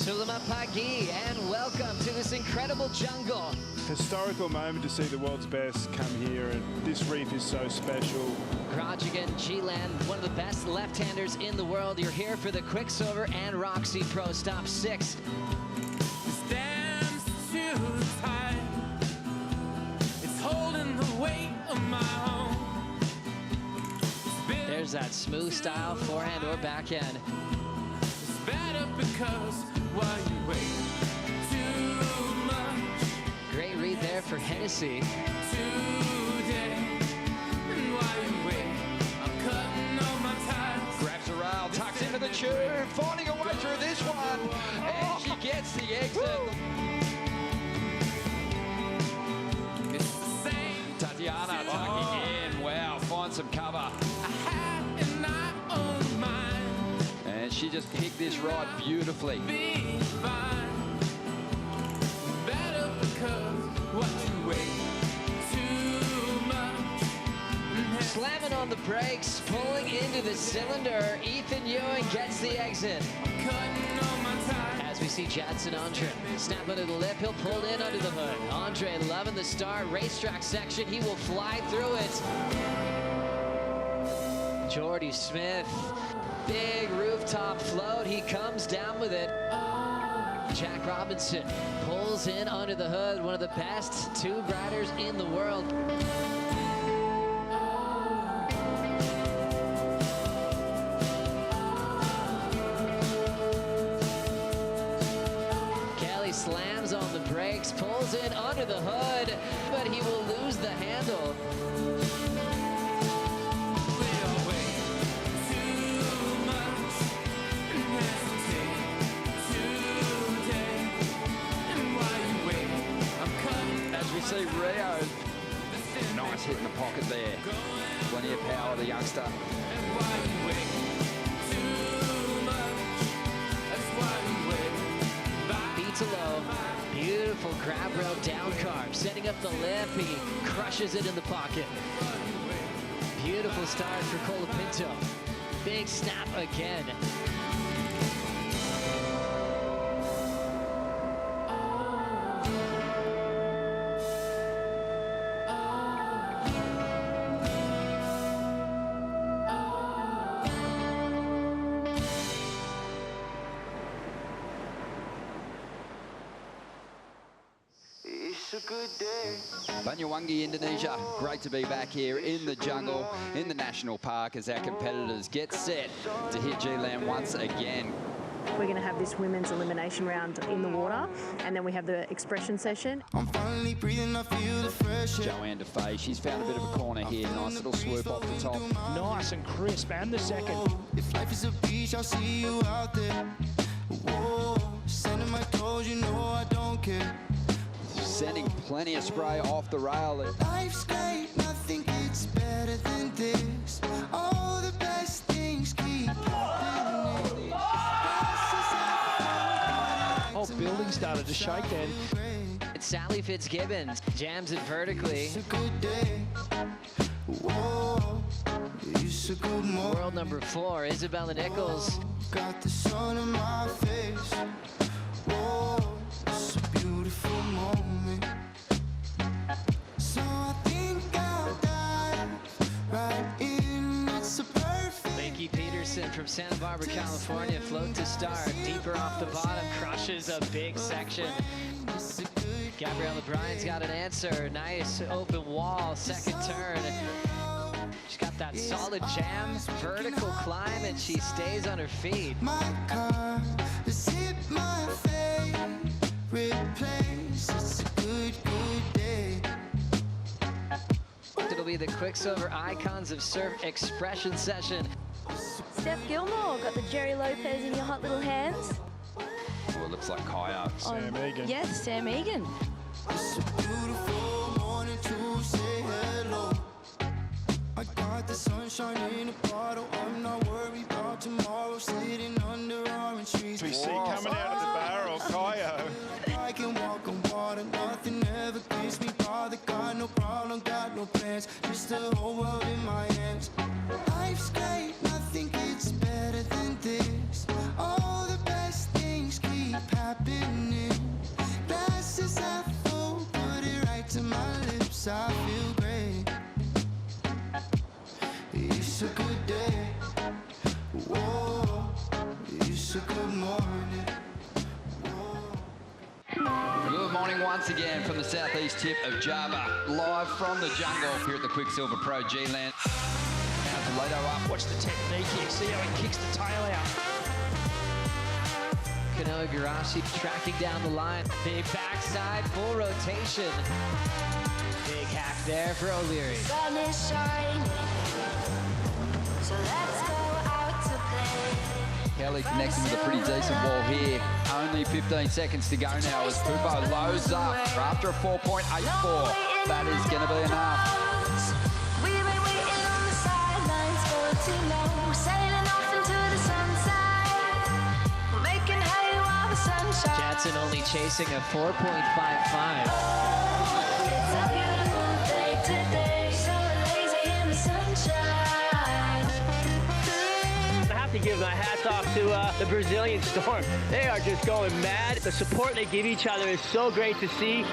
Selamat pagi and welcome to this incredible jungle. Historical moment to see the world's best come here, and this reef is so special. Groningen, G-Land, one of the best left-handers in the world. You're here for the Quiksilver and ROXY Pro Stop 6. Stands too tight. It's holding the weight of my own. There's that smooth style forehand or backhand. It's better because while you wait too much. Great read there for Hennessy. Today, and while you wait, I'm cutting all my ties. Grabs the rail, tucks into the tube, finding a way through this one, and she gets the exit. It's the same. Tatiana tucking in, wow, finds some cover. I had and I own mine. And she just picked this ride beautifully. Be fine. Better because what you wait too much. Slamming on the brakes, pulling into the cylinder. Ethan Ewing gets the exit. Cutting all my ties. As we see Jadson Andre snap under the lip, he'll pull in under the hood. Andre loving the start, racetrack section, he will fly through it. Jordy Smith, big rooftop float, he comes down with it. Jack Robinson pulls in under the hood, one of the best tube riders in the world. Kelly slams on the brakes, pulls in under the hood, but he will lose the handle. We see Rio, nice hit in the pocket there. Plenty of power, the youngster. Beatalo, beautiful grab rope down carb, setting up the lip, he crushes it in the pocket. Beautiful start for Colapinto. Big snap again. Banyuwangi, Indonesia. Great to be back here in the jungle, in the national park, as our competitors get set to hit G-Land once again. We're going to have this women's elimination round in the water, and then we have the expression session. I'm finally breathing, I feel the fresh air. Joanna Faye, she's found a bit of a corner here. Nice little swoop off the top. Nice and crisp, and the second. If life is a beach, I'll see you out there. Whoa, sending my clothes, you know I don't care. Sending plenty of spray off the rail. Life's great, nothing gets better than this. All the best things keep happening. Whole building started to shake then. It's Sally Fitzgibbons, jams it vertically. It's a good day. Whoa, it's a good morning. World number 4, Isabella Nichols. Got the sun in my face. Whoa, it's a beautiful moment. So I think I'll dive right in. It's a perfect. Lakey Peterson from Santa Barbara, California, float to start. Deeper off the bottom, crushes a big section. Gabriel Medina's got an answer. Nice open wall, second turn. She's got that solid jam, vertical climb, and she stays on her feet. My car is hit my favorite place. It's a good day. It'll be the Quiksilver Icons of Surf expression session. Steph Gilmore, got the Jerry Lopez in your hot little hands. Oh, it looks like Kaya. Sam Egan. Yes, Sam Egan. It's a beautiful morning to say hello. I got the sunshine in a bottle. I'm not worried about tomorrow. Sitting under orange trees. We see coming out of the barrel, Kaya. I can walk on water. Nothing ever gets me bothered. Got no problem, got no plans. Just the whole world in my hands. Life's great, nothing gets better than this. All the best things keep happening. morning once again from the southeast tip of Java, live from the jungle here at the Quiksilver Pro G-Land. Now Toledo up. Watch the technique here. See how he kicks the tail out. Kanoa Garashi tracking down the line. Big backside, full rotation. Big hack there for O'Leary. Sun is shining, so let's go out to play. Kelly connecting with a pretty decent wall here. Only 15 seconds to go now as Pupo loads up after a 4.84. That is going to be enough. We've been waiting on the sidelines for too long. We're sailing off into the sunset. We're making hay while the sun shines. Jansen only chasing a 4.55. It's a beautiful day today, so lazy in the sunshine. I have to give my hats off to the Brazilian Storm. They are just going mad. The support they give each other is so great to see.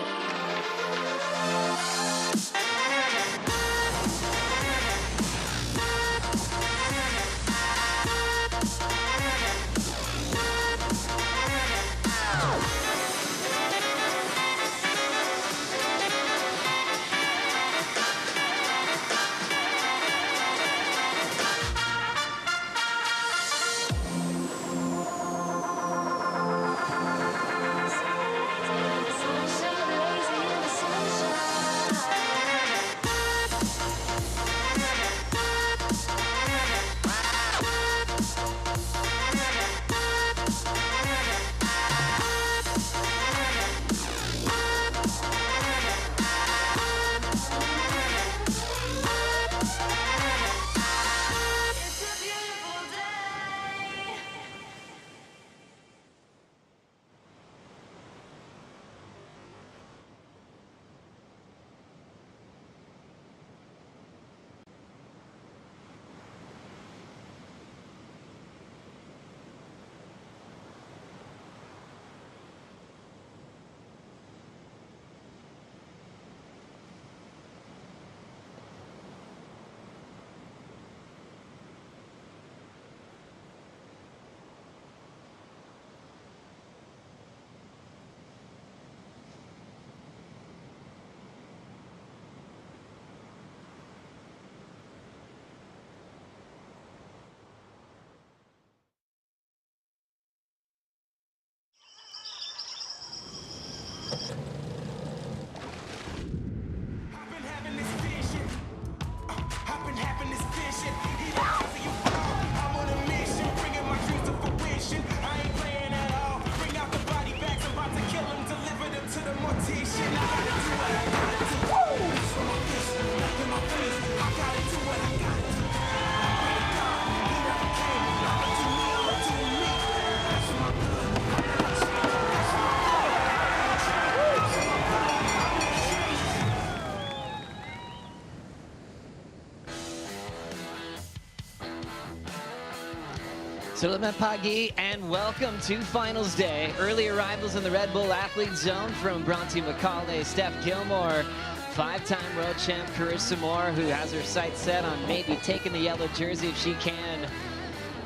Salamat pagi and welcome to Finals Day. Early arrivals in the Red Bull Athlete Zone from Bronte McCauley, Steph Gilmore, five-time world champ Carissa Moore, who has her sights set on maybe taking the yellow jersey if she can.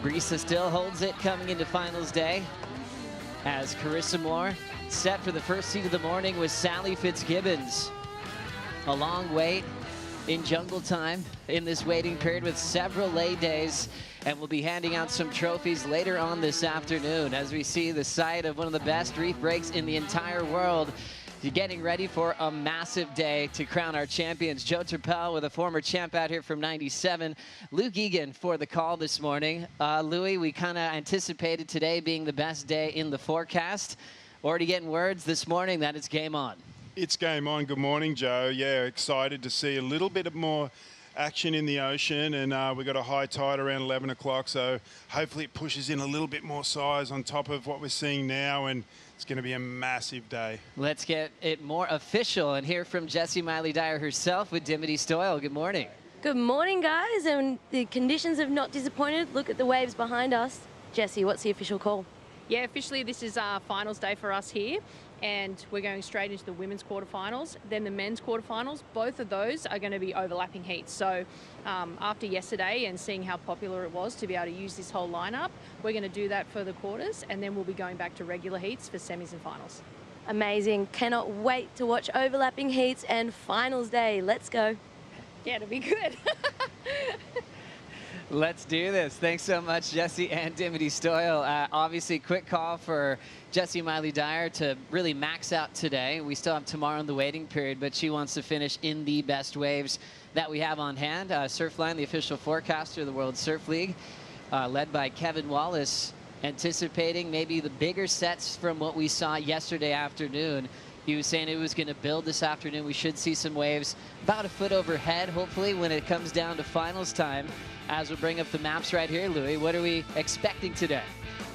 Breeza still holds it coming into Finals Day as Carissa Moore set for the first seat of the morning with Sally Fitzgibbons. A long wait in jungle time in this waiting period with several lay days, and we'll be handing out some trophies later on this afternoon as we see the site of one of the best reef breaks in the entire world. You're getting ready for a massive day to crown our champions. Joe Turpel with a former champ out here from '97. Luke Egan for the call this morning. Louis, we kind of anticipated today being the best day in the forecast. Already getting words this morning that it's game on. It's game on. Good morning, Joe. Yeah, excited to see a little bit more action in the ocean, and we got a high tide around 11 o'clock, so hopefully it pushes in a little bit more size on top of what we're seeing now, and it's going to be a massive day. Let's get it more official and hear from Jessie Miley-Dyer herself with Dimity Stoyle. Good morning. Good morning, guys, and the conditions have not disappointed. Look at the waves behind us. Jessie, what's the official call? Yeah, officially this is our finals day for us here, and we're going straight into the women's quarterfinals, then the men's quarterfinals. Both of those are going to be overlapping heats. So after yesterday and seeing how popular it was to be able to use this whole lineup, we're going to do that for the quarters, and then we'll be going back to regular heats for semis and finals. Amazing. Cannot wait to watch overlapping heats and finals day. Let's go. Yeah, it'll be good. Let's do this. Thanks so much, Jesse and Dimity Stoyle. Obviously, quick call for Jessie Miley Dyer to really max out today. We still have tomorrow in the waiting period, but she wants to finish in the best waves that we have on hand. Surfline, the official forecaster of the World Surf League, led by Kevin Wallace, anticipating maybe the bigger sets from what we saw yesterday afternoon. He was saying it was going to build this afternoon. We should see some waves about a foot overhead, hopefully, when it comes down to finals time. As we bring up the maps right here, Louis, what are we expecting today?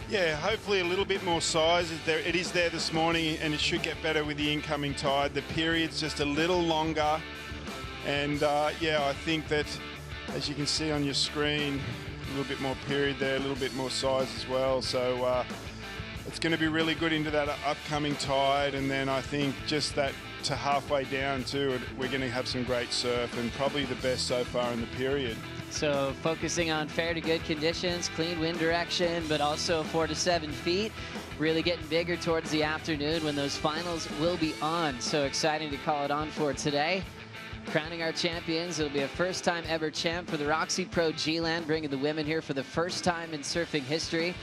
Yeah, hopefully a little bit more size. It is there this morning, and it should get better with the incoming tide. The period's just a little longer. And yeah, I think that, as you can see on your screen, a little bit more period there, a little bit more size as well. So it's going to be really good into that upcoming tide. And then I think just that to halfway down too, we're going to have some great surf and probably the best so far in the period. So focusing on fair to good conditions, clean wind direction, but also 4 to 7 feet. Really getting bigger towards the afternoon when those finals will be on. So exciting to call it on for today. Crowning our champions, it'll be a first time ever champ for the ROXY Pro G-Land, bringing the women here for the first time in surfing history.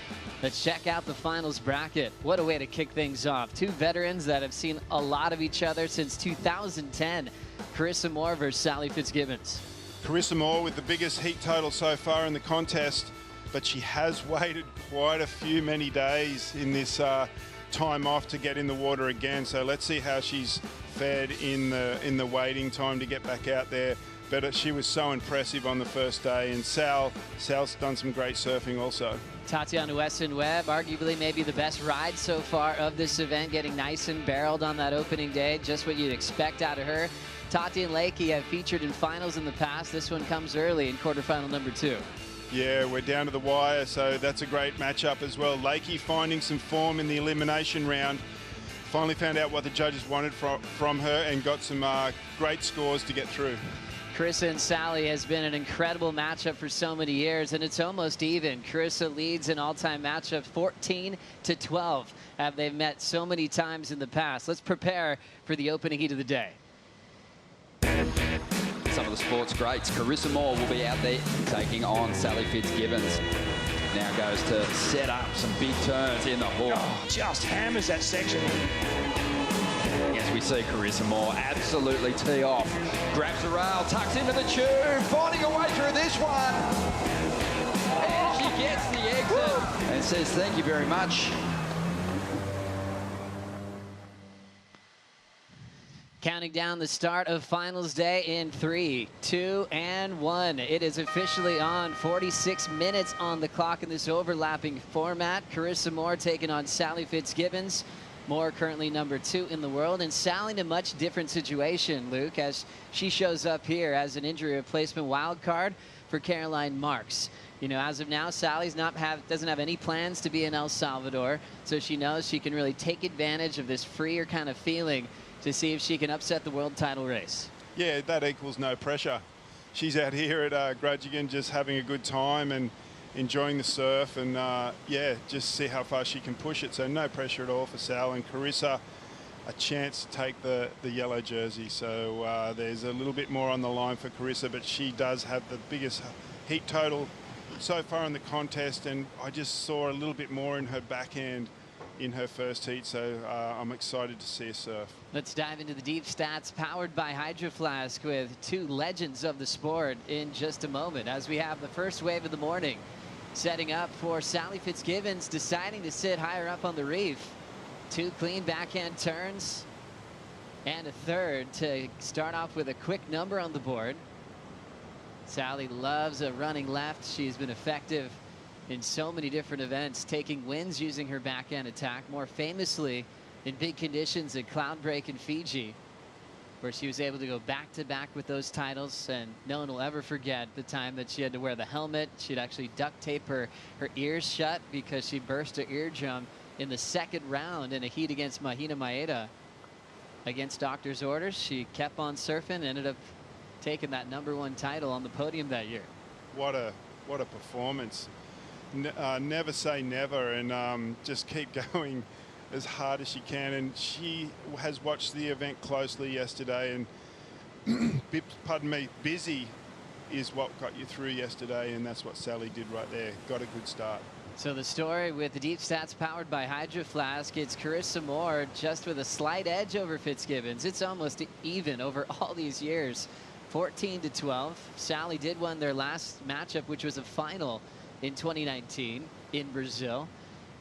Let's check out the finals bracket. What a way to kick things off. Two veterans that have seen a lot of each other since 2010. Carissa Moore versus Sally Fitzgibbons. Carissa Moore with the biggest heat total so far in the contest, but she has waited quite many days in this time off to get in the water again. So let's see how she's fared in the waiting time to get back out there. But she was so impressive on the first day, and Sal's done some great surfing also. Tatiana Weston-Webb, arguably maybe the best ride so far of this event, getting nice and barreled on that opening day, just what you'd expect out of her. Tati and Lakey have featured in finals in the past. This one comes early in quarterfinal number 2. Yeah, we're down to the wire, so that's a great matchup as well. Lakey finding some form in the elimination round. Finally found out what the judges wanted from her and got some great scores to get through. Carissa and Sally has been an incredible matchup for so many years, and it's almost even. Carissa leads an all-time matchup 14-12. They've met so many times in the past. Let's prepare for the opening heat of the day. Some of the sports greats. Carissa Moore will be out there taking on Sally Fitzgibbons. Now goes to set up some big turns in the hook. Oh, just hammers that section. Yes, we see Carissa Moore absolutely tee off. Grabs the rail, tucks into the tube, finding a way through this one. And she gets the exit and says thank you very much. Counting down the start of finals day in 3, 2, and 1. It is officially on. 46 minutes on the clock in this overlapping format. Carissa Moore taking on Sally Fitzgibbons. Moore currently number 2 in the world, and Sally in a much different situation, Luke, as she shows up here as an injury replacement wild card for Caroline Marks. You know, as of now, Sally's doesn't have any plans to be in El Salvador, so she knows she can really take advantage of this freer kind of feeling to see if she can upset the world title race. Yeah, that equals no pressure. She's out here at Grudgigan just having a good time and enjoying the surf, and yeah, just see how far she can push it. So no pressure at all for Sal, and Carissa a chance to take the yellow jersey. So there's a little bit more on the line for Carissa, but she does have the biggest heat total so far in the contest, and I just saw a little bit more in her backhand in her first heat, so I'm excited to see her surf. Let's dive into the deep stats powered by Hydro Flask with two legends of the sport in just a moment, as we have the first wave of the morning setting up for Sally Fitzgibbons, deciding to sit higher up on the reef. 2 clean backhand turns and a third to start off with a quick number on the board. Sally loves a running left. She's been effective in so many different events, taking wins using her backhand attack, more famously in big conditions at Cloudbreak in Fiji, where she was able to go back-to-back with those titles, and no one will ever forget the time that she had to wear the helmet. She'd actually duct tape her ears shut because she burst her eardrum in the second round in a heat against Mahina Maeda. Against doctor's orders, she kept on surfing, ended up taking that #1 title on the podium that year. What a performance. Never say never, and just keep going as hard as she can, and she has watched the event closely yesterday, and pardon me, busy is what got you through yesterday, and that's what Sally did right there. Got a good start. So the story with the deep stats powered by Hydro Flask, it's Carissa Moore just with a slight edge over Fitzgibbons. It's almost even over all these years. 14-12. Sally did win their last matchup, which was a final in 2019 in Brazil.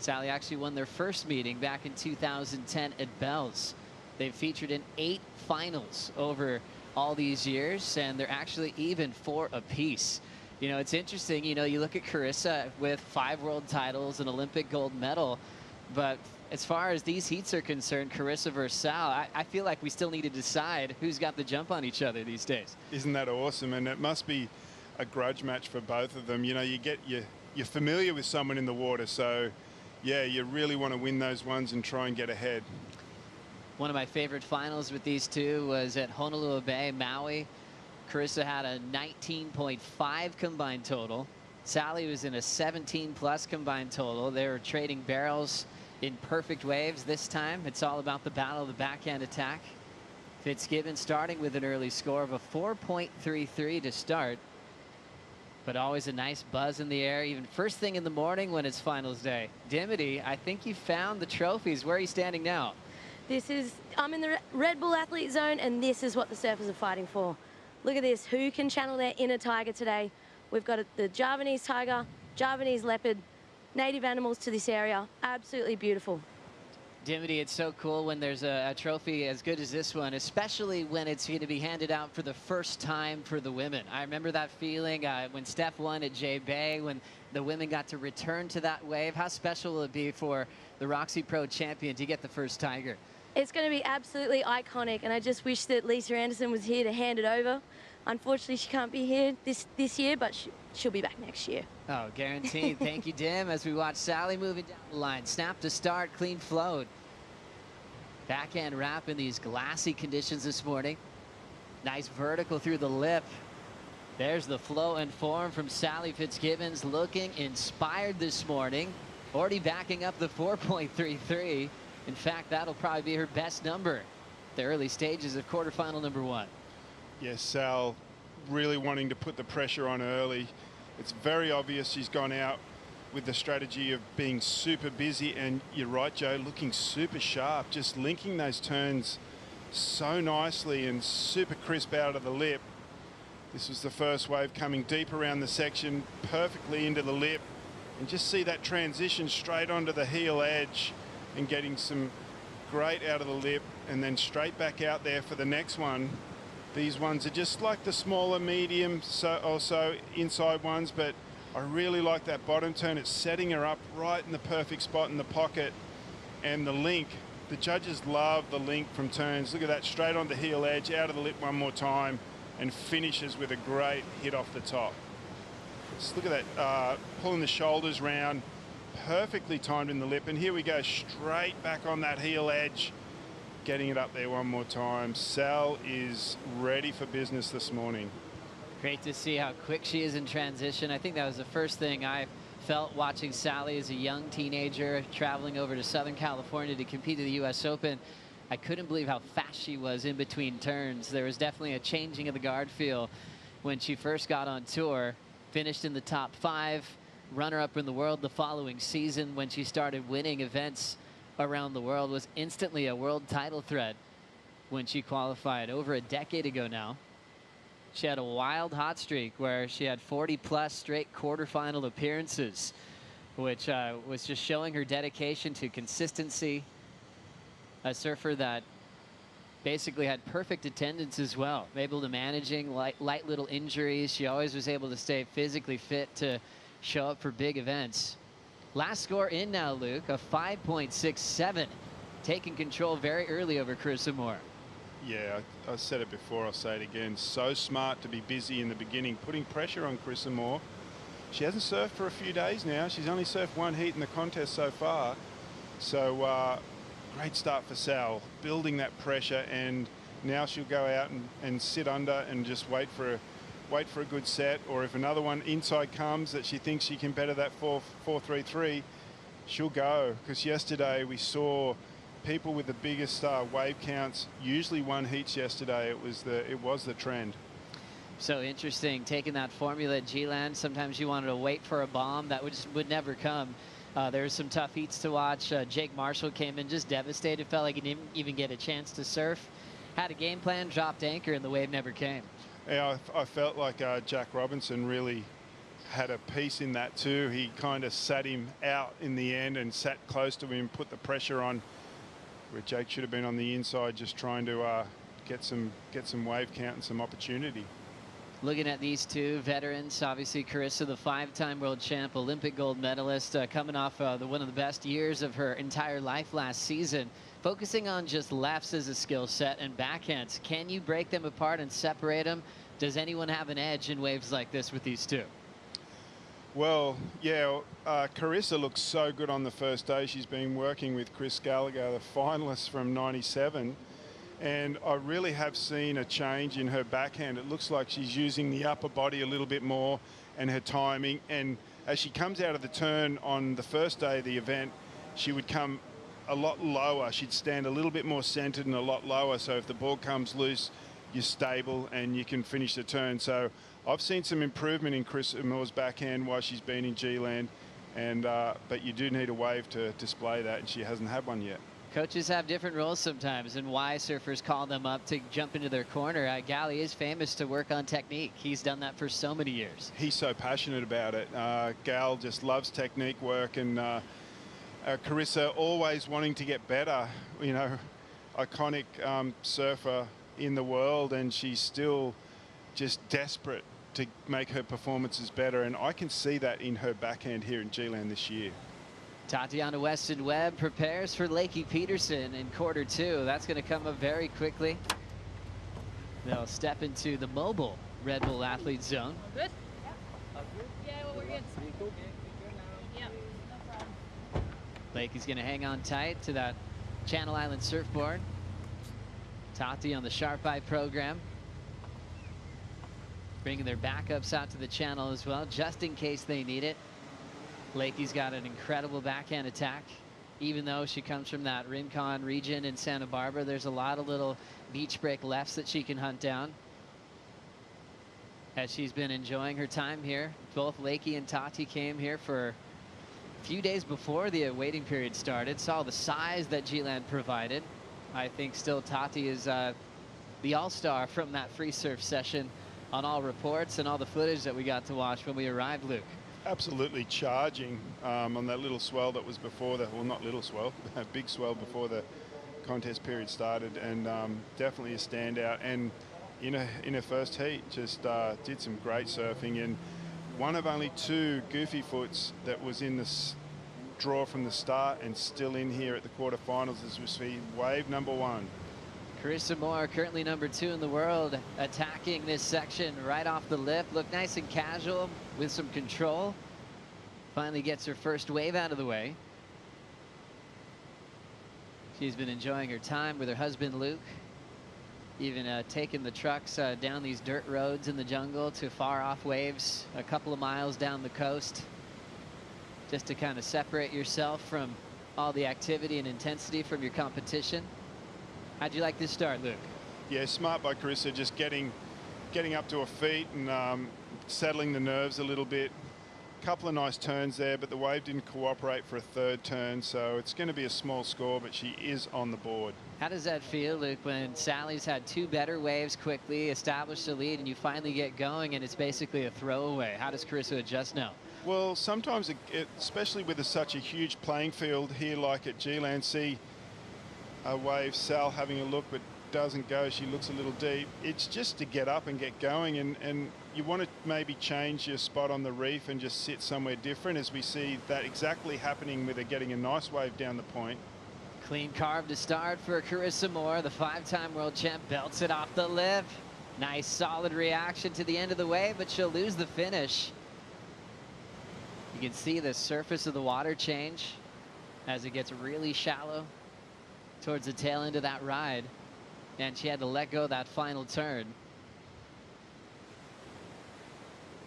Sally actually won their first meeting back in 2010 at Bells. They've featured in 8 finals over all these years, and they're actually even 4 apiece. You know, it's interesting, you know, you look at Carissa with 5 world titles, an Olympic gold medal, but as far as these heats are concerned, Carissa versus Sal, I feel like we still need to decide who's got the jump on each other these days. Isn't that awesome? And it must be a grudge match for both of them. You know, you're familiar with someone in the water, so yeah, you really want to win those ones and try and get ahead. One of my favorite finals with these two was at Honolulu Bay, Maui. Carissa had a 19.5 combined total. Sally was in a 17+ combined total. They were trading barrels in perfect waves this time. It's all about the battle of the backhand attack. Fitzgibbon starting with an early score of a 4.33 to start, but always a nice buzz in the air, even first thing in the morning when it's finals day. Dimity, I think you found the trophies. Where are you standing now? I'm in the Red Bull athlete zone, and this is what the surfers are fighting for. Look at this. Who can channel their inner tiger today? We've got the Javanese tiger, Javanese leopard, native animals to this area. Absolutely beautiful. Dimity, it's so cool when there's a trophy as good as this one, especially when it's going to be handed out for the first time for the women. I remember that feeling when Steph won at J Bay, when the women got to return to that wave. How special will it be for the ROXY Pro champion to get the first tiger? It's going to be absolutely iconic, and I just wish that Lisa Anderson was here to hand it over. Unfortunately, she can't be here this year, but she'll be back next year. Oh, guaranteed. Thank you, Dim, as we watch Sally moving down the line. Snap to start, clean float. Backhand wrap in these glassy conditions this morning. Nice vertical through the lip. There's the flow and form from Sally Fitzgibbons, looking inspired this morning. Already backing up the 4.33. In fact, that'll probably be her best number. The early stages of quarterfinal number 1. Yes, Sal really wanting to put the pressure on early. It's very obvious she's gone out with the strategy of being super busy, and you're right, Joe, looking super sharp, just linking those turns so nicely and super crisp out of the lip. This was the first wave coming deep around the section, perfectly into the lip, and just see that transition straight onto the heel edge and getting some great out of the lip, and then straight back out there for the next one. These ones are just like the smaller medium also inside ones, but I really like that bottom turn. It's setting her up right in the perfect spot in the pocket, and the link. The judges love the link from turns. Look at that, straight on the heel edge, out of the lip one more time, and finishes with a great hit off the top. Just look at that, pulling the shoulders round, perfectly timed in the lip, and here we go, straight back on that heel edge, getting it up there one more time. Sal is ready for business this morning. Great to see how quick she is in transition. I think that was the first thing I felt watching Sally as a young teenager traveling over to Southern California to compete at the US Open. I couldn't believe how fast she was in between turns. There was definitely a changing of the guard feel when she first got on tour. Finished in the top 5, runner-up in the world the following season. When she started winning events around the world, was instantly a world title threat when she qualified over a decade ago now. She had a wild hot streak where she had 40+ straight quarterfinal appearances, which was just showing her dedication to consistency. A surfer that basically had perfect attendance as well, able to managing light little injuries. She always was able to stay physically fit to show up for big events. Last score in now, Luke, a 5.67, taking control very early over Carissa Moore. Yeah, I said it before, I'll say it again. So smart to be busy in the beginning, putting pressure on Carissa Moore. She hasn't surfed for a few days now. She's only surfed 1 heat in the contest so far. So great start for Sal, building that pressure, and now she'll go out and sit under and just wait for a good set, or if another one inside comes that she thinks she can better that 4.33, she'll go, because yesterday we saw people with the biggest wave counts usually won heats yesterday. It was the trend. So interesting, taking that formula at G-Land. Sometimes you wanted to wait for a bomb that would never come. There were some tough heats to watch. Jake Marshall came in just devastated, felt like he didn't even get a chance to surf. Had a game plan, dropped anchor, and the wave never came. Yeah, I felt like Jack Robinson really had a piece in that too. He kind of sat him out in the end and sat close to him, put the pressure on, where Jake should have been on the inside, just trying to get some wave count and some opportunity. Looking at these two veterans, obviously Carissa, the 5-time world champ, Olympic gold medalist, coming off one of the best years of her entire life last season, focusing on just lefts as a skill set and backhands. Can you break them apart and separate them? Does anyone have an edge in waves like this with these two? Well, yeah, Carissa looks so good on the first day. She's been working with Chris Gallagher, the finalist from '97. And I really have seen a change in her backhand. It looks like she's using the upper body a little bit more and her timing. And as she comes out of the turn on the first day of the event, she would come a lot lower. She'd stand a little bit more centered and a lot lower. So if the ball comes loose, you're stable and you can finish the turn. So I've seen some improvement in Carissa Moore's backhand while she's been in G-Land. And but you do need a wave to display that, and she hasn't had one yet. Coaches have different roles sometimes, and why surfers call them up to jump into their corner. Gally is famous to work on technique. He's done that for so many years. He's so passionate about it. Gal just loves technique work, and Carissa always wanting to get better. You know, iconic surfer in the world, and she's still just desperate to make her performances better, and I can see that in her backhand here in G-Land this year. Tatiana Weston-Webb prepares for Lakey Peterson in quarter two. That's going to come up very quickly. They'll step into the mobile Red Bull athlete zone. Good? Yeah, well, we're good. Yep, no problem. Lakey's going to hang on tight to that Channel Island surfboard. Tati on the Sharp Eye program, bringing their backups out to the channel as well, just in case they need it. Lakey's got an incredible backhand attack. Even though she comes from that Rincon region in Santa Barbara, there's a lot of little beach break lefts that she can hunt down. As she's been enjoying her time here. Both Lakey and Tati came here for a few days before the waiting period started. Saw the size that G-Land provided. I think still Tati is the all-star from that free surf session on all reports and all the footage that we got to watch when we arrived, Luke. Absolutely charging on that little swell that was before the, well, not little swell, a big swell before the contest period started, and definitely a standout. And in her first heat, just did some great surfing, and one of only two goofy foots that was in this draw from the start and still in here at the quarterfinals as we see wave number one. Carissa Moore, currently number 2 in the world, attacking this section right off the lip. Looked nice and casual with some control. Finally gets her first wave out of the way. She's been enjoying her time with her husband, Luke. Even taking the trucks down these dirt roads in the jungle to far off waves, a couple of miles down the coast, just to kind of separate yourself from all the activity and intensity from your competition. How'd you like this start, Luke? Yeah, smart by Carissa, just getting up to her feet and settling the nerves a little bit. Couple of nice turns there, but the wave didn't cooperate for a third turn, so it's going to be a small score, but she is on the board. How does that feel, Luke, when Sally's had 2 better waves quickly, established a lead, and you finally get going and it's basically a throwaway? How does Carissa adjust now? Well, sometimes, especially with such a huge playing field here like at G-Land, see a wave, Sal having a look but doesn't go, she looks a little deep. It's just to get up and get going, and you want to maybe change your spot on the reef and just sit somewhere different, as we see that exactly happening with her getting a nice wave down the point. Clean carve to start for Carissa Moore. The 5-time world champ belts it off the lip. Nice solid reaction to the end of the wave, but she'll lose the finish. You can see the surface of the water change as it gets really shallow towards the tail end of that ride, and she had to let go that final turn.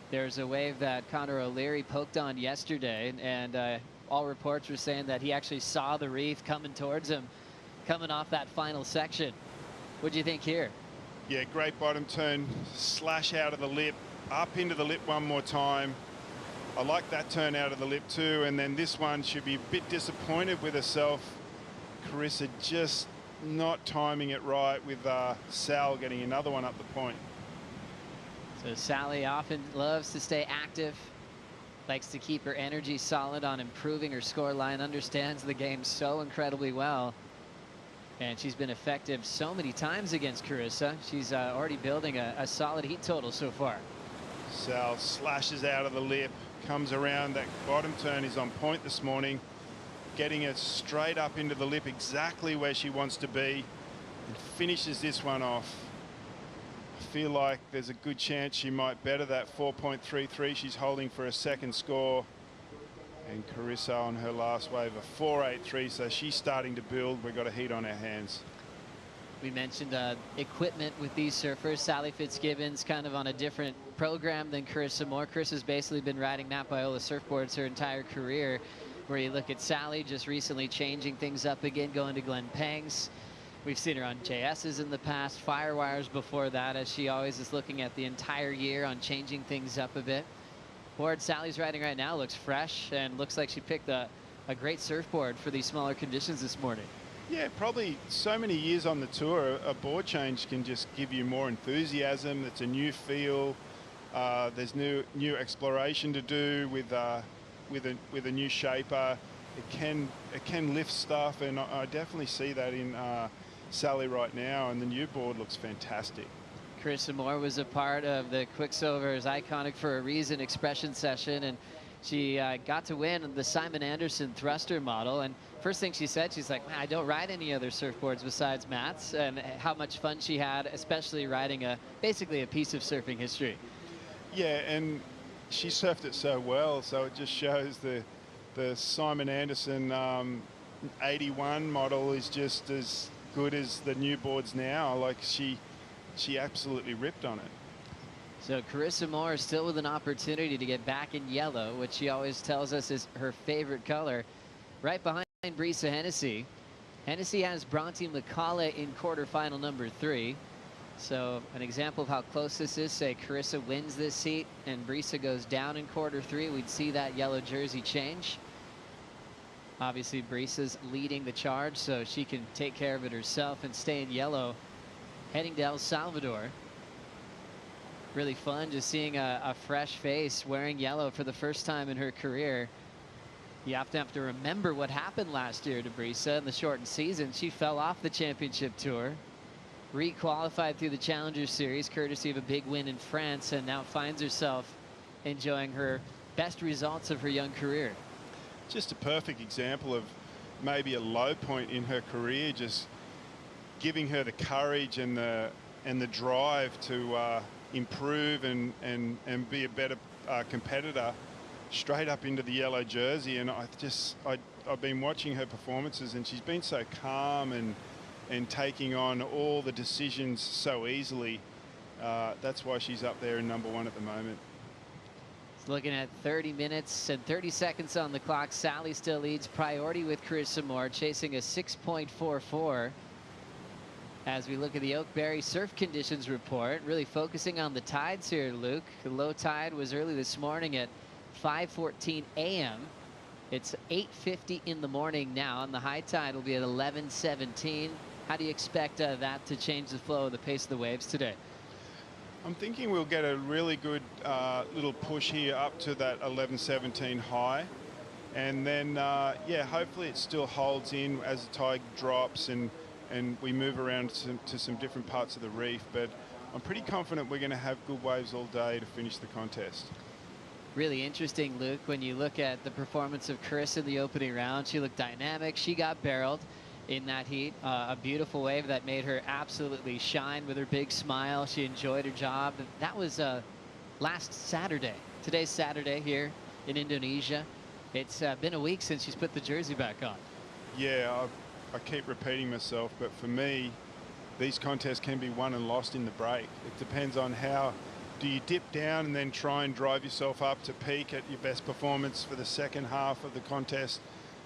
There's a wave that Connor O'Leary poked on yesterday, and all reports were saying that he actually saw the reef coming towards him, coming off that final section. What do you think here? Yeah, great bottom turn, slash out of the lip, up into the lip one more time. I like that turn out of the lip too, and then this one should be a bit disappointed with herself. Carissa just not timing it right with Sal getting another one up the point. So Sally often loves to stay active, likes to keep her energy solid on improving her scoreline, understands the game so incredibly well. And she's been effective so many times against Carissa. She's already building a solid heat total so far. Sal slashes out of the lip, comes around. That bottom turn is on point this morning, getting it straight up into the lip exactly where she wants to be, and finishes this one off. I feel like there's a good chance she might better that 4.33 she's holding for a second score. And Carissa on her last wave of 4.83, so she's starting to build. We've got a heat on our hands. We mentioned equipment with these surfers. Sally Fitzgibbons kind of on a different program than Carissa Moore. Carissa's basically been riding Matt Biola surfboards her entire career, where you look at Sally just recently changing things up again, going to Glen Pangs. We've seen her on JS's in the past, Firewires before that, as she always is looking at the entire year on changing things up a bit. Board Sally's riding right now looks fresh and looks like she picked a great surfboard for these smaller conditions this morning. Yeah, probably so many years on the tour, a board change can just give you more enthusiasm. It's a new feel. There's new exploration to do with a new shaper. It can lift stuff, and I definitely see that in Sally right now. And the new board looks fantastic. Carissa Moore was a part of the Quiksilver's Iconic for a Reason expression session, and she got to win the Simon Anderson thruster model. And first thing she said, she's like, man, I don't ride any other surfboards besides Matt's, and how much fun she had, especially riding basically a piece of surfing history. Yeah, and she surfed it so well, so it just shows the Simon Anderson 81 model is just as good as the new boards now. Like she absolutely ripped on it. So Carissa Moore is still with an opportunity to get back in yellow, which she always tells us is her favorite color. Right behind Breeza Hennessy. Hennessy has Bronte McCullough in quarterfinal number 3. So an example of how close this is, say Carissa wins this heat and Breeza goes down in quarter 3, we'd see that yellow jersey change. Obviously Breeza's leading the charge, so she can take care of it herself and stay in yellow heading to El Salvador. Really fun just seeing a fresh face wearing yellow for the first time in her career. You have to remember what happened last year to Breeza in the shortened season. She fell off the championship tour, re-qualified through the Challenger Series courtesy of a big win in France, and now finds herself enjoying her best results of her young career. Just a perfect example of maybe a low point in her career, just giving her the courage and the drive to improve and be a better competitor, straight up into the yellow jersey. And I've been watching her performances, and she's been so calm and taking on all the decisions so easily. That's why she's up there in number 1 at the moment. Looking at 30 minutes and 30 seconds on the clock. Sally still leads priority with Carissa Moore, chasing a 6.44. As we look at the Oakberry surf conditions report, really focusing on the tides here, Luke. The low tide was early this morning at 5:14 a.m. It's 8:50 in the morning now, and the high tide will be at 11:17. How do you expect that to change the flow of the pace of the waves today? I'm thinking we'll get a really good little push here up to that 11:17 high. And then, yeah, hopefully it still holds in as the tide drops and we move around to some different parts of the reef. But I'm pretty confident we're going to have good waves all day to finish the contest. Really interesting, Luke, when you look at the performance of Carissa in the opening round. She looked dynamic. She got barreled in that heat. A beautiful wave that made her absolutely shine with her big smile. She enjoyed her job. That was last Saturday. Today's Saturday here in Indonesia. It's been a week since she's put the jersey back on. Yeah, I keep repeating myself, but for me, these contests can be won and lost in the break. It depends on how do you dip down and then try and drive yourself up to peak at your best performance for the second half of the contest?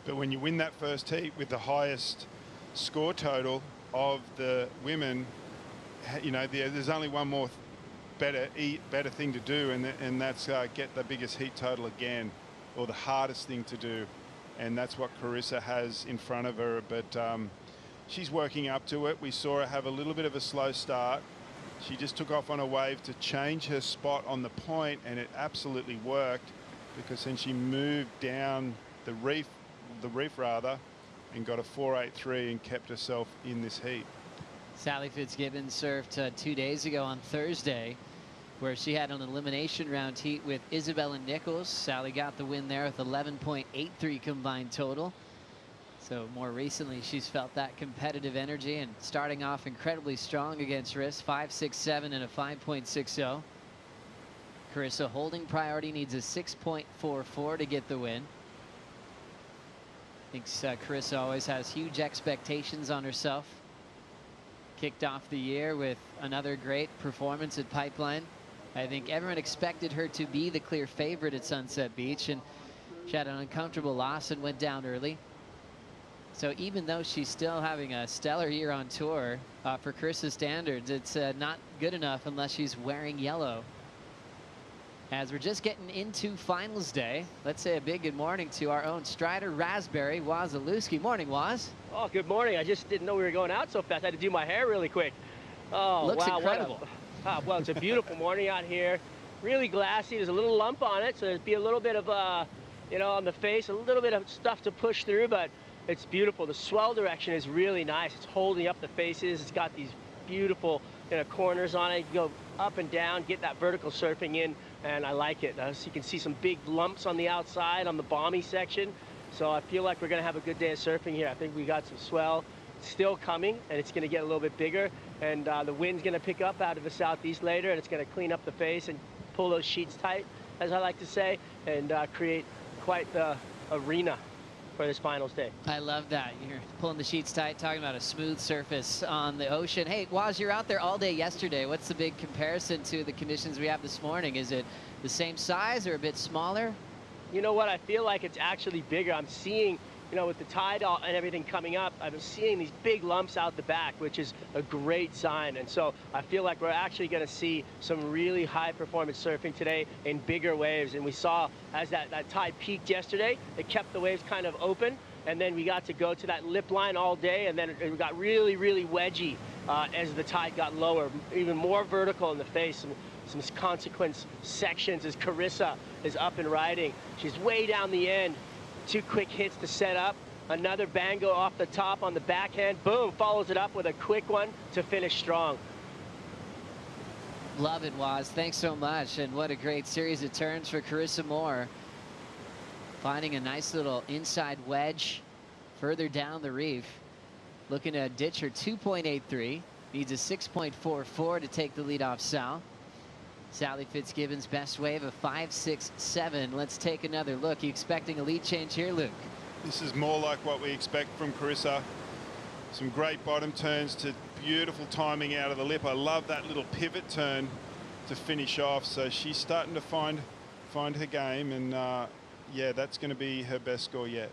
But when you win that first heat with the highest score total of the women, you know, there's only one more better thing to do, and that's get the biggest heat total again, or the hardest thing to do. And that's what Carissa has in front of her. But she's working up to it. We saw her have a little bit of a slow start. She just took off on a wave to change her spot on the point, and it absolutely worked, because then she moved down the reef rather, and got a 4.83 and kept herself in this heat. Sally Fitzgibbons served 2 days ago on Thursday, where she had an elimination round heat with Isabella Nichols. Sally got the win there with 11.83 combined total. So more recently, she's felt that competitive energy and starting off incredibly strong against Riss, 5.67 and a 5.60. Carissa holding priority, needs a 6.44 to get the win. Thinks Carissa always has huge expectations on herself. Kicked off the year with another great performance at Pipeline. I think everyone expected her to be the clear favorite at Sunset Beach, and she had an uncomfortable loss and went down early. So even though she's still having a stellar year on tour, for Carissa's standards, it's not good enough unless she's wearing yellow. As we're just getting into finals day, let's say a big good morning to our own Strider Raspberry, Wazalewski. Morning, Waz. Oh, good morning. I just didn't know we were going out so fast. I had to do my hair really quick. Oh, looks wow, incredible. Well, it's a beautiful morning out here. Really glassy. There's a little lump on it, so there's be a little bit of, you know, on the face, a little bit of stuff to push through, but it's beautiful. The swell direction is really nice. It's holding up the faces. It's got these beautiful, you know, corners on it. You go up and down, get that vertical surfing in, and I like it. So you can see some big lumps on the outside on the balmy section. So I feel like we're going to have a good day of surfing here. I think we got some swell still coming, and it's going to get a little bit bigger. And the wind's going to pick up out of the southeast later, and it's going to clean up the face and pull those sheets tight, as I like to say, and create quite the arena for this finals day. I love that. You're pulling the sheets tight, talking about a smooth surface on the ocean. Hey, Waz, you're out there all day yesterday. What's the big comparison to the conditions we have this morning? Is it the same size or a bit smaller? You know what? I feel like it's actually bigger. I'm seeing, you know, with the tide and everything coming up, I'm seeing these big lumps out the back, which is a great sign. And so I feel like we're actually going to see some really high performance surfing today in bigger waves. And we saw as that tide peaked yesterday, it kept the waves kind of open. And then we got to go to that lip line all day. And then it got really, really wedgy as the tide got lower, even more vertical in the face. Some consequence sections as Carissa is up and riding. She's way down the end. 2 quick hits to set up. Another bango off the top on the backhand. Boom, follows it up with a quick one to finish strong. Love it, Waz. Thanks so much. And what a great series of turns for Carissa Moore. Finding a nice little inside wedge further down the reef. Looking to ditch her 2.83. Needs a 6.44 to take the lead off Sal. Sally Fitzgibbons' best wave of 5.67. Let's take another look. You expecting a lead change here, Luke? This is more like what we expect from Carissa. Some great bottom turns to beautiful timing out of the lip. I love that little pivot turn to finish off. So she's starting to find her game, and yeah, that's going to be her best score yet.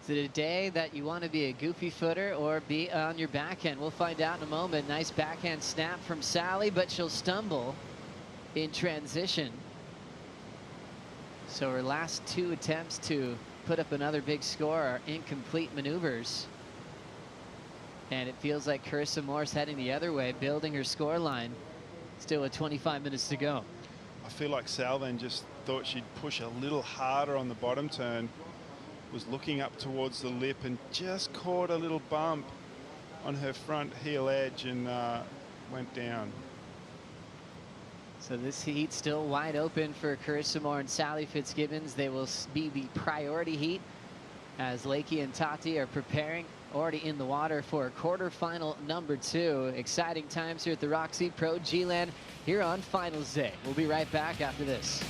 Is it a day that you want to be a goofy footer or be on your backhand? We'll find out in a moment. Nice backhand snap from Sally, but she'll stumble in transition. So her last 2 attempts to put up another big score are incomplete maneuvers. And it feels like Carissa Moore's heading the other way, building her score line. Still with 25 minutes to go. I feel like Sal then just thought she'd push a little harder on the bottom turn. Was looking up towards the lip and just caught a little bump on her front heel edge and went down. So this heat still wide open for Carissa Moore and Sally Fitzgibbons. They will be the priority heat as Lakey and Tati are preparing, already in the water for quarterfinal number 2. Exciting times here at the ROXY Pro G-Land here on finals day. We'll be right back after this.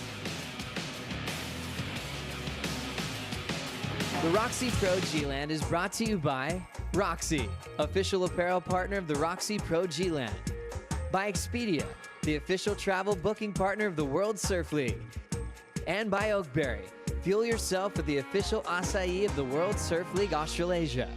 The ROXY Pro G-Land is brought to you by ROXY, official apparel partner of the ROXY Pro G-Land. By Expedia, the official travel booking partner of the World Surf League. And by Oakberry, fuel yourself with the official acai of the World Surf League Australasia.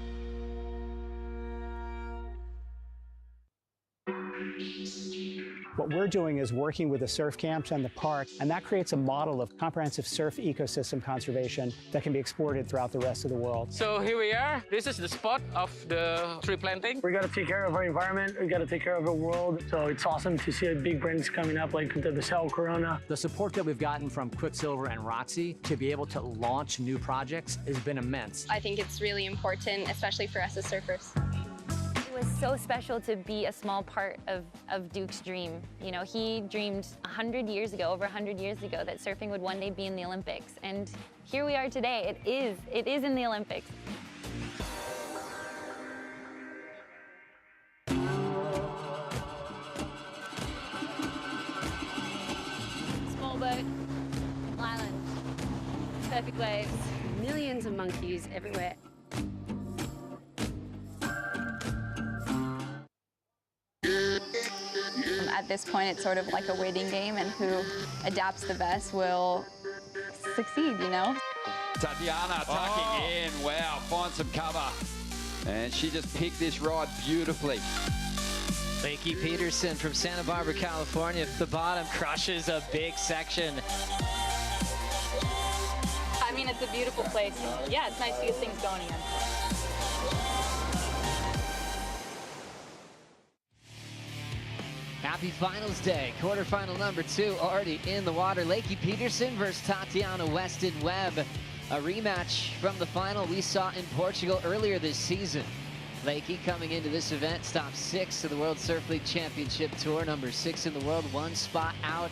What we're doing is working with the surf camps and the park, and that creates a model of comprehensive surf ecosystem conservation that can be exported throughout the rest of the world. So here we are. This is the spot of the tree planting. We got to take care of our environment. We got to take care of our world. So it's awesome to see big brands coming up like the WSL Corona. The support that we've gotten from Quiksilver and ROXY to be able to launch new projects has been immense. I think it's really important, especially for us as surfers. It was so special to be a small part of Duke's dream. You know, he dreamed 100 years ago, over 100 years ago, that surfing would one day be in the Olympics. And here we are today. It is in the Olympics. Small boat, island, perfect waves, millions of monkeys everywhere. At this point, it's sort of like a waiting game, and who adapts the best will succeed, you know? Tatiana tucking in. Wow, find some cover. And she just picked this ride beautifully. Lakey Peterson from Santa Barbara, California, at the bottom, crushes a big section. I mean, it's a beautiful place. Yeah, it's nice to get things going again. Happy Finals Day. Quarterfinal number 2 already in the water. Lakey Peterson versus Tatiana Weston-Webb. A rematch from the final we saw in Portugal earlier this season. Lakey coming into this event, stopped 6th of the World Surf League Championship Tour, number 6 in the world, 1 spot out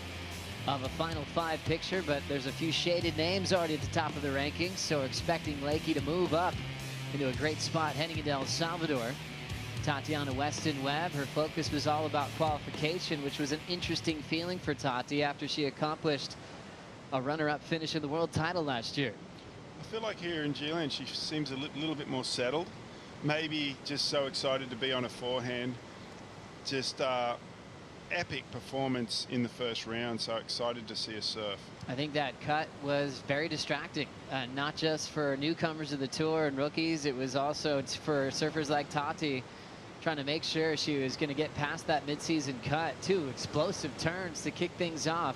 of a Final 5 picture, but there's a few shaded names already at the top of the rankings, so expecting Lakey to move up into a great spot heading into El Salvador. Tatiana Weston-Webb, her focus was all about qualification, which was an interesting feeling for Tati after she accomplished a runner-up finish in the world title last year. I feel like here in G-Land she seems a little bit more settled. Maybe just so excited to be on a forehand. Just epic performance in the first round, so excited to see her surf. I think that cut was very distracting, not just for newcomers of the tour and rookies, it was also for surfers like Tati, trying to make sure she was going to get past that midseason cut. 2 explosive turns to kick things off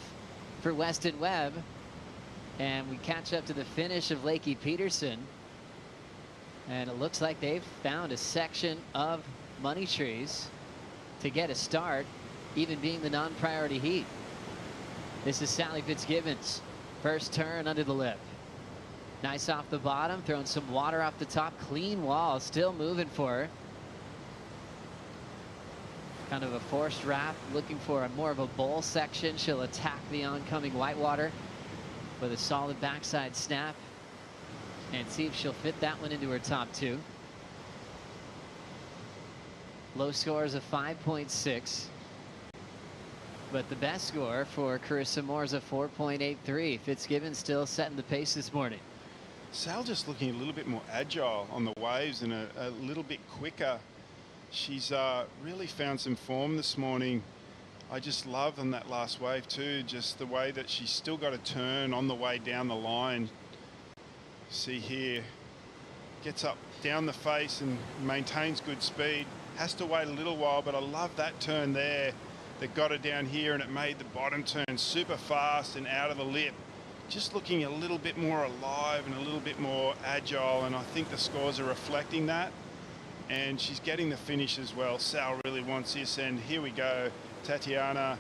for Weston-Webb. And we catch up to the finish of Lakey Peterson. And it looks like they've found a section of money trees to get a start, even being the non-priority heat. This is Sally Fitzgibbons. First turn under the lip. Nice off the bottom, throwing some water off the top. Clean wall, still moving for her. Kind of a forced wrap, looking for more of a bowl section. She'll attack the oncoming whitewater with a solid backside snap and see if she'll fit that one into her top 2. Low scores of 5.6. But the best score for Carissa Moore is a 4.83. Fitzgibbon still setting the pace this morning. Sal just looking a little bit more agile on the waves and a little bit quicker. She's really found some form this morning. I just love on that last wave too, just the way that she's still got a turn on the way down the line. See here, gets up down the face and maintains good speed. Has to wait a little while, but I love that turn there that got her down here, and it made the bottom turn super fast and out of the lip. Just looking a little bit more alive and a little bit more agile, and I think the scores are reflecting that. And she's getting the finish as well. Sal really wants this, and here we go. Tatiana,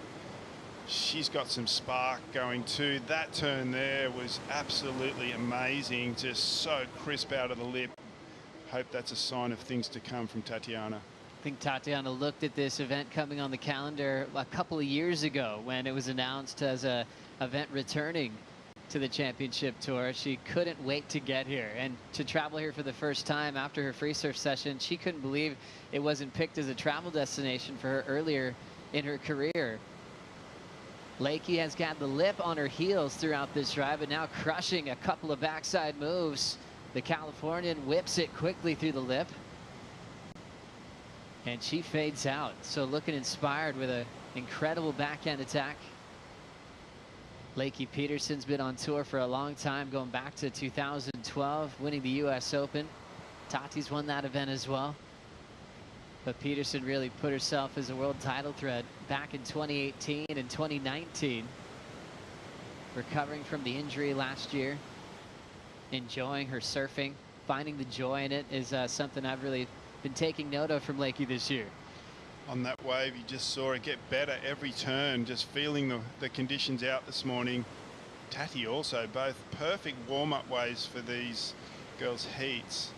she's got some spark going too. That turn there was absolutely amazing, just so crisp out of the lip. Hope that's a sign of things to come from Tatiana. I think Tatiana looked at this event coming on the calendar a couple of years ago when it was announced as a event returning to the championship tour. She couldn't wait to get here and to travel here for the first time after her free surf session. She couldn't believe it wasn't picked as a travel destination for her earlier in her career. Lakey has got the lip on her heels throughout this drive, but now crushing a couple of backside moves. The Californian whips it quickly through the lip. And she fades out. So looking inspired with an incredible backhand attack. Lakey Peterson's been on tour for a long time, going back to 2012, winning the US Open. Tati's won that event as well. But Peterson really put herself as a world title threat back in 2018 and 2019. Recovering from the injury last year. Enjoying her surfing. Finding the joy in it is something I've really been taking note of from Lakey this year. On that wave, you just saw it get better every turn, just feeling the conditions out this morning. Tati also, both perfect warm-up waves for these girls' heats.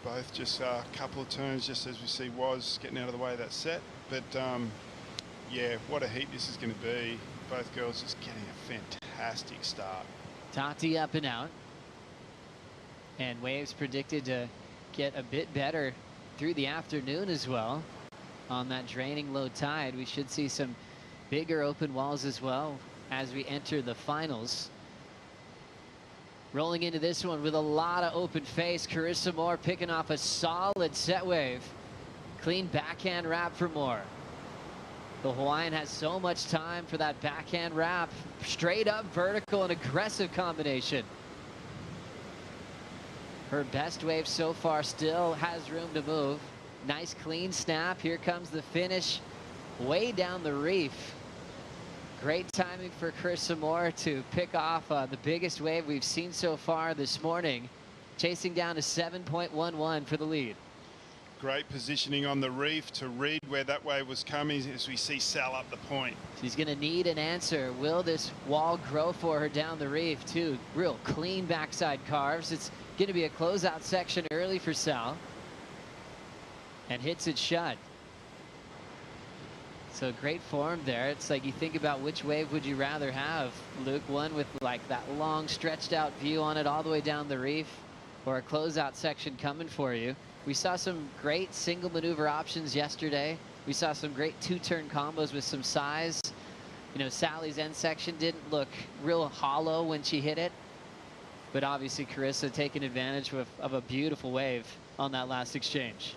Both just a couple of turns, just as we see Was getting out of the way of that set. But yeah, what a heat this is going to be. Both girls just getting a fantastic start. Tati up and out. And waves predicted to get a bit better through the afternoon as well. On that draining low tide, we should see some bigger open walls as well as we enter the finals. Rolling into this one with a lot of open face. Carissa Moore picking off a solid set wave. Clean backhand wrap for Moore. The Hawaiian has so much time for that backhand wrap. Straight up vertical and aggressive combination. Her best wave so far, still has room to move. Nice clean snap. Here comes the finish way down the reef. Great timing for Carissa Moore to pick off the biggest wave we've seen so far this morning. Chasing down to 7.11 for the lead. Great positioning on the reef to read where that wave was coming as we see Sal up the point. She's going to need an answer. Will this wall grow for her down the reef? Two real clean backside carves. It's going to be a closeout section early for Sal. And hits it shut. So great form there. It's like you think about which wave would you rather have, Luke? One with like that long stretched out view on it all the way down the reef, or a closeout section coming for you. We saw some great single maneuver options yesterday. We saw some great two-turn combos with some size. You know, Sally's end section didn't look real hollow when she hit it. But obviously Carissa taking advantage of a beautiful wave on that last exchange.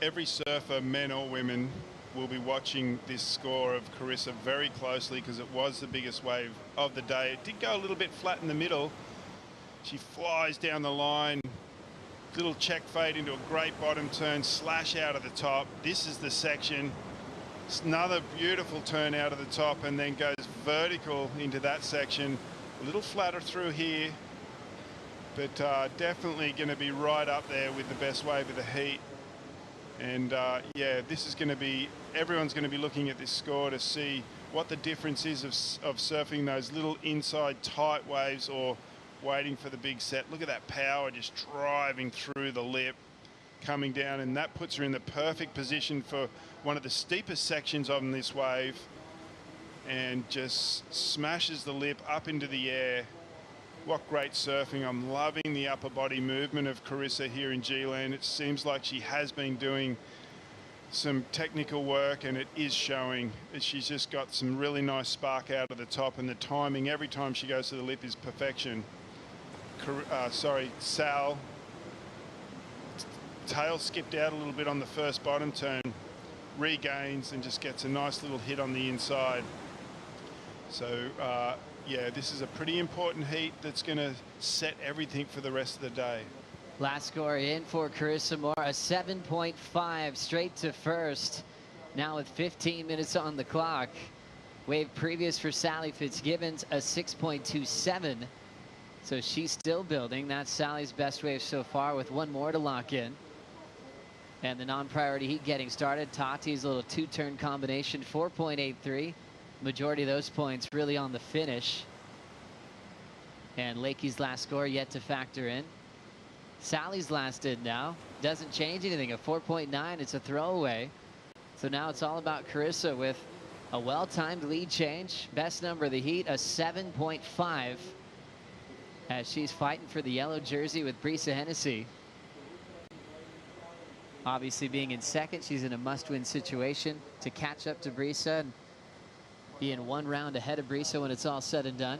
Every surfer, men or women, will be watching this score of Carissa very closely because it was the biggest wave of the day. It did go a little bit flat in the middle. She flies down the line. Little check fade into a great bottom turn, slash out of the top. This is the section. It's another beautiful turn out of the top and then goes vertical into that section. A little flatter through here, but definitely going to be right up there with the best wave of the heat. And yeah, this is going to be, everyone's going to be looking at this score to see what the difference is of surfing those little inside tight waves or waiting for the big set. Look at that power just driving through the lip, coming down, and that puts her in the perfect position for one of the steepest sections on this wave, and just smashes the lip up into the air. What great surfing. I'm loving the upper body movement of Carissa here in G-Land. It seems like she has been doing some technical work, and it is showing. She's just got some really nice spark out of the top, and the timing every time she goes to the lip is perfection. Sal, tail skipped out a little bit on the first bottom turn, regains and just gets a nice little hit on the inside. So yeah, this is a pretty important heat that's going to set everything for the rest of the day. Last score in for Carissa Moore, a 7.5 straight to first. Now with 15 minutes on the clock. Wave previous for Sally Fitzgibbons, a 6.27. So she's still building. That's Sally's best wave so far with one more to lock in. And the non-priority heat getting started. Tati's little two-turn combination, 4.83. Majority of those points really on the finish. And Lakey's last score yet to factor in. Sally's last in now. Doesn't change anything. A 4.9. It's a throwaway. So now it's all about Carissa with a well-timed lead change. Best number of the heat, a 7.5. As she's fighting for the yellow jersey with Breeza Hennessy. Obviously being in second, she's in a must-win situation to catch up to Breeza and be in one round ahead of Breeza when it's all said and done.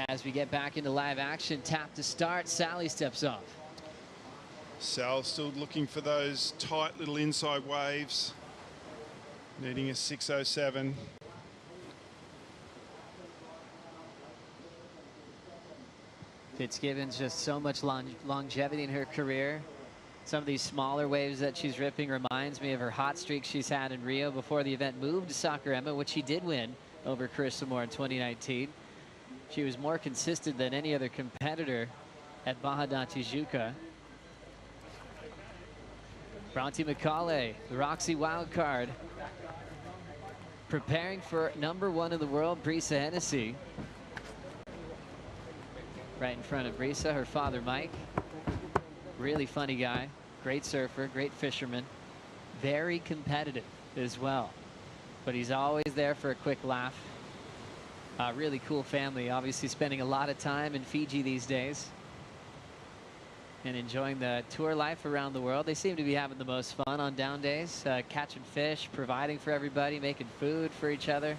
As we get back into live action, tap to start, Sally steps off. Sal's still looking for those tight little inside waves, needing a 607. Fitzgibbons just so much longevity in her career. Some of these smaller waves that she's ripping reminds me of her hot streak she's had in Rio before the event moved to Saquarema, which she did win over Carissa in 2019. She was more consistent than any other competitor at Baja da Tijuca. Bronte McCauley, the ROXY wildcard, preparing for #1 in the world, Breeza Hennessy. Right in front of Breeza, her father, Mike. Really funny guy, great surfer, great fisherman, very competitive as well. But he's always there for a quick laugh. Really cool family, obviously spending a lot of time in Fiji these days and enjoying the tour life around the world. They seem to be having the most fun on down days, catching fish, providing for everybody, making food for each other.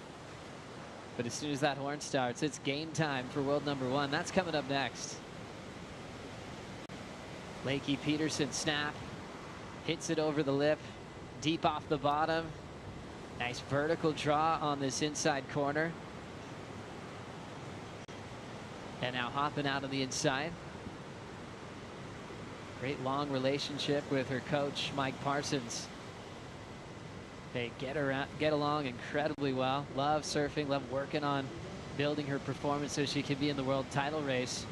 But as soon as that horn starts, it's game time for world #1. That's coming up next. Lakey Peterson snap, hits it over the lip, deep off the bottom. Nice vertical draw on this inside corner. And now hopping out on the inside. Great long relationship with her coach, Mike Parsons. They get along incredibly well. Love surfing, love working on building her performance so she can be in the world title race.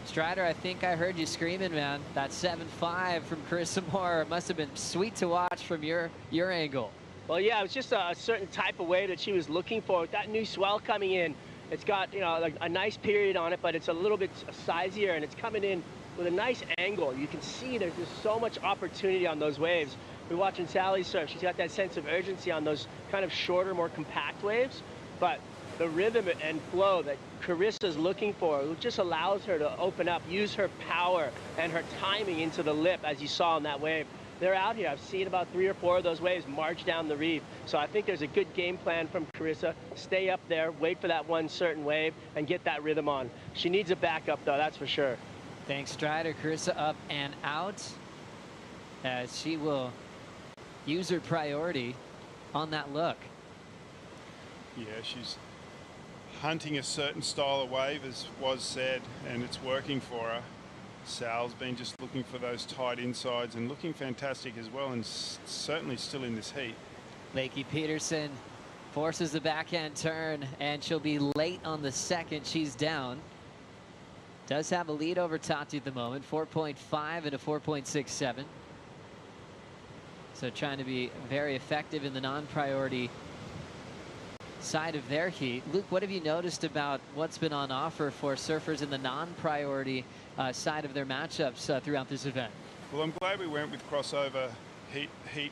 Strider, I think I heard you screaming, man. That 7.5 from Carissa Moore must have been sweet to watch from your angle. Well, yeah, it was just a certain type of wave that she was looking for. With that new swell coming in, it's got, you know, like a nice period on it, but it's a little bit sizier, and it's coming in with a nice angle. You can see there's just so much opportunity on those waves. We're watching Sally surf. She's got that sense of urgency on those kind of shorter, more compact waves, but the rhythm and flow that Carissa's looking for just allows her to open up, use her power and her timing into the lip, as you saw on that wave. They're out here. I've seen about 3 or 4 of those waves march down the reef. So I think there's a good game plan from Carissa. Stay up there, wait for that one certain wave, and get that rhythm on. She needs a backup, though, that's for sure. Thanks, Strider. Carissa up and out, as she will use her priority on that look. Yeah, she's hunting a certain style of wave, as was said, and it's working for her. Sal's been just looking for those tight insides and looking fantastic as well, and certainly still in this heat. Lakey Peterson forces the backhand turn, and she'll be late on the second. She's down. Does have a lead over Tati at the moment, 4.5 and a 4.67. So trying to be very effective in the non-priority side of their heat. Luke, what have you noticed about what's been on offer for surfers in the non-priority side of their matchups throughout this event? Well, I'm glad we went with crossover heat.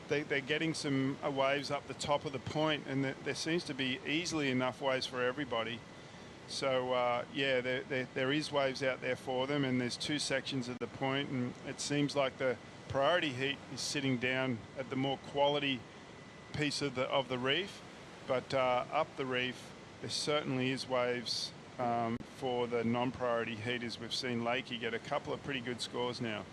They're getting some waves up the top of the point, and there seems to be easily enough waves for everybody. So yeah, there is waves out there for them, and there's 2 sections of the point, and it seems like the priority heat is sitting down at the more quality piece of the reef, but up the reef there certainly is waves for the non-priority heaters. We've seen Lakey get a couple of pretty good scores now.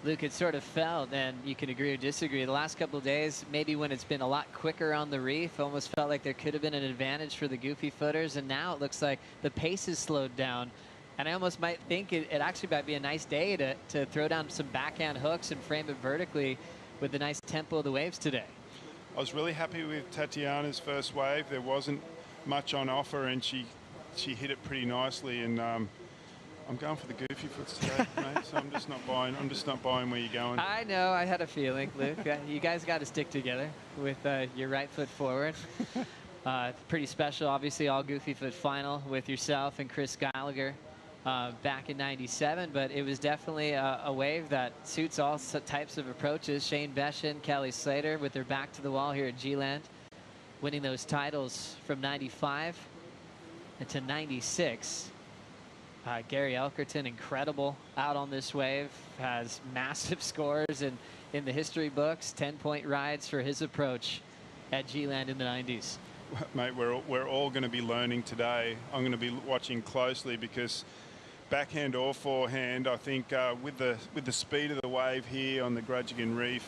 Luke, it sort of felt, and you can agree or disagree, the last couple of days, maybe when it's been a lot quicker on the reef, almost felt like there could have been an advantage for the goofy footers, and now it looks like the pace is slowed down. And I almost might think it actually might be a nice day to throw down some backhand hooks and frame it vertically with the nice tempo of the waves today. I was really happy with Tatiana's first wave. There wasn't much on offer, and she hit it pretty nicely. And I'm going for the goofy foots today, mate. So I'm just not buying where you're going. I know. I had a feeling, Luke. You guys got to stick together with your right foot forward. Pretty special, obviously, all goofy foot final with yourself and Chris Gallagher back in '97, but it was definitely a wave that suits all types of approaches. Shane Beshin, Kelly Slater with their back to the wall here at G-Land, winning those titles from '95 to '96. Gary Elkerton, incredible out on this wave, has massive scores in the history books, 10-point rides for his approach at G-Land in the '90s. Mate, we're all going to be learning today. I'm going to be watching closely because backhand or forehand. I think with the speed of the wave here on the Grudgegan Reef,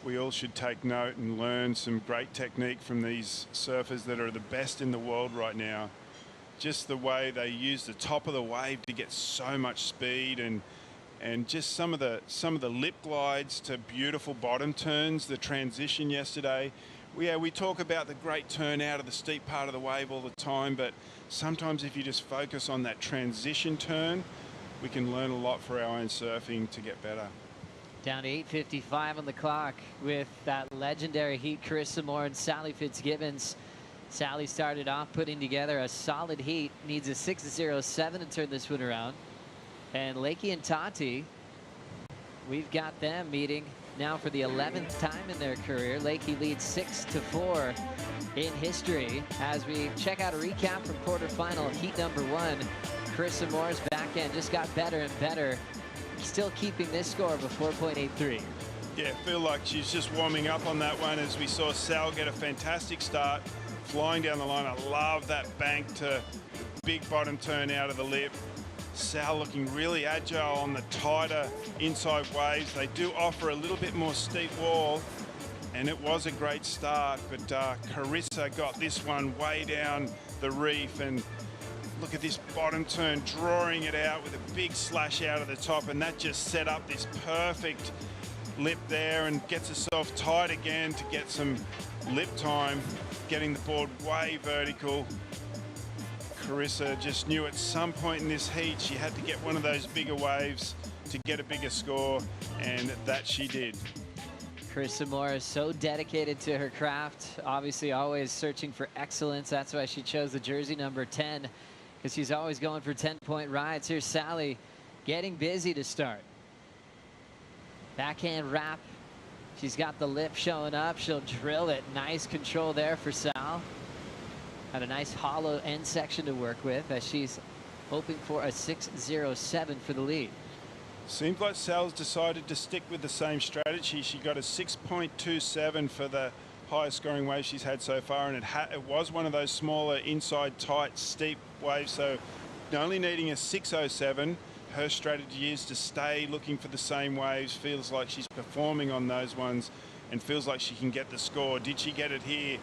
we all should take note and learn some great technique from these surfers that are the best in the world right now. Just the way they use the top of the wave to get so much speed, and just some of the lip glides to beautiful bottom turns. The transition yesterday, we talk about the great turn out of the steep part of the wave all the time, but sometimes if you just focus on that transition turn, we can learn a lot for our own surfing to get better. Down to 8:55 on the clock with that legendary heat, Carissa Moore and Sally Fitzgibbons. Sally started off putting together a solid heat, needs a 6.07 to turn this one around. And Lakey and Tati, we've got them meeting now for the 11th time in their career. Lakey leads 6-4 in history. As we check out a recap from quarterfinal heat number 1, Carissa Moore's backhand just got better and better, still keeping this score of a 4.83. Yeah, feel like she's just warming up on that one, as we saw Sal get a fantastic start, flying down the line. I love that bank to big bottom turn out of the lip. Sal looking really agile on the tighter inside waves. They do offer a little bit more steep wall, and it was a great start, but Carissa got this one way down the reef, and look at this bottom turn, drawing it out with a big slash out of the top, and that just set up this perfect lip there, and gets herself tight again to get some lip time, getting the board way vertical. Carissa just knew at some point in this heat she had to get one of those bigger waves to get a bigger score, and that she did. Carissa Moore is so dedicated to her craft, obviously always searching for excellence. That's why she chose the jersey number 10, because she's always going for 10-point rides. Here's Sally getting busy to start. Backhand wrap. She's got the lip showing up. She'll drill it. Nice control there for Sal. Had a nice hollow end section to work with, as she's hoping for a 6.07 for the lead. Seems like Sal's decided to stick with the same strategy. She got a 6.27 for the highest scoring wave she's had so far, and it was one of those smaller inside tight steep waves, so only needing a 6.07. Her strategy is to stay looking for the same waves. Feels like she's performing on those ones and feels like she can get the score. Did she get it here?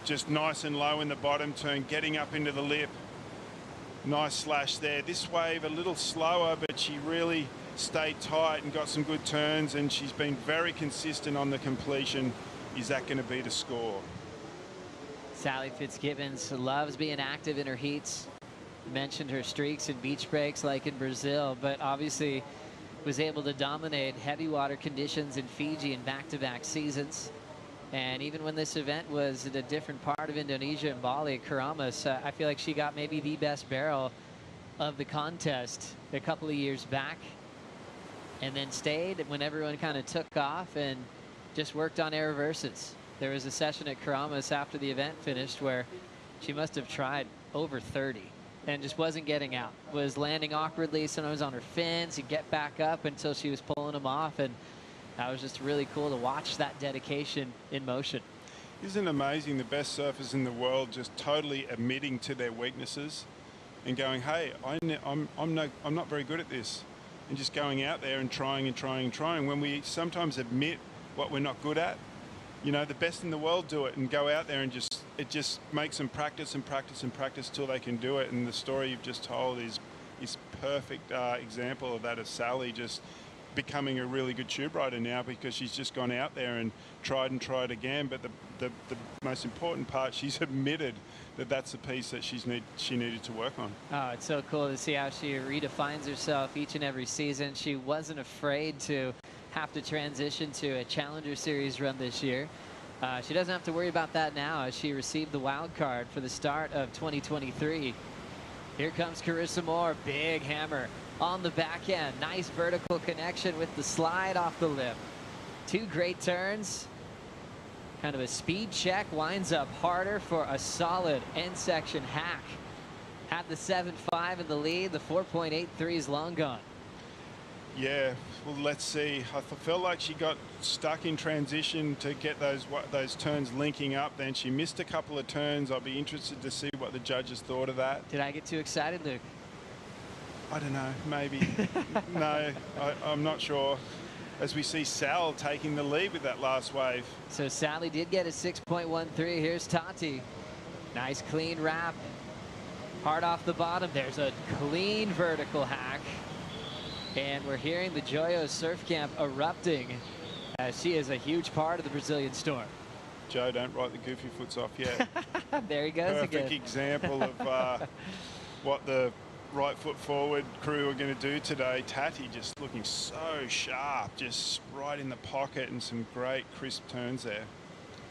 Just nice and low in the bottom turn, getting up into the lip. Nice slash there. This wave a little slower, but she really stayed tight and got some good turns, and she's been very consistent on the completion. Is that going to be the score? Sally Fitzgibbons loves being active in her heats. Mentioned her streaks and beach breaks like in Brazil, but obviously was able to dominate heavy water conditions in Fiji in back-to-back seasons. And even when this event was in a different part of Indonesia, in Bali, Keramas, I feel like she got maybe the best barrel of the contest a couple of years back, and then stayed when everyone kind of took off and just worked on air reverses. There was a session at Keramas after the event finished where she must have tried over 30 and just wasn't getting out. Was landing awkwardly, sometimes on her fins, and get back up until she was pulling them off, and that was just really cool to watch that dedication in motion. Isn't it amazing, the best surfers in the world just totally admitting to their weaknesses and going, hey, I'm not very good at this, and just going out there and trying and trying and trying. When we sometimes admit what we're not good at, you know, the best in the world do it and go out there and it just makes them practice and practice and practice till they can do it. And the story you've just told is perfect example of that, of Sally just becoming a really good tube rider now, because she's just gone out there and tried again. But the most important part, she's admitted that that's the piece that she needed to work on. Oh, it's so cool to see how she redefines herself each and every season. She wasn't afraid to have to transition to a Challenger Series run this year. She doesn't have to worry about that now, as she received the wild card for the start of 2023. Here comes Carissa Moore, big hammer on the backhand. Nice vertical connection with the slide off the lip. Two great turns. Kind of a speed check, winds up harder for a solid end section hack. Had the 7.5 in the lead, the 4.83 is long gone. Yeah, well, let's see. I felt like she got stuck in transition to get those turns linking up. Then she missed a couple of turns. I'll be interested to see what the judges thought of that. Did I get too excited, Luke? I don't know, maybe. No, I'm not sure. As we see Sal taking the lead with that last wave. So Sally did get a 6.13. Here's Tati. Nice clean wrap. Hard off the bottom. There's a clean vertical hack. And we're hearing the Joyo Surf Camp erupting as she is a huge part of the Brazilian storm. Joe, don't write the goofy foots off yet. There he goes again. Perfect example of what the right foot forward crew are going to do today. Tati just looking so sharp, just right in the pocket, and some great crisp turns there.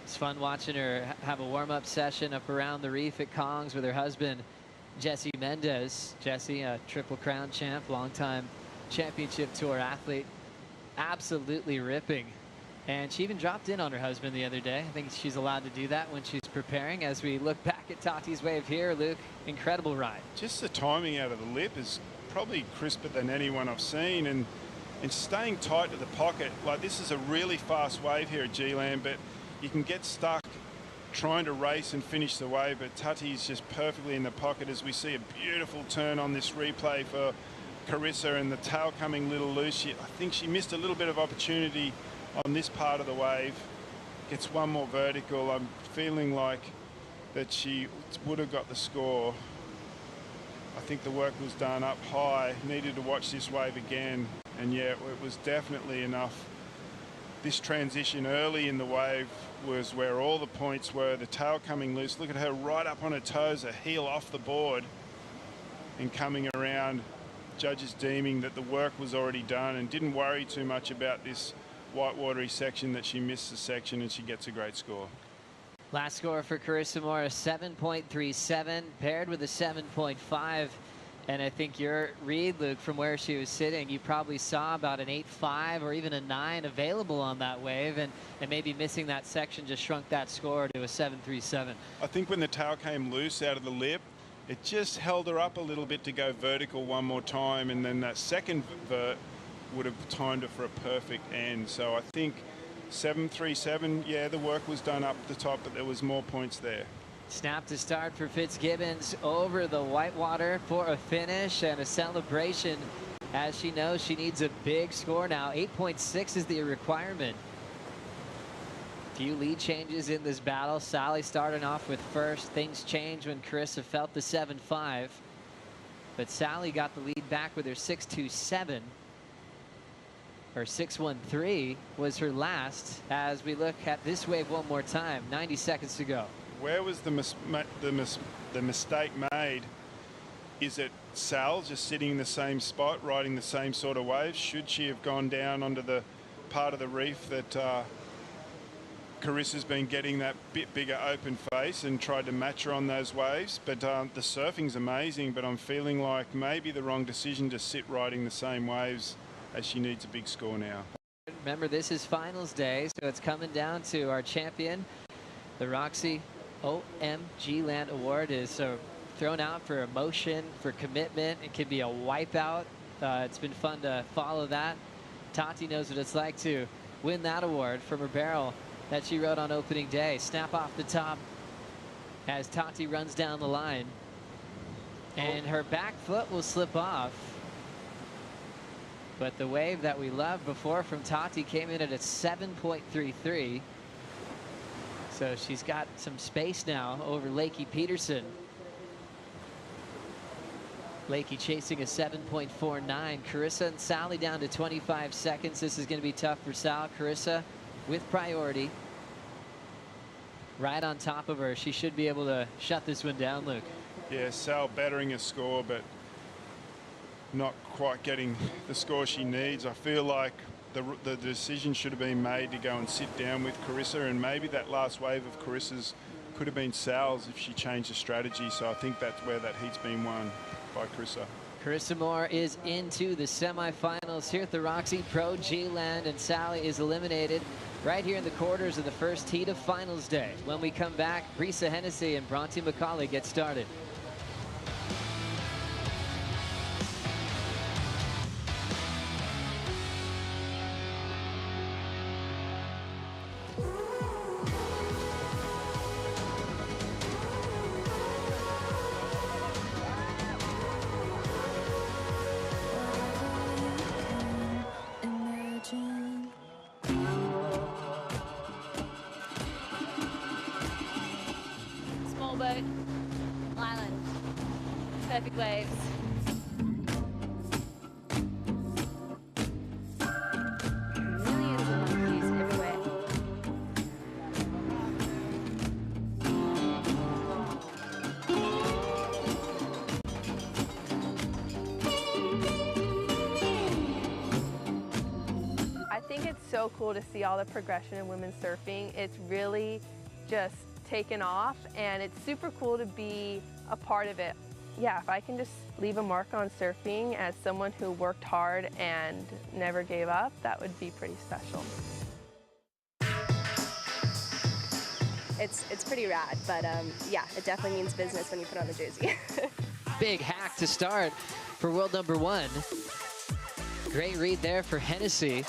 It's fun watching her have a warm-up session up around the reef at Kong's with her husband, Jesse Mendez. Jesse, a Triple Crown champ, longtime championship tour athlete, absolutely ripping. And she even dropped in on her husband the other day. I think she's allowed to do that when she's preparing. As we look back at Tati's wave here, Luke, incredible ride. Just the timing out of the lip is probably crisper than anyone I've seen, and staying tight to the pocket. Like, this is a really fast wave here at G-Land, but you can get stuck trying to race and finish the wave, but Tati's just perfectly in the pocket as we see a beautiful turn on this replay for Carissa, and the tail coming a little loose. I think she missed a little bit of opportunity on this part of the wave. Gets one more vertical. I'm feeling like that she would have got the score. I think the work was done up high. Needed to watch this wave again, and yeah, it was definitely enough. This transition early in the wave was where all the points were. The tail coming loose. Look at her right up on her toes, a heel off the board and coming around. Judges deeming that the work was already done and didn't worry too much about this whitewatery section, that she missed the section, and she gets a great score. Last score for Carissa Moore, a 7.37 paired with a 7.5. And I think your read, Luke, from where she was sitting, you probably saw about an 8.5 or even a 9 available on that wave, and maybe missing that section just shrunk that score to a 7.37. I think when the tail came loose out of the lip, it just held her up a little bit to go vertical one more time, and then that second vert would have timed her for a perfect end. So I think 7.37, yeah, the work was done up the top, but there was more points there. Snap to start for Fitzgibbons over the whitewater for a finish and a celebration, as she knows she needs a big score now. 8.6 is the requirement. Few lead changes in this battle. Sally starting off with first. Things changed when Carissa felt the 7.5, but Sally got the lead back with her 6.27. Her 6.13 was her last, as we look at this wave one more time. 90 seconds to go. Where was the mistake made? Is it Sal just sitting in the same spot, riding the same sort of waves? Should she have gone down onto the part of the reef that Carissa's been getting that bit bigger open face and tried to match her on those waves? But the surfing's amazing, but I'm feeling like maybe the wrong decision to sit riding the same waves, as she needs a big score now. Remember, this is finals day, so it's coming down to our champion. The ROXY OMG Land Award is thrown out for emotion, for commitment. It could be a wipeout. It's been fun to follow that. Tati knows what it's like to win that award from her barrel that she rode on opening day. Snap off the top as Tati runs down the line. And her back foot will slip off. But the wave that we loved before from Tati came in at a 7.33. So she's got some space now over Lakey Peterson. Lakey chasing a 7.49. Carissa and Sally down to 25 seconds. This is going to be tough for Sal. Carissa with priority. Right on top of her. She should be able to shut this one down, Luke. Yeah, Sal bettering a score, but not quite getting the score she needs. I feel like the decision should have been made to go and sit down with Carissa, and maybe that last wave of Carissa's could have been Sal's if she changed the strategy. So I think that's where that heat's been won by Carissa. Carissa Moore is into the semifinals here at the ROXY Pro G-Land, and Sally is eliminated right here in the quarters of the first heat of finals day. When we come back, Breeza Hennessy and Bronte McCauley get started. Perfect waves. Millions of monkeys everywhere. I think it's so cool to see all the progression in women's surfing. It's really just taken off, and it's super cool to be a part of it. Yeah, if I can just leave a mark on surfing as someone who worked hard and never gave up, that would be pretty special. It's pretty rad, but yeah, it definitely means business when you put on the jersey. Big hack to start for world number one. Great read there for Hennessy.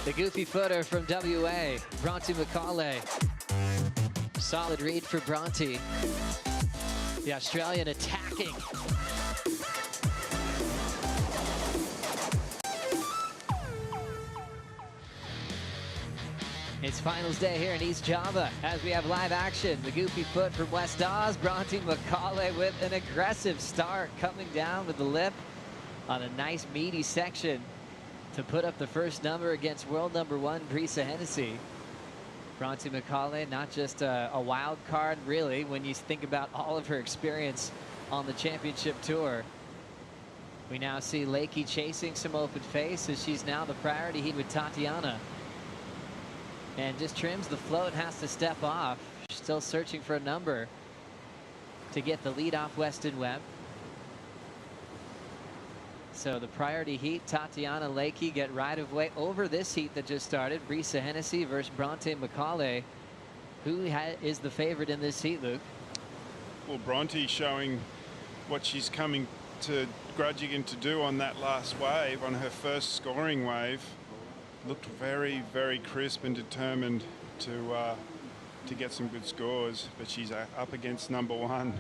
The goofy footer from WA, Bronte McCauley. Solid read for Bronte. The Australian attacking. It's finals day here in East Java as we have live action. The goofy foot from West Oz, Bronte McCauley with an aggressive start coming down with the lip on a nice meaty section to put up the first number against world number one, Breeza Hennessy. Bronte McCauley, not just a wild card, really, when you think about all of her experience on the championship tour. We now see Lakey chasing some open face as she's now the priority heat with Tatiana. And just trims the float, has to step off. Still searching for a number to get the lead off Weston-Webb. So the priority heat, Tatiana, Lakey get right of way over this heat that just started. Breeza Hennessy versus Bronte McCauley. Who is the favorite in this heat, Luke? Well, Bronte showing what she's coming to grudging to do on that last wave, on her first scoring wave. Looked very, very crisp and determined to get some good scores, but she's up against number one,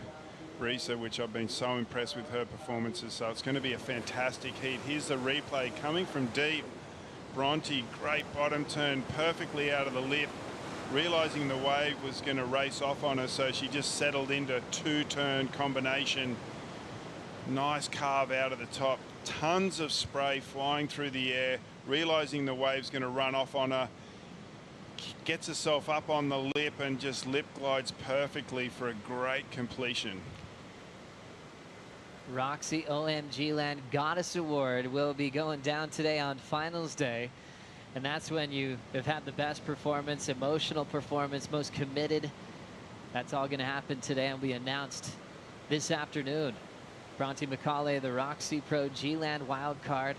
Breeza, which I've been so impressed with her performances. So it's going to be a fantastic heat. Here's the replay coming from deep. Bronte, great bottom turn, perfectly out of the lip, realizing the wave was going to race off on her, so she just settled into two-turn combination. Nice carve out of the top, tons of spray flying through the air, realizing the wave's going to run off on her, gets herself up on the lip and just lip glides perfectly for a great completion. ROXY OMG Land Goddess Award will be going down today on finals day. And that's when you have had the best performance, emotional performance, most committed. That's all going to happen today and be announced this afternoon. Bronte McCauley, the ROXY Pro G-Land wildcard.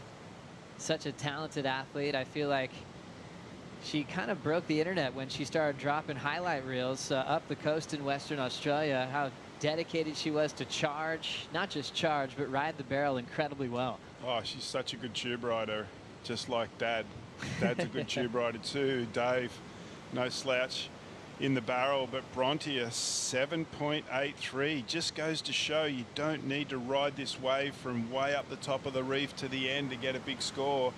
Such a talented athlete. I feel like she kind of broke the internet when she started dropping highlight reels up the coast in Western Australia. How dedicated she was to charge, not just charge, but ride the barrel incredibly well. Oh, she's such a good tube rider, just like Dad. Dad's a good tube rider too. Dave, no slouch in the barrel, but Bronte a 7.83 just goes to show you don't need to ride this wave from way up the top of the reef to the end to get a big score.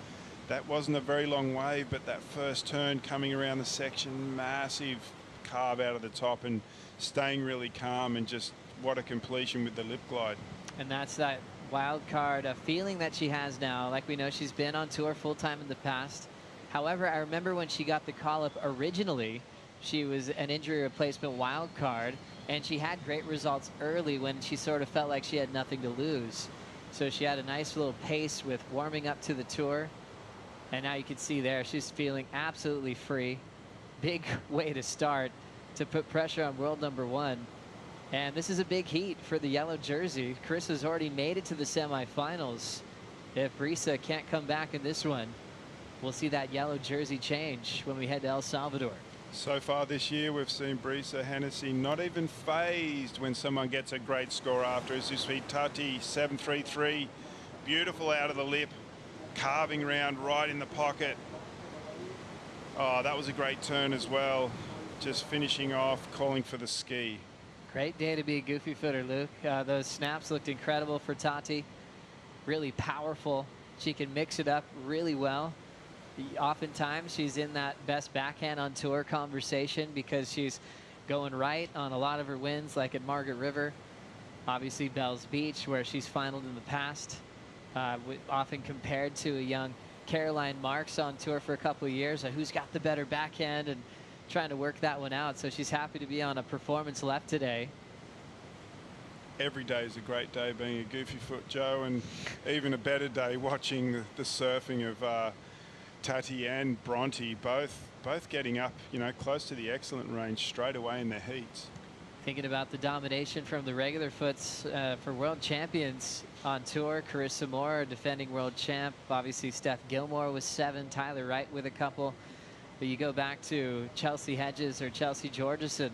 That wasn't a very long wave, but that first turn coming around the section, massive carve out of the top and staying really calm, and just what a completion with the lip glide. And that's that wild card feeling that she has now. Like we know, she's been on tour full time in the past. However, I remember when she got the call up originally, she was an injury replacement wild card, and she had great results early when she sort of felt like she had nothing to lose. So she had a nice little pace with warming up to the tour. And now you can see there, she's feeling absolutely free. Big way to start to put pressure on world number one. And this is a big heat for the yellow jersey. Carissa's already made it to the semifinals. If Breeza can't come back in this one, we'll see that yellow jersey change when we head to El Salvador. So far this year, we've seen Breeza Hennessy not even phased when someone gets a great score after. As you see, Tati 7.33, beautiful out of the lip, carving round right in the pocket. Oh, that was a great turn as well. Just finishing off, calling for the ski. Great day to be a goofy footer, Luke. Those snaps looked incredible for Tati. Really powerful. She can mix it up really well. Oftentimes she's in that best backhand on tour conversation because she's going right on a lot of her wins, like at Margaret River. Obviously, Bells Beach, where she's finaled in the past, often compared to a young Caroline Marks on tour for a couple of years. Who's got the better backhand, and trying to work that one out. So she's happy to be on a performance left today. Every day is a great day being a goofy foot, Joe, and even a better day watching the surfing of Tati and Bronte, both getting up, you know, close to the excellent range straight away in their heats. Thinking about the domination from the regular foots for world champions on tour. Carissa Moore, defending world champ. Obviously, Steph Gilmore was 7. Tyler Wright with a couple. But you go back to Chelsea Hedges or Chelsea Georgeson,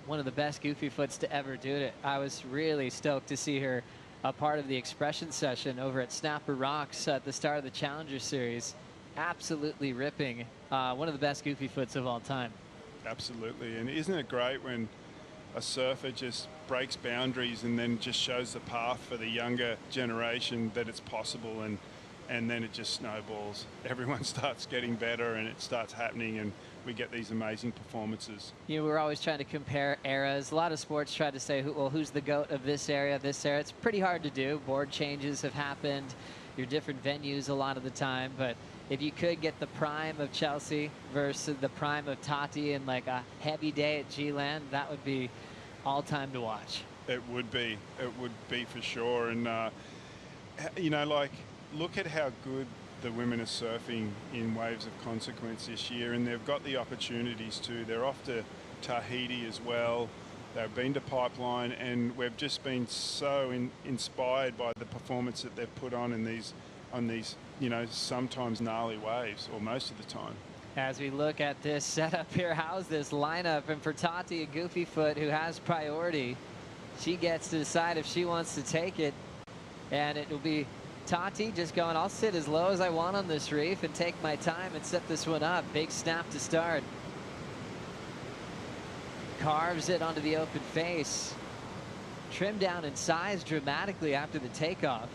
one of the best goofy foots to ever do it. I was really stoked to see her a part of the expression session over at Snapper Rocks at the start of the Challenger Series. Absolutely ripping. One of the best goofy foots of all time. Absolutely. And isn't it great when a surfer just breaks boundaries and then just shows the path for the younger generation that it's possible, and then it just snowballs. Everyone starts getting better and it starts happening, and we get these amazing performances. You know, we're always trying to compare eras. A lot of sports try to say, well, who's the GOAT of this area, this era? It's pretty hard to do. Board changes have happened. Your different venues a lot of the time, but if you could get the prime of Chelsea versus the prime of Tati in like a heavy day at G-Land, that would be all time to watch. It would be for sure. And, you know, like, look at how good the women are surfing in Waves of Consequence this year, and they've got the opportunities too. They're off to Tahiti as well. They've been to Pipeline, and we've just been so inspired by the performance that they've put on these, you know, sometimes gnarly waves, or most of the time. As we look at this setup here, how's this lineup? And for Tati, a goofy foot who has priority, she gets to decide if she wants to take it, and it will be Tati just going, I'll sit as low as I want on this reef and take my time and set this one up. Big snap to start. Carves it onto the open face. Trimmed down in size dramatically after the takeoff.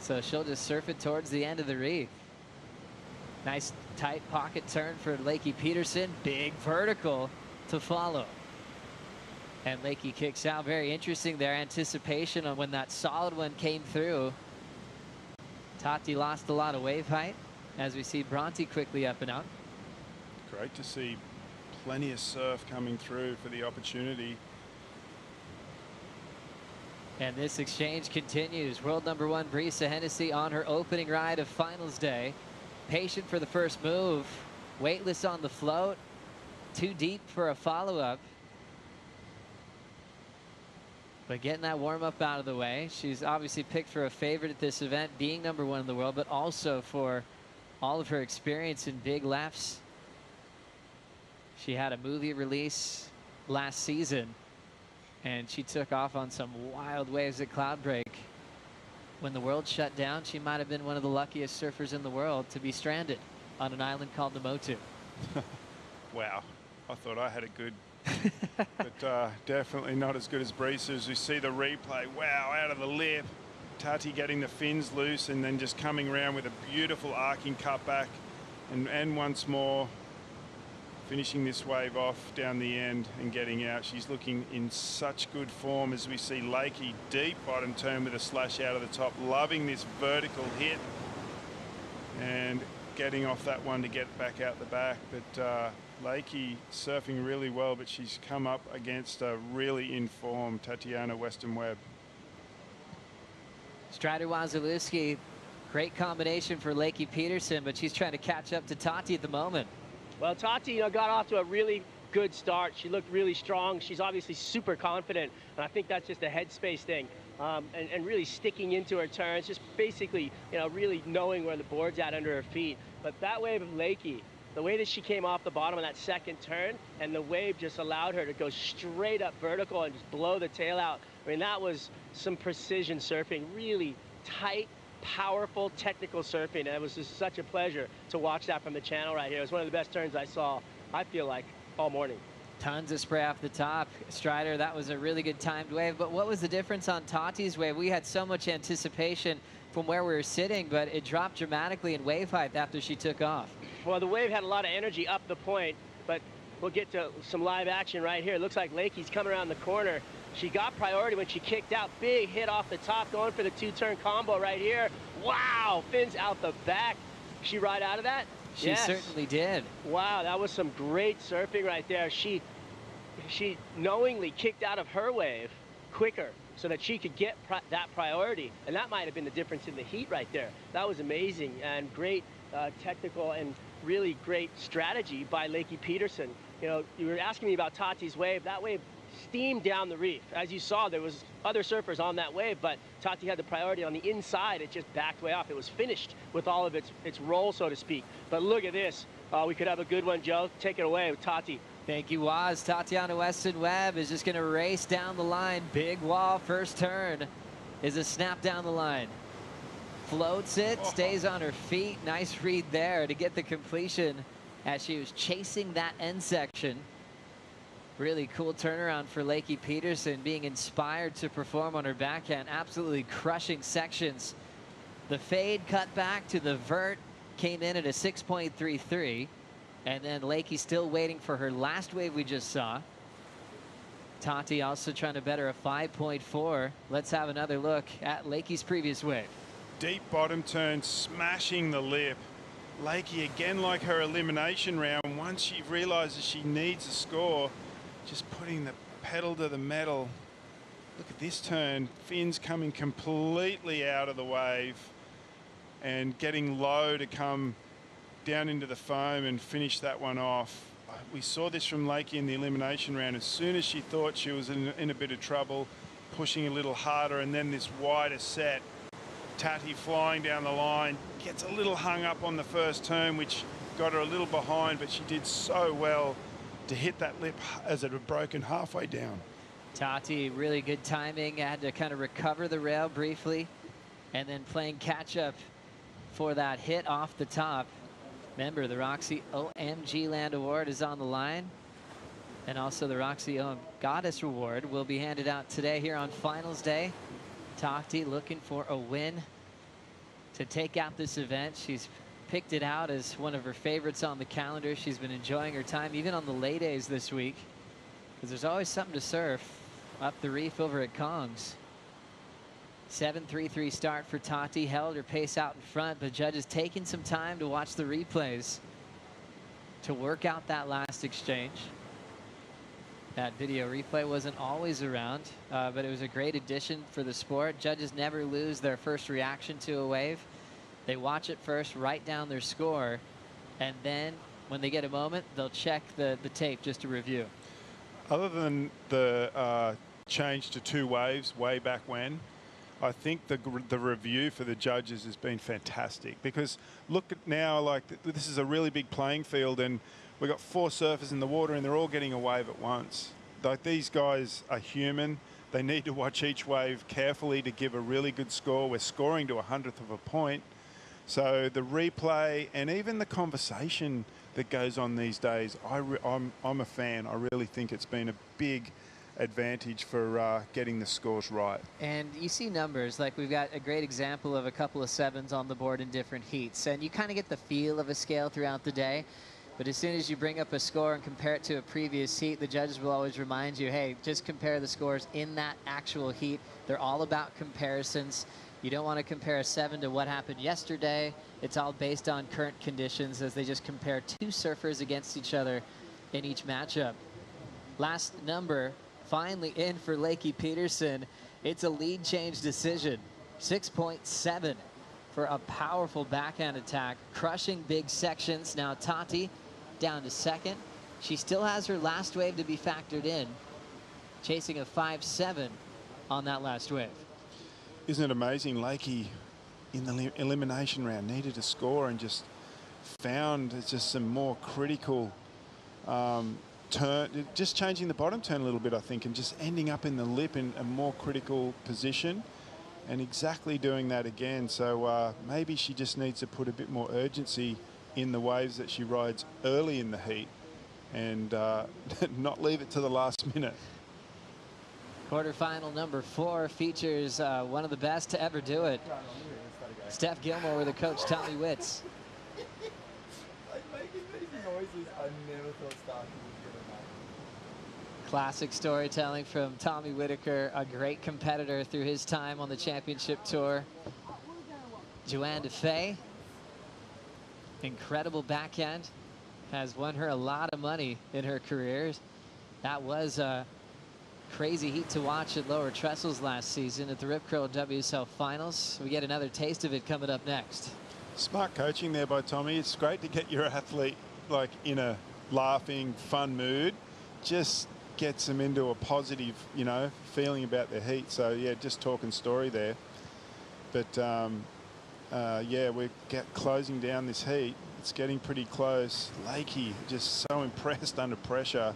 So she'll just surf it towards the end of the reef. Nice tight pocket turn for Lakey Peterson. Big vertical to follow. And Lakey kicks out. Very interesting, their anticipation on when that solid one came through. Tati lost a lot of wave height as we see Bronte quickly up and out. Great to see plenty of surf coming through for the opportunity. And this exchange continues. World #1 Breeza Hennessy on her opening ride of finals day. Patient for the first move. Weightless on the float. Too deep for a follow-up. But getting that warm-up out of the way. She's obviously picked for a favorite at this event, being #1 in the world, but also for all of her experience in big lefts. She had a movie release last season, and she took off on some wild waves at Cloudbreak. When the world shut down, she might have been one of the luckiest surfers in the world to be stranded on an island called Namotu. Wow, I thought I had a good, but definitely not as good as Breeza. As we see the replay, wow, out of the lip. Tati getting the fins loose and then just coming around with a beautiful arcing cutback, and once more finishing this wave off down the end and getting out. She's looking in such good form as we see Lakey deep bottom turn with a slash out of the top, loving this vertical hit and getting off that one to get back out the back. But Lakey surfing really well, but she's come up against a really in-form Tatiana Weston-Webb. Strider Wazalewski, great combination for Lakey Peterson, but she's trying to catch up to Tati at the moment. Well, Tati, you know, got off to a really good start. She looked really strong. She's obviously super confident, and I think that's just a headspace thing. And really sticking into her turns, just basically, you know, really knowing where the board's at under her feet. But that wave of Lakey, the way that she came off the bottom of that second turn, and the wave just allowed her to go straight up vertical and just blow the tail out. I mean, that was some precision surfing, really tight, powerful, technical surfing. And it was just such a pleasure to watch that from the channel right here. It was one of the best turns I saw, I feel like, all morning. Tons of spray off the top. Strider, that was a really good timed wave. But what was the difference on Tati's wave? We had so much anticipation from where we were sitting, but it dropped dramatically in wave height after she took off. Well, the wave had a lot of energy up the point, but we'll get to some live action right here. It looks like Lakey's coming around the corner. She got priority when she kicked out. Big hit off the top, going for the two-turn combo right here. Wow, fins out the back. She ride out of that? She certainly did. Wow, that was some great surfing right there. She knowingly kicked out of her wave quicker so that she could get that priority. And that might have been the difference in the heat right there. That was amazing and great technical and really great strategy by Lakey Peterson. You know, you were asking me about Tati's wave. That wave steamed down the reef. As you saw, there was other surfers on that wave, but Tati had the priority on the inside. It just backed way off. It was finished with all of its roll, so to speak. But look at this. We could have a good one, Joe. Take it away with Tati. Thank you, Waz. Tatiana Weston-Webb is just going to race down the line. Big wall, first turn is a snap down the line. Floats it, stays on her feet. Nice read there to get the completion as she was chasing that end section. Really cool turnaround for Lakey Peterson, being inspired to perform on her backhand. Absolutely crushing sections. The fade cut back to the vert came in at a 6.33. And then Lakey still waiting for her last wave we just saw. Tati also trying to better a 5.4. Let's have another look at Lakey's previous wave. Deep bottom turn, smashing the lip. Lakey again, like her elimination round, once she realizes she needs a score, just putting the pedal to the metal. Look at this turn, fins coming completely out of the wave and getting low to come down into the foam and finish that one off. We saw this from Lakey in the elimination round. As soon as she thought she was in a bit of trouble, pushing a little harder, and then this wider set. Tati flying down the line, gets a little hung up on the first turn, which got her a little behind, but she did so well to hit that lip as it had broken halfway down. Tati, really good timing, had to kind of recover the rail briefly, and then playing catch up for that hit off the top. Remember, the ROXY OMG Land Award is on the line, and also the ROXY OM Goddess Award will be handed out today here on Finals Day. Tati looking for a win to take out this event. She's picked it out as one of her favorites on the calendar. She's been enjoying her time even on the lay days this week, because there's always something to surf up the reef over at Kong's. 7.33 start for Tati, held her pace out in front, but judges taking some time to watch the replays to work out that last exchange. That video replay wasn't always around, but it was a great addition for the sport. Judges never lose their first reaction to a wave. They watch it first, write down their score, and then when they get a moment, they'll check the tape just to review. Other than the change to 2 waves way back when, I think the review for the judges has been fantastic, because look at now, like this is a really big playing field, and we've got 4 surfers in the water and they're all getting a wave at once. Like, these guys are human. They need to watch each wave carefully to give a really good score. We're scoring to 100th of a point. So the replay and even the conversation that goes on these days, I'm a fan. I really think it's been a big advantage for getting the scores right. And you see numbers, like we've got a great example of a couple of 7s on the board in different heats, and you kind of get the feel of a scale throughout the day. But as soon as you bring up a score and compare it to a previous heat, the judges will always remind you, hey, just compare the scores in that actual heat. They're all about comparisons. You don't want to compare a 7 to what happened yesterday. It's all based on current conditions, as they just compare 2 surfers against each other in each matchup. Last number finally in for Lakey Peterson. It's a lead change decision. 6.7 for a powerful backhand attack, crushing big sections. Now Tati down to 2nd. She still has her last wave to be factored in, chasing a 5.7 on that last wave. Isn't it amazing? Lakey in the elimination round needed a score and just found just some more critical turn, just changing the bottom turn a little bit, I think, and just ending up in the lip in a more critical position, and exactly doing that again. So maybe she just needs to put a bit more urgency in the waves that she rides early in the heat, and not leave it to the last minute. Quarterfinal number 4 features one of the best to ever do it. Steph Gilmore with the coach Tommy Witz. noises I never thought Starkey would get on that. Classic storytelling from Tommy Whitaker, a great competitor through his time on the championship tour. Joanna Faye, incredible backhand, has won her a lot of money in her career. That was a crazy heat to watch at lower trestles last season at the Rip Curl WSL Finals. We get another taste of it coming up next. Smart coaching there by Tommy. It's great to get your athlete like in a laughing, fun mood. Just gets them into a positive, you know, feeling about their heat. So yeah, just talking story there. But yeah, we're closing down this heat. It's getting pretty close. Lakey just so impressed under pressure,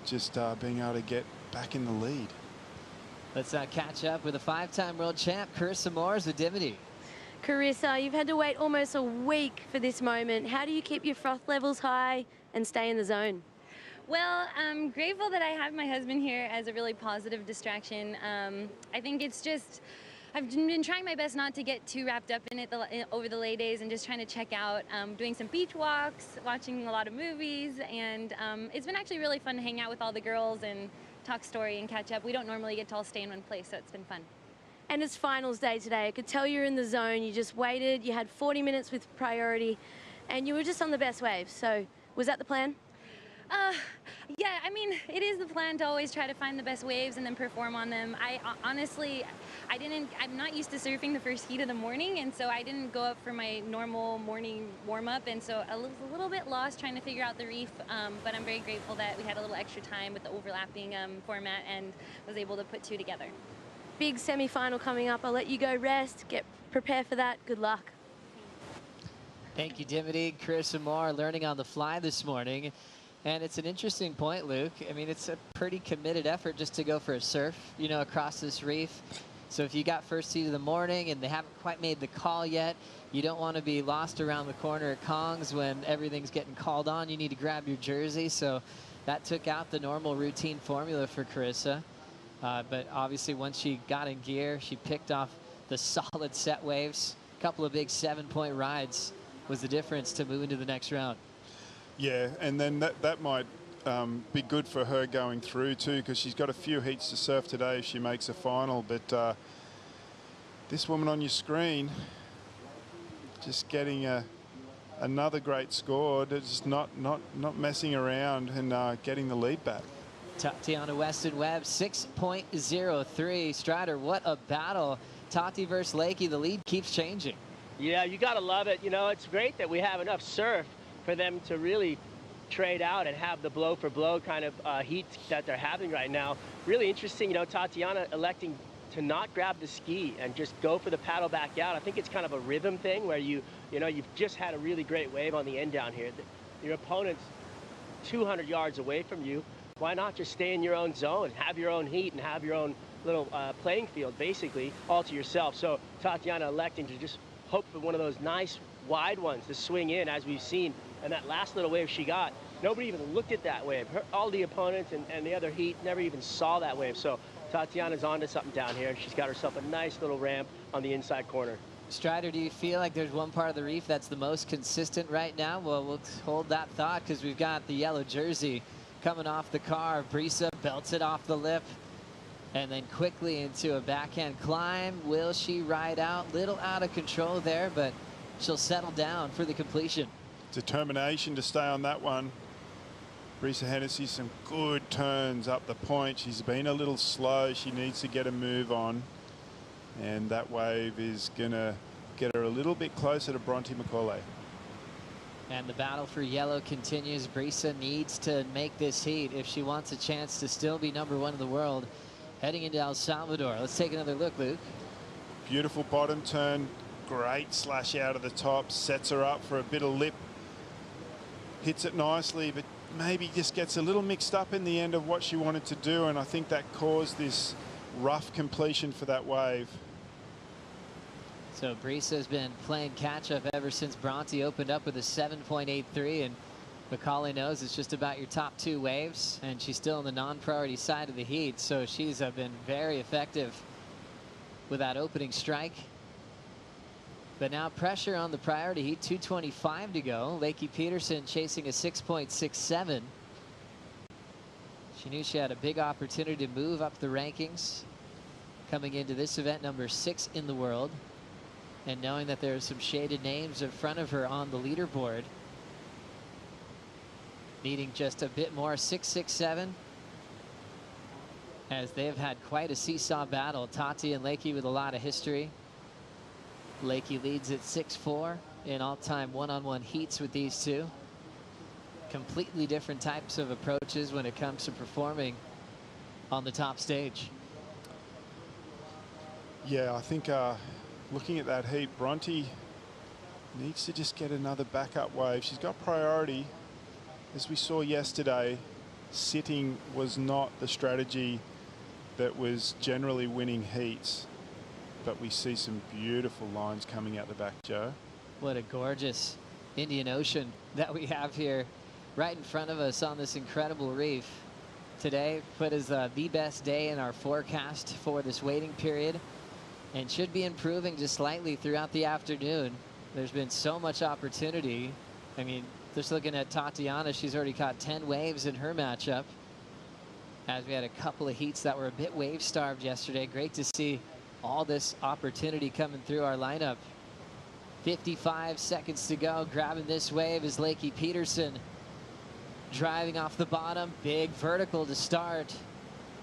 just being able to get back in the lead. Let's catch up with a 5-time world champ, Carissa Moores with Dimity. Carissa, you've had to wait almost a week for this moment. How do you keep your froth levels high and stay in the zone? Well, I'm grateful that I have my husband here as a really positive distraction. I think it's just, I've been trying my best not to get too wrapped up in it over the lay days and just trying to check out, doing some beach walks, watching a lot of movies, and it's been actually really fun to hang out with all the girls and talk story and catch up. We don't normally get to all stay in one place, so it's been fun. And it's finals day today. I could tell you're in the zone. You just waited. You had 40 minutes with priority, and you were just on the best waves. So was that the plan? Yeah, I mean, it is the plan to always try to find the best waves and then perform on them. Honestly, I'm not used to surfing the first heat of the morning, and so I didn't go up for my normal morning warm-up, and so I was a little bit lost trying to figure out the reef, but I'm very grateful that we had a little extra time with the overlapping format and was able to put two together. Big semi-final coming up. I'll let you go rest, get prepared for that. Good luck. Thank you, Dimity. Carissa Moore learning on the fly this morning. And it's an interesting point, Luke. I mean, it's a pretty committed effort just to go for a surf, you know, across this reef. So if you got first heat of the morning and they haven't quite made the call yet, you don't want to be lost around the corner at Kong's when everything's getting called on. You need to grab your jersey. So that took out the normal routine formula for Carissa. But obviously once she got in gear, she picked off the solid set waves. A couple of big 7-point rides was the difference to move into the next round. Yeah, and then that might be good for her going through too, because she's got a few heats to surf today if she makes a final. But this woman on your screen, just getting another great score, just not messing around and getting the lead back. Tatiana Weston-Webb, 6.03. Strider, what a battle. Tati versus Lakey, the lead keeps changing. Yeah, you gotta love it. You know, it's great that we have enough surf for them to really trade out and have the blow for blow kind of heat that they're having right now. Really interesting, you know, Tatiana electing to not grab the ski and just go for the paddle back out. I think it's kind of a rhythm thing where you know, you've just had a really great wave on the end down here. Your opponent's 200 yards away from you. Why not just stay in your own zone, have your own heat, and have your own little playing field, basically, all to yourself. So Tatiana electing to just hope for one of those nice wide ones to swing in, as we've seen. And that last little wave she got, nobody even looked at that wave. All the opponents and the other heat never even saw that wave. So Tatiana's onto something down here. She's got herself a nice little ramp on the inside corner. Strider, do you feel like there's one part of the reef that's the most consistent right now? Well, we'll hold that thought because we've got the yellow jersey coming off the car. Breeza belts it off the lip and then quickly into a backhand climb. Will she ride out? Little out of control there, but she'll settle down for the completion. Determination to stay on that one. Breeza Hennessy, some good turns up the point. She's been a little slow. She needs to get a move on. And that wave is going to get her a little bit closer to Bronte McCauley. And the battle for yellow continues. Breeza needs to make this heat if she wants a chance to still be #1 in the world heading into El Salvador. Let's take another look, Luke. Beautiful bottom turn. Great slash out of the top. Sets her up for a bit of lip. Hits it nicely, but maybe just gets a little mixed up in the end of what she wanted to do, and I think that caused this rough completion for that wave. So Breeza's been playing catch-up ever since Bronte opened up with a 7.83, and McCauley knows it's just about your top 2 waves, and she's still on the non-priority side of the heat, so she's been very effective with that opening strike. But now pressure on the priority heat, 2:25 to go. Lakey Peterson chasing a 6.67. She knew she had a big opportunity to move up the rankings coming into this event, number 6 in the world. And knowing that there are some shaded names in front of her on the leaderboard. Needing just a bit more, 6.67. As they have had quite a seesaw battle. Tati and Lakey with a lot of history. Lakey leads at 6-4 in all-time one-on-one heats with these two. Completely different types of approaches when it comes to performing on the top stage. Yeah, I think looking at that heat, Bronte needs to just get another backup wave. She's got priority. As we saw yesterday, sitting was not the strategy that was generally winning heats. But we see some beautiful lines coming out the back, Joe. What a gorgeous Indian Ocean that we have here right in front of us on this incredible reef. Today put as the best day in our forecast for this waiting period, and should be improving just slightly throughout the afternoon. There's been so much opportunity. I mean, just looking at Tatiana, she's already caught 10 waves in her matchup, as we had a couple of heats that were a bit wave starved yesterday. Great to see all this opportunity coming through our lineup. 55 seconds to go. Grabbing this wave is Lakey Peterson. Driving off the bottom. Big vertical to start.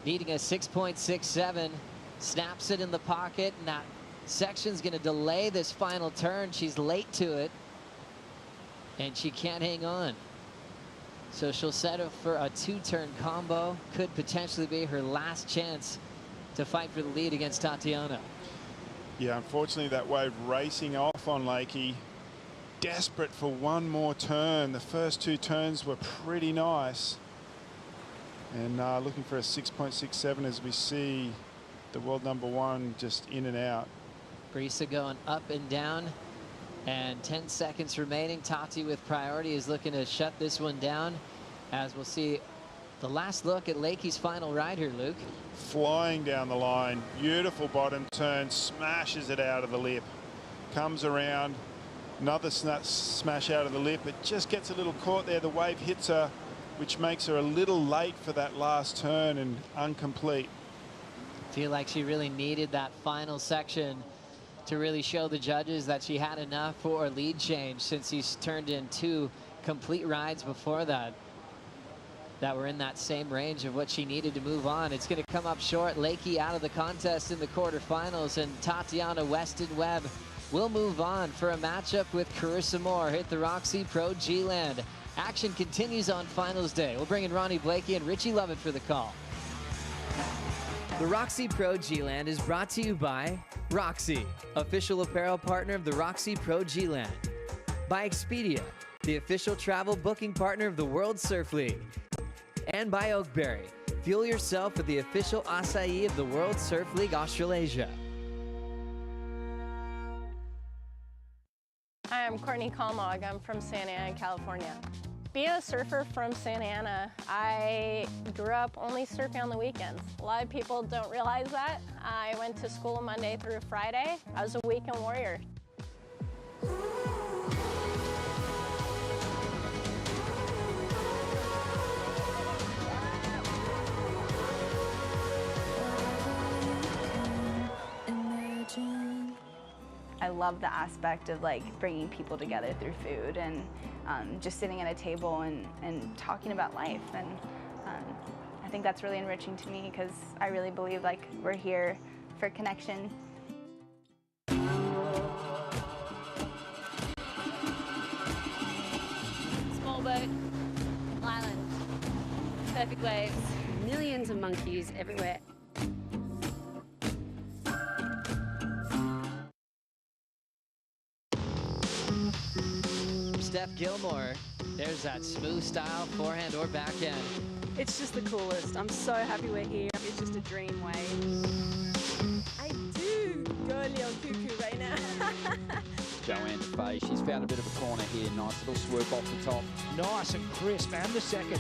Needing a 6.67. Snaps it in the pocket. And that section's going to delay this final turn. She's late to it. And she can't hang on. So she'll settle for a 2-turn combo. Could potentially be her last chance to fight for the lead against Tatiana. Yeah, unfortunately that wave racing off on Lakey. Desperate for one more turn. The first 2 turns were pretty nice. And looking for a 6.67 as we see the world number 1 just in and out. Breeza going up and down. And 10 seconds remaining. Tati with priority is looking to shut this one down, as we'll see the last look at Lakey's final ride here, Luke. Flying down the line, beautiful bottom turn, smashes it out of the lip, comes around, another smash out of the lip. It just gets a little caught there. The wave hits her, which makes her a little late for that last turn and incomplete. Feel like she really needed that final section to really show the judges that she had enough for a lead change, since he's turned in 2 complete rides before that were in that same range of what she needed to move on. It's going to come up short. Lakey out of the contest in the quarterfinals, and Tatiana Weston-Webb will move on for a matchup with Carissa Moore. Hit the ROXY Pro G-Land. Action continues on finals day. We'll bring in Ronnie Blakey and Richie Lovett for the call. The ROXY Pro G-Land is brought to you by ROXY, official apparel partner of the ROXY Pro G-Land. By Expedia, the official travel booking partner of the World Surf League. And by Oakberry, fuel yourself with the official acai of the World Surf League Australasia. Hi, I'm Courtney Calmogg. I'm from Santa Ana, California. Being a surfer from Santa Ana, I grew up only surfing on the weekends. A lot of people don't realize that. I went to school Monday through Friday. I was a weekend warrior. I love the aspect of like bringing people together through food and just sitting at a table and talking about life. And I think that's really enriching to me, because I really believe like we're here for connection. Small boat, island, perfect waves, millions of monkeys everywhere. Steph Gilmore, there's that smooth style forehand or backhand. It's just the coolest. I'm so happy we're here. It's just a dream wave. I do go a little cuckoo right now. Joanna Faye, she's found a bit of a corner here. Nice little swoop off the top. Nice and crisp, and the second.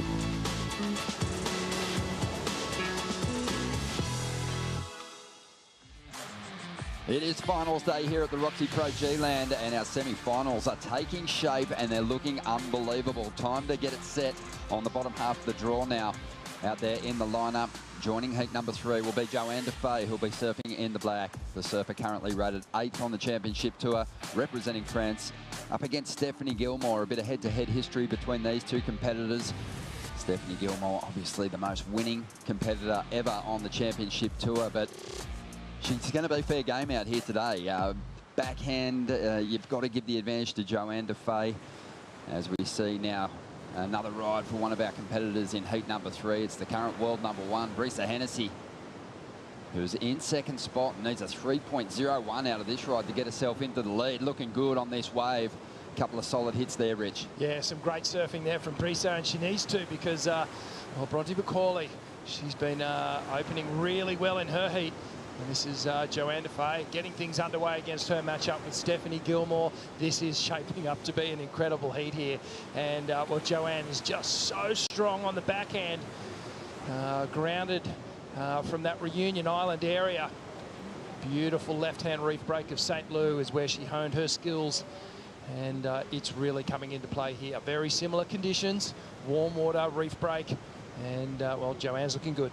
It is finals day here at the ROXY Pro G-Land, and our semi-finals are taking shape and they're looking unbelievable. Time to get it set on the bottom half of the draw now. Out there in the lineup, joining heat number 3 will be Joanna Faye, who'll be surfing in the black. The surfer currently rated 8th on the championship tour, representing France, up against Stephanie Gilmore. A bit of head-to-head history between these two competitors. Stephanie Gilmore, obviously the most winning competitor ever on the championship tour, but she's going to be fair game out here today. Backhand, you've got to give the advantage to Joanna Faye. As we see now, another ride for one of our competitors in heat number 3. It's the current world number 1, Breeza Hennessy, who's in second spot and needs a 3.01 out of this ride to get herself into the lead. Looking good on this wave. A couple of solid hits there, Rich. Yeah, some great surfing there from Breeza, and she needs to because, well, Bronte McCauley, she's been opening really well in her heat. And this is Joanna Faye getting things underway against her matchup with Stephanie Gilmore. This is shaping up to be an incredible heat here. And, well, Joanne is just so strong on the backhand. Grounded from that Reunion Island area. Beautiful left-hand reef break of St. Lou is where she honed her skills. And it's really coming into play here. Very similar conditions, warm water, reef break. And, well, Joanne's looking good.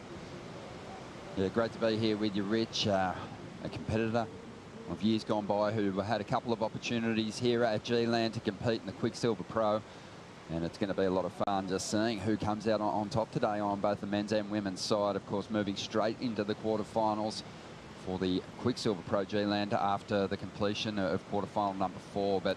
Yeah, great to be here with you, Rich. A competitor of years gone by who had a couple of opportunities here at G-Land to compete in the Quiksilver Pro. And it's going to be a lot of fun just seeing who comes out on top today on both the men's and women's side. Of course, moving straight into the quarterfinals for the Quiksilver Pro G-Land after the completion of quarterfinal number 4. But,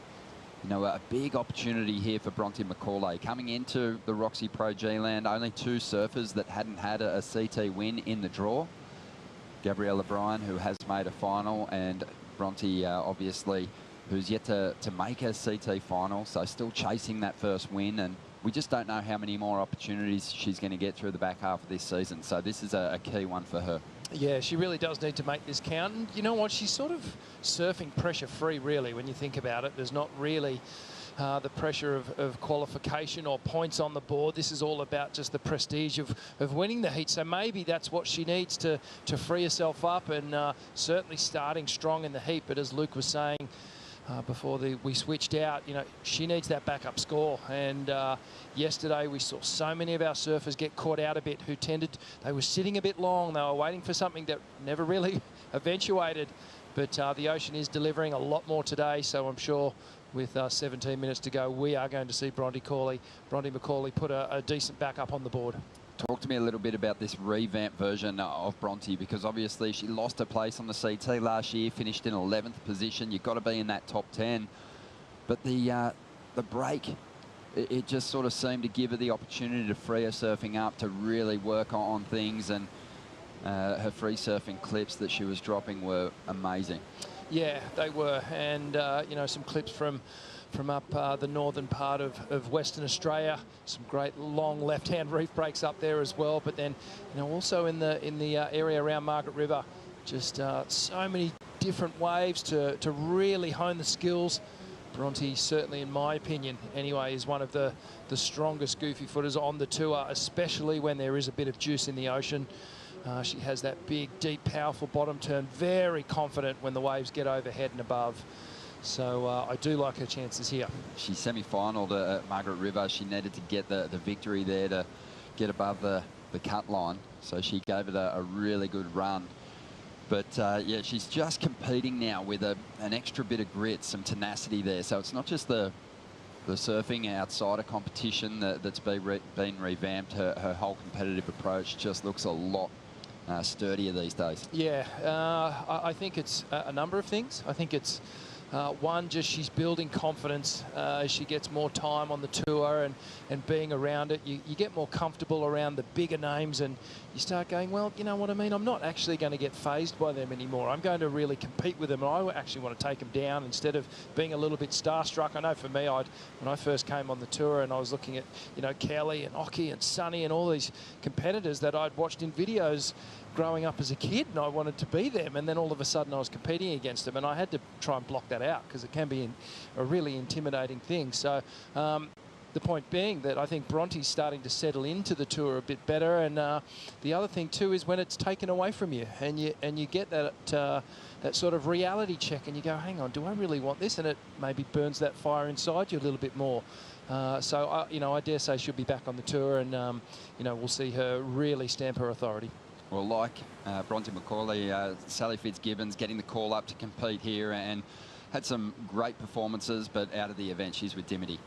you know, a big opportunity here for Bronte McCauley. Coming into the ROXY Pro G-Land, only 2 surfers that hadn't had a CT win in the draw. Gabriel Medina, who has made a final, and Bronte, obviously, who's yet to make a CT final, so still chasing that first win. And we just don't know how many more opportunities she's going to get through the back half of this season. So this is a key one for her. Yeah, she really does need to make this count. And you know what? She's sort of surfing pressure-free, really, when you think about it. There's not really the pressure of qualification or points on the board. This is all about just the prestige of winning the heat. So maybe that's what she needs to free herself up, and certainly starting strong in the heat. But as Luke was saying before we switched out, you know, she needs that backup score. And yesterday we saw so many of our surfers get caught out a bit, who they were sitting a bit long. They were waiting for something that never really eventuated. But the ocean is delivering a lot more today, so I'm sure with 17 minutes to go, we are going to see Bronte McCauley put a decent backup on the board. Talk to me a little bit about this revamped version of Bronte, because obviously she lost her place on the CT last year, finished in 11th position. You've got to be in that top 10. But the break, it just sort of seemed to give her the opportunity to free her surfing up, to really work on things, and her free surfing clips that she was dropping were amazing. Yeah, they were. And, you know, some clips from up the northern part of Western Australia. Some great long left-hand reef breaks up there as well. But then, you know, also in the area around Margaret River, just so many different waves to really hone the skills. Bronte, certainly in my opinion anyway, is one of the strongest goofy footers on the tour, especially when there is a bit of juice in the ocean. She has that big, deep, powerful bottom turn, very confident when the waves get overhead and above. So I do like her chances here. She semi-finaled at Margaret River. She needed to get the victory there to get above the cut line. So she gave it a really good run. But yeah, she's just competing now with an extra bit of grit, some tenacity there. So it's not just the surfing outside of competition that's been revamped. Her whole competitive approach just looks a lot sturdier these days. Yeah, I think it's a number of things. I think it's one, just she's building confidence as she gets more time on the tour and being around it. You get more comfortable around the bigger names, and you start going, well, you know what I mean? I'm not actually going to get fazed by them anymore. I'm going to really compete with them, and I actually want to take them down instead of being a little bit starstruck. I know for me, when I first came on the tour and I was looking at, you know, Kelly and Oki and Sonny and all these competitors that I'd watched in videos growing up as a kid, and I wanted to be them, and then all of a sudden I was competing against them, and I had to try and block that out because it can be a really intimidating thing. So the point being that I think Bronte's starting to settle into the tour a bit better, and the other thing too is when it's taken away from you, and you get that that sort of reality check, and you go, hang on, do I really want this? And it maybe burns that fire inside you a little bit more. So you know, I dare say she'll be back on the tour, and you know, we'll see her really stamp her authority. Well, like Bronte McCauley, Sally Fitzgibbons getting the call up to compete here, and had some great performances, but out of the event, she's with Dimity.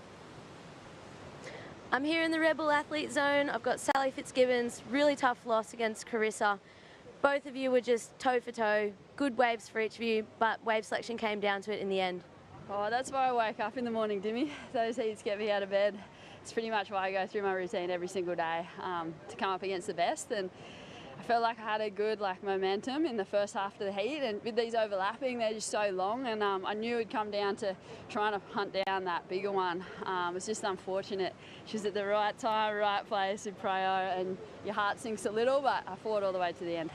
I'm here in the Red Bull Athlete Zone. I've got Sally Fitzgibbons, really tough loss against Carissa. Both of you were just toe for toe, good waves for each of you, but wave selection came down to it in the end. Oh, that's why I wake up in the morning, Dimmy. Those heats get me out of bed. It's pretty much why I go through my routine every single day to come up against the best. And I felt like I had a good momentum in the first half of the heat, and with these overlapping, they're just so long, and I knew it'd come down to trying to hunt down that bigger one. It was just unfortunate. She was at the right time, right place in Preo, and your heart sinks a little, but I fought all the way to the end.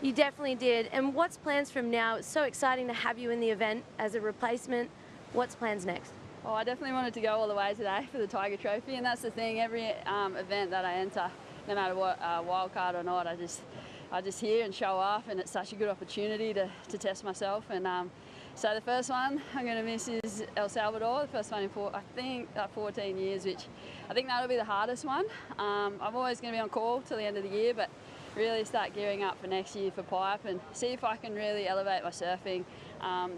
You definitely did. And what's plans from now? It's so exciting to have you in the event as a replacement. What's plans next? Oh, I definitely wanted to go all the way today for the Tiger Trophy, and that's the thing, every event that I enter, no matter what, wild card or not, I just here and show off, and it's such a good opportunity to test myself. And so the first one I'm going to miss is El Salvador, the first one in 14 years, which I think that'll be the hardest one. I'm always going to be on call till the end of the year, but really start gearing up for next year for pipe and see if I can really elevate my surfing,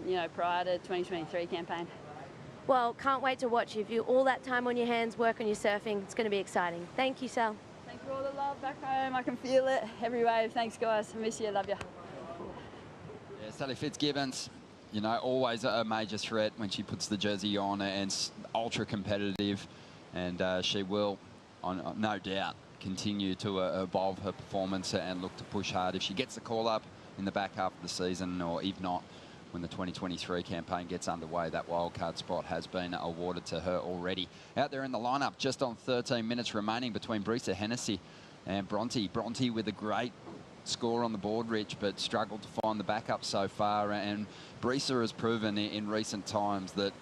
you know, prior to 2023 campaign. Well, can't wait to watch you. If you all that time on your hands, work on your surfing, it's going to be exciting. Thank you, Sal. Thanks for all the love back home. I can feel it every wave. Thanks, guys. I miss you. Love you. Yeah, Sally Fitzgibbons, you know, always a major threat when she puts the jersey on, and ultra competitive, and she will, no doubt, continue to evolve her performance and look to push hard if she gets the call up in the back half of the season, or if not, when the 2023 campaign gets underway. That wildcard spot has been awarded to her already. Out there in the lineup, just on 13 minutes remaining between Breeza Hennessy and Bronte. Bronte with a great score on the board, Rich, but struggled to find the backup so far. And Breeza has proven in recent times that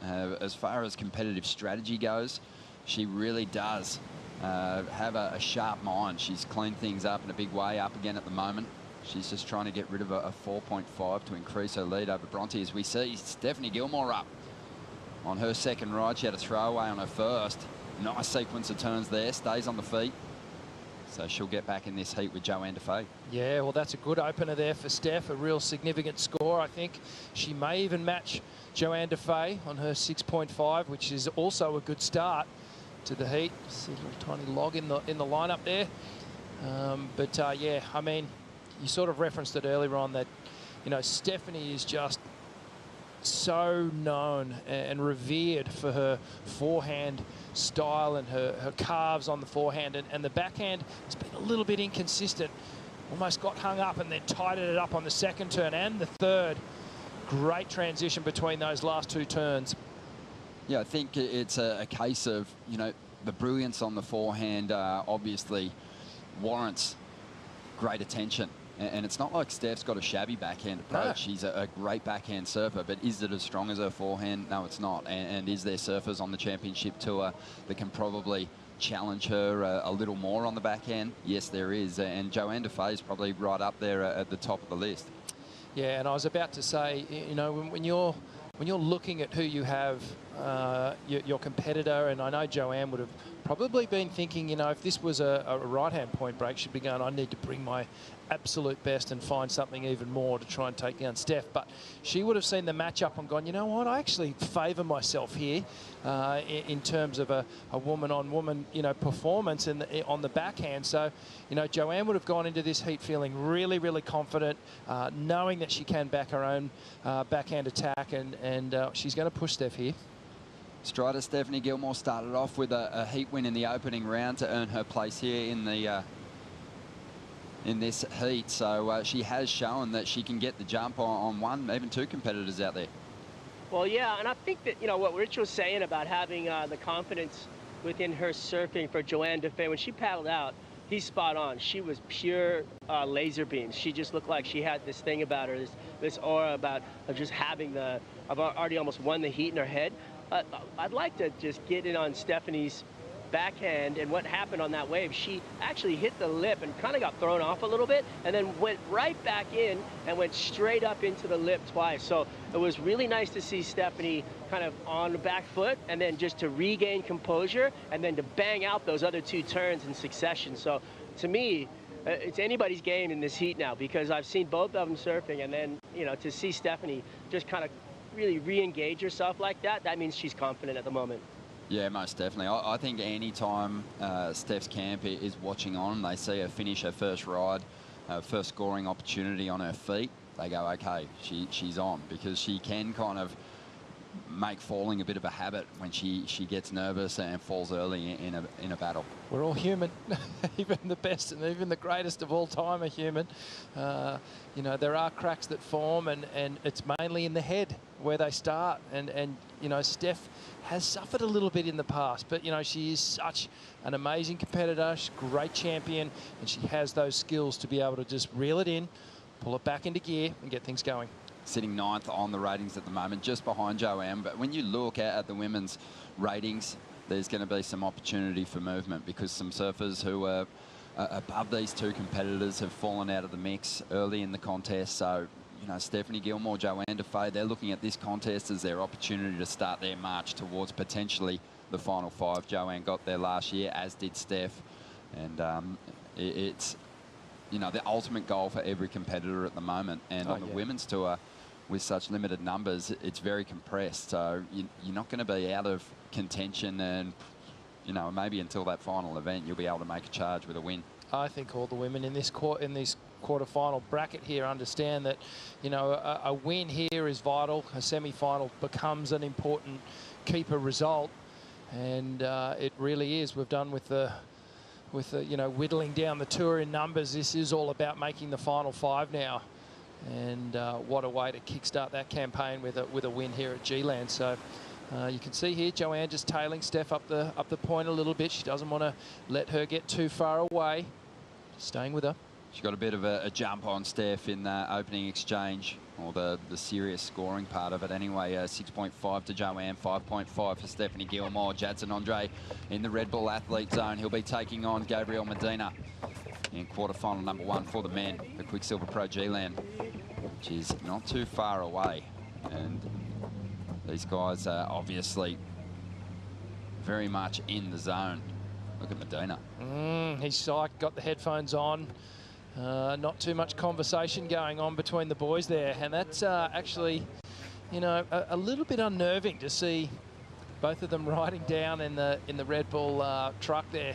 as far as competitive strategy goes, she really does have a sharp mind. She's cleaned things up in a big way, up again at the moment. She's just trying to get rid of a 4.5 to increase her lead over Bronte. As we see, Stephanie Gilmore up on her second ride. She had a throwaway on her first. Nice sequence of turns there, stays on the feet. So she'll get back in this heat with Joanna Faye. Yeah, well, that's a good opener there for Steph, a real significant score. I think she may even match Joanna Faye on her 6.5, which is also a good start to the heat. See a little tiny log in the lineup there. Yeah, I mean, you sort of referenced it earlier on that, you know, Stephanie is just so known and revered for her forehand style and her carves on the forehand, and the backhand has been a little bit inconsistent. Almost got hung up and then tightened it up on the second turn and the third. Great transition between those last two turns. Yeah, I think it's a case of, you know, the brilliance on the forehand obviously warrants great attention. And it's not like Steph's got a shabby backhand approach. No. She's a great backhand surfer, but is it as strong as her forehand? No, it's not. And is there surfers on the championship tour that can probably challenge her a little more on the backhand? Yes, there is. And Joanna Faye is probably right up there at the top of the list. Yeah, and I was about to say, you know, when you're looking at who you have, your competitor, and I know Joanne would have probably been thinking, you know, if this was a right-hand point break, she'd be going, I need to bring my absolute best and find something even more to try and take down Steph. But she would have seen the matchup and gone, you know what, I actually favour myself here in terms of a woman-on-woman, you know, performance on the backhand. So, you know, Joanne would have gone into this heat feeling really, really confident, knowing that she can back her own backhand attack, and she's going to push Steph here. Strider Stephanie Gilmore started off with a heat win in the opening round to earn her place here in the in this heat. So she has shown that she can get the jump on one, even two competitors out there. Well, yeah, and I think that, you know, what Rich was saying about having the confidence within her surfing for Joanna Faye, when she paddled out, he's spot on. She was pure laser beams. She just looked like she had this thing about her, this aura about just having I've already almost won the heat in her head. I'd like to just get in on Stephanie's backhand and what happened on that wave. She actually hit the lip and kind of got thrown off a little bit and then went right back in and went straight up into the lip twice. So it was really nice to see Stephanie kind of on the back foot and then just to regain composure and then to bang out those other 2 turns in succession. So to me, it's anybody's game in this heat now, because I've seen both of them surfing, and then, you know, to see Stephanie just kind of really re-engage herself like that, that means she's confident at the moment. Yeah, most definitely. I think any time Steph's camp is watching on, they see her finish her first ride, first scoring opportunity on her feet, they go, okay, she's on, because she can kind of make falling a bit of a habit when she gets nervous and falls early in a battle. We're all human. Even the best and even the greatest of all time are human. You know, there are cracks that form, and it's mainly in the head where they start. And you know, Steph has suffered a little bit in the past, but you know, she is such an amazing competitor. She's a great champion, and she has those skills to be able to just reel it in, pull it back into gear, and get things going. Sitting 9th on the ratings at the moment, just behind Joanne. But when you look at the women's ratings, there's going to be some opportunity for movement, because some surfers who are above these 2 competitors have fallen out of the mix early in the contest. So, you know, Stephanie Gilmore, Joanna Faye, they're looking at this contest as their opportunity to start their march towards potentially the final 5. Joanne got there last year, as did Steph. And it's, you know, the ultimate goal for every competitor at the moment. And on the women's tour, with such limited numbers, it's very compressed. So you're not going to be out of contention, and, you know, maybe until that final event, you'll be able to make a charge with a win. I think all the women in this quarterfinal bracket here understand that, you know, a win here is vital. A semi-final becomes an important keeper result, and it really is. We've done with the you know, whittling down the tour in numbers. This is all about making the final 5 now, and what a way to kickstart that campaign with a win here at G-Land. So you can see here Joanne just tailing Steph up the point a little bit. She doesn't want to let her get too far away. Staying with her. She got a bit of a jump on Steph in the opening exchange, or the serious scoring part of it anyway. 6.5 to Joanne, 5.5 for Stephanie Gilmore. Jadson Andre in the Red Bull athlete zone. He'll be taking on Gabriel Medina in quarterfinal number 1 for the men, the Quiksilver Pro G-Land, which is not too far away. And these guys are obviously very much in the zone. Look at Medina. He's psyched, got the headphones on. Not too much conversation going on between the boys there, and that's actually, you know, a little bit unnerving to see both of them riding down in the Red Bull truck there,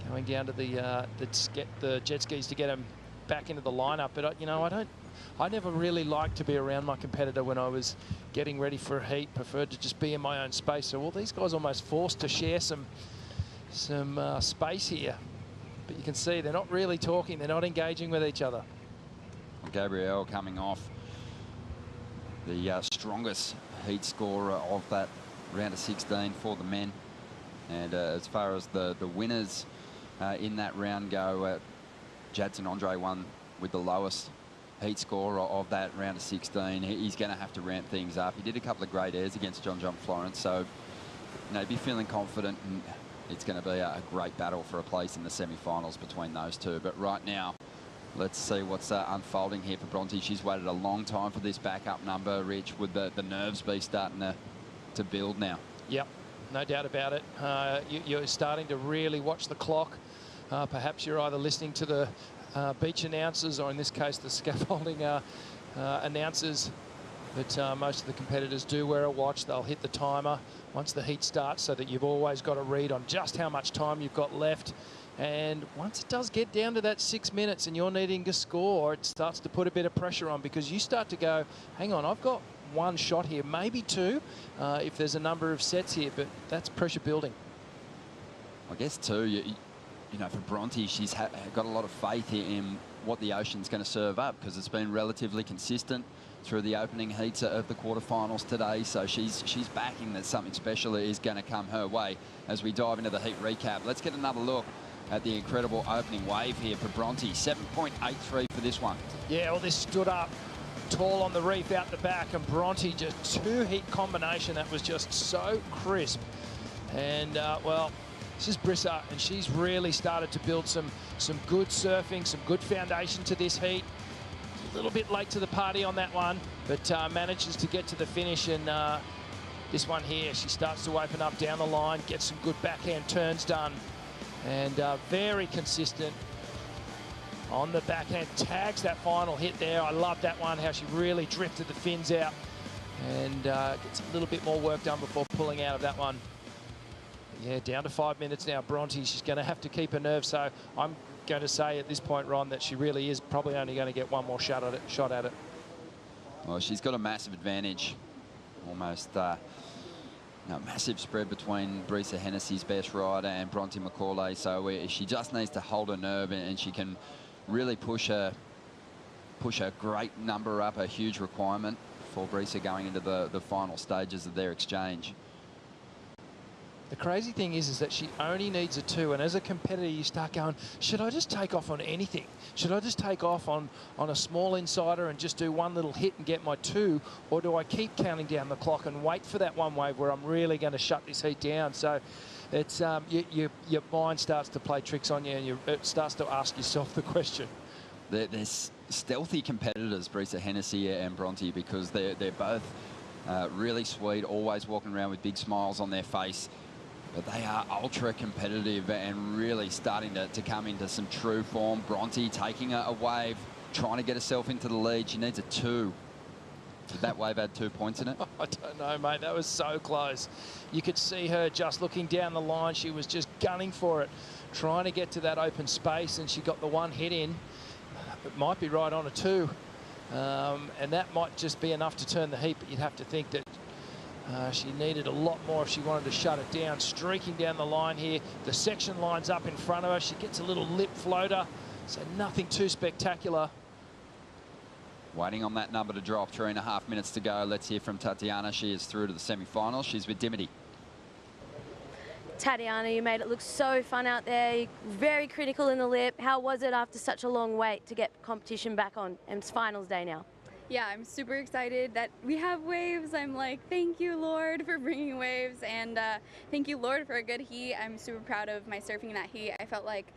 going down to the jet skis to get them back into the lineup. But you know, I never really liked to be around my competitor when I was getting ready for a heat. Preferred to just be in my own space. So all these guys almost forced to share some space here. But you can see they're not really talking. They're not engaging with each other. Gabrielle coming off the strongest heat scorer of that round of 16 for the men. And as far as the winners in that round go, Jadson Andre won with the lowest heat score of that round of 16. He's going to have to ramp things up. He did a couple of great airs against John Florence, so, you know, be feeling confident, and it's going to be a great battle for a place in the semi-finals between those 2. But right now, let's see what's unfolding here for Bronte. She's waited a long time for this backup number, Rich. Would the nerves be starting to build now? Yep, no doubt about it. You're starting to really watch the clock. Perhaps you're either listening to the beach announcers, or in this case, the scaffolding announcers. But most of the competitors do wear a watch. They'll hit the timer once the heat starts, so that you've always got a read on just how much time you've got left. And once it does get down to that 6 minutes and you're needing to score, it starts to put a bit of pressure on, because you start to go, hang on, I've got 1 shot here, maybe 2, if there's a number of sets here, but that's pressure building. I guess too, you know, for Bronte, she's got a lot of faith here in what the ocean's going to serve up, because it's been relatively consistent through the opening heats of the quarterfinals today. So she's backing that something special is going to come her way. As we dive into the heat recap, let's get another look at the incredible opening wave here for Bronte. 7.83 for this one. Yeah, well, this stood up tall on the reef out the back, and Bronte just two-heat combination that was just so crisp. And, well, this is Breeza, and she's really started to build some good surfing, some good foundation to this heat. A little bit late to the party on that one, but manages to get to the finish. And this one here, she starts to open up down the line, gets some good backhand turns done, and very consistent on the backhand. Tags that final hit there. I love that one, how she really drifted the fins out, and gets a little bit more work done before pulling out of that one. Yeah, down to 5 minutes now. Bronte, she's going to have to keep her nerve. So I'm going to say at this point, Ron, that she really is probably only going to get one more shot at it. Well, she's got a massive advantage, almost massive spread between Breeza Hennessey's best rider and Bronte McCauley. So she just needs to hold her nerve, and she can really push a great number up, a huge requirement for Breeza going into the final stages of their exchange. The crazy thing is that she only needs a 2, and as a competitor you start going, should I just take off on anything? Should I just take off on a small insider and just do one little hit and get my 2, or do I keep counting down the clock and wait for that one wave where I'm really going to shut this heat down? So it's your mind starts to play tricks on you, and it starts to ask yourself the question. They're stealthy competitors, Breeza Hennessey and Bronte, because they're both really sweet, always walking around with big smiles on their face. But they are ultra competitive and really starting to come into some true form. Bronte taking a wave, trying to get herself into the lead. She needs a 2. Did that wave add 2 points in it? I don't know, mate. That was so close. You could see her just looking down the line. She was just gunning for it, trying to get to that open space, and she got the one hit in. It might be right on a 2. And that might just be enough to turn the heat, but you'd have to think that she needed a lot more if she wanted to shut it down. Streaking down the line here. The section lines up in front of her. She gets a little lip floater, so nothing too spectacular. Waiting on that number to drop. 3.5 minutes to go. Let's hear from Tatiana. She is through to the semi-finals. She's with Dimity. Tatiana, you made it look so fun out there. Very critical in the lip. How was it after such a long wait to get competition back on? And it's finals day now. Yeah, I'm super excited that we have waves. I'm like, thank you, Lord, for bringing waves, and thank you, Lord, for a good heat. I'm super proud of my surfing in that heat. I felt like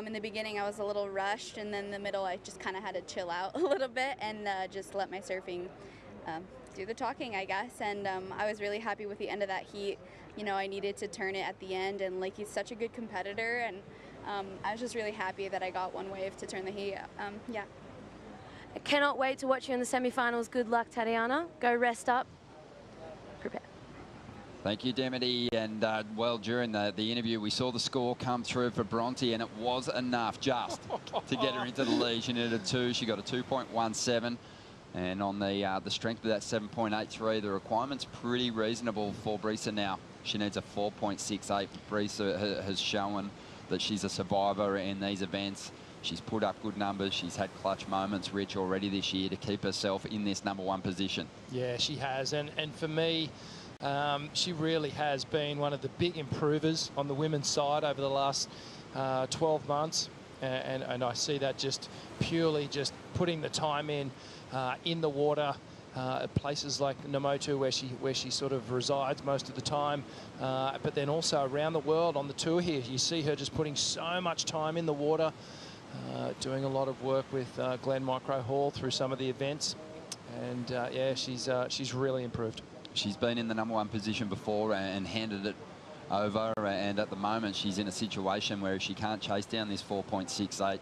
in the beginning I was a little rushed, and then in the middle I just kind of had to chill out a little bit and just let my surfing do the talking, I guess. And I was really happy with the end of that heat. You know, I needed to turn it at the end, and like, he's such a good competitor, and I was just really happy that I got one wave to turn the heat. Yeah. I cannot wait to watch you in the semi-finals. Good luck, Tatiana. Go rest up. Prepare. Thank you, Dimity. And, well, during the interview, we saw the score come through for Bronte, and it was enough just to get her into the lead. She needed a 2. She got a 2.17. And on the strength of that 7.83, the requirement's pretty reasonable for Breeza now. She needs a 4.68. Breeza has shown that she's a survivor in these events. She's put up good numbers. She's had clutch moments, Rich, already this year to keep herself in this #1 position. Yeah, she has. And for me, she really has been one of the big improvers on the women's side over the last 12 months. And I see that just purely just putting the time in the water, at places like Namotu where she sort of resides most of the time, but then also around the world on the tour here. You see her just putting so much time in the water, doing a lot of work with Glenn Micro Hall through some of the events, and yeah, she's really improved. She's been in the #1 position before and handed it over, and at the moment she's in a situation where if she can't chase down this 4.68,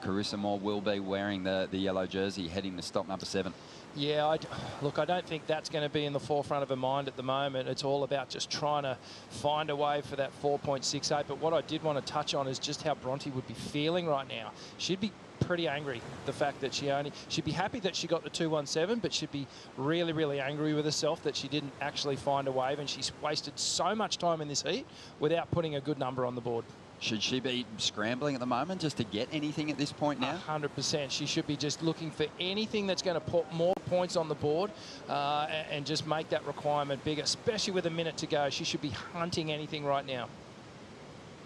Carissa Moore will be wearing the yellow jersey heading to stop #7. Yeah, look, I don't think that's going to be in the forefront of her mind at the moment. It's all about just trying to find a way for that 4.68. But what I did want to touch on is just how Bronte would be feeling right now. She'd be pretty angry, the fact that she'd be happy that she got the 2.17, but she'd be really, really angry with herself that she didn't actually find a wave, and she's wasted so much time in this heat without putting a good number on the board. Should she be scrambling at the moment just to get anything at this point now? 100%. She should be just looking for anything that's going to put more points on the board and just make that requirement bigger, especially with a minute to go. She should be hunting anything right now.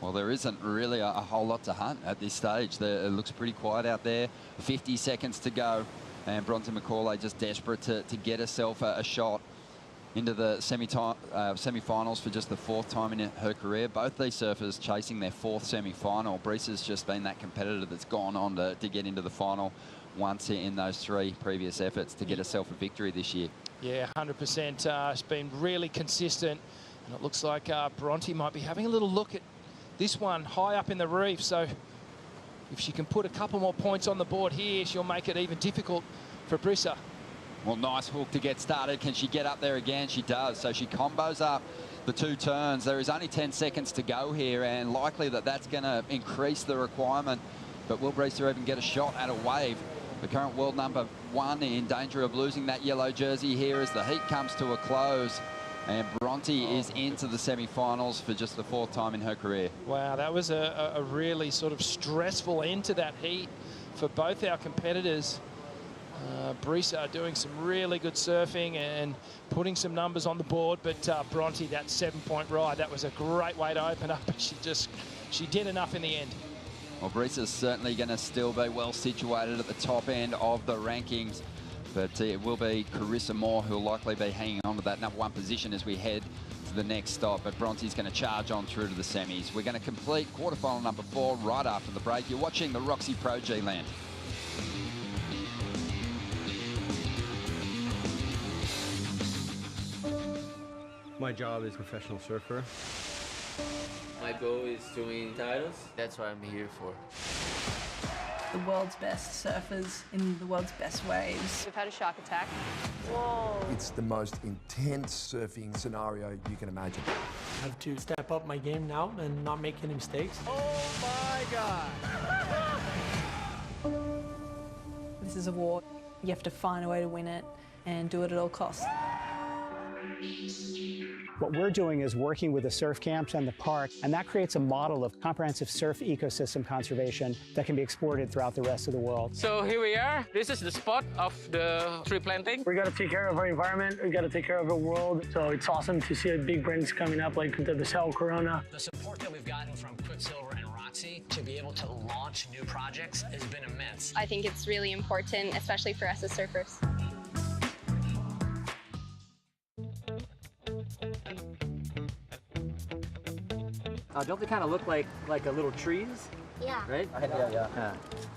Well, there isn't really a whole lot to hunt at this stage. It looks pretty quiet out there. 50 seconds to go. And Bronte McCauley just desperate to get herself a shot into the semi-finals for just the 4th time in her career. Both these surfers chasing their 4th semi-final. Breeza's just been that competitor that's gone on to get into the final once in those 3 previous efforts to get herself a victory this year. Yeah, 100%. It's been really consistent. And it looks like Bronte might be having a little look at this one high up in the reef. So if she can put a couple more points on the board here, she'll make it even difficult for Breeza. Well, nice hook to get started. Can she get up there again? She does. So she combos up the 2 turns. There is only 10 seconds to go here, and likely that's going to increase the requirement. But will Breeza even get a shot at a wave? The current world number 1 in danger of losing that yellow jersey here as the heat comes to a close. And Bronte is into the semi-finals for just the 4th time in her career. Wow, that was a really sort of stressful end to that heat for both our competitors. Breeza doing some really good surfing and putting some numbers on the board, but Bronte, that 7-point ride, that was a great way to open up, but she did enough in the end. Well, Breeza's certainly going to still be well situated at the top end of the rankings, but it will be Carissa Moore who will likely be hanging on to that number 1 position as we head to the next stop. But Bronte's going to charge on through to the semis. We're going to complete quarterfinal number 4 right after the break. You're watching the ROXY Pro G-Land. My job is professional surfer. My goal is to win titles. That's what I'm here for. The world's best surfers in the world's best waves. We've had a shark attack. Whoa. It's the most intense surfing scenario you can imagine. I have to step up my game now and not make any mistakes. Oh my God. This is a war. You have to find a way to win it and do it at all costs. What we're doing is working with the surf camps and the park, and that creates a model of comprehensive surf ecosystem conservation that can be exported throughout the rest of the world. So here we are. This is the spot of the tree planting. We got to take care of our environment. We got to take care of the world. So it's awesome to see big brands coming up like the WSL Corona. The support that we've gotten from Quiksilver and ROXY to be able to launch new projects has been immense. I think it's really important, especially for us as surfers. Don't they kind of look like a little trees? Yeah. Right?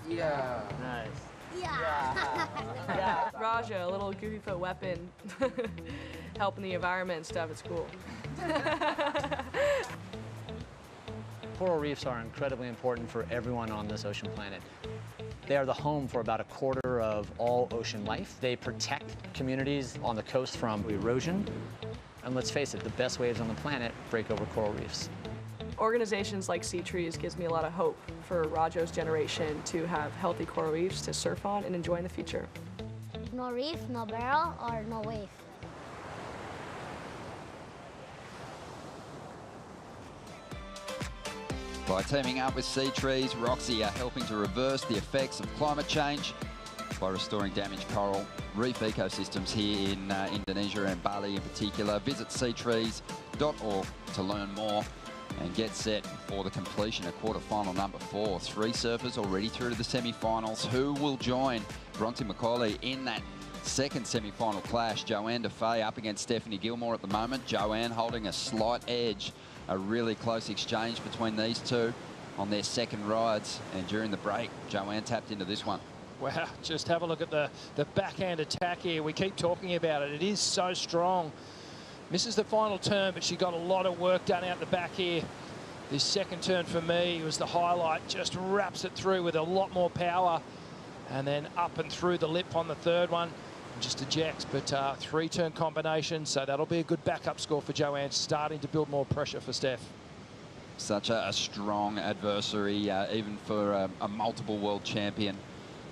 Yeah. Nice. Yeah. Raja, a little goofy foot weapon, helping the environment and stuff at school. Coral reefs are incredibly important for everyone on this ocean planet. They are the home for about 1/4 of all ocean life. They protect communities on the coast from erosion. And let's face it, the best waves on the planet break over coral reefs. Organizations like Sea Trees gives me a lot of hope for Rajo's generation to have healthy coral reefs to surf on and enjoy in the future. No reef, no barrel, or no wave. By teaming up with Sea Trees, ROXY are helping to reverse the effects of climate change by restoring damaged coral reef ecosystems here in Indonesia and Bali in particular. Visit seatrees.org to learn more and get set for the completion of quarterfinal number 4. 3 surfers already through to the semi-finals. Who will join Bronte McCauley in that second semi-final clash? Joanna Faye up against Stephanie Gilmore at the moment. Joanne holding a slight edge. A really close exchange between these two on their second rides. And during the break, Joanne tapped into this one. Wow, just have a look at the backhand attack here. We keep talking about it. It is so strong. Misses the final turn, but she got a lot of work done out the back here. This second turn for me was the highlight. Just wraps it through with a lot more power. And then up and through the lip on the third one. And just ejects, but 3-turn combination. So that'll be a good backup score for Joanne, starting to build more pressure for Steph. Such a strong adversary, even for a multiple world champion.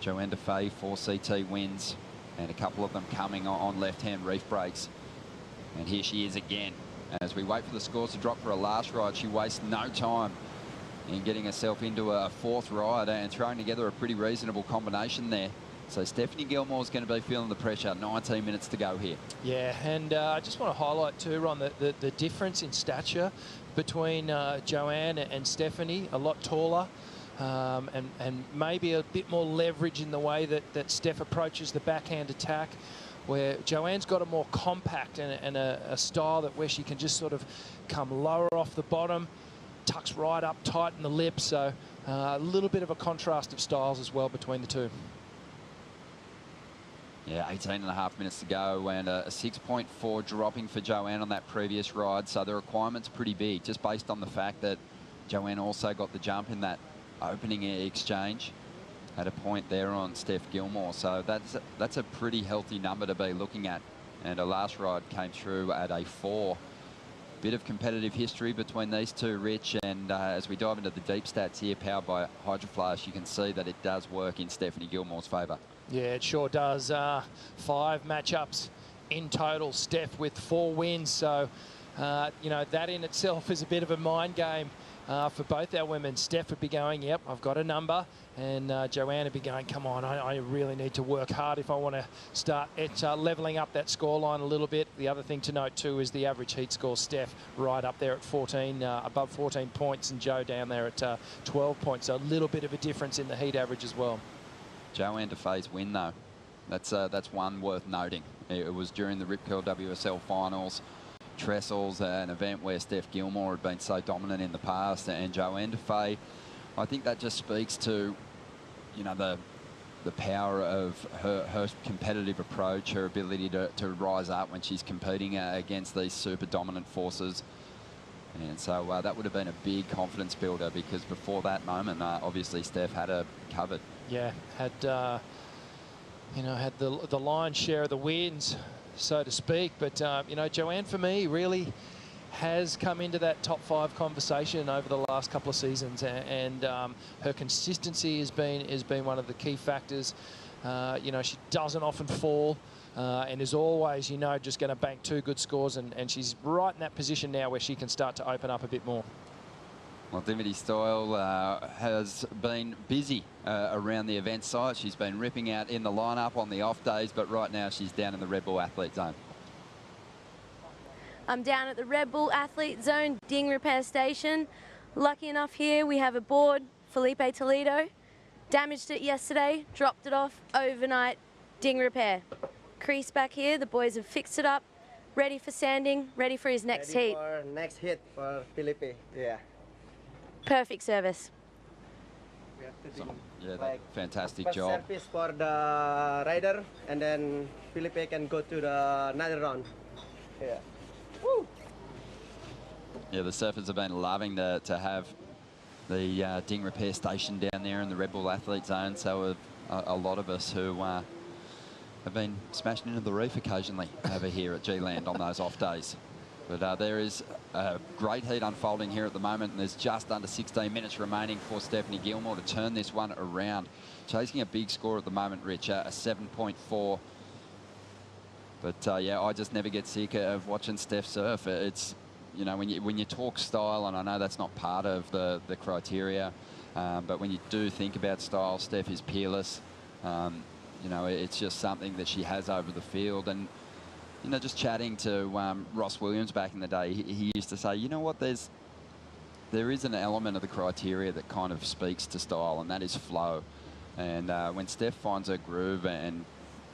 Joanna Faye, 4 CT wins, and a couple of them coming on left-hand reef breaks. And here she is again. As we wait for the scores to drop for a last ride, she wastes no time in getting herself into a 4th ride and throwing together a pretty reasonable combination there. So Stephanie Gilmore's going to be feeling the pressure. 19 minutes to go here. Yeah, and I just want to highlight too, Ron, the difference in stature between Joanne and Stephanie. A lot taller. and maybe a bit more leverage in the way that Steph approaches the backhand attack, where Joanne's got a more compact and a style where she can just sort of come lower off the bottom, tucks right up tight in the lip. So a little bit of a contrast of styles as well between the two. Yeah, 18.5 minutes to go, and a 6.4 dropping for Joanne on that previous ride. So the requirement's pretty big, just based on the fact that Joanne also got the jump in that opening exchange at a point there on Steph Gilmore. So that's a pretty healthy number to be looking at. And her last ride came through at a 4. Bit of competitive history between these two, Rich. And as we dive into the deep stats here, powered by Hydroflash, you can see that it does work in Stephanie Gilmore's favour. Yeah, it sure does. 5 matchups in total. Steph with 4 wins. So, you know, that in itself is a bit of a mind game for both our women. Steph would be going, yep, I've got a number. And Joanne would be going, come on, I really need to work hard if I want to start levelling up that scoreline a little bit. The other thing to note, too, is the average heat score. Steph right up there at 14, above 14 points, and Joe down there at 12 points. So a little bit of a difference in the heat average as well. Joanna Faye's win, though, that's one worth noting. It was during the Rip Curl WSL Finals. Trestles, an event where Steph Gilmore had been so dominant in the past, and Joanna Faye, I think that just speaks to, you know, the power of her competitive approach, her ability to rise up when she's competing against these super dominant forces. And so that would have been a big confidence builder, because before that moment, obviously Steph had her covered. Yeah, had you know, had the lion's share of the wins, so to speak. But you know, Joanne, for me, really has come into that top 5 conversation over the last couple of seasons, and her consistency has been one of the key factors. You know, she doesn't often fall, and is always, you know, just going to bank 2 good scores, and she's right in that position now where she can start to open up a bit more. Well, Dimity Style has been busy around the event site. She's been ripping out in the lineup on the off days, but right now she's down in the Red Bull Athlete Zone. I'm down at the Red Bull Athlete Zone ding repair station. Lucky enough here we have a board, Felipe Toledo. Damaged it yesterday, dropped it off overnight, ding repair. Crease back here, the boys have fixed it up, ready for sanding, ready for his next heat. For next hit for Felipe, yeah. Perfect service. Yeah, like fantastic job. Service for the rider, and then Felipe can go to the another round. Yeah. Woo. Yeah, the surfers have been loving to have the ding repair station down there in the Red Bull Athlete Zone. So a lot of us who have been smashing into the reef occasionally over here at G-Land on those off days. But there is a great heat unfolding here at the moment, and there's just under 16 minutes remaining for Stephanie Gilmore to turn this one around. Chasing a big score at the moment, Rich, a 7.4. But yeah, I just never get sick of watching Steph surf. It's, you know, when you talk style, and I know that's not part of the criteria, but when you do think about style, Steph is peerless. You know, it's just something that she has over the field. And you know, just chatting to Ross Williams back in the day, he used to say, you know what, there is an element of the criteria that kind of speaks to style, and that is flow. And when Steph finds her groove and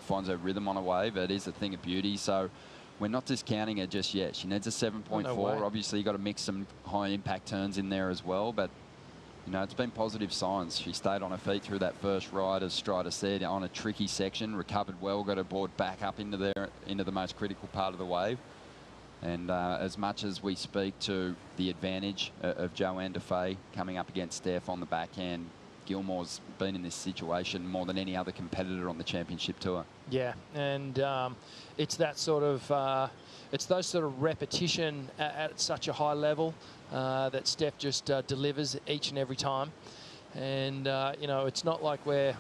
finds her rhythm on a wave, it is a thing of beauty. So we're not discounting her just yet. She needs a 7.4. No way. Obviously, you've got to mix some high impact turns in there as well, but you know, it's been positive signs. She stayed on her feet through that first ride, as Strider said, on a tricky section, recovered well, got her board back up into the most critical part of the wave. And as much as we speak to the advantage of Joanna Faye coming up against Steph on the backhand, Gilmore's been in this situation more than any other competitor on the championship tour. Yeah, and it's that sort of, it's those sort of repetition at such a high level that Steph just delivers each and every time. And you know, it's not like we're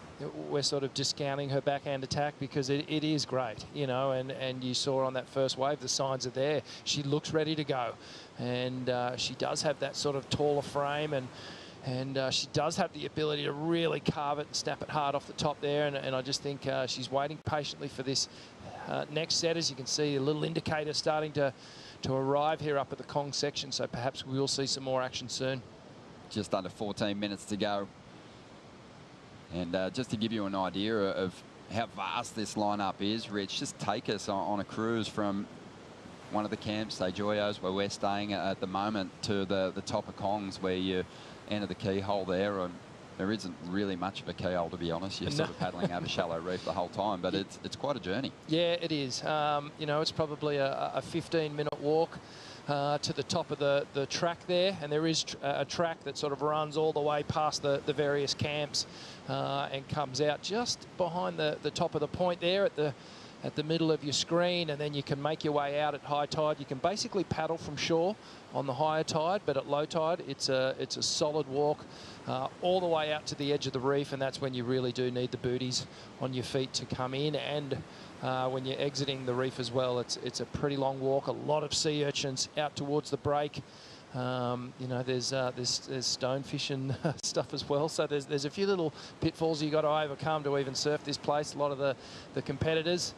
sort of discounting her backhand attack, because it is great, you know, and you saw on that first wave the signs are there. She looks ready to go, and she does have that sort of taller frame, and she does have the ability to really carve it and snap it hard off the top there. And I just think she's waiting patiently for this next set. As you can see, a little indicator starting to arrive here up at the Kong section, so perhaps we will see some more action soon. Just under 14 minutes to go And just to give you an idea of how vast this lineup is, Rich, just take us on a cruise from one of the camps, say Joyo's, where we're staying at the moment, to the top of Kongs, where you enter the keyhole there. And there isn't really much of a keyhole, to be honest. You're sort of paddling out a shallow reef the whole time, but it's quite a journey. Yeah, it is. You know, it's probably a 15-minute walk to the top of the track there, and there is a track that sort of runs all the way past the various camps and comes out just behind the top of the point there at the middle of your screen, and then you can make your way out at high tide. You can basically paddle from shore on the higher tide, but at low tide it's a solid walk all the way out to the edge of the reef, and that's when you really do need the booties on your feet to come in. And when you're exiting the reef as well, it's a pretty long walk. A lot of sea urchins out towards the break. You know, there's stonefish and stuff as well, so there's a few little pitfalls you got to overcome to even surf this place. A lot of the competitors,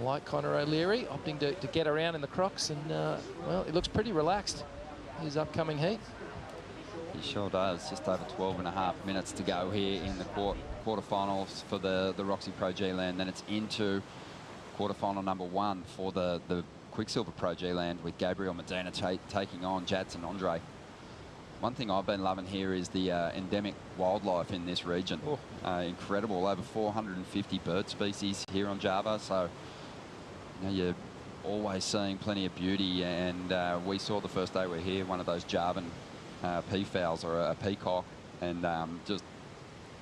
like Connor O'Leary, opting to get around in the Crocs, and well, it looks pretty relaxed, his upcoming heat. He sure does. Just over 12.5 minutes to go here in the quarterfinals for the ROXY Pro G-Land. Then it's into quarterfinal number 1 for the Quiksilver Pro G-Land, with Gabriel Medina taking on Jadson Andre. One thing I've been loving here is the endemic wildlife in this region. Incredible, over 450 bird species here on Java, so you know, you're always seeing plenty of beauty. And we saw the first day we were here one of those Javan peafowls, or a peacock, and just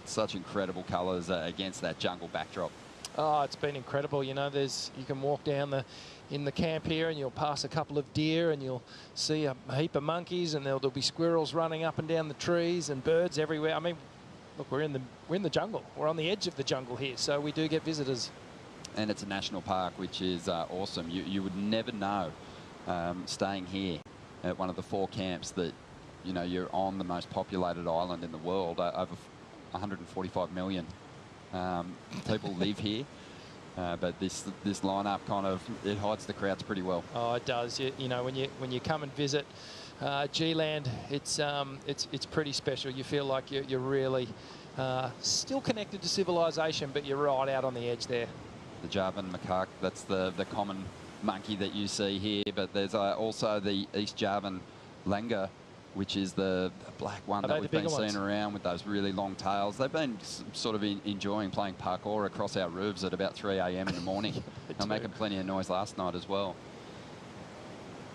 such incredible colours against that jungle backdrop. Oh, it's been incredible. You know, you can walk down in the camp here, and you'll pass a couple of deer, and you'll see a heap of monkeys, and there'll be squirrels running up and down the trees, and birds everywhere. I mean, look, we're in the jungle. We're on the edge of the jungle here, so we do get visitors. And it's a national park, which is awesome. You would never know, staying here at one of the 4 camps, that you know you're on the most populated island in the world. Over 145 million people live here. But this lineup kind of, it hides the crowds pretty well. Oh, it does. You know, when you come and visit G-Land, it's pretty special. You feel like you're really still connected to civilization, but you're right out on the edge there. The Javan macaque, that's the common monkey that you see here, but there's also the East Javan langur, which is the black one that we've been seeing around with those really long tails. They've been sort of enjoying playing parkour across our roofs at about 3 a.m. in the morning. They're making plenty of noise last night as well.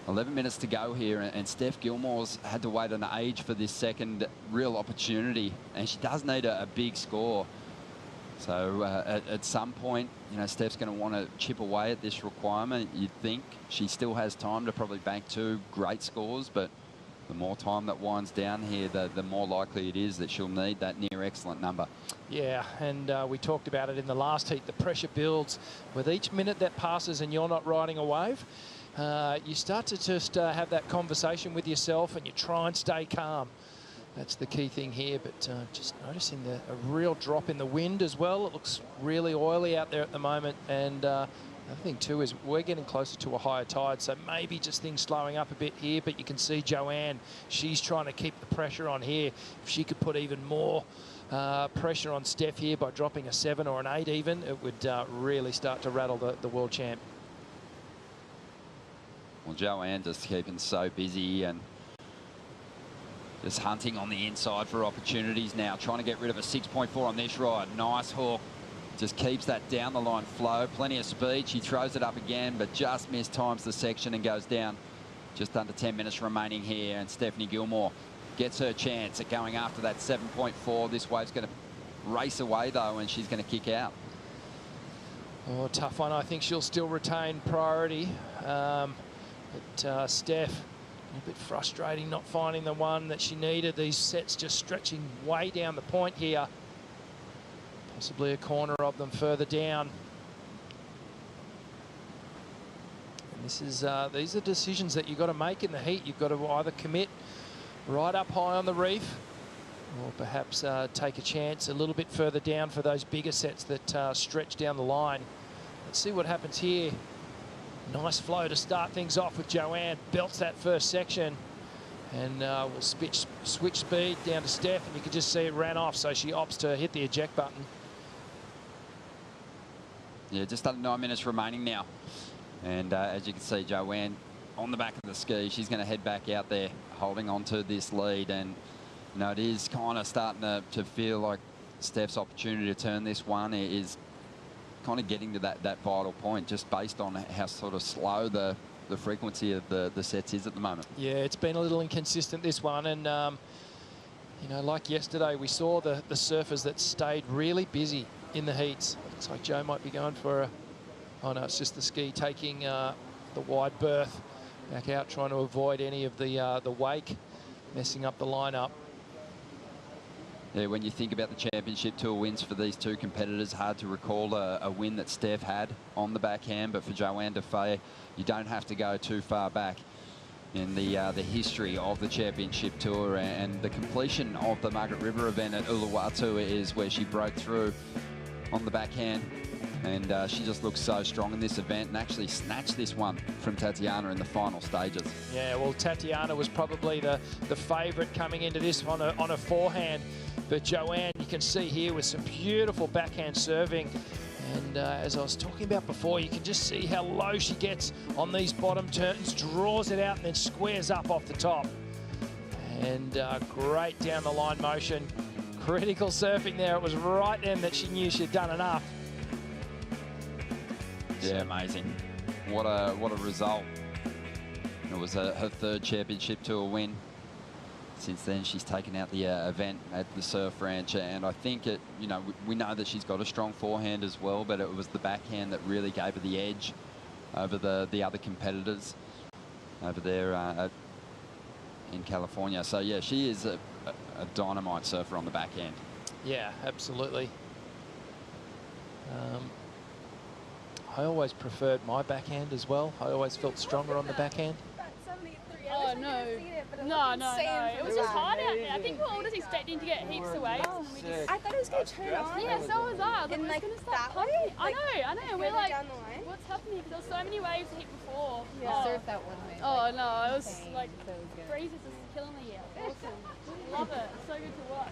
11 minutes to go here, and Steph Gilmore's had to wait an age for this second real opportunity, and she does need a big score. So at some point, you know, Steph's going to want to chip away at this requirement. You'd think she still has time to probably bank 2 great scores, but the more time that winds down here, the more likely it is that she'll need that near excellent number. Yeah, and we talked about it in the last heat. The pressure builds with each minute that passes and you're not riding a wave. You start to just have that conversation with yourself, and you try and stay calm. That's the key thing here, but just noticing a real drop in the wind as well. It looks really oily out there at the moment, and the other thing too is we're getting closer to a higher tide, so maybe just things slowing up a bit here. But you can see Joanne, she's trying to keep the pressure on here. If she could put even more pressure on Steph here by dropping a 7 or an 8 even, it would really start to rattle the world champ. Well, Joanne just keeping so busy and just hunting on the inside for opportunities now, trying to get rid of a 6.4 on this ride. Nice hook. Just keeps that down the line flow. Plenty of speed. She throws it up again, but just mistimes the section and goes down. Just under 10 minutes remaining here, and Stephanie Gilmore gets her chance at going after that 7.4. This wave's going to race away, though, and she's going to kick out. Oh, tough one. I think she'll still retain priority. But Steph, a bit frustrating not finding the one that she needed. These sets just stretching way down the point here. Possibly a corner of them further down. And this is these are decisions that you've got to make in the heat. You've got to either commit right up high on the reef, or perhaps take a chance a little bit further down for those bigger sets that stretch down the line. Let's see what happens here. Nice flow to start things off with Joanne. Belts that first section. And we'll switch speed down to Steph, and you can just see it ran off, so she opts to hit the eject button. Yeah, just under 9 minutes remaining now. And as you can see, Joanne on the back of the ski, she's going to head back out there, holding on to this lead. And, you know, it is kind of starting to feel like Steph's opportunity to turn this one is kind of getting to that vital point, just based on how sort of slow the frequency of the sets is at the moment. Yeah, it's been a little inconsistent, this one. And, you know, like yesterday, we saw the surfers that stayed really busy in the heats. Looks like Joe might be going for a... Oh, no, it's just the ski taking the wide berth back out, trying to avoid any of the wake, messing up the lineup. Yeah, when you think about the championship tour wins for these two competitors, hard to recall a win that Steph had on the backhand, but for Joanna Faye, you don't have to go too far back in the history of the championship tour, and the completion of the Margaret River event at Uluwatu is where she broke through on the backhand, and she just looks so strong in this event and actually snatched this one from Tatiana in the final stages. Yeah, well, Tatiana was probably the favourite coming into this on a forehand, but Joanne, you can see here with some beautiful backhand serving. And as I was talking about before, you can just see how low she gets on these bottom turns, draws it out and then squares up off the top. And great down the line motion. Critical surfing there. It was right then that she knew she'd done enough. Yeah, amazing. What a result. It was her third championship tour win. Since then, she's taken out the event at the Surf Ranch, and I think you know, we know that she's got a strong forehand as well, but it was the backhand that really gave her the edge over the other competitors over there in California. So yeah, she is a dynamite surfer on the backhand. Yeah, absolutely. I always preferred my backhand as well. I always felt stronger on the backhand. Oh, no. No. It was just hard out there. I think we were all just expecting to get heaps of waves. I thought it was going to turn on. Yeah, so was I. And like that way? I know. We're like, down the line? what's happening? Because there were so many waves to hit before. Yeah. Surf that one way. Oh, no. It was like, Breeza's just killing me. Yeah. Awesome. Love it. So good to watch.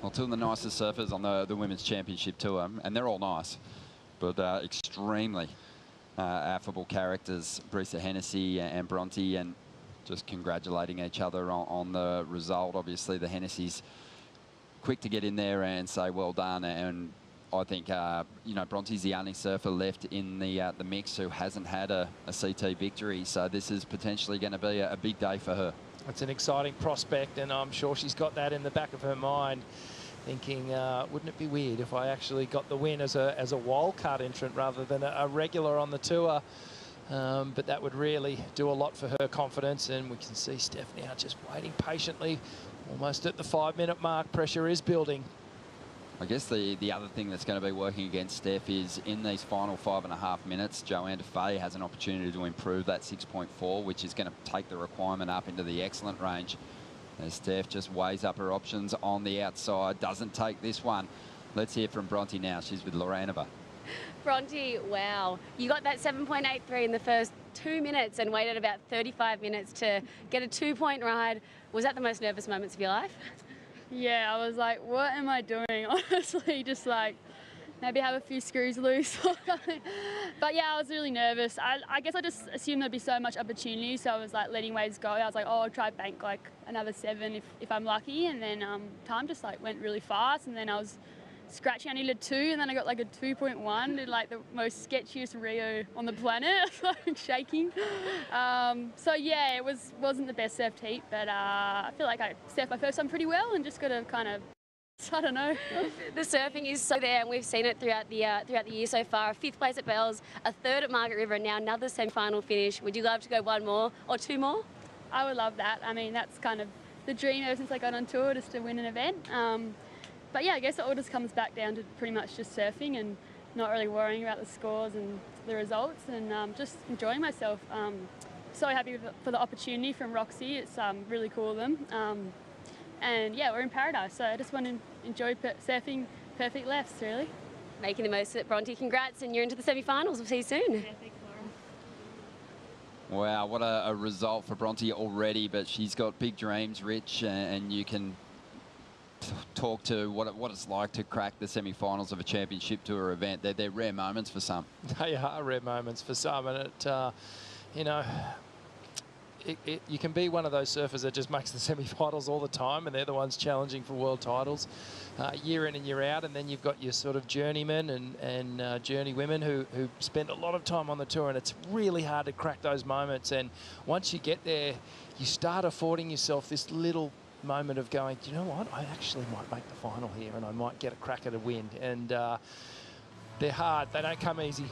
Well, two of the nicest surfers on the Women's Championship Tour, and they're all nice, but extremely affable characters, Breeza Hennessy and Bronte, and just congratulating each other on the result. Obviously, the Hennessy's quick to get in there and say well done, and I think you know, Bronte's the only surfer left in the mix who hasn't had a CT victory, so this is potentially going to be a big day for her. It's an exciting prospect, and I'm sure she's got that in the back of her mind, thinking, wouldn't it be weird if I actually got the win as a wildcard entrant rather than a regular on the tour? But that would really do a lot for her confidence, and we can see Steph now just waiting patiently, almost at the 5-minute mark. Pressure is building. I guess the other thing that's going to be working against Steph is in these final 5.5 minutes, Joanna Faye has an opportunity to improve that 6.4, which is going to take the requirement up into the excellent range. As Steph just weighs up her options on the outside, doesn't take this one. Let's hear from Bronte now. She's with Loranova. Bronte, wow. You got that 7.83 in the first 2 minutes and waited about 35 minutes to get a 2-point ride. Was that the most nervous moments of your life? Yeah, I was like, what am I doing? Honestly, just like, maybe have a few screws loose or something. But yeah, I was really nervous. I guess I just assumed there'd be so much opportunity, so I was like letting waves go. I was like, oh, I'll try bank like another 7 if I'm lucky. And then time just like went really fast, and then I was scratching. I needed a 2, and then I got like a 2.1, did like the most sketchiest Rio on the planet, like shaking. So yeah, it wasn't the best surfed heat, but I feel like I surfed my first time pretty well, and just got to kind of, I don't know. The surfing is so there, and we've seen it throughout the year so far. 5th place at Bells, a 3rd at Margaret River, and now another semi-final finish. Would you love to go 1 more or 2 more? I would love that. I mean, that's kind of the dream ever since I got on tour, just to win an event. But yeah, I guess it all just comes back down to pretty much just surfing and not really worrying about the scores and the results, and just enjoying myself. So happy for the opportunity from ROXY. It's really cool of them. And yeah, we're in paradise, so I just want to enjoy surfing perfect lefts, really. Making the most of it, Bronte. Congrats, and you're into the semi-finals. We'll see you soon. Yeah, thanks, Laura. Wow, what a result for Bronte already, but she's got big dreams, Rich, and you can talk to what it's like to crack the semi-finals of a championship tour event. They're rare moments for some. They are rare moments for some, and it, you know, you can be one of those surfers that just makes the semi-finals all the time, and they're the ones challenging for world titles year in and year out. And then you've got your sort of journeymen and journey women who spend a lot of time on the tour, and it's really hard to crack those moments. And once you get there, you start affording yourself this little moment of going, do you know what, I actually might make the final here, and I might get a crack at a win. And they're hard. They don't come easy.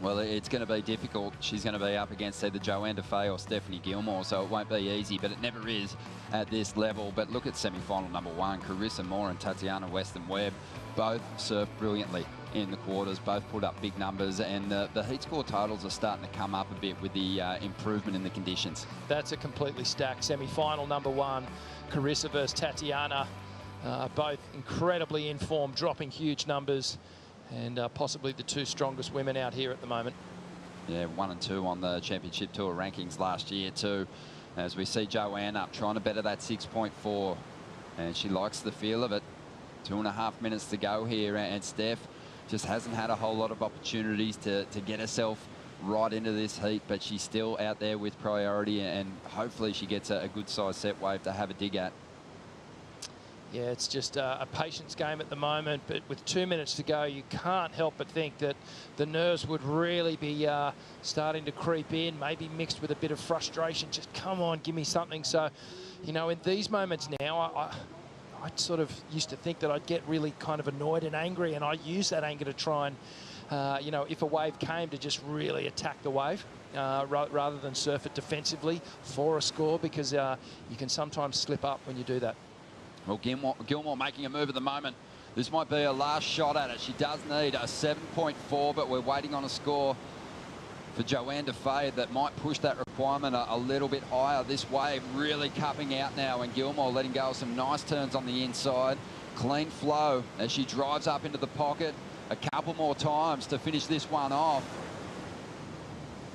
Well, it's going to be difficult. She's going to be up against either Joanna Faye or Stephanie Gilmore, so it won't be easy, but it never is at this level. But look at semi-final number 1, Carissa Moore and Tatiana Weston-Webb. Both surfed brilliantly in the quarters, both put up big numbers, and the heat score totals are starting to come up a bit with the improvement in the conditions. That's a completely stacked semi-final number 1, Carissa versus Tatiana. Both incredibly in form, dropping huge numbers, and possibly the 2 strongest women out here at the moment. Yeah, 1 and 2 on the championship tour rankings last year too. As we see Joanne up, trying to better that 6.4, and she likes the feel of it. 2.5 minutes to go here, and Steph just hasn't had a whole lot of opportunities to get herself right into this heat, but she's still out there with priority, and hopefully she gets a good size set wave to have a dig at. Yeah, it's just a patience game at the moment, but with 2 minutes to go, you can't help but think that the nerves would really be starting to creep in, maybe mixed with a bit of frustration. Just come on, give me something. So, you know, in these moments now, I sort of used to think that I'd get really kind of annoyed and angry, and I use that anger to try and, you know, if a wave came, to just really attack the wave rather than surf it defensively for a score, because you can sometimes slip up when you do that. Well, Gilmore making a move at the moment. This might be a last shot at it. She does need a 7.4, but we're waiting on a score for Joanna Faye that might push that requirement a little bit higher. This wave really cupping out now, and Gilmore letting go of some nice turns on the inside. Clean flow as she drives up into the pocket a couple more times to finish this one off.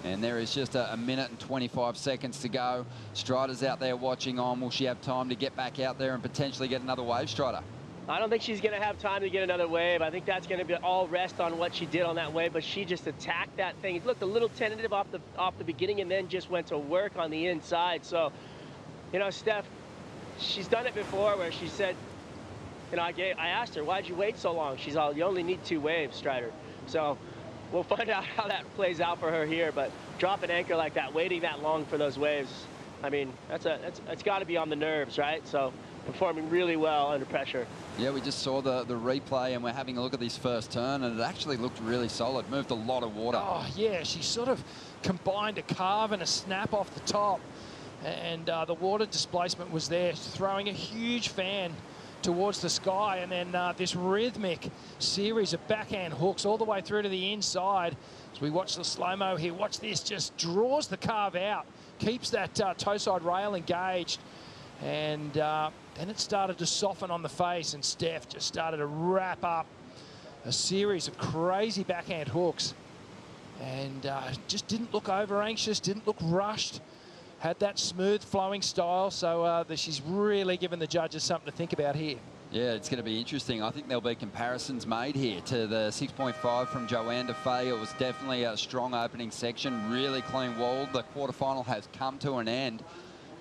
And there is just a minute and 25 seconds to go. Strider's out there watching on. Will she have time to get back out there and potentially get another wave, Strider? I don't think she's going to have time to get another wave. I think that's going to be all rest on what she did on that wave, but she just attacked that thing. It looked a little tentative off the beginning, and then just went to work on the inside. So, you know, Steph, she's done it before where she said, you know, I asked her, why'd you wait so long? She's all, you only need 2 waves, Strider. So we'll find out how that plays out for her here, but drop an anchor like that, waiting that long for those waves, I mean, it's got to be on the nerves, right? So performing really well under pressure. Yeah, we just saw the replay, and we're having a look at this first turn, and it actually looked really solid. Moved a lot of water. Oh, yeah, she sort of combined a carve and a snap off the top, and the water displacement was there, throwing a huge fan towards the sky, and then this rhythmic series of backhand hooks all the way through to the inside. As we watch the slow-mo here, watch this, just draws the carve out, keeps that toe side rail engaged, and then it started to soften on the face, and Steph just started to wrap up a series of crazy backhand hooks, and just didn't look over anxious, didn't look rushed. Had that smooth flowing style, so she's really given the judges something to think about here. Yeah, it's going to be interesting. I think there'll be comparisons made here to the 6.5 from Joanna Faye. It was definitely a strong opening section, really clean walled. The quarterfinal has come to an end,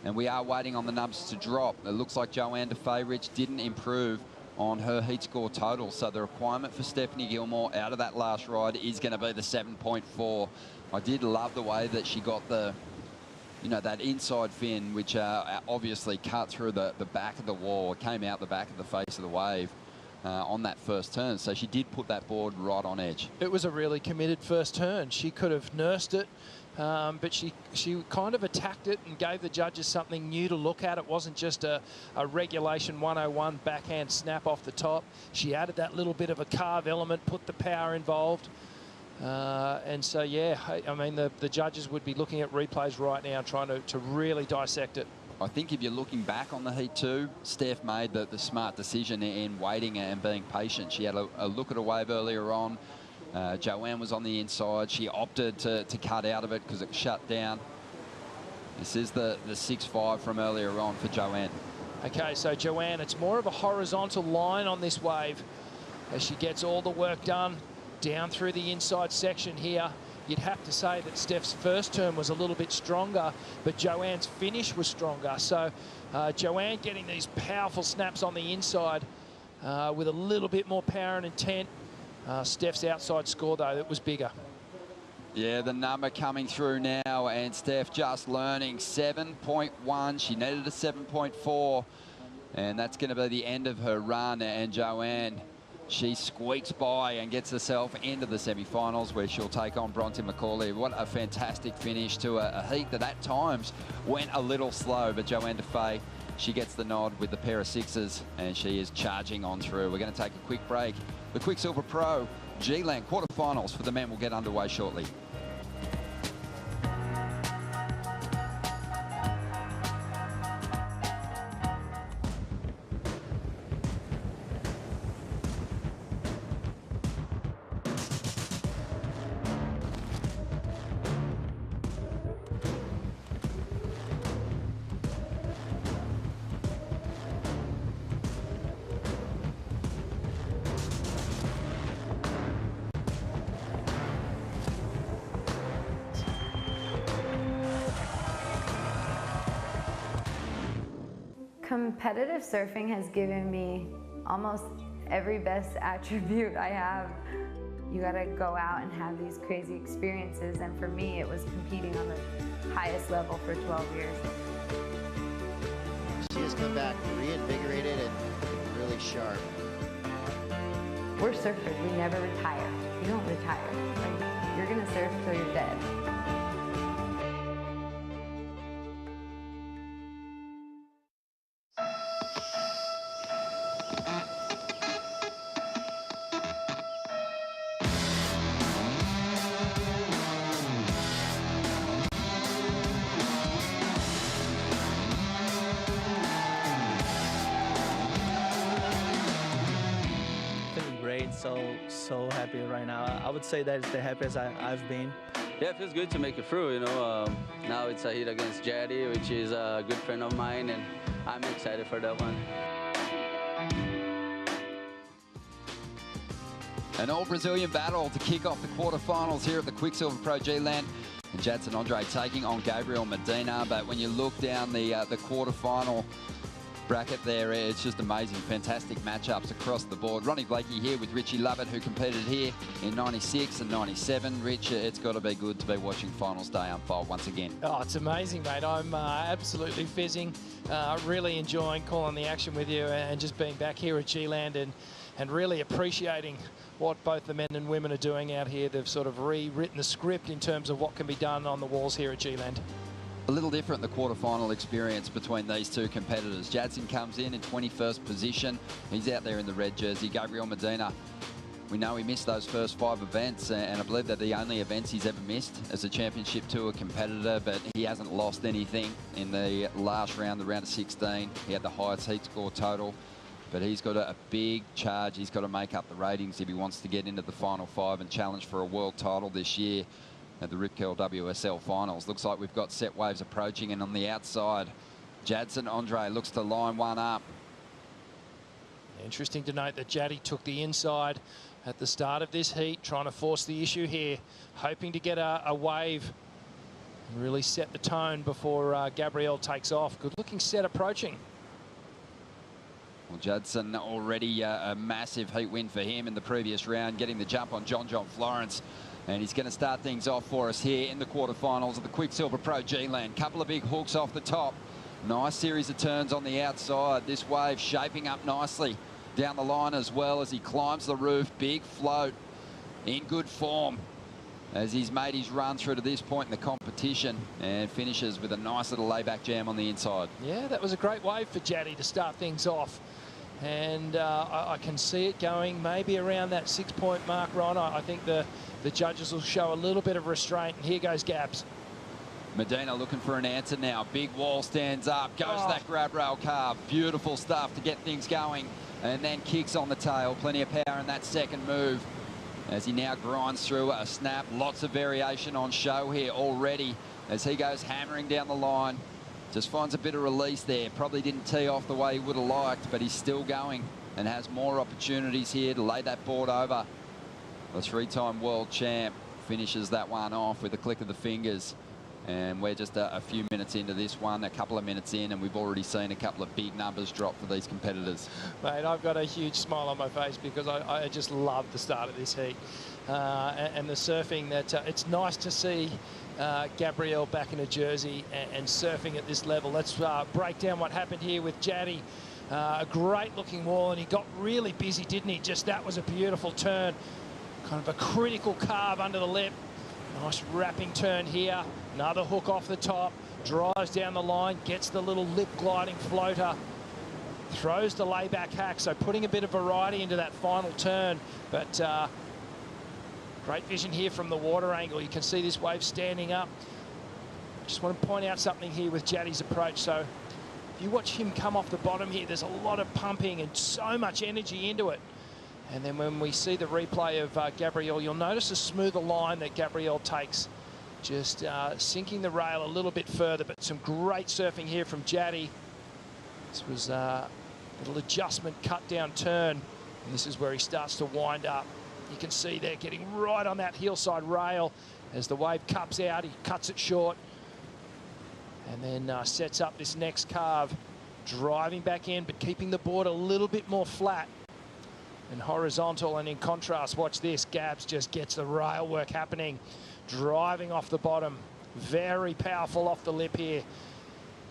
and we are waiting on the numbers to drop. It looks like Joanna Faye, Rich, didn't improve on her heat score total, so the requirement for Stephanie Gilmore out of that last ride is going to be the 7.4. I did love the way that she got the, you know, that inside fin, which obviously cut through the back of the wall, came out the back of the face of the wave on that first turn. So she did put that board right on edge. It was a really committed first turn. She could have nursed it, but she kind of attacked it and gave the judges something new to look at. It wasn't just a regulation 101 backhand snap off the top. She added that little bit of a carve element, put the power involved. And so, yeah, I mean, the judges would be looking at replays right now, trying to really dissect it. I think if you're looking back on the heat too, Steph made the smart decision in waiting and being patient. She had a look at a wave earlier on, Joanne was on the inside. She opted to cut out of it because it shut down. This is the 6-5 from earlier on for Joanne. Okay, so Joanne, it's more of a horizontal line on this wave as she gets all the work done down through the inside section here. You'd have to say that Steph's first turn was a little bit stronger, but Joanne's finish was stronger. So Joanne getting these powerful snaps on the inside with a little bit more power and intent. Steph's outside score, though, that was bigger. Yeah, the number coming through now, and Steph just learning 7.1. She needed a 7.4, and that's going to be the end of her run. And Joanne, she squeaks by and gets herself into the semi-finals where she'll take on Bronte McCauley. What a fantastic finish to a heat that at times went a little slow, but Joanna Faye, she gets the nod with the pair of 6s, and she is charging on through. We're going to take a quick break. The Quiksilver Pro G-Land quarterfinals for the men will get underway shortly. Competitive surfing has given me almost every best attribute I have. You gotta go out and have these crazy experiences, and for me it was competing on the highest level for 12 years. She has come back reinvigorated and really sharp. We're surfers, we never retire. You don't retire. Like, you're gonna surf till you're dead. So happy right now. I would say that it's the happiest I've been. Yeah, it feels good to make it through, you know. Now it's a hit against Jaddy, which is a good friend of mine, and I'm excited for that one. An all-Brazilian battle to kick off the quarterfinals here at the Quiksilver Pro G-Land. And Jadson Andre taking on Gabriel Medina. But when you look down the quarterfinal bracket there, it's just amazing, fantastic matchups across the board. Ronnie Blakey here with Richie Lovett, who competed here in 96 and 97. Rich, it's got to be good to be watching finals day unfold once again. Oh, it's amazing, mate. I'm absolutely fizzing, really enjoying calling the action with you and just being back here at G-Land and really appreciating what both the men and women are doing out here. They've sort of rewritten the script in terms of what can be done on the walls here at G-Land. A little different, the quarterfinal experience between these two competitors. Jadson comes in 21st position. He's out there in the red jersey. Gabriel Medina, we know he missed those first 5 events, and I believe they're the only events he's ever missed as a championship tour competitor, but he hasn't lost anything in the last round, the round of 16. He had the highest heat score total, but he's got a big charge. He's got to make up the ratings if he wants to get into the final 5 and challenge for a world title this year at the Rip Curl WSL Finals. Looks like we've got set waves approaching, and on the outside, Jadson Andre looks to line one up. Interesting to note that Jaddy took the inside at the start of this heat, trying to force the issue here, hoping to get a wave and really set the tone before Gabriel takes off. Good looking set approaching. Well, Jadson already a massive heat win for him in the previous round, getting the jump on John Florence. And he's going to start things off for us here in the quarterfinals of the Quiksilver Pro G-Land. Couple of big hooks off the top. Nice series of turns on the outside. This wave shaping up nicely down the line as well as he climbs the roof. Big float in good form as he's made his run through to this point in the competition and finishes with a nice little layback jam on the inside. Yeah, that was a great wave for Jaddy to start things off. And I can see it going maybe around that 6-point mark, Ron. I think the judges will show a little bit of restraint. And here goes Gabs. Medina looking for an answer now. Big wall stands up, goes to that grab rail carve. Beautiful stuff to get things going. And then kicks on the tail. Plenty of power in that second move. as he now grinds through a snap. Lots of variation on show here already as he goes hammering down the line. Just finds a bit of release there. Probably didn't tee off the way he would have liked, but he's still going and has more opportunities here to lay that board over. The three-time world champ finishes that one off with a click of the fingers. And we're just a few minutes into this one, a couple of minutes in, and we've already seen a couple of big numbers drop for these competitors. Mate, I've got a huge smile on my face because I just love the start of this heat. And the surfing, that it's nice to see Gabriel back in a jersey and surfing at this level. Let's break down what happened here with Jaddy. A great looking wall, and he got really busy, didn't he? Just that was a beautiful turn. Kind of a critical carve under the lip. Nice wrapping turn here. Another hook off the top. Drives down the line. Gets the little lip gliding floater. Throws the layback hack. So putting a bit of variety into that final turn. But great vision here from the water angle. You can see this wave standing up. Just want to point out something here with Jaddy's approach. So if you watch him come off the bottom here, there's a lot of pumping and so much energy into it. And then when we see the replay of Gabriel, you'll notice a smoother line that Gabriel takes, just sinking the rail a little bit further. But some great surfing here from Jaddy. This was a little adjustment, cut down turn. And this is where he starts to wind up. You can see there getting right on that hillside rail. As the wave cups out, he cuts it short. And then sets up this next carve, driving back in, but keeping the board a little bit more flat and horizontal. And in contrast, watch this, Gabs just gets the rail work happening, driving off the bottom, very powerful off the lip here,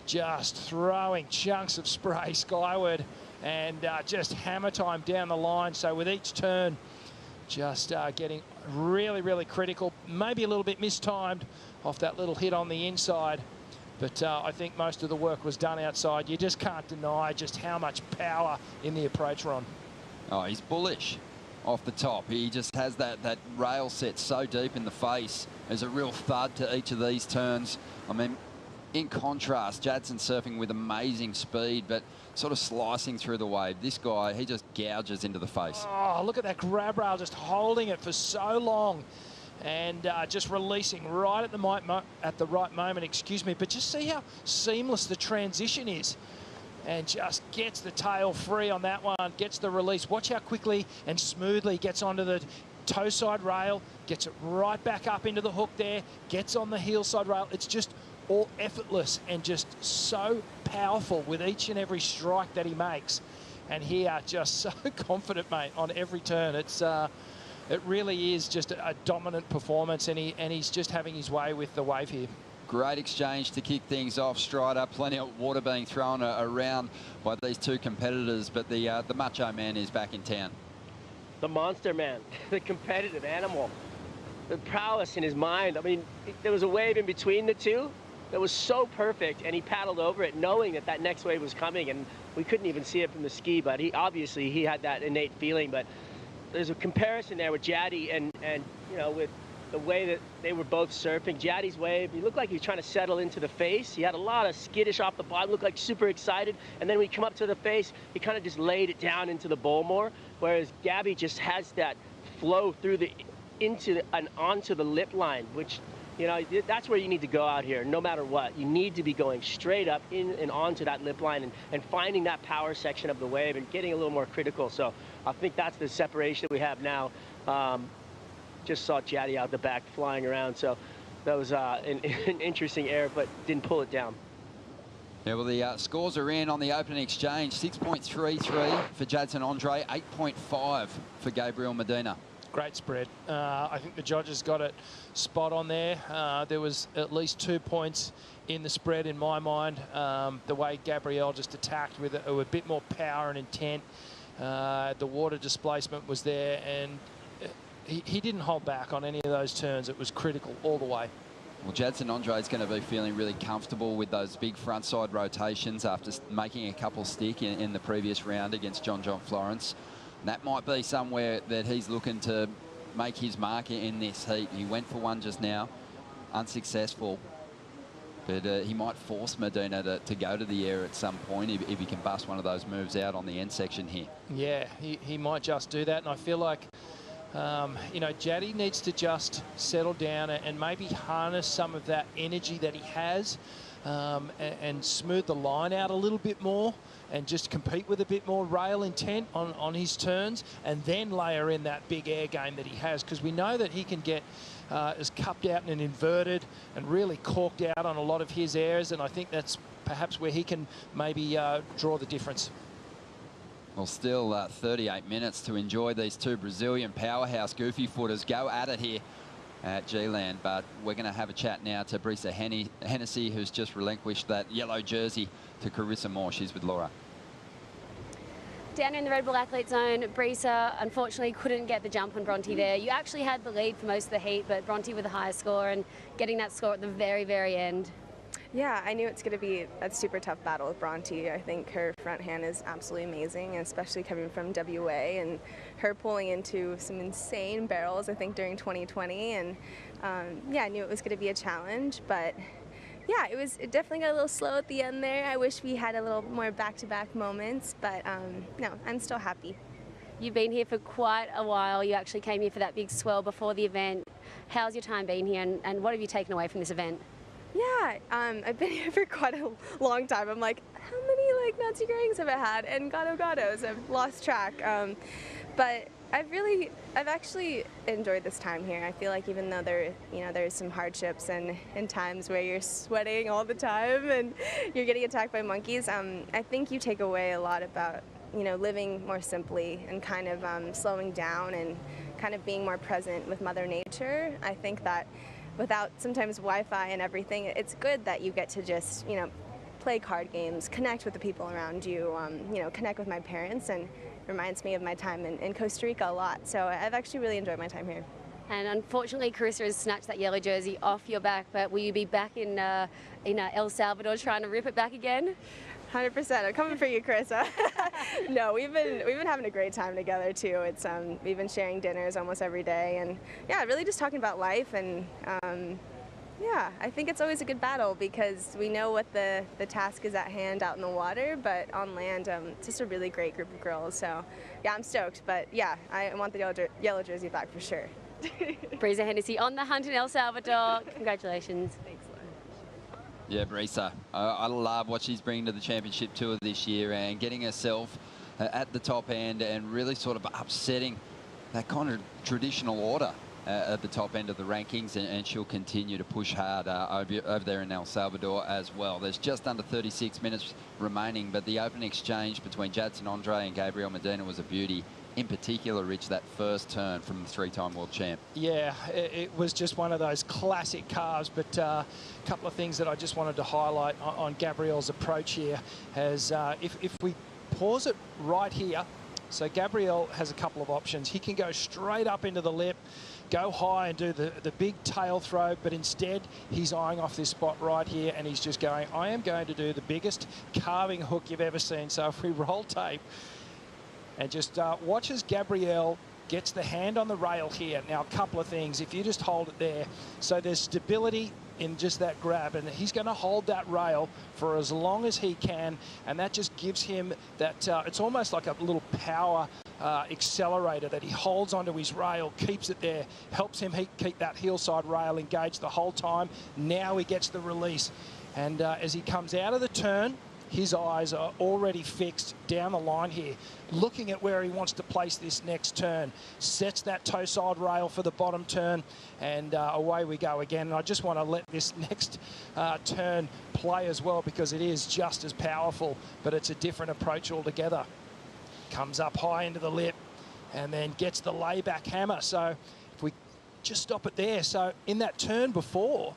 just throwing chunks of spray skyward and just hammer time down the line. So with each turn, just getting really, really critical, maybe a little bit mistimed off that little hit on the inside. But I think most of the work was done outside. You just can't deny just how much power in the approach, Ron. Oh, he's bullish off the top. He just has that rail set so deep in the face. There's a real thud to each of these turns. I mean, in contrast, Jadson surfing with amazing speed, but sort of slicing through the wave. This guy, he just gouges into the face. Oh, look at that grab rail, just holding it for so long and just releasing right at the right moment, excuse me. But just see how seamless the transition is. And just gets the tail free on that one, gets the release. Watch how quickly and smoothly he gets onto the toe side rail, gets it right back up into the hook there, gets on the heel side rail. It's just all effortless and just so powerful with each and every strike that he makes. And here, just so confident, mate, on every turn. It's it really is just a dominant performance, and he's just having his way with the wave here. Great exchange to kick things off. Strider, plenty of water being thrown around by these two competitors, but the macho man is back in town. The monster man, the competitive animal, the prowess in his mind. I mean, there was a wave in between the two that was so perfect, and he paddled over it knowing that that next wave was coming, and we couldn't even see it from the ski, but he had that innate feeling. But there's a comparison there with Jaddy and you know, with the way that they were both surfing. Jaddy's wave, he looked like he was trying to settle into the face. He had a lot of skittish off the bottom, looked like super excited. And then when he come up to the face, he kind of just laid it down into the bowl more. Whereas Gabby just has that flow through onto the lip line, which, you know, that's where you need to go out here, no matter what. You need to be going straight up in and onto that lip line and finding that power section of the wave and getting a little more critical. So I think that's the separation that we have now. Just saw Jaddy out the back flying around, so that was an interesting air, but didn't pull it down. Yeah, well, the scores are in on the opening exchange. 6.33 for Jadson Andre, 8.5 for Gabriel Medina. Great spread. I think the judges got it spot on there. There was at least 2 points in the spread in my mind. The way Gabriel just attacked with a bit more power and intent. The water displacement was there, and he didn't hold back on any of those turns. It was critical all the way. Well, Jadson Andre is going to be feeling really comfortable with those big front-side rotations after making a couple stick in the previous round against John Florence. And that might be somewhere that he's looking to make his mark in this heat. He went for one just now, unsuccessful. But he might force Medina to go to the air at some point if he can bust one of those moves out on the end section here. Yeah, he might just do that. And I feel like You know, Jaddy needs to just settle down and maybe harness some of that energy that he has and smooth the line out a little bit more and just compete with a bit more rail intent on his turns, and then layer in that big air game that he has, because we know that he can get as cupped out and inverted and really corked out on a lot of his airs, and I think that's perhaps where he can maybe draw the difference. Well, still 38 minutes to enjoy these two Brazilian powerhouse goofy footers go at it here at G-Land, but we're going to have a chat now to Breeza Hennessy, who's just relinquished that yellow jersey to Carissa Moore. She's with Laura. Down in the Red Bull Athlete Zone, Breeza unfortunately couldn't get the jump on Bronte there. You actually had the lead for most of the heat, but Bronte with the highest score and getting that score at the very, very end. Yeah, I knew it's going to be a super tough battle with Bronte. I think her front hand is absolutely amazing, especially coming from WA, and her pulling into some insane barrels, I think, during 2020. And yeah, I knew it was going to be a challenge, but yeah, it definitely got a little slow at the end there. I wish we had a little more back-to-back moments, but no, I'm still happy. You've been here for quite a while. You actually came here for that big swell before the event. How's your time been here, and what have you taken away from this event? Yeah, I've been here for quite a long time. I'm like, how many Nazi Grings have I had? And gatos, I've lost track. But I've actually enjoyed this time here. I feel like even though there's some hardships and times where you're sweating all the time and you're getting attacked by monkeys, I think you take away a lot about living more simply and kind of slowing down and kind of being more present with Mother Nature. I think that without sometimes Wi-Fi and everything, it's good that you get to just, play card games, connect with the people around you, connect with my parents, and it reminds me of my time in Costa Rica a lot. So I've actually really enjoyed my time here. And unfortunately, Carissa has snatched that yellow jersey off your back, but will you be back in El Salvador trying to rip it back again? 100%. I'm coming for you, Carissa. No, we've been having a great time together too. It's we've been sharing dinners almost every day, and yeah, really just talking about life. And yeah, I think it's always a good battle because we know what the task is at hand out in the water, but on land, it's just a really great group of girls. So yeah, I'm stoked. But yeah, I want the yellow jersey back for sure. Breeza Hennessy on the hunt in El Salvador. Congratulations. Thanks. Yeah, Breeza, I love what she's bringing to the championship tour this year and getting herself at the top end and really sort of upsetting that kind of traditional order at the top end of the rankings, and she'll continue to push hard over there in El Salvador as well. There's just under 36 minutes remaining, but the open exchange between Jadson Andre and Gabriel Medina was a beauty. In particular, Rich, that first turn from the three-time world champ. Yeah, it was just one of those classic carves, but a couple of things that I just wanted to highlight on Gabriel's approach here is if we pause it right here, so Gabriel has a couple of options. He can go straight up into the lip, go high and do the big tail throw, but instead he's eyeing off this spot right here and he's just going, I am going to do the biggest carving hook you've ever seen. So if we roll tape, and just watch as Gabriel gets the hand on the rail here. Now, a couple of things. If you just hold it there, so there's stability in just that grab, and he's going to hold that rail for as long as he can, and that just gives him that, it's almost like a little power accelerator that he holds onto his rail, keeps it there, helps him keep that heel-side rail engaged the whole time. Now he gets the release. And as he comes out of the turn, his eyes are already fixed down the line here, looking at where he wants to place this next turn, sets that toe side rail for the bottom turn, and away we go again. And I just want to let this next turn play as well, because it is just as powerful, but it's a different approach altogether. Comes up high into the lip and then gets the layback hammer. So if we just stop it there, so in that turn before,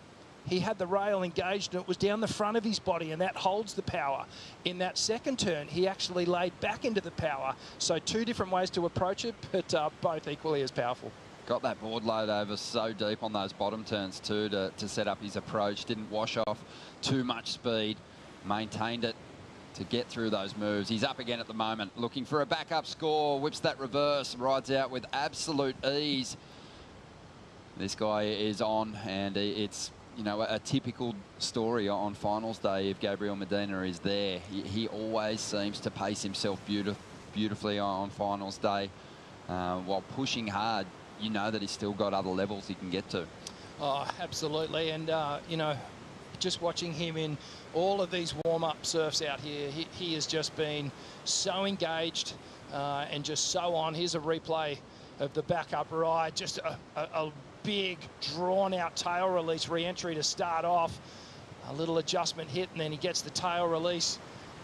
he had the rail engaged and it was down the front of his body, and that holds the power. In that second turn, he actually laid back into the power. So two different ways to approach it, but both equally as powerful. Got that board load over so deep on those bottom turns too to set up his approach. Didn't wash off too much speed, maintained it to get through those moves. He's up again at the moment, looking for a backup score, whips that reverse, rides out with absolute ease. This guy is on, and it's, you know, a typical story on finals day. If Gabriel Medina is there, he always seems to pace himself beautifully on finals day while pushing hard you know that he's still got other levels he can get to. Oh, absolutely. And, you know, just watching him in all of these warm-up surfs out here, he has just been so engaged and just so on. Here's a replay of the backup ride, just a big drawn-out tail release re-entry to start off. A little adjustment hit, and then he gets the tail release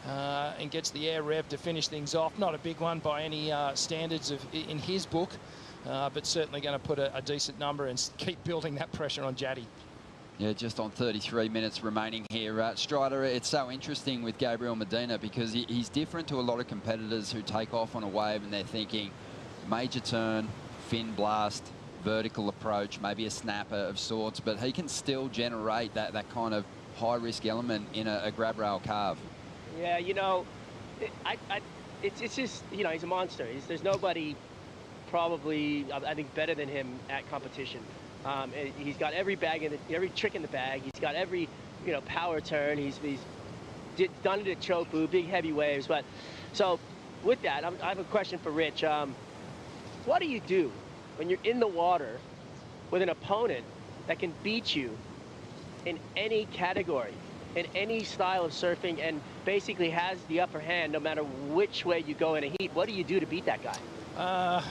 and gets the air rev to finish things off. Not a big one by any standards in his book, but certainly going to put a decent number and keep building that pressure on Jaddy. Yeah, just on 33 minutes remaining here. Strider, it's so interesting with Gabriel Medina because he's different to a lot of competitors who take off on a wave and they're thinking major turn, fin blast, vertical approach, maybe a snapper of sorts, but he can still generate that kind of high-risk element in a grab rail carve. Yeah, you know, it's just, you know, he's a monster. There's nobody probably, I think, better than him at competition. He's got every every trick in the bag. He's got every, you know, power turn. He's done it at Chopu, big heavy waves. But so with that, I have a question for Rich. What do you do when you're in the water with an opponent that can beat you in any category, in any style of surfing, and basically has the upper hand no matter which way you go in a heat? What do you do to beat that guy?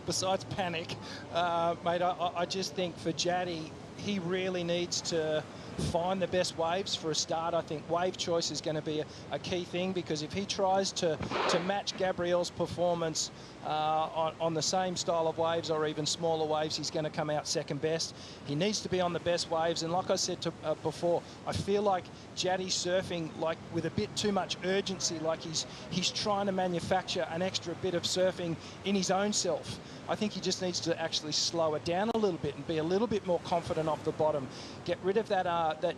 Besides panic, mate, I just think for Jaddy, he really needs to find the best waves for a start. I think wave choice is going to be a key thing, because if he tries to match Gabriel's performance on the same style of waves or even smaller waves, he's going to come out second best. He needs to be on the best waves, and like I said before, I feel like Jaddy's surfing like with a bit too much urgency, like he's trying to manufacture an extra bit of surfing in his own self. I think he just needs to actually slow it down a little bit and be a little bit more confident off the bottom. Get rid of that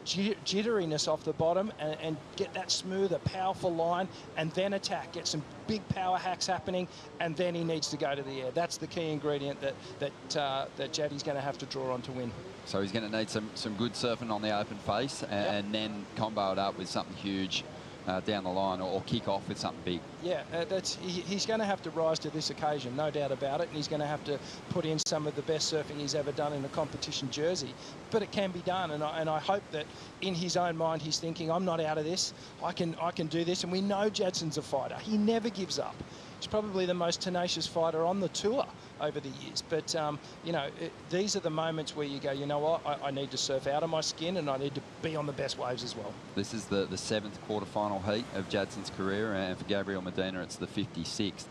jitteriness off the bottom and get that smoother, powerful line, and then attack. Get some big power hacks happening, and then he needs to go to the air. That's the key ingredient that Jaddy's going to have to draw on to win. So he's going to need some good surfing on the open face and then combo it up with something huge down the line, or kick off with something big. Yeah, he's going to have to rise to this occasion, no doubt about it, and he's going to have to put in some of the best surfing he's ever done in a competition jersey. But it can be done, and I hope that in his own mind he's thinking, I'm not out of this, I can do this. And we know Jadson's a fighter. He never gives up. He's probably the most tenacious fighter on the tour over the years. But, you know, these are the moments where you go, you know what, I need to surf out of my skin, and I need to be on the best waves as well. This is the 7th quarterfinal heat of Jadson's career, and for Gabriel Medina, it's the 56th.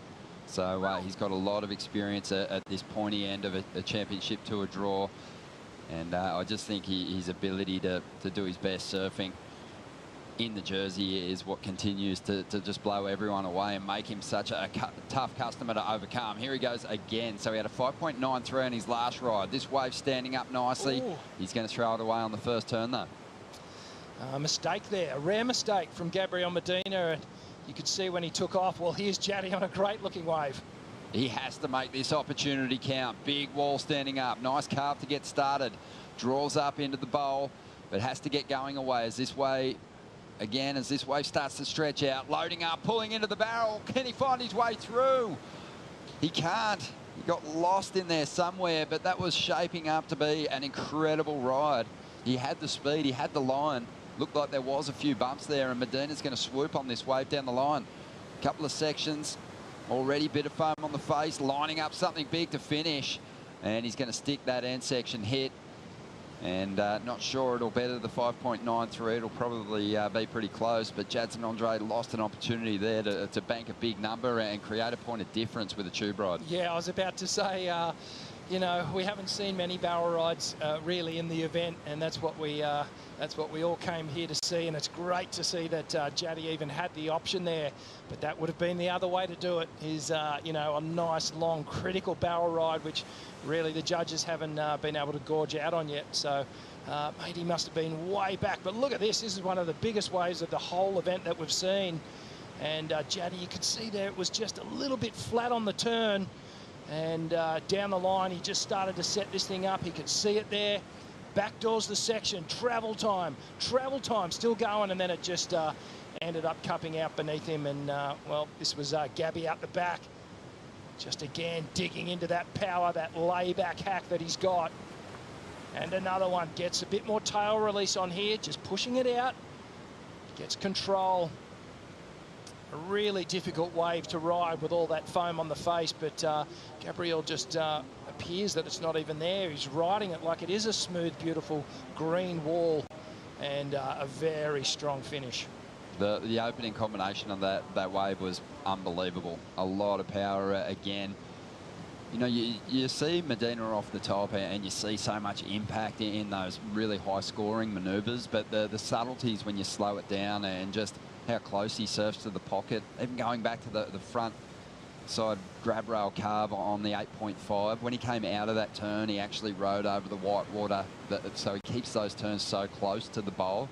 So he's got a lot of experience at this pointy end of a championship tour draw. And I just think his ability to do his best surfing in the jersey is what continues to just blow everyone away and make him such a tough customer to overcome. Here he goes again. So he had a 5.93 on his last ride. This wave standing up nicely. Ooh. He's going to throw it away on the first turn, though. A mistake there, a rare mistake from Gabriel Medina. And you could see when he took off, well, here's Jaddy on a great-looking wave. He has to make this opportunity count. Big wall standing up. Nice carve to get started. Draws up into the bowl, but has to get going away as this way... Again, as this wave starts to stretch out, loading up, pulling into the barrel. Can he find his way through? He can't. He got lost in there somewhere, but that was shaping up to be an incredible ride. He had the speed, he had the line. Looked like there was a few bumps there, and Medina's going to swoop on this wave down the line. A couple of sections, already a bit of foam on the face, lining up something big to finish. And he's going to stick that end section hit. And not sure it'll better the 5.93. It'll probably be pretty close. But Jadson Andre lost an opportunity there to bank a big number and create a point of difference with a tube ride. Yeah, I was about to say, you know, we haven't seen many barrel rides really in the event, and that's what we all came here to see. And it's great to see that Jaddy even had the option there. But that would have been the other way to do it. Is you know, a nice long critical barrel ride, which really the judges haven't been able to gorge out on yet. So mate, he must have been way back. But look at this. This is one of the biggest waves of the whole event that we've seen. And Jaddy, you could see there it was just a little bit flat on the turn. And down the line, he just started to set this thing up. He could see it there. Backdoors the section. Travel time still going. And then it just ended up cupping out beneath him. And, well, this was Gabby out the back. Just again digging into that power, that layback hack that he's got. And another one gets a bit more tail release on here, just pushing it out. Gets control. A really difficult wave to ride with all that foam on the face, but Gabriel just appears that it's not even there. He's riding it like it is a smooth, beautiful green wall, and a very strong finish. The opening combination of that wave was unbelievable. A lot of power again. You know, you see Medina off the top and you see so much impact in those really high-scoring manoeuvres, but the subtleties when you slow it down and just how close he surfs to the pocket, even going back to the front side grab rail carve on the 8.5. When he came out of that turn, he actually rode over the white water, so he keeps those turns so close to the bowl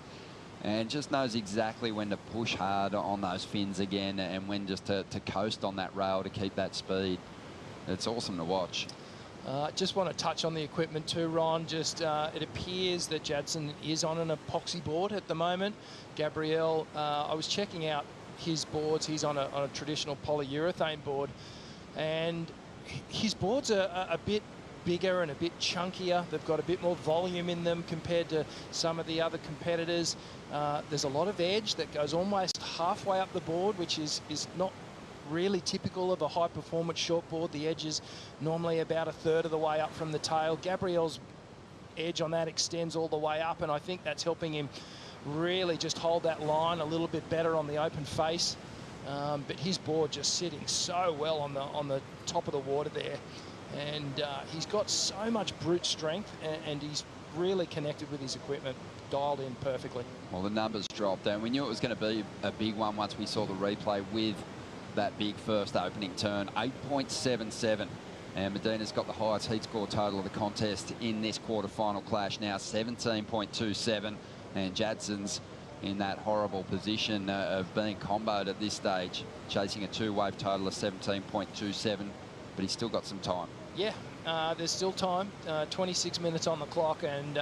and just knows exactly when to push hard on those fins again and when just to coast on that rail to keep that speed. It's awesome to watch. Just want to touch on the equipment too, Ron. Just it appears that Jadson is on an epoxy board at the moment. Gabriel, I was checking out his boards. He's on a traditional polyurethane board, and his boards are a bit bigger and a bit chunkier. They've got a bit more volume in them compared to some of the other competitors. There's a lot of edge that goes almost halfway up the board, which is not really typical of a high-performance shortboard. The edge is normally about a third of the way up from the tail. Gabriel's edge on that extends all the way up, and I think that's helping him really just hold that line a little bit better on the open face. But his board just sitting so well on the top of the water there, and he's got so much brute strength, and he's really connected with his equipment, dialed in perfectly. Well, the numbers dropped, and we knew it was going to be a big one once we saw the replay with that big first opening turn. 8.77, and Medina's got the highest heat score total of the contest in this quarterfinal clash now, 17.27, and Jadson's in that horrible position of being comboed at this stage, chasing a two-wave total of 17.27, but he's still got some time. Yeah, there's still time, 26 minutes on the clock, and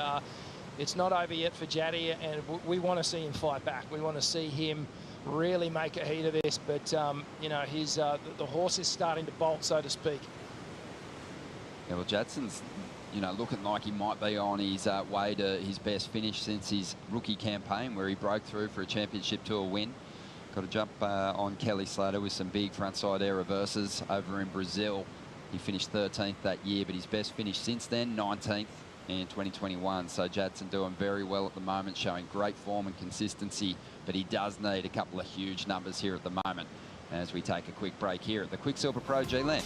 it's not over yet for Jaddy, and we want to see him fight back. We want to see him really make a heat of this, but you know, the horse is starting to bolt, so to speak. Yeah, well, Jadson's, you know, looking like he might be on his way to his best finish since his rookie campaign, where he broke through for a championship tour win. Got to jump on Kelly Slater with some big frontside air reverses over in Brazil. He finished 13th that year, but his best finish since then, 19th in 2021. So Jadson doing very well at the moment, showing great form and consistency, but he does need a couple of huge numbers here at the moment as we take a quick break here at the Quiksilver Pro G-Land.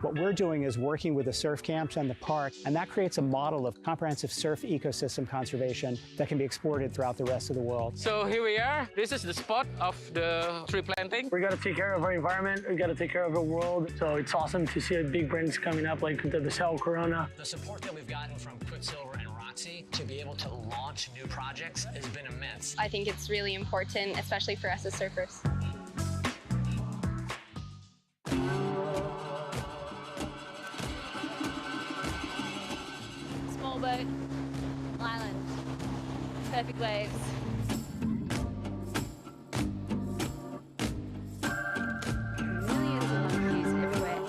What we're doing is working with the surf camps and the park, and that creates a model of comprehensive surf ecosystem conservation that can be exported throughout the rest of the world. So here we are. This is the spot of the tree planting. We got to take care of our environment. We got to take care of the world. So it's awesome to see big brands coming up like the WSL Corona. The support that we've gotten from Quiksilver and ROXY to be able to launch new projects has been immense. I think it's really important, especially for us as surfers. Boat, island, perfect waves. Millions of monkeys everywhere.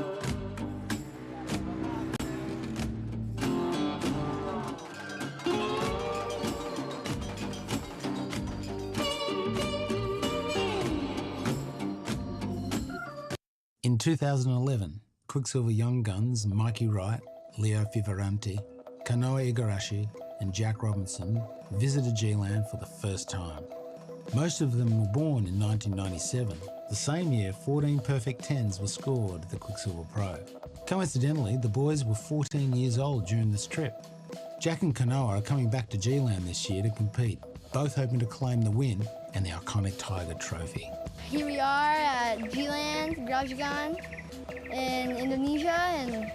In 2011, Quiksilver young guns Mikey Wright, Leo Fivaranti, Kanoa Igarashi and Jack Robinson visited G-Land for the first time. Most of them were born in 1997, the same year 14 perfect 10s were scored at the Quiksilver Pro. Coincidentally, the boys were 14 years old during this trip. Jack and Kanoa are coming back to G-Land this year to compete, both hoping to claim the win and the iconic Tiger Trophy. Here we are at G-Land, Grajigan in Indonesia, and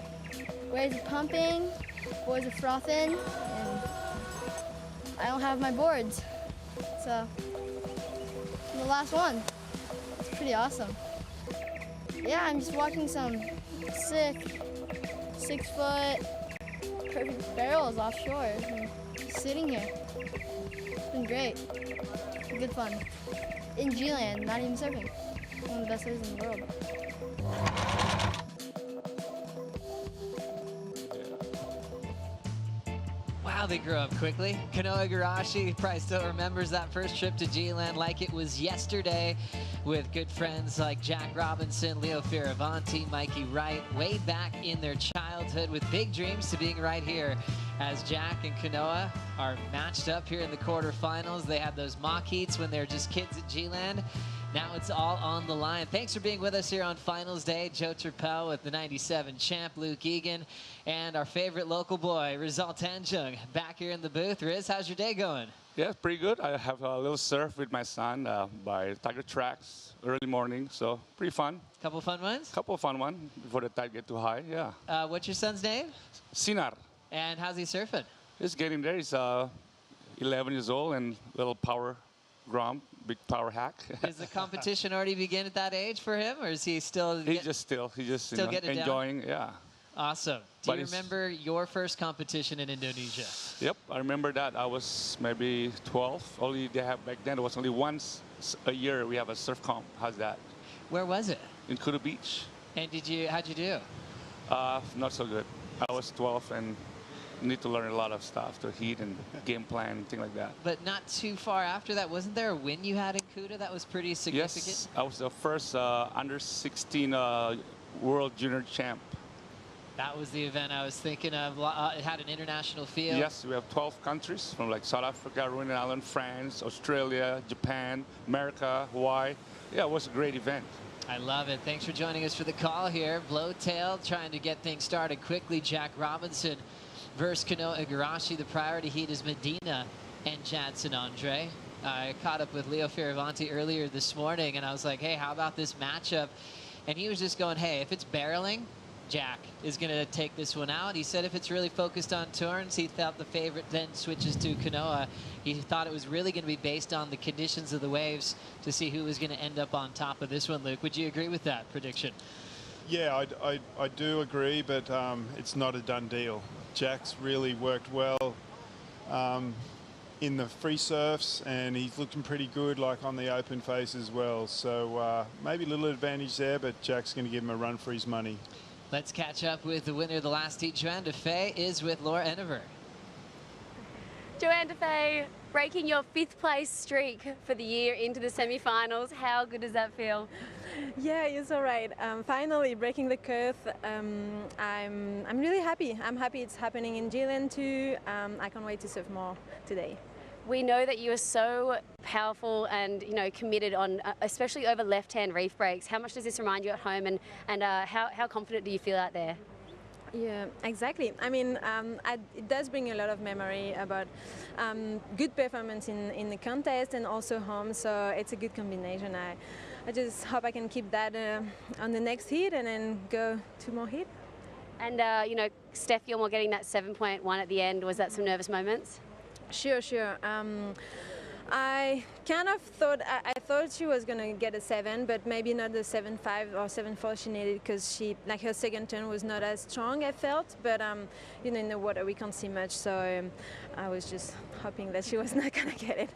waves are pumping. Boards are frothing, and I don't have my boards, so I'm the last one. It's pretty awesome. Yeah, I'm just watching some sick 6-foot trophy barrels offshore. And just sitting here. It's been great. Good fun. In G-Land, not even surfing. One of the best waves in the world. Wow, they grew up quickly. Kanoa Igarashi probably still remembers that first trip to G-Land like it was yesterday, with good friends like Jack Robinson, Leo Fioravanti, Mikey Wright, way back in their childhood, with big dreams to being right here as Jack and Kanoa are matched up here in the quarterfinals. They had those mock heats when they were just kids at G-Land. Now it's all on the line. Thanks for being with us here on Finals Day. Joe Turpel with the 97 champ, Luke Egan, and our favorite local boy, Rizal Tanjung, back here in the booth. Riz, how's your day going? Yeah, pretty good. I have a little surf with my son by Tiger Tracks early morning, so pretty fun. Couple fun ones? Couple of fun ones before the tide get too high, yeah. What's your son's name? Sinar. And how's he surfing? He's getting there. He's 11 years old and little power grom, big power hack. Does the competition already begin at that age for him, or is he still? He's just you know, enjoying, yeah. Awesome. Do you remember your first competition in Indonesia? Yep, I remember that. I was maybe 12. Only they have back then. It was only once a year we have a surf comp. How's that? Where was it? In Kudu Beach. And how'd you do? Not so good. I was 12 and need to learn a lot of stuff, to heat and game plan, things like that. But not too far after that, wasn't there a win you had in Kudu that was pretty significant? Yes, I was the first under 16 world junior champ. That was the event I was thinking of. It had an international feel. Yes, we have 12 countries from like South Africa, Rowan Island, France, Australia, Japan, America, Hawaii. Yeah, it was a great event. I love it. Thanks for joining us for the call here. Blowtail trying to get things started quickly. Jack Robinson versus Kanoa Igarashi. The priority heat is Medina and Jadson Andre. I caught up with Leo Fioravanti earlier this morning, and I was like, hey, how about this matchup? And he was just going, hey, if it's barreling, Jack is going to take this one out. He said if it's really focused on turns, he thought the favorite then switches to Kanoa. He thought it was really going to be based on the conditions of the waves to see who was going to end up on top of this one, Luke. Would you agree with that prediction? Yeah, I do agree, but it's not a done deal. Jack's really worked well in the free surfs, and he's looking pretty good like on the open face as well. So maybe a little advantage there, but Jack's going to give him a run for his money. Let's catch up with the winner of the last heat. Joanna Faye is with Laura Enever. Joanna Faye, breaking your 5th place streak for the year into the semi-finals. How good does that feel? Yeah, it's all right. Finally breaking the curve. I'm really happy. I'm happy it's happening in G-Land too. I can't wait to surf more today. We know that you are so powerful and committed on, especially over left-hand reef breaks. How much does this remind you at home, and how confident do you feel out there? Yeah, exactly. I mean, it does bring a lot of memory about good performance in the contest and also home. So it's a good combination. I just hope I can keep that on the next heat and then go 2 more heats. And Steph Gilmore getting that 7.1 at the end. Was that some nervous moments? Sure. I kind of thought, I thought she was going to get a 7, but maybe not the 7.5 or 7.4 she needed, because her second turn was not as strong, I felt. But in the water we can't see much, so I was just hoping that she was not going to get it.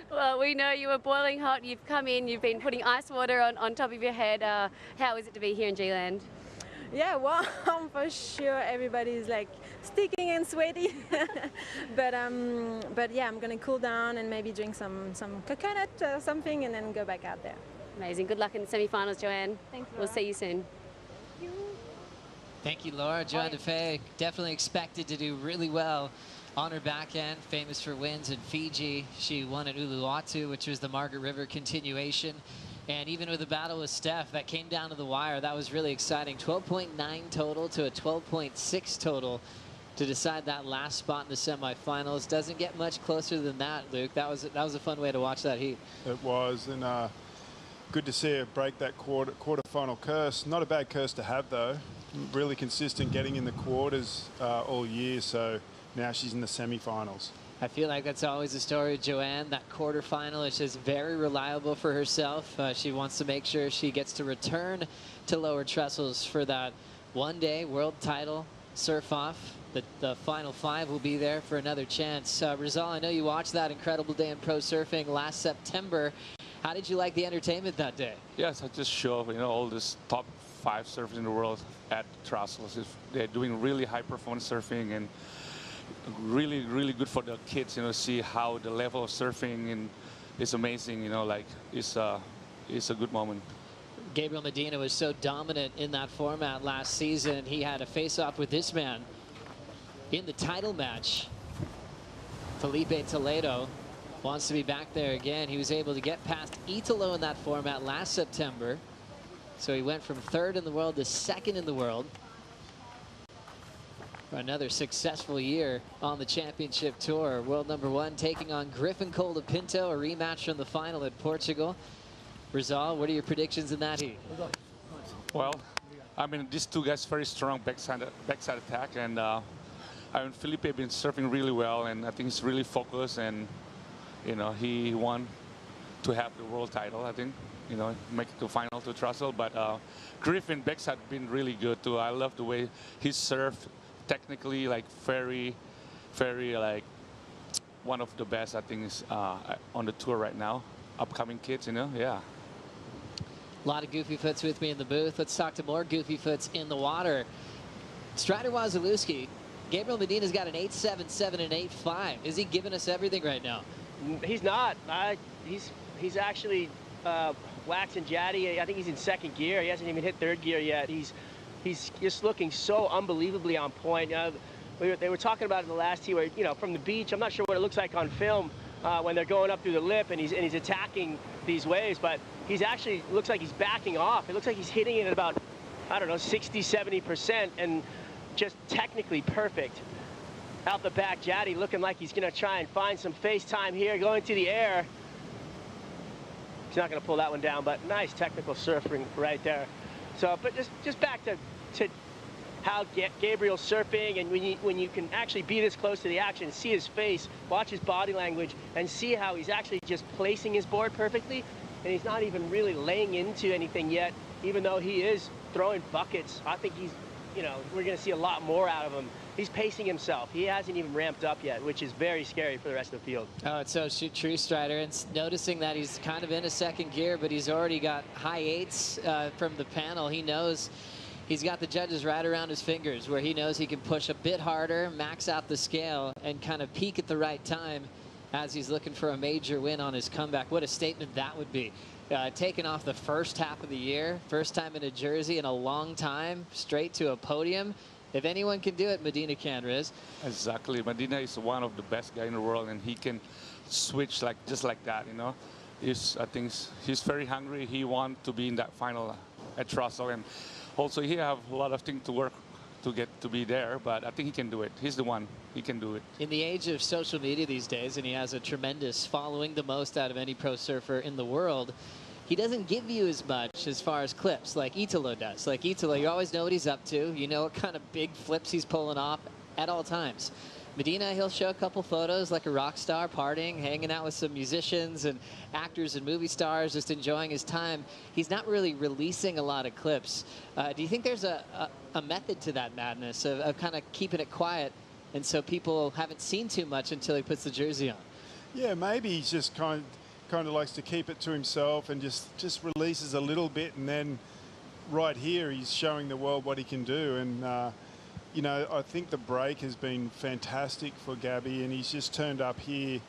Well, we know you were boiling hot. You've come in, you've been putting ice water on top of your head. How is it to be here in G-Land? Yeah, well, for sure everybody's like sticking and sweaty. but yeah, I'm gonna cool down and maybe drink some coconut or something and then go back out there. Amazing. Good luck in the semi-finals, Joanne. Thanks, Laura. We'll see you soon. Thank you, Laura. Joanna Faye definitely expected to do really well on her backhand, famous for wins in Fiji. She won at Uluwatu, which was the Margaret River continuation. And even with the battle with Steph, that came down to the wire. That was really exciting. 12.9 total to a 12.6 total to decide that last spot in the semifinals. Doesn't get much closer than that, Luke. That was a fun way to watch that heat. It was, and good to see her break that quarterfinal curse. Not a bad curse to have, though. Really consistent, getting in the quarters all year. So now she's in the semifinals. I feel like that's always the story of Joanne. That quarterfinal is just very reliable for herself. She wants to make sure she gets to return to lower trestles for that one-day world title surf off. The final 5 will be there for another chance. Rizal, I know you watched that incredible day in pro surfing last September. How did you like the entertainment that day? Yes, I just show all this top 5 surfers in the world at Trussels. They're doing really high performance surfing and really, really good for the kids. See how the level of surfing is amazing. It's a good moment. Gabriel Medina was so dominant in that format last season. He had a face-off with this man in the title match. Felipe Toledo wants to be back there again. He was able to get past Italo in that format last September. So he went from 3rd in the world to 2nd in the world. For another successful year on the championship tour. World number 1 taking on Griffin Colapinto, a rematch from the final at Portugal. Rizal, what are your predictions in that heat? Well, I mean, these two guys very strong backside attack, and Felipe been surfing really well, and I think he's really focused, and he won to have the world title. I think make it to final to Trussell, but Griffin backside been really good too. I love the way he surfed technically, very, very one of the best I think is on the tour right now. Upcoming kids, yeah. A lot of goofy foots with me in the booth. Let's talk to more goofy foots in the water. Strider Wasilewski, Gabriel Medina's got an 8.77 and 8.5. Is he giving us everything right now? He's not. He's actually waxing Jaddy. I think he's in 2nd gear. He hasn't even hit 3rd gear yet. He's just looking so unbelievably on point. They were talking about it in the last tee where, from the beach, I'm not sure what it looks like on film when they're going up through the lip and he's attacking these waves, but he's actually looks like he's backing off. It looks like he's hitting it at about, I don't know, 60–70% and just technically perfect. Out the back, Jaddy looking like he's going to try and find some face time here, going to the air. He's not going to pull that one down, but nice technical surfing right there. So, but just back to how Gabriel's surfing, and when you can actually be this close to the action, see his face, watch his body language, and see how he's actually just placing his board perfectly, and he's not even really laying into anything yet, even though he is throwing buckets. I think he's, we're going to see a lot more out of him. He's pacing himself. He hasn't even ramped up yet, which is very scary for the rest of the field. Oh, it's so true, Strider. And noticing that he's kind of in a 2nd gear, but he's already got high 8s from the panel. He knows he's got the judges right around his fingers, where he knows he can push a bit harder, max out the scale, and kind of peak at the right time as he's looking for a major win on his comeback. What a statement that would be. Taking off the first half of the year, first time in a jersey in a long time, straight to a podium. If anyone can do it, Medina can, Riz. Exactly. Medina is one of the best guys in the world, and he can switch just like that, I think he's very hungry. He wants to be in that final at Trussell, and also he have a lot of things to work to get to be there, but I think he can do it. He's the one. He can do it. In the age of social media these days, and he has a tremendous following, the most out of any pro surfer in the world, he doesn't give you as much as far as clips like Italo does. Like Italo, you always know what he's up to. You know what kind of big flips he's pulling off at all times. Medina, he'll show a couple photos like a rock star, partying, hanging out with some musicians and actors and movie stars, just enjoying his time. He's not really releasing a lot of clips. Do you think there's a method to that madness of kind of keeping it quiet, and so people haven't seen too much until he puts the jersey on? Yeah, maybe he's just kind of likes to keep it to himself and just releases a little bit, and then right here he's showing the world what he can do. And I think the break has been fantastic for Gabby, and he's just turned up here,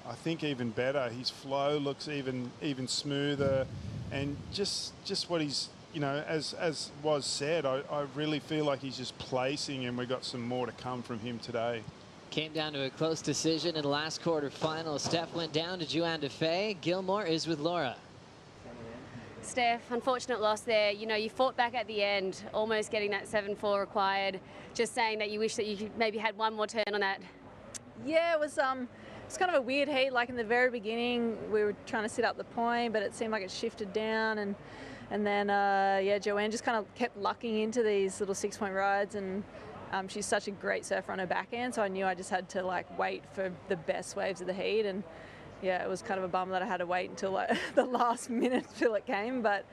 I think, even better. His flow looks even smoother, and just what he's, as was said, I really feel like he's just placing, and we've got some more to come from him today. Came down to a close decision in the last quarterfinal. Steph went down to Joanna Faye. Gilmore is with Laura. Steph, unfortunate loss there. You fought back at the end, almost getting that 7-4 required. Just saying that you wish that you maybe had one more turn on that. Yeah, it was kind of a weird heat. Like in the very beginning, we were trying to sit up the point, but it seemed like it shifted down, and then Joanne just kind of kept lucking into these little 6-point rides, and she's such a great surfer on her backhand, so I knew I just had to wait for the best waves of the heat. And yeah, it was kind of a bummer that I had to wait until the last minute till it came. But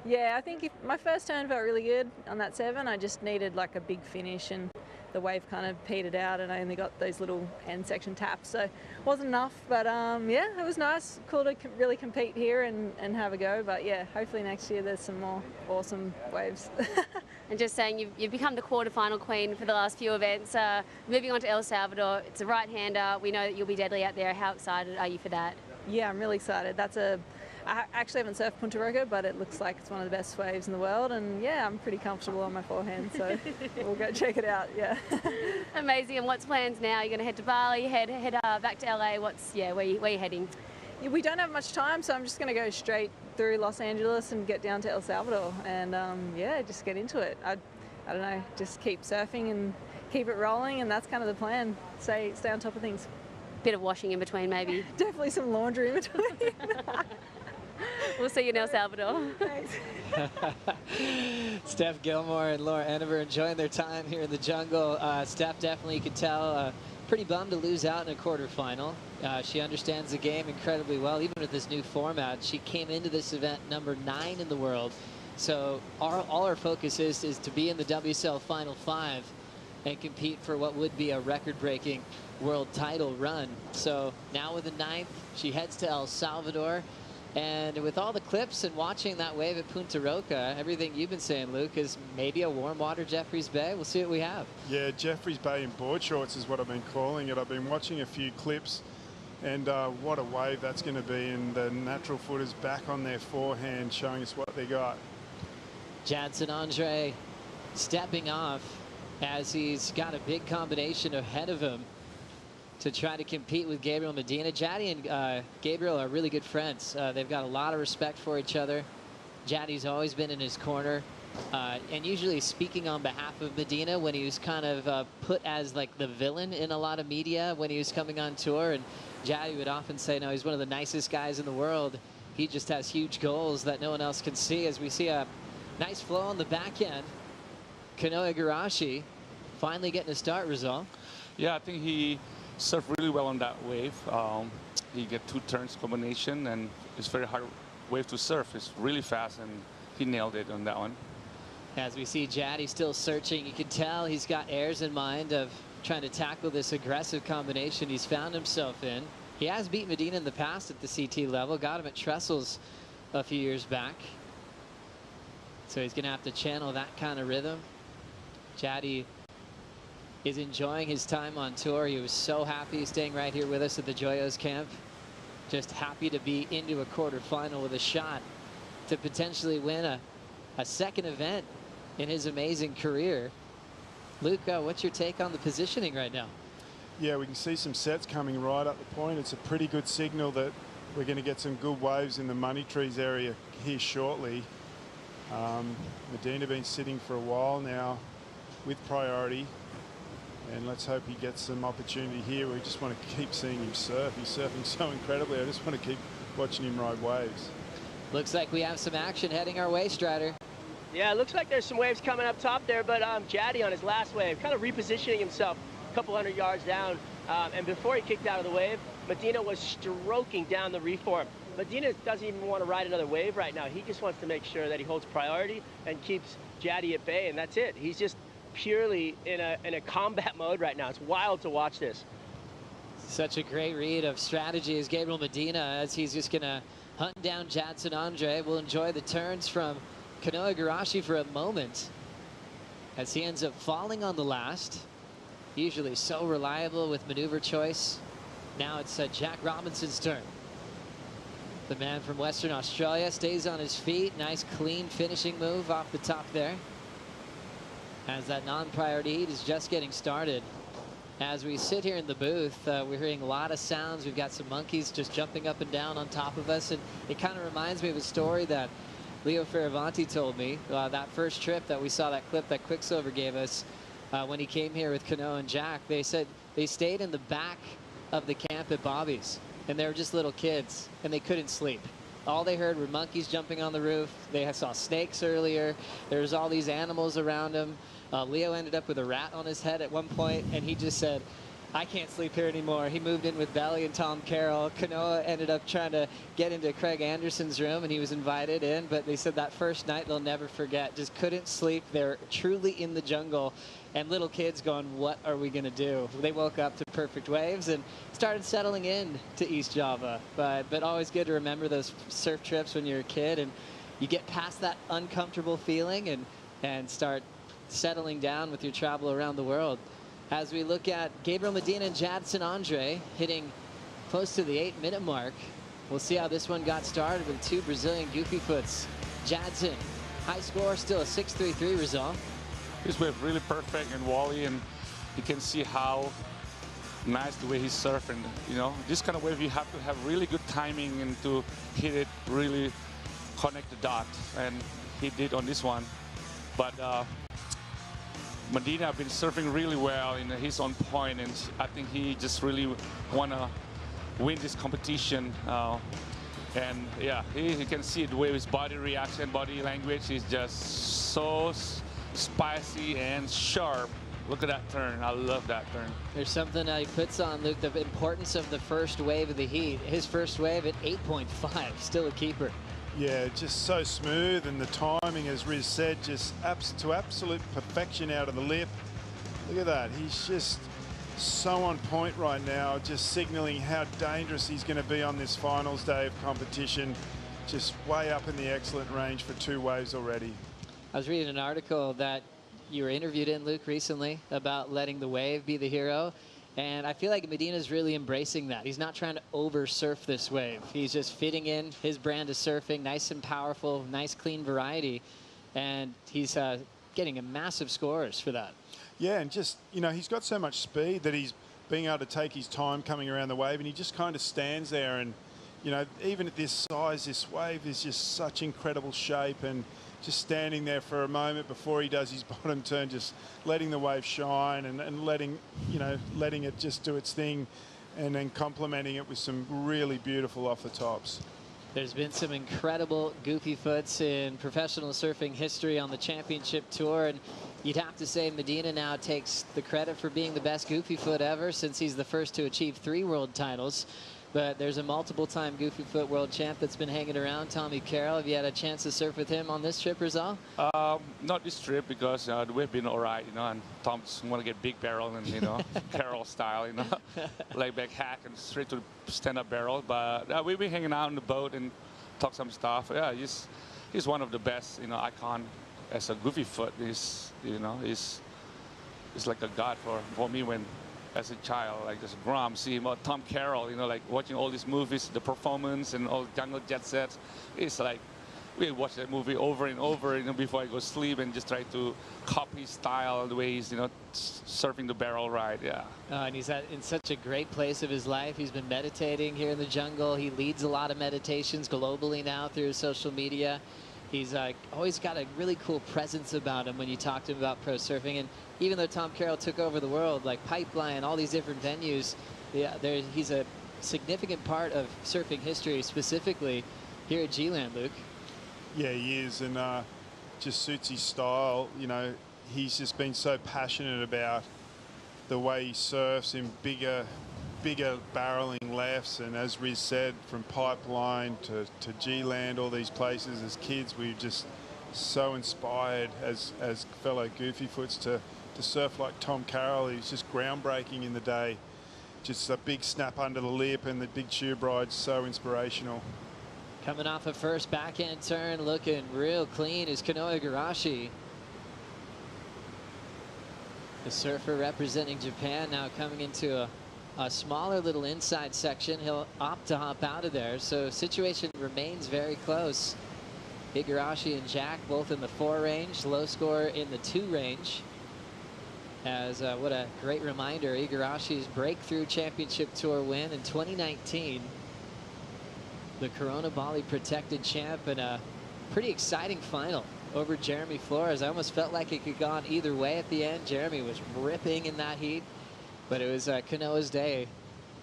yeah, I think my first turn felt really good on that 7. I just needed a big finish, and the wave kind of petered out and I only got those little end section taps. So it wasn't enough, but yeah, it was nice. Cool to really compete here and have a go. But yeah, hopefully next year there's some more awesome waves. And just saying, you've become the quarterfinal queen for the last few events. Moving on to El Salvador, it's a right-hander. We know that you'll be deadly out there. How excited are you for that? Yeah, I'm really excited. I actually haven't surfed Punta Roca, but it looks like it's one of the best waves in the world. And yeah, I'm pretty comfortable on my forehand, so we'll go check it out. Yeah. Amazing. And what's plans now? You're going to head to Bali, head back to LA. Where you heading? We don't have much time, so I'm just going to go straight through Los Angeles and get down to El Salvador and yeah, just get into it. I don't know, just keep surfing and keep it rolling, and that's kind of the plan. Stay on top of things. Bit of washing in between, maybe. Definitely some laundry in between. We'll see you in El Salvador. Thanks. Steph Gilmore and Laura Enever enjoying their time here in the jungle. Steph, definitely, you could tell, pretty bummed to lose out in a quarterfinal. She understands the game incredibly well, even with this new format. She came into this event number 9 in the world. So all our focus is to be in the WSL Final 5 and compete for what would be a record-breaking world title run. So now with the 9th, she heads to El Salvador. And with all the clips and watching that wave at Punta Roca, everything you've been saying, Luke, is maybe a warm water Jeffreys Bay. We'll see what we have. Yeah, Jeffreys Bay in board shorts is what I've been calling it. I've been watching a few clips, and what a wave that's going to be. And the natural footers back on their forehand, showing us what they got. Jadson Andre stepping off as he's got a big combination ahead of him to try to compete with Gabriel Medina. Jaddy and Gabriel are really good friends. They've got a lot of respect for each other. Jaddy's always been in his corner, and usually speaking on behalf of Medina when he was kind of put as like the villain in a lot of media when he was coming on tour. And Jaddy would often say, no, he's one of the nicest guys in the world. He just has huge goals that no one else can see. As we see a nice flow on the back end. Kanoa Igarashi finally getting a start result. Yeah, I think he surfed really well on that wave. He get 2 turns combination, and it's very hard wave to surf. It's really fast, and he nailed it on that one. As we see Jaddy still searching, you can tell he's got airs in mind of trying to tackle this aggressive combination he's found himself in. He has beat Medina in the past at the CT level, got him at Trestles a few years back. So he's going to have to channel that kind of rhythm. Jaddy is enjoying his time on tour. He was so happy staying right here with us at the Joyos camp. Just happy to be into a quarterfinal with a shot to potentially win a second event in his amazing career. Luke, what's your take on the positioning right now? Yeah, we can see some sets coming right up the point. It's a pretty good signal that we're going to get some good waves in the Money Trees area here shortly. Medina been sitting for a while now with priority, and let's hope he gets some opportunity here. We just want to keep seeing him surf. He's surfing so incredibly. I just want to keep watching him ride waves. Looks like we have some action heading our way, Strider. Yeah, it looks like there's some waves coming up top there, but Jaddy on his last wave, kind of repositioning himself a couple hundred yards down. And before he kicked out of the wave, Medina was stroking down the reform. Medina doesn't even want to ride another wave right now. He just wants to make sure that he holds priority and keeps Jaddy at bay, and that's it. He's just purely in a combat mode right now. It's wild to watch this. Such a great read of strategy as Gabriel Medina, as he's just going to hunt down Jadson Andre. We'll enjoy the turns from Kanoa Igarashi for a moment as he ends up falling on the last. Usually so reliable with maneuver choice. Now it's Jack Robinson's turn. The man from Western Australia stays on his feet. Nice clean finishing move off the top there. As that non-priority heat is just getting started. As we sit here in the booth, we're hearing a lot of sounds. We've got some monkeys just jumping up and down on top of us. And it kind of reminds me of a story that Leo Fioravanti told me. That first trip that we saw, that clip that Quiksilver gave us when he came here with Kanoa and Jack. They said they stayed in the back of the camp at Bobby's. And they were just little kids, and they couldn't sleep. All they heard were monkeys jumping on the roof. They saw snakes earlier. There's all these animals around him. Leo ended up with a rat on his head at one point, and he just said, I can't sleep here anymore. He moved in with Belly and Tom Carroll. Kanoa ended up trying to get into Craig Anderson's room, and he was invited in, but they said that first night they'll never forget. Just couldn't sleep. They're truly in the jungle and little kids going, what are we going to do? They woke up to perfect waves and started settling in to East Java. But always good to remember those surf trips when you're a kid and you get past that uncomfortable feeling and start settling down with your travel around the world. As we look at Gabriel Medina and Jadson Andre hitting close to the 8-minute mark, we'll see how this one got started with 2 Brazilian goofy foots. Jadson, high score, still a 6.33 result. This wave really perfect and Wally, and you can see how nice the way he's surfing. You know, this kind of wave you have to have really good timing and to hit it really connect the dot, and he did on this one. But Medina have been surfing really well, and he's on point, and I think he just really want to win this competition. And yeah, you can see the way his body reaction, body language is just so spicy and sharp. Look at that turn. I love that turn. There's something he puts on, Luke, the importance of the first wave of the heat. His first wave at 8.5, still a keeper. Yeah, just so smooth, and the timing, as Riz said, just to absolute perfection out of the lip. Look at that. He's just so on point right now, just signaling how dangerous he's going to be on this finals day of competition. Just way up in the excellent range for 2 waves already. I was reading an article that you were interviewed in, Luke, recently about letting the wave be the hero. And I feel like Medina's really embracing that. He's not trying to over surf this wave. He's just fitting in his brand of surfing, nice and powerful, nice clean variety. And he's getting a massive scores for that. Yeah, and just, you know, he's got so much speed that he's being able to take his time coming around the wave, and he just kind of stands there. And, you know, even at this size, this wave is just such incredible shape, and just standing there for a moment before he does his bottom turn, just letting the wave shine and letting, you know, letting it just do its thing, and then complementing it with some really beautiful off the tops. There's been some incredible goofy foots in professional surfing history on the championship tour, and you'd have to say Medina now takes the credit for being the best goofy foot ever, since he's the first to achieve 3 world titles. But there's a multiple-time goofy foot world champ that's been hanging around, Tommy Carroll. Have you had a chance to surf with him on this trip, Rizal? Not this trip, because we've been all right, you know, and Tom's want to get big barrel and, you know, Carroll style, you know, leg back hack and straight to the stand-up barrel. But we've been hanging out on the boat and talk some stuff. Yeah, he's one of the best, you know, icon as a goofy foot. He's, you know, he's like a god for me when, as a child, like just Grom, see him, Tom Carroll, you know, like watching all these movies, the performance and all jungle jet sets. It's like, we watch that movie over and over, you know, before I go sleep, and just try to copy his style, the way he's, you know, surfing the barrel ride, yeah. And he's in such a great place of his life. He's been meditating here in the jungle. He leads a lot of meditations globally now through social media. He's always got a really cool presence about him when you talk to him about pro surfing. And even though Tom Carroll took over the world, like Pipeline, all these different venues, yeah, he's a significant part of surfing history, specifically here at G-Land, Luke. Yeah, he is, and just suits his style. You know, he's just been so passionate about the way he surfs in bigger barreling lefts, and as Riz said, from Pipeline to G-Land, all these places as kids, we were just so inspired as fellow goofy foots to surf like Tom Carroll. He's just groundbreaking in the day. Just a big snap under the lip and the big tube ride, so inspirational. Coming off a first backhand turn, looking real clean is Kanoa Igarashi. The surfer representing Japan now coming into a smaller little inside section. He'll opt to hop out of there, so situation remains very close. Igarashi and Jack both in the 4 range, low score in the 2 range. As what a great reminder, Igarashi's breakthrough championship tour win in 2019. The Corona Bali protected champ, and a pretty exciting final over Jeremy Flores. I almost felt like it could have gone either way at the end. Jeremy was ripping in that heat, but it was Kanoa's day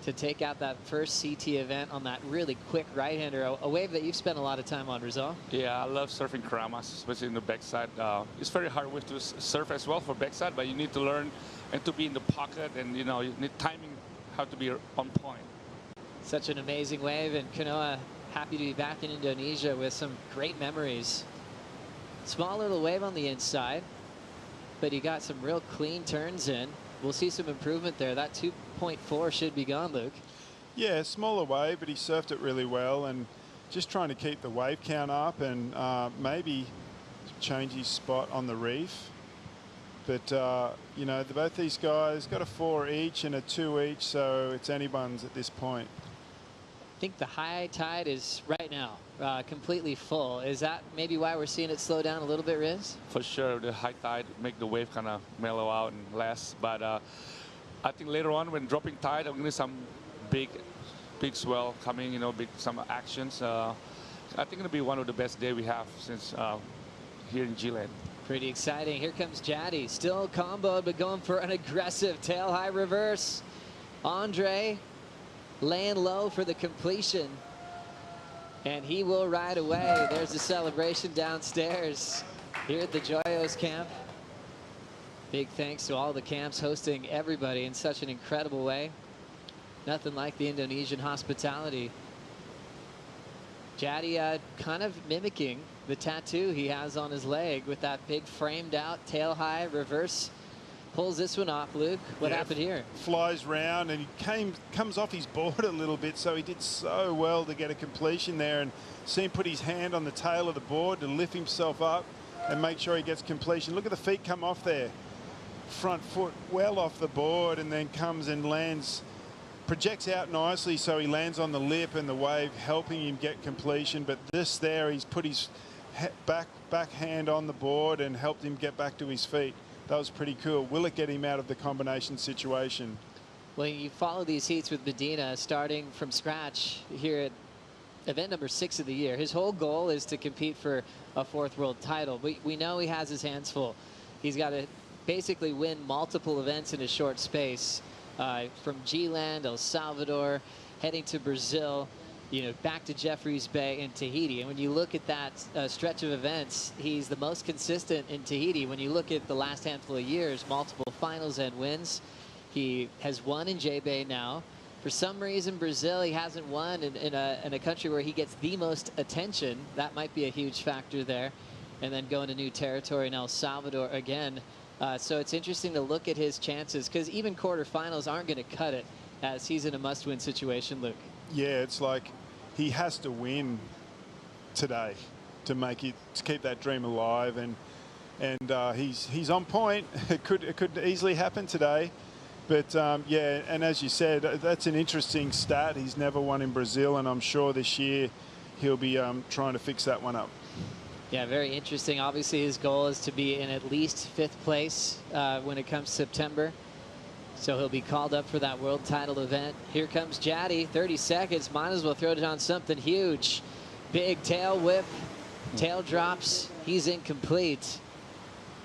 to take out that first CT event on that really quick right-hander, a wave that you've spent a lot of time on, Rizal. Yeah, I love surfing karamas, especially in the backside. It's very hard wave to surf as well for backside, but you need to learn and to be in the pocket, and you know, you need timing, how to be on point. Such an amazing wave, and Kanoa happy to be back in Indonesia with some great memories. Small little wave on the inside. but he got some real clean turns in. We'll see some improvement there. That 2.4 should be gone, Luke. Yeah, smaller wave, but he surfed it really well, and just trying to keep the wave count up and maybe change his spot on the reef. But, you know, both these guys got a 4 each and a 2 each, so it's anyone's at this point. I think the high tide is right now completely full. Is that maybe why we're seeing it slow down a little bit, Riz? For sure, the high tide make the wave kind of mellow out and less. But I think later on, when dropping tide, I'm going to some big swell coming, you know, some actions. I think it'll be one of the best days we have since here in G-Land. Pretty exciting. Here comes Jaddy, still comboed, but going for an aggressive tail high reverse. Andre laying low for the completion, and he will ride away. There's the celebration downstairs here at the Joyos camp. Big thanks to all the camps hosting everybody in such an incredible way. Nothing like the Indonesian hospitality. Jaddy kind of mimicking the tattoo he has on his leg with that big framed out tail high reverse. Pulls this one off, Luke. What happened here? Flies round, and he comes off his board a little bit, so he did so well to get a completion there, and see him put his hand on the tail of the board to lift himself up and make sure he gets completion. Look at the feet come off there. Front foot well off the board, and then comes and lands, projects out nicely, so he lands on the lip and the wave helping him get completion. But this there, he's put his back hand on the board and helped him get back to his feet. That was pretty cool. Will it get him out of the combination situation? Well, you follow these heats with Medina starting from scratch here at event number 6 of the year. His whole goal is to compete for a 4th world title. We know he has his hands full. He's got to basically win multiple events in a short space. From G-Land, El Salvador, heading to Brazil, you know, back to Jeffreys Bay and Tahiti. And when you look at that stretch of events, he's the most consistent in Tahiti. When you look at the last handful of years, multiple finals and wins. He has won in J-Bay now. For some reason, Brazil, he hasn't won in a country where he gets the most attention. That might be a huge factor there. And then going to new territory in El Salvador again. So it's interesting to look at his chances, because even quarterfinals aren't going to cut it, as he's in a must-win situation, Luke. Yeah, it's like he has to win today to make it, to keep that dream alive, and he's on point. It could easily happen today, but yeah, and as you said, that's an interesting stat. He's never won in Brazil, and I'm sure this year he'll be trying to fix that one up. Yeah, very interesting. Obviously, his goal is to be in at least 5th place when it comes September. So he'll be called up for that world title event. Here comes Jaddy, 30 seconds. Might as well throw it on something huge. Big tail whip, tail drops. He's incomplete.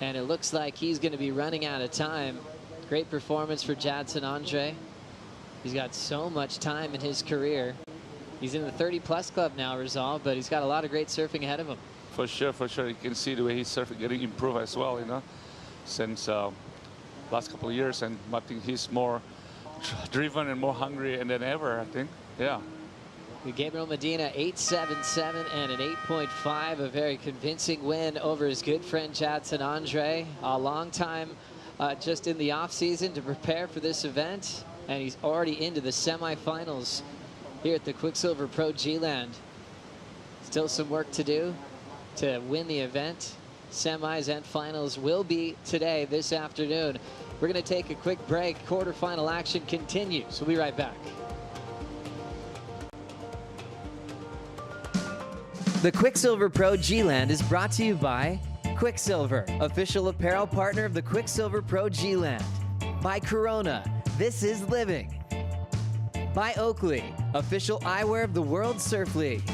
And it looks like he's going to be running out of time. Great performance for Jadson Andre. He's got so much time in his career. He's in the 30-plus club now, Rizal, but he's got a lot of great surfing ahead of him. For sure, for sure. You can see the way he's surfing getting improved as well, you know, since last couple of years. And I think he's more driven and more hungry than ever, I think. Yeah. Gabriel Medina, 8.77 and an 8.5. A very convincing win over his good friend Jadson Andre. A long time just in the off season to prepare for this event. And he's already into the semifinals here at the Quiksilver Pro G-Land. Still some work to do to win the event. Semis and finals will be today, this afternoon. We're going to take a quick break. Quarterfinal action continues. We'll be right back. The Quiksilver Pro G-Land is brought to you by Quiksilver, official apparel partner of the Quiksilver Pro G-Land. By Corona, this is living. By Oakley, official eyewear of the World Surf League.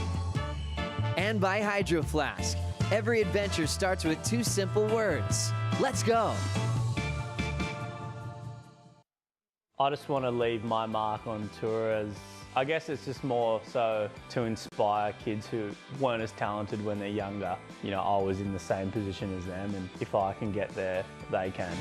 And by Hydro Flask. Every adventure starts with 2 simple words. Let's go. I just want to leave my mark on tour as, I guess it's just more so to inspire kids who weren't as talented when they're younger. You know, I was in the same position as them, and if I can get there, they can.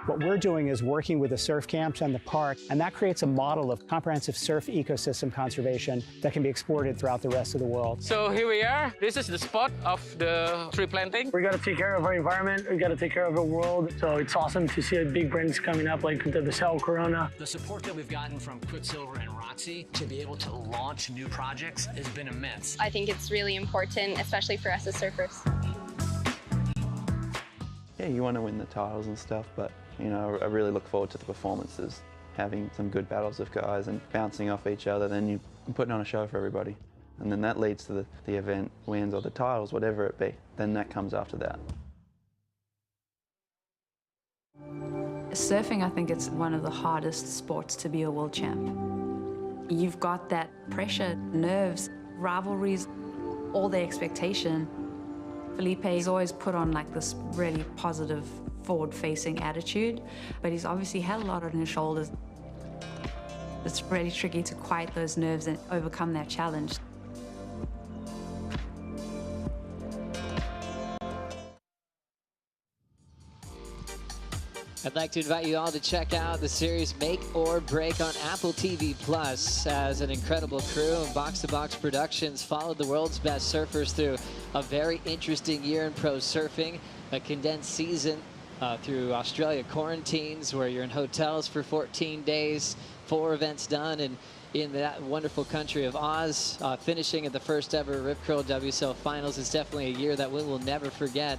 What we're doing is working with the surf camps and the park, and that creates a model of comprehensive surf ecosystem conservation that can be exported throughout the rest of the world. So here we are. This is the spot of the tree planting. We got to take care of our environment. We got to take care of the world. So it's awesome to see big brands coming up like the WSL Corona. The support that we've gotten from Quiksilver and ROXY to be able to launch new projects has been immense. I think it's really important, especially for us as surfers. Yeah, you want to win the titles and stuff, but you know, I really look forward to the performances, having some good battles of guys and bouncing off each other. Then you're putting on a show for everybody, and then that leads to the event wins or the titles, whatever it be. Then that comes after that. Surfing, I think it's one of the hardest sports to be a world champ. You've got that pressure, nerves, rivalries, all the expectation. Felipe has always put on like this really positive, forward-facing attitude, but he's obviously had a lot on his shoulders. It's really tricky to quiet those nerves and overcome that challenge. I'd like to invite you all to check out the series Make or Break on Apple TV Plus, as an incredible crew of Box to Box Productions followed the world's best surfers through a very interesting year in pro surfing, a condensed season through Australia quarantines where you're in hotels for 14 days, 4 events done, and in that wonderful country of Oz, finishing at the first ever Rip Curl WSL Finals. Is definitely a year that we will never forget.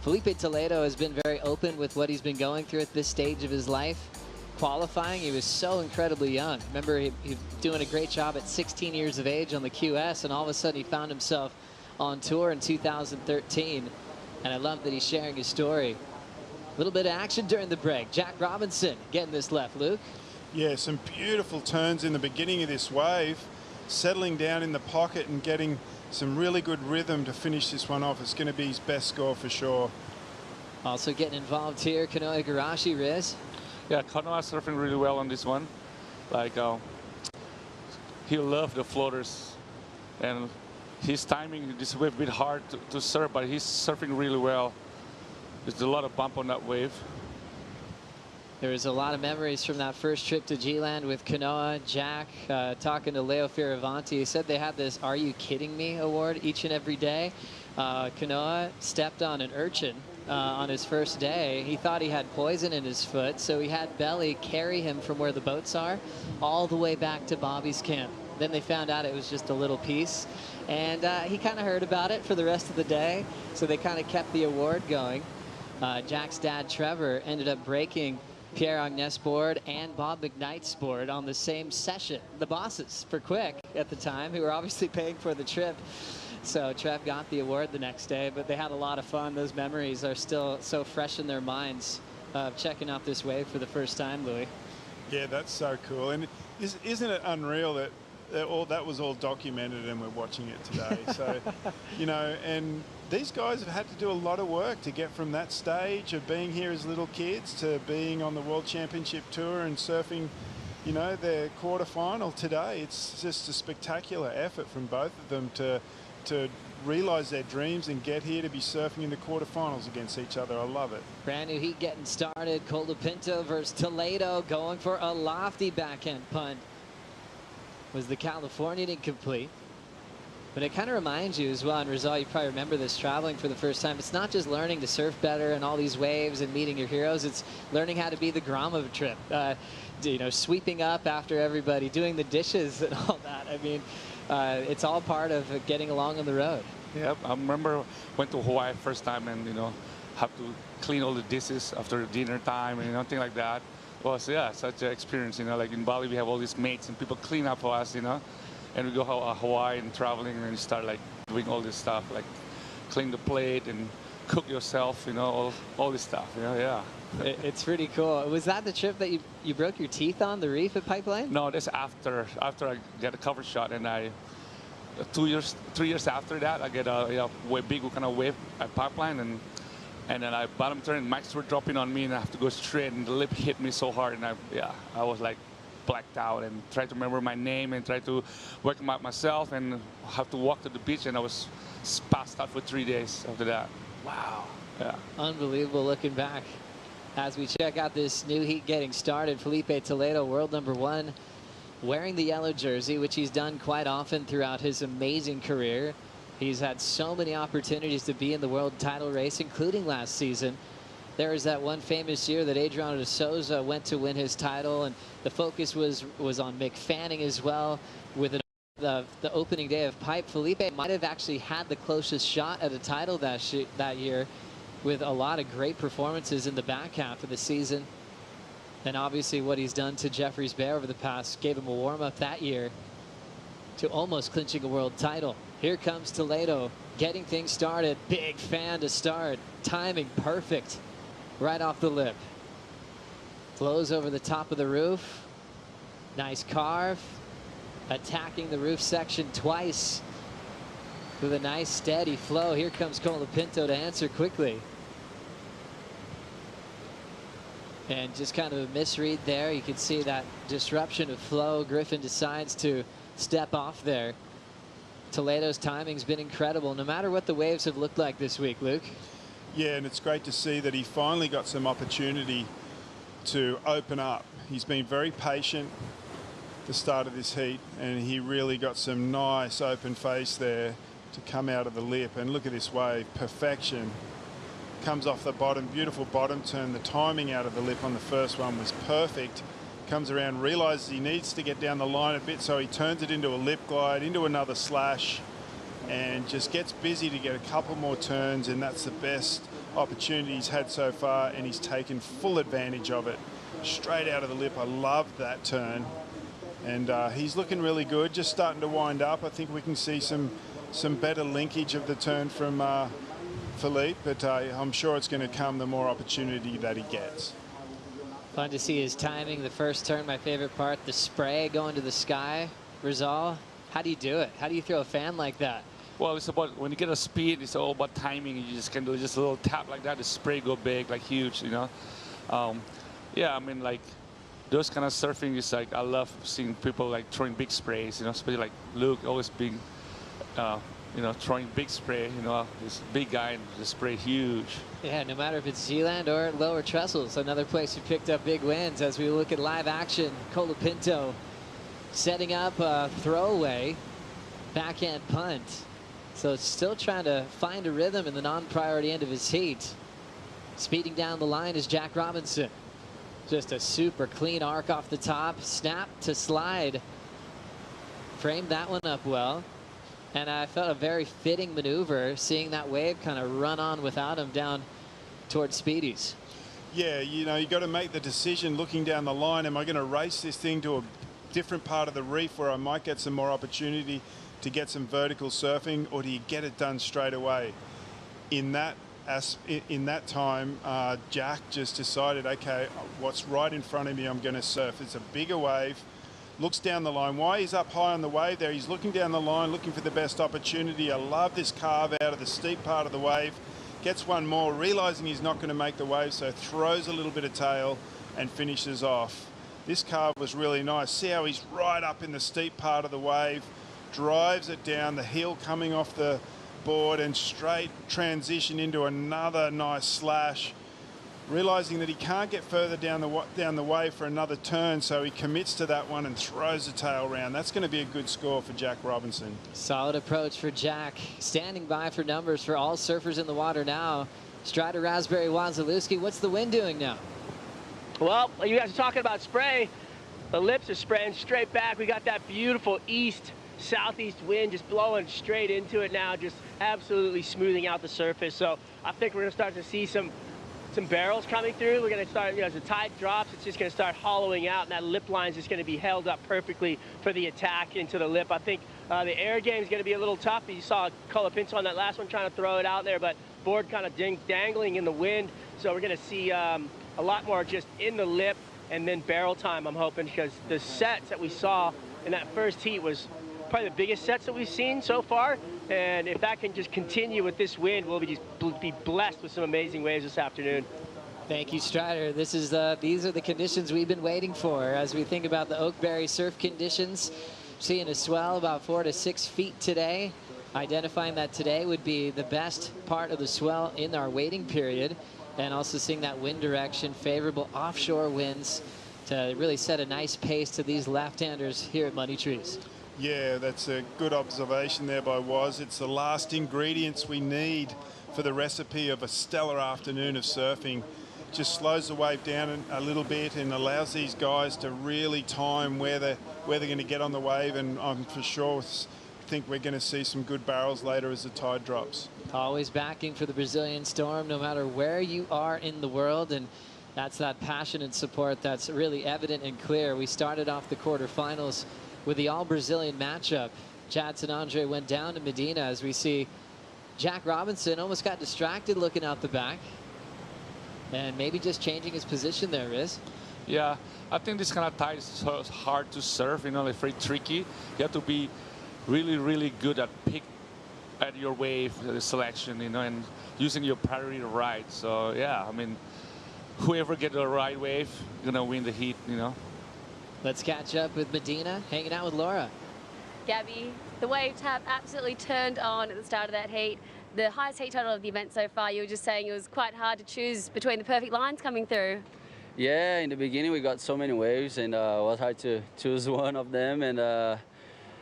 Felipe Toledo has been very open with what he's been going through at this stage of his life. Qualifying, he was so incredibly young. Remember, he doing a great job at 16 years of age on the QS, and all of a sudden he found himself on tour in 2013. And I love that he's sharing his story. A little bit of action during the break. Jack Robinson getting this left, Luke. Yeah, some beautiful turns in the beginning of this wave, settling down in the pocket and getting some really good rhythm to finish this one off. It's going to be his best score for sure. Also getting involved here, Kanoa Igarashi, Riz. Yeah, Kanoa surfing really well on this one. Like, he'll love the floaters. And his timing, this wave a bit hard to surf, but he's surfing really well. There's a lot of bump on that wave. There was a lot of memories from that first trip to G-Land with Kanoa, Jack, talking to Leo Fioravanti. He said they had this "Are You Kidding Me" award each and every day. Kanoa stepped on an urchin on his first day. He thought he had poison in his foot, so he had Belly carry him from where the boats are all the way back to Bobby's camp. Then they found out it was just a little piece, and he kind of heard about it for the rest of the day, so they kind of kept the award going. Jack's dad, Trevor, ended up breaking Pierre Agnes' board and Bob McKnight's board on the same session. The bosses for Quick at the time, who were obviously paying for the trip. So Trev got the award the next day, but they had a lot of fun. Those memories are still so fresh in their minds of checking out this wave for the first time, Louis. Yeah, that's so cool. And isn't it unreal that that was all documented and we're watching it today? So, you know, and these guys have had to do a lot of work to get from that stage of being here as little kids to being on the World Championship Tour and surfing, you know, their quarterfinal today. It's just a spectacular effort from both of them to realize their dreams and get here to be surfing in the quarterfinals against each other. I love it. Brand new heat getting started. Colapinto versus Toledo, going for a lofty backhand punt. Was the Californian incomplete? But it kind of reminds you as well, and Rizal, you probably remember this, traveling for the first time. It's not just learning to surf better and all these waves and meeting your heroes. It's learning how to be the Grom of a trip. You know, sweeping up after everybody, doing the dishes and all that. I mean, it's all part of getting along on the road. Yeah, I remember went to Hawaii first time and, you know, have to clean all the dishes after dinner time and, you know, thing like that. It was, yeah, such an experience, you know, like in Bali we have all these mates and people clean up for us, you know. And we go Hawaii and traveling and you start like doing all this stuff, like clean the plate and cook yourself, you know, all this stuff, you know, yeah. It's pretty cool. Was that the trip that you broke your teeth on, the reef at Pipeline? No, that's after I get a cover shot, and 3 years after that, I get a big kind of wave at Pipeline, and then I bottom turn, and mics were dropping on me, and I have to go straight, and the lip hit me so hard, and I was like blacked out, and tried to remember my name, and tried to wake up myself, and have to walk to the beach, and I was passed out for 3 days after that. Wow. Yeah. Unbelievable looking back. As we check out this new heat getting started, Felipe Toledo, world number 1, wearing the yellow jersey, which he's done quite often throughout his amazing career. He's had so many opportunities to be in the world title race, including last season. There was that one famous year that Adriano de Souza went to win his title, and the focus was on Mick Fanning as well. With the opening day of Pipe, Felipe might have actually had the closest shot at a title that year, with a lot of great performances in the back half of the season. And obviously what he's done to Jeffries Bear over the past gave him a warm-up that year to almost clinching a world title. Here comes Toledo, getting things started. Big fan to start. Timing perfect. Right off the lip. Flows over the top of the roof. Nice carve. Attacking the roof section twice with a nice steady flow. Here comes Colapinto to answer quickly. And just kind of a misread there. You can see that disruption of flow. Griffin decides to step off there. Toledo's timing's been incredible, no matter what the waves have looked like this week, Luke. Yeah, and it's great to see that he finally got some opportunity to open up. He's been very patient at the start of this heat, and he really got some nice open face there to come out of the lip. And look at this wave, perfection. Comes off the bottom, beautiful bottom turn. The timing out of the lip on the first one was perfect. Comes around, realizes he needs to get down the line a bit, so he turns it into a lip glide, into another slash, and just gets busy to get a couple more turns, and that's the best opportunity he's had so far, and he's taken full advantage of it. Straight out of the lip, I loved that turn. And he's looking really good, just starting to wind up. I think we can see some better linkage of the turn from Philippe, but I'm sure it's going to come the more opportunity that he gets. Fun to see his timing. The first turn, my favorite part, the spray going to the sky. Rizal, how do you do it? How do you throw a fan like that? Well, it's about, when you get a speed, it's all about timing. You just can do just a little tap like that, the spray go big, like huge, you know. Yeah, I mean, like, those kind of surfing is like, I love seeing people like throwing big sprays, you know, especially like Luke always being, you know, throwing big spray, you know, this big guy and the spray huge. Yeah, no matter if it's Zealand or lower trestles, another place who picked up big wins. As we look at live action, Colapinto setting up a throwaway backhand punt. So still trying to find a rhythm in the non-priority end of his heat. Speeding down the line is Jack Robinson. Just a super clean arc off the top, snap to slide. Framed that one up well. And I felt a very fitting maneuver, seeing that wave kind of run on without him down towards Speedy's. Yeah, you know, you got to make the decision looking down the line. Am I going to race this thing to a different part of the reef where I might get some more opportunity to get some vertical surfing, or do you get it done straight away? In that time, Jack just decided, okay, what's right in front of me, I'm going to surf. It's a bigger wave. Looks down the line. While he's up high on the wave there, he's looking down the line, looking for the best opportunity. I love this carve out of the steep part of the wave. Gets one more, realizing he's not going to make the wave, so throws a little bit of tail and finishes off. This carve was really nice. See how he's right up in the steep part of the wave, drives it down, the heel coming off the board, and straight transition into another nice slash. Realizing that he can't get further down the wave for another turn, so he commits to that one and throws the tail round. That's going to be a good score for Jack Robinson. Solid approach for Jack. Standing by for numbers for all surfers in the water now. Strider, Raspberry, Wazalewski. What's the wind doing now? Well, you guys are talking about spray. The lips are spraying straight back. We got that beautiful east-southeast wind just blowing straight into it now, just absolutely smoothing out the surface. So I think we're going to start to see some barrels coming through. We're going to start, you know, as the tide drops, it's just going to start hollowing out, and that lip line is just going to be held up perfectly for the attack into the lip. I think the air game is going to be a little tough. You saw Colapinto on that last one trying to throw it out there, but board kind of dangling in the wind. So we're going to see a lot more just in the lip and then barrel time, I'm hoping, because the sets that we saw in that first heat was probably the biggest sets that we've seen so far. And if that can just continue with this wind, we'll be blessed with some amazing waves this afternoon. Thank you, Strider. These are the conditions we've been waiting for as we think about the Oakberry surf conditions. Seeing a swell about 4 to 6 feet today. Identifying that today would be the best part of the swell in our waiting period. and also seeing that wind direction, favorable offshore winds to really set a nice pace to these left-handers here at Money Trees. Yeah, that's a good observation there by Woz. It's the last ingredients we need for the recipe of a stellar afternoon of surfing. Just slows the wave down a little bit and allows these guys to really time where they're going to get on the wave, and I'm for sure think we're going to see some good barrels later as the tide drops. Always backing for the Brazilian Storm, no matter where you are in the world, and that's that passion and support that's really evident and clear. We started off the quarterfinals with the all-Brazilian matchup. Jadson Andre went down to Medina, as we see Jack Robinson almost got distracted looking out the back, and maybe just changing his position there, Riz. Yeah, I think this kind of tide is so hard to surf, you know, it's very tricky. You have to be really, really good at your wave selection, you know, and using your priority right. So, yeah, I mean, whoever gets the right wave, gonna win the heat, you know. Let's catch up with Medina, hanging out with Laura. Gabby, the waves have absolutely turned on at the start of that heat. The highest heat total of the event so far, you were just saying it was quite hard to choose between the perfect lines coming through. Yeah, in the beginning we got so many waves, and it was hard to choose one of them. And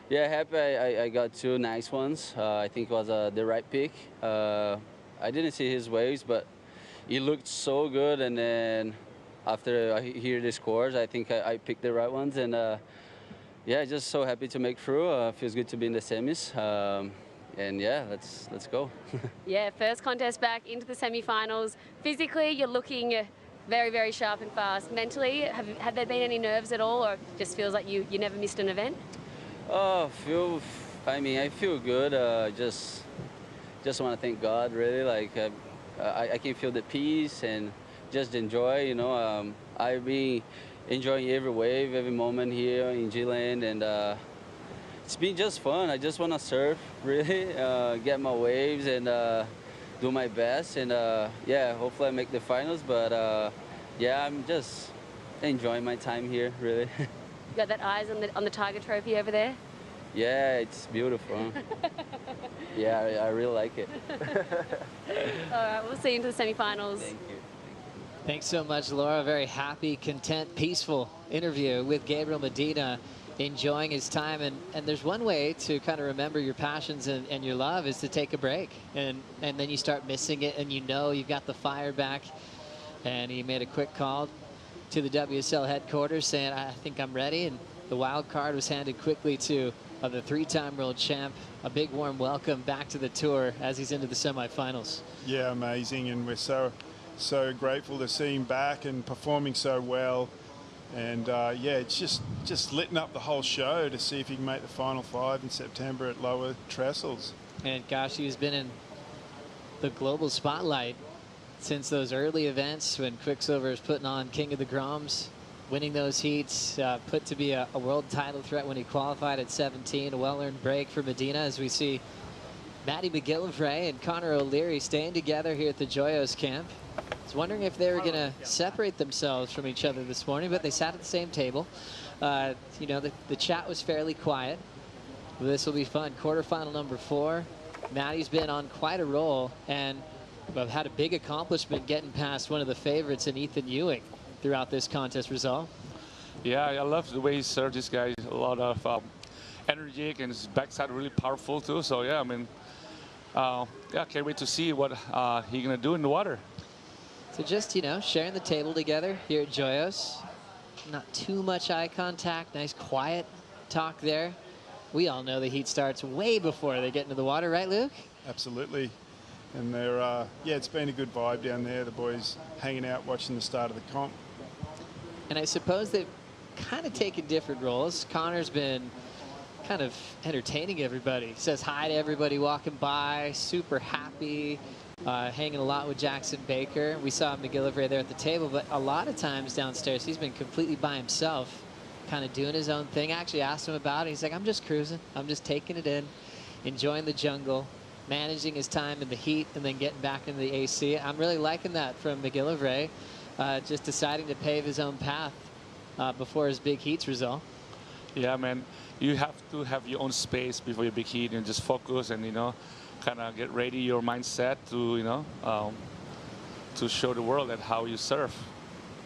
yeah, happy I got two nice ones. I think it was the right pick. I didn't see his waves, but he looked so good. And then after I hear the scores, I think I picked the right ones. And yeah, just so happy to make through. Feels good to be in the semis. And yeah, let's go. Yeah, first contest back into the semi-finals. Physically, you're looking very, very sharp and fast. Mentally, have there been any nerves at all, or it just feels like you never missed an event? Oh, I feel good. Just want to thank God, really. Like I can feel the peace and just enjoy. You know, I've been enjoying every wave, every moment here in G-Land, and it's been just fun. I just want to surf, really, get my waves and do my best, and yeah, hopefully I make the finals. But yeah, I'm just enjoying my time here, really. You got that eyes on the Tiger Trophy over there? Yeah, it's beautiful. Yeah, I really like it. All right, we'll see you into the semi-finals. Thank you. Thanks so much, Laura. Very happy, content, peaceful interview with Gabriel Medina, enjoying his time. And there's one way to kind of remember your passions and your love is to take a break. And then you start missing it, and you know you've got the fire back. And he made a quick call to the WSL headquarters saying, I think I'm ready. And the wild card was handed quickly to the three-time world champ. A big warm welcome back to the tour as he's into the semifinals. Yeah, amazing. And we're so grateful to see him back and performing so well. And yeah, it's just lighting up the whole show to see if he can make the final five in September at lower trestles. And gosh, he's been in the global spotlight since those early events when Quiksilver is putting on King of the Groms, winning those heats, put to be a world title threat when he qualified at 17. A well-earned break for Medina, as we see Maddie McGillivray and Connor O'Leary staying together here at the Joyos camp. I was wondering if they were going to separate themselves from each other this morning, but they sat at the same table. You know, the chat was fairly quiet. This will be fun. Quarterfinal number 4. Maddie's been on quite a roll, and I've had a big accomplishment getting past one of the favorites in Ethan Ewing throughout this contest result. Yeah, I love the way he served this guy. A lot of energy, and his backside really powerful too. So yeah, I mean, yeah, can't wait to see what he's gonna do in the water. So just, you know, sharing the table together here at Joyos. Not too much eye contact, nice quiet talk there. We all know the heat starts way before they get into the water, right, Luke? Absolutely. And they're, yeah, it's been a good vibe down there. The boys hanging out, watching the start of the comp. And I suppose they've kind of taken different roles. Connor's been kind of entertaining everybody. Says hi to everybody walking by, super happy, hanging a lot with Jackson Baker. We saw McGillivray there at the table, but a lot of times downstairs he's been completely by himself, kind of doing his own thing. I actually asked him about it. He's like, I'm just cruising. I'm just taking it in, enjoying the jungle, managing his time in the heat, and then getting back into the AC. I'm really liking that from McGillivray, just deciding to pave his own path before his big heats result. Yeah, man, you have to have your own space before your big heat and just focus and, you know, kind of get ready your mindset to, you know, to show the world at how you surf.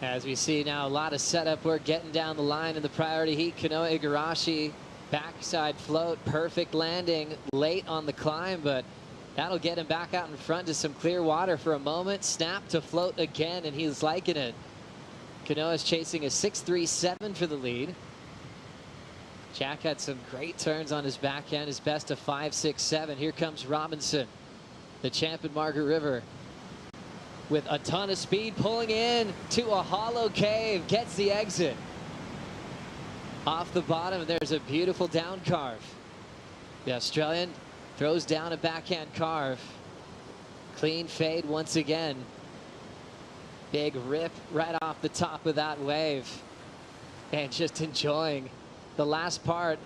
As we see now, a lot of setup work getting down the line in the priority heat. Kanoa Igarashi, backside float, perfect landing late on the climb, but that'll get him back out in front to some clear water for a moment. Snap to float again, and he's liking it. Kanoa's chasing a 6.37 for the lead. Jack had some great turns on his backhand, his best of 5.67. Here comes Robinson, the champ in Margaret River, with a ton of speed, pulling in to a hollow cave, gets the exit. Off the bottom, and there's a beautiful down carve. The Australian throws down a backhand carve. Clean fade once again. Big rip right off the top of that wave. And just enjoying the last part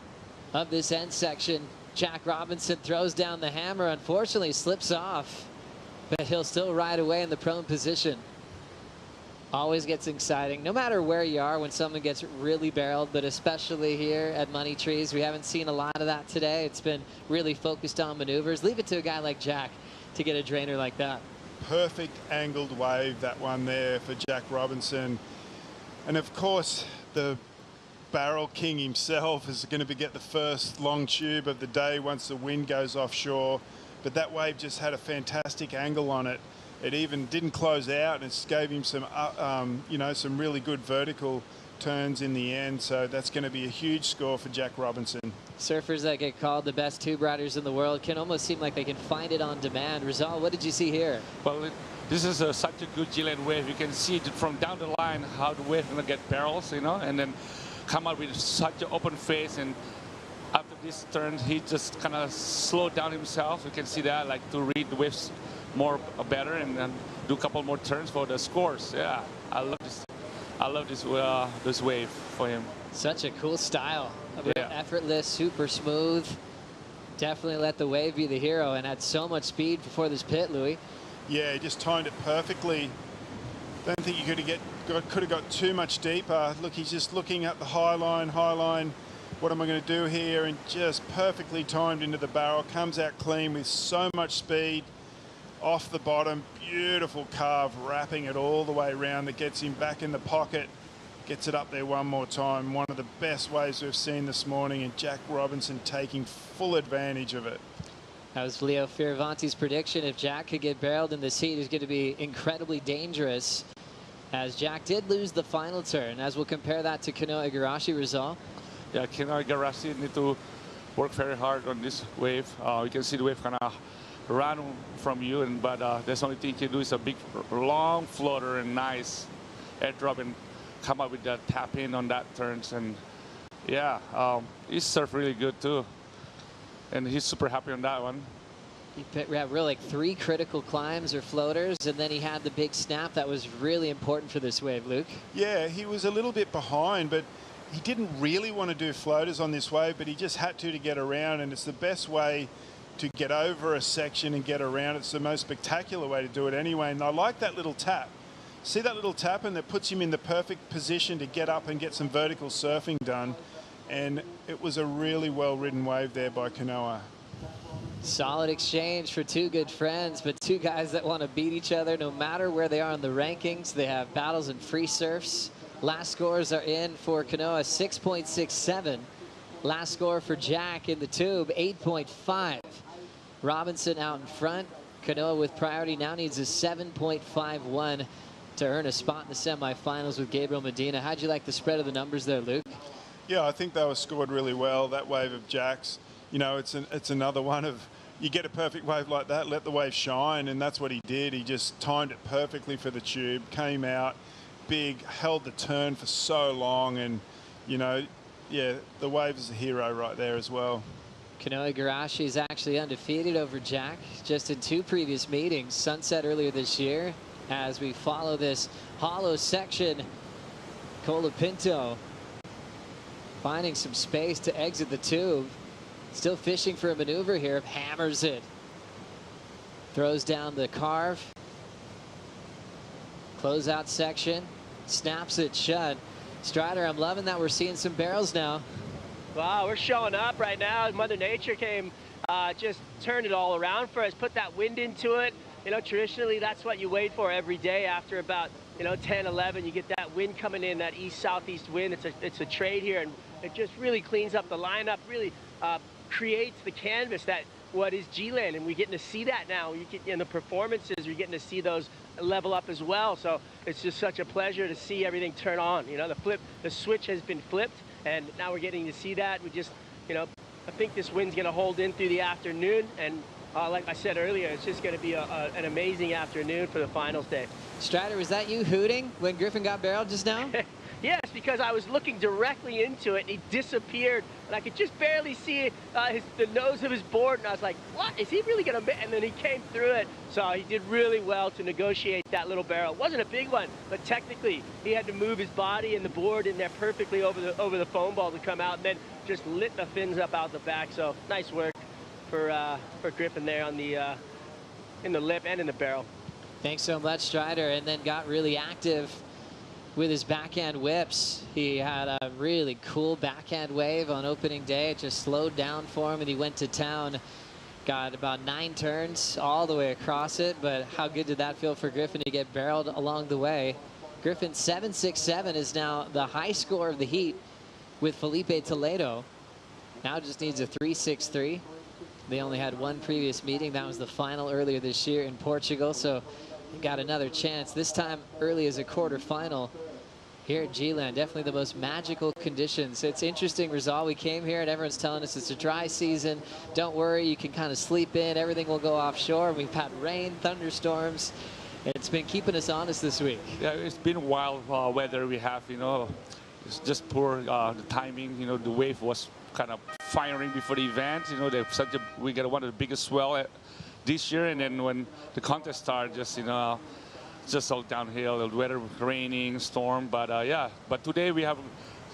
of this end section. Jack Robinson throws down the hammer, unfortunately slips off, but he'll still ride away in the prone position. Always gets exciting, no matter where you are, when someone gets really barreled, but especially here at Money Trees. We haven't seen a lot of that today. It's been really focused on maneuvers. Leave it to a guy like Jack to get a drainer like that. Perfect angled wave, that one there for Jack Robinson. And of course, the barrel king himself is going to get the first long tube of the day once the wind goes offshore. But that wave just had a fantastic angle on it. It even didn't close out, and it gave him some, you know, some really good vertical turns in the end. So that's going to be a huge score for Jack Robinson. Surfers that get called the best tube riders in the world can almost seem like they can find it on demand. Rizal, what did you see here? Well, this is such a good G-land wave. You can see from down the line how the wave is going to get barrels, you know, and then come out with such an open face. And after this turn, he just kind of slowed down himself. You can see that, like, to read the waves more better, and then do a couple more turns for the scores. Yeah, I love this. I love this wave for him. Such a cool style. Effortless, super smooth. Definitely let the wave be the hero, and had so much speed before this pit, Louis. Yeah, he just timed it perfectly. Don't think he could have got too much deeper. Look, he's just looking at the high line. What am I going to do here? And just perfectly timed into the barrel. Comes out clean with so much speed. Off the bottom, beautiful carve, wrapping it all the way around. That gets him back in the pocket. Gets it up there one more time. One of the best waves we've seen this morning, and Jack Robinson taking full advantage of it. That was Leo Fioravanti's prediction. If Jack could get barreled in this heat, it's going to be incredibly dangerous, as Jack did lose the final turn. As we'll compare that to Kanoa Igarashi, Rizal. Yeah, Kanoa Igarashi need to work very hard on this wave. You can see the wave kind of run from you, but that's the only thing you can do is a big long floater and nice airdrop and come up with that tap in on that turns. And yeah, he surfed really good too, and he's super happy on that one. He had really like 3 critical climbs or floaters, and then he had the big snap that was really important for this wave, Luke. Yeah, he was a little bit behind, but he didn't really want to do floaters on this wave, but he just had to get around, and it's the best way to get over a section and get around. It's the most spectacular way to do it anyway. And I like that little tap. See that little tap, and that puts him in the perfect position to get up and get some vertical surfing done. And it was a really well-ridden wave there by Kanoa. Solid exchange for 2 good friends, but 2 guys that want to beat each other no matter where they are in the rankings. They have battles and free surfs. Last scores are in for Kanoa, 6.67. Last score for Jack in the tube, 8.5. Robinson out in front. Kanoa with priority now needs a 7.51 to earn a spot in the semifinals with Gabriel Medina. How'd you like the spread of the numbers there, Luke? Yeah, I think they were scored really well. That wave of Jack's, you know, it's another one of, you get a perfect wave like that, let the wave shine, and that's what he did. He just timed it perfectly for the tube, came out big, held the turn for so long, and, you know, yeah, the wave is a hero right there as well. Kanoa Igarashi is actually undefeated over Jack just in 2 previous meetings. Sunset earlier this year. As we follow this hollow section, Colapinto finding some space to exit the tube. Still fishing for a maneuver here. Hammers it. Throws down the carve. Closeout section. Snaps it shut. Strider, I'm loving that we're seeing some barrels now. Wow, we're showing up right now. Mother Nature came, just turned it all around for us, put that wind into it. you know, traditionally that's what you wait for every day after about, you know, 10, 11. You get that wind coming in, that east-southeast wind. It's a trade here, and it just really cleans up the lineup, really creates the canvas that what is G-Land, and we're getting to see that now. You get in the performances, you're getting to see those level up as well. So it's just such a pleasure to see everything turn on. You know, the switch has been flipped, and now we're getting to see that. We just, you know, I think this wind's going to hold in through the afternoon, and like I said earlier, it's just going to be an amazing afternoon for the finals day. Strider, was that you hooting when Griffin got barreled just now? Yes, because I was looking directly into it, and he disappeared, and I could just barely see the nose of his board, and I was like, what? Is he really going to... And then he came through it, so he did really well to negotiate that little barrel. It wasn't a big one, but technically, he had to move his body and the board in there perfectly over the foam ball to come out, and then just lit the fins up out the back. So nice work for Griffin there on the in the lip and in the barrel. Thanks so much, Strider, and then got really active with his backhand whips. He had a really cool backhand wave on opening day. It just slowed down for him, and he went to town. Got about 9 turns all the way across it, but how good did that feel for Griffin to get barreled along the way? Griffin 7.67 is now the high score of the heat with Felipe Toledo. Now just needs a 3.63. They only had one previous meeting. That was the final earlier this year in Portugal, so got another chance, this time early as a quarterfinal here at G-Land. Definitely the most magical conditions. It's interesting, Rizal, we came here and everyone's telling us it's a dry season. Don't worry, you can kind of sleep in. Everything will go offshore. We've had rain, thunderstorms. It's been keeping us honest this week. Yeah, it's been wild weather we have, you know. It's just poor the timing, you know, the wave was kind of firing before the event. You know, we got one of the biggest swell this year, and then when the contest started, just, you know, just all downhill, the weather raining, storm, but yeah, but today we have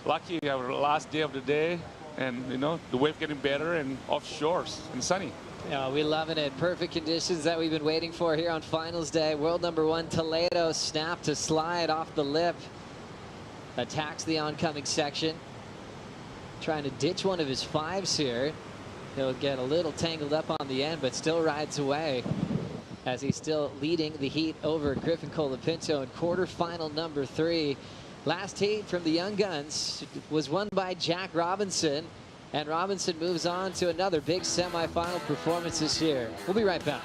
lucky, we have our last day of the day, and you know, the wave getting better and offshore and sunny. Yeah, we loving it. Perfect conditions that we've been waiting for here on finals day. World number 1 Toledo snap to slide off the lip, attacks the oncoming section, trying to ditch one of his 5s here. He'll get a little tangled up on the end, but still rides away as he's still leading the heat over Griffin Colapinto in quarterfinal number 3. Last heat from the Young Guns was won by Jack Robinson, and Robinson moves on to another big semifinal performance this year. We'll be right back.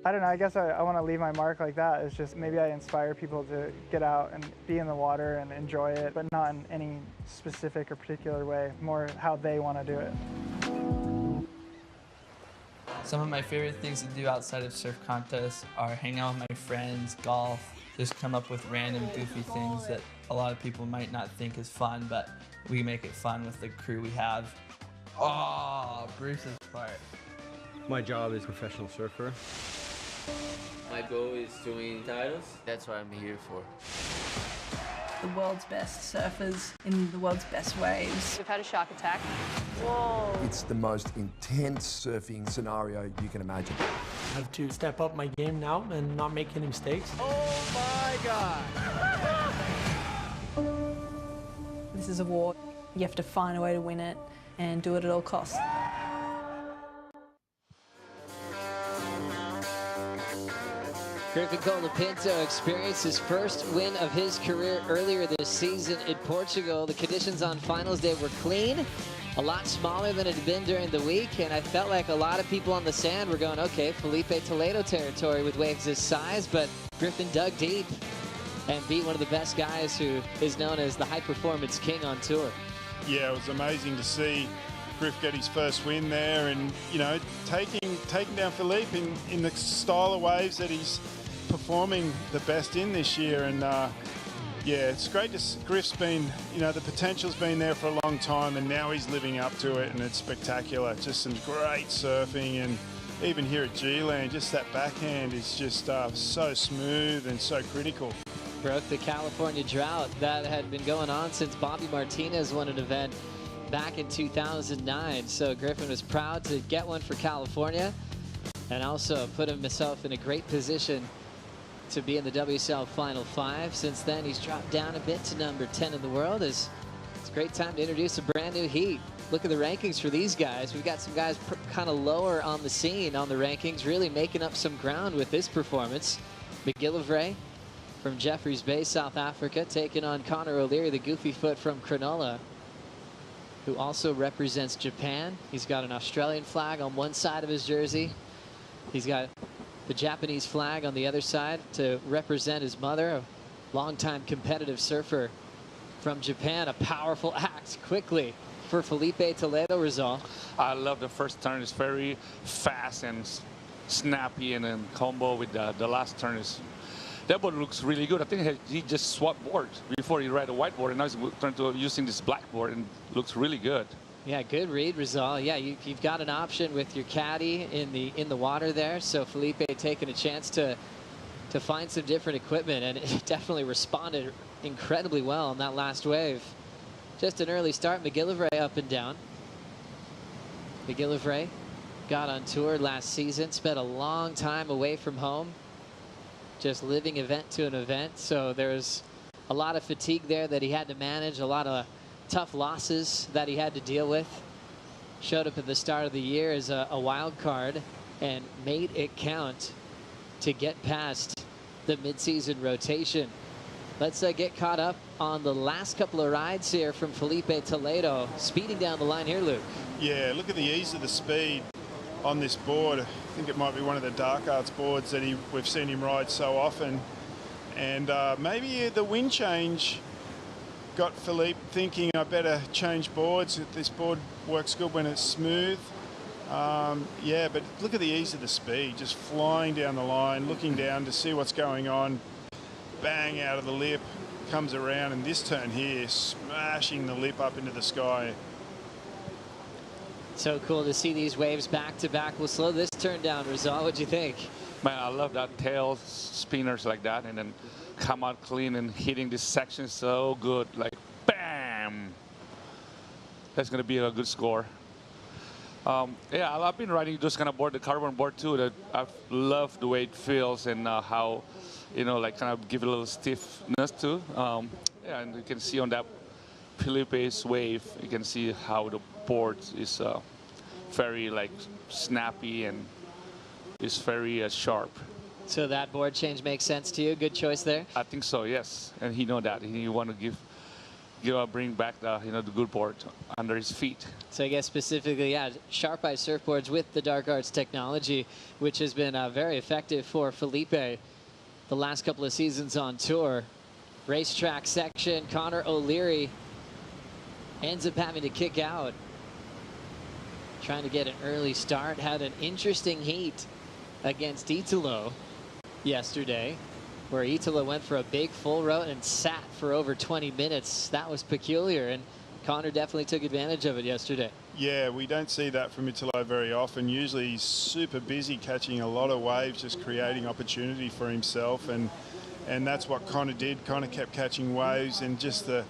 I don't know, I guess I want to leave my mark like that. It's just maybe I inspire people to get out and be in the water and enjoy it, but not in any specific or particular way, more how they want to do it. Some of my favorite things to do outside of surf contests are hang out with my friends, golf, just come up with random goofy things that a lot of people might not think is fun, but we make it fun with the crew we have. Oh, Bruce's part. My job is professional surfer. My goal is to win titles. That's what I'm here for. The world's best surfers in the world's best waves. We've had a shark attack. Whoa. It's the most intense surfing scenario you can imagine. I have to step up my game now and not make any mistakes. Oh my God! This is a war. You have to find a way to win it and do it at all costs. Griffin Colapinto experienced his first win of his career earlier this season in Portugal. The conditions on finals day were clean, a lot smaller than it had been during the week, and I felt like a lot of people on the sand were going, okay, Felipe Toledo territory with waves this size, but Griffin dug deep and beat one of the best guys who is known as the high-performance king on tour. Yeah, it was amazing to see Griff get his first win there, and you know, taking down Felipe in the style of waves that he's performing the best in this year. And yeah, it's great to see Griff's been, you know, the potential's been there for a long time, and now he's living up to it, and it's spectacular. Just some great surfing, and even here at G-Land, just that backhand is just so smooth and so critical. Broke the California drought that had been going on since Bobby Martinez won an event back in 2009. So Griffin was proud to get one for California and also put himself in a great position to be in the WSL Final 5. Since then, he's dropped down a bit to number 10 in the world as It's a great time to introduce a brand new heat. Look at the rankings for these guys. We've got some guys kind of lower on the scene on the rankings, really making up some ground with this performance. McGillivray from Jeffreys Bay, South Africa, taking on Connor O'Leary, the goofy foot from Cronulla, who also represents Japan. He's got an Australian flag on one side of his jersey. He's got the Japanese flag on the other side to represent his mother, a longtime competitive surfer from Japan. A powerful act quickly for Felipe Toledo. Result. I love the first turn. It's very fast and snappy, and then combo with the last turn is. That board looks really good. I think he just swapped boards before he ride a whiteboard, and now he's turned to using this blackboard, and looks really good. Yeah, good read, Rizal. Yeah, you've got an option with your caddy in the water there. So Felipe taking a chance to find some different equipment, and it definitely responded incredibly well on that last wave. Just an early start. McGillivray up and down. McGillivray got on tour last season, spent a long time away from home, just living event to an event. So there's a lot of fatigue there that he had to manage, a lot of tough losses that he had to deal with. Showed up at the start of the year as a wild card and made it count to get past the midseason rotation. Let's get caught up on the last couple of rides here from Felipe Toledo. Speeding down the line here, Luke. Yeah, look at the ease of the speed on this board. I think it might be one of the dark arts boards that we've seen him ride so often. And maybe the wind change got Felipe thinking, I better change boards. This board works good when it's smooth. Yeah, but look at the ease of the speed, just flying down the line, looking down to see what's going on. Bang out of the lip, comes around, and this turn here, smashing the lip up into the sky. So cool to see these waves back to back. We'll slow this turn down. Rizal, what'd you think? Man, I love that tail spinners like that, and then come out clean and hitting this section so good, like bam. That's gonna be a good score. Yeah, I've been riding this kind of board, the carbon board too. That I love the way it feels and how, you know, like kind of give it a little stiffness too. Yeah, and you can see on that Felipe's wave, you can see how the board is very like snappy and is very sharp. So that board change makes sense to you? Good choice there? I think so, yes. And he know that. He want to bring back the, you know, the good board under his feet. So I guess specifically, yeah, Sharp Eye surfboards with the Dark Arts technology, which has been very effective for Felipe the last couple of seasons on tour. Racetrack section, Connor O'Leary ends up having to kick out. Trying to get an early start, had an interesting heat against Italo yesterday, where Italo went for a big full row and sat for over 20 minutes. That was peculiar, and Connor definitely took advantage of it yesterday. Yeah, we don't see that from Italo very often. Usually he's super busy catching a lot of waves, just creating opportunity for himself, and that's what Connor did. Connor kept catching waves, and just the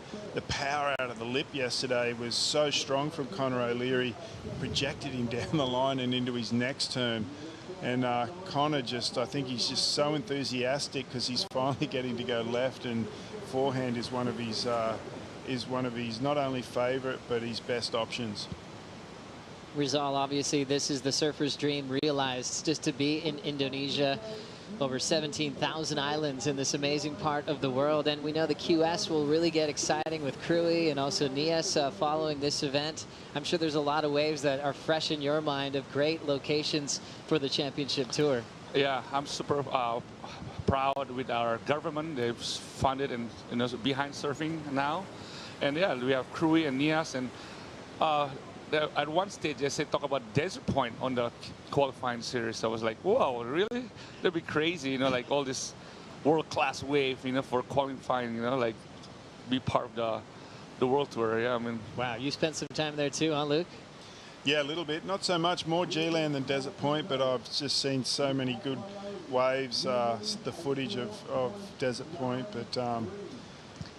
power out of the lip yesterday was so strong from Connor O'Leary, projected him down the line and into his next turn. And Connor just, I think he's just so enthusiastic because he's finally getting to go left, and forehand is one of his not only favourite but his best options. Rizal, obviously this is the surfer's dream realized, just to be in Indonesia. Over 17,000 islands in this amazing part of the world, and we know the QS will really get exciting with Krui and also Nias following this event. I'm sure there's a lot of waves that are fresh in your mind of great locations for the championship tour. Yeah, I'm super proud with our government. They've funded and, you know, behind surfing now, and yeah, we have Krui and Nias, and at one stage they said talk about Desert Point on the qualifying series. I was like, whoa, really? That'd be crazy, you know, like all this world-class wave, you know, for qualifying, you know, like be part of the world tour. Yeah, I mean. Wow, you spent some time there too, huh, Luke? Yeah, a little bit. Not so much, more G-Land than Desert Point, but I've just seen so many good waves, the footage of Desert Point, but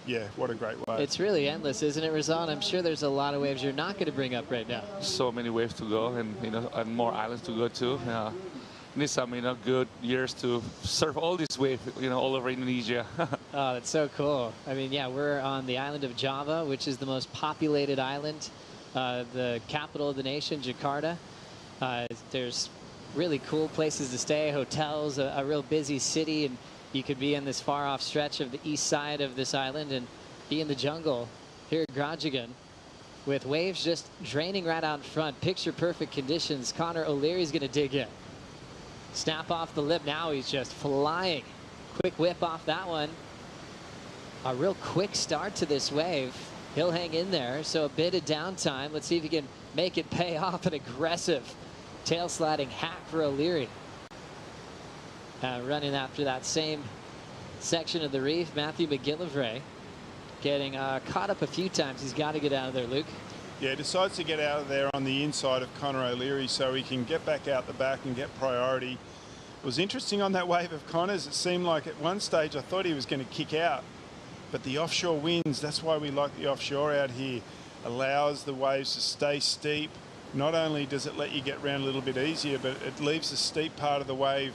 yeah, what a great wave. It's really endless, isn't it, Rizal? I'm sure there's a lot of waves you're not going to bring up right now. So many waves to go, and, you know, and more islands to go to. Need some, you know, good years to surf all these waves, you know, all over Indonesia. Oh, that's so cool. I mean, yeah, we're on the island of Java, which is the most populated island, the capital of the nation, Jakarta. There's really cool places to stay, hotels, a real busy city, and you could be in this far off stretch of the east side of this island and be in the jungle here at Groningen with waves just draining right out in front. Picture perfect conditions. Connor O'Leary's going to dig in. Snap off the lip. Now he's just flying. Quick whip off that one. A real quick start to this wave. He'll hang in there, so a bit of downtime. Let's see if he can make it pay off. An aggressive tail sliding hack for O'Leary. Running after that same section of the reef, Matthew McGillivray getting caught up a few times. He's got to get out of there, Luke. Yeah, decides to get out of there on the inside of Connor O'Leary so he can get back out the back and get priority. It was interesting on that wave of Connor's. It seemed like at one stage I thought he was going to kick out, but the offshore winds, that's why we like the offshore out here, allows the waves to stay steep. Not only does it let you get around a little bit easier, but it leaves the steep part of the wave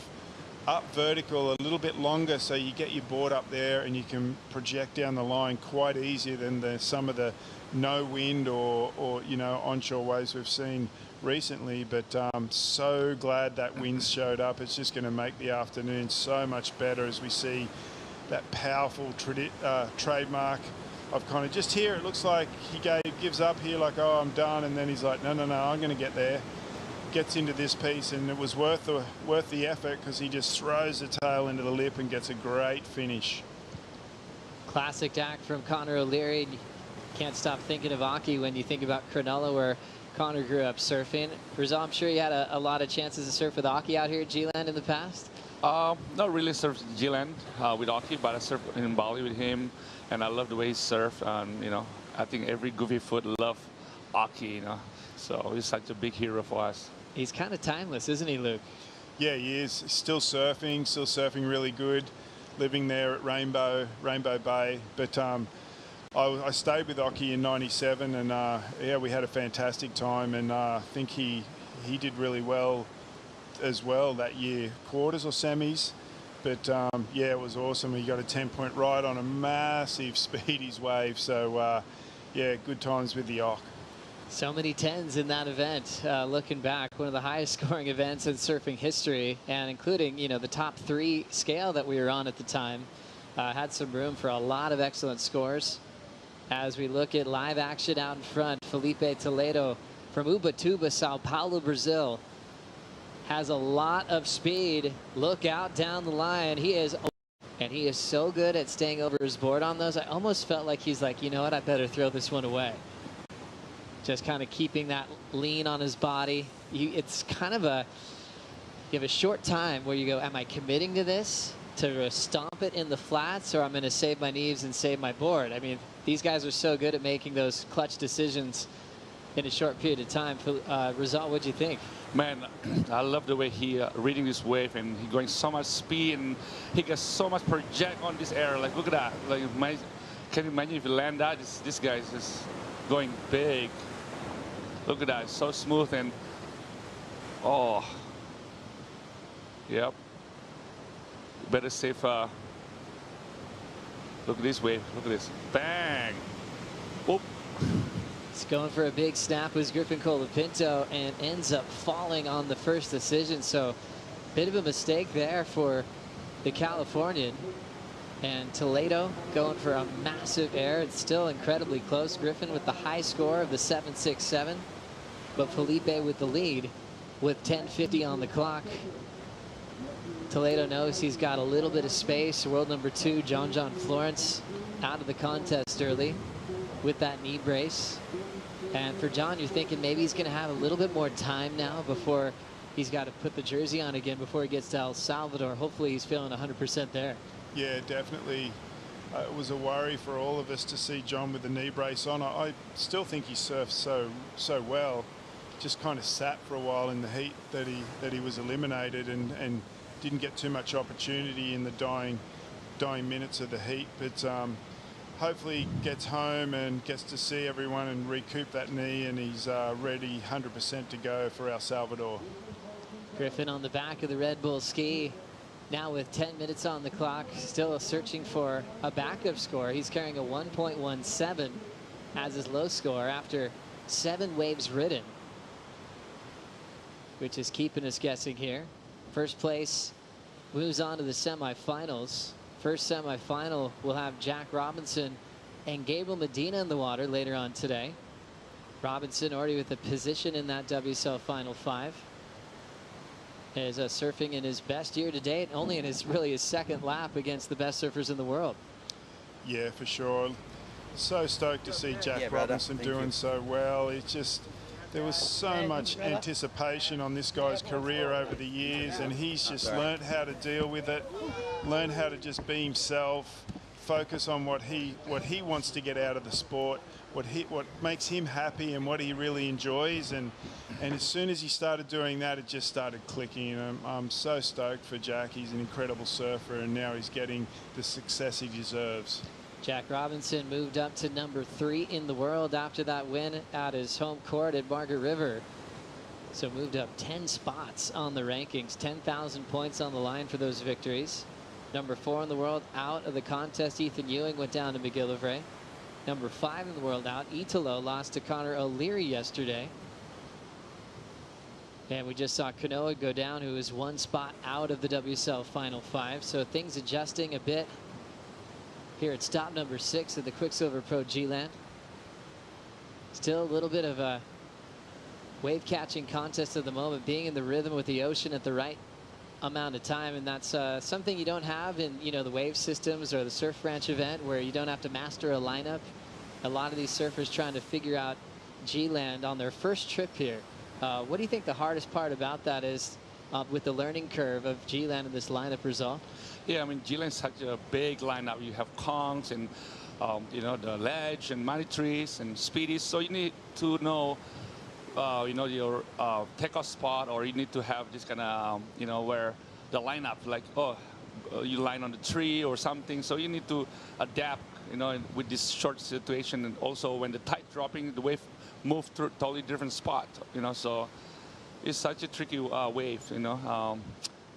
up vertical a little bit longer, so you get your board up there and you can project down the line quite easier than some of the no wind or you know, onshore waves we've seen recently. But I'm so glad that wind showed up. It's just going to make the afternoon so much better as we see that powerful trademark of Connor. Just here it looks like he gives up here, like, oh, I'm done, and then he's like, no, I'm going to get there. Gets into this piece, and it was worth the effort because he just throws the tail into the lip and gets a great finish. Classic act from Connor O'Leary. Can't stop thinking of Aki when you think about Cronulla, where Connor grew up surfing. Rizal, I'm sure you had a lot of chances to surf with Aki out here at G-Land in the past. Not really surfed G-Land with Aki, but I surfed in Bali with him, and I love the way he surfed. You know, I think every goofy foot loves Aki, you know, so he's such a big hero for us. He's kind of timeless, isn't he, Luke? Yeah, he is. Still surfing really good, living there at Rainbow Bay. But I stayed with Aki in '97, and yeah, we had a fantastic time, and I think he did really well as well that year, quarters or semis. But yeah, it was awesome. He got a 10-point ride on a massive speedies wave. So yeah, good times with the Ock. So many 10s in that event. Looking back, one of the highest scoring events in surfing history, and including, you know, the top 3 scale that we were on at the time. Had some room for a lot of excellent scores. As we look at live action out in front, Felipe Toledo from Ubatuba, Sao Paulo, Brazil, has a lot of speed. Look out down the line. He is so good at staying over his board on those. I almost felt like he's like, you know what, I better throw this one away. Just kind of keeping that lean on his body. It's kind of you have a short time where you go, am I committing to this to stomp it in the flats, or I'm going to save my knees and save my board? I mean, these guys are so good at making those clutch decisions in a short period of time. Rizal, what'd you think? Man, I love the way he reading this wave, and he going so much speed, and he gets so much project on this air. Like, look at that. Like, can you imagine if you land that? This guy is just going big. Look at that, it's so smooth, and oh, yep. Better save. Look at this wave. Look at this. Bang. Oop. It's going for a big snap was Griffin Colapinto, and ends up falling on the first decision. So, bit of a mistake there for the Californian. And Toledo going for a massive air. It's still incredibly close. Griffin with the high score of the 7.67. But Felipe with the lead with 10:50 on the clock. Toledo knows he's got a little bit of space. World number 2, John Florence, out of the contest early with that knee brace. And for John, you're thinking maybe he's going to have a little bit more time now before he's got to put the jersey on again before he gets to El Salvador. Hopefully he's feeling 100% there. Yeah, definitely. It was a worry for all of us to see John with the knee brace on. I still think he surfs so well. Just kind of sat for a while in the heat that he was eliminated, and didn't get too much opportunity in the dying minutes of the heat. But hopefully gets home and gets to see everyone and recoup that knee, and he's ready 100% to go for El Salvador. Griffin on the back of the Red Bull ski. Now with 10 minutes on the clock, still searching for a backup score. He's carrying a 1.17 as his low score after 7 waves ridden, which is keeping us guessing here. First place moves on to the semifinals. First semifinal will have Jack Robinson and Gabriel Medina in the water later on today. Robinson already with a position in that WSL Final 5. Is surfing in his best year to date, only in his second lap against the best surfers in the world. Yeah, for sure. So stoked to see Jack Robinson doing so well. It's just, there was so much anticipation on this guy's career over the years, and he's just learned how to deal with it, learned how to just be himself, focus on what he wants to get out of the sport, what makes him happy and what he really enjoys, and as soon as he started doing that, it just started clicking. And I'm so stoked for Jack. He's an incredible surfer, and now he's getting the success he deserves. Jack Robinson moved up to number 3 in the world after that win at his home court at Margaret River. So moved up 10 spots on the rankings, 10,000 points on the line for those victories. Number 4 in the world out of the contest, Ethan Ewing went down to McGillivray. Number 5 in the world out, Italo lost to Connor O'Leary yesterday. And we just saw Kanoa go down, who is 1 spot out of the WSL Final 5. So things adjusting a bit here at stop number 6 of the Quiksilver Pro G-Land. Still a little bit of a wave catching contest at the moment, being in the rhythm with the ocean at the right amount of time, and that's something you don't have in the wave systems or the Surf Ranch event, where you don't have to master a lineup. A lot of these surfers trying to figure out G-Land on their first trip here. What do you think the hardest part about that is with the learning curve of G-Land and this lineup result? Yeah, I mean, G-Land's such a big lineup. You have Kongs and the ledge and money trees and speedies, so you need to know your takeoff spot, or you need to have this kind of where the lineup, like you line on the tree or something, so you need to adapt with this short situation. And also when the tide dropping, the wave move through totally different spot, so it's such a tricky wave,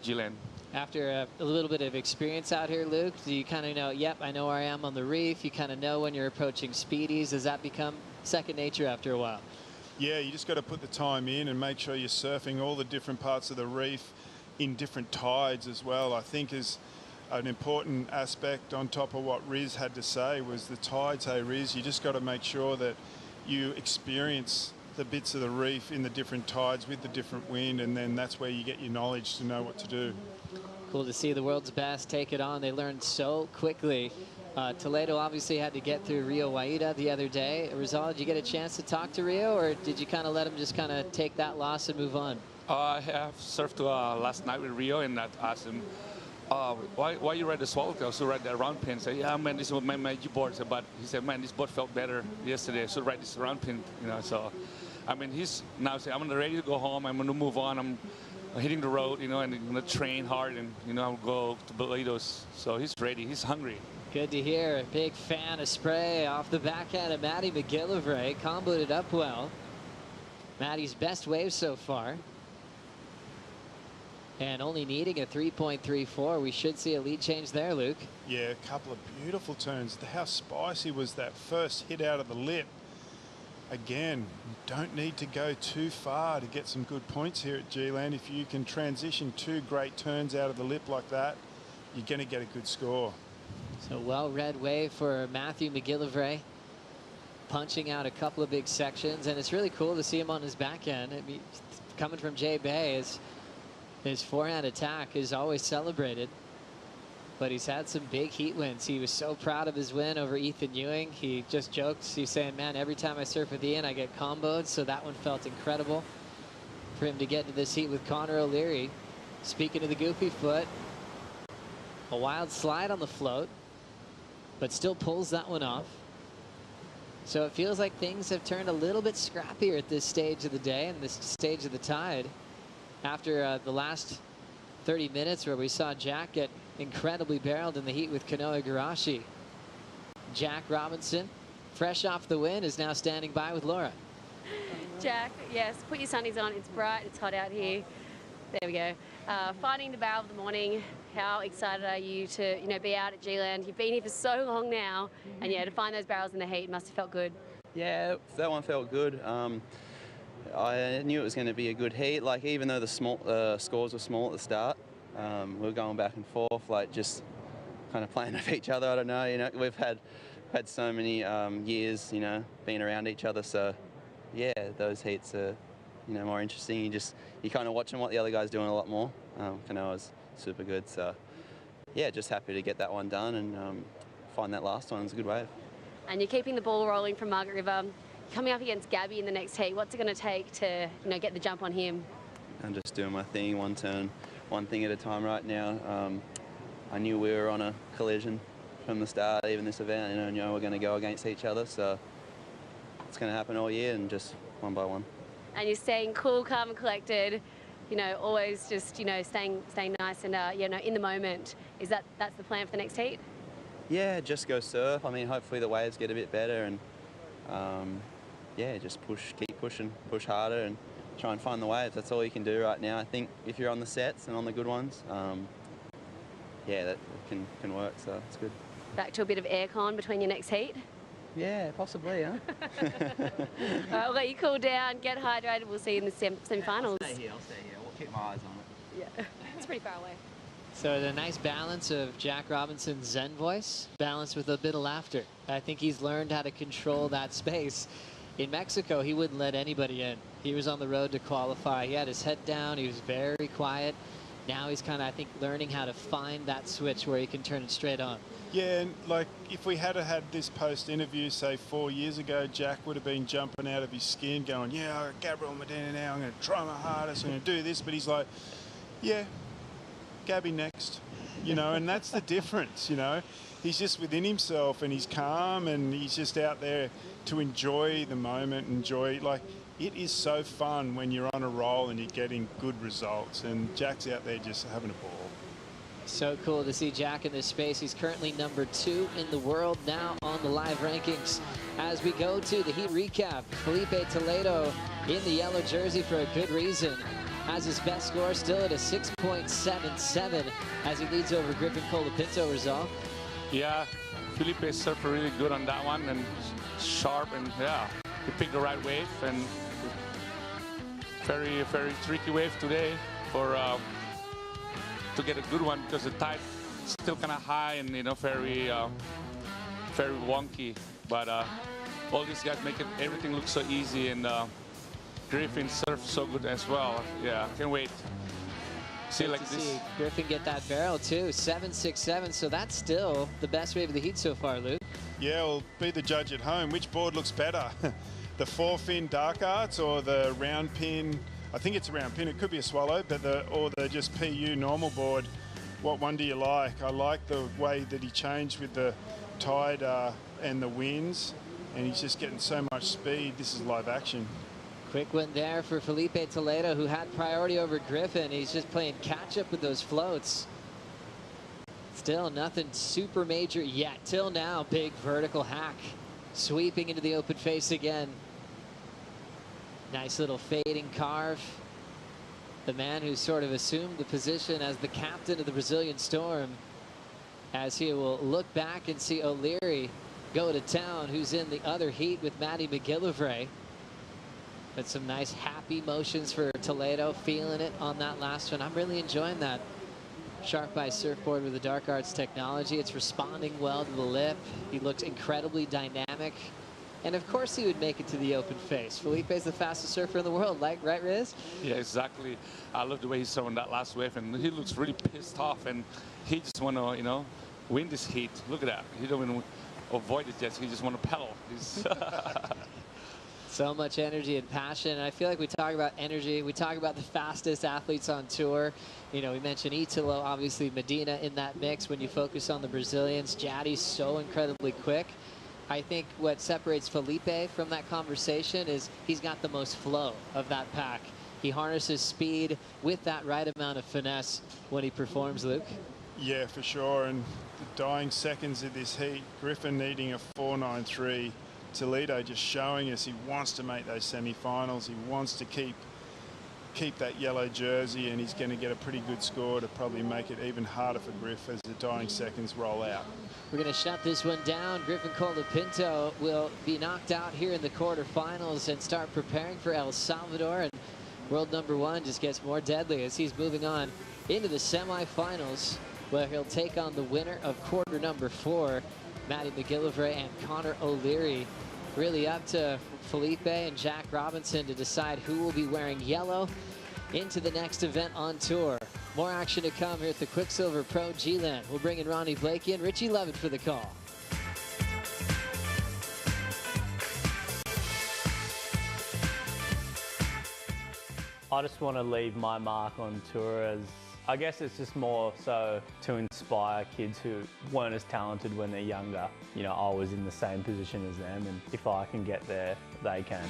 G-Land. After a little bit of experience out here, Luke, do you kind of know, yep, I know where I am on the reef? You kind of know when you're approaching speedies. Does that become second nature after a while? Yeah, you just got to put the time in and make sure you're surfing all the different parts of the reef in different tides as well. I think is an important aspect on top of what Riz had to say was the tides. Hey, Riz, you just got to make sure that you experience the bits of the reef in the different tides with the different wind, and then that's where you get your knowledge to know what to do. Cool to see the world's best take it on. They learned so quickly. Toledo obviously had to get through Rio Waida the other day. Rizal, did you get a chance to talk to Rio, or did you kind of let him just kind of take that loss and move on? I have surfed last night with Rio, and I asked him, why you ride the swallowtail? So ride the round pin. Say, yeah, man, this is my magic board. But he said, man, this board felt better yesterday. So ride this round pin, So, I mean, he's now saying, I'm ready to go home. I'm going to move on. I'm hitting the road, and I'm going to train hard, and I'll go to Barbados. So he's ready. He's hungry. Good to hear. A big fan of spray off the backhand of Matty McGillivray. Comboed it up well. Matty's best wave so far. And only needing a 3.34. We should see a lead change there, Luke. Yeah, a couple of beautiful turns. How spicy was that first hit out of the lip? Again, don't need to go too far to get some good points here at G-Land. If you can transition 2 great turns out of the lip like that, you're going to get a good score. So well-read wave for Matthew McGillivray, punching out a couple of big sections, and it's really cool to see him on his backhand. I mean, coming from Jay Bay, his forehand attack is always celebrated, but he's had some big heat wins. He was so proud of his win over Ethan Ewing. He just joked, he's saying, man, every time I surf with Ian, I get comboed, so that one felt incredible for him to get into this heat with Connor O'Leary. Speaking of the goofy foot, a wild slide on the float, but still pulls that one off. So it feels like things have turned a little bit scrappier at this stage of the day and this stage of the tide. After the last 30 minutes where we saw Jack get incredibly barreled in the heat with Kanoa Igarashi. Jack Robinson, fresh off the win, is now standing by with Laura. Jack, yes, put your sunnies on. It's bright, it's hot out here. There we go. Finding the barrel of the morning, how excited are you to, be out at G-Land? You've been here for so long now, and to find those barrels in the heat must have felt good. Yeah, that one felt good. I knew it was going to be a good heat. Like, even though the scores were small at the start, we were going back and forth, like just kind of playing with each other. I don't know. We've had so many years, being around each other. So, yeah, those heats are, more interesting. You kind of watching what the other guy's doing a lot more. Kanoa was super good. So, yeah, just happy to get that one done and find that last one. It was a good wave. And you're keeping the ball rolling from Margaret River. Coming up against Gabby in the next heat, what's it going to take to, get the jump on him? I'm just doing my thing, one turn, one thing at a time right now. I knew we were on a collision from the start, even this event. We're going to go against each other, so it's going to happen all year, and just one by one. And you're staying cool, calm, and collected. Always just staying nice and in the moment. That's the plan for the next heat? Yeah, just go surf. I mean, hopefully the waves get a bit better, and yeah, just keep pushing, push harder, and try and find the waves. That's all you can do right now. I think if you're on the sets and on the good ones, yeah, that can work. So it's good. Back to a bit of aircon between your next heat? Yeah, possibly, huh? All right, I'll let you cool down, get hydrated. We'll see you in the semi-finals. I'll stay here. We'll keep my eyes on it. Yeah, it's pretty far away. So the nice balance of Jack Robinson's Zen voice, balanced with a bit of laughter. I think he's learned how to control that space. In Mexico, he wouldn't let anybody in. He was on the road to qualify. He had his head down. He was very quiet. Now he's kind of, I think, learning how to find that switch where he can turn it straight on. Yeah, and like if we had had this post-interview, say 4 years ago, Jack would have been jumping out of his skin going, yeah, I got Gabriel Medina now, I'm going to try my hardest, I'm going to do this. But he's like, yeah, Gabby next, and that's the difference, He's just within himself, and he's calm, and he's just out there to enjoy the moment, it is so fun when you're on a roll and you're getting good results, and Jack's out there just having a ball. So cool to see Jack in this space. He's currently #2 in the world now on the live rankings. As we go to the heat recap, Felipe Toledo in the yellow jersey for a good reason. Has his best score still at a 6.77 as he leads over Griffin Colapinto result. Yeah, Felipe surfed really good on that one and sharp, and yeah, he picked the right wave, and very, very tricky wave today for to get a good one, because the tide is still kind of high and very wonky. But all these guys make everything look so easy, and Griffin surfed so good as well. Yeah, can't wait. See Griffin get that barrel too, 7.67. So that's still the best wave of the heat so far, Luke. Yeah, well, be the judge at home. Which board looks better, the 4-fin Dark Arts or the round pin? I think it's a round pin. It could be a swallow, but or the just PU normal board. What one do you like? I like the way that he changed with the tide and the winds, and he's just getting so much speed. This is live action. Quick one there for Felipe Toledo, who had priority over Griffin. He's just playing catch-up with those floats. Still nothing super major yet. Till now, big vertical hack. Sweeping into the open face again. Nice little fading carve. The man who sort of assumed the position as the captain of the Brazilian Storm, as he will look back and see O'Leary go to town, who's in the other heat with Maddie McGillivray. But some nice happy motions for Toledo, feeling it on that last one. I'm really enjoying that Shark by surfboard with the Dark Arts technology. It's responding well to the lip. He looks incredibly dynamic. And of course he would make it to the open face. Felipe's the fastest surfer in the world, right, Riz? Yeah, exactly. I love the way he's throwing that last wave, and he looks really pissed off, and he just want to, win this heat. Look at that. He don't even avoid it yet. He just want to pedal. So much energy and passion. And I feel like we talk about energy. We talk about the fastest athletes on tour. We mentioned Italo, obviously Medina in that mix. When you focus on the Brazilians, Jaddy's so incredibly quick. I think what separates Felipe from that conversation is he's got the most flow of that pack. He harnesses speed with that right amount of finesse when he performs, Luke. Yeah, for sure. And the dying seconds of this heat, Griffin needing a 4.93. Toledo just showing us he wants to make those semi-finals. He wants to keep keep that yellow jersey, and he's going to get a pretty good score to probably make it even harder for Griff as the dying seconds roll out. We're going to shut this one down. Griffin Colapinto will be knocked out here in the quarterfinals and start preparing for El Salvador. And world number one just gets more deadly as he's moving on into the semifinals, where he'll take on the winner of quarter number 4, Matty McGillivray and Connor O'Leary. Really up to Felipe and Jack Robinson to decide who will be wearing yellow into the next event on tour. More action to come here at the Quiksilver Pro G-Land. We'll bring in Ronnie Blakey and Richie Lovett for the call. I just want to leave my mark on tour as, I guess it's just more so to inspire kids who weren't as talented when they're younger. You know, I was in the same position as them, and if I can get there, they can.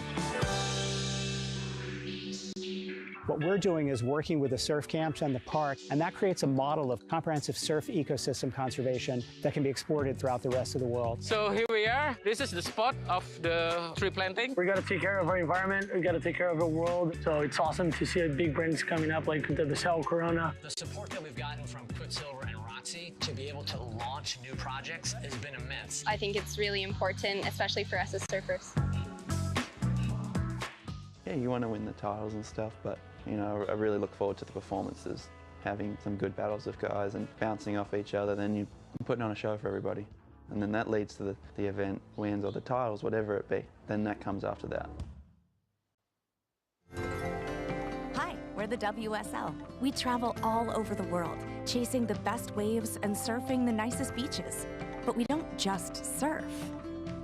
What we're doing is working with the surf camps and the park, and that creates a model of comprehensive surf ecosystem conservation that can be exported throughout the rest of the world. So here we are. This is the spot of the tree planting. We got to take care of our environment. We got to take care of our world. So it's awesome to see big brands coming up like the WSL Corona. The support that we've gotten from Quiksilver and ROXY to be able to launch new projects has been immense. I think it's really important, especially for us as surfers. Yeah, you want to win the titles and stuff, but you know, I really look forward to the performances, having some good battles of guys and bouncing off each other. Then you're putting on a show for everybody, and then that leads to the event wins or the titles, whatever it be. Then that comes after that. Hi, we're the WSL. We travel all over the world, chasing the best waves and surfing the nicest beaches. But we don't just surf.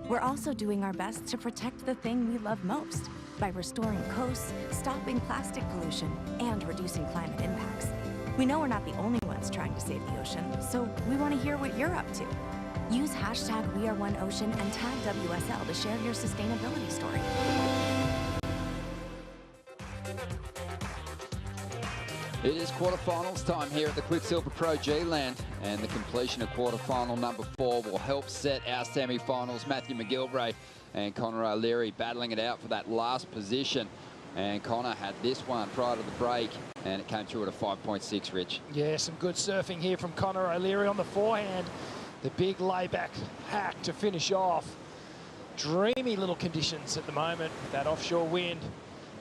We're also doing our best to protect the thing we love most by restoring coasts, stopping plastic pollution, and reducing climate impacts. We know we're not the only ones trying to save the ocean, so we want to hear what you're up to. Use hashtag #WeAreOneOcean and tag WSL to share your sustainability story. It is quarterfinals time here at the Quiksilver Pro G-Land, and the completion of quarterfinal number 4 will help set our semi-finals. Matthew McGillivray and Connor O'Leary battling it out for that last position. And Connor had this one prior to the break, and it came through at a 5.6, Rich. Yeah, some good surfing here from Connor O'Leary on the forehand. The big layback hack to finish off. Dreamy little conditions at the moment with that offshore wind.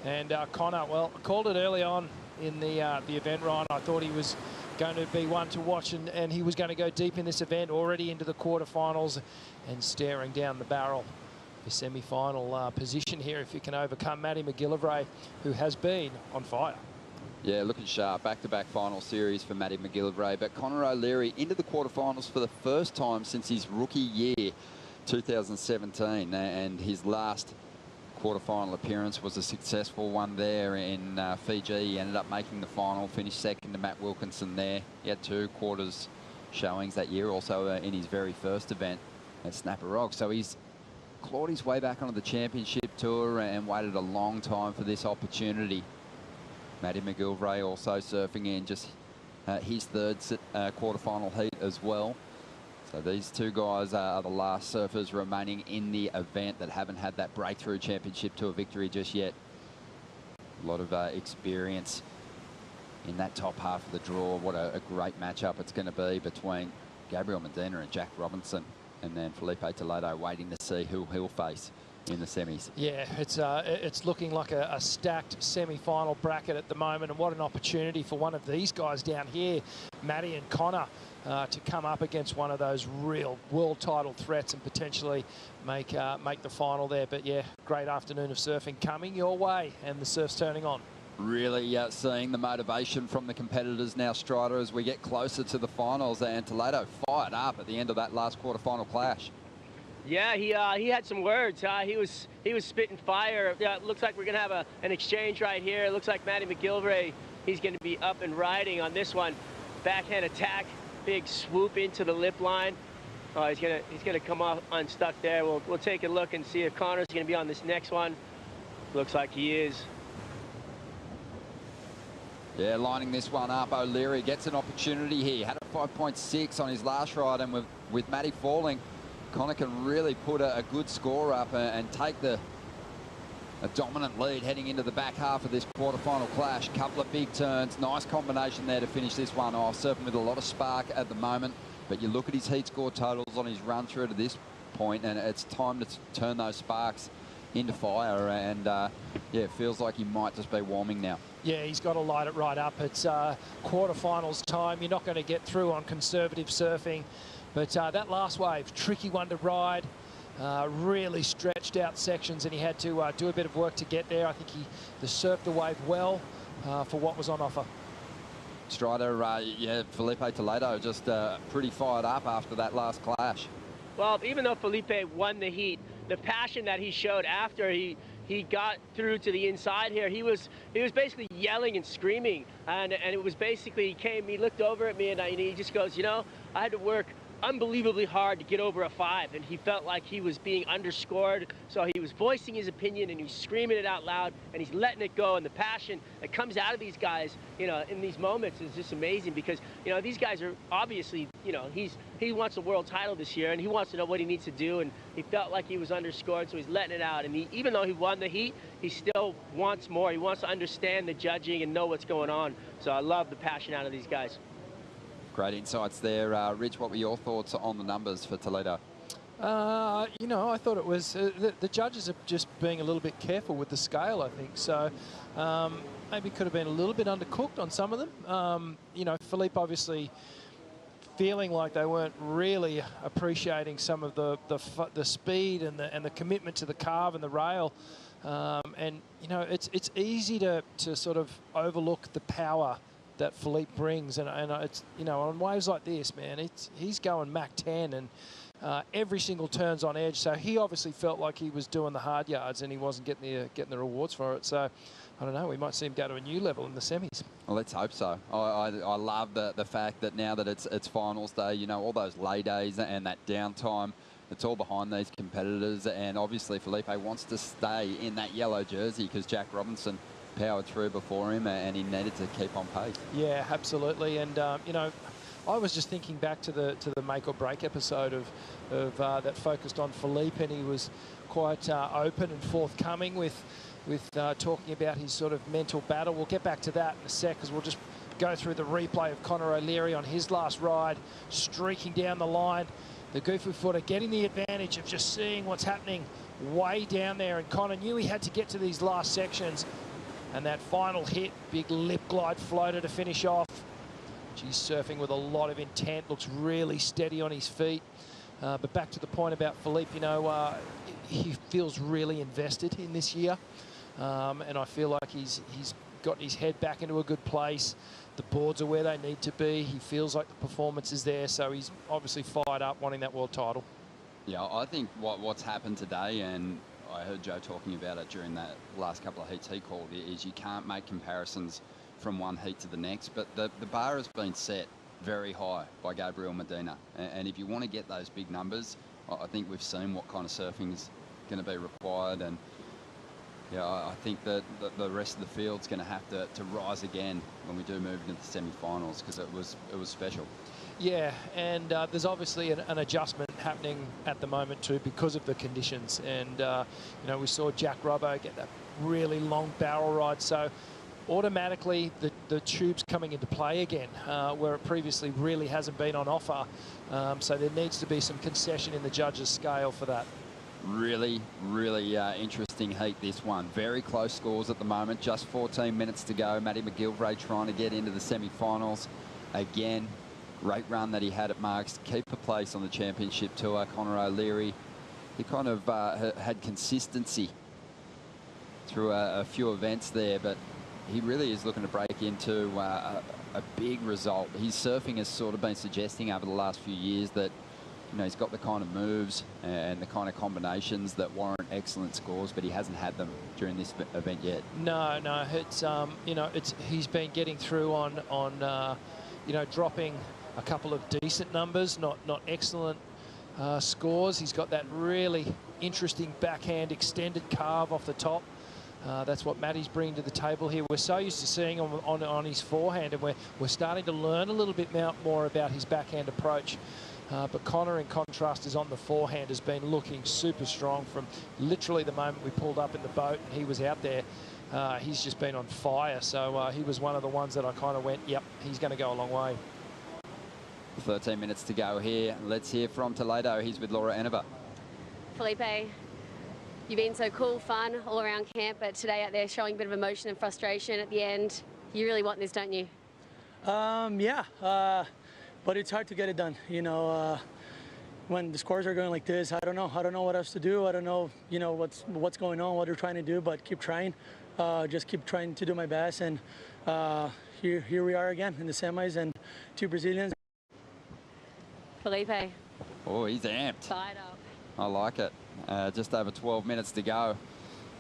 And Connor, well, I called it early on in the event, Ryan. I thought he was going to be one to watch, and he was going to go deep in this event, already into the quarterfinals and staring down the barrel. The semi-final position here if you can overcome Matty McGillivray, who has been on fire. Yeah, looking sharp. Back-to-back final series for Matty McGillivray. But Connor O'Leary into the quarterfinals for the first time since his rookie year, 2017. And his last quarterfinal appearance was a successful one there in Fiji. He ended up making the final, finished second to Matt Wilkinson there. He had 2 quarters showings that year, also in his very first event at Snapper Rock. So he's clawed his way back onto the championship tour and waited a long time for this opportunity. Matty McGillivray also surfing in just his third quarterfinal heat as well. So these two guys are the last surfers remaining in the event that haven't had that breakthrough championship tour victory just yet. A lot of experience in that top half of the draw. What a great matchup it's going to be between Gabriel Medina and Jack Robinson. And then Felipe Toledo waiting to see who he'll face in the semis. Yeah, it's looking like a stacked semi-final bracket at the moment, and what an opportunity for one of these guys down here, Matty and Connor, to come up against one of those real world title threats and potentially make the final there. But yeah, great afternoon of surfing coming your way, and the surf's turning on. Really seeing the motivation from the competitors now, Strider, as we get closer to the finals, and Toledo fired up at the end of that last quarterfinal clash. Yeah, he had some words. He was spitting fire. Yeah, it looks like we're gonna have an exchange right here. It looks like Matty McGillivray, he's gonna be up and riding on this one. Backhand attack, big swoop into the lip line. He's gonna come off unstuck there. We'll take a look and see if Connor's gonna be on this next one. Looks like he is. Yeah, lining this one up. O'Leary gets an opportunity here. Had a 5.6 on his last ride, and with Matty falling, Connor can really put a good score up and take the a dominant lead heading into the back half of this quarterfinal clash. Couple of big turns, nice combination there to finish this one off. Surfing with a lot of spark at the moment, but you look at his heat score totals on his run through to this point, and it's time to turn those sparks into fire, and yeah, it feels like he might just be warming now. Yeah, he's got to light it right up. It's quarterfinals time. You're not going to get through on conservative surfing, but that last wave, tricky one to ride. Really stretched out sections, and he had to do a bit of work to get there. I think he surfed the wave well for what was on offer. Strider, yeah, Felipe Toledo just pretty fired up after that last clash. Well, even though Felipe won the heat, the passion that he showed after he got through to the inside here, he was basically yelling and screaming, and it was basically, he looked over at me, and he just goes, you know, I had to work unbelievably hard to get over a 5, and he felt like he was being underscored, so he was voicing his opinion, and he's screaming it out loud, and he's letting it go, and the passion that comes out of these guys, you know, in these moments is just amazing, because, you know, these guys are obviously, you know, he wants a world title this year, and he wants to know what he needs to do, and he felt like he was underscored, so he's letting it out, and even though he won the heat, he still wants more. He wants to understand the judging and know what's going on, so I love the passion out of these guys. Great insights there. Rich, what were your thoughts on the numbers for Toledo? You know, I thought it was, the judges are just being a little bit careful with the scale, I think. So maybe could have been a little bit undercooked on some of them. You know, Felipe obviously feeling like they weren't really appreciating some of the speed and the commitment to the carve and the rail. And, you know, it's easy to sort of overlook the power that Felipe brings, and it's, you know, on waves like this, man, he's going Mach 10, and every single turn's on edge. So he obviously felt like he was doing the hard yards, and he wasn't getting the rewards for it. So I don't know, we might see him go to a new level in the semis. Well, let's hope so. I love the fact that now that it's finals day, you know, all those lay days and that downtime, it's all behind these competitors, and obviously Felipe wants to stay in that yellow jersey because Jack Robinson powered through before him, and he needed to keep on pace. Yeah, absolutely. And you know, I was just thinking back to the make or break episode of that focused on Felipe, and he was quite open and forthcoming with talking about his sort of mental battle. We'll get back to that in a sec, because we'll just go through the replay of Conor O'Leary on his last ride, streaking down the line. The goofy footer getting the advantage of just seeing what's happening way down there, and Conor knew he had to get to these last sections. And that final hit, big lip glide floater to finish off. He's surfing with a lot of intent, looks really steady on his feet. But back to the point about Felipe, you know, he feels really invested in this year. And I feel like he's got his head back into a good place. The boards are where they need to be. He feels like the performance is there, so he's obviously fired up wanting that world title. Yeah, I think what's happened today, and I heard Joe talking about it during that last couple of heats he called, is you can't make comparisons from one heat to the next, but the bar has been set very high by Gabriel Medina, and if you want to get those big numbers, I think we've seen what kind of surfing is going to be required, and yeah, I think that the rest of the field's going to have to rise again when we do move into the semi-finals, because it was special. Yeah, and there's obviously an adjustment happening at the moment too because of the conditions. And, you know, we saw Jack Robbo get that really long barrel ride. So automatically the tube's coming into play again, where it previously really hasn't been on offer. So there needs to be some concession in the judges' scale for that. Really interesting heat, this one. Very close scores at the moment. Just 14 minutes to go. Matty McGillivray trying to get into the semi-finals again. Great run that he had at Marks. Keep a place on the championship tour. Conor O'Leary, he kind of had consistency through a few events there, but he really is looking to break into a big result. His surfing has sort of been suggesting over the last few years that, you know, he's got the kind of moves and the kind of combinations that warrant excellent scores, but he hasn't had them during this event yet. No, it's you know, he's been getting through on you know, dropping a couple of decent numbers, not excellent scores. He's got that really interesting backhand extended carve off the top. That's what Matty's bringing to the table here. We're so used to seeing him on his forehand, and we're starting to learn a little bit more about his backhand approach. But Connor, in contrast, is on the forehand, has been looking super strong from literally the moment we pulled up in the boat and he was out there. He's just been on fire. So he was one of the ones that I kind of went, yep, he's going to go a long way. 13 minutes to go here. Let's hear from Toledo. He's with Laura Enova. Felipe, you've been so cool, fun all around camp, but today out there showing a bit of emotion and frustration at the end. You really want this, don't you? Yeah, but it's hard to get it done. You know, when the scores are going like this, I don't know what else to do. I don't know, you know, what's going on, what they're trying to do, but keep trying. Just keep trying to do my best, and here we are again in the semis, and 2 Brazilians. Felipe. Oh, he's amped. Fired up. I like it. Just over 12 minutes to go.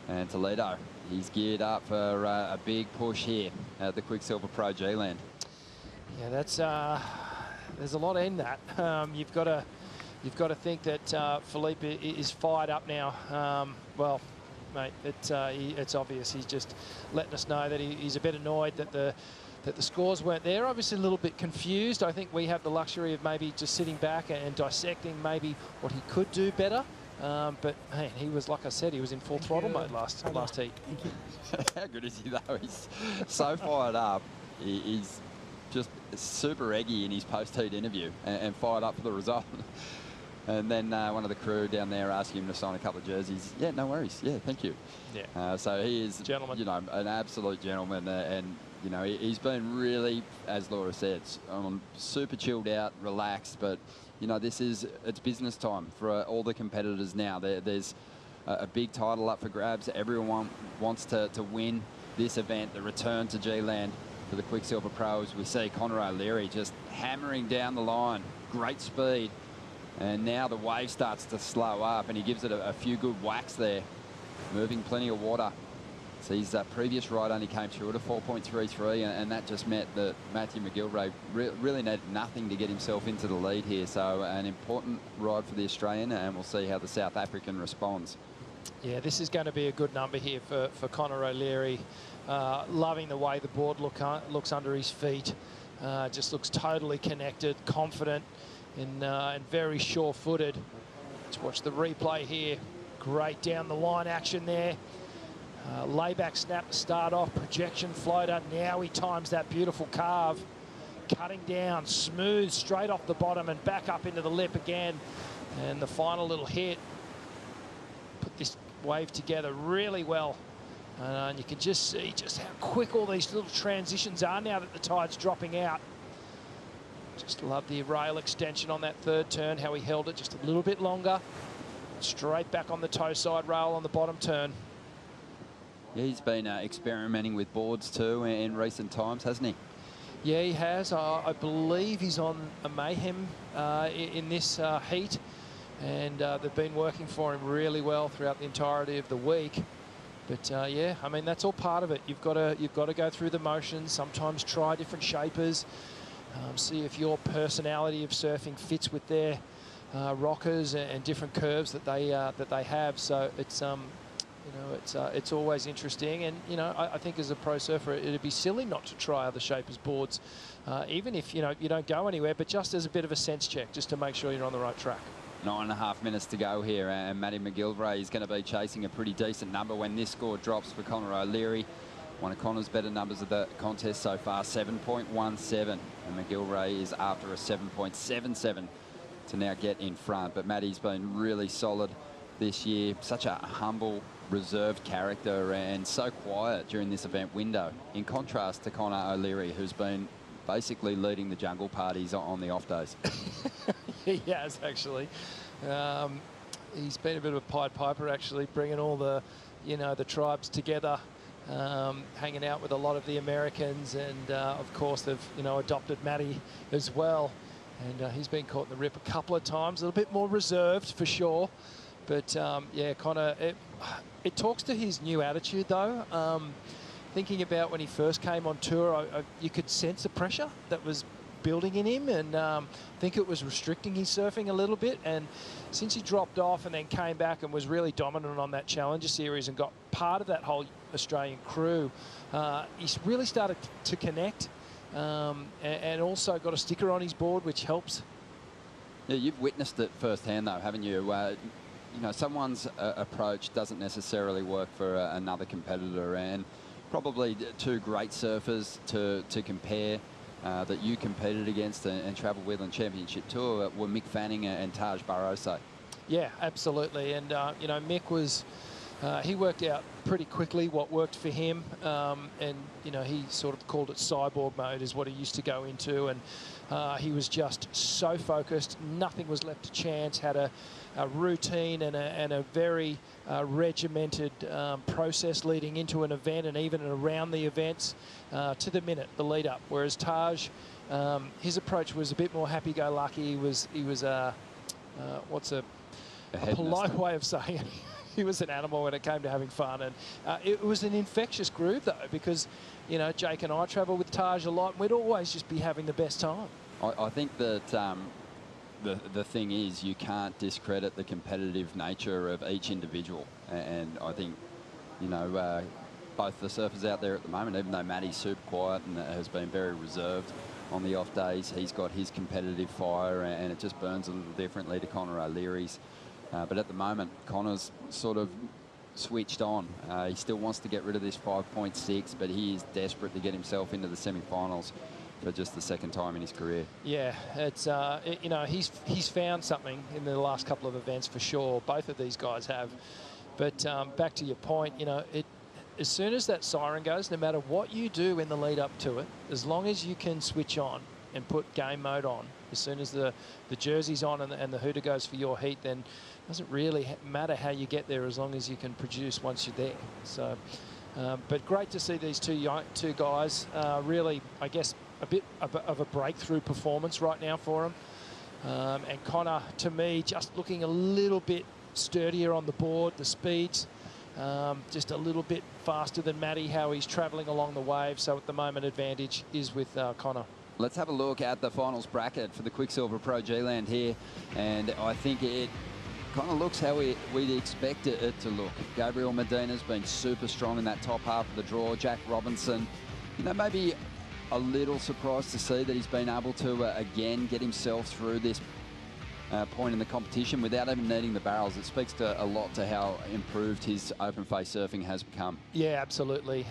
And Toledo, he's geared up for a big push here at the Quiksilver Pro G-Land. Yeah, that's there's a lot in that. You've got to think that Felipe is fired up now. Well, mate, it's obvious. He's just letting us know that he's a bit annoyed that the scores weren't there. Obviously a little bit confused. I think we have the luxury of maybe just sitting back and dissecting maybe what he could do better. But man, he was, like I said, he was in full throttle mode last heat. How good is he though? He's so fired up. He's just super eggy in his post-heat interview and fired up for the result. And then one of the crew down there asking him to sign a couple of jerseys. Yeah, no worries. Yeah, thank you. Yeah. So he is, gentleman. You know, an absolute gentleman, and you know, he's been really, as Laura said, super chilled out, relaxed. But you know, it's business time for all the competitors now. There's a big title up for grabs. Everyone wants to win this event, the return to G-Land for the Quiksilver Pros. We see Conor O'Leary just hammering down the line, great speed. And now the wave starts to slow up, and he gives it a few good whacks there, moving plenty of water. So his previous ride only came through at a 4.33, and that just meant that Matthew McGilvray really needed nothing to get himself into the lead here. So an important ride for the Australian, and we'll see how the South African responds. Yeah, this is going to be a good number here for Conor O'Leary. Loving the way the board looks under his feet. Just looks totally connected, confident, and very sure-footed. Let's watch the replay here. Great down the line action there. Layback snap to start off, projection floater. Now he times that beautiful carve, cutting down, smooth, straight off the bottom and back up into the lip again. And the final little hit. Put this wave together really well. And you can just see just how quick all these little transitions are now that the tide's dropping out. Just love the rail extension on that third turn, how he held it just a little bit longer. Straight back on the toe side rail on the bottom turn. Yeah, he's been experimenting with boards too in recent times, hasn't he? Yeah, he has. I believe he's on a Mayhem in this heat, and they've been working for him really well throughout the entirety of the week. But yeah, I mean, that's all part of it. You've got to go through the motions. Sometimes try different shapers. See if your personality of surfing fits with their rockers and different curves that they have. So it's you know, it's always interesting, and you know, I think as a pro surfer, it'd be silly not to try other shapers boards, even if you know you don't go anywhere, but just as a bit of a sense check, just to make sure you're on the right track. 9.5 minutes to go here, and Matty McGilvray is going to be chasing a pretty decent number when this score drops for Conor O'Leary. One of Conor's better numbers of the contest so far, 7.17, and McGilvray is after a 7.77 to now get in front. But Matty's been really solid this year, such a humble, reserved character, and so quiet during this event window, in contrast to Conor O'Leary, who's been basically leading the jungle parties on the off days. He has, actually. He's been a bit of a Pied Piper, actually, bringing all the, you know, the tribes together, hanging out with a lot of the Americans, and of course they've, you know, adopted Matty as well, and he's been caught in the rip a couple of times, a little bit more reserved for sure, but yeah, Conor, it talks to his new attitude though. Thinking about when he first came on tour, you could sense the pressure that was building in him, and I think it was restricting his surfing a little bit. And since he dropped off and then came back and was really dominant on that Challenger Series and got part of that whole Australian crew, he's really started to connect, and also got a sticker on his board, which helps. Yeah, you've witnessed it firsthand, though, haven't you? You know, someone's approach doesn't necessarily work for another competitor, and probably two great surfers to compare that you competed against and travelled with on Championship Tour were Mick Fanning and Taj Barroso. Yeah, absolutely. And, you know, Mick was, he worked out pretty quickly what worked for him. And, you know, he sort of called it cyborg mode is what he used to go into. And he was just so focused. Nothing was left to chance. Had a routine and a very regimented process leading into an event and even around the events to the minute, the lead up. Whereas Taj, his approach was a bit more happy-go-lucky. He was what's a polite way of saying it? He was an animal when it came to having fun, and it was an infectious groove though, because you know Jake and I travel with Taj a lot, and we'd always just be having the best time. I think that the thing is you can't discredit the competitive nature of each individual, and I think you know both the surfers out there at the moment, even though Matty's super quiet and has been very reserved on the off days, he's got his competitive fire, and it just burns a little differently to Connor O'Leary's. But at the moment, Connor's sort of switched on. He still wants to get rid of this 5.6, but he is desperate to get himself into the semi-finals for just the second time in his career. Yeah, it's you know, he's found something in the last couple of events for sure. Both of these guys have. But back to your point, you know, as soon as that siren goes, no matter what you do in the lead up to it, as long as you can switch on and put game mode on, as soon as the jersey's on and the hooter goes for your heat, then it doesn't really matter how you get there as long as you can produce once you're there. So, but great to see these two guys. Really, I guess, a bit of a breakthrough performance right now for them. And Connor, to me, just looking a little bit sturdier on the board, the speeds. Just a little bit faster than Matty, how he's travelling along the wave. So at the moment, advantage is with Connor. Let's have a look at the finals bracket for the Quiksilver Pro G-Land here. And I think it kind of looks how we'd expect it to look. Gabriel Medina's been super strong in that top half of the draw. Jack Robinson, you know, maybe a little surprised to see that he's been able to, again, get himself through this point in the competition without even needing the barrels. It speaks to a lot to how improved his open face surfing has become. Yeah, absolutely.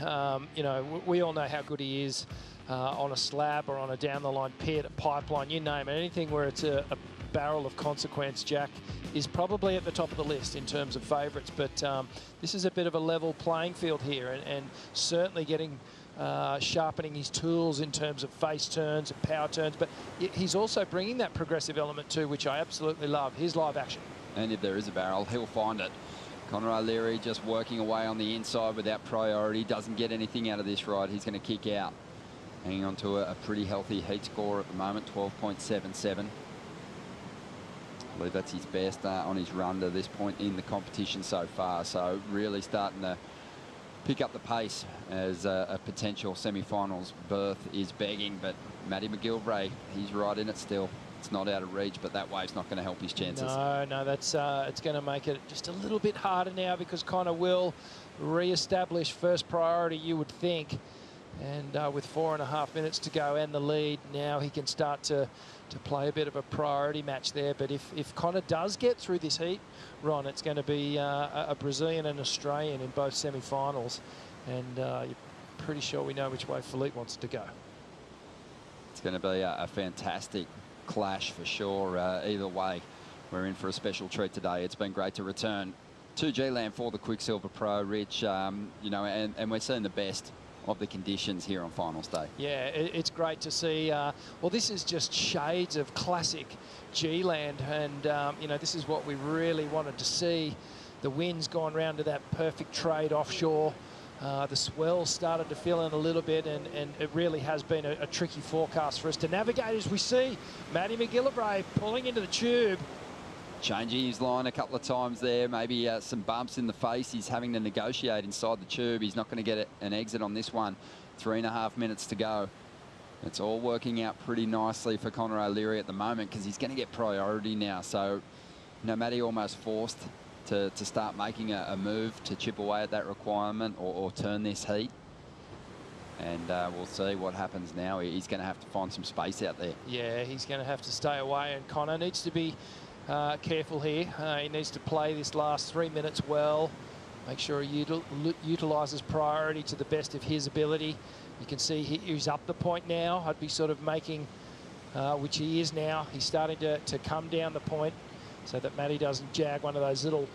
You know, we all know how good he is on a slab or on a down the line pit, a pipeline, you name it. Anything where it's a barrel of consequence, Jack is probably at the top of the list in terms of favourites. But this is a bit of a level playing field here, and certainly getting sharpening his tools in terms of face turns and power turns, but he's also bringing that progressive element too, which I absolutely love, his live action. And if there is a barrel, he'll find it. Connor O'Leary just working away on the inside without priority, doesn't get anything out of this ride. He's going to kick out. Hanging on to a pretty healthy heat score at the moment, 12.77. I believe that's his best on his run to this point in the competition so far. So really starting to pick up the pace as a potential semi-finals berth is begging. But Matty McGilvray, he's right in it still. It's not out of reach, but that wave's not going to help his chances. No, that's it's going to make it just a little bit harder now, because Connor will re-establish first priority, you would think. And with 4.5 minutes to go and the lead, now he can start to play a bit of a priority match there. But if Connor does get through this heat, Ron, it's going to be a Brazilian and Australian in both semi-finals. And you're pretty sure we know which way Philippe wants it to go. It's going to be a fantastic clash for sure. Either way, we're in for a special treat today. It's been great to return to G-Land for the Quiksilver Pro, Rich. You know, and we're seeing the best of the conditions here on finals day. Yeah, it's great to see. Well, this is just shades of classic G-Land, and you know, this is what we really wanted to see. The wind's gone round to that perfect trade offshore. The swell started to fill in a little bit, and it really has been a tricky forecast for us to navigate, as we see Matty McGillivray pulling into the tube. Changing his line a couple of times there, maybe some bumps in the face. He's having to negotiate inside the tube. He's not going to get an exit on this one. 3.5 minutes to go. It's all working out pretty nicely for Conor O'Leary at the moment because he's going to get priority now. So, you know, Matty almost forced to start making a move to chip away at that requirement or turn this heat. And we'll see what happens now. He's going to have to find some space out there. Yeah, he's going to have to stay away, and Conor needs to be careful here. He needs to play this last 3 minutes well, make sure he utilises priority to the best of his ability. You can see he's up the point now. I'd be sort of making, which he is now, he's starting to come down the point so that Matty doesn't jag one of those little,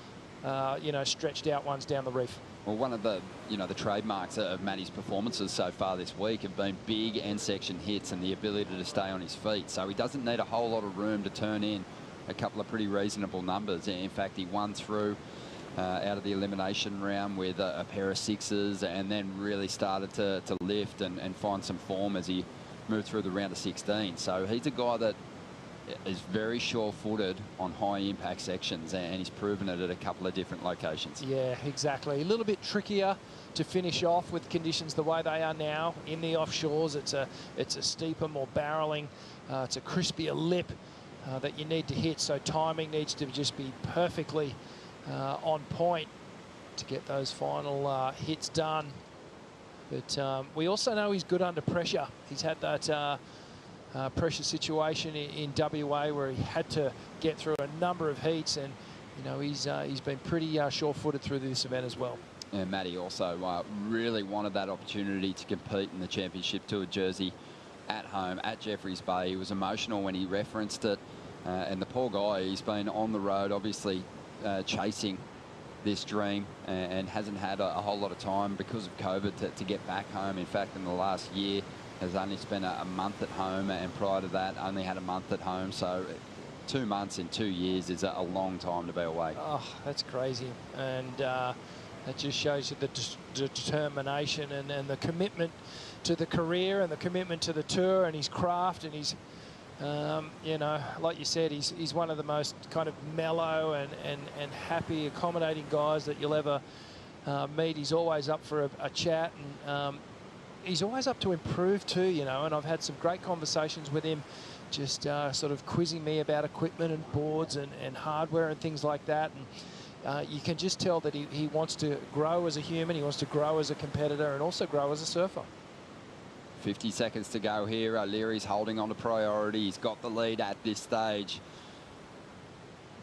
you know, stretched out ones down the reef. Well, one of the, you know, the trademarks of Matty's performances so far this week have been big end section hits and the ability to stay on his feet. So he doesn't need a whole lot of room to turn in a couple of pretty reasonable numbers. In fact, he won through out of the elimination round with a pair of sixes and then really started to lift and find some form as he moved through the round of 16. So he's a guy that is very sure-footed on high-impact sections, and he's proven it at a couple of different locations. Yeah, exactly. A little bit trickier to finish off with conditions the way they are now in the offshores. It's a steeper, more barreling, it's a crispier lip that you need to hit. So timing needs to just be perfectly on point to get those final hits done. But we also know he's good under pressure. He's had that pressure situation in WA where he had to get through a number of heats, and you know he's been pretty sure-footed through this event as well. And Matty also really wanted that opportunity to compete in the Championship Tour jersey at home at Jeffreys Bay. He was emotional when he referenced it, and the poor guy, he's been on the road obviously chasing this dream and hasn't had a whole lot of time because of COVID to get back home. In fact, in the last year has only spent a month at home, and prior to that only had a month at home. So 2 months in 2 years is a long time to be away. Oh, that's crazy. And that just shows you the determination and the commitment to the career and the commitment to the tour and his craft and his, you know, like you said, he's one of the most kind of mellow and happy, accommodating guys that you'll ever meet. He's always up for a chat, and he's always up to improve too, you know, and I've had some great conversations with him, just sort of quizzing me about equipment and boards and hardware and things like that. And you can just tell that he wants to grow as a human, he wants to grow as a competitor, and also grow as a surfer. 50 seconds to go here. O'Leary's holding on to priority. He's got the lead at this stage.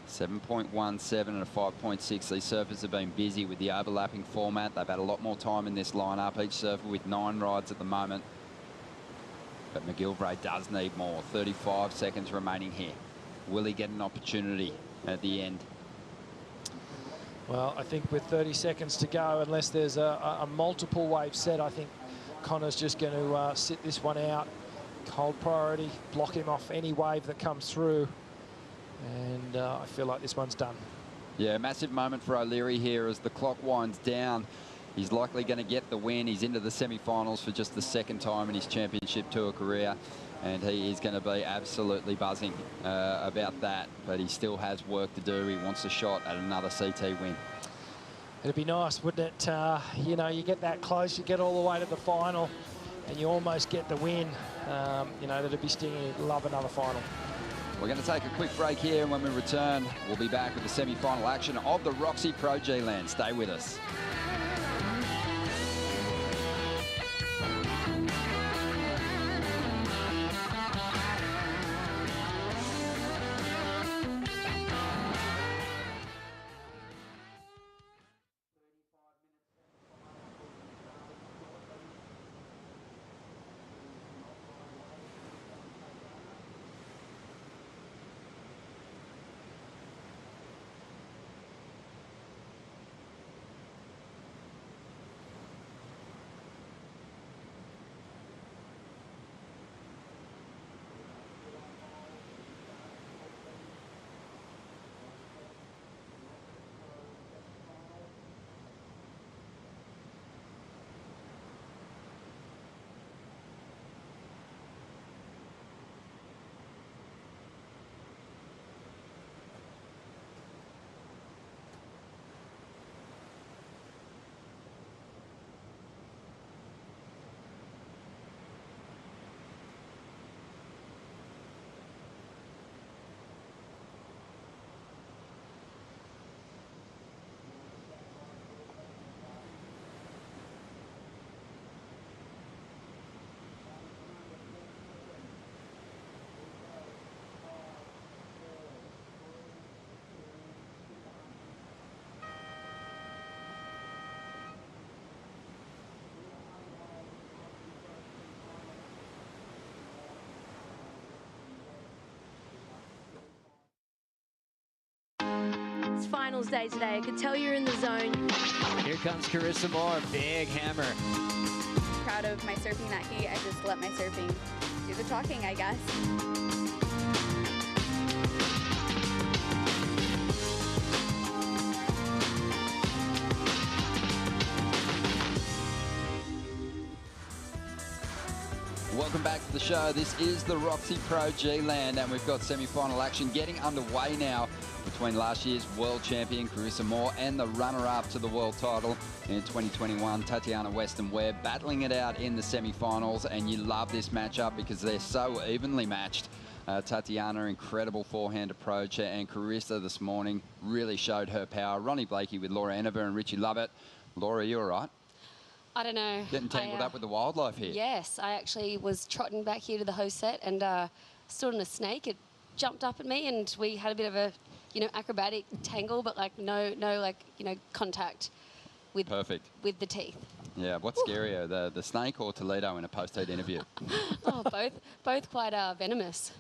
7.17 and a 5.6. These surfers have been busy with the overlapping format. They've had a lot more time in this lineup, each surfer with 9 rides at the moment. But McGillivray does need more. 35 seconds remaining here. Will he get an opportunity at the end? Well, I think with 30 seconds to go, unless there's a multiple wave set, I think Conor's just going to sit this one out, hold priority, block him off any wave that comes through. And I feel like this one's done. Yeah, massive moment for O'Leary here as the clock winds down. He's likely going to get the win. He's into the semi-finals for just the second time in his Championship Tour career, and he is going to be absolutely buzzing about that. But he still has work to do. He wants a shot at another CT win. It'd be nice, wouldn't it? You know, you get that close, you get all the way to the final, and you almost get the win. You know, that'd be stinging. Love another final. We're going to take a quick break here, and when we return, we'll be back with the semi-final action of the ROXY Pro G-Land. Stay with us. finals day today. I could tell you're in the zone. Here comes Carissa Moore, big hammer. Proud of my surfing that heat. I just let my surfing do the talking, I guess. Welcome back to the show. This is the ROXY Pro G-Land, and we've got semi-final action getting underway now between last year's world champion Carissa Moore and the runner-up to the world title in 2021, Tatiana Weston-Webb, battling it out in the semi-finals. And you love this matchup because they're so evenly matched. Tatiana, incredible forehand approach, and Carissa this morning really showed her power. Ronnie Blakey with Laura Enever and Richie Lovett. Laura, you all right? I don't know. Getting tangled up with the wildlife here. Yes, I actually was trotting back here to the host set and stood on a snake. It jumped up at me and we had a bit of a, acrobatic tangle, but like no contact with with the teeth. Yeah, what's scarier, the snake or Toledo in a post-heat interview? Oh, both quite venomous.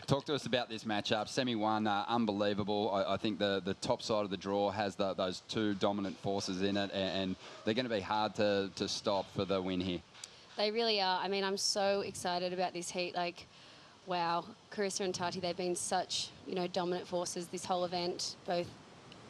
Talk to us about this matchup. Semi-1, unbelievable. I think the top side of the draw has those two dominant forces in it, and they're going to be hard to stop for the win here. They really are. I mean, I'm so excited about this heat. Like, wow, Carissa and Tati, they've been such, dominant forces this whole event, both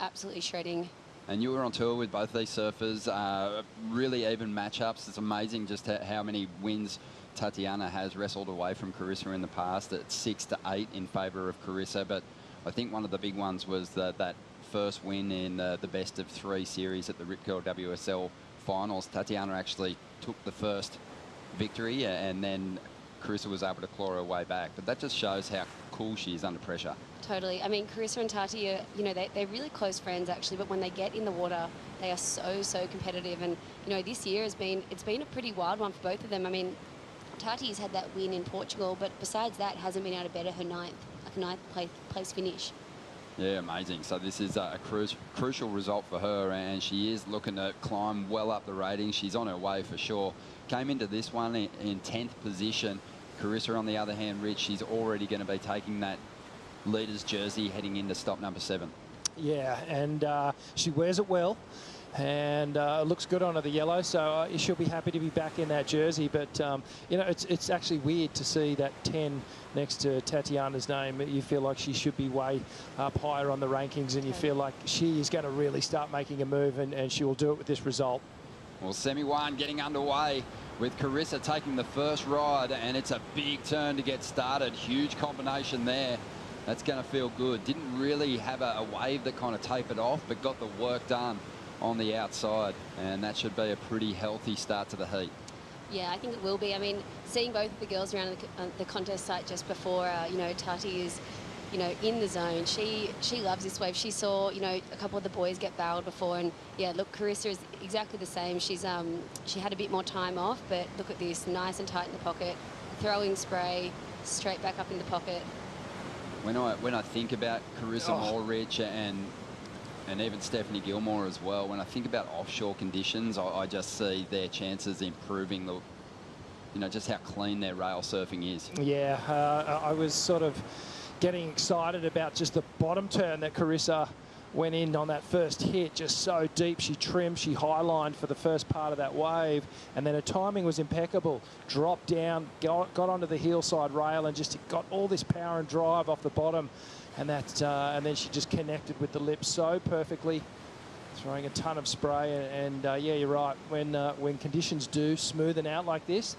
absolutely shredding. And you were on tour with both these surfers, really even matchups. It's amazing just how many wins Tatiana has wrestled away from Carissa in the past. It's 6-8 in favour of Carissa, but I think one of the big ones was that first win in the best of 3 series at the Rip Curl WSL Finals. Tatiana actually took the first victory, and then Carissa was able to claw her way back. But that just shows how cool she is under pressure. Totally. I mean, Carissa and Tati are, they're really close friends actually, but when they get in the water, they are so competitive. And, this year it's been a pretty wild one for both of them. I mean, Tati's had that win in Portugal, but besides that, hasn't been able to better her ninth place finish. Yeah, amazing. So this is a crucial result for her, and she is looking to climb well up the ratings. She's on her way for sure. Came into this one in 10th position. Carissa, on the other hand, Rich, she's already going to be taking that leader's jersey heading into stop number 7. Yeah, and she wears it well, and looks good on her, the yellow, so she'll be happy to be back in that jersey. But, it's actually weird to see that 10 next to Tatiana's name. You feel like she should be way up higher on the rankings, and you feel like she is going to really start making a move, and she will do it with this result. Well, semi-1 getting underway with Carissa taking the first ride, and it's a big turn to get started. Huge combination there. That's going to feel good. Didn't really have a wave that kind of tapered off, but got the work done on the outside, and that should be a pretty healthy start to the heat. Yeah, I think it will be. I mean, seeing both of the girls around the contest site just before, Tati is, in the zone. She loves this wave. She saw, a couple of the boys get barreled before, and yeah, look, Carissa is exactly the same. She had a bit more time off, but look at this, nice and tight in the pocket, throwing spray straight back up in the pocket. When I think about Carissa Moore, Rich, and even Stephanie Gilmore as well, when I think about offshore conditions, I just see their chances improving, just how clean their rail surfing is. Yeah, I was sort of getting excited about just the bottom turn that Carissa went in on that first hit, just so deep. She trimmed, she highlined for the first part of that wave, and then her timing was impeccable. Dropped down, got onto the hillside rail, and just got all this power and drive off the bottom, and and then she just connected with the lip so perfectly, throwing a ton of spray. And yeah, you're right. When conditions do smoothen out like this,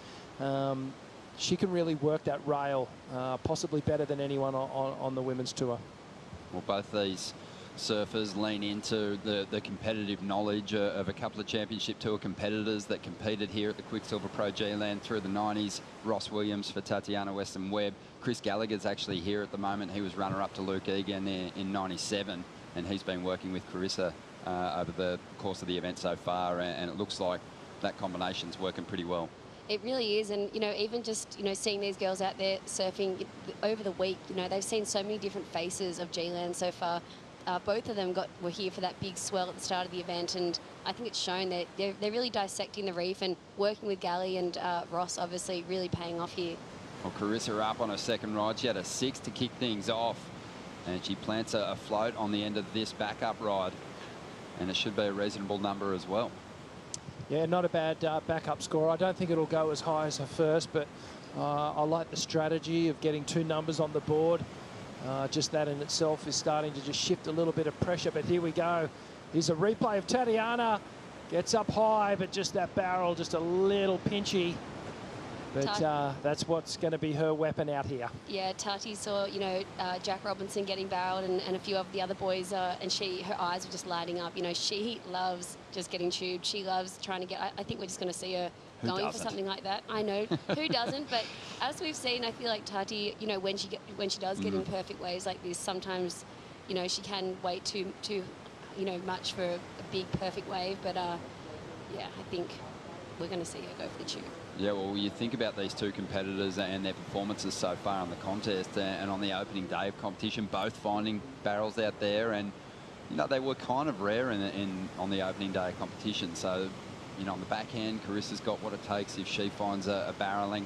she can really work that rail, possibly better than anyone on the women's tour. Well, both these surfers lean into the competitive knowledge of a couple of championship tour competitors that competed here at the Quiksilver Pro G-Land through the 90s. Ross Williams for Tatiana Weston-Webb. Chris Gallagher's actually here at the moment. He was runner-up to Luke Egan in 97, and he's been working with Carissa over the course of the event so far, and it looks like that combination's working pretty well. It really is, and even just seeing these girls out there surfing over the week, they've seen so many different faces of G-Land so far. Both of them were here for that big swell at the start of the event, and I think it's shown that they're really dissecting the reef, and working with Gally and Ross obviously really paying off here. Well, Carissa up on her second ride. She had a 6 to kick things off. And she plants a float on the end of this backup ride. And it should be a reasonable number as well. Yeah, not a bad backup score. I don't think it'll go as high as her first, but I like the strategy of getting 2 numbers on the board. Just that in itself is starting to just shift a little bit of pressure. But here we go. Here's a replay of Tatiana. Gets up high, but just that barrel just a little pinchy. But that's what's going to be her weapon out here. Yeah, Tati saw, you know, Jack Robinson getting barreled and a few of the other boys, and her eyes were just lighting up. You know, she loves just getting tubed. She loves trying to get, I think we're just going to see her going for something like that. I know, who doesn't? But as we've seen, I feel like Tati, you know, when she does get in perfect waves like this, sometimes, you know, she can wait too you know, much for a big perfect wave. But yeah, I think we're going to see her go for the tube. Yeah, well, you think about these two competitors and their performances so far in the contest and on the opening day of competition, both finding barrels out there, and you know they were kind of rare on the opening day of competition. So, you know, on the backhand, Carissa's got what it takes if she finds a barreling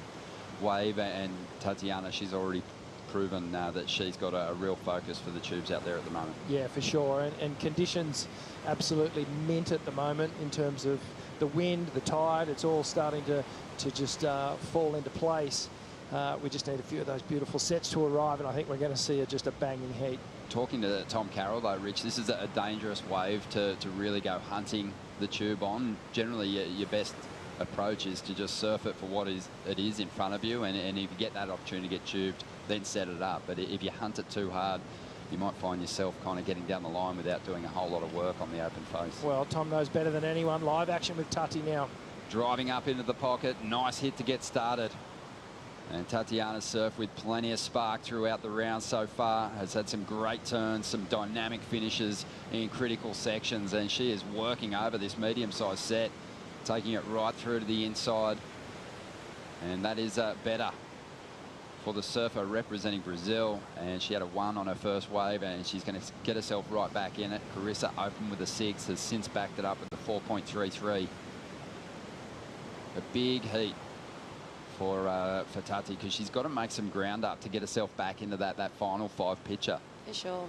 wave, and Tatiana, she's already proven that she's got a real focus for the tubes out there at the moment. Yeah, for sure, and conditions absolutely mint at the moment in terms of the wind, the tide. It's all starting to just fall into place. We just need a few of those beautiful sets to arrive, and I think we're going to see just a banging heat. Talking to Tom Carroll though, Rich, this is a dangerous wave to really go hunting the tube on. Generally, your best approach is to just surf it for what it is in front of you, and if you get that opportunity to get tubed, then set it up. But if you hunt it too hard, you might find yourself kind of getting down the line without doing a whole lot of work on the open face. Well, Tom knows better than anyone. Live action with Tati now. Driving up into the pocket, nice hit to get started. And Tatiana's surf with plenty of spark throughout the round so far. Has had some great turns, some dynamic finishes in critical sections, and she is working over this medium-sized set, taking it right through to the inside. And that is better for the surfer representing Brazil, and she had a 1 on her first wave, and she's going to get herself right back in it. Carissa opened with a 6, has since backed it up with a 4.33. A big heat for Tati, because she's got to make some ground up to get herself back into that final 5 picture. For sure.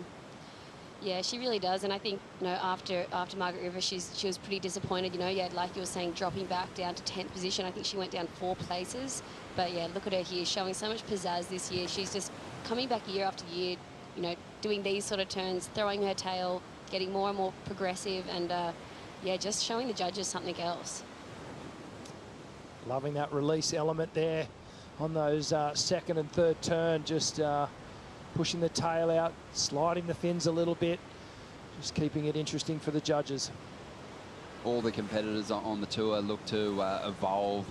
Yeah, she really does, and I think, you know, after Margaret River, she was pretty disappointed. You know, yeah, like you were saying, dropping back down to 10th position. I think she went down 4 places. But yeah, look at her here, showing so much pizzazz this year. She's just coming back year after year, you know, doing these sort of turns, throwing her tail, getting more and more progressive, and yeah, just showing the judges something else. Loving that release element there on those second and third turn, just pushing the tail out, sliding the fins a little bit, just keeping it interesting for the judges. All the competitors on the tour look to evolve.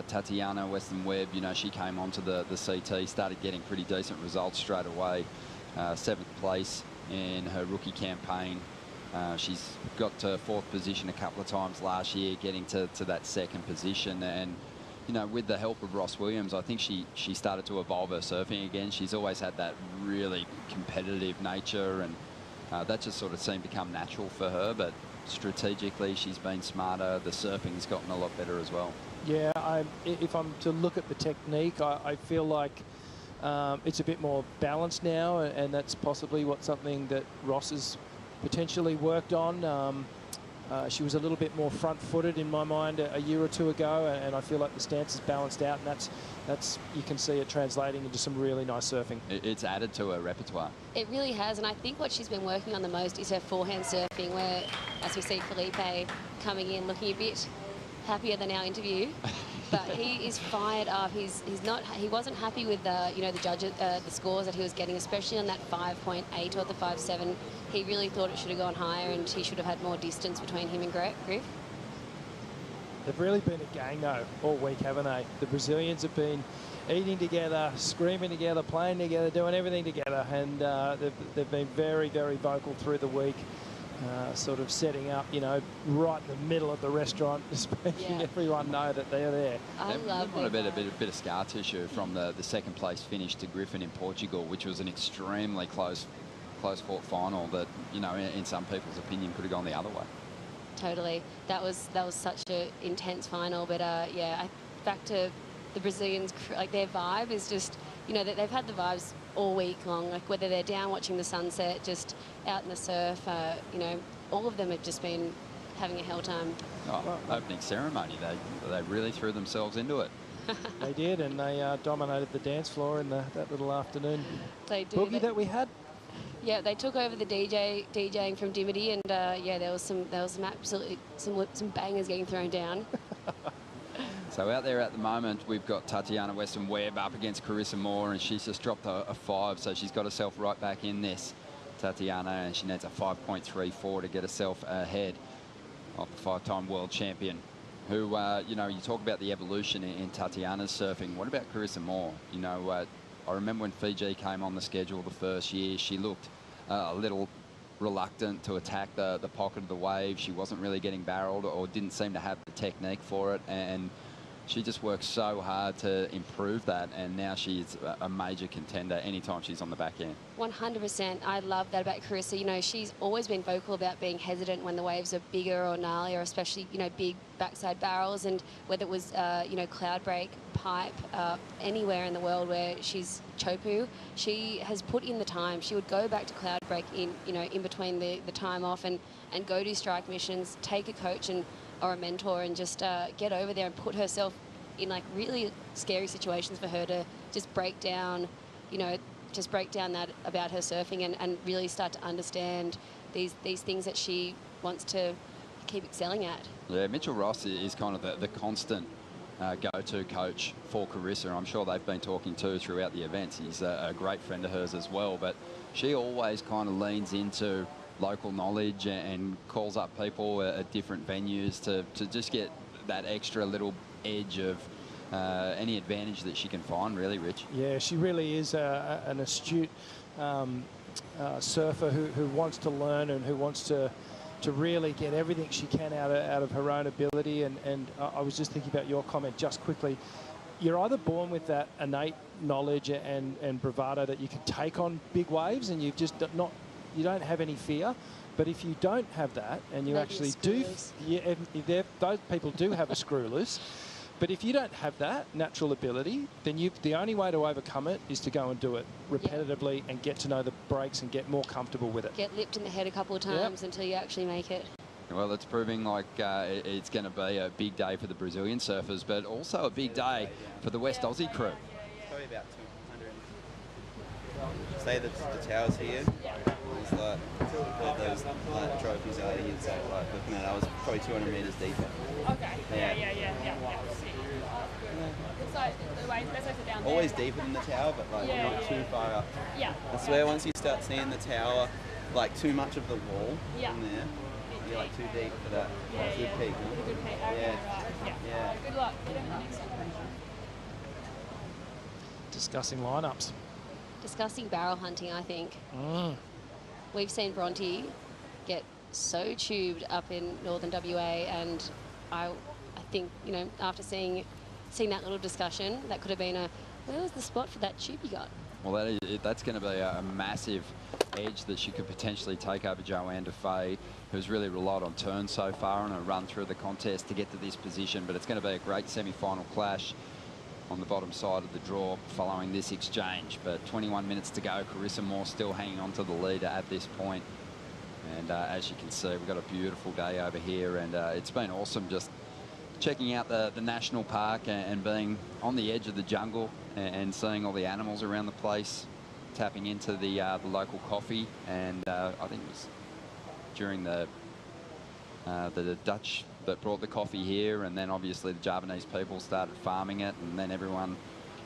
Tatiana Weston-Webb, you know, she came onto the CT, started getting pretty decent results straight away. 7th place in her rookie campaign. She's got to 4th position a couple of times last year, getting to that 2nd position. And, you know, with the help of Ross Williams, I think she started to evolve her surfing again. She's always had that really competitive nature, and that just sort of seemed to come natural for her. But strategically, she's been smarter. The surfing's gotten a lot better as well. Yeah, if I'm to look at the technique, I feel like it's a bit more balanced now, and that's possibly something that Ross has potentially worked on. She was a little bit more front-footed in my mind a year or 2 ago, and I feel like the stance is balanced out, and that's you can see it translating into some really nice surfing. It's added to her repertoire. It really has, and I think what she's been working on the most is her forehand surfing, where, as we see Felipe coming in looking a bit happier than our interview, but he is fired up. He wasn't happy with the judges, the scores that he was getting, especially on that 5.8 or the 5.7. He really thought it should have gone higher, and he should have had more distance between him and Griff. They've really been a gang though all week, haven't they? The Brazilians have been eating together, screaming together, playing together, doing everything together, and they've been very, very vocal through the week. Sort of setting up, you know, right in the middle of the restaurant, just making everyone know that they're there. I love a bit of scar tissue from the 2nd place finish to Griffin in Portugal, which was an extremely close fought final that, you know, in some people's opinion could have gone the other way. Totally. That was such an intense final, but yeah, back to the Brazilians, like their vibe is just, you know, they've had the vibes all week long. Like whether they're down watching the sunset, just out in the surf, you know, all of them have just been having a hell time. Oh, opening ceremony, they really threw themselves into it. They did, and they dominated the dance floor in that little afternoon boogie that we had. Yeah, they took over the DJing from Dimity, and yeah, there was some absolutely some bangers getting thrown down. So out there at the moment, we've got Tatiana Weston-Webb up against Carissa Moore, and she's just dropped a 5, so she's got herself right back in this, Tatiana, and she needs a 5.34 to get herself ahead of the 5-time world champion. Who, you know, you talk about the evolution in Tatiana's surfing. What about Carissa Moore? You know, I remember when Fiji came on the schedule the first year, she looked a little reluctant to attack the pocket of the wave. She wasn't really getting barreled or didn't seem to have the technique for it. And she just works so hard to improve that, and now she's a major contender anytime she's on the back end. 100%. I love that about Carissa. You know, she's always been vocal about being hesitant when the waves are bigger or gnarly, or especially, you know, big backside barrels, and whether it was, you know, cloud break, pipe, anywhere in the world where she's chopu, she has put in the time. She would go back to cloud break in, you know, in between the time off and go do strike missions, take a coach or a mentor and just get over there and put herself in like really scary situations for her to just break down, you know, just break down that about her surfing and really start to understand these things that she wants to keep excelling at. Yeah, Mitchell Ross is kind of the constant go-to coach for Carissa. I'm sure they've been talking to throughout the events. He's a great friend of hers as well, but she always kind of leans into local knowledge and calls up people at different venues to just get that extra little edge of any advantage that she can find, really, Rich. Yeah, she really is an astute surfer who wants to learn and who wants to really get everything she can out of her own ability. And I was just thinking about your comment just quickly. You're either born with that innate knowledge and bravado that you can take on big waves and you've just not, you don't have any fear. But if you don't have that and you actually do, those people do have a screw loose. But if you don't have that natural ability, then the only way to overcome it is to go and do it repetitively and get to know the breaks and get more comfortable with it. Get lipped in the head a couple of times until you actually make it. Well, it's proving like it's going to be a big day for the Brazilian surfers, but also a big day for the West Aussie crew. Probably about 200. Say the towers here. It's like those like trophies out here. So like looking at it, I was probably 200 meters deeper. Okay. Yeah. It's like the waves best waves are down there. Always deeper than the tower, but like not too far up. Yeah. I swear once you start seeing the tower, like too much of the wall in there, you're like too deep for that. Good peak. Huh? Good peak. Okay, right. Yeah. Good luck. Get in the next one. Discussing lineups. Discussing barrel hunting, I think. We've seen Bronte get so tubed up in northern WA, and I think, you know, after seeing that little discussion, that could have been where was the spot for that tube you got? Well, that's going to be a massive edge that she could potentially take over Joanna Faye, who's really relied on turns so far on a run through the contest to get to this position. But it's going to be a great semi-final clash on the bottom side of the draw following this exchange. But 21 minutes to go. Carissa Moore still hanging on to the leader at this point. And as you can see, we've got a beautiful day over here, and it's been awesome just checking out the national park and being on the edge of the jungle and seeing all the animals around the place, tapping into the local coffee. And I think it was during the Dutch that brought the coffee here, and then obviously the Javanese people started farming it, and then everyone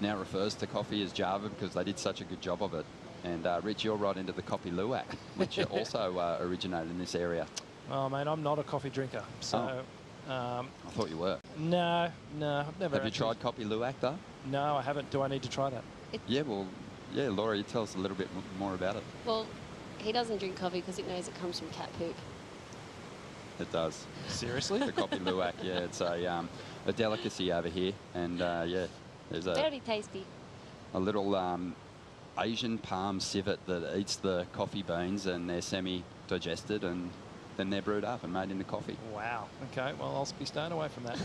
now refers to coffee as Java because they did such a good job of it. And Rich, you're right into the coffee luwak, which also originated in this area. Oh, mate, I'm not a coffee drinker, so... I thought you were. No, I've never. Have you tried coffee luwak, though? No, I haven't. Do I need to try that? Yeah, well, yeah, Laura, you tell us a little bit more about it. Well, he doesn't drink coffee because he knows it comes from cat poop. It does. Seriously? The coffee luwak, yeah, it's a delicacy over here, and yeah, there's very tasty. A little Asian palm civet that eats the coffee beans, and they're semi-digested, and then they're brewed up and made into coffee. Wow. Okay, well, I'll be staying away from that.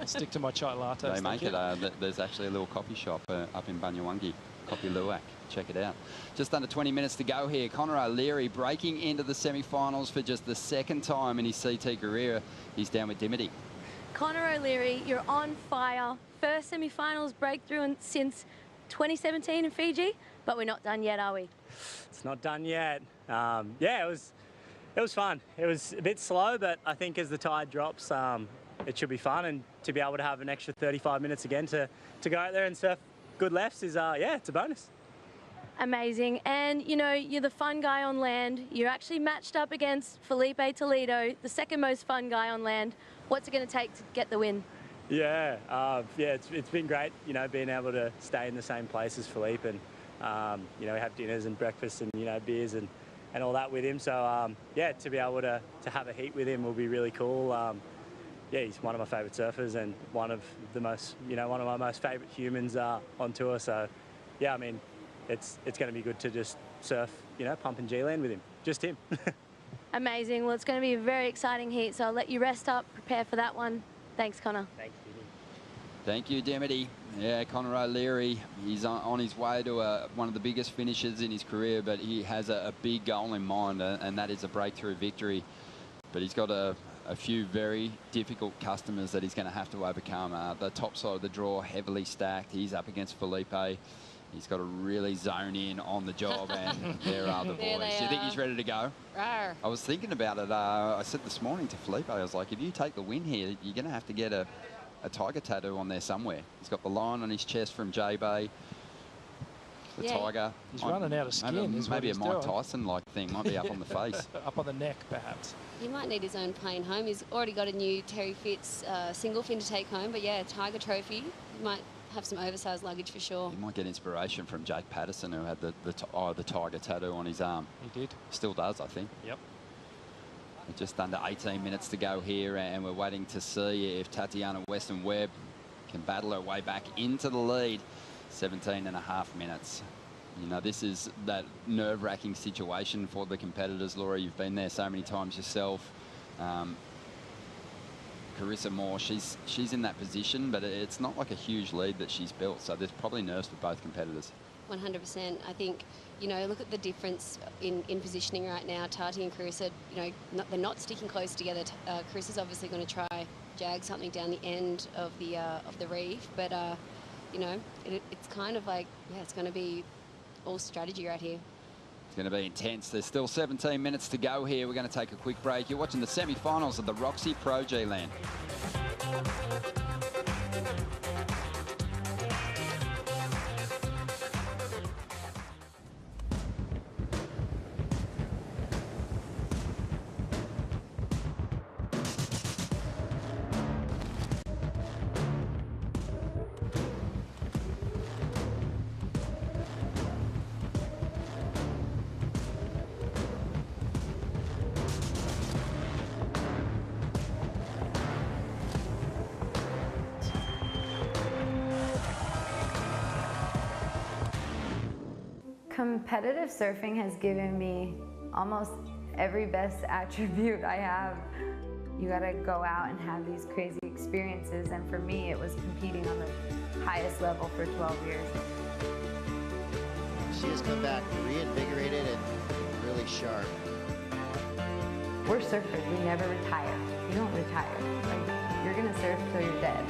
I'll stick to my chai lattes. They make it. There's actually a little coffee shop up in Bunyawangi Copy Luwak. Check it out. Just under 20 minutes to go here. Conor O'Leary breaking into the semi-finals for just the second time in his CT career. He's down with Dimity. Conor O'Leary, you're on fire. First semi-finals breakthrough since 2017 in Fiji, but we're not done yet, are we? It's not done yet. Yeah, it was fun. It was a bit slow, but I think as the tide drops, it should be fun, and to be able to have an extra 35 minutes again to go out there and surf good lefts is, yeah, it's a bonus. Amazing. And, you know, you're the fun guy on land. You're actually matched up against Felipe Toledo, the second most fun guy on land. What's it going to take to get the win? Yeah, yeah, it's been great, you know, being able to stay in the same place as Felipe and, you know, have dinners and breakfast and, you know, beers and all that with him. So, yeah, to be able to have a heat with him will be really cool. Yeah, he's one of my favourite surfers and one of the most, you know, one of my most favourite humans on tour. So, yeah, I mean, it's going to be good to just surf, you know, pumping G-Land with him, just him. Amazing. Well, it's going to be a very exciting heat, so I'll let you rest up, prepare for that one. Thanks, Conor. Thanks, Thank you, Dimity. Yeah, Conor O'Leary, he's on his way to one of the biggest finishes in his career, but he has a big goal in mind, and that is a breakthrough victory. But he's got a few very difficult customers that he's going to have to overcome. The top side of the draw, heavily stacked. He's up against Felipe. He's got to really zone in on the job, and there are the boys. Do you think he's ready to go? Rawr. I was thinking about it. I said this morning to Felipe, I was like, if you take the win here, you're going to have to get a tiger tattoo on there somewhere. He's got the lion on his chest from J-Bay, the tiger. He's running out of skin. Maybe a Mike Tyson-like thing might be up on the face. Up on the neck, perhaps. He might need his own plane home. He's already got a new Terry Fitz single fin to take home, but yeah, Tiger Trophy. He might have some oversized luggage for sure. He might get inspiration from Jake Patterson, who had the tiger tattoo on his arm. He did. Still does, I think. Yep. Just under 18 minutes to go here, and we're waiting to see if Tatiana Weston-Webb can battle her way back into the lead. 17.5 minutes. You know, this is that nerve-wracking situation for the competitors. Laura, you've been there so many times yourself. Carissa Moore, she's in that position, but it's not like a huge lead that she's built, so there's probably nerves for both competitors. 100%. I think, you know, look at the difference in positioning right now. Tati and Carissa, you know, they're not sticking close together. Carissa's obviously going to try jag something down the end of the reef, but you know, it's kind of like, yeah, it's going to be all strategy right here. It's going to be intense. There's still 17 minutes to go here. We're going to take a quick break. You're watching the semi-finals of the ROXY Pro G-Land. Competitive surfing has given me almost every best attribute I have. You gotta go out and have these crazy experiences, and for me it was competing on the highest level for 12 years. She has come back reinvigorated and really sharp. We're surfers, we never retire. You don't retire. Like, you're gonna surf till you're dead.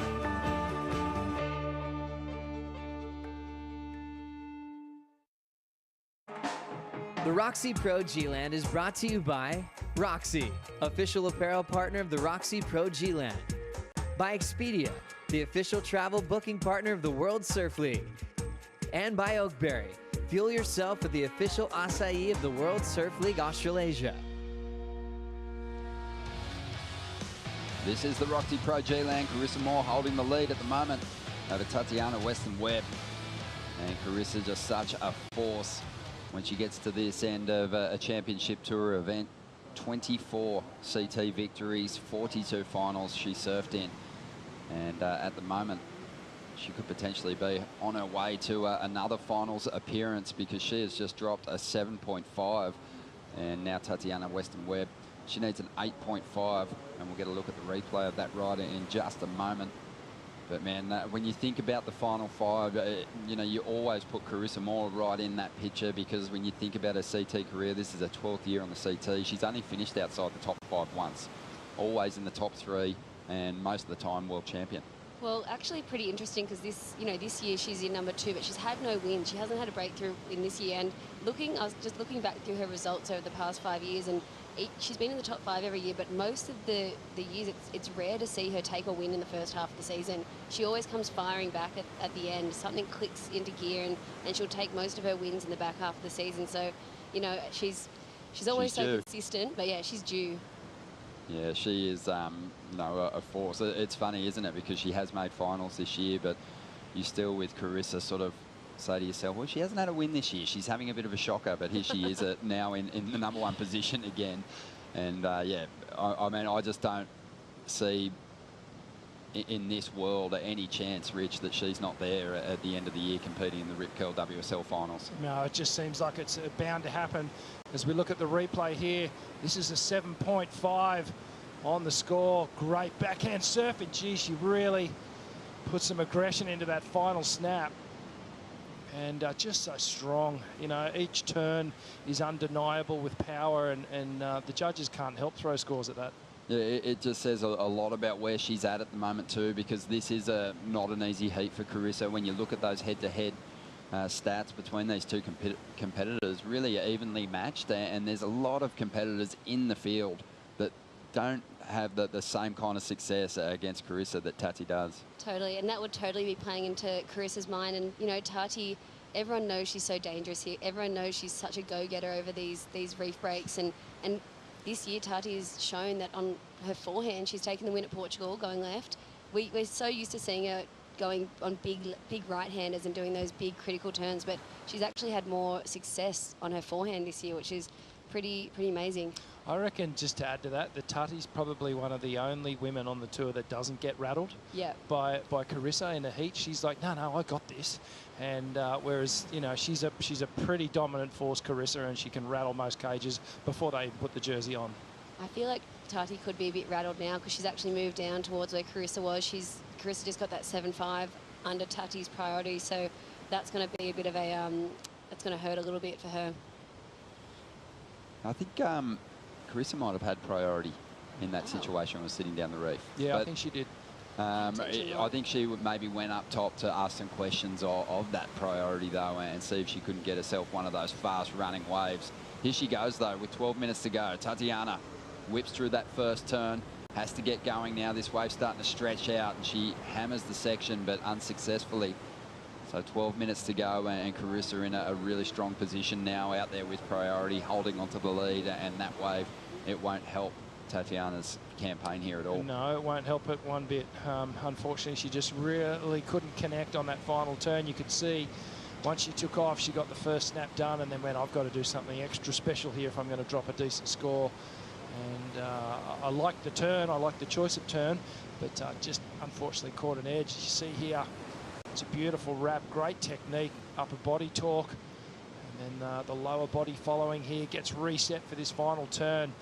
The ROXY Pro G-Land is brought to you by ROXY, official apparel partner of the ROXY Pro G-Land. By Expedia, the official travel booking partner of the World Surf League. And by Oakberry, fuel yourself with the official acai of the World Surf League Australasia. This is the ROXY Pro G-Land. Carissa Moore holding the lead at the moment over Tatiana Weston-Webb. And Carissa just such a force when she gets to this end of a championship tour event. 24 CT victories, 42 finals she surfed in. And at the moment, she could potentially be on her way to another finals appearance, because she has just dropped a 7.5. And now Tatiana Weston-Webb, she needs an 8.5. And we'll get a look at the replay of that ride in just a moment. But man, when you think about the final five, you know, you always put Carissa Moore right in that picture, because when you think about her CT career, this is her 12th year on the CT. She's only finished outside the top 5 once, always in the top 3, and most of the time world champion. Well, actually pretty interesting, because this year she's in number 2, but she's had no win. She hasn't had a breakthrough in this year. And I was just looking back through her results over the past 5 years, and she's been in the top 5 every year, but most of the years it's rare to see her take a win in the first half of the season. She always comes firing back at the end. Something clicks into gear, and she'll take most of her wins in the back half of the season. So, you know, she's always so consistent, but yeah, she's due. Yeah, she is, you know, a force. It's funny, isn't it? Because she has made finals this year, but you still, with Carissa, sort of say to yourself, well, she hasn't had a win this year. She's having a bit of a shocker, but here she is now in the number 1 position again. And, yeah, I mean, I just don't see in this world any chance, Rich, that she's not there at the end of the year competing in the Rip Curl WSL Finals. No, it just seems like it's bound to happen. As we look at the replay here, this is a 7.5 on the score. Great backhand surf, and gee, she really put some aggression into that final snap. And just so strong. You know, each turn is undeniable with power, and the judges can't help throw scores at that. Yeah, it just says a lot about where she's at the moment too, because this is not an easy heat for Carissa. When you look at those head-to-head stats between these two competitors, really evenly matched, and there's a lot of competitors in the field that don't have the same kind of success against Carissa that Tati does. Totally, and that would totally be playing into Carissa's mind. And, you know, Tati, everyone knows she's so dangerous here. Everyone knows she's such a go-getter over these reef breaks, and this year, Tati has shown that on her forehand, she's taken the win at Portugal, going left. We're so used to seeing her going on big right-handers and doing those big critical turns, but she's actually had more success on her forehand this year, which is pretty amazing. I reckon, just to add to that, Tati's probably one of the only women on the tour that doesn't get rattled by Carissa in a heat. She's like, no, I got this. And whereas, you know, she's a pretty dominant force, Carissa, and she can rattle most cages before they put the jersey on. I feel like Tati could be a bit rattled now, because she's actually moved down towards where Carissa was. Carissa just got that 7.5 under Tati's priority, so that's going to be a bit of a that's going to hurt a little bit for her. I think Carissa might have had priority in that situation, was sitting down the reef. Yeah, but I think she did. I think she maybe went up top to ask some questions of that priority, though, and see if she couldn't get herself one of those fast-running waves. Here she goes, though, with 12 minutes to go. Tatiana whips through that first turn, has to get going now. This wave's starting to stretch out, and she hammers the section, but unsuccessfully. So 12 minutes to go, and Carissa in a really strong position now out there with priority, holding onto the lead, and that wave, it won't help Tatiana's campaign here at all. No, it won't help it one bit. Unfortunately, she just really couldn't connect on that final turn. You could see once she took off, she got the first snap done and then went, I've got to do something extra special here if I'm going to drop a decent score. And I like the turn, I like the choice of turn, but just unfortunately caught an edge. You see here, it's a beautiful wrap, great technique, upper body torque, and then the lower body following here gets reset for this final turn.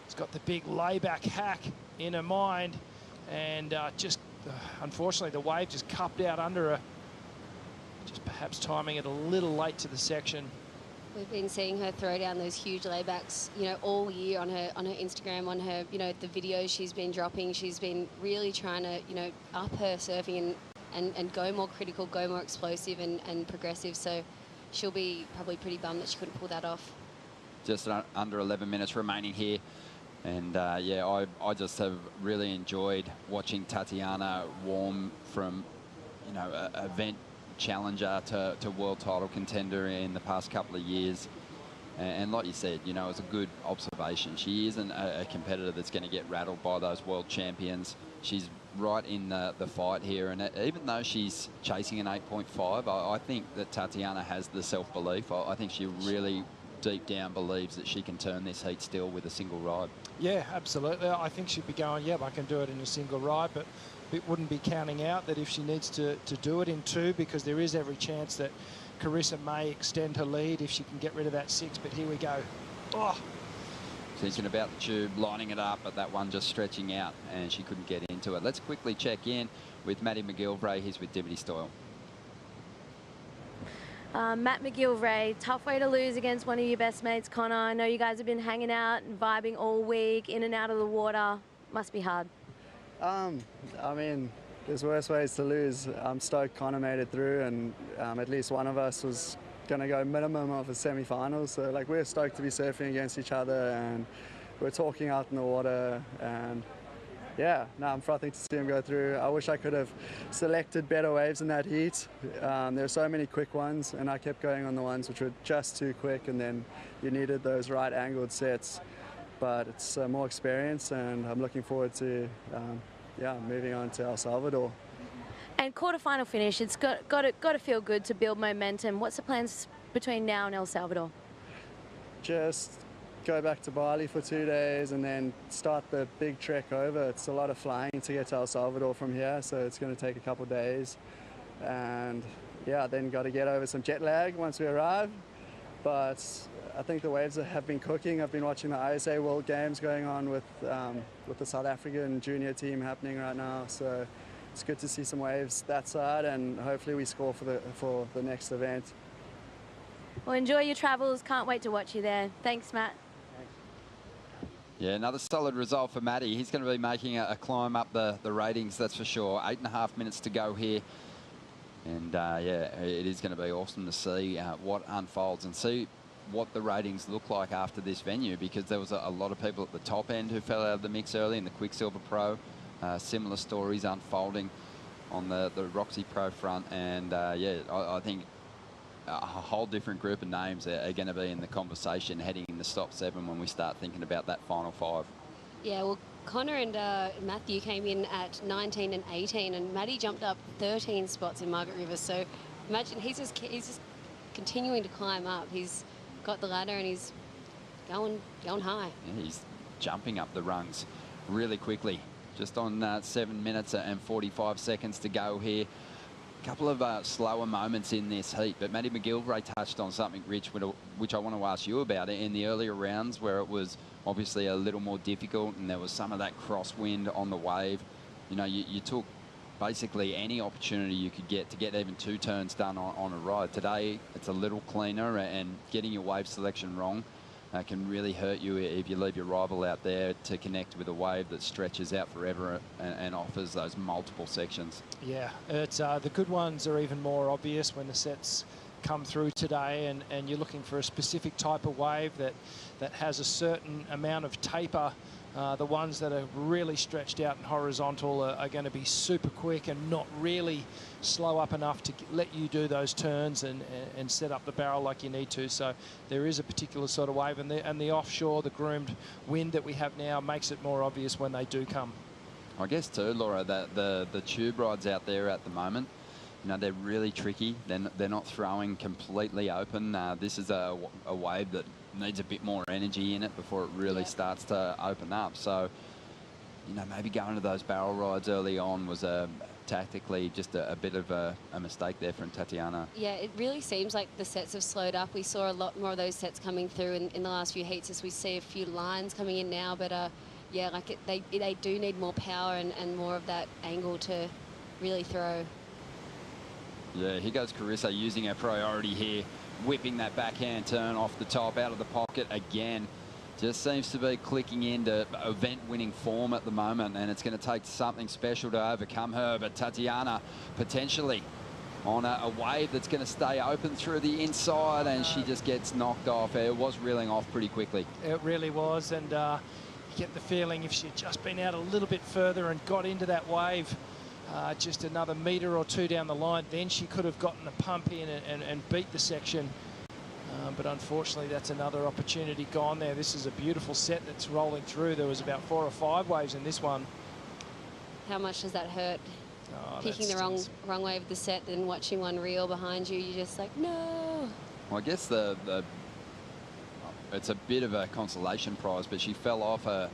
It's got the big layback hack in her mind, and unfortunately the wave just cupped out under her, just perhaps timing it a little late to the section. We've been seeing her throw down those huge laybacks, you know, all year on her Instagram, on her, you know, the videos she's been dropping. She's been really trying to, you know, up her surfing and go more critical, go more explosive and progressive. So she'll be probably pretty bummed that she couldn't pull that off. Just under 11 minutes remaining here. And yeah, I just have really enjoyed watching Tatiana warm from, you know, event challenger to world title contender in the past couple of years. And like you said, you know, it's a good observation. She isn't a competitor that's going to get rattled by those world champions. She's right in the fight here. And even though she's chasing an 8.5, I think that Tatiana has the self-belief. I think she really deep down believes that she can turn this heat still with a single ride. Yeah, absolutely. I think she'd be going, yeah, I can do it in a single ride, but it wouldn't be counting out that if she needs to do it in 2, because there is every chance that Carissa may extend her lead if she can get rid of that 6. But here we go. Oh. Thinking about the tube, lining it up, but that one just stretching out, and she couldn't get into it. Let's quickly check in with Maddie McGillivray, he's with Dimity Stoyle. Matt McGillivray, tough way to lose against one of your best mates, Connor. I know you guys have been hanging out and vibing all week, in and out of the water. Must be hard. I mean, there's worse ways to lose. I'm stoked Connor made it through, and at least one of us was going to go minimum of a semi-final. So, like, we're stoked to be surfing against each other, and we're talking out in the water, and yeah, no, I'm frothing to see him go through. I wish I could have selected better waves in that heat. There were so many quick ones, and I kept going on the ones which were just too quick, and then you needed those right angled sets. But it's more experience, and I'm looking forward to moving on to El Salvador. And quarterfinal finish, it's got to feel good to build momentum. What's the plans between now and El Salvador? Just go back to Bali for 2 days and then start the big trek over. It's a lot of flying to get to El Salvador from here, so it's going to take a couple of days. And yeah, then got to get over some jet lag once we arrive. But I think the waves have been cooking. I've been watching the ISA World Games going on with the South African junior team happening right now. So it's good to see some waves that side, and hopefully we score for the next event. Well, enjoy your travels. Can't wait to watch you there. Thanks, Matt. Yeah, another solid result for Matty. He's going to be making a climb up the ratings, that's for sure. 8.5 minutes to go here. And yeah, it is going to be awesome to see what unfolds and see what the ratings look like after this venue, because there was a lot of people at the top end who fell out of the mix early in the Quiksilver Pro. Similar stories unfolding on the ROXY Pro front. And yeah, I think a whole different group of names are going to be in the conversation heading in the top 7 when we start thinking about that final 5. Yeah, well, Connor and Matthew came in at 19 and 18, and Matty jumped up 13 spots in Margaret River. So imagine he's just continuing to climb up. He's got the ladder and he's going high. Yeah, he's jumping up the rungs really quickly. Just on 7 minutes and 45 seconds to go here. A couple of slower moments in this heat, but Maddie McGillivray touched on something, Rich, which I want to ask you about in the earlier rounds, where it was obviously a little more difficult and there was some of that crosswind on the wave. You know, you took basically any opportunity you could get to get even 2 turns done on a ride. Today, it's a little cleaner, and getting your wave selection wrong can really hurt you if you leave your rival out there to connect with a wave that stretches out forever and offers those multiple sections. Yeah, it's the good ones are even more obvious when the sets come through today, and you're looking for a specific type of wave that has a certain amount of taper. The ones that are really stretched out and horizontal are going to be super quick and not really slow up enough to let you do those turns and set up the barrel like you need to. So there is a particular sort of wave, and the offshore, the groomed wind that we have now makes it more obvious when they do come. I guess too, Laura, that the tube rides out there at the moment, you know, they're really tricky. They're not throwing completely open. This is a wave that needs a bit more energy in it before it really starts to open up. So, you know, maybe going to those barrel rides early on was tactically just a bit of a mistake there from Tatiana. Yeah, it really seems like the sets have slowed up. We saw a lot more of those sets coming through in the last few heats, as we see a few lines coming in now. But yeah, like they do need more power and more of that angle to really throw. Yeah, here goes Carissa using her priority here, whipping that backhand turn off the top, out of the pocket again. Just seems to be clicking into event-winning form at the moment, and it's going to take something special to overcome her. But Tatiana potentially on a wave that's going to stay open through the inside, and she just gets knocked off. It was reeling off pretty quickly. It really was, and you get the feeling if she'd just been out a little bit further and got into that wave, just another metre or 2 down the line, then she could have gotten a pump in and beat the section. But unfortunately, that's another opportunity gone there. This is a beautiful set that's rolling through. There was about 4 or 5 waves in this one. How much does that hurt? Picking the wrong wave of the set, then watching one reel behind you, you're just like, no. Well, I guess it's a bit of a consolation prize, but she fell off a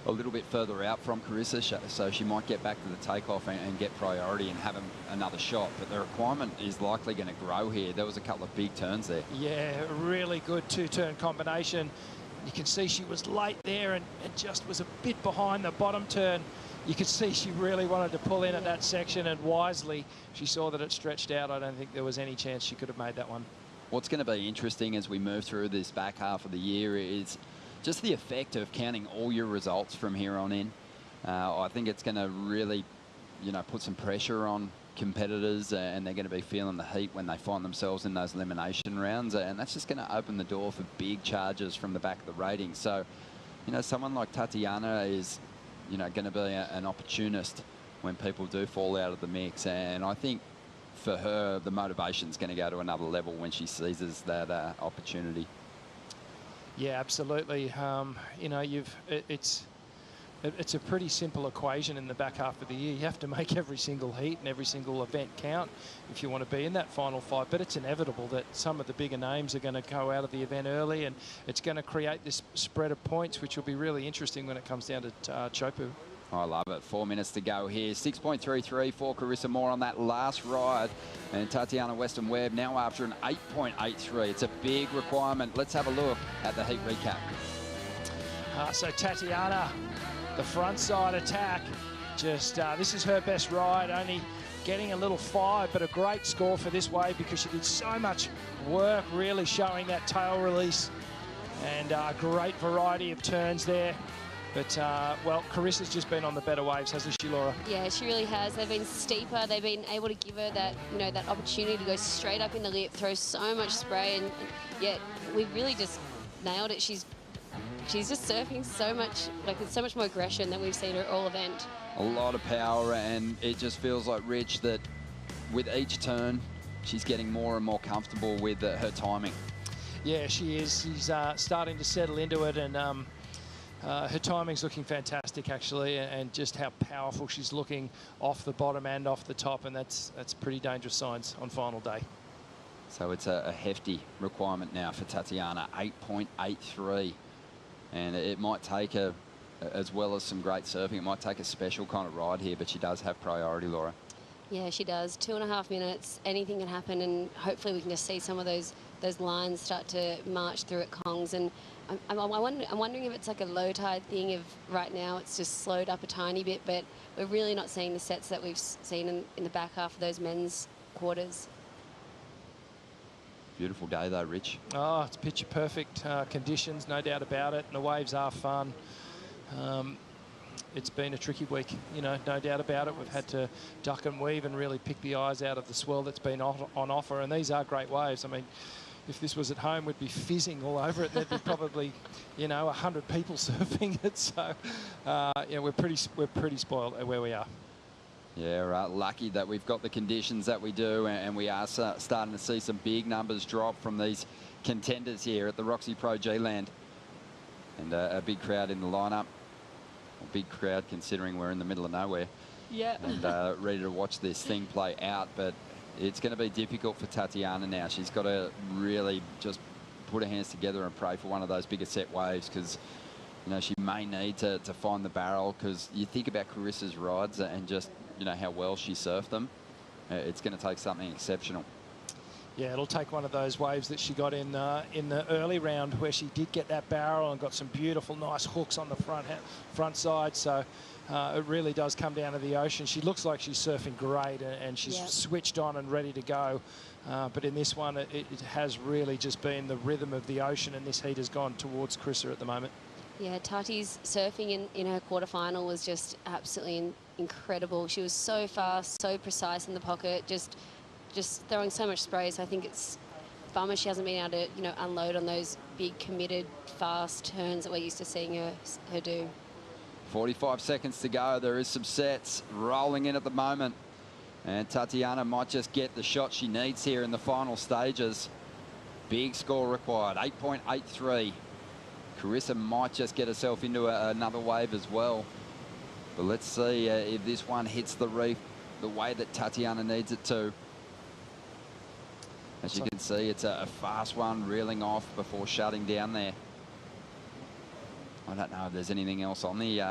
little bit further out from Carissa, so she might get back to the takeoff and get priority and have another shot. But the requirement is likely going to grow here. There was a couple of big turns there. Yeah, really good 2-turn combination. You can see she was late there and just was a bit behind the bottom turn. you could see she really wanted to pull in at that section, and wisely she saw that it stretched out. I don't think there was any chance she could have made that one. What's going to be interesting as we move through this back half of the year is just the effect of counting all your results from here on in. I think it's going to really, you know, put some pressure on competitors, and they're going to be feeling the heat when they find themselves in those elimination rounds, and that's just going to open the door for big charges from the back of the ratings. So, you know, someone like Tatiana is, you know, going to be an opportunist when people do fall out of the mix, and I think for her the motivation's going to go to another level when she seizes that opportunity. Yeah, absolutely. You know, it's a pretty simple equation in the back half of the year. You have to make every single heat and every single event count if you want to be in that final five. But it's inevitable that some of the bigger names are going to go out of the event early, and it's going to create this spread of points, which will be really interesting when it comes down to Chopu. I love it. 4 minutes to go here. 6.33 for Carissa Moore on that last ride. And Tatiana Weston-Webb now after an 8.83. It's a big requirement. Let's have a look at the heat recap. So Tatiana, the front side attack, just this is her best ride, only getting a little 5, but a great score for this wave because she did so much work, really showing that tail release, and a great variety of turns there. But, well, Carissa's just been on the better waves, hasn't she, Laura? Yeah, she really has. They've been steeper. They've been able to give her that, you know, that opportunity to go straight up in the lip, throw so much spray, and yet we've really just nailed it. She's just surfing so much, like with so much more aggression than we've seen her all event. A lot of power, and it just feels like, Rich, that with each turn, she's getting more and more comfortable with her timing. Yeah, she is. She's starting to settle into it, and her timing's looking fantastic, actually, and just how powerful she's looking off the bottom and off the top, and that's pretty dangerous signs on final day. So it's a hefty requirement now for Tatiana, 8.83. And it might take a, as well as some great surfing, it might take a special kind of ride here, but she does have priority, Laura. Yeah, she does. 2.5 minutes, anything can happen, and hopefully we can just see some of those lines start to march through at Kongs. And I'm wondering if it's like a low tide thing, if right now it's just slowed up a tiny bit, but we're really not seeing the sets that we've seen in the back half of those men's quarters. Beautiful day though, Rich. Oh, it's picture perfect conditions, no doubt about it, and the waves are fun. It's been a tricky week, you know, no doubt about it. We've had to duck and weave and really pick the eyes out of the swell that's been on offer, and these are great waves. I mean, if this was at home, we'd be fizzing all over it. There'd be probably, you know, 100 people surfing it. So, yeah, we're pretty spoiled at where we are. Yeah, lucky that we've got the conditions that we do, and we are starting to see some big numbers drop from these contenders here at the ROXY Pro G-Land. And a big crowd in the lineup. A big crowd considering we're in the middle of nowhere. Yeah. And ready to watch this thing play out, but it's going to be difficult for Tatiana now. She's got to really just put her hands together and pray for one of those bigger set waves, because, you know, she may need to find the barrel, because you think about Carissa's rides and just, you know, how well she surfed them. It's going to take something exceptional. Yeah, it'll take one of those waves that she got in the early round, where she did get that barrel and got some beautiful, nice hooks on the front side. So it really does come down to the ocean. She looks like she's surfing great, and she's switched on and ready to go. But in this one, it has really just been the rhythm of the ocean, and this heat has gone towards Carissa at the moment. Yeah, Tati's surfing in her quarterfinal was just absolutely incredible. She was so fast, so precise in the pocket, just throwing so much spray. So I think it's a bummer she hasn't been able to, you know, unload on those big, committed, fast turns that we're used to seeing her do. 45 seconds to go. There is some sets rolling in at the moment, and Tatiana might just get the shot she needs here in the final stages. Big score required, 8.83. Carissa might just get herself into another wave as well. But let's see if this one hits the reef the way that Tatiana needs it to. As you can see, it's a fast one, reeling off before shutting down there. I don't know if there's anything else on the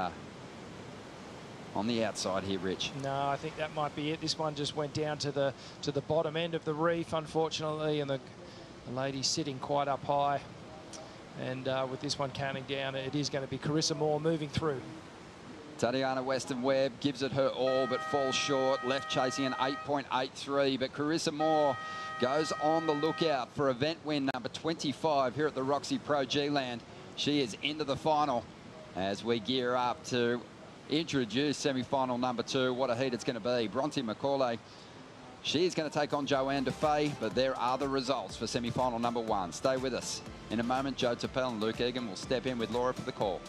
outside here, Rich. No, I think that might be it. This one just went down to the bottom end of the reef, unfortunately, and the lady's sitting quite up high. And with this one counting down, it is going to be Carissa Moore moving through. Tatiana Weston-Webb gives it her all, but falls short. Left chasing an 8.83, but Carissa Moore goes on the lookout for event win number 25 here at the ROXY Pro G-Land. She is into the final as we gear up to introduce semi-final number 2. What a heat it's going to be. Bronte McCauley, she is going to take on Joanna Faye, but there are the results for semi-final number 1. Stay with us. In a moment, Joe Tappel and Luke Egan will step in with Laura for the call.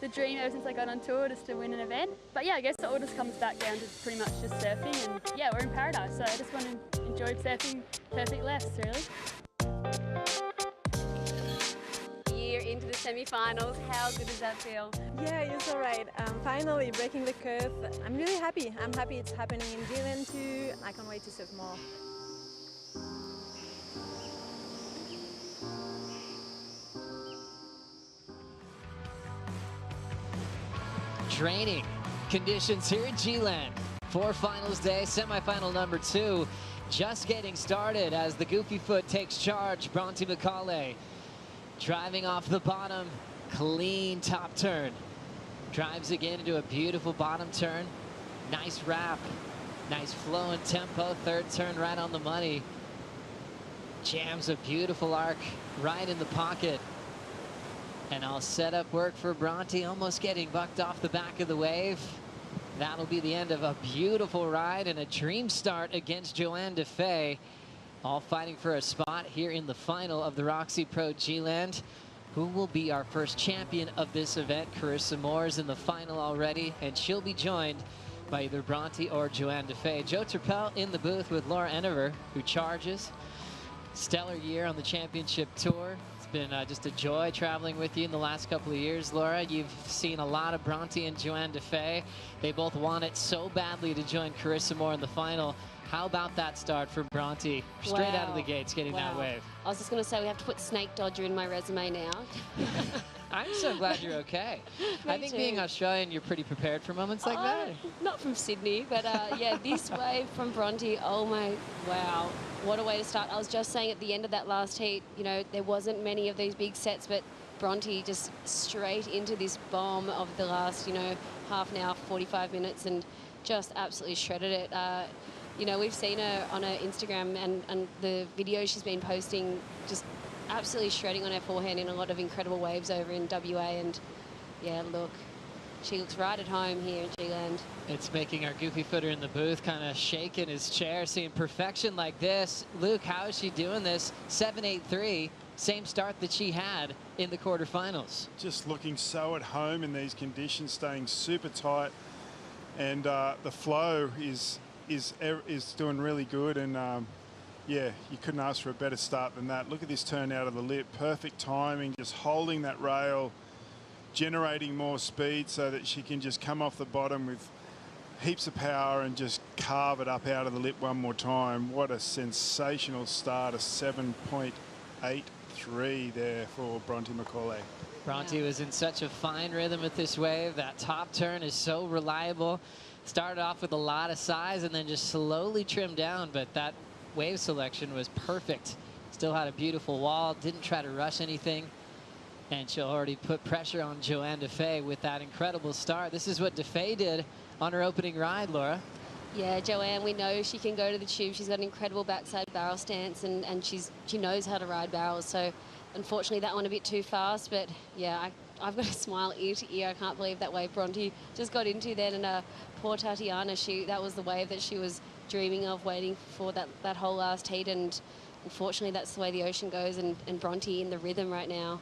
The dream ever since I got on tour is to win an event. But yeah, I guess it all just comes back down to pretty much just surfing, and yeah, we're in paradise, so I just want to enjoy surfing perfect lefts, really. Year into the semi-finals, how good does that feel? Yeah, it's all right. Finally breaking the curve. I'm really happy. I'm happy it's happening in G-Land too. I can't wait to surf more. Draining conditions here at G-Land. 4 finals day, semi-final number 2. Just getting started as the goofy foot takes charge. Bronte McCauley driving off the bottom, clean top turn. Drives again into a beautiful bottom turn. Nice wrap, nice flow and tempo. Third turn right on the money. Jams a beautiful arc right in the pocket. And I'll set up work for Bronte, almost getting bucked off the back of the wave. That'll be the end of a beautiful ride and a dream start against Joanna Faye. All fighting for a spot here in the final of the ROXY Pro G-Land. Who will be our first champion of this event? Carissa Moore is in the final already, and she'll be joined by either Bronte or Joanna Faye. Joe Tappel in the booth with Laura Enever, who charges. Stellar year on the championship tour. It's been just a joy traveling with you in the last couple of years, Laura. You've seen a lot of Bronte and Joanna Faye. They both want it so badly to join Carissa Moore in the final. How about that start for Bronte? Straight out of the gates, getting that wave. I was just going to say we have to put Snake Dodger in my resume now. I'm so glad you're okay. I think being Australian, you're pretty prepared for moments like that. Not from Sydney, but yeah, this wave from Bronte, oh my, wow. What a way to start. I was just saying at the end of that last heat, you know, there wasn't many of these big sets, but Bronte just straight into this bomb of the last, you know, half an hour, 45 minutes, and just absolutely shredded it. You know, we've seen her on her Instagram and the videos she's been posting, just absolutely shredding on her forehand in a lot of incredible waves over in WA. And yeah, look, she looks right at home here in G-Land. It's making our goofy footer in the booth kind of shake in his chair, seeing perfection like this. Luke, how is she doing this? 7.83, same start that she had in the quarterfinals. Just looking so at home in these conditions, staying super tight, and the flow is doing really good, and yeah, you couldn't ask for a better start than that. Look at this turn out of the lip, perfect timing, just holding that rail, generating more speed so that she can just come off the bottom with heaps of power and just carve it up out of the lip one more time. What a sensational start, a 7.83 there for Bronte McCauley. Bronte was in such a fine rhythm with this wave. That top turn is so reliable. Started off with a lot of size and then just slowly trimmed down, but that wave selection was perfect. Still had a beautiful wall, didn't try to rush anything. And she'll already put pressure on Joanna Faye with that incredible start. This is what Faye did on her opening ride, Laura. Yeah, Joanne, we know she can go to the tube. She's got an incredible backside barrel stance, and she knows how to ride barrels. So unfortunately that one a bit too fast, but yeah, I've got a smile ear to ear. I can't believe that wave Bronte just got into then, and poor Tatiana, that was the wave that she was dreaming of, waiting for that whole last heat, and unfortunately that's the way the ocean goes, and Bronte in the rhythm right now.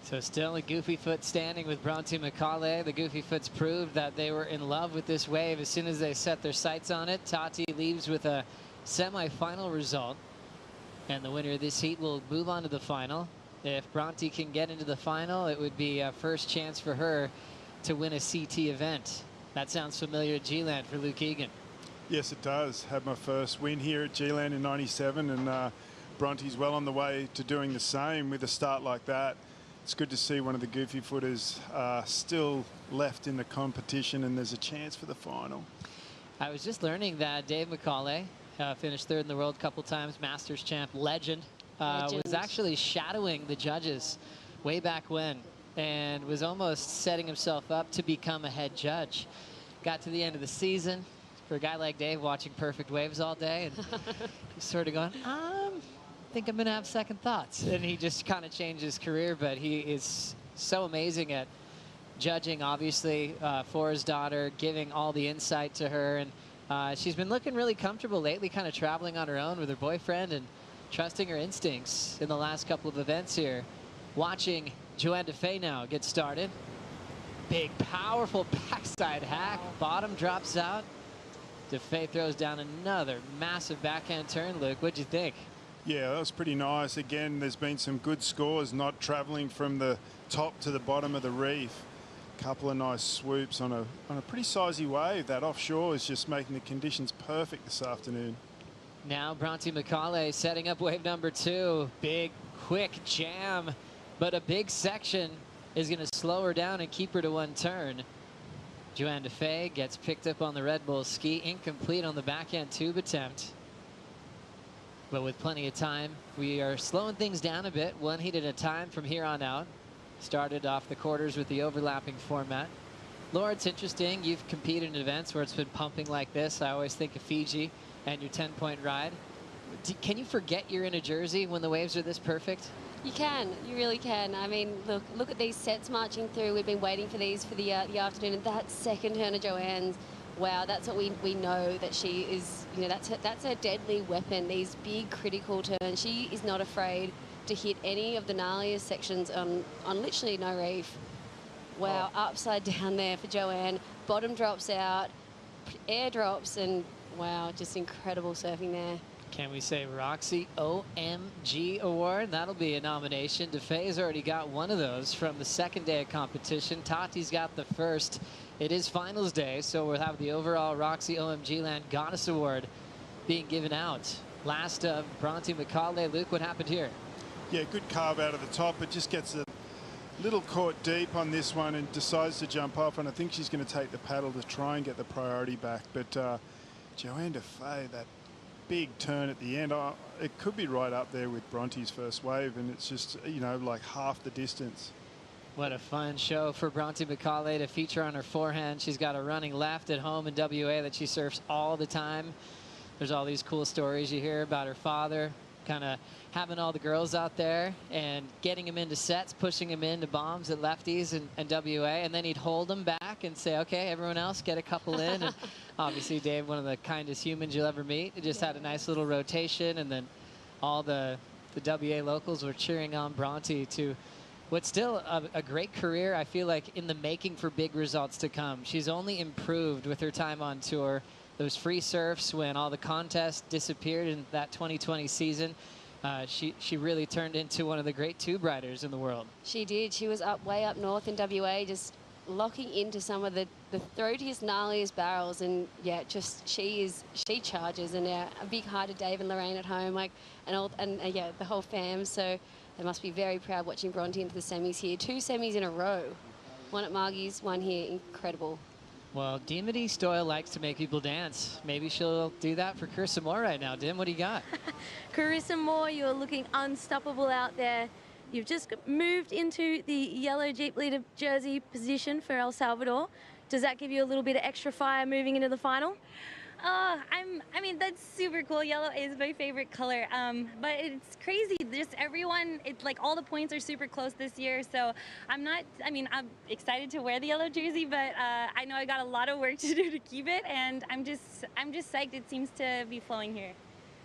So still a Goofy Foot standing with Bronte McCauley. The Goofy Foots proved that they were in love with this wave as soon as they set their sights on it. Tati leaves with a semi-final result, and the winner of this heat will move on to the final. If Bronte can get into the final, it would be a first chance for her to win a CT event. That sounds familiar to G-Land for Luke Egan. Yes, it does. Had my first win here at G-Land in '97, and Bronte's well on the way to doing the same with a start like that. It's good to see one of the Goofy Footers still left in the competition, and there's a chance for the final. I was just learning that Dave McCauley finished third in the world a couple times, Masters champ, legend. Was actually shadowing the judges way back when, and was almost setting himself up to become a head judge. Got to the end of the season, for a guy like Dave watching perfect waves all day, and he's sort of going, I think I'm gonna have second thoughts. And he just kind of changed his career, but he is so amazing at judging, obviously, for his daughter, giving all the insight to her, and she's been looking really comfortable lately, kind of traveling on her own with her boyfriend and trusting her instincts in the last couple of events here. Watching Joanna Faye now get started. Big, powerful backside hack. Bottom drops out. DeFay throws down another massive backhand turn. Luke, what'd you think? Yeah, that was pretty nice. Again, there's been some good scores, not traveling from the top to the bottom of the reef. Couple of nice swoops on a pretty sizey wave. That offshore is just making the conditions perfect this afternoon. Now Bronte McCauley setting up wave number 2. Big, quick jam, but a big section is going to slow her down and keep her to one turn. Joanna Faye gets picked up on the Red Bull ski, incomplete on the backhand tube attempt. But with plenty of time, we are slowing things down a bit, one heat at a time from here on out. Started off the quarters with the overlapping format. Laura, it's interesting. You've competed in events where it's been pumping like this. I always think of Fiji and your 10-point ride. Can you forget you're in a jersey when the waves are this perfect? You can, you really can. I mean, look at these sets marching through. We've been waiting for these for the afternoon, and that second turn of Joanne's, wow, that's what we know that she is, you know, that's her deadly weapon, these big critical turns. She is not afraid to hit any of the gnarliest sections on literally no reef. Wow, upside down there for Joanne. Bottom drops out, air drops, and wow, just incredible surfing there. Can we say ROXY OMG award? That'll be a nomination. DeFay's already got one of those from the second day of competition. Tati's got the first. It is finals day, so we'll have the overall ROXY OMG Land Goddess Award being given out. Last of Bronte McCauley. Luke, what happened here? Yeah, good carve out of the top. It just gets a little caught deep on this one and decides to jump off, and I think she's going to take the paddle to try and get the priority back. But Joanna Faye, that big turn at the end, it could be right up there with Bronte's first wave, and it's just, you know, like half the distance. What a fun show for Bronte McCauley to feature on her forehand. She's got a running left at home in WA that she surfs all the time. There's all these cool stories you hear about her father, kind of having all the girls out there and getting them into sets, pushing them into bombs at lefties and WA, and then he'd hold them back and say, okay, everyone else get a couple in. And obviously Dave, one of the kindest humans you'll ever meet, it just had a nice little rotation, and then all the WA locals were cheering on Bronte to what's still a great career, I feel like, in the making for big results to come. She's only improved with her time on tour. Those free surfs when all the contests disappeared in that 2020 season, she really turned into one of the great tube riders in the world. She did. She was way up north in WA, just locking into some of the throatiest, gnarliest barrels, and yeah, just she charges, and yeah, a big hi to Dave and Lorraine at home, like, and yeah, the whole fam. So they must be very proud watching Bronte into the semis here. 2 semis in a row, one at Margie's, one here. Incredible. Well, Dimity Stoyle likes to make people dance. Maybe she'll do that for Carissa Moore right now. Dim, what do you got? Carissa Moore, you're looking unstoppable out there. You've just moved into the yellow Jeep leader jersey position for El Salvador. Does that give you a little bit of extra fire moving into the final? I mean, that's super cool. Yellow is my favorite color. But it's crazy. Just everyone, it's like all the points are super close this year. So I'm excited to wear the yellow jersey, but I know I got a lot of work to do to keep it. And I'm just psyched. It seems to be flowing here.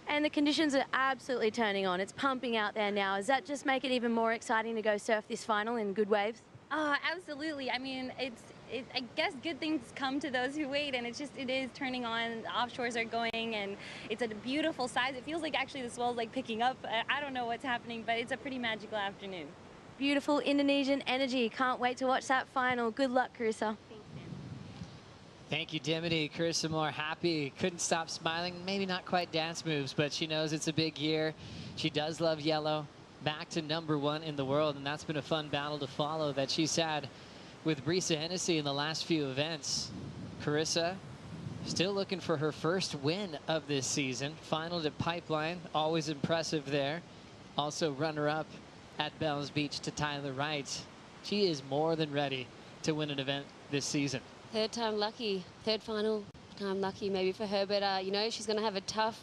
And the conditions are absolutely turning on. It's pumping out there now. Does that just make it even more exciting to go surf this final in good waves? Absolutely. I mean, I guess good things come to those who wait, and it is turning on. The offshores are going, and it's at a beautiful size. It feels like actually the swell's like picking up. I don't know what's happening, but it's a pretty magical afternoon. Beautiful Indonesian energy. Can't wait to watch that final. Good luck, Carissa. Thank you, Dimity. Carissa Moore happy, couldn't stop smiling. Maybe not quite dance moves, but she knows it's a big year. She does love yellow. Back to #1 in the world, and that's been a fun battle to follow that she's had with Breeza Hennessy in the last few events. Carissa still looking for her first win of this season. Finaled at Pipeline, always impressive there. Also runner-up at Bells Beach to Tyler Wright. She is more than ready to win an event this season. Third time lucky, third final time lucky maybe for her, but you know, she's going to have a tough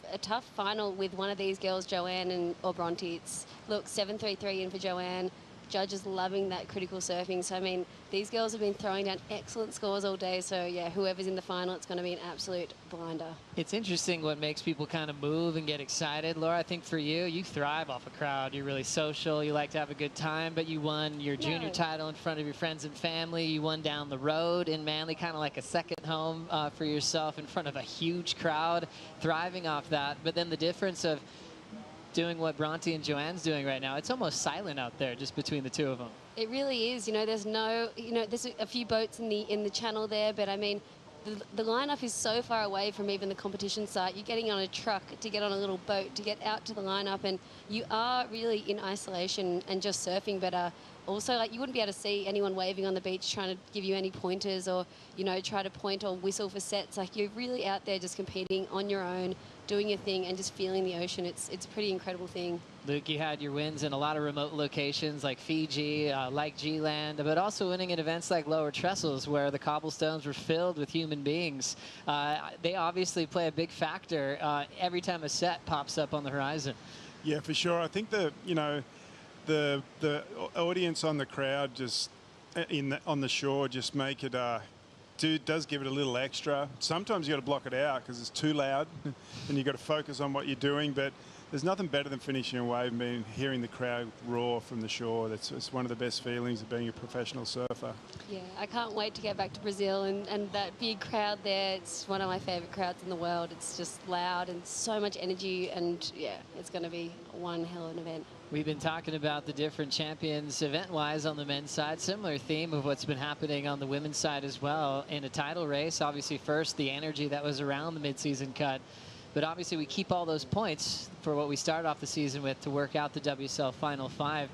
final with one of these girls, Joanne or Bronte. It's, look, 7-3-3 in for Joanne. Judges loving that critical surfing. So I mean, these girls have been throwing down excellent scores all day. So yeah, whoever's in the final, it's going to be an absolute blinder. It's interesting what makes people kind of move and get excited. Laura, I think for you, you thrive off a crowd. You're really social. You like to have a good time, but you won your junior title in front of your friends and family. You won down the road in Manly, kind of like a second home for yourself in front of a huge crowd, thriving off that. But then the difference of doing what Bronte and Joanne's doing right now, it's almost silent out there just between the two of them. It really is. You know, there's there's a few boats in the channel there, but I mean, the lineup is so far away from even the competition site. You're getting on a truck to get on a little boat to get out to the lineup, and you are really in isolation and just surfing. But also, like, you wouldn't be able to see anyone waving on the beach trying to give you any pointers or, you know, try to point or whistle for sets. Like, you're really out there just competing on your own, doing your thing and just feeling the ocean. It's a pretty incredible thing. Luke, you had your wins in a lot of remote locations like Fiji, like G-Land, but also winning at events like Lower Trestles where the cobblestones were filled with human beings. They obviously play a big factor every time a set pops up on the horizon. Yeah, for sure. I think the audience on the crowd just on the shore just make it does give it a little extra. Sometimes you got to block it out because it's too loud and you got to focus on what you're doing, but there's nothing better than finishing a wave and hearing the crowd roar from the shore. It's one of the best feelings of being a professional surfer. Yeah, I can't wait to get back to Brazil and that big crowd there. It's one of my favorite crowds in the world. It's just loud and so much energy, and yeah, it's going to be one hell of an event. We've been talking about the different champions event-wise on the men's side. Similar theme of what's been happening on the women's side as well in a title race. Obviously, first, the energy that was around the midseason cut. But obviously, we keep all those points for what we started off the season with to work out the WSL Final 5.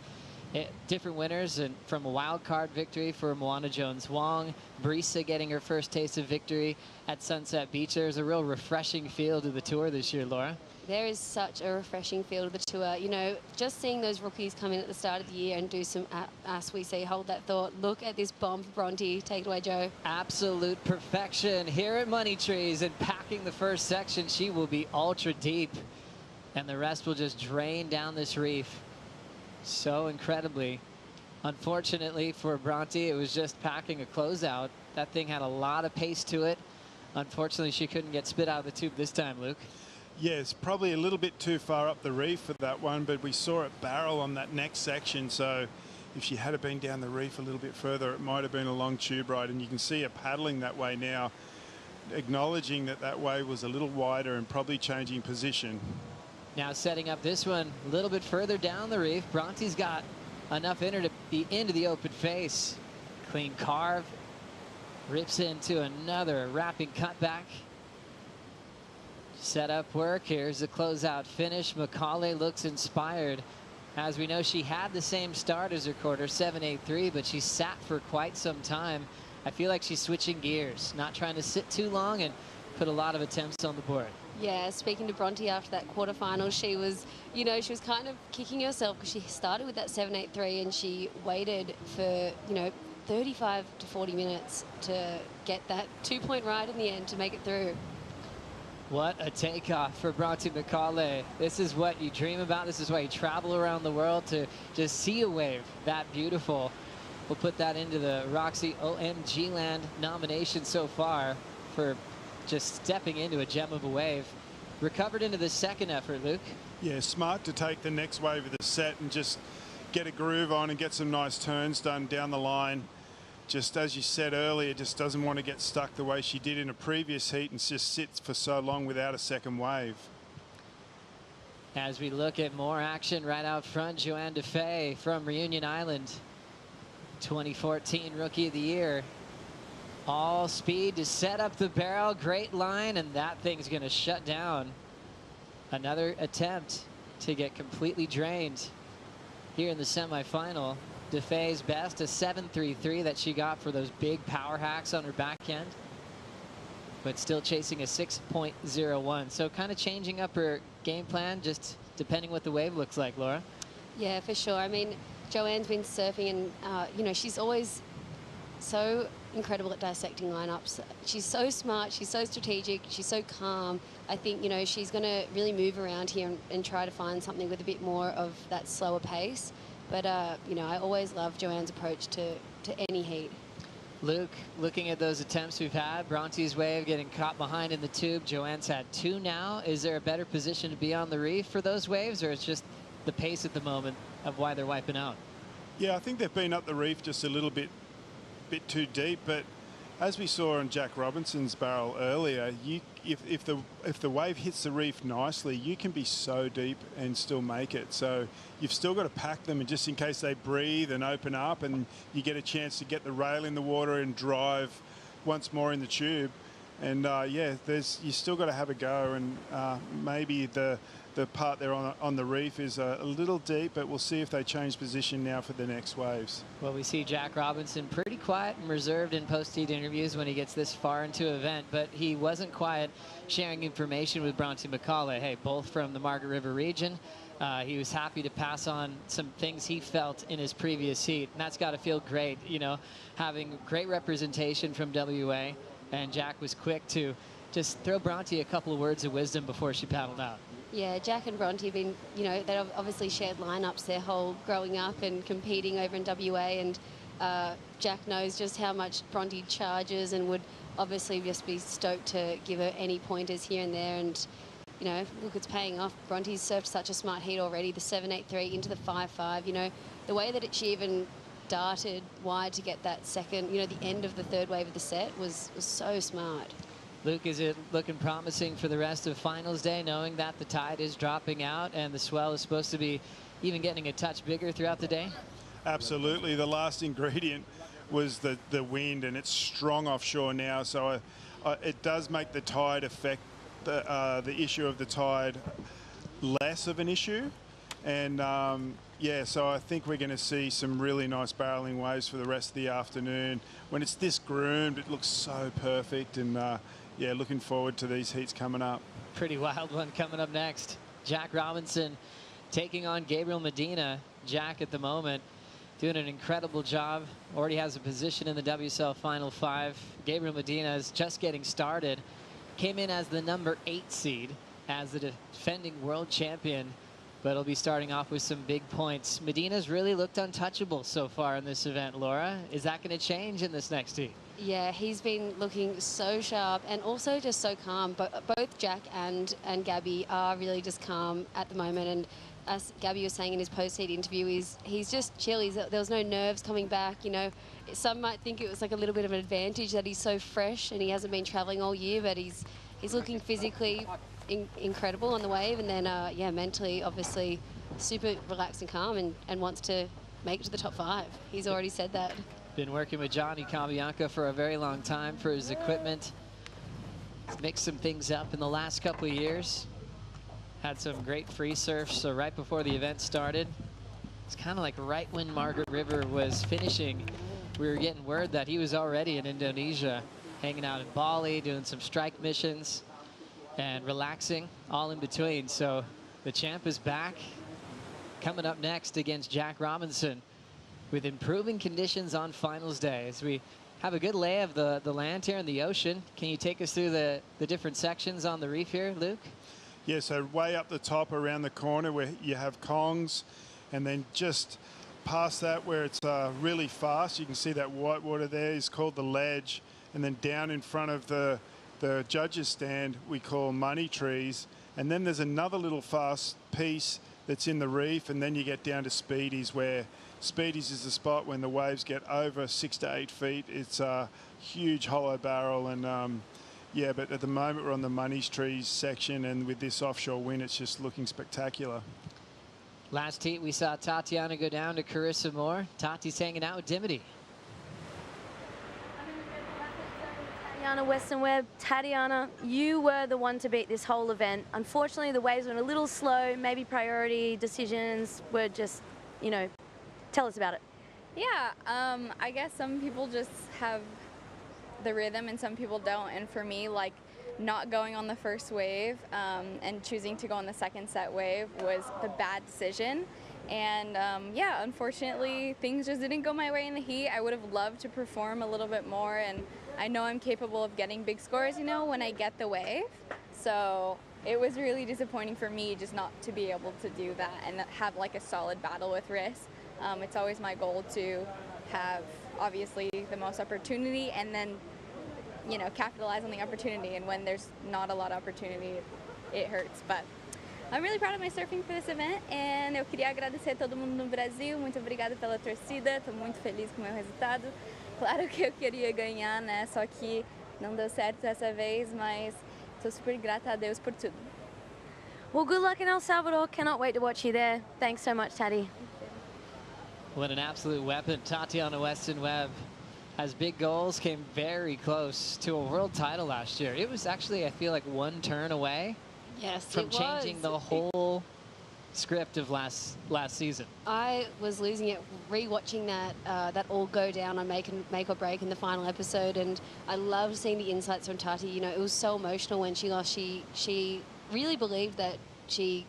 Different winners, and from a wild card victory for Moana Jones-Wong, Breeza getting her first taste of victory at Sunset Beach. There's a real refreshing feel to the tour this year, Laura. There is such a refreshing feel to the tour. You know, just seeing those rookies come in at the start of the year and do some, as we say, hold that thought. Look at this bomb for Bronte. Take it away, Joe. Absolute perfection here at Money Trees, and packing the first section. She will be ultra deep, and the rest will just drain down this reef so incredibly. Unfortunately for Bronte, it was just packing a closeout. That thing had a lot of pace to it. Unfortunately, she couldn't get spit out of the tube this time, Luke. Yes, probably a little bit too far up the reef for that one, but we saw it barrel on that next section, so if she had been down the reef a little bit further, it might have been a long tube ride, and you can see her paddling that way now, acknowledging that that wave was a little wider and probably changing position. Now setting up this one a little bit further down the reef. Bronte's got enough in her to be into the open face. Clean carve Rips into another wrapping cutback. Set up work. Here's the closeout finish. McCauley looks inspired. As we know, she had the same start as her quarter, 7.83, but she sat for quite some time. I feel like she's switching gears, not trying to sit too long and put a lot of attempts on the board. Yeah, speaking to Bronte after that quarterfinal, she was, you know, she was kind of kicking herself because she started with that 7.83 and she waited for, you know, 35 to 40 minutes to get that 2-point ride in the end to make it through. What a takeoff for Bronte McCauley. This is what you dream about. This is why you travel around the world, to just see a wave that beautiful. We'll put that into the ROXY OMG Land nomination so far for just stepping into a gem of a wave. Recovered into the second effort, Luke. Yeah, smart to take the next wave of the set and just get a groove on and get some nice turns done down the line. Just as you said earlier, just doesn't want to get stuck the way she did in a previous heat and just sits for so long without a second wave. As we look at more action right out front, Joanna Faye from Reunion Island, 2014 Rookie of the Year. All speed to set up the barrel, great line, and that thing's going to shut down. Another attempt to get completely drained here in the semifinal. DeFay's best, a 7.33 that she got for those big power hacks on her backhand, but still chasing a 6.01. So kind of changing up her game plan, just depending what the wave looks like, Laura. Yeah, for sure. I mean, Joanne's been surfing and, you know, she's always so incredible at dissecting lineups. She's so smart, she's so strategic, she's so calm. I think, you know, she's going to really move around here and try to find something with a bit more of that slower pace. But, you know, I always love Joanne's approach to any heat. Luke, looking at those attempts we've had, Bronte's wave getting caught behind in the tube. Joanne's had 2 now. Is there a better position to be on the reef for those waves, or it's just the pace at the moment of why they're wiping out? Yeah, I think they've been up the reef just a little bit too deep, but as we saw on Jack Robinson's barrel earlier, if the wave hits the reef nicely, you can be so deep and still make it. So you've still got to pack them, and just in case they breathe and open up, and you get a chance to get the rail in the water and drive once more in the tube. And yeah, you still got to have a go, and maybe the part there on the reef is a little deep, but we'll see if they change position now for the next waves. Well, we see Jack Robinson pretty quiet and reserved in post-heat interviews when he gets this far into an event, but he wasn't quiet sharing information with Bronte McCauley. Hey, both from the Margaret River region. He was happy to pass on some things he felt in his previous heat, and that's got to feel great, you know, having great representation from WA, and Jack was quick to just throw Bronte a couple of words of wisdom before she paddled out. Yeah, Jack and Bronte have been, you know, they've obviously shared lineups their whole growing up and competing over in WA, and Jack knows just how much Bronte charges and would obviously just be stoked to give her any pointers here and there. And, you know, look, it's paying off. Bronte's surfed such a smart heat already, the 7.83 into the 5.5. You know, the way that she even darted wide to get that second, you know, the end of the third wave of the set was so smart. Luke, is it looking promising for the rest of finals day, knowing that the tide is dropping out and the swell is supposed to be even getting a touch bigger throughout the day? Absolutely. The last ingredient was the wind, and it's strong offshore now, so it does make the tide affect the issue of the tide less of an issue. And yeah, so I think we're going to see some really nice barreling waves for the rest of the afternoon. When it's this groomed, it looks so perfect, and yeah, looking forward to these heats coming up. Pretty wild one coming up next. Jack Robinson taking on Gabriel Medina. Jack at the moment doing an incredible job. Already has a position in the WSL Final 5. Gabriel Medina is just getting started. Came in as the number 8 seed as the defending world champion, but he'll be starting off with some big points. Medina's really looked untouchable so far in this event, Laura. Is that going to change in this next heat? Yeah, he's been looking so sharp and also just so calm. But both Jack and Gabby are really just calm at the moment. And as Gabby was saying in his post-heat interview, he's just chill. There was no nerves coming back. You know, some might think it was like a little bit of an advantage that he's so fresh and he hasn't been traveling all year, but he's looking physically incredible on the wave, and then yeah, mentally obviously super relaxed and calm, and wants to make it to the top 5. He's already said that. Been working with Johnny Cabianca for a very long time for his equipment. He's mixed some things up in the last couple of years. Had some great free surfs, so right before the event started, it's kind of like right when Margaret River was finishing, we were getting word that he was already in Indonesia, hanging out in Bali, doing some strike missions and relaxing, all in between. So the champ is back, coming up next against Jack Robinson with improving conditions on finals day. As we have a good lay of the land here in the ocean, can you take us through the different sections on the reef here, Luke? Yeah, so way up the top around the corner where you have Kongs, and then just past that where it's really fast, you can see that white water there is called the ledge, and then down in front of the judges stand we call money trees, and then there's another little fast piece that's in the reef, and then you get down to Speedies, where Speedies is the spot when the waves get over 6 to 8 feet. It's a huge hollow barrel, and yeah, but at the moment we're on the Money's Trees section, and with this offshore wind, it's just looking spectacular. Last heat, we saw Tatiana go down to Carissa Moore. Tati's hanging out with Dimity. Tatiana Weston-Webb. Tatiana, you were the one to beat this whole event. Unfortunately, the waves went a little slow. Maybe priority decisions were just, you know, tell us about it. Yeah, I guess some people just have the rhythm and some people don't. And for me, like, not going on the first wave and choosing to go on the second set wave was the bad decision. And yeah, unfortunately, things just didn't go my way in the heat. I would have loved to perform a little bit more, and I know I'm capable of getting big scores, you know, when I get the wave. So it was really disappointing for me just not to be able to do that and have like a solid battle with Riss. It's always my goal to have, obviously, the most opportunity and then, you know, capitalize on the opportunity. And when there's not a lot of opportunity, it hurts. But I'm really proud of my surfing for this event, and eu queria agradecer a todo mundo no Brasil. Muito obrigada pela torcida. Estou muito feliz com o meu resultado. Claro que eu queria ganhar, né? Só que não deu certo dessa vez, mas estou super grata a Deus por tudo. Well, good luck in El Salvador. Cannot wait to watch you there. Thanks so much, Tati. What an absolute weapon. Tatiana Weston-Webb has big goals, came very close to a world title last year. It was actually, I feel like, one turn away from changing the whole script of last season. I was losing it re-watching that all go down on make or break in the final episode, and I loved seeing the insights from Tati. You know, it was so emotional when she lost. She really believed that she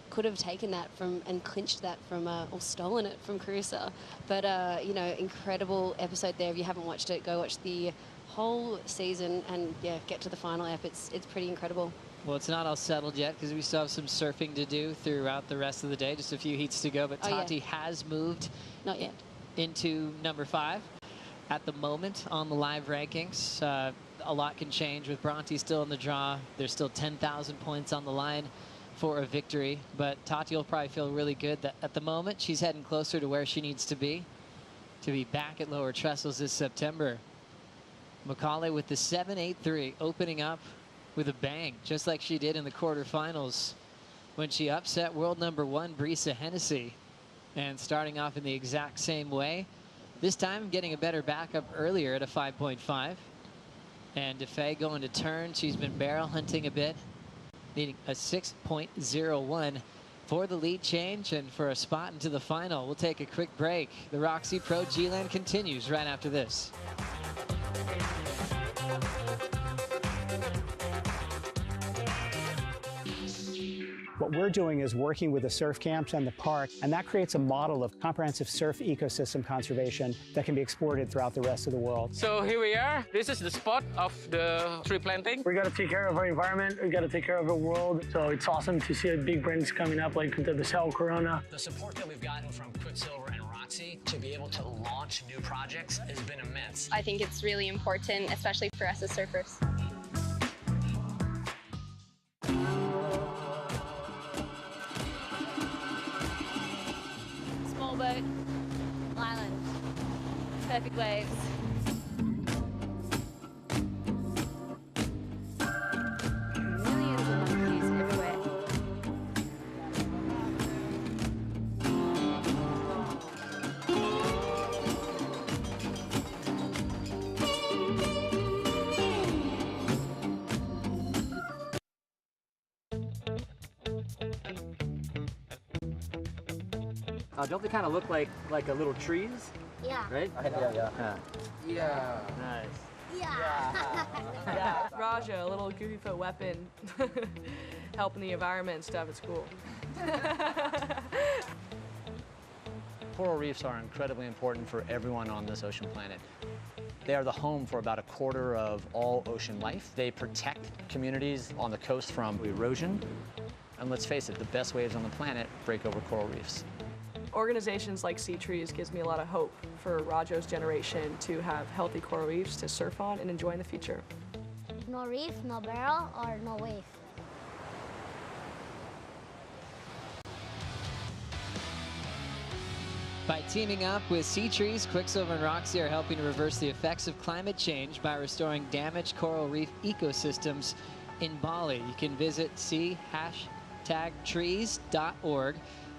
could have taken that from and clinched that from or stolen it from Carissa. But you know, incredible episode there. If you haven't watched it, go watch the whole season and yeah, get to the final ep. It's pretty incredible. Well, it's not all settled yet because we still have some surfing to do throughout the rest of the day. Just a few heats to go, but Tati has moved not yet into number 5 at the moment on the live rankings. A lot can change with Bronte still in the draw. There's still 10,000 points on the line for a victory, but Tati will probably feel really good that at the moment she's heading closer to where she needs to be back at lower trestles this September. Macaulay with the 7.83 opening up with a bang, just like she did in the quarterfinals when she upset world number 1 Breeza Hennessy, and starting off in the exact same way. This time getting a better backup earlier at a 5.5. And DeFay going to turn. She's been barrel hunting a bit, needing a 6.01 for the lead change and for a spot into the final. We'll take a quick break. The ROXY Pro G-Land continues right after this. What we're doing is working with the surf camps and the park, and that creates a model of comprehensive surf ecosystem conservation that can be exported throughout the rest of the world. So here we are. This is the spot of the tree planting. We got to take care of our environment. We got to take care of the world. So it's awesome to see big brands coming up like the WSL Corona. The support that we've gotten from Quiksilver and ROXY to be able to launch new projects has been immense. I think it's really important, especially for us as surfers. Small boat, island, perfect waves. Millions of monkeys everywhere. Don't they kind of look like a little trees? Yeah. Right? Yeah. Nice. Yeah. Raja, a little goofy foot weapon, helping the environment and stuff. It's cool. Coral reefs are incredibly important for everyone on this ocean planet. They are the home for about a quarter of all ocean life. They protect communities on the coast from erosion. And let's face it, the best waves on the planet break over coral reefs. Organizations like Sea Trees gives me a lot of hope for Rajo's generation to have healthy coral reefs to surf on and enjoy in the future. No reef, no barrel, or no wave. By teaming up with Sea Trees, Quiksilver and ROXY are helping to reverse the effects of climate change by restoring damaged coral reef ecosystems in Bali. You can visit see#trees.org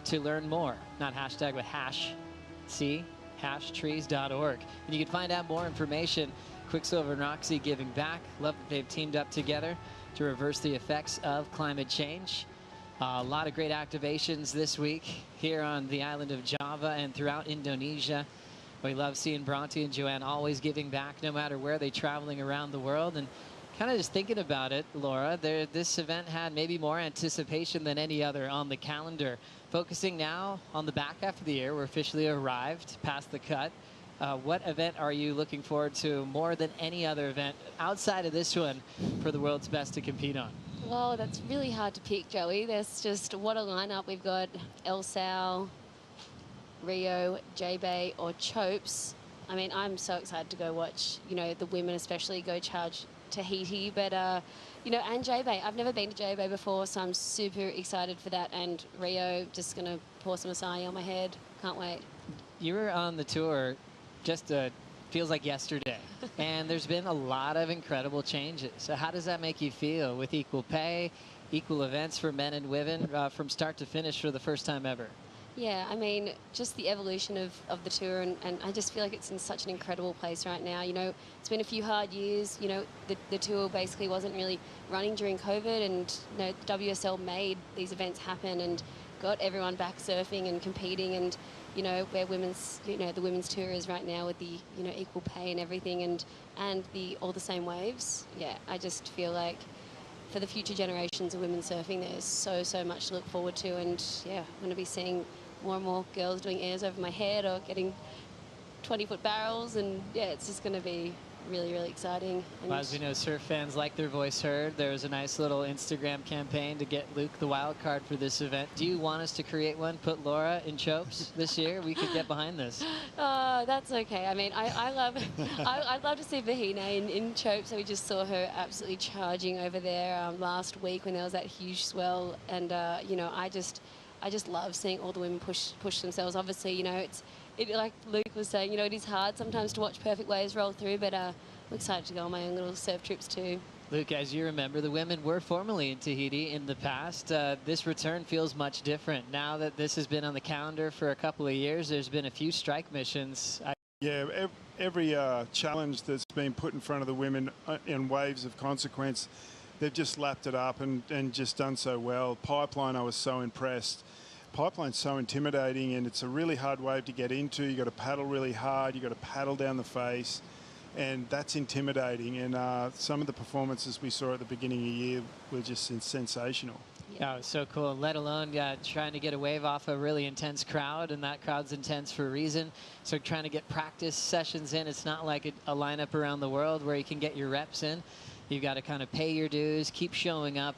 to learn more. Not hashtag, but see#trees.org. And you can find out more information. Quiksilver and ROXY giving back. Love that they've teamed up together to reverse the effects of climate change. A lot of great activations this week here on the island of Java and throughout Indonesia. We love seeing Bronte and Joanne always giving back no matter where they're traveling around the world. And kind of just thinking about it, Laura, this event had maybe more anticipation than any other on the calendar. Focusing now on the back half of the year, we're officially arrived past the cut. What event are you looking forward to more than any other event outside of this one for the world's best to compete on? Well, that's really hard to pick, Joey. There's just what a lineup. We've got El Sal, Rio, J-Bay, or Chopes. I mean, I'm so excited to go watch, you know, the women especially go charge Tahiti, but you know, and J-Bay. I've never been to J-Bay before, so I'm super excited for that. And Rio, just gonna pour some acai on my head. Can't wait. You were on the tour just feels like yesterday, and there's been a lot of incredible changes. So how does that make you feel with equal pay, equal events for men and women from start to finish for the first time ever? Yeah, I mean, just the evolution of the tour, and I just feel like it's in such an incredible place right now. You know, it's been a few hard years. You know, the tour basically wasn't really running during COVID, and you know, WSL made these events happen and got everyone back surfing and competing, and you know, where women's, you know, the women's tour is right now with the, you know, equal pay and everything, and the all the same waves. Yeah, I just feel like for the future generations of women surfing, there's so much to look forward to, and yeah, I'm going to be seeing more and more girls doing airs over my head or getting 20-foot barrels, and yeah, it's just going to be really exciting. Well, as we know, surf fans like their voice heard. There was a nice little Instagram campaign to get Luke the wild card for this event. Do you want us to create one, put Laura in Chopes this year? We could get behind this. That's okay. I mean, I love, I'd love to see Vahine in Chopes. So we just saw her absolutely charging over there last week when there was that huge swell, and you know, I just love seeing all the women push themselves. Obviously, you know, like Luke was saying, you know, it is hard sometimes to watch perfect waves roll through, but I'm excited to go on my own little surf trips too. Luke, as you remember, the women were formerly in Tahiti in the past. This return feels much different. Now that this has been on the calendar for a couple of years, there's been a few strike missions. Yeah, every challenge that's been put in front of the women in waves of consequence, they've just lapped it up and just done so well. Pipeline, I was so impressed. Pipeline's so intimidating, and it's a really hard wave to get into. You got to paddle really hard. You got to paddle down the face, and that's intimidating. And some of the performances we saw at the beginning of the year were just sensational. Yeah, it was so cool, let alone trying to get a wave off a really intense crowd, and that crowd's intense for a reason. So trying to get practice sessions in. It's not like a lineup around the world where you can get your reps in. You've got to kind of pay your dues, keep showing up,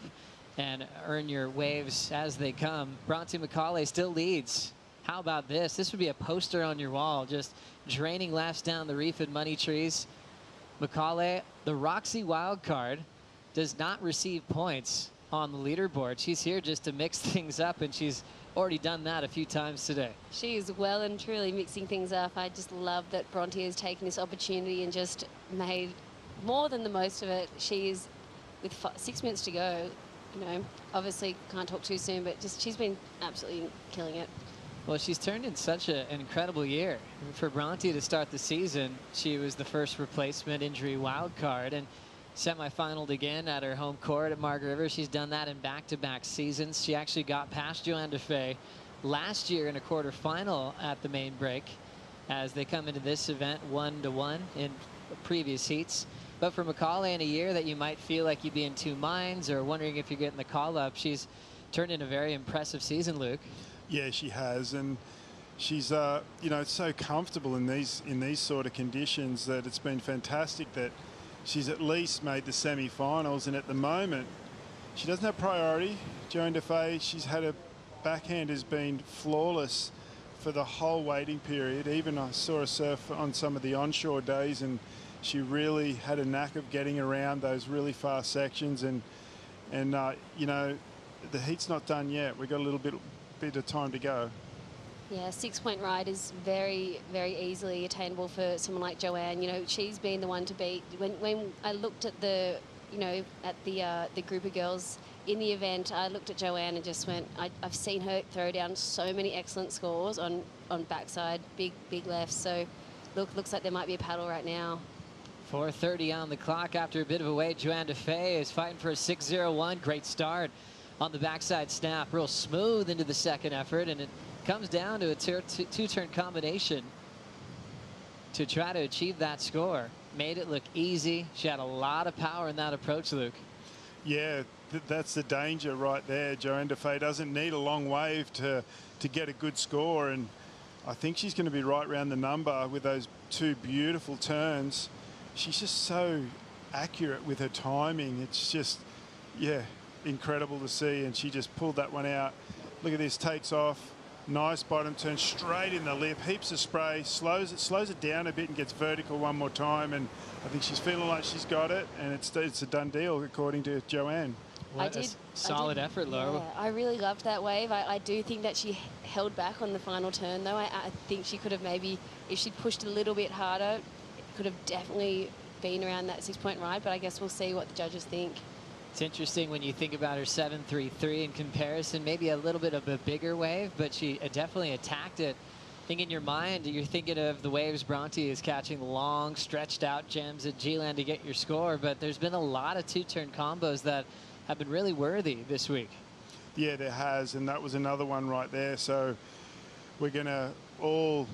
and earn your waves as they come. Bronte McCauley still leads. How about this? This would be a poster on your wall, just draining laps down the reef in Money Trees. McCauley, the ROXY wild card, does not receive points on the leaderboard. She's here just to mix things up, and she's already done that a few times today. She is well and truly mixing things up. I just love that Bronte has taken this opportunity and just made more than the most of it. She is, with 6 minutes to go, you know, obviously can't talk too soon, but just she's been absolutely killing it. Well, she's turned in such an incredible year. For Bronte to start the season, she was the first replacement injury wild card, and semi-finaled again at her home court at Margaret River. She's done that in back-to-back seasons. She actually got past Joanna Faye last year in a quarterfinal at the main break as they come into this event 1-1 in previous heats. But for Macaulay, in a year that you might feel like you'd be in two minds or wondering if you're getting the call up, she's turned in a very impressive season, Luke. Yeah, she has, and she's you know, so comfortable in these sort of conditions that it's been fantastic that she's at least made the semi-finals. And at the moment, she doesn't have priority. Joanna Faye, she's had a backhand has been flawless for the whole waiting period. Even I saw her surf on some of the onshore days, and she really had a knack of getting around those really fast sections. And you know, the heat's not done yet. We've got a little bit of time to go. Yeah, 6-point ride is very, very easily attainable for someone like Joanne. You know, she's been the one to beat. When I looked at the, you know, at the group of girls in the event, I looked at Joanne and just went, I've seen her throw down so many excellent scores on backside, big lefts. So looks like there might be a paddle right now. 4:30 on the clock after a bit of a wait. Joanna Faye is fighting for a 6-0-1. Great start on the backside snap. Real smooth into the second effort, and it comes down to a two-turn combination to try to achieve that score. Made it look easy. She had a lot of power in that approach, Luke. Yeah, that's the danger right there. Joanna Faye doesn't need a long wave to get a good score, and I think she's going to be right around the number with those two beautiful turns. She's just so accurate with her timing. It's just, yeah, incredible to see, and she just pulled that one out. Look at this, takes off. Nice bottom turn straight in the lip, heaps of spray, slows it down a bit and gets vertical one more time, and I think she's feeling like she's got it, and it's a done deal according to Joanne. What a solid effort, Laura. Yeah, I really loved that wave. I do think that she held back on the final turn, though. I think she could have maybe, if she'd pushed a little bit harder, it could have definitely been around that 6-point ride, but I guess we'll see what the judges think. It's interesting when you think about her 7.33 in comparison, maybe a little bit of a bigger wave, but she definitely attacked it. I think in your mind, you're thinking of the waves Bronte is catching, long, stretched out gems at G-Land to get your score, but there's been a lot of two-turn combos that have been really worthy this week. Yeah, there has, and that was another one right there. So we're going to all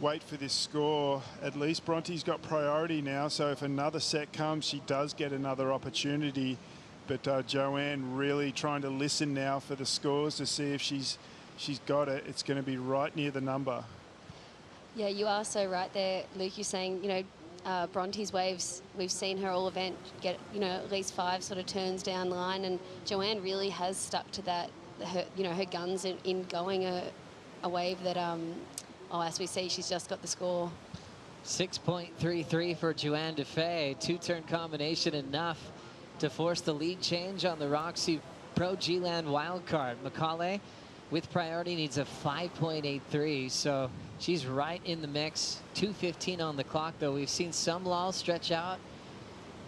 wait for this score. At least Bronte's got priority now, so if another set comes, she does get another opportunity. But Joanne really trying to listen now for the scores to see if she's got it. It's going to be right near the number. Yeah, you are so right there, Luke. You're saying, you know, Bronte's waves, we've seen her all event get, you know, at least 5 sort of turns down the line, and Joanne really has stuck to that, her guns in going a wave that, as we see, she's just got the score. 6.33 for Joanna Faye. Two-turn combination enough to force the lead change on the ROXY Pro G-Land wildcard. Macaulay with priority needs a 5.83, so she's right in the mix. 2:15 on the clock, though. We've seen some lulls stretch out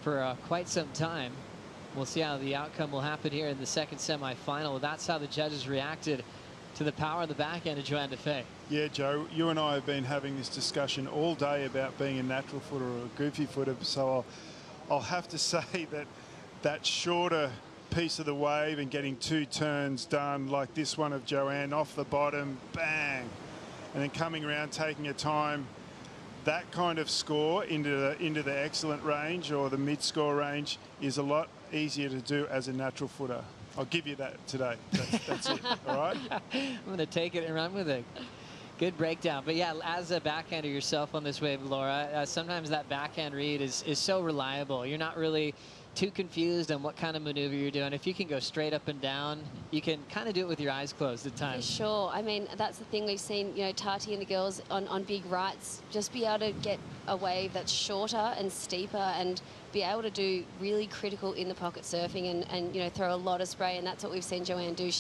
for quite some time. We'll see how the outcome will happen here in the second semifinal. That's how the judges reacted to the power of the backhand of Joanna Faye. Yeah, Joe, you and I have been having this discussion all day about being a natural footer or a goofy footer, so I'll have to say that shorter piece of the wave and getting 2 turns done like this one of Joanne off the bottom, bang, and then coming around taking her time, that kind of score into the excellent range or the mid-score range is a lot easier to do as a natural footer. I'll give you that today. That's it. All right? I'm going to take it and run with it. Good breakdown. But yeah, as a backhander yourself on this wave, Laura, sometimes that backhand read is so reliable. You're not really too confused on what kind of maneuver you're doing. If you can go straight up and down, you can kind of do it with your eyes closed at times. For sure. I mean, that's the thing we've seen, you know, Tati and the girls on big rights just be able to get a wave that's shorter and steeper and be able to do really critical in the pocket surfing and you know, throw a lot of spray, and that's what we've seen Joanne do.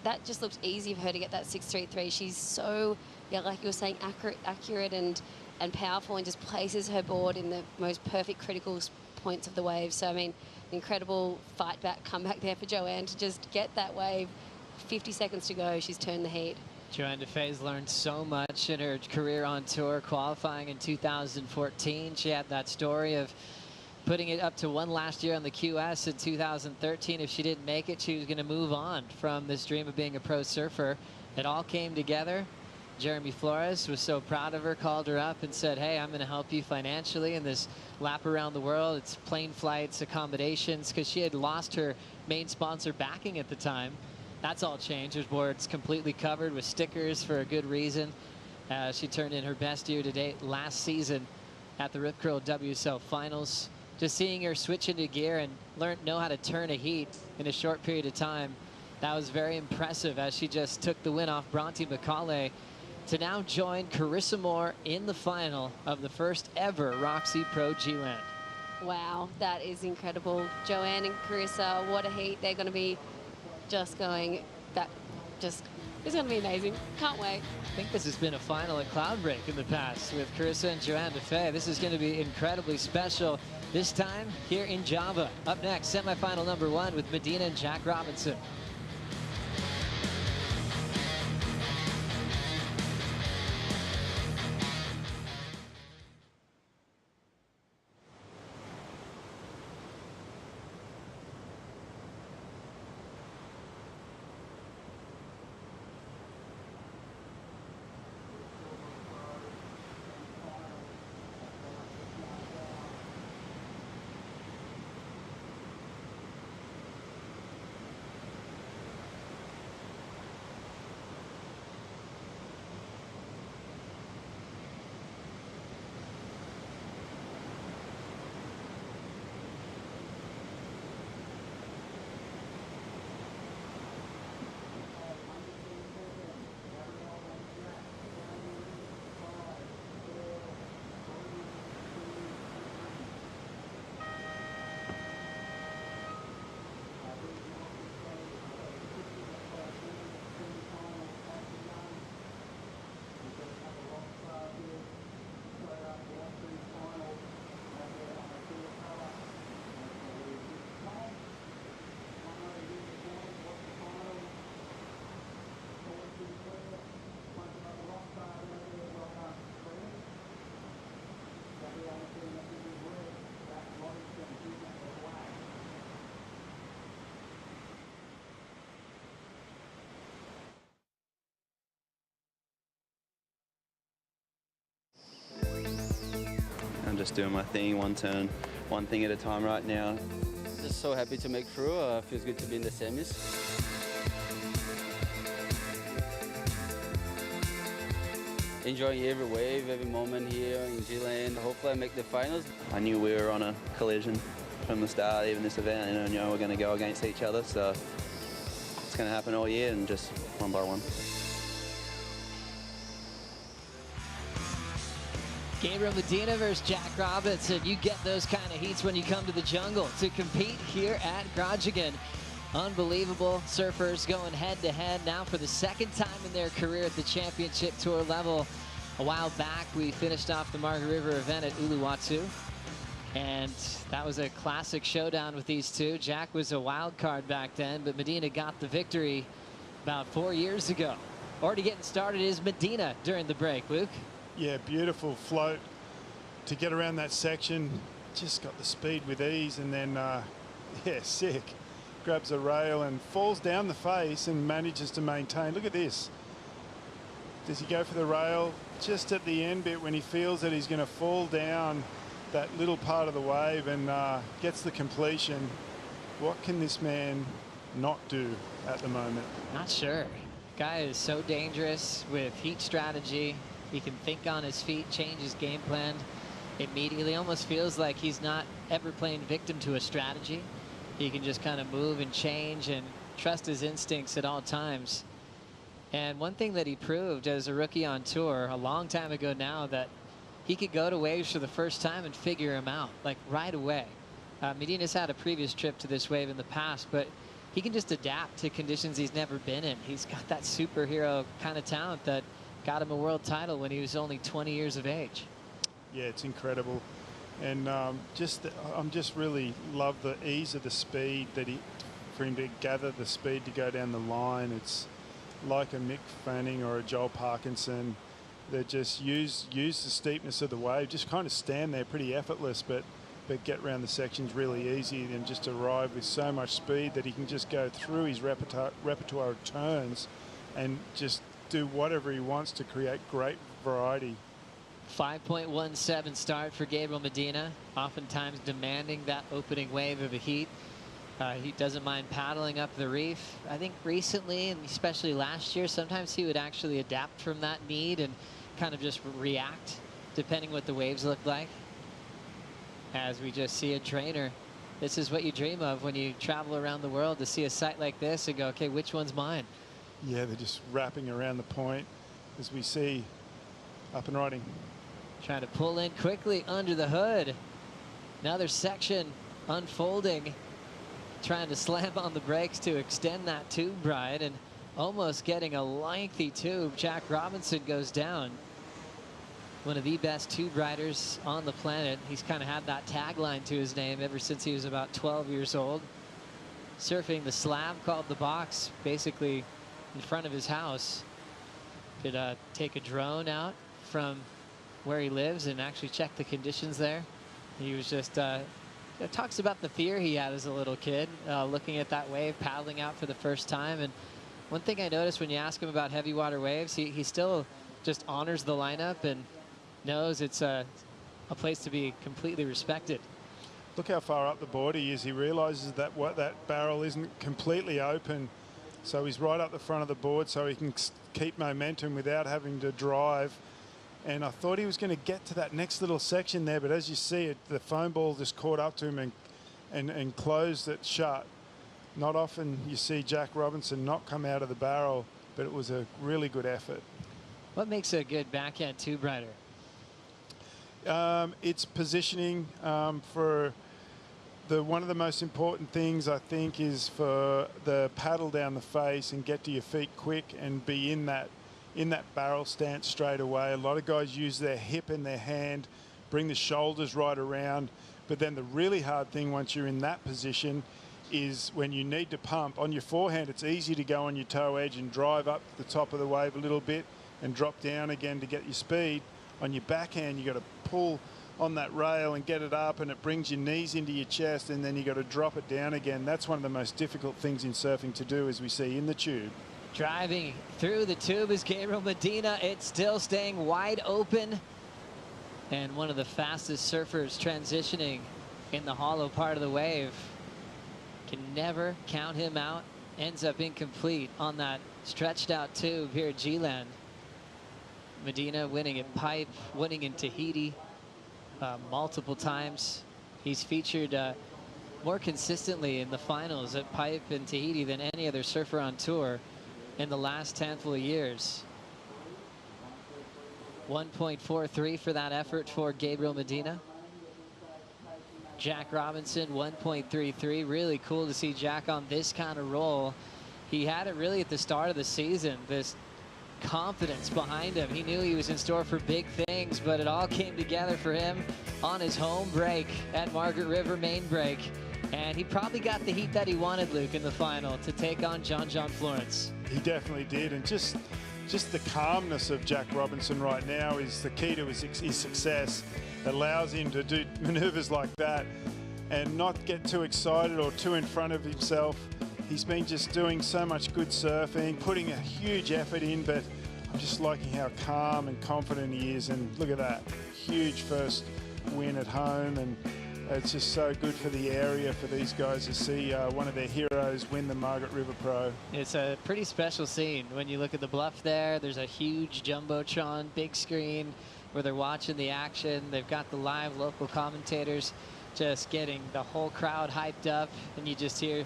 That just looks easy for her to get that 6.33. She's so, yeah, like you were saying, accurate and powerful, and just places her board in the most perfect critical points of the wave. So I mean, incredible fight back, comeback there for Joanne to just get that wave. 50 seconds to go, she's turned the heat. Joanna Faye's learned so much in her career on tour, qualifying in 2014. She had that story of putting it up to one last year on the QS in 2013. If she didn't make it, she was going to move on from this dream of being a pro surfer. It all came together. Jeremy Flores was so proud of her, called her up and said, hey, I'm going to help you financially in this lap around the world. It's plane flights, accommodations, because she had lost her main sponsor backing at the time. That's all changed. Her board's completely covered with stickers for a good reason. She turned in her best year to date last season at the Rip Curl WSL Finals. Just seeing her switch into gear and know how to turn a heat in a short period of time, that was very impressive as she just took the win off Bronte McCauley to now join Carissa Moore in the final of the first ever ROXY Pro G-Land. Wow, that is incredible. Joanne and Carissa, what a heat. They're going to be just going, it's going to be amazing. Can't wait. I think this has been a final at Cloudbreak in the past with Carissa and Joanna Faye. This is going to be incredibly special, this time here in Java. Up next, semifinal number 1 with Medina and Jack Robinson. I'm just doing my thing, one turn, one thing at a time right now. Just so happy to make through. Feels good to be in the semis. Enjoying every wave, every moment here in G-Land. Hopefully I make the finals. I knew we were on a collision from the start, even this event, and I knew we're going to go against each other, so it's going to happen all year and just one by one. Gabriel Medina versus Jack Robinson. You get those kind of heats when you come to the jungle to compete here at Groningen. Unbelievable surfers going head-to-head now for the second time in their career at the championship tour level. A while back, we finished off the Margaret River event at Uluwatu, and that was a classic showdown with these two. Jack was a wild card back then, but Medina got the victory about 4 years ago. Already getting started is Medina during the break, Luke. Yeah, beautiful float to get around that section. Just got the speed with ease, and then, yeah, sick. Grabs a rail and falls down the face and manages to maintain. Look at this. Does he go for the rail just at the end bit when he feels that he's going to fall down that little part of the wave and gets the completion? What can this man not do at the moment? Not sure. Guy is so dangerous with heat strategy. He can think on his feet, change his game plan immediately. Almost feels like he's not ever playing victim to a strategy. He can just kind of move and change and trust his instincts at all times. And one thing that he proved as a rookie on tour a long time ago now, that he could go to waves for the first time and figure them out, like right away. Medina's had a previous trip to this wave in the past, but he can just adapt to conditions he's never been in. He's got that superhero kind of talent that got him a world title when he was only 20 years of age. Yeah, it's incredible. And I'm just really love the ease of the speed that for him to gather the speed to go down the line. It's like a Mick Fanning or a Joel Parkinson that just use the steepness of the wave, just kind of stand there pretty effortless, but but get around the sections really easy and just arrive with so much speed that he can just go through his repertoire of turns and just do whatever he wants to create great variety. 5.17 start for Gabriel Medina, oftentimes demanding that opening wave of a heat. He doesn't mind paddling up the reef. I think recently, and especially last year, sometimes he would actually adapt from that need and kind of just react depending what the waves look like. As we just see a trainer, this is what you dream of when you travel around the world, to see a site like this and go, okay, which one's mine? Yeah, they're just wrapping around the point as we see up and riding. Trying to pull in quickly under the hood. Another section unfolding, trying to slam on the brakes to extend that tube ride and almost getting a lengthy tube. Jack Robinson goes down. One of the best tube riders on the planet. He's kind of had that tagline to his name ever since he was about 12 years old. Surfing the slab called the box, basically in front of his house. Could take a drone out from where he lives and actually check the conditions there. He was just, talks about the fear he had as a little kid, looking at that wave, paddling out for the first time. And one thing I noticed when you ask him about heavy water waves, he still just honors the lineup and knows it's a place to be completely respected. Look how far up the board he is. He realizes that that barrel isn't completely open, so he's right up the front of the board so he can keep momentum without having to drive. And I thought he was going to get to that next little section there, but as you see it, the foam ball just caught up to him and closed it shut. Not often you see Jack Robinson not come out of the barrel, but it was a really good effort. What makes a good backhand tube rider? It's positioning. For one of the most important things, I think, is for the paddle down the face and get to your feet quick and be in that barrel stance straight away. A lot of guys use their hip and their hand, bring the shoulders right around, but then the really hard thing once you're in that position is when you need to pump. On your forehand, it's easy to go on your toe edge and drive up the top of the wave a little bit and drop down again to get your speed. On your backhand, you got to pull on that rail and get it up, and it brings your knees into your chest, and then you got to drop it down again. That's one of the most difficult things in surfing to do, as we see in the tube. Driving through the tube is Gabriel Medina. It's still staying wide open, and one of the fastest surfers transitioning in the hollow part of the wave. Can never count him out. Ends up incomplete on that stretched out tube here at G-Land. Medina winning at Pipe, winning in Tahiti multiple times. He's featured more consistently in the finals at Pipe and Tahiti than any other surfer on tour in the last handful of years. 1.43 for that effort for Gabriel Medina. Jack Robinson, 1.33. Really cool to see Jack on this kind of roll. He had it really at the start of the season, this confidence behind him. He knew he was in store for big things, but it all came together for him on his home break at Margaret River main break. And he probably got the heat that he wanted, Luke, in the final to take on John Florence. He definitely did, and just the calmness of Jack Robinson right now is the key to his success. It allows him to do maneuvers like that and not get too excited or too in front of himself. He's been just doing so much good surfing, putting a huge effort in, but I'm just liking how calm and confident he is. And look at that, huge first win at home, and it's just so good for the area for these guys to see one of their heroes win the Margaret River Pro. It's a pretty special scene when you look at the bluff there. There's a huge jumbotron, big screen where they're watching the action. They've got the live local commentators just getting the whole crowd hyped up, and you just hear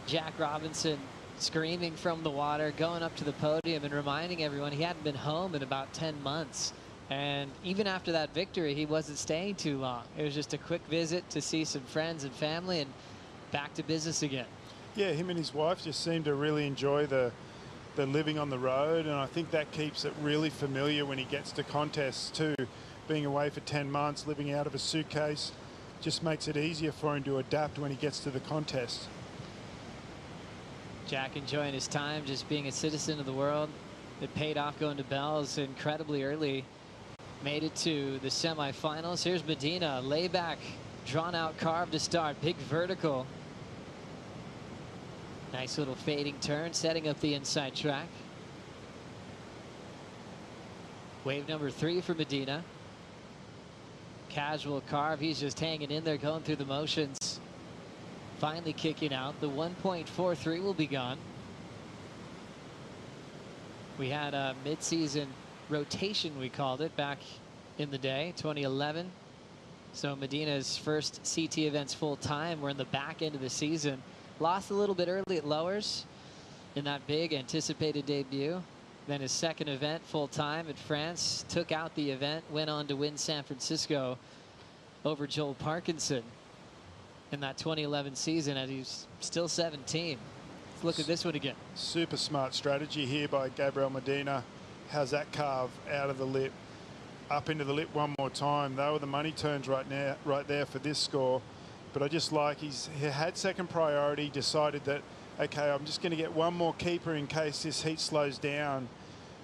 Jack Robinson screaming from the water, going up to the podium and reminding everyone he hadn't been home in about 10 months. And even after that victory, he wasn't staying too long. It was just a quick visit to see some friends and family and back to business again. Yeah, him and his wife just seem to really enjoy the living on the road, and I think that keeps it really familiar when he gets to contests too. Being away for 10 months, living out of a suitcase, just makes it easier for him to adapt when he gets to the contest. Jack enjoying his time, just being a citizen of the world. It paid off going to Bell's incredibly early. Made it to the semifinals. Here's Medina, layback Drawn out carve to start, big vertical. Nice little fading turn, setting up the inside track. Wave number 3 for Medina. Casual carve, he's just hanging in there, going through the motions. Finally kicking out. The 1.43 will be gone. We had a mid-season rotation, we called it, back in the day, 2011. So Medina's first CT events full time. We're in the back end of the season. Lost a little bit early at Lowers in that big anticipated debut. Then his second event full time at France, took out the event, went on to win San Francisco over Joel Parkinson in that 2011 season, and he's still 17. Let's look at this one again. Super smart strategy here by Gabriel Medina. How's that carve out of the lip, up into the lip one more time? They were the money turns right there for this score. But I just like he had second priority, decided that, okay, I'm just going to get one more keeper in case this heat slows down,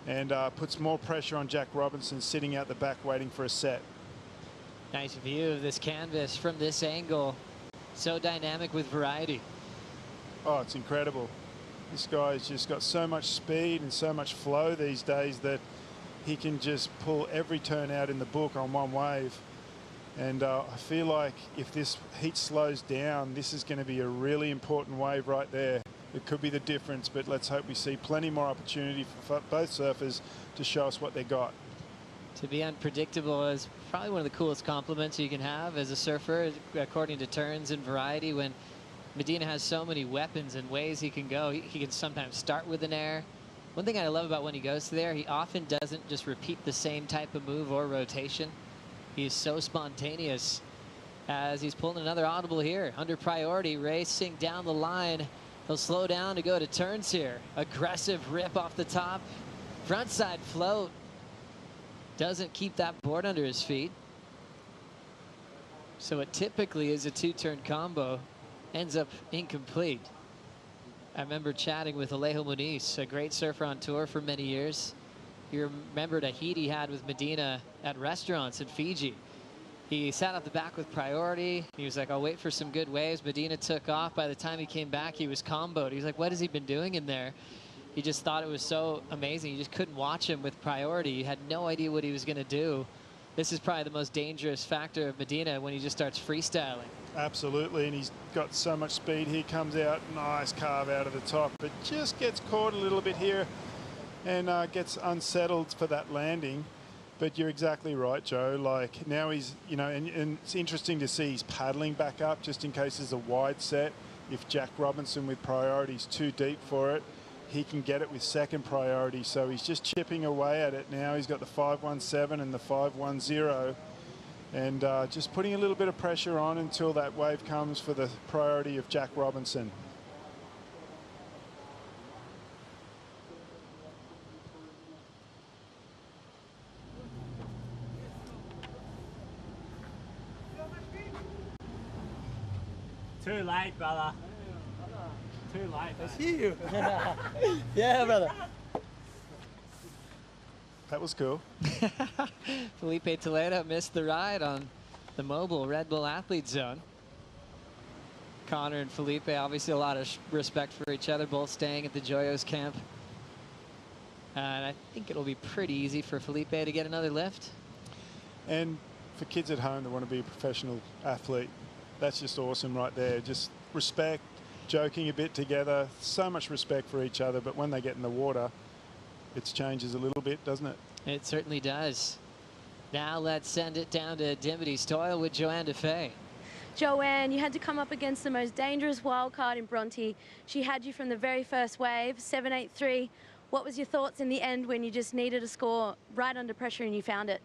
and puts more pressure on Jack Robinson sitting out the back waiting for a set. Nice view of this canvas from this angle. So dynamic with variety. Oh, it's incredible. This guy's just got so much speed and so much flow these days that he can just pull every turn out in the book on one wave. And I feel like if this heat slows down, this is going to be a really important wave right there. It could be the difference, but let's hope we see plenty more opportunity for both surfers to show us what they got. To be unpredictable is probably one of the coolest compliments you can have as a surfer, according to turns and variety. When Medina has so many weapons and ways he can go, he can sometimes start with an air. One thing I love about when he goes there, he often doesn't just repeat the same type of move or rotation. He's so spontaneous as he's pulling another audible here. Under priority, racing down the line. He'll slow down to go to turns here. Aggressive rip off the top. Frontside float. Doesn't keep that board under his feet. So it typically is a 2-turn combo. Ends up incomplete. I remember chatting with Alejo Muniz, a great surfer on tour for many years. He remembered a heat he had with Medina at restaurants in Fiji. He sat at the back with priority. He was like, I'll wait for some good waves. Medina took off. By the time he came back, he was comboed. He was like, what has he been doing in there? He just thought it was so amazing. You just couldn't watch him with priority. You had no idea what he was going to do. This is probably the most dangerous factor of Medina when he just starts freestyling. Absolutely, and he's got so much speed. Here comes out, nice carve out of the top, but just gets caught a little bit here and gets unsettled for that landing. But you're exactly right, Joe. Like now he's, you know, and it's interesting to see he's paddling back up just in case there's a wide set. If Jack Robinson with priority is too deep for it, he can get it with second priority. So he's just chipping away at it now. He's got the 517 and the 510, and just putting a little bit of pressure on until that wave comes for the priority of Jack Robinson. Too late, brother. Too late. I see you. Yeah, brother. That was cool. Felipe Toledo missed the ride on the mobile Red Bull Athlete Zone. Connor and Felipe, obviously a lot of respect for each other, both staying at the Joyos camp. And I think it'll be pretty easy for Felipe to get another lift. And for kids at home that want to be a professional athlete, that's just awesome right there. Just respect, joking a bit together, so much respect for each other, but when they get in the water, it changes a little bit, doesn't it? It certainly does. Now let's send it down to Dimity's Toil with Joanna Faye. Joanne, you had to come up against the most dangerous wild card in Bronte. She had you from the very first wave, 783. What was your thoughts in the end when you just needed a score right under pressure and you found it?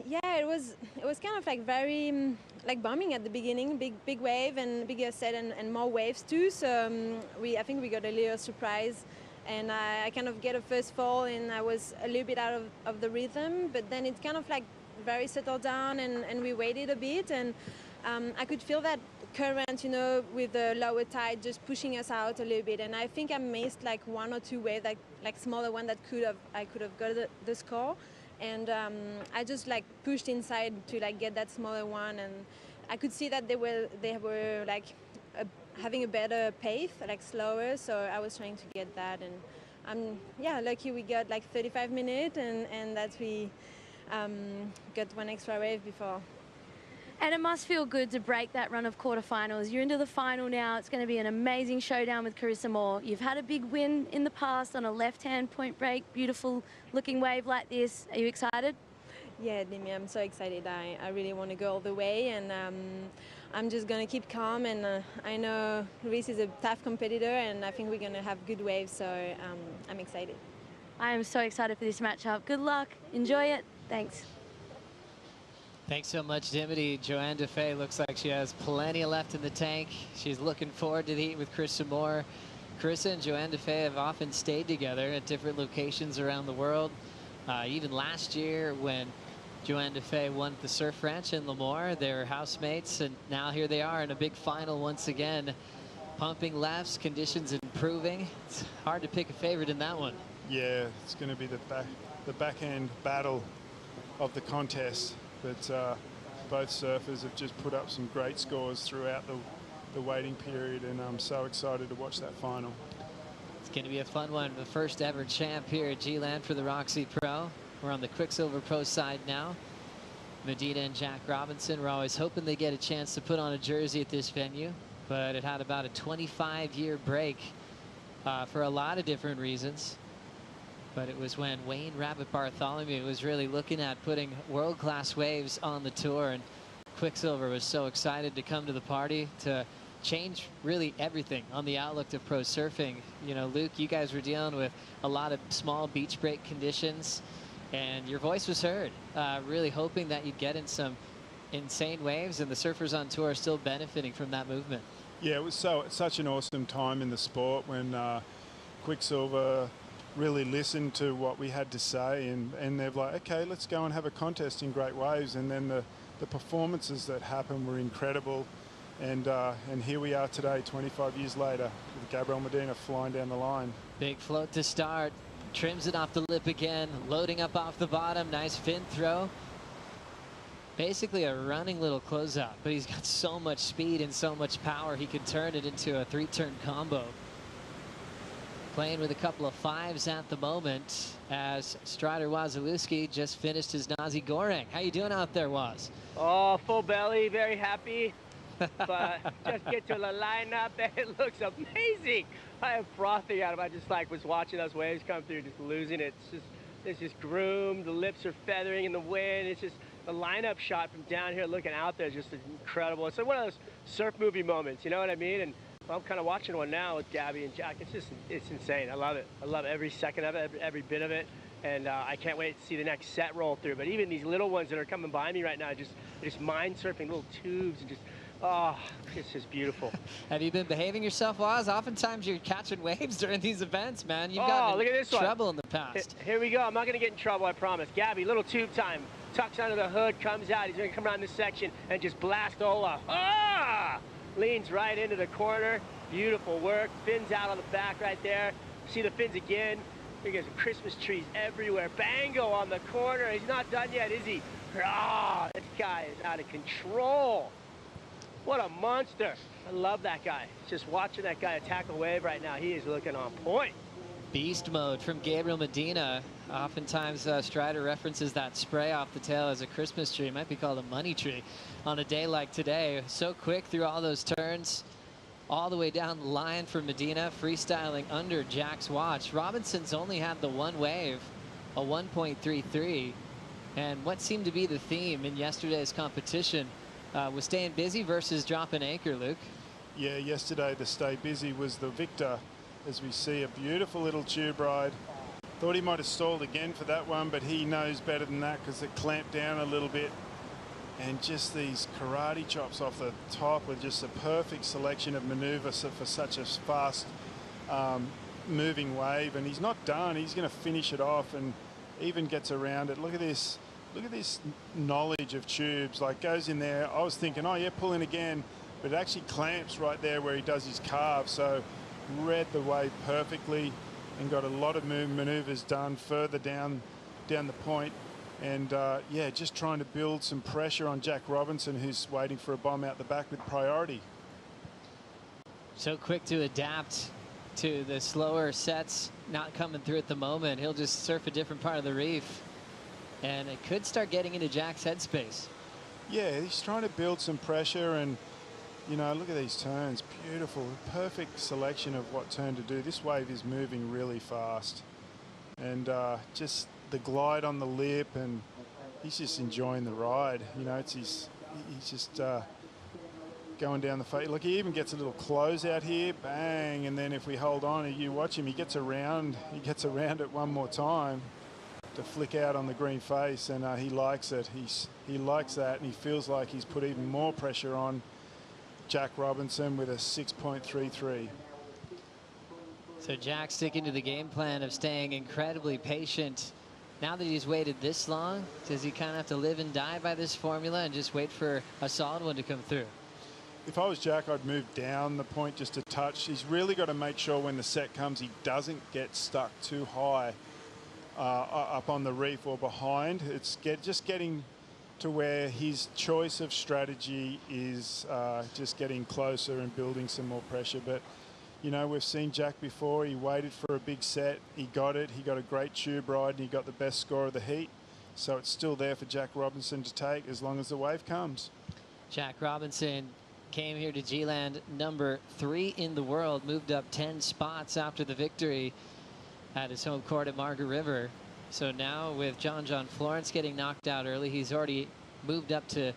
Yeah, it was kind of like very like bombing at the beginning, big wave and bigger set and more waves too. So I think we got a little surprise, and I kind of get a first fall and I was a little bit out of the rhythm, but then it kind of like very settled down and we waited a bit, and I could feel that current, you know, with the lower tide just pushing us out a little bit, and I think I missed like one or two waves, like smaller one that I could have got the score. and I just like pushed inside to like get that smaller one, and I could see that they were like having a better pace, like slower, so I was trying to get that, and I'm lucky we got like 35 minutes, and that we got one extra wave before. And it must feel good to break that run of quarterfinals. You're into the final now. It's going to be an amazing showdown with Carissa Moore. You've had a big win in the past on a left-hand point break, beautiful looking wave like this. Are you excited? Yeah, Demi, I'm so excited. I really want to go all the way, and I'm just going to keep calm, and I know Reese is a tough competitor, and I think we're going to have good waves, so I'm excited. I am so excited for this matchup. Good luck. Enjoy it. Thanks. Thanks so much, Dimity. Joanna Faye looks like she has plenty left in the tank. She's looking forward to the heat with Carissa Moore. Carissa and Joanna Faye have often stayed together at different locations around the world. Even last year when Joanna Faye won at the Surf Ranch in Lemoore, they were housemates, and now here they are in a big final once again. Pumping lefts, conditions improving. It's hard to pick a favorite in that one. Yeah, it's going to be the backhand battle of the contest. But both surfers have just put up some great scores throughout the waiting period, and I'm so excited to watch that final. It's going to be a fun one. The first ever champ here at G-Land for the ROXY Pro. We're on the Quiksilver Pro side now. Medina and Jack Robinson, we're always hoping they get a chance to put on a jersey at this venue, but it had about a 25-year break for a lot of different reasons. But it was when Wayne Rabbit Bartholomew was really looking at putting world-class waves on the tour, and Quiksilver was so excited to come to the party to change really everything on the outlook of pro surfing. You know, Luke, you guys were dealing with a lot of small beach break conditions, and your voice was heard, really hoping that you'd get in some insane waves, and the surfers on tour are still benefiting from that movement. Yeah, it was such an awesome time in the sport when Quiksilver really listened to what we had to say, and they're like, okay, let's go and have a contest in great waves. And then the performances that happened were incredible, and here we are today 25 years later with Gabriel Medina flying down the line. Big float to start, trims it off the lip again, loading up off the bottom, nice fin throw. Basically a running little closeout, but he's got so much speed and so much power he can turn it into a 3-turn combo. Playing with a couple of fives at the moment as Strider Wazalewski just finished his Nazi Goreng. How you doing out there, Waz? Oh, full belly, very happy. But just get to the lineup, and it looks amazing. I am frothing out of it. I just was watching those waves come through, just losing it. It's just groomed. The lips are feathering in the wind. It's just the lineup shot from down here looking out there is just incredible. It's like one of those surf movie moments, you know what I mean? And I'm kind of watching one now with Gabby and Jack. It's insane. I love it. I love every second of it, every bit of it. And I can't wait to see the next set roll through. But even these little ones that are coming by me right now, just mind surfing little tubes and just, oh, it's just beautiful. Have you been behaving yourself, Waz? Oftentimes you're catching waves during these events, man. You've look at this gotten in trouble in the past. Here we go. I'm not going to get in trouble, I promise. Gabby, little tube time. Tucks under the hood, comes out. He's going to come around this section and just blast Olaf. Ah! Leans right into the corner. Beautiful work. Fins out on the back right there. See the fins again. Here goes Christmas trees everywhere. Bango on the corner. He's not done yet, is he? Ah, this guy is out of control. What a monster. I love that guy. Just watching that guy attack a wave right now. He is looking on point. Beast mode from Gabriel Medina. Oftentimes Strider references that spray off the tail as a Christmas tree. It might be called a money tree on a day like today. So quick through all those turns, all the way down the line for Medina, freestyling under Jack's watch. Robinson's only had the one wave, a 1.33, and what seemed to be the theme in yesterday's competition was staying busy versus dropping anchor, Luke. Yeah, yesterday the stay busy was the victor, as we see a beautiful little tube ride. Thought he might have stalled again for that one, but he knows better than that because it clamped down a little bit. And just these karate chops off the top with just a perfect selection of maneuver for such a fast moving wave. And he's not done. He's going to finish it off and even gets around it. Look at this. Look at this knowledge of tubes. Like, goes in there. I was thinking, oh yeah, pull in again. But it actually clamps right there where he does his carve. So read the wave perfectly and got a lot of maneuvers done further down the point. And yeah, just trying to build some pressure on Jack Robinson, who's waiting for a bomb out the back with priority. So quick to adapt to the slower sets not coming through at the moment. He'll just surf a different part of the reef, and it could start getting into Jack's headspace. Yeah, he's trying to build some pressure, and you know, look at these turns. Beautiful, perfect selection of what turn to do. This wave is moving really fast, and just the glide on the lip, and he's just enjoying the ride. You know, he's just going down the face. Look, he even gets a little close out here, bang, and then if we hold on, you watch him, he gets around it one more time to flick out on the green face, and he likes it. He likes that, and he feels like he's put even more pressure on Jack Robinson with a 6.33. So Jack sticking to the game plan of staying incredibly patient. Now that he's waited this long, does he kind of have to live and die by this formula and just wait for a solid one to come through? If I was Jack, I'd move down the point just a touch. He's really got to make sure when the set comes, he doesn't get stuck too high up on the reef or behind. It's just getting to where his choice of strategy is just getting closer and building some more pressure. But, you know, we've seen Jack before. He waited for a big set. He got it. He got a great tube ride, and he got the best score of the heat. So it's still there for Jack Robinson to take as long as the wave comes. Jack Robinson came here to G-Land number 3 in the world, moved up 10 spots after the victory at his home court at Margaret River. So now with John Florence getting knocked out early, he's already moved up to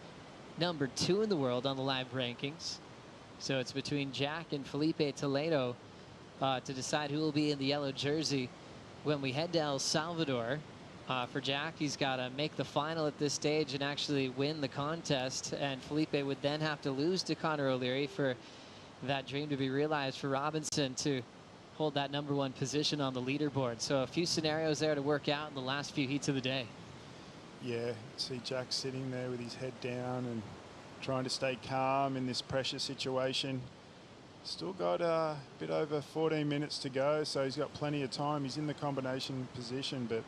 number 2 in the world on the live rankings. So it's between Jack and Felipe Toledo to decide who will be in the yellow jersey when we head to El Salvador. For Jack, he's got to make the final at this stage and actually win the contest, and Felipe would then have to lose to Conor O'Leary for that dream to be realized for Robinson to hold that number 1 position on the leaderboard. So a few scenarios there to work out in the last few heats of the day. Yeah, see Jack sitting there with his head down and trying to stay calm in this pressure situation. Still got a bit over 14 minutes to go, so he's got plenty of time. He's in the combination position, but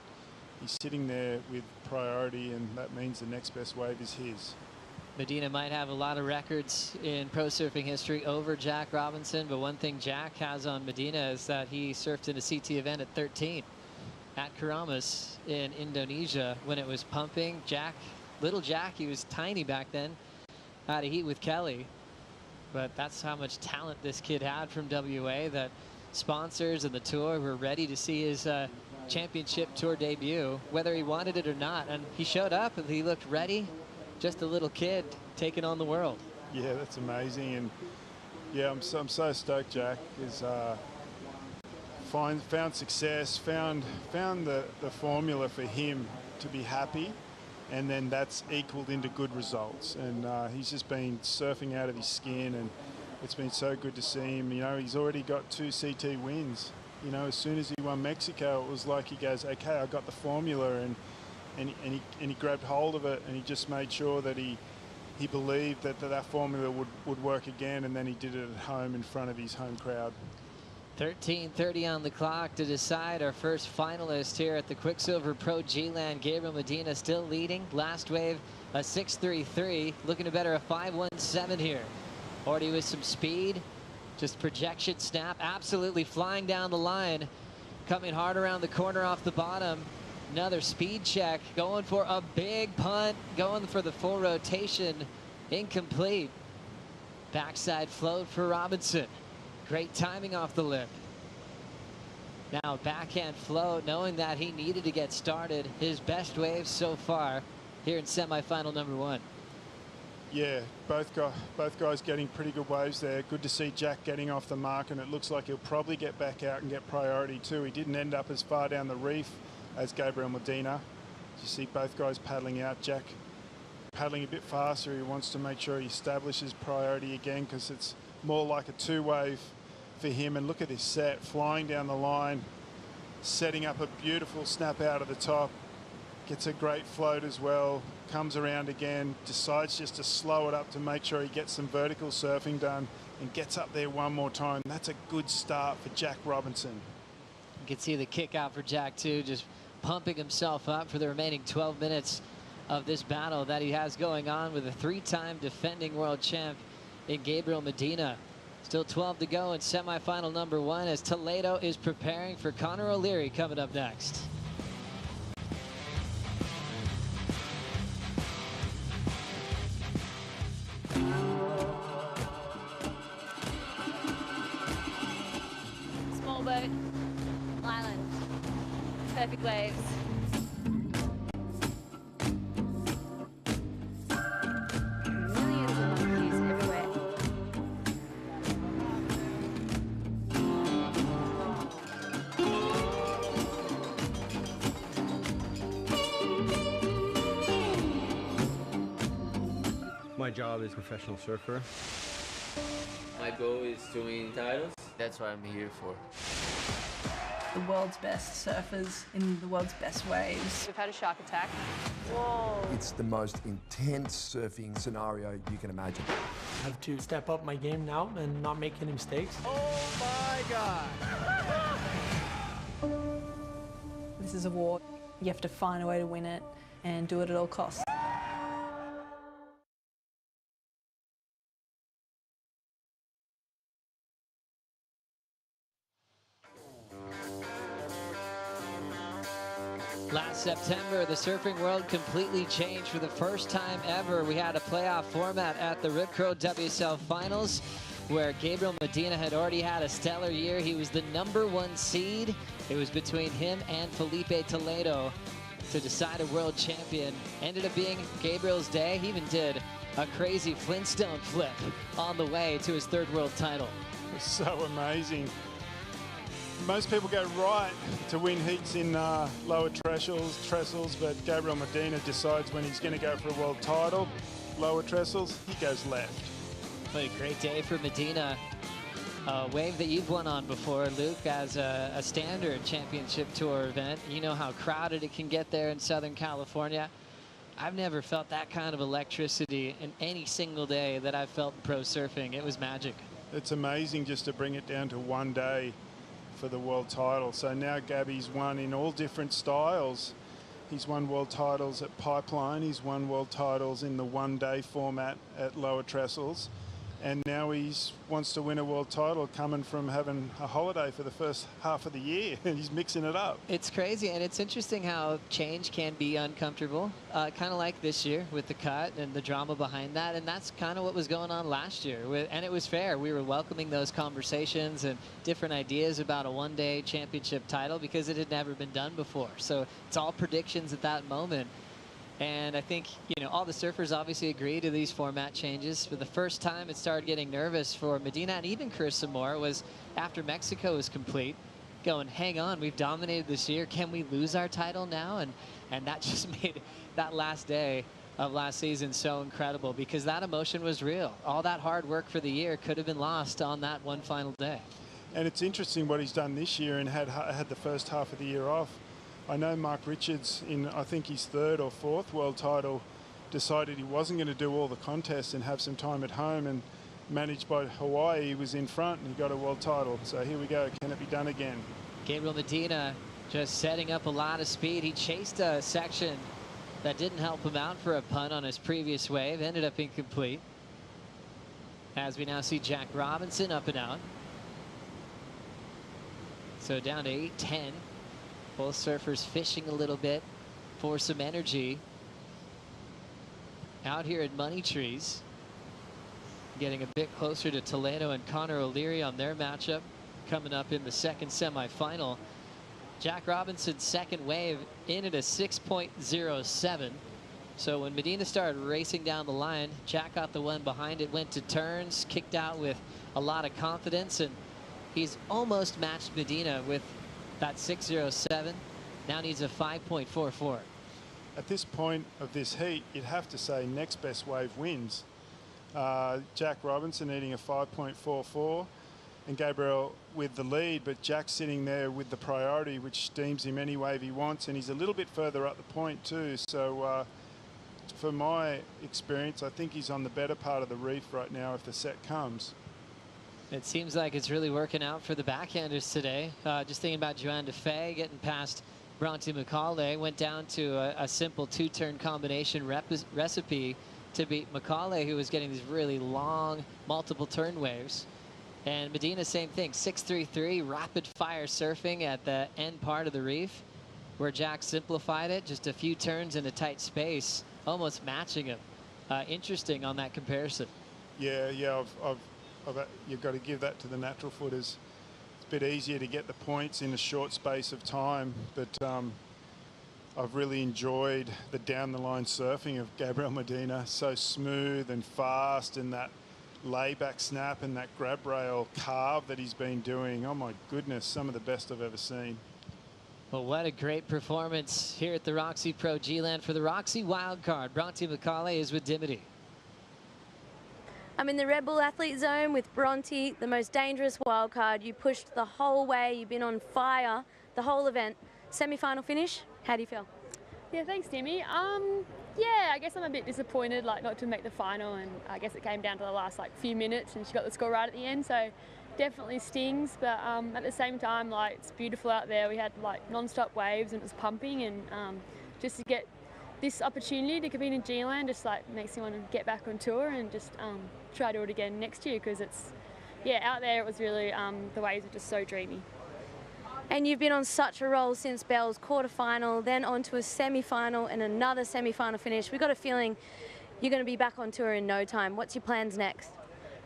he's sitting there with priority, and that means the next best wave is his. Medina might have a lot of records in pro surfing history over Jack Robinson, but one thing Jack has on Medina is that he surfed in a CT event at 13 at Keramas in Indonesia when it was pumping. Little Jack, he was tiny back then, had a heat with Kelly, but that's how much talent this kid had from WA that sponsors and the tour were ready to see his championship tour debut, whether he wanted it or not. And he showed up and he looked ready, just a little kid taking on the world. Yeah, that's amazing. And yeah, I'm so stoked Jack is found success, found the formula for him to be happy, and then that's equaled into good results. And he's just been surfing out of his skin, and it's been so good to see him. You know, he's already got 2 CT wins. You know, as soon as he won Mexico, it was like he goes, okay, I got the formula, and he grabbed hold of it, and he just made sure that he believed that formula would work again, and then he did it at home in front of his home crowd. 13:30 on the clock to decide our first finalist here at the Quiksilver Pro G-Land. Gabriel Medina still leading. Last wave, a 6.33. Looking to better a 5.17 here. Already with some speed. Just projection snap. Absolutely flying down the line. Coming hard around the corner off the bottom. Another speed check. Going for a big punt. Going for the full rotation. Incomplete. Backside float for Robinson. Great timing off the lip. Now backhand float, knowing that he needed to get started. His best wave so far here in semifinal number 1. Yeah, both guys getting pretty good waves there. Good to see Jack getting off the mark, and it looks like he'll probably get back out and get priority too. He didn't end up as far down the reef as Gabriel Medina. You see both guys paddling out. Jack paddling a bit faster. He wants to make sure he establishes priority again, because it's more like a 2-wave for him. And look at this set, flying down the line, setting up a beautiful snap out of the top. Gets a great float as well, comes around again, decides just to slow it up to make sure he gets some vertical surfing done, and gets up there one more time. That's a good start for Jack Robinson. You can see the kick out for Jack too, just pumping himself up for the remaining 12 minutes of this battle that he has going on with a 3-time defending world champ in Gabriel Medina. Still 12 to go in semifinal number 1 as Toledo is preparing for Conor O'Leary coming up next. Small boat, island, perfect waves. Millions of monkeys everywhere. My job is professional surfer. My goal is to win titles. That's what I'm here for. The world's best surfers in the world's best waves. We've had a shark attack. Whoa. It's the most intense surfing scenario you can imagine. I have to step up my game now and not make any mistakes. Oh my God! This is a war. You have to find a way to win it and do it at all costs. Last September, the surfing world completely changed. For the first time ever, we had a playoff format at the Rip Curl WSL Finals, where Gabriel Medina had already had a stellar year. He was the #1 seed. It was between him and Felipe Toledo to decide a world champion. Ended up being Gabriel's day. He even did a crazy Flintstone flip on the way to his 3rd world title. It's so amazing. Most people go right to win heats in lower trestles, but Gabriel Medina decides when he's going to go for a world title, lower trestles, he goes left. What a great day for Medina. A wave that you've won on before, Luke, as a standard championship tour event. You know how crowded it can get there in Southern California. I've never felt that kind of electricity in any single day that I've felt in pro surfing. It was magic. It's amazing just to bring it down to one day for the world title. So now Gabby's won in all different styles. He's won world titles at Pipeline. He's won world titles in the one-day format at lower trestles. And now he wants to win a world title coming from having a holiday for the first half of the year. And he's mixing it up. It's crazy, and it's interesting how change can be uncomfortable, kind of like this year with the cut and the drama behind that. And that's kind of what was going on last year. And it was fair. We were welcoming those conversations and different ideas about a one-day championship title because it had never been done before. So it's all predictions at that moment. And I think, you know, all the surfers obviously agree to these format changes. For the first time, it started getting nervous for Medina and even Carissa more was after Mexico was complete, going, hang on, we've dominated this year. Can we lose our title now? And that just made that last day of last season so incredible because that emotion was real. All that hard work for the year could have been lost on that one final day. And it's interesting what he's done this year and had the first half of the year off. I know Mark Richards, in I think his 3rd or 4th world title, decided he wasn't going to do all the contests and have some time at home, and managed by Hawaii, he was in front and he got a world title. So here we go. Can it be done again? Gabriel Medina just setting up a lot of speed. He chased a section that didn't help him out for a punt on his previous wave. Ended up incomplete. As we now see Jack Robinson up and out. So down to 8-10. Both surfers fishing a little bit for some energy out here at Money Trees. Getting a bit closer to Toledo and Conor O'Leary on their matchup coming up in the 2nd semifinal. Jack Robinson's 2nd wave in at a 6.07. So when Medina started racing down the line, Jack got the one behind it, went to turns, kicked out with a lot of confidence, and he's almost matched Medina with that 6.07. Now needs a 5.44. At this point of this heat, you'd have to say next best wave wins. Jack Robinson needing a 5.44 and Gabriel with the lead, but Jack's sitting there with the priority, which steams him any wave he wants, and he's a little bit further up the point too. So for my experience, I think he's on the better part of the reef right now if the set comes. It seems like it's really working out for the backhanders today. Just thinking about Joanna Faye getting past Bronte McCauley went down to a simple 2-turn combination recipe to beat McCauley, who was getting these really long, multiple turn waves. And Medina, same thing, 6-3-3, rapid fire surfing at the end part of the reef, where Jack simplified it, just a few turns in a tight space, almost matching him. Interesting on that comparison. Yeah, you've got to give that to the natural footers. It's a bit easier to get the points in a short space of time, but I've really enjoyed the down-the-line surfing of Gabriel Medina. So smooth and fast, and that layback snap and that grab rail carve that he's been doing. Oh my goodness, some of the best I've ever seen. Well, what a great performance here at the ROXY Pro G-Land for the ROXY wildcard. Bronte McCauley is with Dimity. I'm in the Red Bull athlete zone with Bronte, the most dangerous wildcard. You pushed the whole way. You've been on fire the whole event. Semi-final finish. How do you feel? Yeah, thanks, Timmy. Yeah, I guess I'm a bit disappointed, like, not to make the final, and I guess it came down to the last few minutes, and she got the score right at the end. So definitely stings, but at the same time, it's beautiful out there. We had non-stop waves and it was pumping, and just to get this opportunity to compete in G-Land just makes me want to get back on tour and just try to do it again next year, because it's, out there it was really, the waves were just so dreamy. And you've been on such a roll since Bell's quarterfinal, then on to a semi-final and another semi-final finish. We've got a feeling you're going to be back on tour in no time. What's your plans next?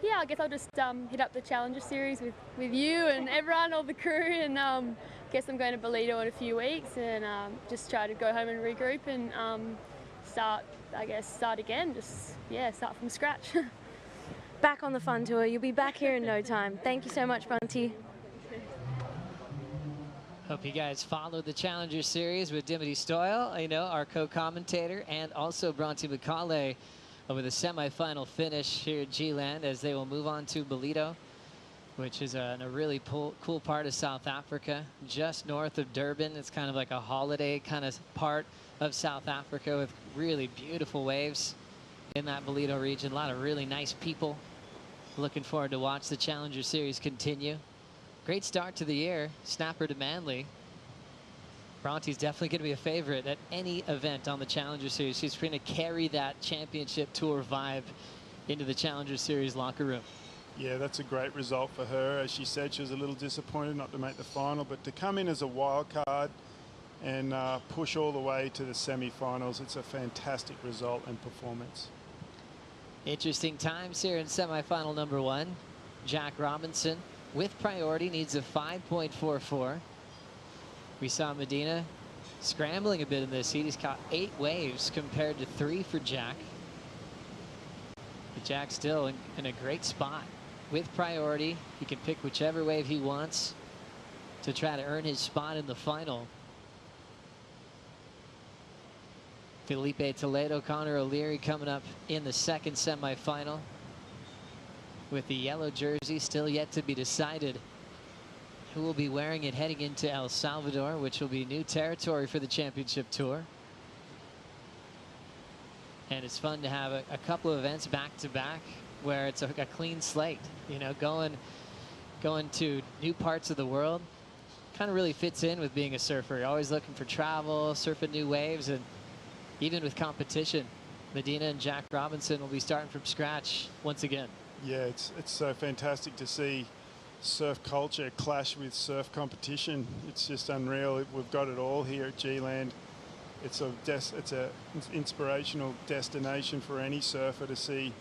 Yeah, I guess I'll just hit up the Challenger Series with you and everyone, all the crew, and guess I'm going to Bolito in a few weeks, and just try to go home and regroup and start again, start from scratch. Back on the fun tour. You'll be back here in no time. Thank you so much, Bronte. Hope you guys followed the Challenger Series with Dimity Stoyle, our co-commentator, and also Bronte McCauley with a semi-final finish here at G-Land, as they will move on to Bolito, which is a really cool part of South Africa, just north of Durban. It's kind of like a holiday kind of part of South Africa with really beautiful waves in that Bolito region. A lot of really nice people. Looking forward to watch the Challenger Series continue. Great start to the year, snapper to Manly. Bronte's definitely going to be a favorite at any event on the Challenger Series. She's going to carry that championship tour vibe into the Challenger Series locker room. Yeah, that's a great result for her. As she said, she was a little disappointed not to make the final, but to come in as a wild card and push all the way to the semi-finals, it's a fantastic result and performance. Interesting times here in semi-final number 1. Jack Robinson with priority needs a 5.44. We saw Medina scrambling a bit in this heat. He's caught 8 waves compared to 3 for Jack. But Jack's still in a great spot. With priority, he can pick whichever wave he wants to try to earn his spot in the final. Felipe Toledo, Connor O'Leary coming up in the second semifinal, with the yellow jersey still yet to be decided who will be wearing it heading into El Salvador, which will be new territory for the championship tour. And it's fun to have a couple of events back to back where it's a clean slate, going to new parts of the world. Kind of really fits in with being a surfer. You're always looking for travel, surfing new waves, and even with competition, Medina and Jack Robinson will be starting from scratch once again. Yeah, it's so fantastic to see surf culture clash with surf competition. It's just unreal. We've got it all here at G-Land. It's an inspirational destination for any surfer to see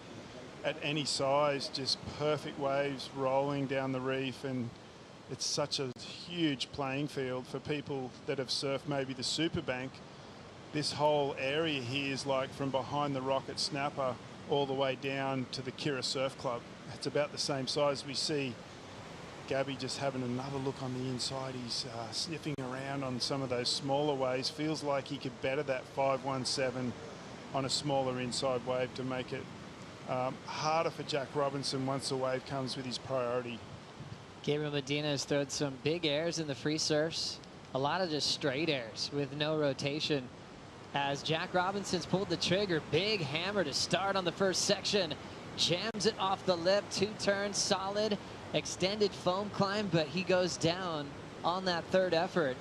at any size, just perfect waves rolling down the reef, and it's such a huge playing field for people that have surfed maybe the Superbank. This whole area here is like from behind the Rocket Snapper all the way down to the Kira Surf Club. It's about the same size. We see Gabby just having another look on the inside. He's sniffing around on some of those smaller waves. Feels like he could better that 517 on a smaller inside wave to make it harder for Jack Robinson once the wave comes with his priority. Gabriel Medina has thrown some big airs in the free surfs. A lot of just straight airs with no rotation. As Jack Robinson's pulled the trigger, big hammer to start on the first section. Jams it off the lip, 2 turns, solid, extended foam climb, but he goes down on that third effort.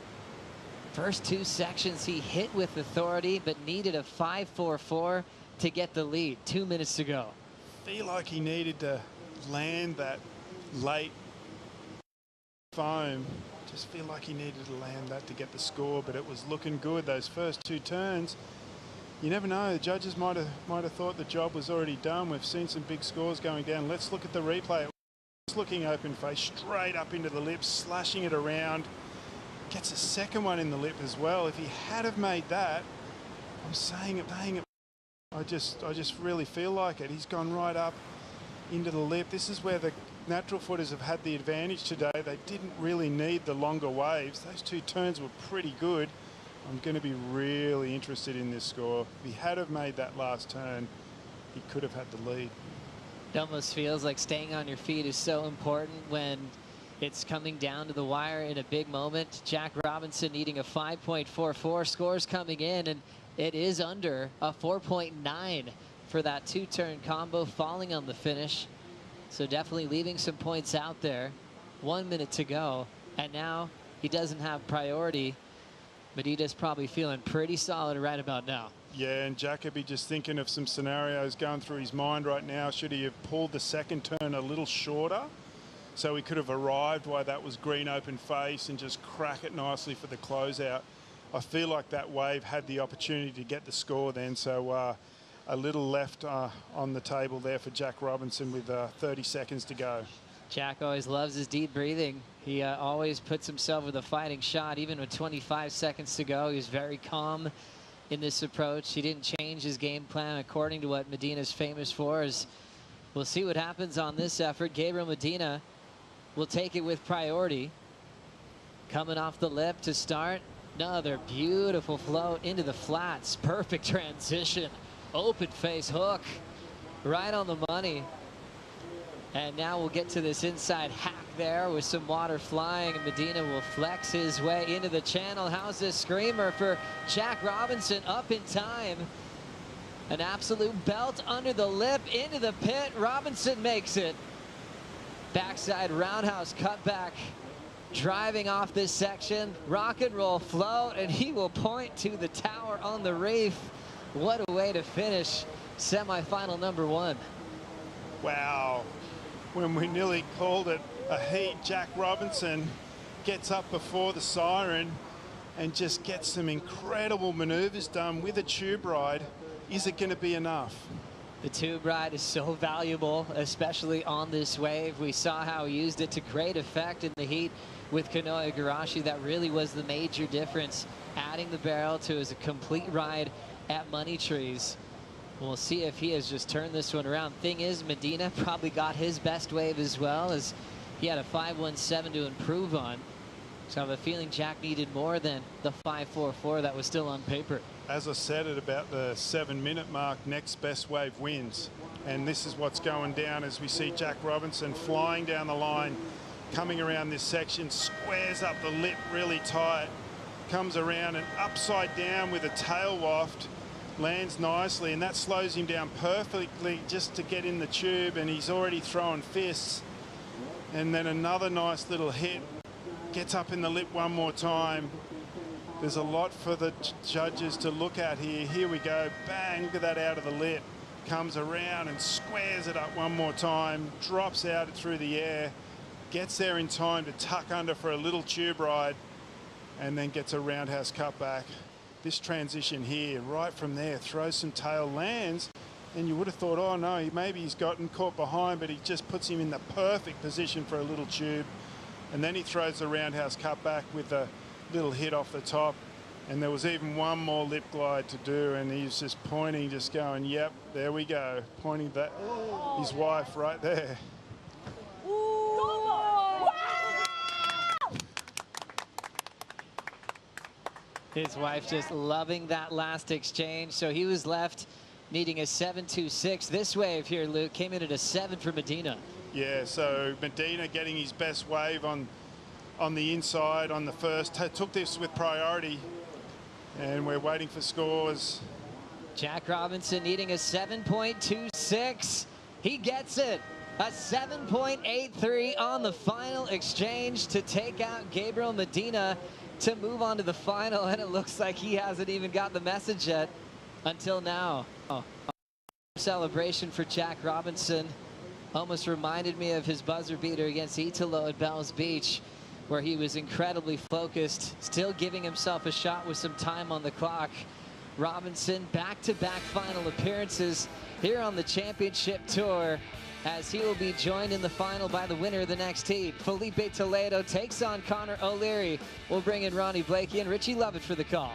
First two sections he hit with authority, but needed a 5.44 to get the lead. 2 minutes to go. Feel like he needed to land that late foam. Just feel like he needed to land that to get the score, but it was looking good. Those first two turns, you never know. The judges might have thought the job was already done. We've seen some big scores going down. Let's look at the replay. It's looking open face, straight up into the lip, slashing it around. Gets a second one in the lip as well. If he had have made that, I'm saying it. I just really feel like it. He's gone right up into the lip. This is where the natural footers have had the advantage today. They didn't really need the longer waves. Those two turns were pretty good. I'm going to be really interested in this score. If he had have made that last turn, he could have had the lead. It almost feels like staying on your feet is so important when it's coming down to the wire in a big moment. Jack Robinson needing a 5.44. Scores coming in, and it is under a 4.9 for that two-turn combo, falling on the finish. So definitely leaving some points out there. 1 minute to go, and now he doesn't have priority. Medina's probably feeling pretty solid right about now. Yeah, and Jacoby just thinking of some scenarios going through his mind right now. Should he have pulled the second turn a little shorter so he could have arrived while that was green open face and just crack it nicely for the closeout? I feel like that wave had the opportunity to get the score then, so a little left on the table there for Jack Robinson with 30 seconds to go. Jack always loves his deep breathing. He always puts himself with a fighting shot, even with 25 seconds to go. He's very calm in this approach. He didn't change his game plan according to what Medina's famous for. We'll see what happens on this effort. Gabriel Medina will take it with priority. Coming off the lip to start. Another beautiful float into the flats. Perfect transition. Open face hook. Right on the money. And now we'll get to this inside hack there with some water flying, and Medina will flex his way into the channel. How's this screamer for Jack Robinson? Up in time. An absolute belt under the lip into the pit. Robinson makes it. Backside roundhouse cutback. Driving off this section. Rock and roll float, and he will point to the tower on the reef. What a way to finish semifinal number one. Wow. When we nearly called it a heat, Jack Robinson gets up before the siren and just gets some incredible maneuvers done with a tube ride. Is it going to be enough? The tube ride is so valuable, especially on this wave. We saw how he used it to great effect in the heat with Kanoa Igarashi. That really was the major difference, adding the barrel to his complete ride at Money Trees. We'll see if he has just turned this one around. Thing is, Medina probably got his best wave as well, as he had a 5.17 to improve on. So I have a feeling Jack needed more than the 5.44 that was still on paper. As I said at about the 7-minute mark, next best wave wins. And this is what's going down as we see Jack Robinson flying down the line, coming around this section, squares up the lip really tight, comes around and upside down with a tail waft. Lands nicely, and that slows him down perfectly just to get in the tube, and he's already throwing fists. And then another nice little hit. Gets up in the lip one more time. There's a lot for the judges to look at here. Here we go. Bang, look at that out of the lip. Comes around and squares it up one more time. Drops out through the air. Gets there in time to tuck under for a little tube ride, and then gets a roundhouse cutback. This transition here, right from there, throws some tail, lands, and you would have thought, oh no, maybe he's gotten caught behind, but he just puts him in the perfect position for a little tube. And then he throws the roundhouse cutback with a little hit off the top. And there was even one more lip glide to do, and he's just pointing, just going, yep, there we go. Pointing that his wife right there. His wife just loving that last exchange. So he was left needing a 7.26. This wave here, Luke, came in at a 7 for Medina. Yeah, so Medina getting his best wave on the inside on the first. Took this with priority, and we're waiting for scores. Jack Robinson needing a 7.26. He gets it. A 7.83 on the final exchange to take out Gabriel Medina. to move on to the final, and it looks like he hasn't even got the message yet until now. Oh. Celebration for Jack Robinson almost reminded me of his buzzer beater against Italo at Bells Beach, where he was incredibly focused, still giving himself a shot with some time on the clock. Robinson, back-to-back final appearances here on the championship tour, as he will be joined in the final by the winner of the next heat. Felipe Toledo takes on Connor O'Leary. We'll bring in Ronnie Blakey and Richie Lovett for the call.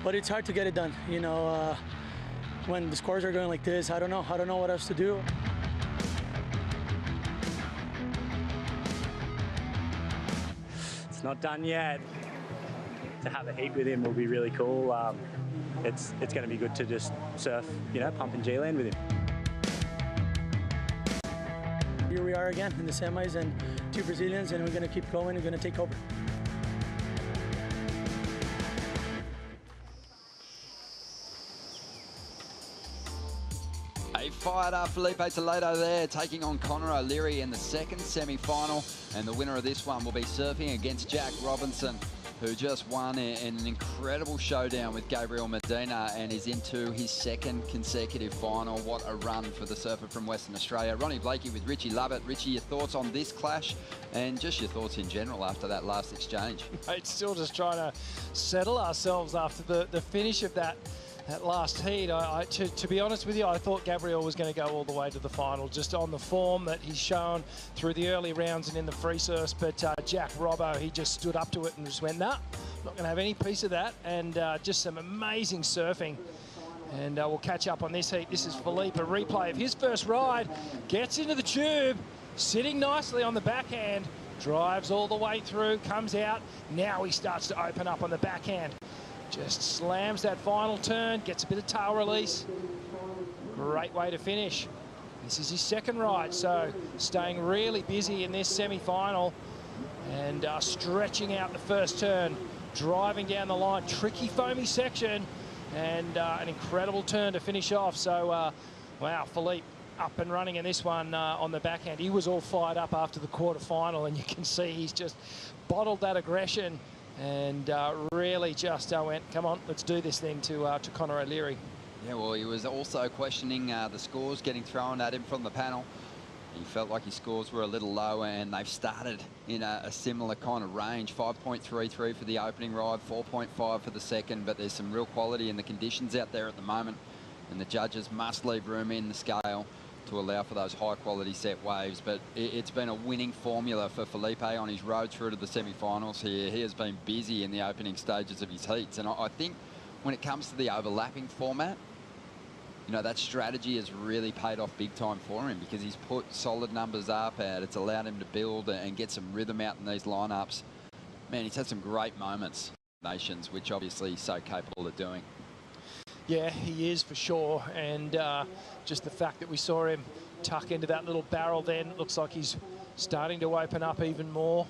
But it's hard to get it done. You know, when the scores are going like this, I don't know what else to do. It's not done yet. To have a heat with him will be really cool. It's going to be good to just surf, you know, pump in G-Land with him. Here we are again in the semis, and 2 Brazilians, and we're going to keep going. We're going to take over. A fired up Felipe Toledo there, taking on Connor O'Leary in the second semi-final, and the winner of this one will be surfing against Jack Robinson, who just won in an incredible showdown with Gabriel Medina and is into his second consecutive final. What a run for the surfer from Western Australia. Ronnie Blakey with Richie Lovett. Richie, your thoughts on this clash and just your thoughts in general after that last exchange? Mate, still just trying to settle ourselves after the finish of that last heat. To be honest with you, I thought Gabriel was going to go all the way to the final, just on the form that he's shown through the early rounds and in the free surfs. But Jack Robbo, he just stood up to it and just went, nah, not going to have any piece of that. And just some amazing surfing. And we'll catch up on this heat. This is Felipe, a replay of his first ride. Gets into the tube, sitting nicely on the backhand, drives all the way through, comes out. Now he starts to open up on the backhand. Just slams that final turn, gets a bit of tail release. Great way to finish. This is his second ride, so staying really busy in this semi-final and stretching out the first turn, driving down the line, tricky foamy section, and an incredible turn to finish off. So, wow, Felipe up and running in this one on the backhand. He was all fired up after the quarter-final, and you can see he's just bottled that aggression and really just went, come on, let's do this thing to Connor O'Leary. Yeah, well, he was also questioning the scores getting thrown at him from the panel. He felt like his scores were a little low, and they've started in a similar kind of range. 5.33 for the opening ride, 4.5 for the second, but there's some real quality in the conditions out there at the moment, and the judges must leave room in the scale to allow for those high-quality set waves. But it's been a winning formula for Felipe on his road through to the semi-finals here. He has been busy in the opening stages of his heats, and I think when it comes to the overlapping format, you know, that strategy has really paid off big time for him, because he's put solid numbers up and it's allowed him to build and get some rhythm out in these lineups. Man, he's had some great moments, nations, which obviously he's so capable of doing. Yeah, he is for sure. And just the fact that we saw him tuck into that little barrel then, it looks like he's starting to open up even more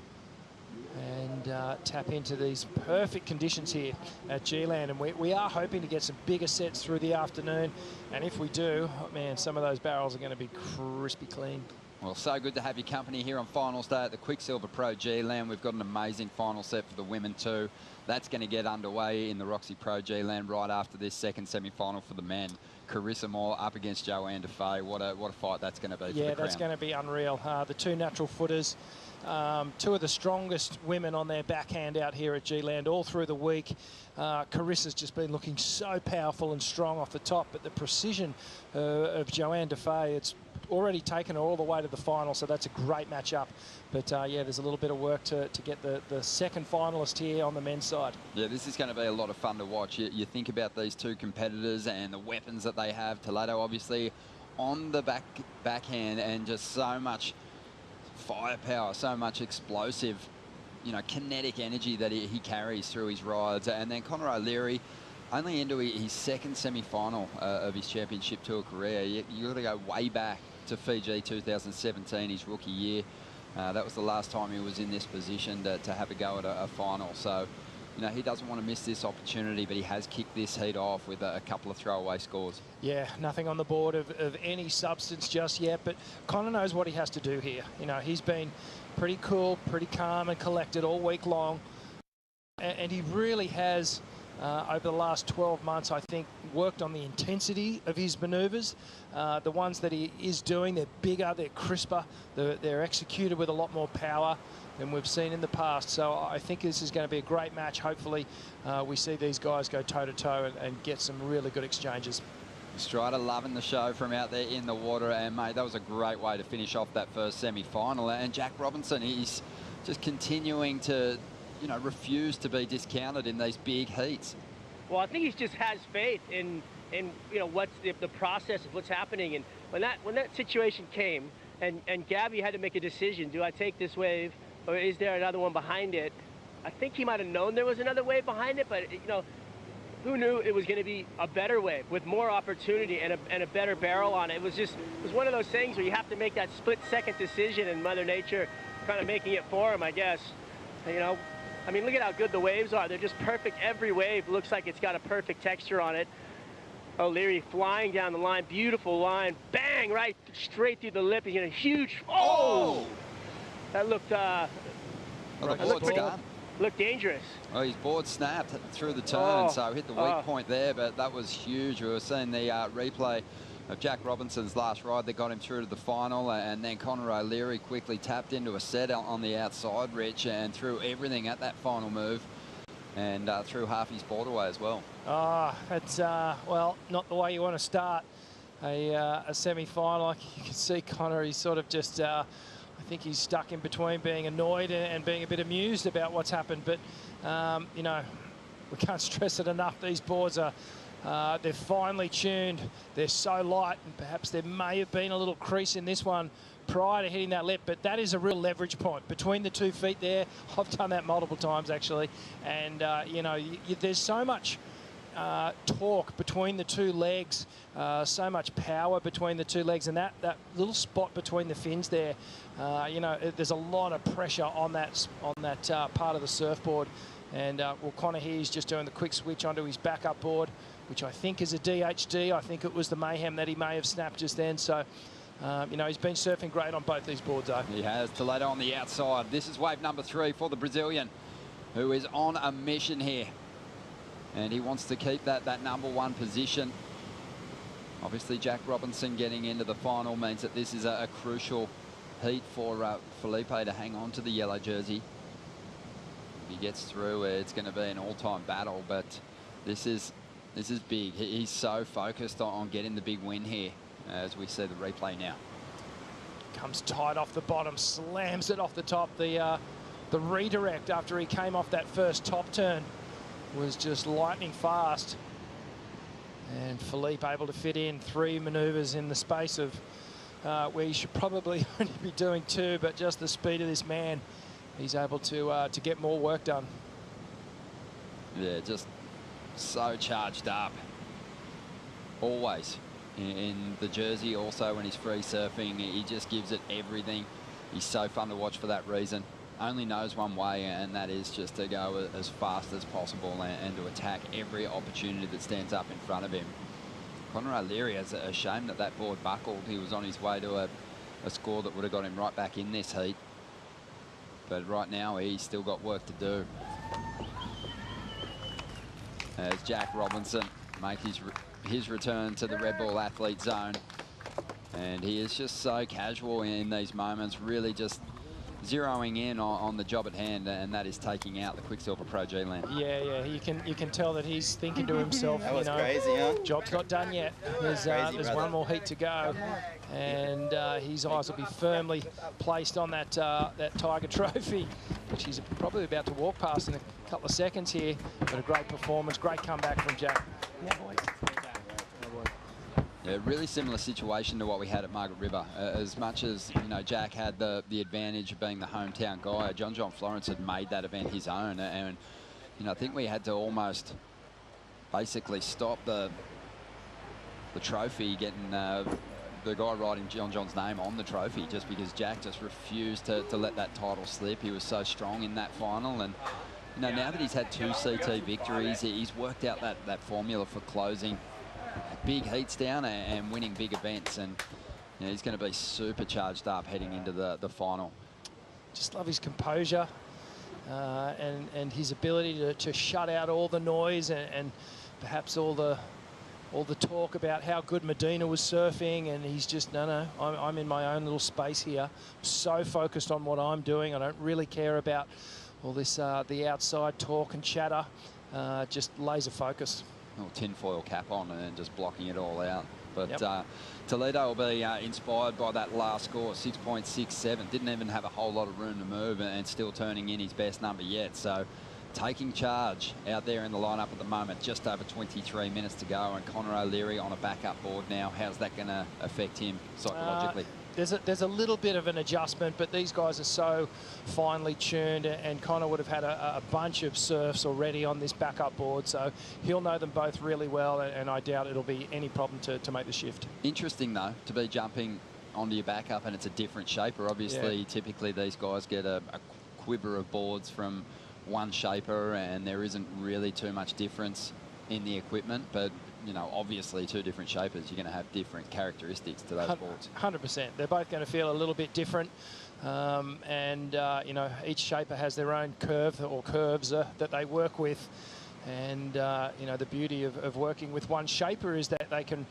and tap into these perfect conditions here at G-Land. And we are hoping to get some bigger sets through the afternoon. And if we do, oh man, some of those barrels are going to be crispy clean. Well, so good to have your company here on finals day at the Quiksilver Pro G-Land. We've got an amazing final set for the women too. That's going to get underway in the ROXY Pro G-Land right after this second semi-final for the men. Carissa Moore up against Joanna Faye. What a fight that's going to be for the crown. Yeah, that's going to be unreal. The two natural footers, two of the strongest women on their backhand out here at G-Land all through the week. Carissa's just been looking so powerful and strong off the top, but the precision of Joanna Faye, it's already taken her all the way to the final, so that's a great matchup. But yeah, there's a little bit of work to get the second finalist here on the men's side. Yeah, this is going to be a lot of fun to watch. You think about these two competitors and the weapons that they have. Toledo obviously on the backhand and just so much firepower, so much explosive, you know, kinetic energy that he carries through his rides. And then Conor O'Leary, only into his second semi-final of his championship tour career. You got to go way back to Fiji 2017, his rookie year. That was the last time he was in this position to have a go at a final. So, you know, he doesn't want to miss this opportunity, but he has kicked this heat off with a couple of throwaway scores. Yeah, nothing on the board of any substance just yet, but Conor knows what he has to do here. You know, he's been pretty cool, pretty calm and collected all week long, and he really has, over the last 12 months, I think, worked on the intensity of his manoeuvres. The ones that he is doing, they're bigger, they're crisper, they're executed with a lot more power than we've seen in the past. So I think this is going to be a great match. Hopefully we see these guys go toe-to-toe and get some really good exchanges. Strider loving the show from out there in the water, and mate, that was a great way to finish off that first semi-final. And Jack Robinson, he's just continuing to, you know, refuse to be discounted in these big heats. Well, I think he just has faith in you know, what's the process of what's happening. And when that situation came and Gabby had to make a decision, do I take this wave or is there another one behind it? I think he might have known there was another wave behind it, but, you know, who knew it was going to be a better wave with more opportunity and a better barrel on it. It was one of those things where you have to make that split-second decision, and Mother Nature kind of making it for him, I guess. You know, I mean, look at how good the waves are. They're just perfect. Every wave looks like it's got a perfect texture on it. O'Leary flying down the line, beautiful line, bang, right straight through the lip. He's in a huge, oh! That looked, looked dangerous. Well, his board snapped through the turn, so hit the weak point there, but that was huge. We were seeing the replay of Jack Robinson's last ride that got him through to the final, and then Conor O'Leary quickly tapped into a set on the outside, Rich, and threw everything at that final move, and threw half his board away as well. It's, well, not the way you want to start a semi-final. Like you can see Conor, he's sort of just, I think he's stuck in between being annoyed and being a bit amused about what's happened. But, you know, we can't stress it enough. These boards are, they're finely tuned. They're so light, and perhaps there may have been a little crease in this one prior to hitting that lip, but that is a real leverage point between the 2 feet there. I've done that multiple times, actually. And, you know, there's so much torque between the two legs, so much power between the two legs, and that little spot between the fins there, you know, there's a lot of pressure on that part of the surfboard. And well, Conor here is just doing the quick switch onto his backup board, which I think is a DHD. I think it was the Mayhem that he may have snapped just then. So, you know, he's been surfing great on both these boards, though. He has. Toledo on the outside. This is wave number 3 for the Brazilian, who is on a mission here. And he wants to keep that #1 position. Obviously, Jack Robinson getting into the final means that this is a crucial heat for Felipe to hang on to the yellow jersey. If he gets through, it's going to be an all-time battle, but this is big. He's so focused on getting the big win here, as we see the replay now. Comes tight off the bottom, slams it off the top. The redirect after he came off that first top turn was just lightning fast. And Felipe able to fit in 3 manoeuvres in the space of where he should probably only be doing 2, but just the speed of this man, he's able to get more work done. Yeah, just so charged up. always. In the jersey, also when he's free surfing, he just gives it everything. He's so fun to watch for that reason. Only knows one way, and that is just to go as fast as possible and to attack every opportunity that stands up in front of him. Conor O'Leary has a shame that that board buckled. He was on his way to a score that would have got him right back in this heat. But right now, he's still got work to do. As Jack Robinson makes his return to the red ball athlete zone. And he is just so casual in these moments, really just zeroing in on the job at hand, and that is taking out the Quiksilver Pro G-Land. Yeah, you can tell that he's thinking to himself, That was crazy, huh? Job's not done yet. There's one more heat to go, and his eyes will be firmly placed on that Tiger Trophy, which he's probably about to walk past in a couple of seconds here. But a great performance, great comeback from Jack. Yeah, boys. Yeah, really similar situation to what we had at Margaret River. As much as, you know, Jack had the advantage of being the hometown guy, John Florence had made that event his own. And, you know, I think we had to almost basically stop the trophy getting the guy writing John's name on the trophy, just because Jack just refused to let that title slip. He was so strong in that final. And, you know, now that he's had 2 CT victories, he's worked out that formula for closing big heats down and winning big events, and you know, he's going to be super charged up heading into the final. Just love his composure and his ability to shut out all the noise and perhaps all the talk about how good Medina was surfing, and he's just, no, I'm in my own little space here. I'm so focused on what I'm doing. I don't really care about all this the outside talk and chatter. Just laser focus. Tinfoil cap on and just blocking it all out. But Toledo will be inspired by that last score, 6.67. Didn't even have a whole lot of room to move and still turning in his best number yet. So taking charge out there in the lineup at the moment, just over 23 minutes to go, and Conor O'Leary on a backup board now. How's that going to affect him psychologically? There's a little bit of an adjustment, but these guys are so finely tuned, and Conor would have had a bunch of surfs already on this backup board, so he'll know them both really well, and I doubt it'll be any problem to make the shift. Interesting, though, to be jumping onto your backup, and it's a different shaper. Obviously, typically these guys get a quiver of boards from one shaper, and there isn't really too much difference in the equipment, but you know, obviously 2 different shapers, you're going to have different characteristics to those boards. 100%. They're both going to feel a little bit different. And, you know, each shaper has their own curve or curves that they work with. And, you know, the beauty of working with one shaper is that they can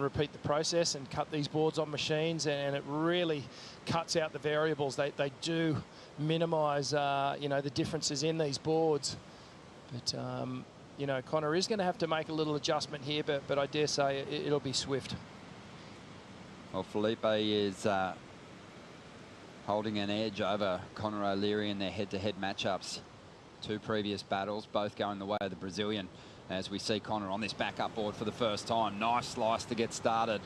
repeat the process and cut these boards on machines, and it really cuts out the variables. They do minimise, you know, the differences in these boards. But, you know, Conor is going to have to make a little adjustment here, but I dare say it'll be swift. Well, Felipe is holding an edge over Conor O'Leary in their head-to-head matchups. 2 previous battles, both going the way of the Brazilian, as we see Conor on this backup board for the first time. Nice slice to get started.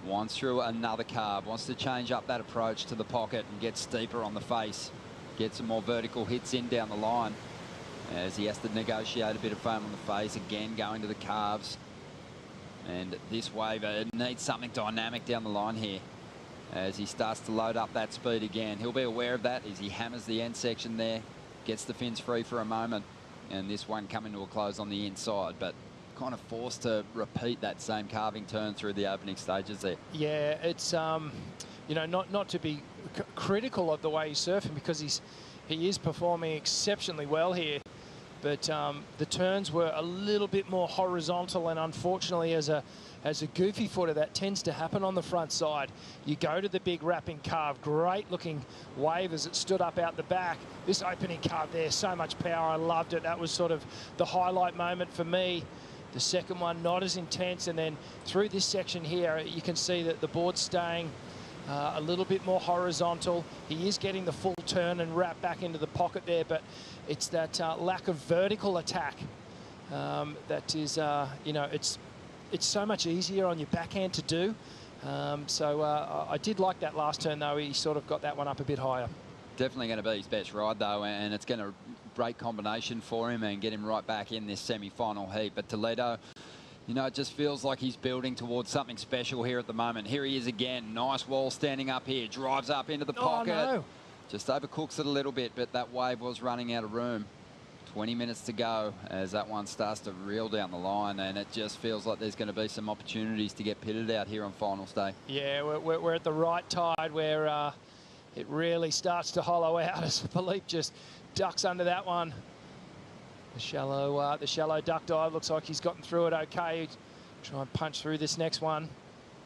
Wants through another carve, wants to change up that approach to the pocket and get steeper on the face. Get some more vertical hits in down the line, as he has to negotiate a bit of foam on the face, again going to the calves. And this wave needs something dynamic down the line here as he starts to load up that speed again. He'll be aware of that as he hammers the end section there, gets the fins free for a moment, and this one coming to a close on the inside, but kind of forced to repeat that same carving turn through the opening stages there. Yeah, it's, you know, not to be critical of the way he's surfing, because he is performing exceptionally well here. But the turns were a little bit more horizontal, and unfortunately, as a goofy footer, that tends to happen on the front side. You go to the big wrapping carve, great looking wave as it stood up out the back. This opening carve there, so much power, I loved it. That was sort of the highlight moment for me. The second one, not as intense, and then through this section here, you can see that the board's staying a little bit more horizontal. He is getting the full turn and wrap back into the pocket there, but it's that lack of vertical attack that is, you know, it's so much easier on your backhand to do. So I did like that last turn, though. He sort of got that one up a bit higher. Definitely going to be his best ride, though, and it's going to break combination for him and get him right back in this semi-final heat. But Toledo, You know, it just feels like he's building towards something special here at the moment. Here he is again. Nice wall standing up here. Drives up into the pocket. No. Just overcooks it a little bit, but that wave was running out of room. 20 minutes to go as that one starts to reel down the line, and it just feels like there's going to be some opportunities to get pitted out here on finals day. Yeah, we're at the right tide where it really starts to hollow out as Philippe just ducks under that one. The shallow duck dive looks like he's gotten through it okay. Try and punch through this next one,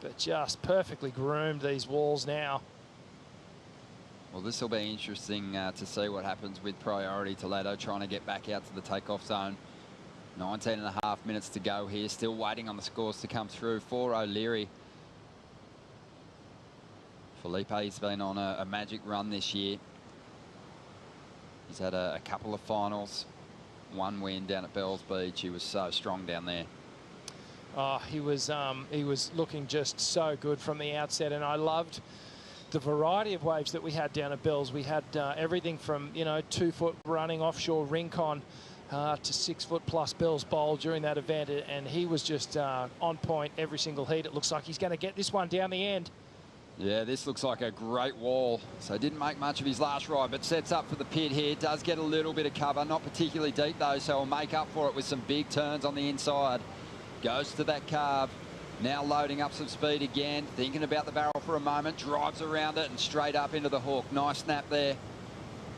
but just perfectly groomed these walls now. Well, this will be interesting to see what happens with Priority Toledo trying to get back out to the takeoff zone. 19.5 minutes to go here. Still waiting on the scores to come through for O'Leary. Felipe's been on a magic run this year. He's had a couple of finals. One win down at Bells Beach. He was so strong down there. Oh, he was looking just so good from the outset, and I loved the variety of waves that we had down at Bells. We had everything from, you know, 2-foot running offshore rincon to 6-foot plus Bells Bowl during that event, and he was just on point every single heat. It looks like he's going to get this one down the end. Yeah, this looks like a great wall. So didn't make much of his last ride, but sets up for the pit here. Does get a little bit of cover, not particularly deep though, so he'll make up for it with some big turns on the inside. Goes to that carve. Now loading up some speed again, thinking about the barrel for a moment, drives around it and straight up into the hook. Nice snap there.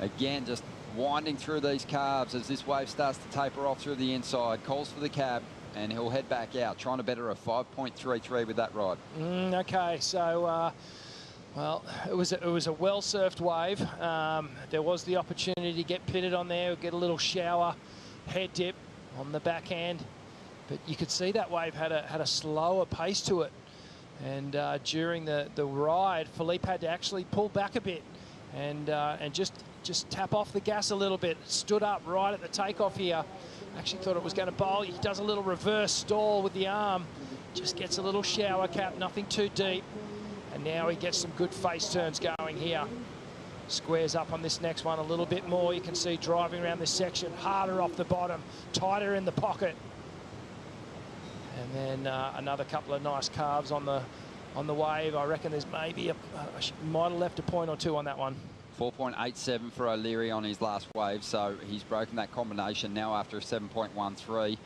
Again, just winding through these carves as this wave starts to taper off through the inside. Calls for the cab and he'll head back out, trying to better a 5.33 with that ride. Okay, so, well, it was a well-surfed wave. There was the opportunity to get pitted on there, get a little shower, head dip on the backhand. But you could see that wave had a slower pace to it, and during the ride, Philippe had to actually pull back a bit and just tap off the gas a little bit. Stood up right at the takeoff here. Actually thought it was going to bowl. He does a little reverse stall with the arm, just gets a little shower cap, nothing too deep, and now he gets some good face turns going here. Squares up on this next one a little bit more. You can see driving around this section, harder off the bottom, tighter in the pocket. And then another couple of nice carves on the wave. I reckon there's maybe might have left a point or two on that one. 4.87 for O'Leary on his last wave, so he's broken that combination now after a 7.13,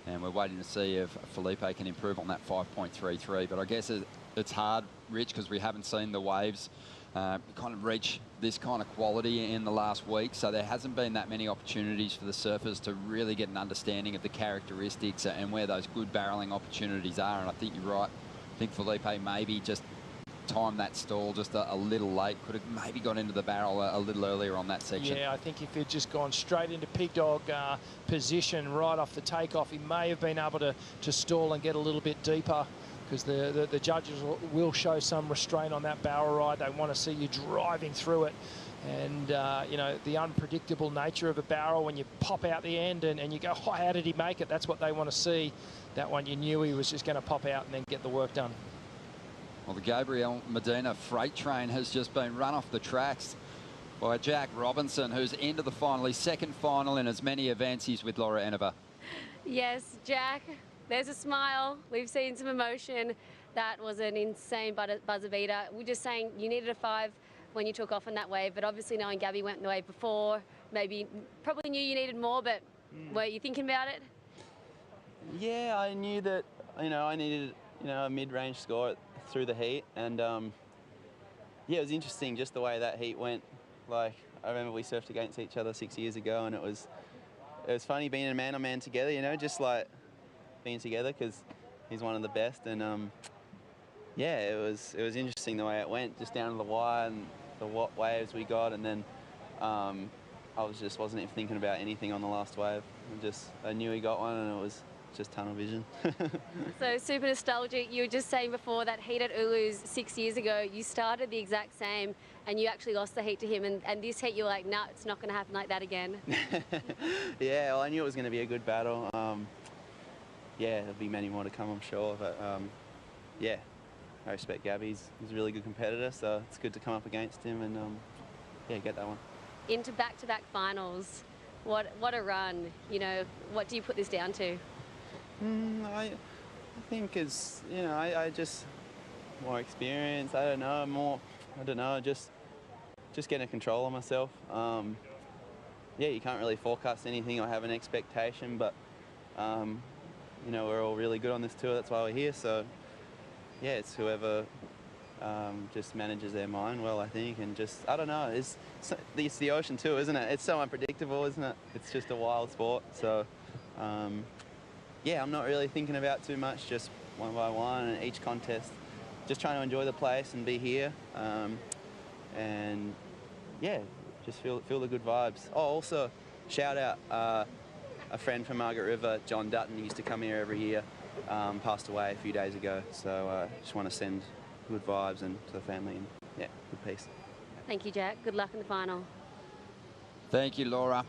and we're waiting to see if Felipe can improve on that 5.33. But I guess it's hard, Rich, because we haven't seen the waves kind of reach this kind of quality in the last week, so there hasn't been that many opportunities for the surfers to really get an understanding of the characteristics and where those good barreling opportunities are. And I think you're right. I think Felipe maybe just timed that stall just a little late. Could have maybe got into the barrel a little earlier on that section. Yeah, I think if he'd just gone straight into pig dog position right off the takeoff, he may have been able to stall and get a little bit deeper, because the judges will show some restraint on that barrel ride. They want to see you driving through it. And, you know, the unpredictable nature of a barrel when you pop out the end and you go, oh, how did he make it? That's what they want to see. That one, you knew he was just going to pop out and then get the work done. Well, the Gabriel Medina freight train has just been run off the tracks by Jack Robinson, who's into the final. His second final in as many events. He's with Laura Enova. Yes, Jack, there's a smile. We've seen some emotion. That was an insane buzzer beater. We're just saying you needed a 5 when you took off on that wave, but obviously knowing Gabby went the wave before, probably knew you needed more, but were you thinking about it? Yeah, I knew that, I needed, a mid-range score through the heat, and yeah, it was interesting just the way that heat went. Like, I remember we surfed against each other 6 years ago, and it was funny being a man-on-man together, just like being together, because he's one of the best, and yeah, it was interesting the way it went, just down to the wire and the waves we got, and then I wasn't even thinking about anything on the last wave. I knew he got one, and it was just tunnel vision. So super nostalgic. You were just saying before that heat at Ulu's 6 years ago, you started the exact same and you actually lost the heat to him, and this heat you were like, nah, it's not going to happen like that again. Yeah, well, I knew it was going to be a good battle. Yeah, there'll be many more to come, I'm sure, but yeah, I respect Gabby. He's a really good competitor, so it's good to come up against him and yeah, get that one. Into back-to-back finals. What a run. What do you put this down to? think is, you know, I just more experience. I don't know, just getting control of myself. Yeah, you can't really forecast anything or have an expectation, but you know, we're all really good on this tour. That's why we're here. So yeah, it's whoever just manages their mind well, I think, and just, I don't know, it's the ocean too, isn't it? It's so unpredictable, isn't it? It's just a wild sport. So yeah, I'm not really thinking about too much, just one by one, and each contest, just trying to enjoy the place and be here, and yeah, just feel the good vibes. Oh, also shout out a friend from Margaret River, John Dutton, who used to come here every year, passed away a few days ago. So just want to send good vibes and to the family, and yeah, good peace. Thank you, Jack. Good luck in the final. Thank you, Laura.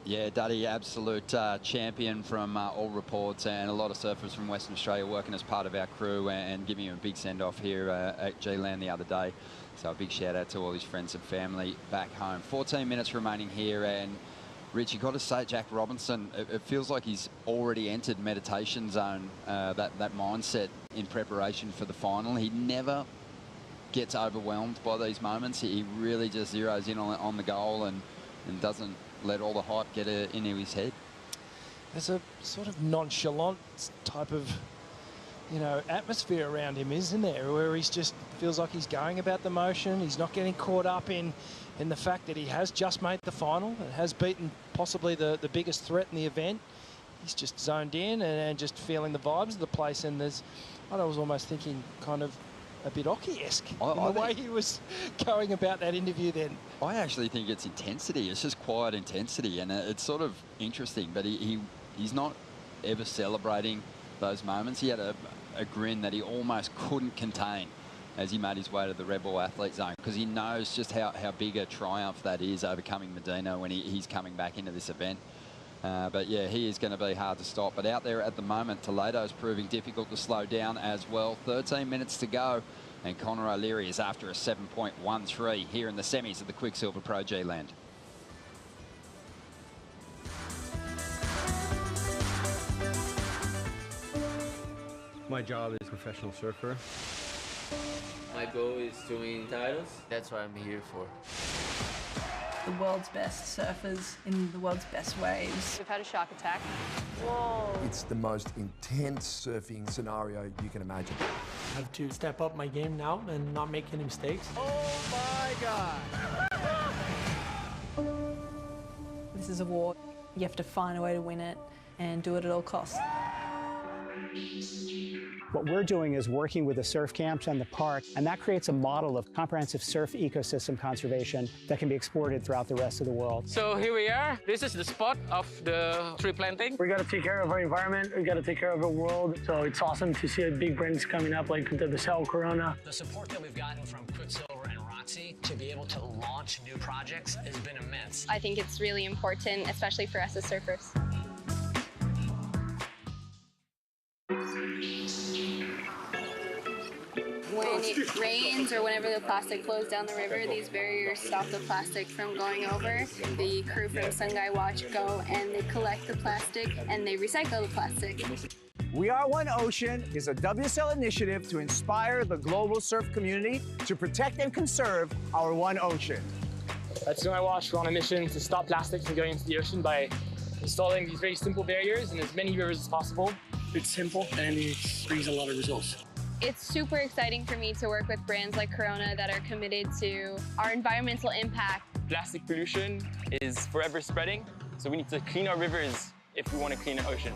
Yeah, Duddy, absolute champion from all reports, and a lot of surfers from Western Australia working as part of our crew and giving him a big send-off here at G-Land the other day. So a big shout out to all his friends and family back home. 14 minutes remaining here, and Rich, you got to say, Jack Robinson, it feels like he's already entered meditation zone, that mindset in preparation for the final. He never gets overwhelmed by these moments. He really just zeroes in on the goal and doesn't let all the hype get into his head. There's a sort of nonchalant type of, you know, atmosphere around him, isn't there? Where he's just feels like he's going about the motion. He's not getting caught up in the fact that he has just made the final and has beaten possibly the biggest threat in the event. He's just zoned in and just feeling the vibes of the place. And I was almost thinking kind of a bit Oki-esque in the way he was going about that interview then. I actually think it's intensity. It's just quiet intensity, and it's sort of interesting, but he's not ever celebrating those moments. He had a grin that he almost couldn't contain as he made his way to the Red Bull athlete zone, because he knows just how big a triumph that is, overcoming Medina when he's coming back into this event. But yeah, he is going to be hard to stop. But out there at the moment, Toledo's proving difficult to slow down as well. 13 minutes to go, and Connor O'Leary is after a 7.13 here in the semis of the Quiksilver Pro G-Land. My job is professional surfer. My goal is to win titles. That's what I'm here for. The world's best surfers in the world's best waves. We've had a shark attack. Whoa. It's the most intense surfing scenario you can imagine. I have to step up my game now and not make any mistakes. Oh my God. This is a war. You have to find a way to win it and do it at all costs. What we're doing is working with the surf camps and the park, and that creates a model of comprehensive surf ecosystem conservation that can be exported throughout the rest of the world. So here we are. This is the spot of the tree planting. We got to take care of our environment. We got to take care of our world. So it's awesome to see big brands coming up like the WSL Corona. The support that we've gotten from Quiksilver and ROXY to be able to launch new projects has been immense. I think it's really important, especially for us as surfers. When it rains or whenever the plastic flows down the river, these barriers stop the plastic from going over. The crew from Sungai Watch go and they collect the plastic and they recycle the plastic. We Are One Ocean is a WSL initiative to inspire the global surf community to protect and conserve our one ocean. At Sungai Watch, we're on a mission to stop plastic from going into the ocean by installing these very simple barriers in as many rivers as possible. It's simple and it brings a lot of results. It's super exciting for me to work with brands like Corona that are committed to our environmental impact. Plastic pollution is forever spreading, so we need to clean our rivers if we want to clean an ocean.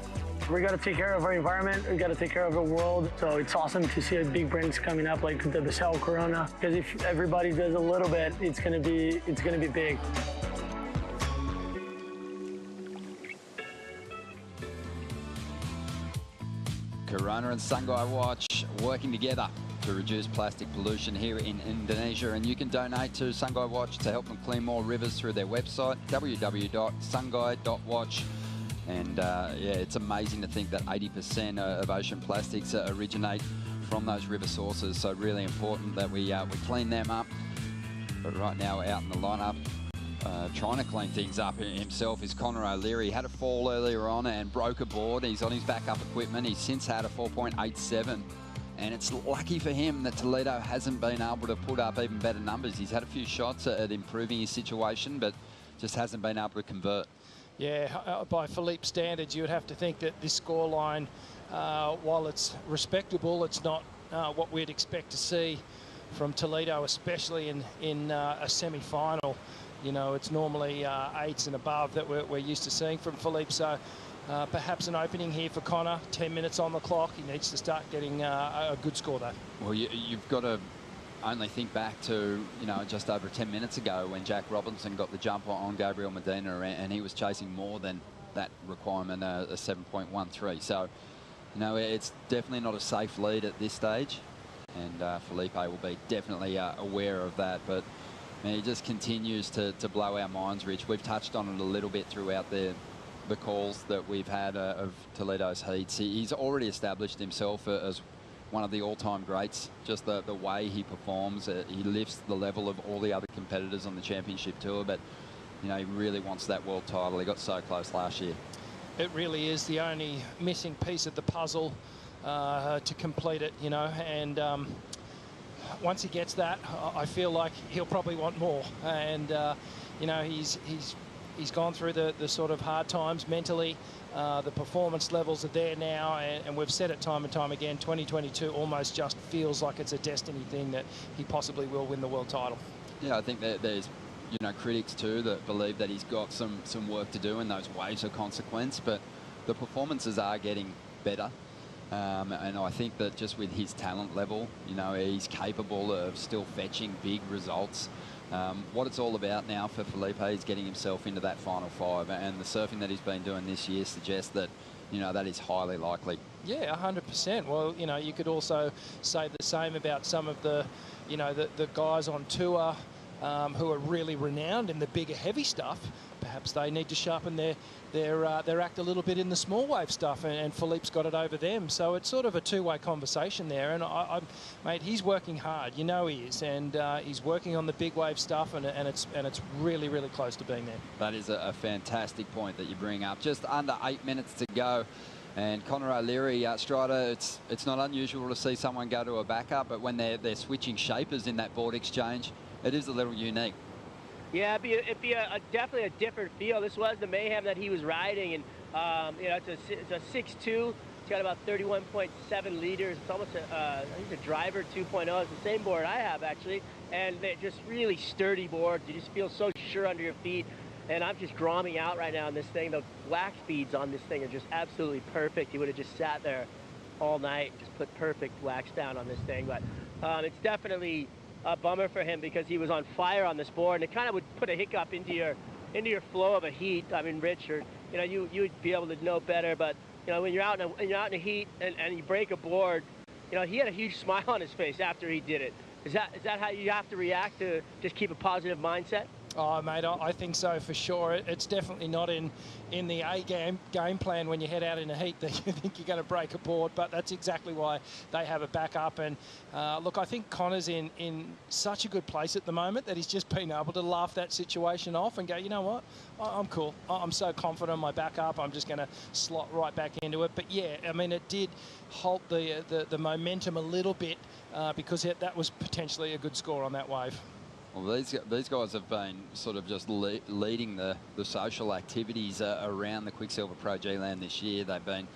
We got to take care of our environment. We got to take care of our world. So it's awesome to see big brands coming up like the WSL Corona, because if everybody does a little bit, it's gonna be big. Corona and Sungai Watch working together to reduce plastic pollution here in Indonesia, and you can donate to Sungai Watch to help them clean more rivers through their website, www.sungai.watch. And yeah, it's amazing to think that 80% of ocean plastics originate from those river sources, so really important that we clean them up. But right now out in the lineup, trying to clean things up himself is Connor O'Leary. Had a fall earlier on and broke a board. He's on his backup equipment. He's since had a 4.87. And it's lucky for him that Toledo hasn't been able to put up even better numbers. He's had a few shots at improving his situation, but just hasn't been able to convert. Yeah, by Philippe's standards, you would have to think that this scoreline, while it's respectable, it's not what we'd expect to see from Toledo, especially in a semi-final. You know, it's normally 8s and above that we're used to seeing from Philippe. So perhaps an opening here for Connor. 10 minutes on the clock. He needs to start getting a good score, though. Well, you've got to only think back to, you know, just over 10 minutes ago when Jack Robinson got the jump on Gabriel Medina, and he was chasing more than that requirement, a 7.13. So, you know, it's definitely not a safe lead at this stage, and Felipe will be definitely aware of that. But man, he just continues to blow our minds, Rich. We've touched on it a little bit throughout the calls that we've had of Toledo's heats. He's already established himself as one of the all-time greats. Just the way he performs, he lifts the level of all the other competitors on the championship tour. But you know, he really wants that world title. He got so close last year. It really is the only missing piece of the puzzle to complete it, you know. And once he gets that, I feel like he'll probably want more. And you know, he's gone through the sort of hard times mentally. The performance levels are there now, and we've said it time and time again, 2022 almost just feels like it's a destiny thing that he possibly will win the world title. Yeah, I think that there's, you know, critics too that believe that he's got some work to do in those waves of consequence, but the performances are getting better. And I think that just with his talent level, you know, he's capable of still fetching big results. What it's all about now for Felipe is getting himself into that final 5, and the surfing that he's been doing this year suggests that, you know, that is highly likely. Yeah, 100%. Well, you know, you could also say the same about some of the, you know, the guys on tour who are really renowned in the bigger, heavy stuff. Perhaps they need to sharpen their act a little bit in the small wave stuff, and Philippe's got it over them. So it's sort of a two-way conversation there. And mate, he's working hard. You know he is, and he's working on the big wave stuff, and it's really, really close to being there. That is a fantastic point that you bring up. Just under 8 minutes to go. And Connor O'Leary, Strider, it's not unusual to see someone go to a backup, but when they're switching shapers in that board exchange, it is a little unique. Yeah, it'd be definitely a different feel. This was the mayhem that he was riding, and you know, it's a 6.2. It's got about 31.7 liters. It's almost I think a driver 2.0. It's the same board I have actually, and they're just really sturdy boards. You just feel so sure under your feet. And I'm just gromming out right now on this thing. The wax feeds on this thing are just absolutely perfect. He would have just sat there all night and just put perfect wax down on this thing. But it's definitely a bummer for him because he was on fire on this board, and it kind of would put a hiccup into your flow of a heat. I mean, Rich, or you know, you'd be able to know better, but you know, when you're out in a heat and you break a board, you know, he had a huge smile on his face after he did it. Is that how you have to react, to just keep a positive mindset? Oh, mate, I think so for sure. It's definitely not in the game plan when you head out in a heat that you think you're going to break a board, but that's exactly why they have a backup. And look, I think Connor's in such a good place at the moment that he's just been able to laugh that situation off and go, you know what, I'm cool. I'm so confident in my backup. I'm just going to slot right back into it. But yeah, I mean, it did halt the momentum a little bit because that was potentially a good score on that wave. Well, these guys have been sort of just leading the social activities around the Quiksilver Pro G-Land this year. They've been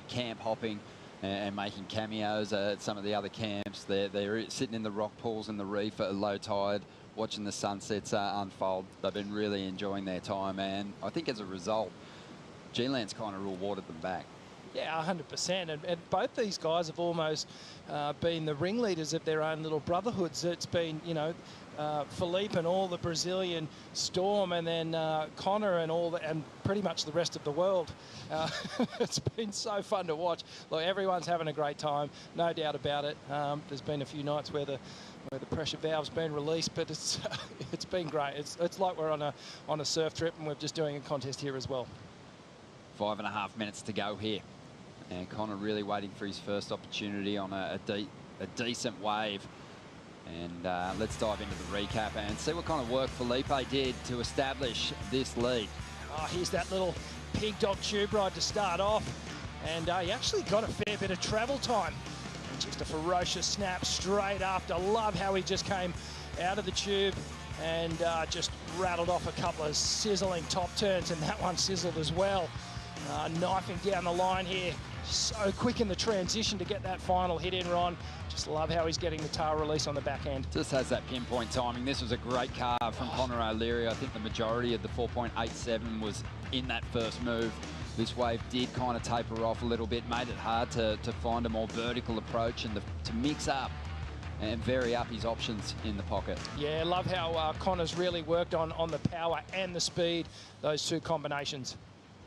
camp hopping and making cameos at some of the other camps. They're sitting in the rock pools in the reef at low tide, watching the sunsets unfold. They've been really enjoying their time, and I think as a result, G-Land's kind of rewarded them back. Yeah, 100%. And both these guys have almost been the ringleaders of their own little brotherhoods. It's been, you know, Felipe and all the Brazilian storm, and then Connor and pretty much the rest of the world. It's been so fun to watch. Look, everyone's having a great time, no doubt about it. There's been a few nights where the pressure valve's been released, but it's been great. It's like we're on a surf trip, and we're just doing a contest here as well. 5.5 minutes to go here, and Connor really waiting for his first opportunity on a decent wave. And let's dive into the recap and see what kind of work Felipe did to establish this lead. Oh, here's that little pig dog tube ride to start off. And he actually got a fair bit of travel time. And just a ferocious snap straight after. Love how he just came out of the tube and just rattled off a couple of sizzling top turns, and that one sizzled as well. Knifing down the line here. So quick in the transition to get that final hit in, Ron. Just love how he's getting the tail release on the back end. Just has that pinpoint timing. This was a great carve from Connor O'Leary. I think the majority of the 4.87 was in that first move. This wave did kind of taper off a little bit, made it hard to find a more vertical approach and to mix up and vary up his options in the pocket. Yeah, love how Connor's really worked on the power and the speed, those two combinations.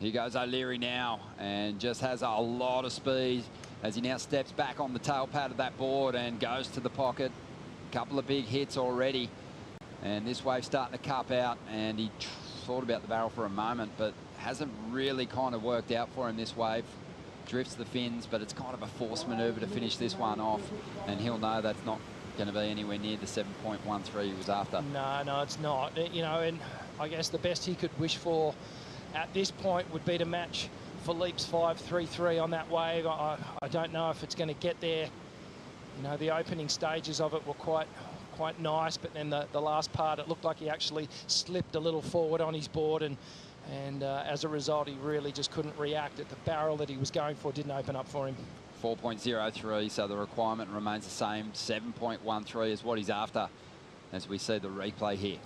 Here goes O'Leary now, and just has a lot of speed as he now steps back on the tail pad of that board and goes to the pocket. A couple of big hits already, and this wave's starting to cup out, and he thought about the barrel for a moment, but hasn't really kind of worked out for him this wave. Drifts the fins, but it's kind of a force maneuver to finish this one off, and he'll know that's not going to be anywhere near the 7.13 he was after. No, it's not. You know, and I guess the best he could wish for at this point would be to match Philippe's 5.33 on that wave. I don't know if it's going to get there. You know, the opening stages of it were quite nice, but then the last part, it looked like he actually slipped a little forward on his board, and as a result, he really just couldn't react. The barrel that he was going for didn't open up for him. 4.03, so the requirement remains the same. 7.13 is what he's after as we see the replay here.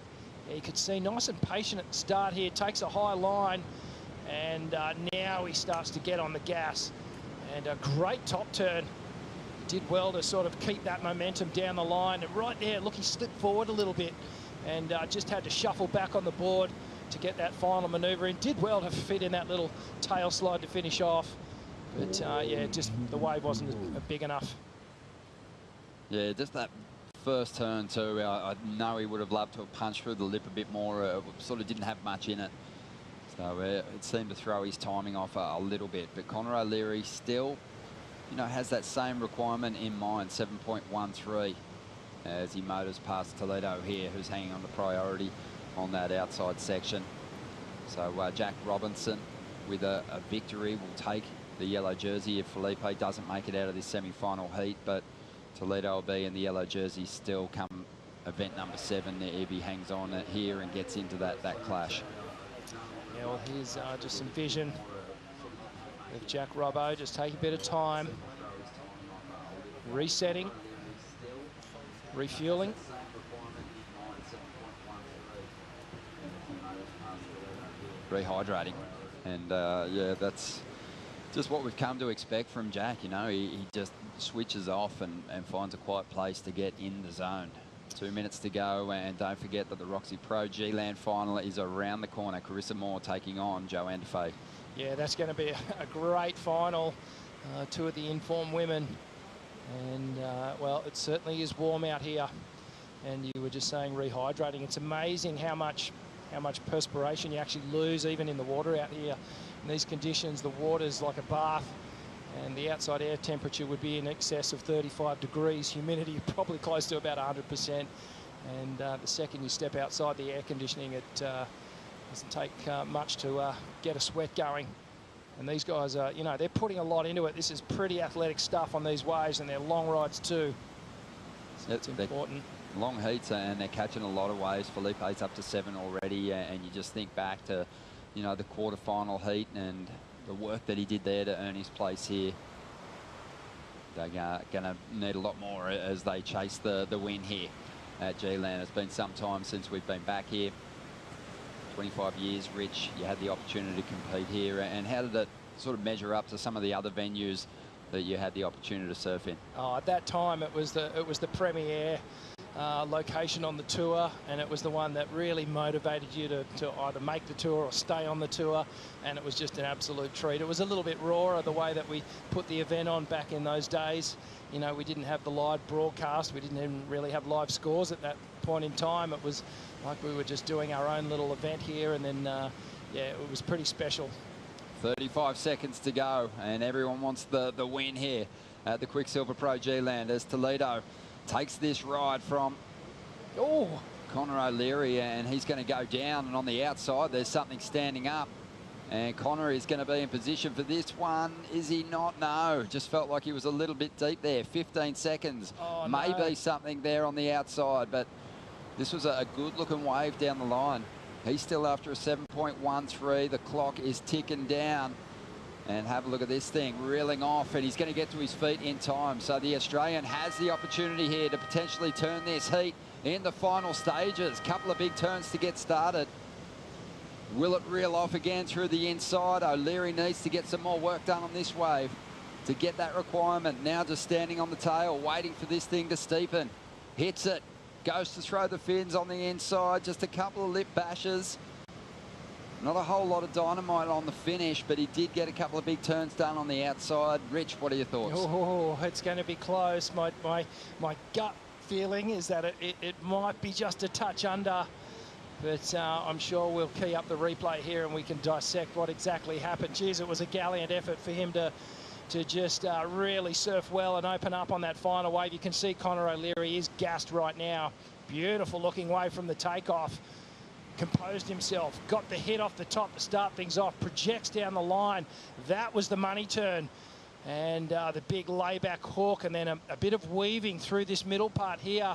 Yeah, you could see nice and patient at the start here, takes a high line, and now he starts to get on the gas. And a great top turn. Did well to sort of keep that momentum down the line. And right there, look, he slipped forward a little bit and just had to shuffle back on the board to get that final manoeuvre in. Did well to fit in that little tail slide to finish off. But yeah, just the wave wasn't big enough. Yeah, just that first turn too. I know he would have loved to have punched through the lip a bit more. Sort of didn't have much in it. So it seemed to throw his timing off a little bit. But Connor O'Leary still, you know, has that same requirement in mind, 7.13, as he motors past Toledo here, who's hanging on the priority on that outside section. So Jack Robinson with a victory will take the yellow jersey if Felipe doesn't make it out of this semi-final heat, but Toledo will be in the yellow jersey still come event number 7 if he hangs on here and gets into that clash. Yeah, well, here's just some vision of Jack Robbo, just taking a bit of time, resetting, refueling. Rehydrating, and yeah, that's just what we've come to expect from Jack. You know, he just switches off and finds a quiet place to get in the zone. 2 minutes to go, and don't forget that the ROXY Pro G-Land final is around the corner. Carissa Moore taking on Joanna Faye. Yeah, that's going to be a great final. Two of the informed women, and well, it certainly is warm out here. And you were just saying rehydrating. It's amazing how much perspiration you actually lose even in the water out here. In these conditions, the water's like a bath, and the outside air temperature would be in excess of 35 degrees. Humidity probably close to about 100%. And the second you step outside the air conditioning, it doesn't take much to get a sweat going. And these guys are, you know, they're putting a lot into it. This is pretty athletic stuff on these waves, and they're long rides too. So it's important. Long heats, and they're catching a lot of waves. Felipe's up to 7 already, and you just think back to, you know, the quarterfinal heat and the work that he did there to earn his place here. They're going to need a lot more as they chase the win here at G-Land. It's been some time since we've been back here. 25 years, Rich, you had the opportunity to compete here, and how did it sort of measure up to some of the other venues that you had the opportunity to surf in? Oh, at that time, it was the premier location on the tour, and it was the one that really motivated you to either make the tour or stay on the tour, and it was just an absolute treat. It was a little bit rawer the way that we put the event on back in those days. You know, we didn't have the live broadcast, we didn't even really have live scores at that point in time. It was like we were just doing our own little event here, and then yeah, it was pretty special. 35 seconds to go, and everyone wants the win here at the Quiksilver Pro G-Land as Toledo Takes this ride from Connor O'Leary, and he's going to go down, and on the outside there's something standing up. And Connor is going to be in position for this one. Is he not? No. Just felt like he was a little bit deep there. 15 seconds. Maybe something there on the outside, but this was a good-looking wave down the line. He's still after a 7.13. The clock is ticking down. And have a look at this thing, reeling off, and he's going to get to his feet in time. So the Australian has the opportunity here to potentially turn this heat in the final stages. Couple of big turns to get started. Will it reel off again through the inside? O'Leary needs to get some more work done on this wave to get that requirement. Now just standing on the tail, waiting for this thing to steepen. Hits it, goes to throw the fins on the inside. Just a couple of lip bashes. Not a whole lot of dynamite on the finish, but he did get a couple of big turns done on the outside. Rich, what are your thoughts? Oh, it's going to be close. My gut feeling is that it might be just a touch under. But I'm sure we'll key up the replay here and we can dissect what exactly happened. Geez, it was a gallant effort for him to just really surf well and open up on that final wave. You can see Connor O'Leary is gassed right now. Beautiful looking wave from the takeoff. Composed himself, got the hit off the top to start things off, projects down the line. That was the money turn. And the big layback hook, and then a bit of weaving through this middle part here.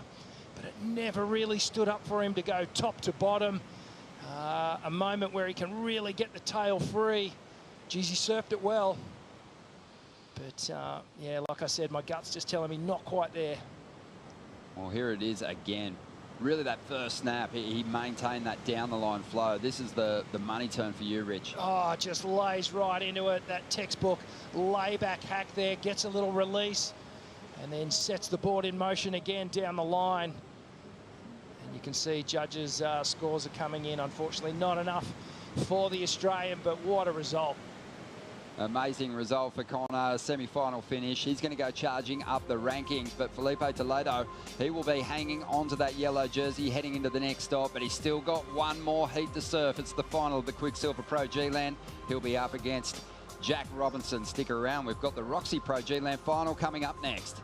But it never really stood up for him to go top to bottom. A moment where he can really get the tail free. Geez, he surfed it well. But yeah, like I said, my gut's just telling me not quite there. Well, here it is again. Really, that first snap, he maintained that down the line flow. This is the money turn for you, Rich. Oh, just lays right into it. That textbook layback hack there, gets a little release, and then sets the board in motion again down the line. And you can see judges' scores are coming in. Unfortunately, not enough for the Australian, but what a result. Amazing result for Connor, semi-final finish. He's going to go charging up the rankings, but Felipe Toledo, he will be hanging onto that yellow jersey heading into the next stop, but he's still got one more heat to surf. It's the final of the Quiksilver Pro G-Land. He'll be up against Jack Robinson. Stick around. We've got the ROXY Pro G-Land final coming up next.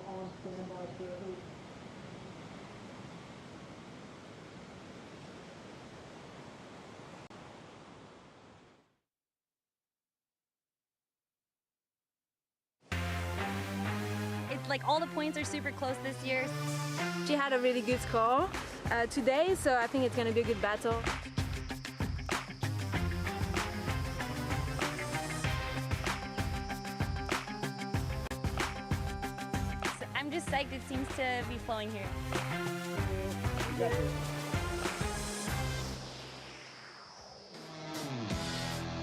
On standby service. It's like all the points are super close this year. She had a really good score today, so I think it's going to be a good battle. I'm just psyched it seems to be flowing here.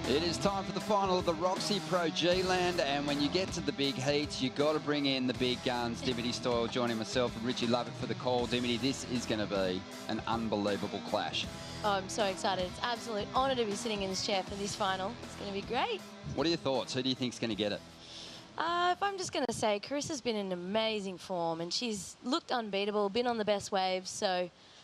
It is time for the final of the ROXY Pro G-Land, and when you get to the big heats, you've got to bring in the big guns. Dimity Stoyle joining myself and Richie Lovett for the call. Dimity, this is going to be an unbelievable clash. Oh, I'm so excited. It's an absolute honour to be sitting in this chair for this final. It's going to be great. What are your thoughts? Who do you think's going to get it? If I'm just going to say, Carissa's been in amazing form and she's looked unbeatable, been on the best waves,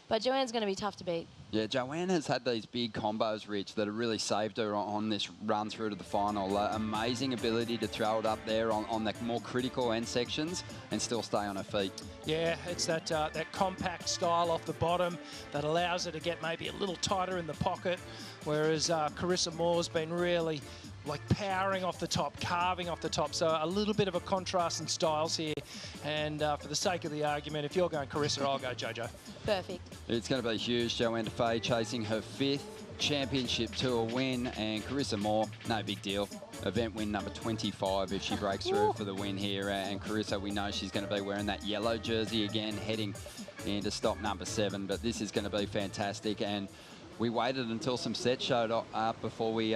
but Joanne's going to be tough to beat. Yeah, Joanna's had these big combos, Rich, that have really saved her on this run through to the final. Amazing ability to throw it up there on the more critical end sections and still stay on her feet. Yeah, it's that compact style off the bottom that allows her to get maybe a little tighter in the pocket, whereas Carissa Moore's been really like powering off the top, carving off the top. So a little bit of a contrast in styles here. And for the sake of the argument, if you're going Carissa, I'll go Jojo. Perfect. It's going to be huge. Joanna Faye chasing her 5th championship tour win, and Carissa Moore, no big deal. Event win number 25 if she breaks through for the win here. And Carissa, we know she's going to be wearing that yellow jersey again, heading into stop number 7. But this is going to be fantastic. And we waited until some sets showed up before we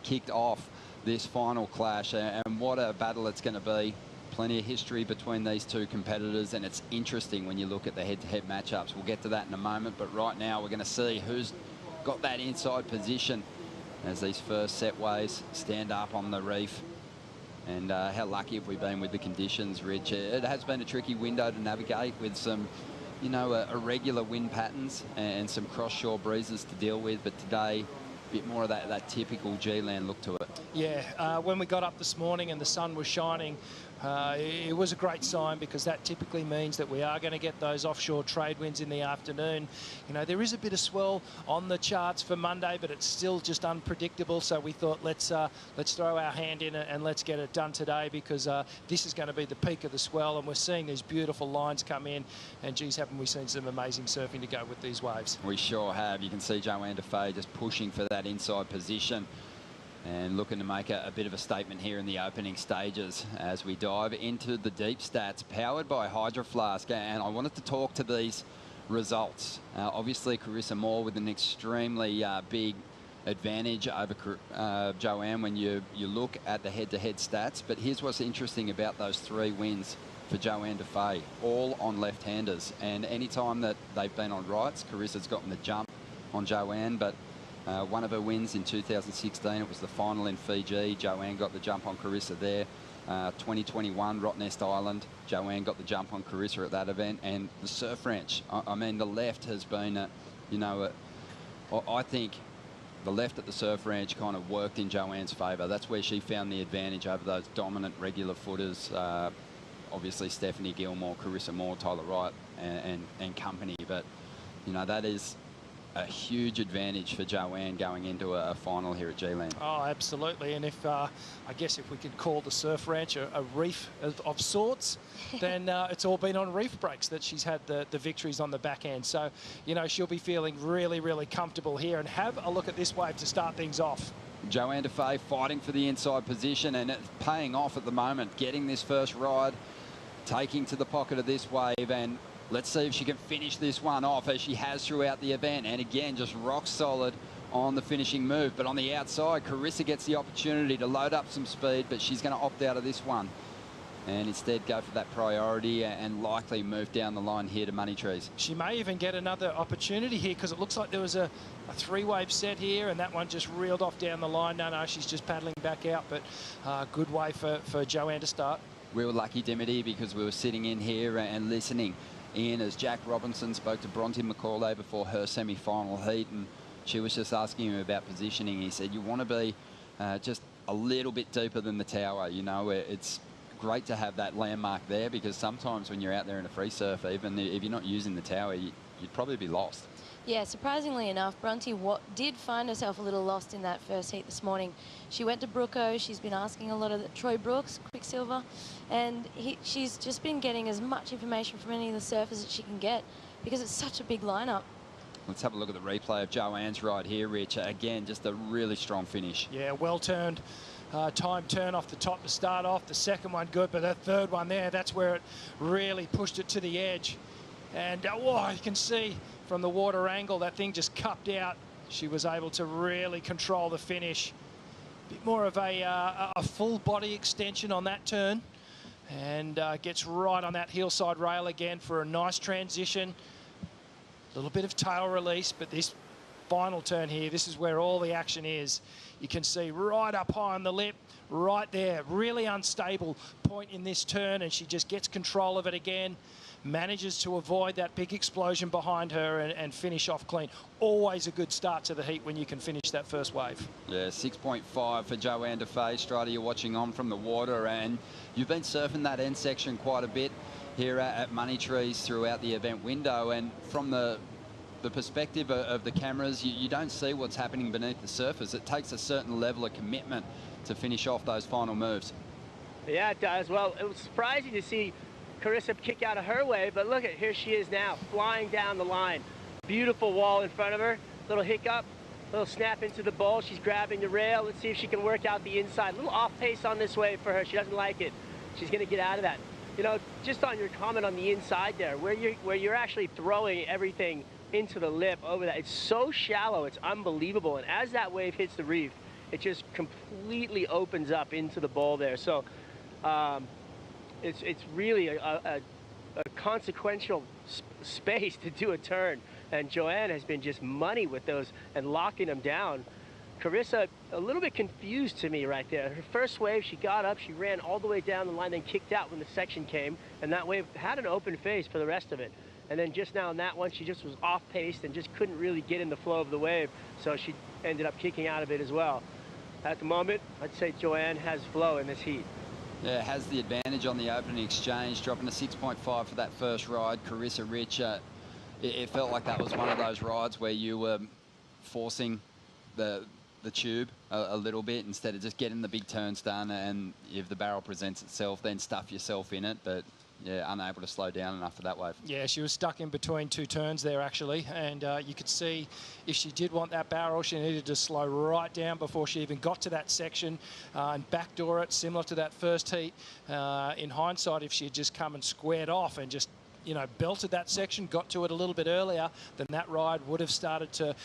kicked off this final clash, and what a battle it's going to be. Plenty of history between these two competitors, and it's interesting when you look at the head-to-head matchups. We'll get to that in a moment, but right now we're going to see who's got that inside position as these first setways stand up on the reef. And how lucky have we been with the conditions, Rich? It has been a tricky window to navigate with some, you know, irregular wind patterns and some cross-shore breezes to deal with, but today, a bit more of that typical G-land look to it. Yeah, when we got up this morning and the sun was shining, it was a great sign, because that typically means that we are going to get those offshore trade winds in the afternoon. You know, there is a bit of swell on the charts for Monday, but it's still just unpredictable. So we thought, let's throw our hand in it and let's get it done today, because this is going to be the peak of the swell, and we're seeing these beautiful lines come in. And geez, haven't we seen some amazing surfing to go with these waves? We sure have. You can see Joanna Faye just pushing for that inside position and looking to make a bit of a statement here in the opening stages as we dive into the deep stats powered by Hydro Flask. And I wanted to talk to these results. Obviously, Carissa Moore with an extremely big advantage over Joanne when you look at the head-to-head stats. But here's what's interesting about those 3 wins for Joanna Faye, all on left-handers. And any time that they've been on rights, Carissa's gotten the jump on Joanne, but one of her wins in 2016, it was the final in Fiji. Joanne got the jump on Carissa there. 2021, Rottnest Island. Joanne got the jump on Carissa at that event. And the surf ranch, I mean, the left has been, I think the left at the surf ranch kind of worked in Joanne's favour. That's where she found the advantage over those dominant regular footers. Obviously, Stephanie Gilmore, Carissa Moore, Tyler Wright, and company. But, you know, that is a huge advantage for Joanne going into a final here at G-Land. Oh, absolutely. And if I guess if we could call the surf ranch a reef of sorts, then it's all been on reef breaks that she's had the victories on the backhand. So, you know, she'll be feeling really, really comfortable here. And have a look at this wave to start things off. Joanna Faye fighting for the inside position, and it's paying off at the moment, getting this first ride, taking to the pocket of this wave, and let's see if she can finish this one off as she has throughout the event. And again, just rock solid on the finishing move. But on the outside, Carissa gets the opportunity to load up some speed, but she's going to opt out of this one and instead go for that priority and likely move down the line here to Money Trees. She may even get another opportunity here, because it looks like there was a 3-wave set here, and that one just reeled off down the line. No, she's just paddling back out, but good way for Joanne to start. We were lucky, Dimity, because we were sitting in here and listening in as Jack Robinson spoke to Bronte McCauley before her semi-final heat, and she was just asking him about positioning. He said, you want to be just a little bit deeper than the tower. You know, it's great to have that landmark there, because sometimes when you're out there in a free surf, even if you're not using the tower, you'd probably be lost. Yeah, surprisingly enough, Bronte did find herself a little lost in that first heat this morning. She went to Brooko. She's been asking a lot of Troy Brooks, Quiksilver, and she's just been getting as much information from any of the surfers that she can get, because it's such a big lineup. Let's have a look at the replay of Joanne's ride here, Rich. Again, just a really strong finish. Yeah, well turned. Time turn off the top to start off. The second one good, but that third one there, that's where it really pushed it to the edge. And you can see from the water angle, that thing just cupped out. She was able to really control the finish. Bit more of a full body extension on that turn, and gets right on that hillside rail again for a nice transition. A little bit of tail release, but this final turn here, this is where all the action is. You can see right up high on the lip, right there, really unstable point in this turn, and she just gets control of it again. manages to avoid that big explosion behind her and finish off clean. Always a good start to the heat when you can finish that first wave. Yeah, 6.5 for Joanna Faye. Strider, you're watching on from the water, and you've been surfing that end section quite a bit here at Money Trees throughout the event window, and from the perspective of the cameras, you don't see what's happening beneath the surface. It takes a certain level of commitment to finish off those final moves. Yeah, it does. Well, it was surprising to see Carissa kick out of her wave, but look at, here she is now, flying down the line. Beautiful wall in front of her, little hiccup, little snap into the bowl. She's grabbing the rail. Let's see if she can work out the inside. A little off pace on this wave for her. She doesn't like it. She's going to get out of that. You know, just on your comment on the inside there, where you're actually throwing everything into the lip over that, it's so shallow, it's unbelievable. And as that wave hits the reef, it just completely opens up into the bowl there. So it's really a consequential space to do a turn. And Joanne has been just money with those and locking them down. Carissa, a little bit confused to me right there. Her first wave, she got up, she ran all the way down the line, then kicked out when the section came, and that wave had an open face for the rest of it. And then just now in that one, she just was off-paced and just couldn't really get in the flow of the wave, so she ended up kicking out of it as well. At the moment, I'd say Joanne has flow in this heat. Yeah, has the advantage on the opening exchange, dropping a 6.5 for that first ride. Carissa Rich, it felt like that was one of those rides where you were forcing the tube a little bit instead of just getting the big turns done, and if the barrel presents itself, then stuff yourself in it. But yeah, unable to slow down enough for that wave. Yeah, she was stuck in between two turns there, actually, and you could see if she did want that barrel, she needed to slow right down before she even got to that section and backdoor it, similar to that first heat. In hindsight, if she had just come and squared off and just, you know, belted that section, got to it a little bit earlier, then that ride would have started to,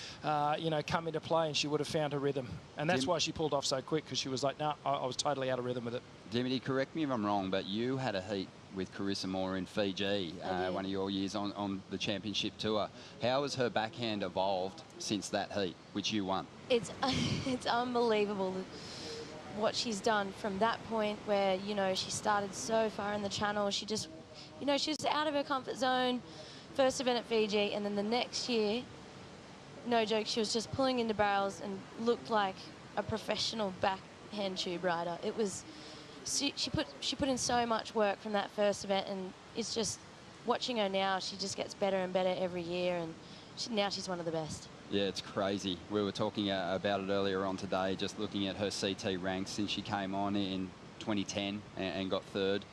you know, come into play, and she would have found her rhythm. And that's why she pulled off so quick, because she was like, nah, I was totally out of rhythm with it. Dimity, correct me if I'm wrong, but you had a heat with Carissa Moore in Fiji, one of your years on the championship tour. How has her backhand evolved since that heat, which you won? It's unbelievable what she's done from that point where, you know, she started so far in the channel. She just, you know, she was out of her comfort zone, first event at Fiji, and then the next year, no joke, she was just pulling into barrels and looked like a professional backhand tube rider. It was, she put in so much work from that first event, and it's just, watching her now, she just gets better and better every year, and now she's one of the best. Yeah, it's crazy. We were talking about it earlier on today, just looking at her CT ranks since she came on in 2010 and got third.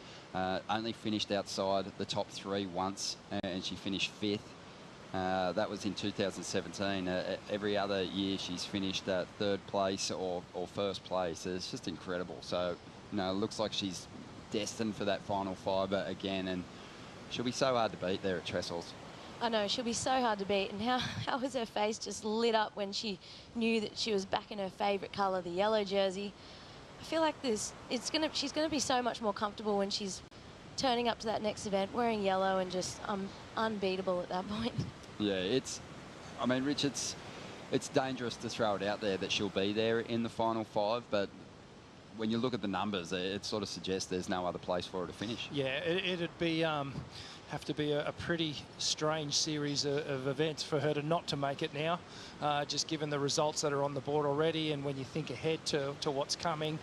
Only finished outside the top 3 once, and she finished 5th. That was in 2017. Every other year she's finished at 3rd place or 1st place. It's just incredible. So, you know, it looks like she's destined for that final fibre again, and she'll be so hard to beat there at Trestles. I know, she'll be so hard to beat, and how was her face just lit up when she knew that she was back in her favourite colour, the yellow jersey. I feel like she's gonna be so much more comfortable when she's turning up to that next event wearing yellow and just unbeatable at that point. Yeah, I mean, Rich, it's dangerous to throw it out there that she'll be there in the final 5, but when you look at the numbers, it sort of suggests there's no other place for her to finish. Yeah, it'd be have to be a pretty strange series of events for her to not to make it now, just given the results that are on the board already, and when you think ahead to what's coming,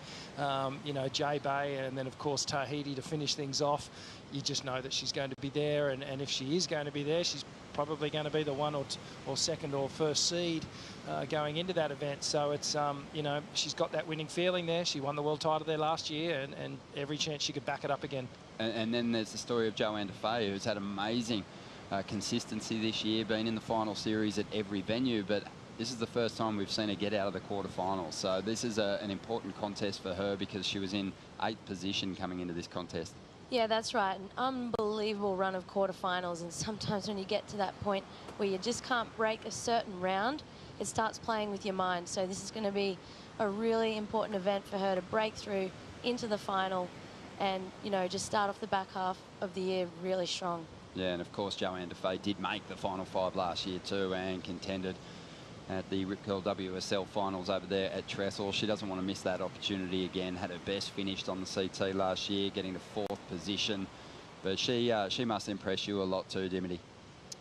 you know, J-Bay and then of course Tahiti to finish things off, you just know that she's going to be there, and if she is going to be there, she's probably going to be the 1 or 2nd or 1st seed going into that event. So it's, you know, she's got that winning feeling there. She won the world title there last year, and every chance she could back it up again. And then there's the story of Joanna Faye, who's had amazing consistency this year, been in the final series at every venue, but this is the first time we've seen her get out of the quarterfinals. So this is an important contest for her because she was in 8th position coming into this contest. Yeah, that's right. An unbelievable run of quarterfinals, and sometimes when you get to that point where you just can't break a certain round, it starts playing with your mind. So this is going to be a really important event for her to break through into the final and, you know, just start off the back half of the year really strong. Yeah, and of course Joanna Faye did make the final 5 last year too, and contended at the Rip Curl WSL Finals over there at Trestles. She doesn't want to miss that opportunity again. Had her best finished on the CT last year, getting to 4th position. But she must impress you a lot too, Dimity.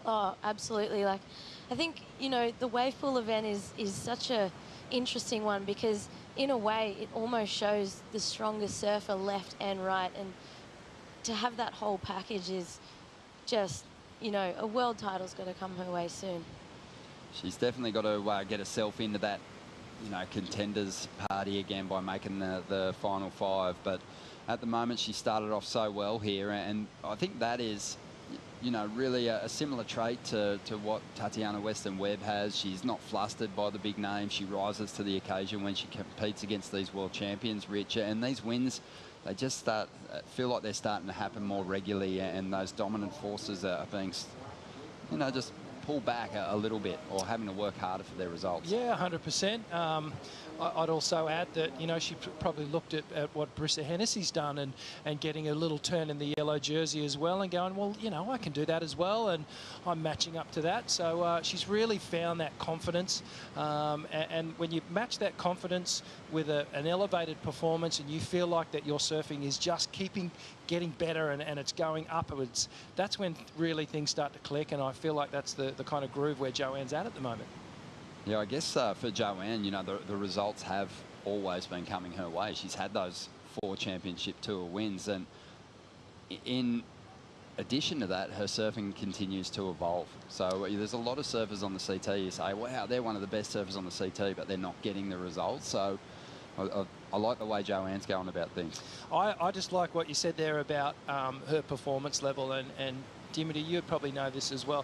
Oh, absolutely. Like, I think, you know, the wave pool event is such a interesting one because in a way it almost shows the strongest surfer left and right, and to have that whole package is just, you know, a world title's got to come her way soon. She's definitely got to get herself into that, you know, contenders party again by making the final 5. But at the moment she started off so well here, and I think that is, you know, really a similar trait to what Tatiana Weston-Webb has. She's not flustered by the big names. She rises to the occasion when she competes against these world champions, Rich. And these wins, they just feel like they're starting to happen more regularly, and those dominant forces are being, you know, just pull back a little bit, or having to work harder for their results. Yeah, 100%. I'd also add that, you know, she probably looked at what Breeza Hennessey's done and getting a little turn in the yellow jersey as well, and going, well, you know, I can do that as well, and I'm matching up to that. So she's really found that confidence, and when you match that confidence with an elevated performance, and you feel like that your surfing is just getting better and it's going upwards, that's when really things start to click, and I feel like that's the kind of groove where Joanne's at the moment. Yeah, I guess for Joanne, you know, the results have always been coming her way. She's had those 4 championship tour wins, and in addition to that, her surfing continues to evolve. So there's a lot of surfers on the CT, you say, wow, they're one of the best surfers on the CT, but they're not getting the results. So I like the way Joanne's going about things. I just like what you said there about her performance level, and Dimity, you'd probably know this as well.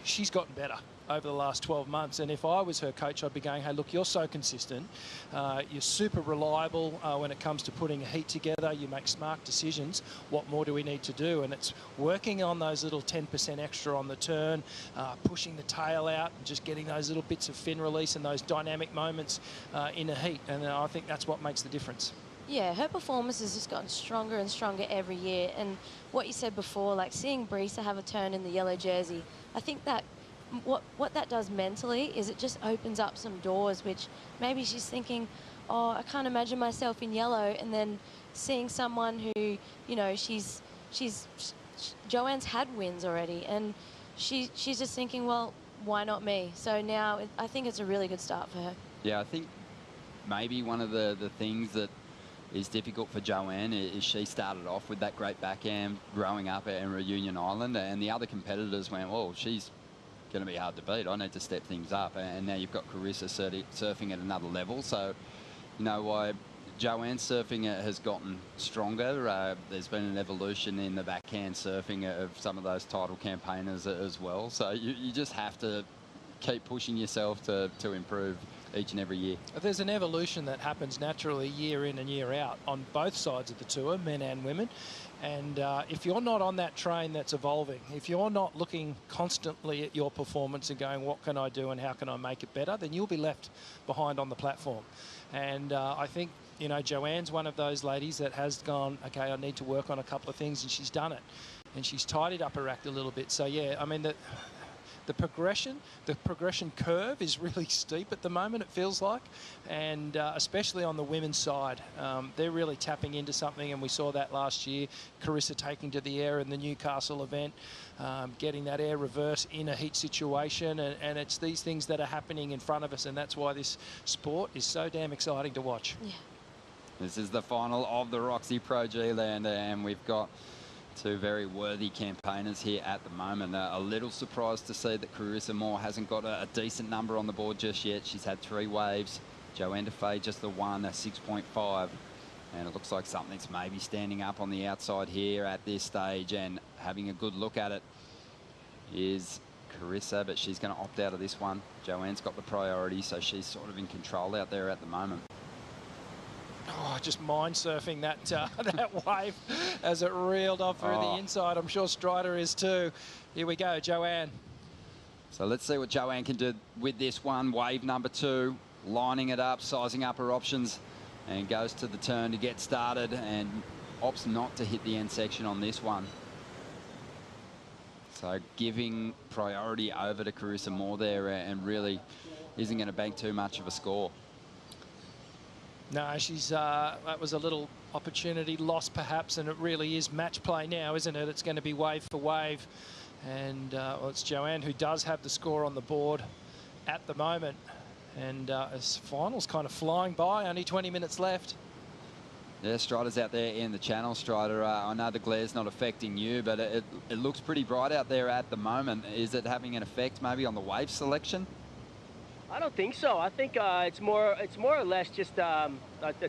She's gotten better over the last 12 months, and if I was her coach, I'd be going, hey, look, you're so consistent, you're super reliable when it comes to putting a heat together, you make smart decisions, what more do we need to do? And it's working on those little 10% extra on the turn, pushing the tail out, and just getting those little bits of fin release and those dynamic moments in a heat, and I think that's what makes the difference. Yeah, her performance has just gotten stronger and stronger every year, and what you said before, like seeing Breeza have a turn in the yellow jersey, I think that what that does mentally is it just opens up some doors, which maybe she's thinking, oh, I can't imagine myself in yellow, and then seeing someone who, you know, Joanne's had wins already, and she's just thinking, well, why not me? So now I think it's a really good start for her. Yeah, I think maybe one of the things that is difficult for Joanne is she started off with that great backhand growing up in Reunion Island, and the other competitors went, well, she's going to be hard to beat. I need to step things up. And now you've got Carissa surfing at another level. So, you know, Joanne's surfing has gotten stronger. There's been an evolution in the backhand surfing of some of those title campaigners as well. So you just have to keep pushing yourself to improve each and every year. There's an evolution that happens naturally year in and year out on both sides of the tour, men and women. And if you're not on that train that's evolving, if you're not looking constantly at your performance and going, what can I do and how can I make it better, then you'll be left behind on the platform. And I think, you know, Joanne's one of those ladies that has gone, okay, I need to work on a couple of things, and she's done it. And she's tidied up her act a little bit. So, yeah, I mean, the progression curve is really steep at the moment, it feels like, and especially on the women's side. They're really tapping into something, and we saw that last year. Carissa taking to the air in the Newcastle event, getting that air reverse in a heat situation, and it's these things that are happening in front of us, and that's why this sport is so damn exciting to watch. Yeah. This is the final of the ROXY Pro G-Land, and we've got 2 very worthy campaigners here at the moment. A little surprised to see that Carissa Moore hasn't got a decent number on the board just yet. She's had 3 waves. Joanna Faye just the one, a 6.5. And it looks like something's maybe standing up on the outside here at this stage, and having a good look at it is Carissa, but she's going to opt out of this one. Joanne's got the priority, so she's sort of in control out there at the moment. Oh, just mind surfing that that wave as it reeled off through the inside. I'm sure Strider is too. Here we go, Joanne. So let's see what Joanne can do with this one. Wave number 2, lining it up, sizing up her options, and goes to the turn to get started, and opts not to hit the end section on this one. So giving priority over to Carissa Moore there, and really isn't going to bank too much of a score. No, she's that was a little opportunity lost perhaps, and it really is match play now, isn't it? It's going to be wave for wave, and well, it's Joanne who does have the score on the board at the moment, and this final's kind of flying by, only 20 minutes left. Yeah, Strider's out there in the channel. Strider, I know the glare's not affecting you, but it looks pretty bright out there at the moment. Is it having an effect maybe on the wave selection? I don't think so. I think it's more or less just the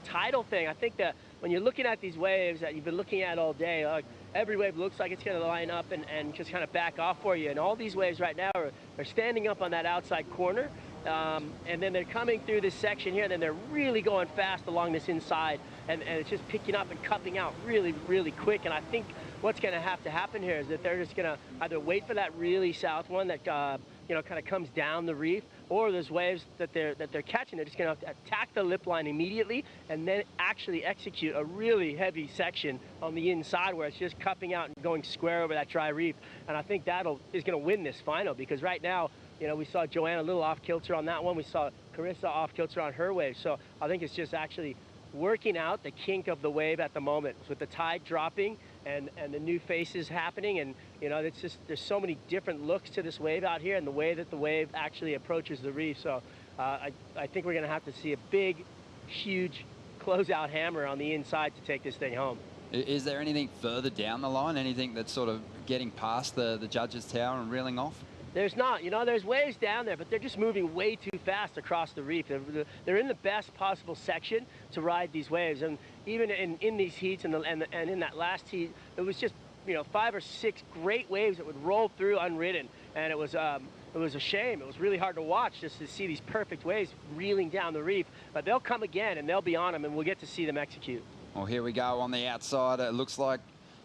tidal thing. I think that when you're looking at these waves that you've been looking at all day, like every wave looks like it's going to line up and just kind of back off for you. And all these waves right now are standing up on that outside corner, and then they're coming through this section here, and then they're really going fast along this inside, and it's just picking up and cupping out really, really quick. And I think what's going to have to happen here is that they're just going to either wait for that really south one that you know, kind of comes down the reef, or those waves that they're catching, they're just going to attack the lip line immediately and then actually execute a really heavy section on the inside where it's just cupping out and going square over that dry reef. And I think is going to win this final, because right now, you know, we saw Joanna a little off kilter on that one. We saw Carissa off kilter on her wave. So I think it's just actually working out the kink of the wave at the moment with the tide dropping and the new faces happening. And, you know, it's just, there's so many different looks to this wave out here and the way that the wave actually approaches the reef. So I think we're going to have to see a big, huge closeout hammer on the inside to take this thing home. Is there anything further down the line, anything that's sort of getting past the judges' tower and reeling off? There's not, you know, there's waves down there, but they're just moving way too fast across the reef. They're in the best possible section to ride these waves. And even in these heats and in that last heat, it was just, you know, 5 or 6 great waves that would roll through unridden. And it was a shame. It was really hard to watch just to see these perfect waves reeling down the reef. But they'll come again and they'll be on them, and we'll get to see them execute. Well, here we go on the outside. It looks like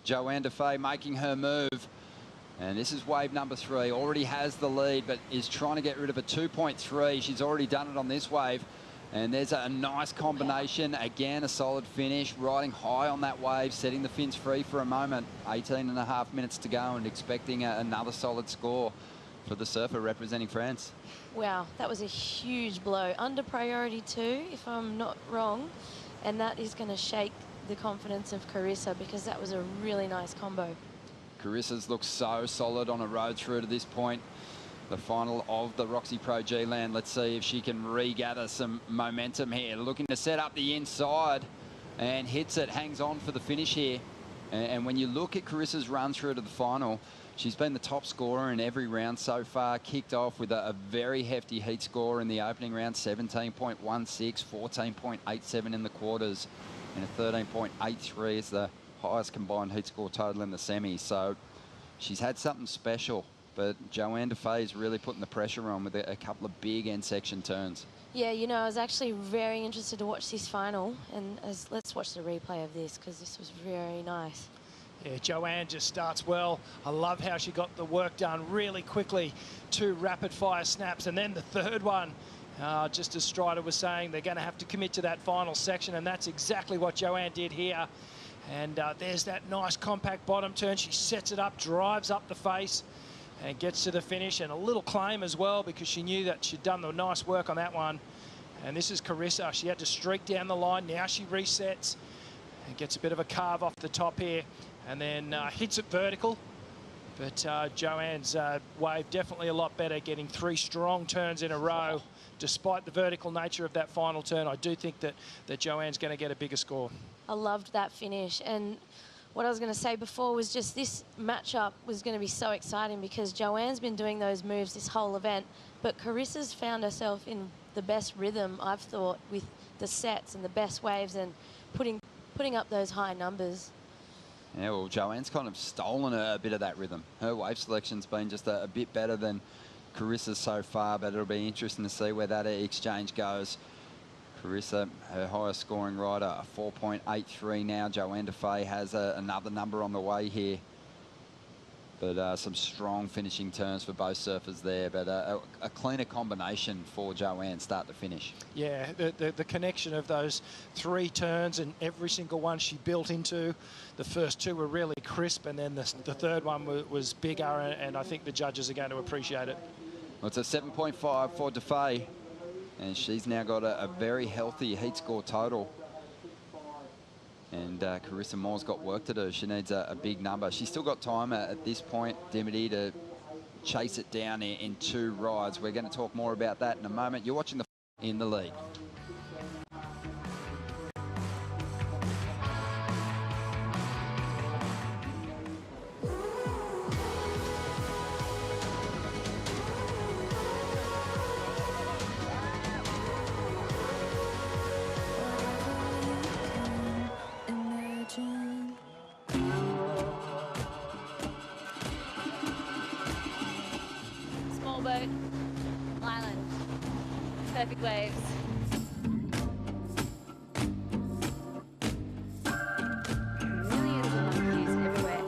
Joanna Faye making her move. And this is wave number 3, already has the lead, but is trying to get rid of a 2.3. She's already done it on this wave. And there's a nice combination. Again, a solid finish, riding high on that wave, setting the fins free for a moment. 18.5 minutes to go, and expecting another solid score for the surfer representing France. Wow, that was a huge blow. Under priority 2, if I'm not wrong. And that is going to shake the confidence of Carissa, because that was a really nice combo. Carissa's looked so solid on a road through to this point. The final of the ROXY Pro G-Land. Let's see if she can regather some momentum here. Looking to set up the inside and hits it, hangs on for the finish here. And when you look at Carissa's run through to the final, she's been the top scorer in every round so far. Kicked off with a very hefty heat score in the opening round, 17.16, 14.87 in the quarters, and a 13.83 is the highest combined heat score total in the semis. So she's had something special, but Joanna Faye is really putting the pressure on with a couple of big end section turns. Yeah, you know, I was actually very interested to watch this final, and let's watch the replay of this, because this was very nice. Yeah, Joanne just starts well. I love how she got the work done really quickly. 2 rapid fire snaps, and then the third one. Just as Strider was saying, they're going to have to commit to that final section, and that's exactly what Joanne did here. And there's that nice compact bottom turn. She sets it up, drives up the face, and gets to the finish. And a little claim as well, because she knew that she'd done the nice work on that one. And this is Carissa. She had to streak down the line. Now she resets and gets a bit of a carve off the top here, and then hits it vertical. But Joanne's wave definitely a lot better, getting 3 strong turns in a row. Despite the vertical nature of that final turn, I do think that Joanne's going to get a bigger score. I loved that finish. And what I was going to say before was just this matchup was going to be so exciting, because Joanne's been doing those moves this whole event, but Carissa's found herself in the best rhythm, I've thought, with the sets and the best waves and putting up those high numbers. Yeah, well, Joanne's kind of stolen a bit of that rhythm. Her wave selection's been just a bit better than Carissa's so far, but it'll be interesting to see where that exchange goes. Carissa, her highest scoring rider, a 4.83 now. Joanna Faye has another number on the way here. But some strong finishing turns for both surfers there, but a cleaner combination for Joanne start to finish. Yeah, the connection of those 3 turns, and every single one she built into. The first 2 were really crisp, and then the third one was bigger, and I think the judges are going to appreciate it. Well, it's a 7.5 for DeFay. And she's now got a very healthy heat score total. And Carissa Moore's got work to do. She needs a big number. She's still got time at this point, Dimity, to chase it down in 2 rides. We're going to talk more about that in a moment. You're watching the in the lead. Small boat, island, perfect waves. Millions of monkeys everywhere.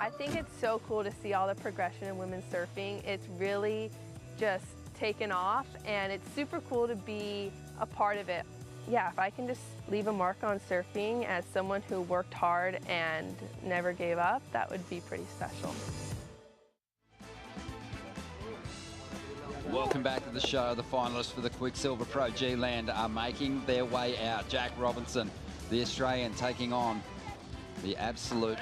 I think it's so cool to see all the progression in women's surfing. It's really just taken off, and it's super cool to be a part of it. Yeah, if I can just leave a mark on surfing as someone who worked hard and never gave up, that would be pretty special. Welcome back to the show. The finalists for the Quiksilver Pro G-Land are making their way out. Jack Robinson, the Australian, taking on the absolute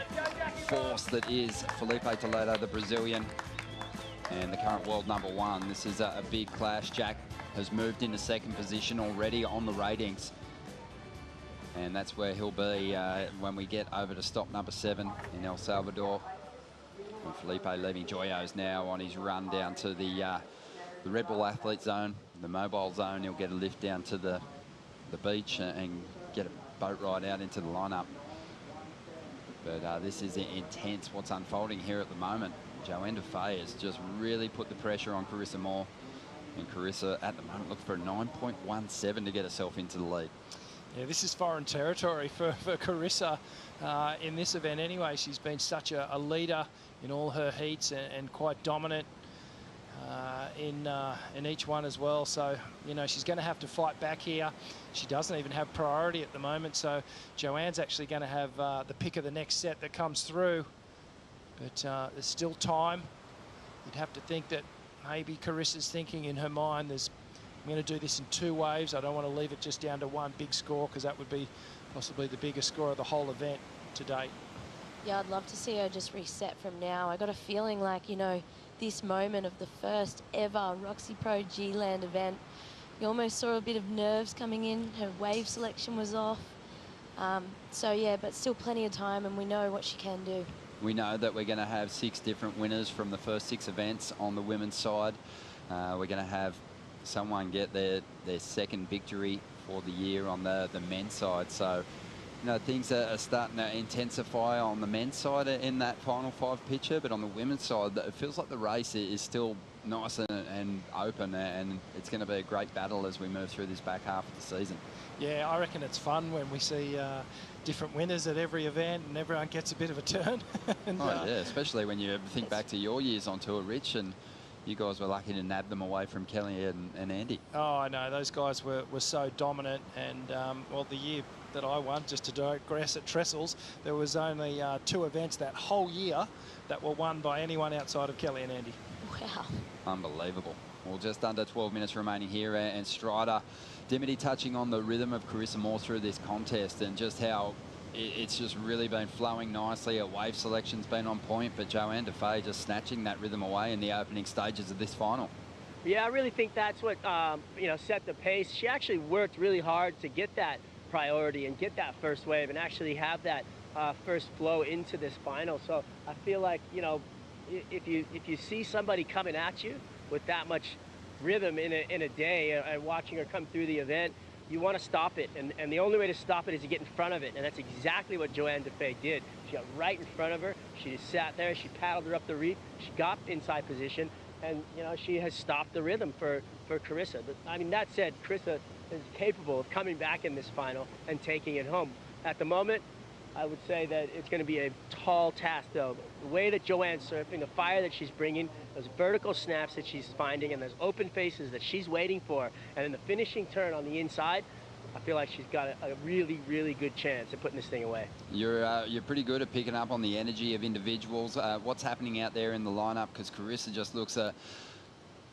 force that is Felipe Toledo, the Brazilian, and the current world #1. This is a big clash. Jack has moved into 2nd position already on the ratings. And that's where he'll be when we get over to stop number 7 in El Salvador. And Felipe leaving Joyo's now on his run down to the Red Bull Athlete Zone, the mobile zone. He'll get a lift down to the beach and get a boat ride out into the lineup. But this is intense, what's unfolding here at the moment. Joanna Faye has just really put the pressure on Carissa Moore. And Carissa, at the moment, looking for a 9.17 to get herself into the lead. Yeah, this is foreign territory for Carissa in this event anyway. She's been such a leader in all her heats and quite dominant in each one as well. So, you know, she's going to have to fight back here. She doesn't even have priority at the moment. So Joanne's actually going to have the pick of the next set that comes through. But there's still time. You'd have to think that maybe Carissa's thinking in her mind, I'm going to do this in 2 waves. I don't want to leave it just down to 1 big score, because that would be possibly the biggest score of the whole event to date. Yeah, I'd love to see her just reset from now. I got a feeling like, you know, this moment of the first ever ROXY Pro G-Land event, you almost saw a bit of nerves coming in. Her wave selection was off. So yeah, but still plenty of time, and we know what she can do. We know that we're going to have 6 different winners from the first 6 events on the women's side. We're going to have someone get their 2nd victory for the year on the men's side. So, you know, things are starting to intensify on the men's side in that final 5 picture, but on the women's side, it feels like the race is still nice and open, and it's going to be a great battle as we move through this back half of the season. Yeah, I reckon it's fun when we see different winners at every event and everyone gets a bit of a turn. And, yeah, especially when you think back to your years on tour, Rich, and you guys were lucky to nab them away from Kelly and Andy. Oh, I know. Those guys were so dominant. And, well, the year that I won, just to digress at Trestles, there was only 2 events that whole year that were won by anyone outside of Kelly and Andy. Wow. Unbelievable. Well, just under 12 minutes remaining here, and Strider, Dimity touching on the rhythm of Carissa Moore through this contest and just how it's just really been flowing nicely. Her wave selection's been on point, but Joanna Faye just snatching that rhythm away in the opening stages of this final. Yeah, I really think that's what you know, set the pace. She actually worked really hard to get that priority and get that first wave and actually have that first flow into this final. So I feel like, you know, if you see somebody coming at you with that much rhythm in a day and watching her come through the event, you want to stop it, and the only way to stop it is to get in front of it, and that's exactly what Joanna Faye did. She got right in front of her, she just sat there, she paddled her up the reef, she got inside position, and you know, she has stopped the rhythm for Carissa. But I mean, that said, Carissa is capable of coming back in this final and taking it home. At the moment, I would say that it's going to be a tall task, though. The way that Joanne's surfing, the fire that she's bringing, those vertical snaps that she's finding, and those open faces that she's waiting for, and then the finishing turn on the inside, I feel like she's got a really, really good chance at putting this thing away. You're pretty good at picking up on the energy of individuals. What's happening out there in the lineup? Because Carissa just looks a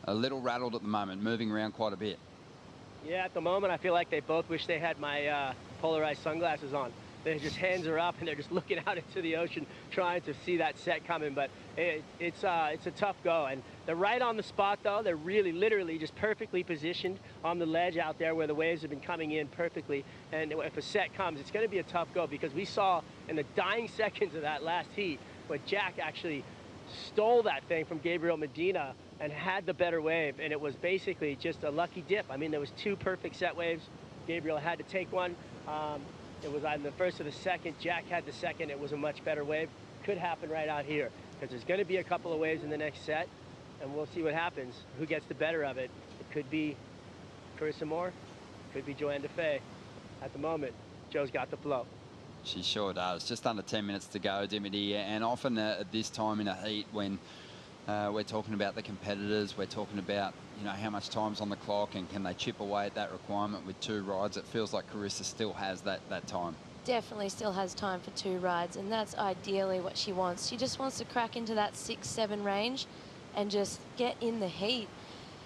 little rattled at the moment, moving around quite a bit. Yeah, at the moment, I feel like they both wish they had my polarized sunglasses on. Their just hands are up and they're just looking out into the ocean, trying to see that set coming. But it's a tough go. And they're right on the spot, though. They're really, literally just perfectly positioned on the ledge out there where the waves have been coming in perfectly. And if a set comes, it's going to be a tough go, because we saw in the dying seconds of that last heat where Jack actually stole that thing from Gabriel Medina and had the better wave, and it was basically just a lucky dip. I mean, there was 2 perfect set waves. Gabriel had to take one. It was on the first or the second. Jack had the second. It was a much better wave. Could happen right out here, because there's going to be a couple of waves in the next set, and we'll see what happens. Who gets the better of it? It could be Carissa Moore. It could be Joanna Faye. At the moment, Joe's got the flow. She sure does. Just under 10 minutes to go, Dimity, and often at this time in a heat when we're talking about the competitors, we're talking about, you know, how much time's on the clock and can they chip away at that requirement with 2 rides. It feels like Carissa still has that time. Definitely still has time for 2 rides, and that's ideally what she wants. She just wants to crack into that 6-7 range and just get in the heat.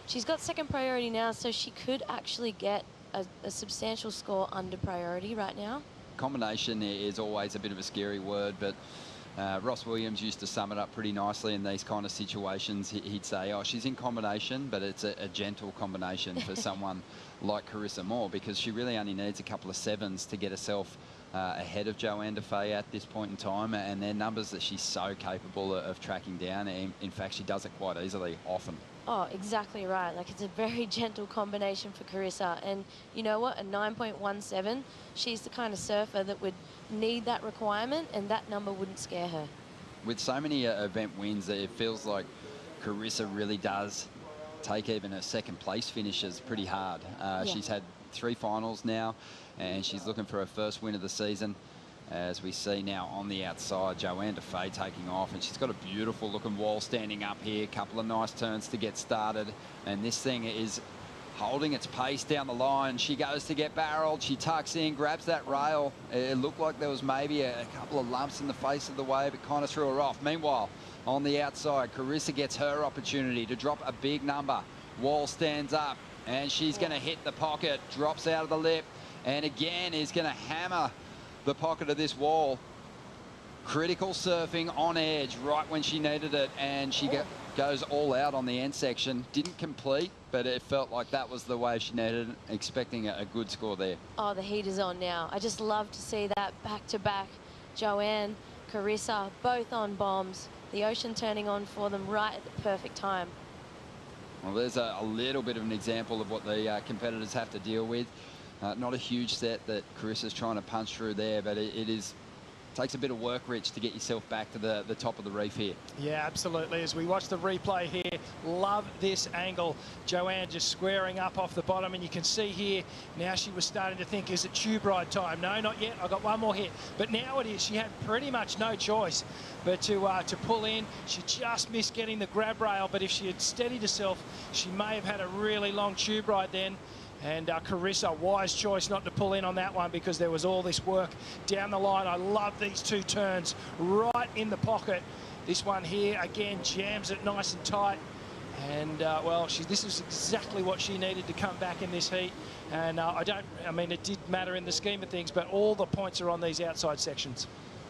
She's got second priority now, so she could actually get a substantial score under priority right now. Combination is always a bit of a scary word, but Ross Williams used to sum it up pretty nicely in these kind of situations. He'd say, oh, she's in combination, but it's a gentle combination for someone like Carissa Moore, because she really only needs a couple of 7s to get herself ahead of Joanna Faye at this point in time, and they're numbers that she's so capable of tracking down. And in fact, she does it quite easily often. Oh, exactly right. Like, it's a very gentle combination for Carissa. And you know what? A 9.17, she's the kind of surfer that would need that requirement, and that number wouldn't scare her. With so many event wins, it feels like Carissa really does take even her second place finishes pretty hard. Yeah. She's had 3 finals now, and she's looking for her first win of the season. As we see now on the outside, Joanna Faye taking off, and she's got a beautiful looking wall standing up here. A couple of nice turns to get started, and this thing is holding its pace down the line. She goes to get barreled. She tucks in, grabs that rail. It looked like there was maybe a couple of lumps in the face of the wave. It kind of threw her off. Meanwhile, on the outside, Carissa gets her opportunity to drop a big number. Wall stands up, and she's going to hit the pocket, drops out of the lip, and again is going to hammer the pocket of this wall. Critical surfing on edge right when she needed it, and she goes all out on the end section. Didn't complete, but it felt like that was the wave she needed, expecting a good score there. Oh, the heat is on now. I just love to see that back-to-back. Joanne, Carissa, both on bombs. The ocean turning on for them right at the perfect time. Well, there's a little bit of an example of what the competitors have to deal with. Not a huge set that Carissa's trying to punch through there, but it takes a bit of work, Rich, to get yourself back to the top of the reef here. Yeah, absolutely. As we watch the replay here, love this angle. Joanne just squaring up off the bottom, and you can see here, now she was starting to think, is it tube ride time? No, not yet. I've got one more hit. But now it is. She had pretty much no choice but to pull in. She just missed getting the grab rail, but if she had steadied herself, she may have had a really long tube ride then. And Carissa, wise choice not to pull in on that one, because there was all this work down the line. I love these 2 turns right in the pocket. This one here, again, jams it nice and tight. And, well, this is exactly what she needed to come back in this heat. And I mean, it did matter in the scheme of things, but all the points are on these outside sections.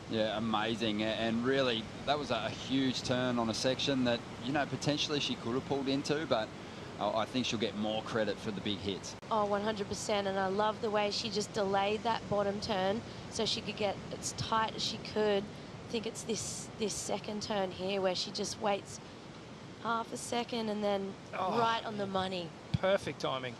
Yeah, amazing. And really, that was a huge turn on a section that, you know, potentially she could have pulled into, but I think she'll get more credit for the big hits. Oh, 100%. And I love the way she just delayed that bottom turn so she could get as tight as she could. I think it's this second turn here where she just waits half a second and then right on the money. Perfect timing.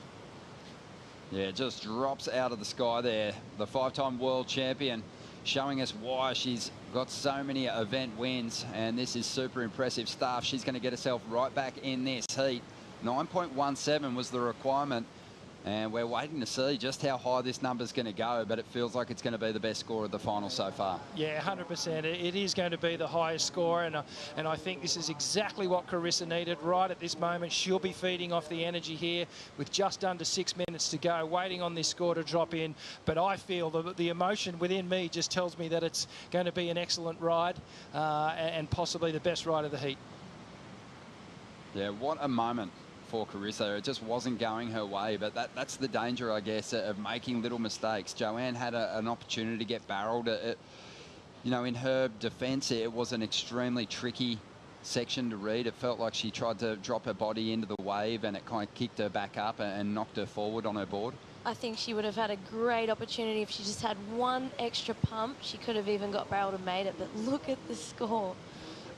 Yeah, just drops out of the sky there. The 5-time world champion, showing us why she's got so many event wins, and this is super impressive stuff. She's going to get herself right back in this heat. 9.17 was the requirement. And we're waiting to see just how high this number's going to go, but it feels like it's going to be the best score of the final so far. Yeah, 100%. It is going to be the highest score, and I think this is exactly what Carissa needed right at this moment. She'll be feeding off the energy here with just under 6 minutes to go, waiting on this score to drop in. But I feel the emotion within me just tells me that it's going to be an excellent ride and possibly the best ride of the heat. Yeah, what a moment for Carissa. It just wasn't going her way, but that's the danger, I guess, of making little mistakes. Joanne had an opportunity to get barreled. You know, in her defence, it was an extremely tricky section to read. It felt like she tried to drop her body into the wave and it kind of kicked her back up and knocked her forward on her board. I think she would have had a great opportunity if she just had one extra pump. She could have even got barreled and made it, but look at the score.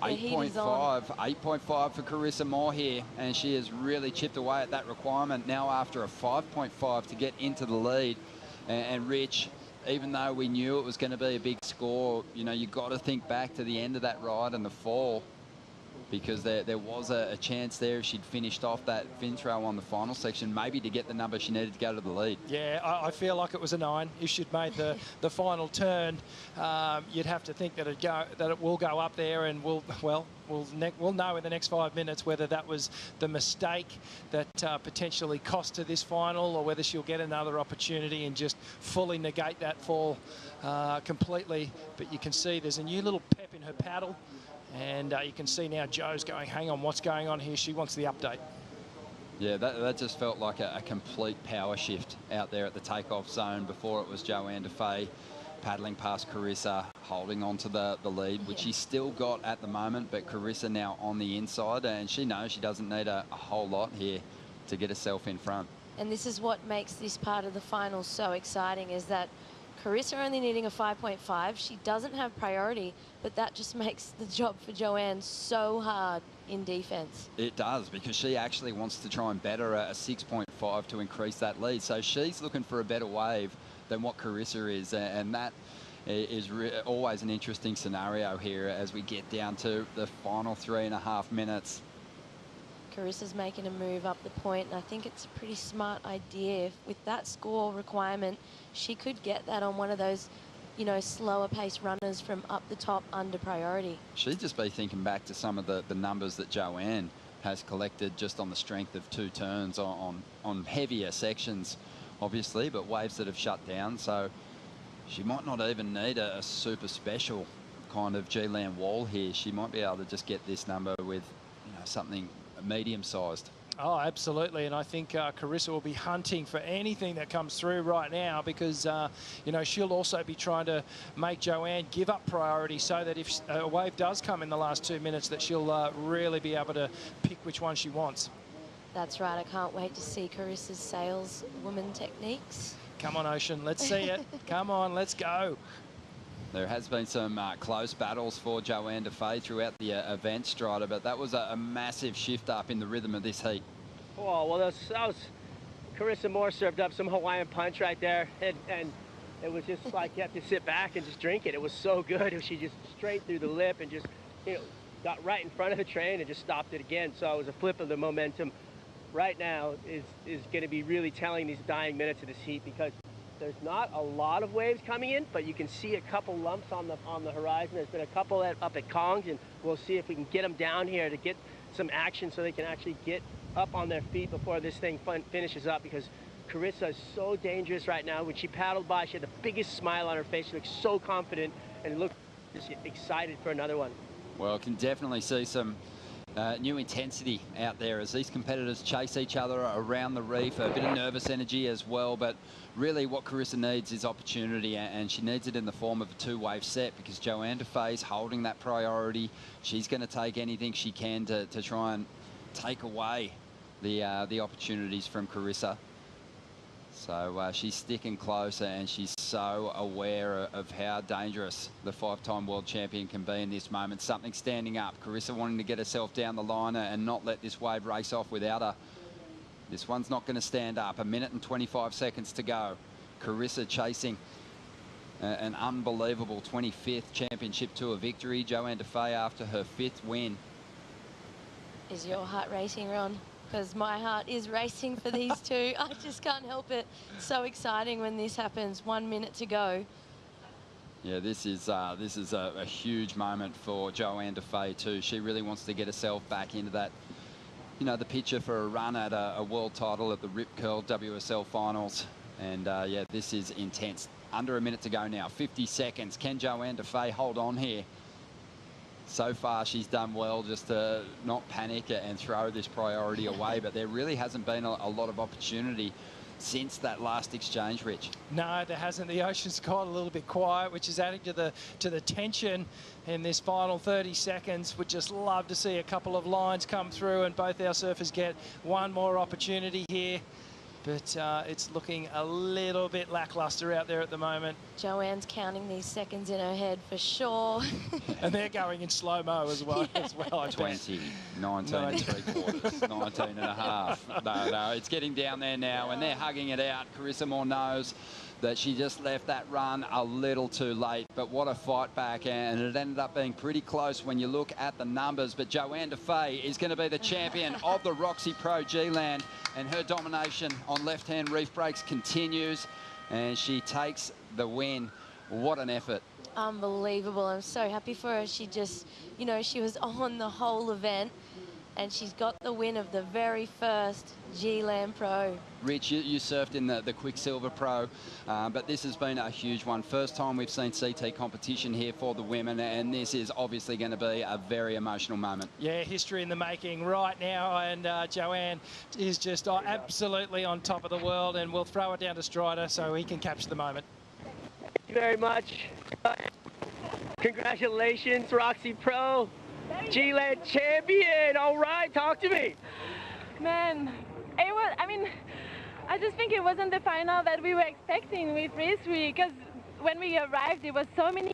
8.5 for Carissa Moore here, and she has really chipped away at that requirement now after a 5.5 to get into the lead. And Rich, even though we knew it was going to be a big score, you know, you got to think back to the end of that ride and the fall, because there was a chance there if she'd finished off that fin throw on the final section, maybe to get the number she needed to go to the lead. Yeah, I feel like it was a 9. If she'd made the final turn, you'd have to think that it will go up there, and we'll know in the next 5 minutes whether that was the mistake that potentially cost her this final, or whether she'll get another opportunity and just fully negate that fall completely. But you can see there's a new little pep in her paddle. And you can see now Joe's going, hang on, what's going on here? She wants the update. Yeah, that just felt like a complete power shift out there at the takeoff zone. Before it was Joanna Faye paddling past Carissa, holding on to the lead, which she's still got at the moment, but Carissa now on the inside, and she knows she doesn't need a whole lot here to get herself in front. And this is what makes this part of the final so exciting, is that Carissa only needing a 5.5. She doesn't have priority, but that just makes the job for Joanne so hard in defense. It does, because she actually wants to try and better a 6.5 to increase that lead. So she's looking for a better wave than what Carissa is, and that is always an interesting scenario here as we get down to the final 3.5 minutes. Carissa's making a move up the point, and I think it's a pretty smart idea. With that score requirement, she could get that on one of those, you know, slower pace runners from up the top under priority. She'd just be thinking back to some of the numbers that Joanne has collected just on the strength of 2 turns on heavier sections, obviously, but waves that have shut down. So she might not even need a super special kind of G-land wall here. She might be able to just get this number with, you know, something medium-sized. Oh, absolutely, and I think Carissa will be hunting for anything that comes through right now, because you know, she'll also be trying to make Joanne give up priority, so that if a wave does come in the last 2 minutes, that she'll really be able to pick which one she wants. That's right. I can't wait to see Carissa's saleswoman techniques. Come on, Ocean, let's see it. Come on, let's go. There has been some close battles for Joanna Faye throughout the event, Strider, but that was a massive shift up in the rhythm of this heat. Oh, well, that was Carissa Moore served up some Hawaiian punch right there, and it was just like you have to sit back and just drink it. It was so good. She just straight through the lip and just, you know, got right in front of the train and just stopped it again. So it was a flip of the momentum. Right now is going to be really telling these dying minutes of this heat, because there's not a lot of waves coming in, but you can see a couple lumps on the horizon. There's been a couple up at Kongs, and we'll see if we can get them down here to get some action so they can actually get up on their feet before this thing finishes up, because Carissa is so dangerous right now. When she paddled by, she had the biggest smile on her face. She looked so confident and looked just excited for another one. Well, can definitely see some new intensity out there as these competitors chase each other around the reef. A bit of nervous energy as well, but really what Carissa needs is opportunity, and she needs it in the form of a 2-wave set, because Joanna Faye's holding that priority. She's going to take anything she can to try and take away the opportunities from Carissa. So she's sticking close, and she's so aware of how dangerous the 5-time world champion can be in this moment. Something standing up. Carissa wanting to get herself down the line and not let this wave race off without her. This one's not going to stand up. 1 minute and 25 seconds to go. Carissa chasing an unbelievable 25th Championship Tour victory. Joanna Faye after her 5th win. Is your heart racing, Ron? because my heart is racing for these two. I just can't help it. So exciting when this happens. 1 minute to go. Yeah, this is a huge moment for Joanna Faye too. She really wants to get herself back into that, you know, the picture for a run at a world title at the Rip Curl WSL Finals. And yeah, this is intense. Under a minute to go now, 50 seconds. Can Joanna Faye hold on here? So far, she's done well just to not panic and throw this priority away, but there really hasn't been a lot of opportunity since that last exchange, Rich. No, there hasn't. The ocean's got a little bit quiet, which is adding to the tension in this final 30 seconds. Would just love to see a couple of lines come through and both our surfers get one more opportunity here. But it's looking a little bit lackluster out there at the moment. Joanne's counting these seconds in her head for sure. And they're going in slow-mo as well. Yeah. As well, I 20, 19 and 3/4, 19 and a half. No, it's getting down there now, and they're hugging it out. Carissa Moore knows that she just left that run a little too late, but what a fight back, and it ended up being pretty close when you look at the numbers. But Joanna Faye is going to be the champion of the ROXY Pro G-Land, and her domination on left-hand reef breaks continues, and she takes the win. What an effort. Unbelievable. I'm so happy for her. She just, you know, she was on the whole event, and she's got the win of the very first G-Land Pro. Rich, you surfed in the Quiksilver Pro, but this has been a huge one. First time we've seen CT competition here for the women, and this is obviously going to be a very emotional moment. Yeah, history in the making right now, and Joanne is just absolutely on top of the world, and we'll throw it down to Strider so he can capture the moment. Thank you very much. Congratulations, ROXY Pro G-Land champion. All right, talk to me. Man, it was, I mean, I just think it wasn't the final that we were expecting with Race Week, because when we arrived, there was so many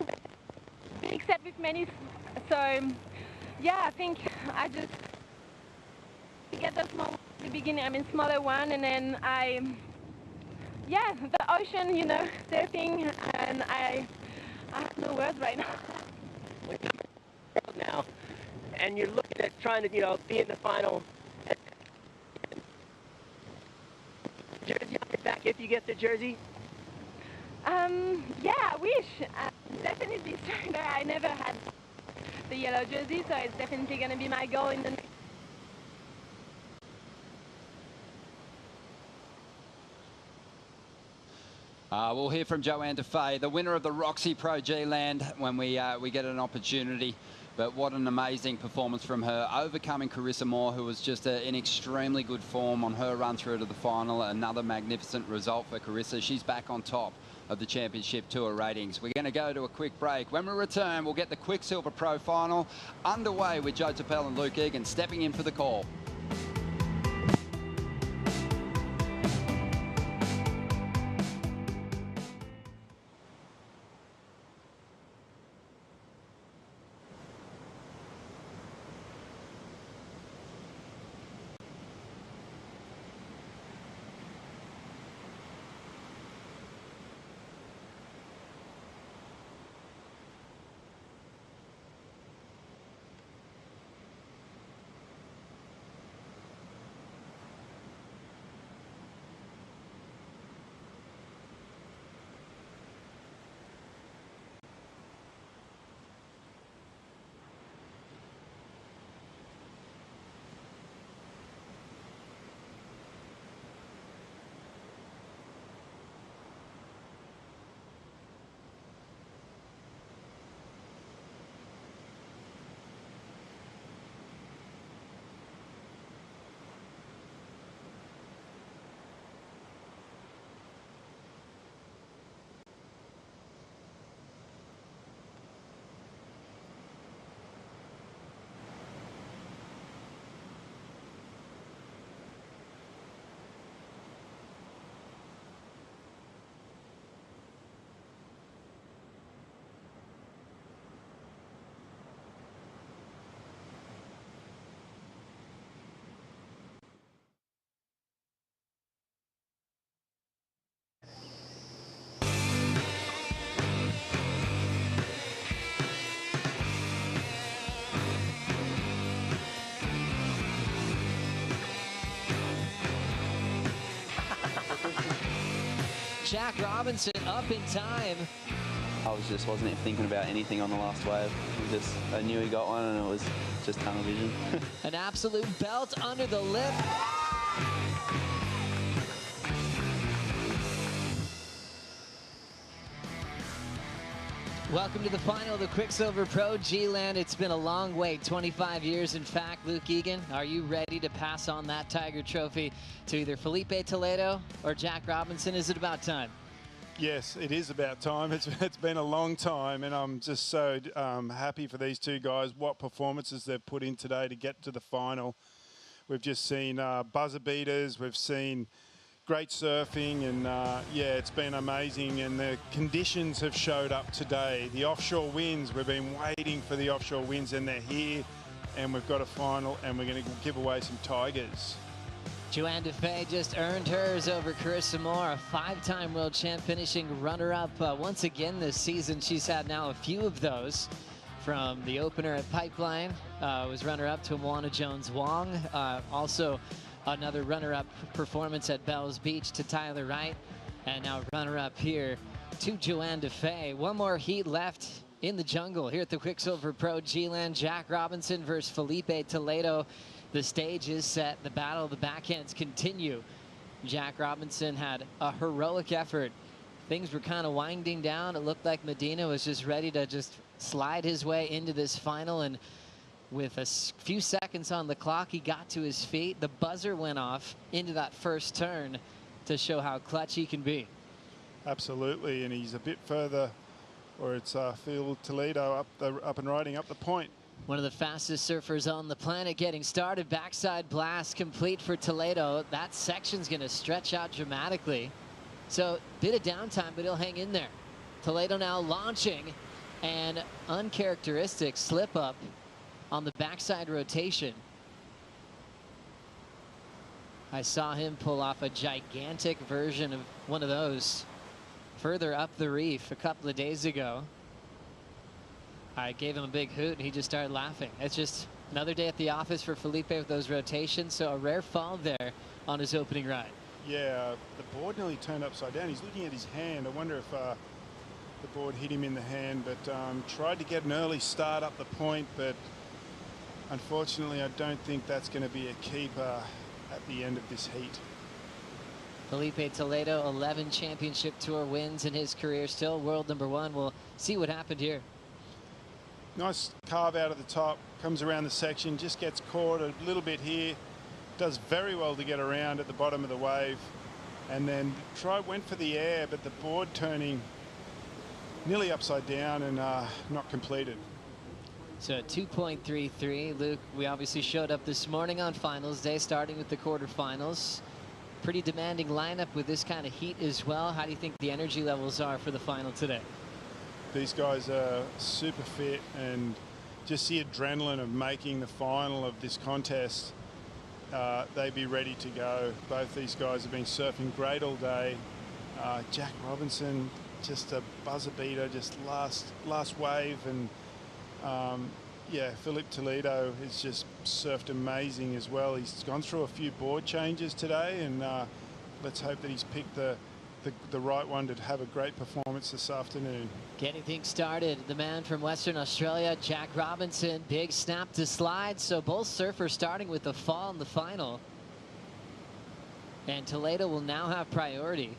big set with many, so yeah, I think I just get the small at the beginning, I mean smaller one, and then yeah, the ocean, you know, surfing, and I have no words right now. Now, and you're looking at trying to, you know, be in the final. Jersey on your back if you get the jersey? Yeah, I wish. Definitely stronger. I never had the yellow jersey, so it's definitely going to be my goal in the next. We'll hear from Joanna Faye, the winner of the ROXY Pro G-Land, when we get an opportunity. But what an amazing performance from her, overcoming Carissa Moore, who was just in extremely good form on her run through to the final. Another magnificent result for Carissa. She's back on top of the Championship Tour ratings. We're going to go to a quick break. When we return, we'll get the Quiksilver Pro Final underway with Joe Tappell and Luke Egan stepping in for the call. Jack Robinson up in time. I wasn't even thinking about anything on the last wave. I knew he got one, and it was just tunnel vision. An absolute belt under the lip. Welcome to the final of the Quiksilver Pro G-Land. It's been a long wait, 25 years in fact. Luke Egan, are you ready to pass on that Tiger Trophy to either Felipe Toledo or Jack Robinson? Is it about time? Yes, it is about time. It's been a long time, and I'm just so happy for these two guys. What performances they've put in today to get to the final. We've just seen buzzer beaters. We've seen great surfing, and yeah, it's been amazing, and the conditions have showed up today. The offshore winds, we've been waiting for the offshore winds, and they're here, and we've got a final, and we're going to give away some Tigers. Joanna Faye just earned hers over Carissa Moore, a 5-time world champ, finishing runner-up once again this season. She's had now a few of those. From the opener at Pipeline, was runner-up to Moana Jones-Wong, also another runner-up performance at Bells Beach to Tyler Wright, and now runner-up here to Joanna Faye. One more heat left in the jungle here at the Quiksilver Pro G-Land. Jack Robinson versus Felipe Toledo. The stage is set. The battle of the backhands continue. Jack Robinson had a heroic effort. Things were kind of winding down. It looked like Medina was just ready to just slide his way into this final, and with a few seconds on the clock, he got to his feet. The buzzer went off into that first turn to show how clutch he can be. Absolutely, and he's a bit further, or it's Phil Toledo up and riding up the point. One of the fastest surfers on the planet getting started. Backside blast complete for Toledo. That section's going to stretch out dramatically. So bit of downtime, but he'll hang in there. Toledo now launching, and uncharacteristic slip up on the backside rotation. I saw him pull off a gigantic version of one of those further up the reef a couple of days ago. I gave him a big hoot, and he just started laughing. It's just another day at the office for Felipe with those rotations, so a rare fall there on his opening ride. Yeah, the board nearly turned upside down. He's looking at his hand. I wonder if the board hit him in the hand, but tried to get an early start up the point, but unfortunately, I don't think that's going to be a keeper at the end of this heat. Felipe Toledo, 11 championship tour wins in his career, still world #1. We'll see what happened here. Nice carve out of the top, comes around the section, just gets caught a little bit here, does very well to get around at the bottom of the wave, and then went for the air, but the board turning nearly upside down and not completed. So 2.33. Luke, we obviously showed up this morning on finals day, starting with the quarterfinals. Pretty demanding lineup with this kind of heat as well. How do you think the energy levels are for the final today? These guys are super fit, and just the adrenaline of making the final of this contest, they'd be ready to go. Both these guys have been surfing great all day. Jack Robinson, just a buzzer beater, just last wave, and yeah, Philip Toledo has just surfed amazing as well. He's gone through a few board changes today, and let's hope that he's picked the right one to have a great performance this afternoon. Getting things started, the man from Western Australia, Jack Robinson, big snap to slide. So both surfers starting with the fall in the final. And Toledo will now have priority.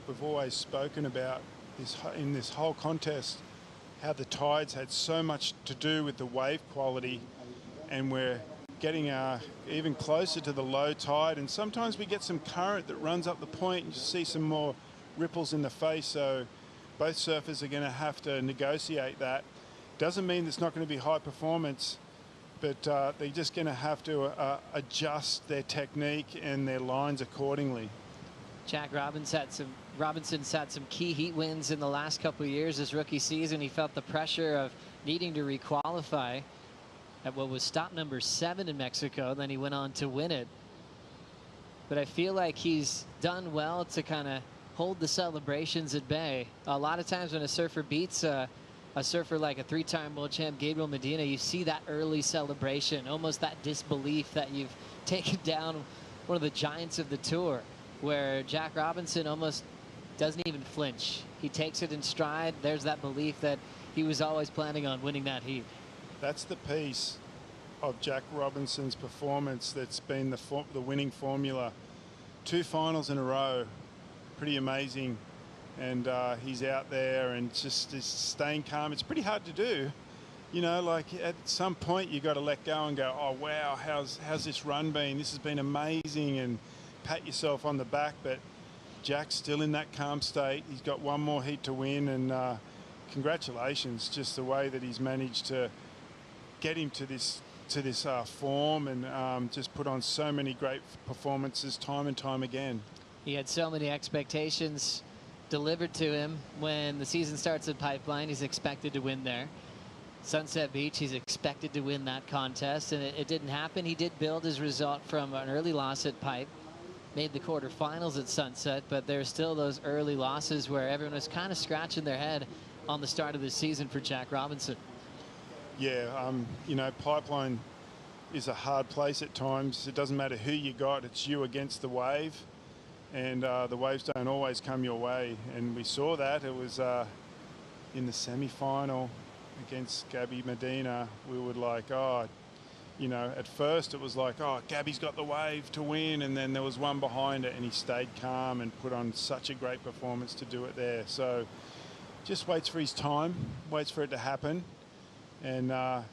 We've always spoken about this in this whole contest, how the tides had so much to do with the wave quality, and we're getting even closer to the low tide, and sometimes we get some current that runs up the point, and you see some more ripples in the face. So both surfers are going to have to negotiate that. Doesn't mean there's not going to be high performance, but they're just going to have to adjust their technique and their lines accordingly. Jack Robinson's had some key heat wins in the last couple of years. His rookie season, he felt the pressure of needing to requalify at what was stop number 7 in Mexico. Then he went on to win it. But I feel like he's done well to kind of hold the celebrations at bay. A lot of times when a surfer beats a surfer like a 3-time world champ Gabriel Medina, you see that early celebration, almost that disbelief that you've taken down one of the giants of the tour. where Jack Robinson almost doesn't even flinch. He takes it in stride. There's that belief that he was always planning on winning that heat. That's the piece of Jack Robinson's performance that's been the winning formula. 2 finals in a row, pretty amazing. And he's out there and just is staying calm. It's pretty hard to do. You know, like at some point you got to let go and go, oh wow, how's this run been? This has been amazing, and pat yourself on the back. But Jack's still in that calm state. He's got one more heat to win, and congratulations, just the way that he's managed to get him to this form, and just put on so many great performances time and time again. He had so many expectations delivered to him. When the season starts at Pipeline, he's expected to win there. Sunset Beach, he's expected to win that contest, and it didn't happen. He did build his result from an early loss at Pipe, made the quarterfinals at Sunset, but there's still those early losses where everyone was kind of scratching their head on the start of the season for Jack Robinson. Yeah, you know, Pipeline is a hard place at times. It doesn't matter who you got, it's you against the wave, and the waves don't always come your way, and we saw that. It was in the semi-final against Gabriel Medina. We were like, oh, you know, at first it was like, oh, Gabby's got the wave to win, and then there was one behind it, and he stayed calm and put on such a great performance to do it there. So just waits for his time, waits for it to happen, and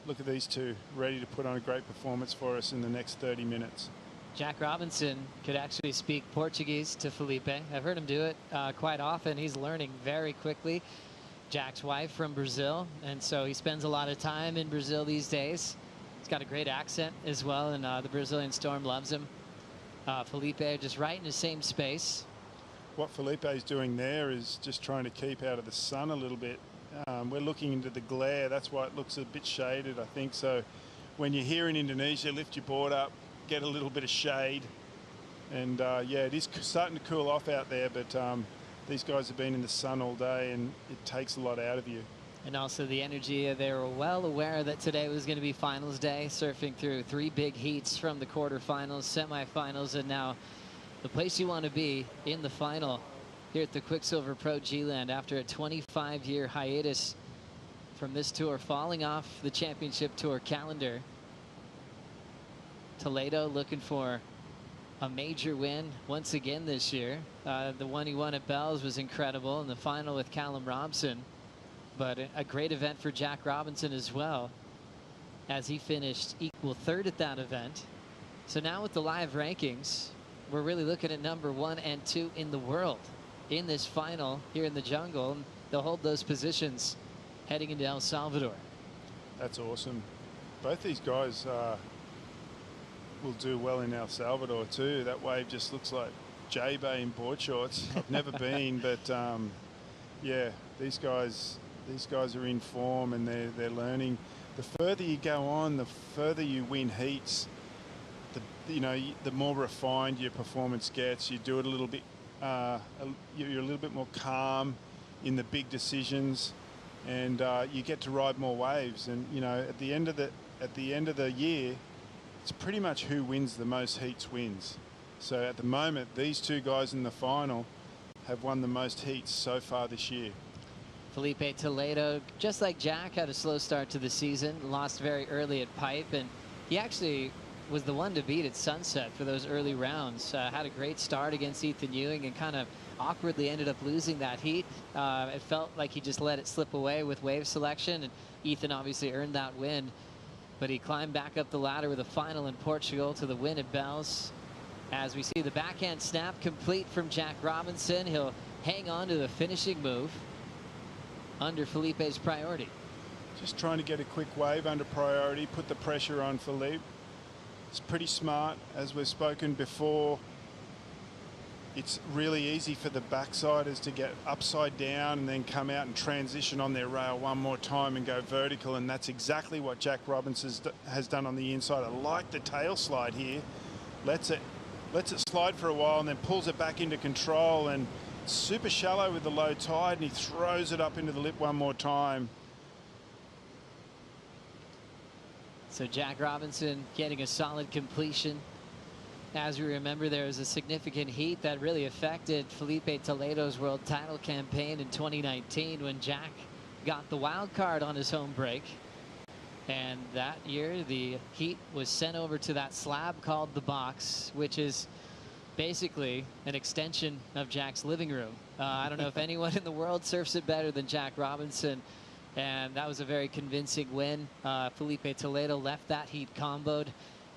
look at these two ready to put on a great performance for us in the next 30 minutes. Jack Robinson could actually speak Portuguese to Felipe. I've heard him do it quite often. He's learning very quickly. Jack's wife from Brazil, and so he spends a lot of time in Brazil these days. He's got a great accent as well, and the Brazilian Storm loves him. Felipe just right in the same space. What Felipe's doing there is just trying to keep out of the sun a little bit. We're looking into the glare. That's why it looks a bit shaded, I think. So when you're here in Indonesia, lift your board up, get a little bit of shade. And yeah, it is starting to cool off out there, but these guys have been in the sun all day, and it takes a lot out of you. And also the energy. They were well aware that today was going to be finals day, surfing through 3 big heats from the quarterfinals, semifinals, and now the place you want to be in the final here at the Quiksilver Pro G-Land after a 25-year hiatus from this tour, falling off the championship tour calendar. Toledo looking for a major win once again this year. The one he won at Bell's was incredible in the final with Callum Robson, but a great event for Jack Robinson as well, as he finished equal 3rd at that event. So now with the live rankings, we're really looking at number 1 and 2 in the world in this final here in the jungle, and they'll hold those positions heading into El Salvador. That's awesome. Both these guys will do well in El Salvador too. That wave just looks like J-Bay in board shorts. I've never been, but yeah, these guys are in form, and they're learning. The further you go on, the further you win heats, the more refined your performance gets. You do it a little bit, you're a little bit more calm in the big decisions, and you get to ride more waves. And you know, at the end of the year, it's pretty much who wins the most heats wins. So at the moment, these two guys in the final have won the most heats so far this year. Felipe Toledo, just like Jack, had a slow start to the season, lost very early at Pipe, and he actually was the one to beat at Sunset for those early rounds. Had a great start against Ethan Ewing and kind of awkwardly ended up losing that heat. It felt like he just let it slip away with wave selection, and Ethan obviously earned that win. But he climbed back up the ladder with a final in Portugal to the win at Bell's. As we see the backhand snap complete from Jack Robinson, he'll hang on to the finishing move under Felipe's priority. Just trying to get a quick wave under priority, put the pressure on Felipe. It's pretty smart, as we've spoken before. It's really easy for the backsiders to get upside down and then come out and transition on their rail one more time and go vertical, and that's exactly what Jack Robinson has done on the inside. I like the tail slide here. Lets it slide for a while and then pulls it back into control, and super shallow with the low tide, and he throws it up into the lip one more time. So Jack Robinson getting a solid completion As we remember, there was a significant heat that really affected Felipe Toledo's world title campaign in 2019 when Jack got the wild card on his home break. And that year, the heat was sent over to that slab called the box, which is basically an extension of Jack's living room. I don't know if anyone in the world surfs it better than Jack Robinson. And that was a very convincing win. Felipe Toledo left that heat comboed.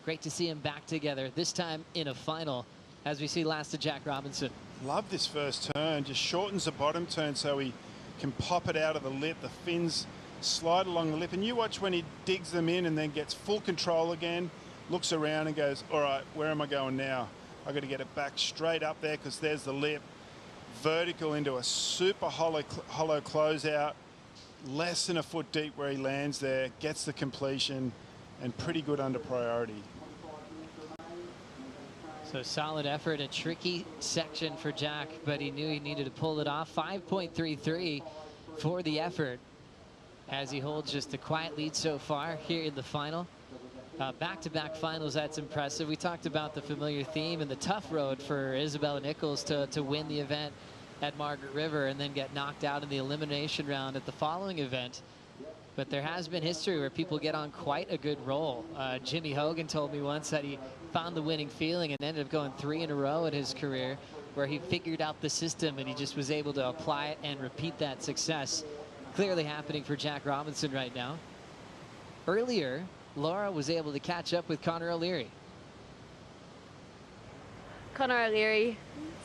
Great to see him back together, this time in a final, as we see last to Jack Robinson. Love this first turn, just shortens the bottom turn so he can pop it out of the lip. The fins slide along the lip, and you watch when he digs them in and then gets full control again, looks around and goes, all right, where am I going now? I got to get it back straight up there because there's the lip. Vertical into a super hollow closeout, less than a foot deep where he lands there, gets the completion, and pretty good under priority. So solid effort, a tricky section for Jack, but he knew he needed to pull it off. 5.33 for the effort as he holds just a quiet lead so far here in the final. Back-to-back finals, that's impressive. We talked about the familiar theme and the tough road for Isabella Nichols to win the event at Margaret River and then get knocked out in the elimination round at the following event. But there has been history where people get on quite a good roll. Jimmy Hogan told me once that he found the winning feeling and ended up going 3 in a row in his career where he figured out the system and he just was able to apply it and repeat that success. Clearly happening for Jack Robinson right now. Earlier, Laura was able to catch up with Connor O'Leary. Connor O'Leary,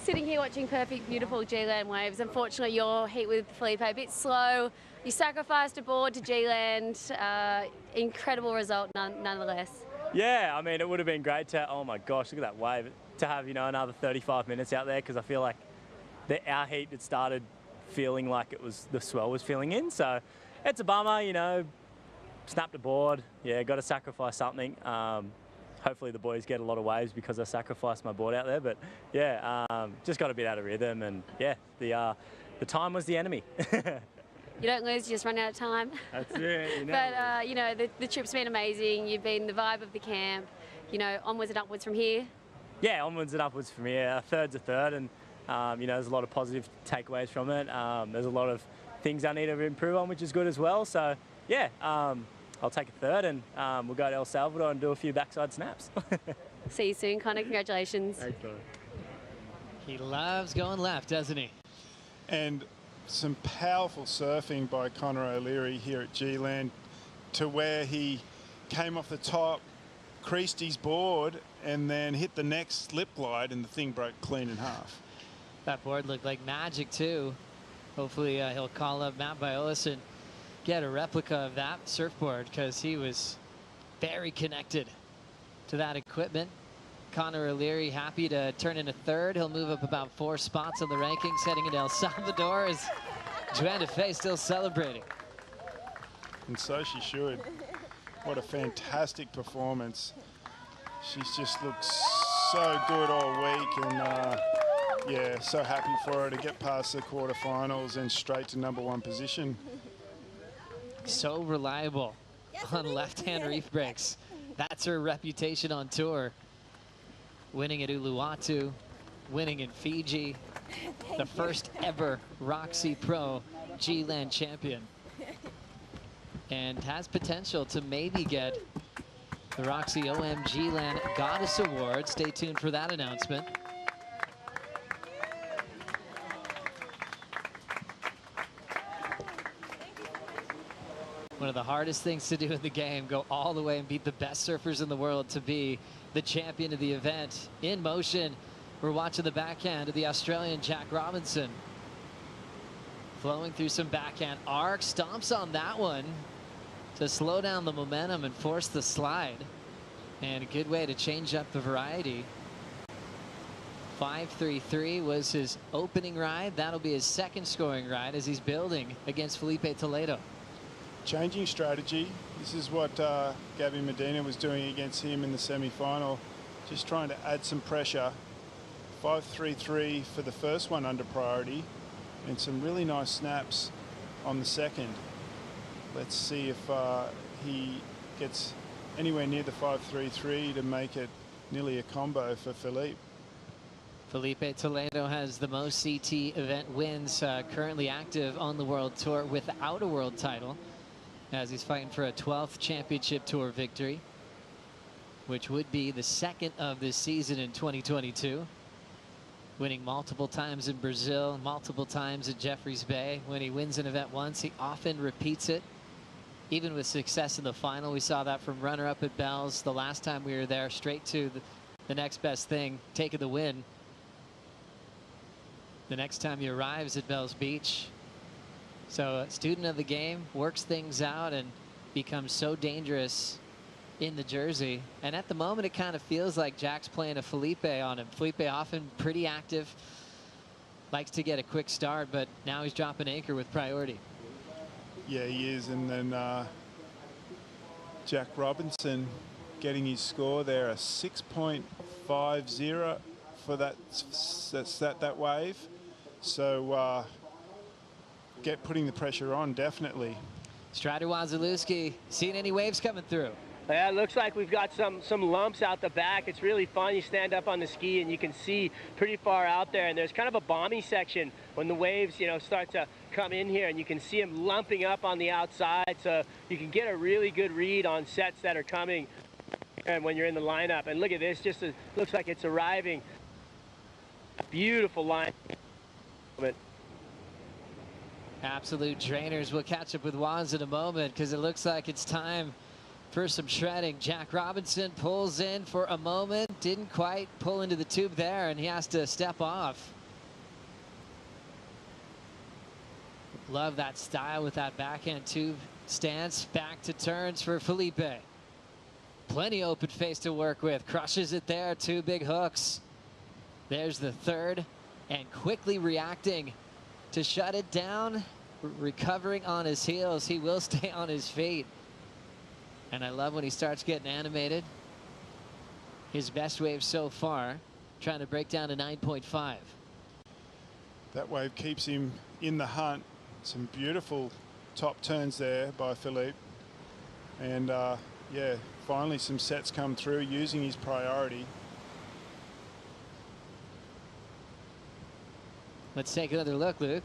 sitting here watching perfect, beautiful G-Land waves. Unfortunately, your heat with Felipe a bit slow. You sacrificed a board to G-Land. Incredible result, nonetheless. Yeah, I mean, it would have been great to, oh my gosh, look at that wave, to have, you know, another 35 minutes out there, because I feel like our heat had started feeling like it was, the swell was filling in. So it's a bummer, you know, snapped a board. Yeah, got to sacrifice something. Hopefully the boys get a lot of waves because I sacrificed my board out there. But yeah, just got a bit out of rhythm, and yeah, the time was the enemy. You don't lose, you just run out of time. That's it. You know. But you know, the trip's been amazing. You've been the vibe of the camp. You know, onwards and upwards from here. Yeah, onwards and upwards from here. A third's a third, and you know, there's a lot of positive takeaways from it. There's a lot of things I need to improve on, which is good as well. So yeah, I'll take a third, and we'll go to El Salvador and do a few backside snaps. See you soon, Connor. Congratulations. Thanks, bro. He loves going left, doesn't he? And some powerful surfing by Connor O'Leary here at G-Land, to where he came off the top, creased his board, and then hit the next slip glide, and the thing broke clean in half. That board looked like magic too. Hopefully he'll call up Matt Biolis and get a replica of that surfboard, because he was very connected to that equipment. Connor O'Leary happy to turn in a third. He'll move up about 4 spots on the rankings, heading into El Salvador as Joanna Faye still celebrating. And so she should. What a fantastic performance. She's just looked so good all week, and yeah, so happy for her to get past the quarterfinals and straight to #1 position. So reliable on left-hand reef breaks. That's her reputation on tour. Winning at Uluwatu, winning in Fiji, the first ever ROXY Pro G-Land champion. And has potential to maybe get the ROXY OM G-Land Goddess Award. Stay tuned for that announcement. One of the hardest things to do in the game, go all the way and beat the best surfers in the world to be the champion of the event. In motion, we're watching the backhand of the Australian Jack Robinson. Flowing through some backhand arc, stomps on that one to slow down the momentum and force the slide. And a good way to change up the variety. 5.33 was his opening ride. That'll be his second scoring ride as he's building against Felipe Toledo. Changing strategy. This is what Gabriel Medina was doing against him in the semi-final. Just trying to add some pressure. 5.33 for the first one under priority, and some really nice snaps on the second. Let's see if he gets anywhere near the 5.33 to make it nearly a combo for Philippe. Felipe Toledo has the most CT event wins, currently active on the World Tour without a world title, as he's fighting for a 12th Championship Tour victory, which would be the second of this season in 2022. Winning multiple times in Brazil, multiple times at Jeffreys Bay. When he wins an event once, he often repeats it. Even with success in the final, we saw that from runner-up at Bells the last time we were there, straight to the next best thing, taking the win. The next time he arrives at Bells Beach. So a student of the game, works things out and becomes so dangerous in the jersey. And at the moment, it kind of feels like Jack's playing a Felipe on him. Felipe often pretty active, likes to get a quick start, but now he's dropping anchor with priority. Yeah, he is. And then Jack Robinson getting his score there, a 6.50 for that wave. So putting the pressure on, definitely. Strider Wazalewski, seeing any waves coming through? Yeah, it looks like we've got some lumps out the back. It's really fun. You stand up on the ski and you can see pretty far out there. And there's kind of a bomby section when the waves, you know, start to come in here, and you can see them lumping up on the outside. So you can get a really good read on sets that are coming and when you're in the lineup. And look at this, just looks like it's arriving. Beautiful line. Absolute drainers. We'll catch up with Waz in a moment because it looks like it's time for some shredding. Jack Robinson pulls in for a moment, didn't quite pull into the tube there, and he has to step off. Love that style with that backhand tube stance. Back to turns for Felipe. Plenty open face to work with. Crushes it there. Two big hooks. There's the third, and quickly reacting to shut it down. Recovering on his heels. He will stay on his feet. And I love when he starts getting animated. His best wave so far, trying to break down to 9.5. That wave keeps him in the hunt. Some beautiful top turns there by Philippe. And yeah, finally some sets come through using his priority. Let's take another look, Luke.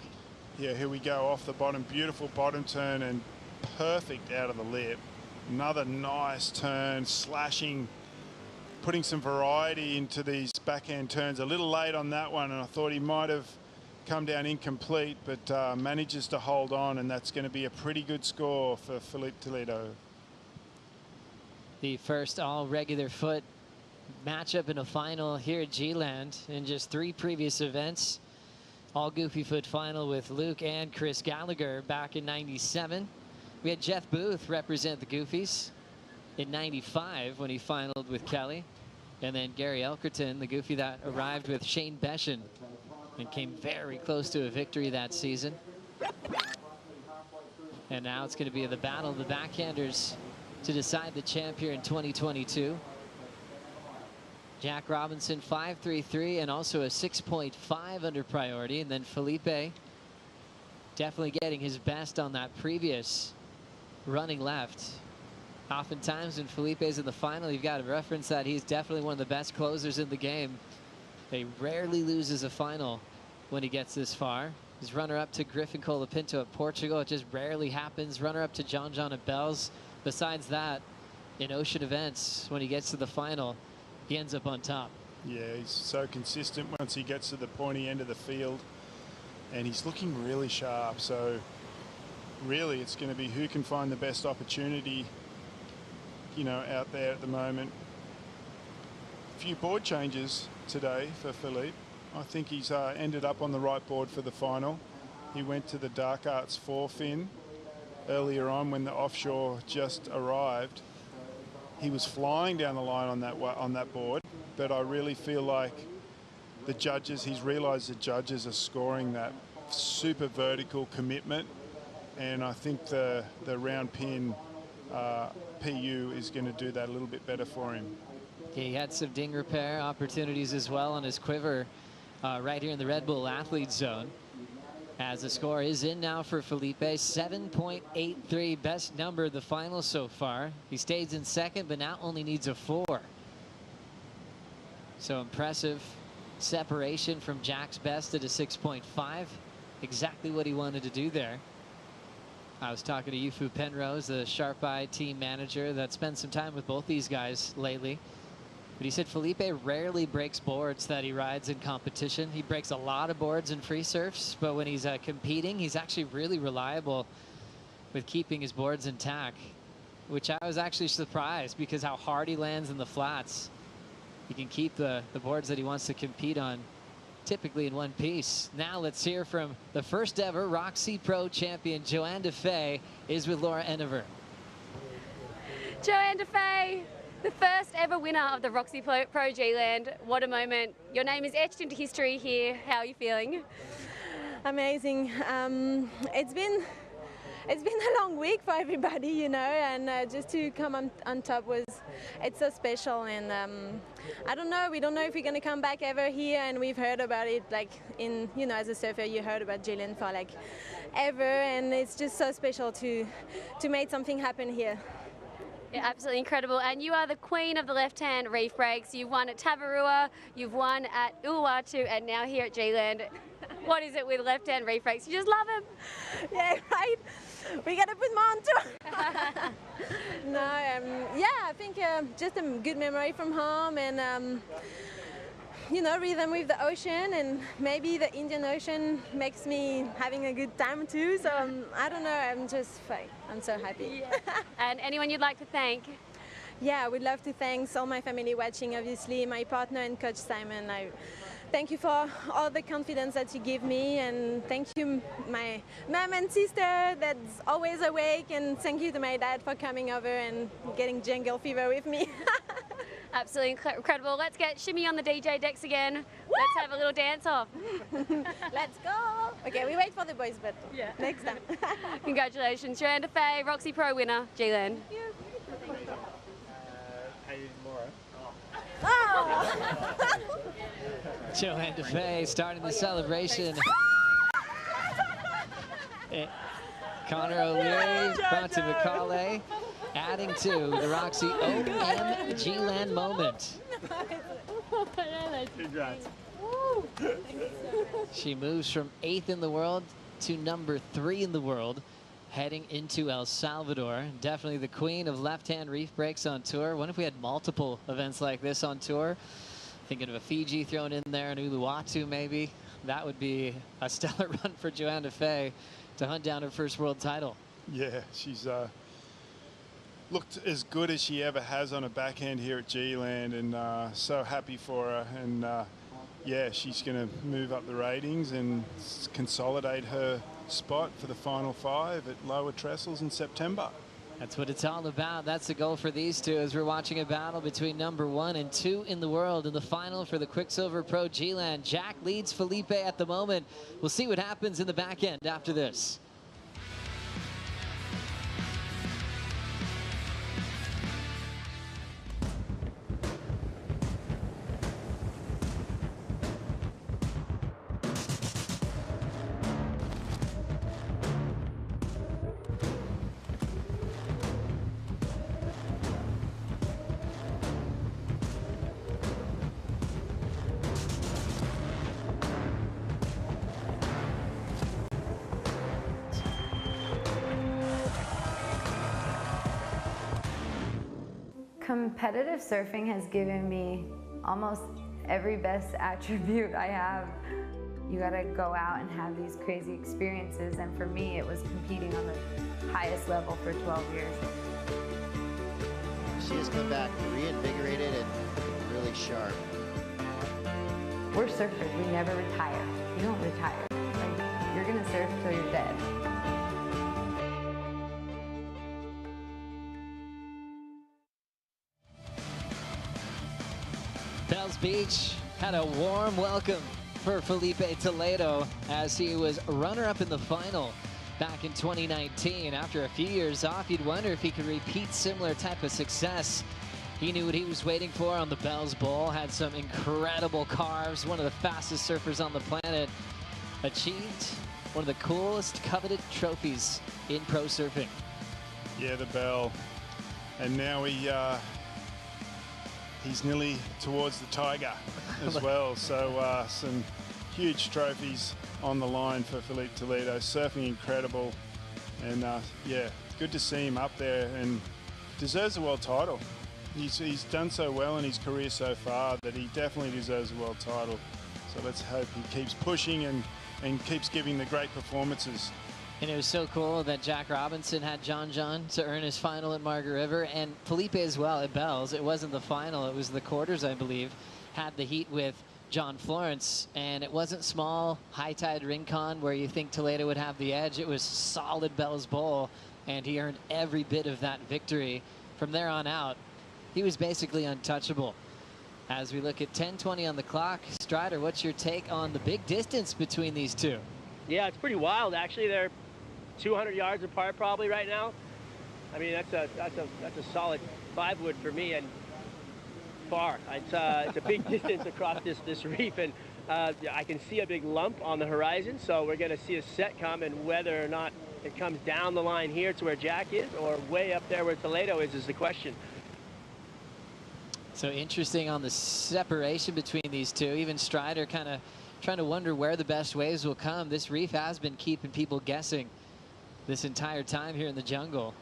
Yeah, here we go off the bottom. Beautiful bottom turn and perfect out of the lip. Another nice turn, slashing, putting some variety into these backhand turns. A little late on that one, and I thought he might have come down incomplete, but manages to hold on, and that's going to be a pretty good score for Felipe Toledo. The first all regular foot matchup in a final here at G-Land in just 3 previous events. All goofy foot final with Luke and Chris Gallagher back in '97. We had Jeff Booth represent the Goofies in '95 when he finaled with Kelly. And then Gary Elkerton, the Goofy that arrived with Shane Beshen and came very close to a victory that season. And now it's going to be the battle of the backhanders to decide the champ here in 2022. Jack Robinson 5.33 and also a 6.5 under priority. And then Felipe definitely getting his best on that previous running left. Oftentimes when Felipe's in the final, you've got to reference that he's definitely one of the best closers in the game. He rarely loses a final when he gets this far. He's runner-up to Griffin Colapinto at Portugal. It just rarely happens. Runner-up to John at Bells. Besides that, in ocean events, when he gets to the final, he ends up on top. Yeah, he's so consistent once he gets to the pointy end of the field, and he's looking really sharp. So really it's going to be who can find the best opportunity, you know, out there at the moment. A few board changes today for Philippe. I think he's ended up on the right board for the final. He went to the Dark Arts 4-fin earlier on when the offshore just arrived. He was flying down the line on that board, but I really feel like the judges, he's realized the judges are scoring that super vertical commitment, and I think the round pin PU is going to do that a little bit better for him. He had some ding repair opportunities as well on his quiver right here in the Red Bull athlete zone. As the score is in now for Felipe, 7.83, best number of the final so far. He stays in second, but now only needs a 4. So impressive separation from Jack's best at a 6.5. Exactly what he wanted to do there. I was talking to Yufu Penrose, the Sharp Eye team manager that spent some time with both these guys lately. But he said Felipe rarely breaks boards that he rides in competition. He breaks a lot of boards in free surfs, but when he's competing, he's actually really reliable with keeping his boards intact, which I was actually surprised because how hard he lands in the flats. He can keep the boards that he wants to compete on typically in one piece. Now let's hear from the first ever ROXY Pro champion, Joanna Faye, is with Laura Enever. Joanna Faye, the first ever winner of the ROXY Pro G-Land. What a moment. Your name is etched into history here. How are you feeling? Amazing. It's been a long week for everybody, you know, and just to come on top it's so special. And I don't know, we don't know if we're going to come back ever here, and we've heard about it like in, you know, as a surfer you heard about G-Land for like ever, and it's just so special to make something happen here. Yeah, absolutely incredible. And you are the queen of the left-hand reef breaks. You've won at Tavarua, you've won at Uluwatu, and now here at G-Land. What is it with left-hand reef breaks? You just love them. Yeah, right? We got to put more on too. No, yeah, I think just a good memory from home, and you know, rhythm with the ocean, and maybe the Indian Ocean makes me having a good time too. So I don't know, I'm so happy. Yeah. And anyone you'd like to thank? Yeah, I would love to thank all my family watching, obviously, my partner and Coach Simon. Thank you for all the confidence that you give me, and thank you my mom and sister that's always awake, and thank you to my dad for coming over and getting jungle fever with me. Absolutely incredible. Let's get shimmy on the DJ decks again. Woo! Let's have a little dance off. Let's go. Okay, we wait for the boys, but yeah, next time. Congratulations, Joanna Faye, ROXY Pro winner, G-Land. Thank you. Hey, Laura. Oh. Joanna Faye starting the celebration. Connor O'Leary, Bronte McCauley, adding to the ROXY OMG-Land moment. Congrats. She moves from 8th in the world to number 3 in the world, heading into El Salvador. Definitely the queen of left-hand reef breaks on tour. What if we had multiple events like this on tour? Thinking of a Fiji thrown in there, and Uluwatu maybe. That would be a stellar run for Joanna Faye to hunt down her first world title. Yeah, she's looked as good as she ever has on a backhand here at G-Land, and so happy for her. And yeah, she's going to move up the ratings and consolidate her spot for the final 5 at Lower Trestles in September. That's what it's all about. That's the goal for these two as we're watching a battle between number 1 and 2 in the world in the final for the Quiksilver Pro G-Land. Jack leads Felipe at the moment. We'll see what happens in the back end after this. Competitive surfing has given me almost every best attribute I have. You gotta go out and have these crazy experiences, and for me it was competing on the highest level for 12 years. She has come back reinvigorated and really sharp. We're surfers, we never retire. You don't retire. Like, you're gonna surf till you're dead. Bells Beach had a warm welcome for Felipe Toledo as he was runner-up in the final back in 2019. After a few years off, you'd wonder if he could repeat similar type of success. He knew what he was waiting for on the Bells Bowl, had some incredible carves, one of the fastest surfers on the planet, achieved one of the coolest coveted trophies in pro surfing. Yeah, the Bell. And now he he's nearly towards the tiger as well. So some huge trophies on the line for Filipe Toledo. Surfing incredible. And yeah, good to see him up there and deserves a world title. He's done so well in his career so far that he definitely deserves a world title. So let's hope he keeps pushing and keeps giving the great performances. And it was so cool that Jack Robinson had John to earn his final at Margaret River, and Felipe as well at Bells. It wasn't the final, it was the quarters, I believe, had the heat with John Florence, and it wasn't small high tide rincon where you think Toledo would have the edge. It was solid Bells Bowl, and he earned every bit of that victory. From there on out, he was basically untouchable. As we look at 10:20 on the clock, Strider, what's your take on the big distance between these two? Yeah, it's pretty wild actually. They're 200 yards apart probably right now. I mean, that's a solid 5-wood for me, and far. It's a big distance across this reef, and I can see a big lump on the horizon, so we're going to see a set come, and whether or not it comes down the line here to where Jack is or way up there where Toledo is the question. So interesting on the separation between these two. Even Strider kind of trying to wonder where the best waves will come. This reef has been keeping people guessing this entire time here in the jungle.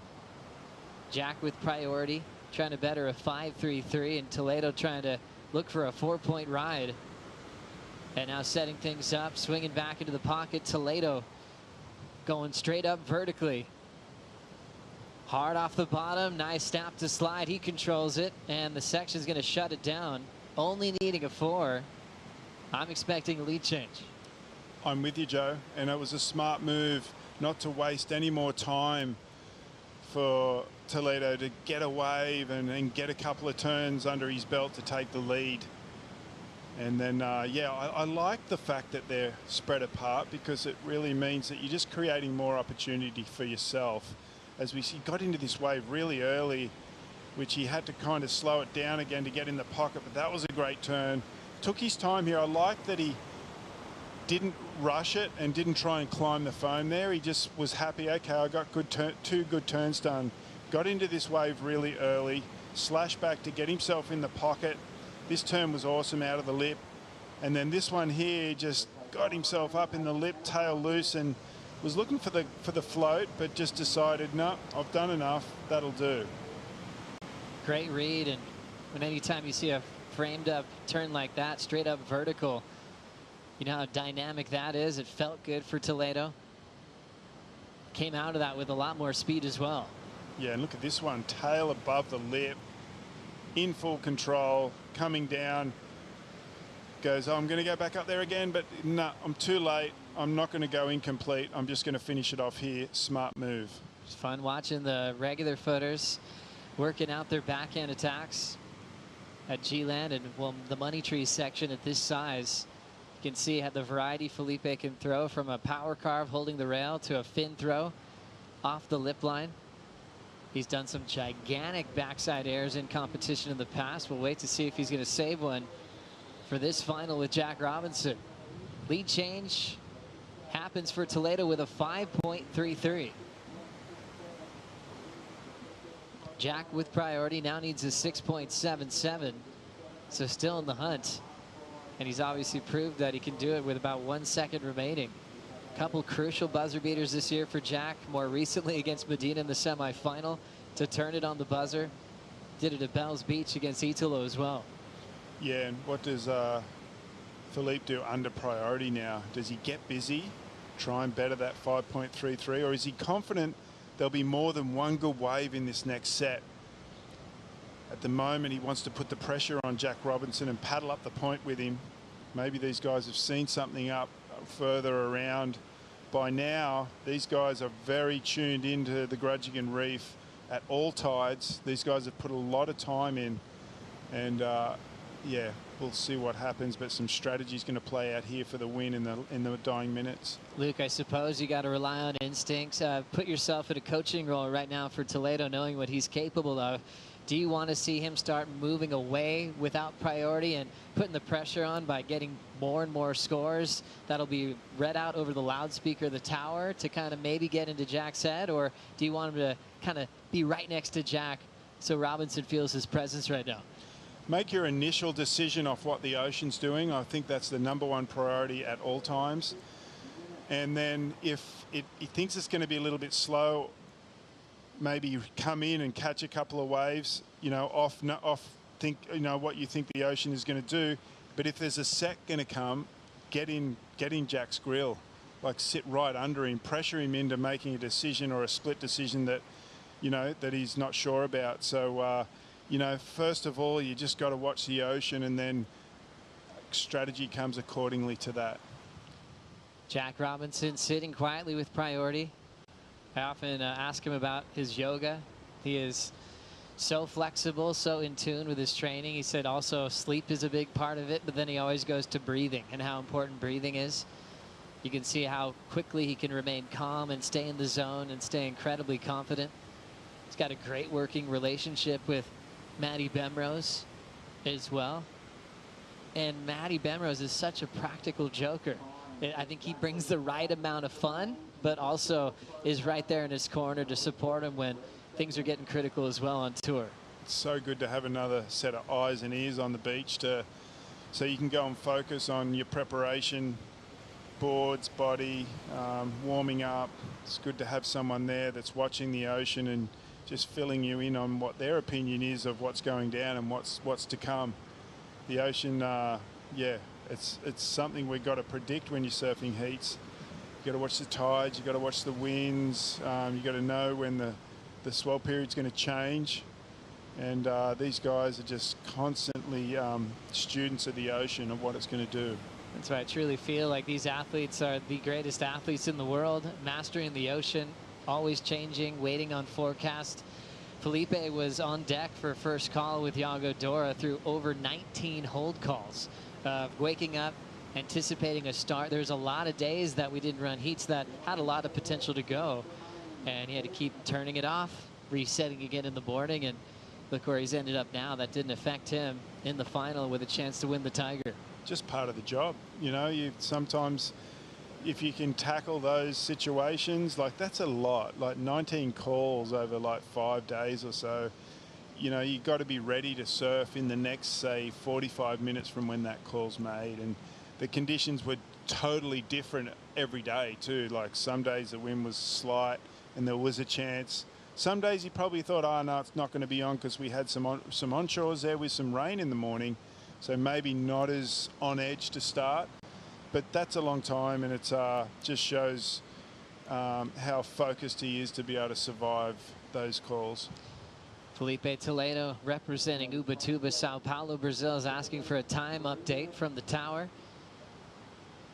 Jack with priority, trying to better a 5.33, and Toledo trying to look for a 4-point ride. And now setting things up, swinging back into the pocket. Toledo going straight up vertically. Hard off the bottom, nice snap to slide. He controls it, and the section's going to shut it down. Only needing a 4. I'm expecting a lead change. I'm with you, Joe, and it was a smart move not to waste any more time for Toledo to get a wave and get a couple of turns under his belt to take the lead. And then, yeah, I like the fact that they're spread apart, because it really means that you're just creating more opportunity for yourself. As we see, got into this wave really early, which he had to kind of slow it down again to get in the pocket, but that was a great turn. Took his time here. I like that he didn't rush it and didn't try and climb the foam there. He just was happy, okay, I got two good turns done. Got into this wave really early, slashed back to get himself in the pocket. This turn was awesome out of the lip. And then this one here just got himself up in the lip, tail loose, and was looking for the float, but just decided, no, I've done enough, that'll do. Great read, and when anytime you see a framed up turn like that, straight up vertical, you know how dynamic that is. It felt good for Toledo. Came out of that with a lot more speed as well. Yeah, and look at this one, tail above the lip, in full control, coming down. Goes, oh, I'm going to go back up there again, but no, I'm too late. I'm not going to go incomplete. I'm just going to finish it off here. Smart move. It's fun watching the regular footers working out their backhand attacks at G-Land, and well, the money tree section at this size. You can see how the variety Felipe can throw, from a power carve holding the rail to a fin throw off the lip line. He's done some gigantic backside airs in competition in the past. We'll wait to see if he's going to save one for this final with Jack Robinson. Lead change happens for Toledo with a 5.33. Jack with priority now needs a 6.77, so still in the hunt. And he's obviously proved that he can do it with about 1 second remaining. A couple crucial buzzer beaters this year for Jack, more recently against Medina in the semifinal to turn it on the buzzer. Did it at Bells Beach against Italo as well. Yeah, and what does Felipe do under priority now? Does he get busy, try and better that 5.33, or is he confident there'll be more than one good wave in this next set? At the moment, he wants to put the pressure on Jack Robinson and paddle up the point with him. Maybe these guys have seen something up further around. By now, these guys are very tuned into the Grudgigan Reef at all tides. These guys have put a lot of time in, and yeah, we'll see what happens, but some strategy is going to play out here for the win in the dying minutes. Luke, I suppose you got to rely on instincts. Put yourself in a coaching role right now for Toledo, knowing what he's capable of. Do you want to see him start moving away without priority and putting the pressure on by getting more and more scores that'll be read out over the loudspeaker of the tower to kind of maybe get into Jack's head? Or do you want him to kind of be right next to Jack so Robinson feels his presence right now? make your initial decision off what the ocean's doing. I think that's the #1 priority at all times. And then if he thinks it's going to be a little bit slow, maybe come in and catch a couple of waves, you know, off think, you know, what you think the ocean is going to do. But if there's a set going to come, get in Jack's grill, like sit right under him, pressure him into making a decision or a split decision that, you know, that he's not sure about. So, you know, first of all, you just got to watch the ocean, and then strategy comes accordingly to that. Jack Robinson sitting quietly with priority. I often ask him about his yoga. He is so flexible, so in tune with his training. He said also sleep is a big part of it, but then he always goes to breathing and how important breathing is. You can see how quickly he can remain calm and stay in the zone and stay incredibly confident. He's got a great working relationship with Maddie Bemrose as well. And Maddie Bemrose is such a practical joker. I think he brings the right amount of fun, but also is right there in his corner to support him when things are getting critical as well on tour. It's so good to have another set of eyes and ears on the beach so you can go and focus on your preparation, boards, body, warming up. It's good to have someone there that's watching the ocean and just filling you in on what their opinion is of what's going down and what's to come. The ocean, yeah, it's something we've got to predict when you're surfing heats. You got to watch the tides, you got to watch the winds, you got to know when the swell period's going to change. And these guys are just constantly students of the ocean of what it's going to do. That's right. I truly feel like these athletes are the greatest athletes in the world, mastering the ocean, always changing, waiting on forecast. Felipe was on deck for first call with Yago Dora through over 19 hold calls, waking up, anticipating a start. There's a lot of days that we didn't run heats that had a lot of potential to go, and he had to keep turning it off, resetting again in the morning, and look where he's ended up now. That didn't affect him in the final with a chance to win the Tiger. Just part of the job, you know. You sometimes, if you can tackle those situations, like that's a lot, like 19 calls over like 5 days or so. You know, you got to be ready to surf in the next, say, 45 minutes from when that call's made. And the conditions were totally different every day too. Like some days the wind was slight and there was a chance. Some days you probably thought, oh no, it's not going to be on because we had some onshores there with some rain in the morning. So maybe not as on edge to start, but that's a long time, and it just shows how focused he is to be able to survive those calls. Felipe Toledo representing Ubatuba, Sao Paulo, Brazil, is asking for a time update from the tower.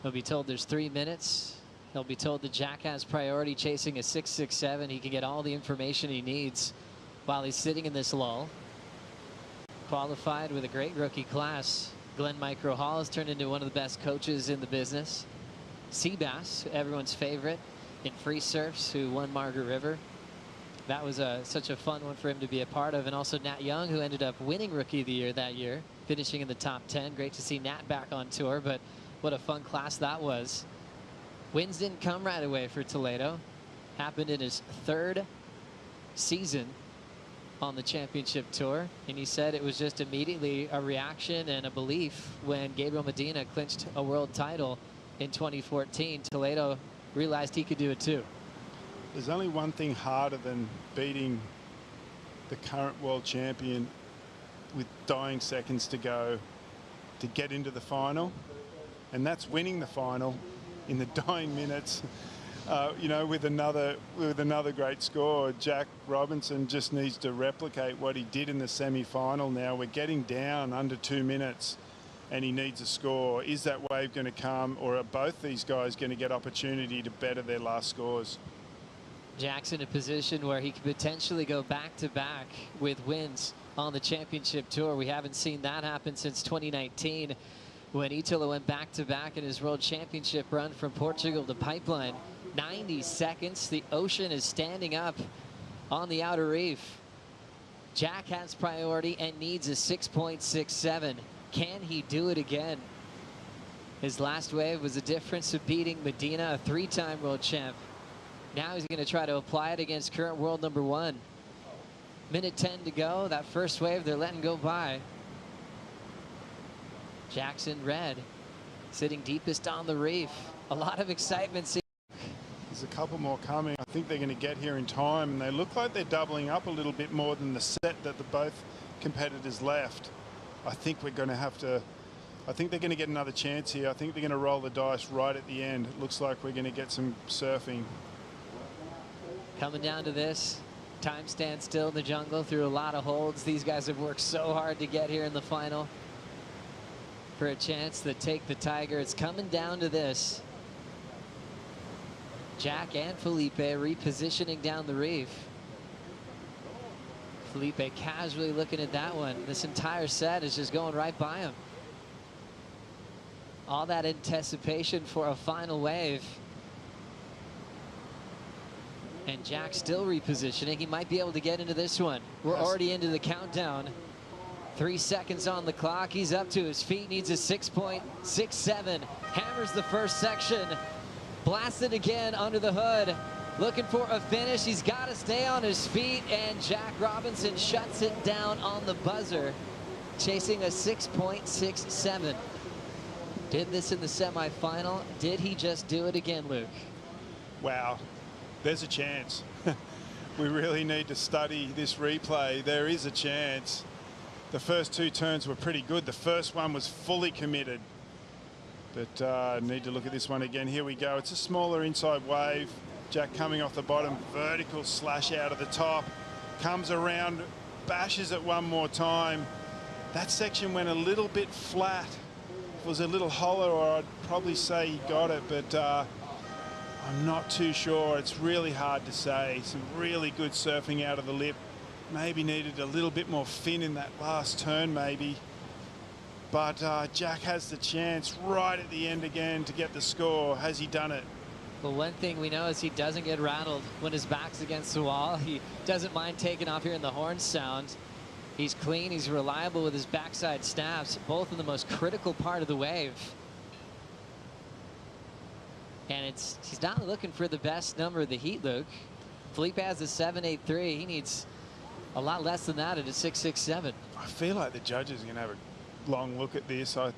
He'll be told there's 3 minutes. He'll be told that Jack has priority chasing a 6.67. He can get all the information he needs while he's sitting in this lull. Qualified with a great rookie class. Glenn Micro Hall has turned into one of the best coaches in the business. Seabass, everyone's favorite in free surfs, who won Margaret River. That was such a fun one for him to be a part of. And also Nat Young, who ended up winning Rookie of the Year that year, finishing in the top 10. Great to see Nat back on tour, but what a fun class that was. Wins didn't come right away for Toledo. Happened in his 3rd season on the championship tour, and he said it was just immediately a reaction and a belief when Gabriel Medina clinched a world title in 2014. Toledo realized he could do it too. There's only one thing harder than beating the current world champion with dying seconds to go to get into the final, and that's winning the final in the dying minutes. You know, with another great score. Jack Robinson just needs to replicate what he did in the semi-final. Now we're getting down under 2 minutes and he needs a score. Is that wave going to come, or are both these guys going to get opportunity to better their last scores? Jack's in a position where he could potentially go back-to-back with wins on the championship tour. We haven't seen that happen since 2019 when Itola went back-to-back in his world championship run from Portugal to Pipeline. 90 seconds. The ocean is standing up on the outer reef. Jack has priority and needs a 6.67. Can he do it again? His last wave was the difference of beating Medina, a 3-time world champ. Now he's going to try to apply it against current world #1. Minute 10 to go. That first wave they're letting go by. Jackson Red sitting deepest on the reef. A lot of excitement. There's a couple more coming. I think they're going to get here in time, and they look like they're doubling up a little bit more than the set that the both competitors left. I think we're going to have to, I think they're going to get another chance here. I think they're going to roll the dice right at the end. It looks like we're going to get some surfing. Coming down to this, time stands still in the jungle through a lot of holds. These guys have worked so hard to get here in the final for a chance to take the Tiger. It's coming down to this. Jack and Felipe repositioning down the reef. Felipe casually looking at that one. This entire set is just going right by him. All that anticipation for a final wave. And Jack still repositioning. He might be able to get into this one. We're already into the countdown. 3 seconds on the clock. He's up to his feet. Needs a 6.67. Hammers the first section. Blasted again under the hood. Looking for a finish. He's got to stay on his feet. And Jack Robinson shuts it down on the buzzer. Chasing a 6.67. Did this in the semifinal. Did he just do it again, Luke? Wow. There's a chance. We really need to study this replay. There is a chance. The first 2 turns were pretty good. The first one was fully committed. But need to look at this one again. Here we go. It's a smaller inside wave. Jack coming off the bottom. Vertical slash out of the top. Comes around, bashes it one more time. That section went a little bit flat. If it was a little hollow, I'd probably say he got it. But I'm not too sure. It's really hard to say. Some really good surfing out of the lip. Maybe needed a little bit more fin in that last turn, maybe. But Jack has the chance right at the end again to get the score. Has he done it? Well, one thing we know is he doesn't get rattled when his back's against the wall. He doesn't mind taking off here in the horn sound. He's clean. He's reliable with his backside snaps, both in the most critical part of the wave. And he's not looking for the best number of the heat, Luke. Felipe has a 7.83. He needs a lot less than that at a 6.67. I feel like the judges are going to have a long look at this. I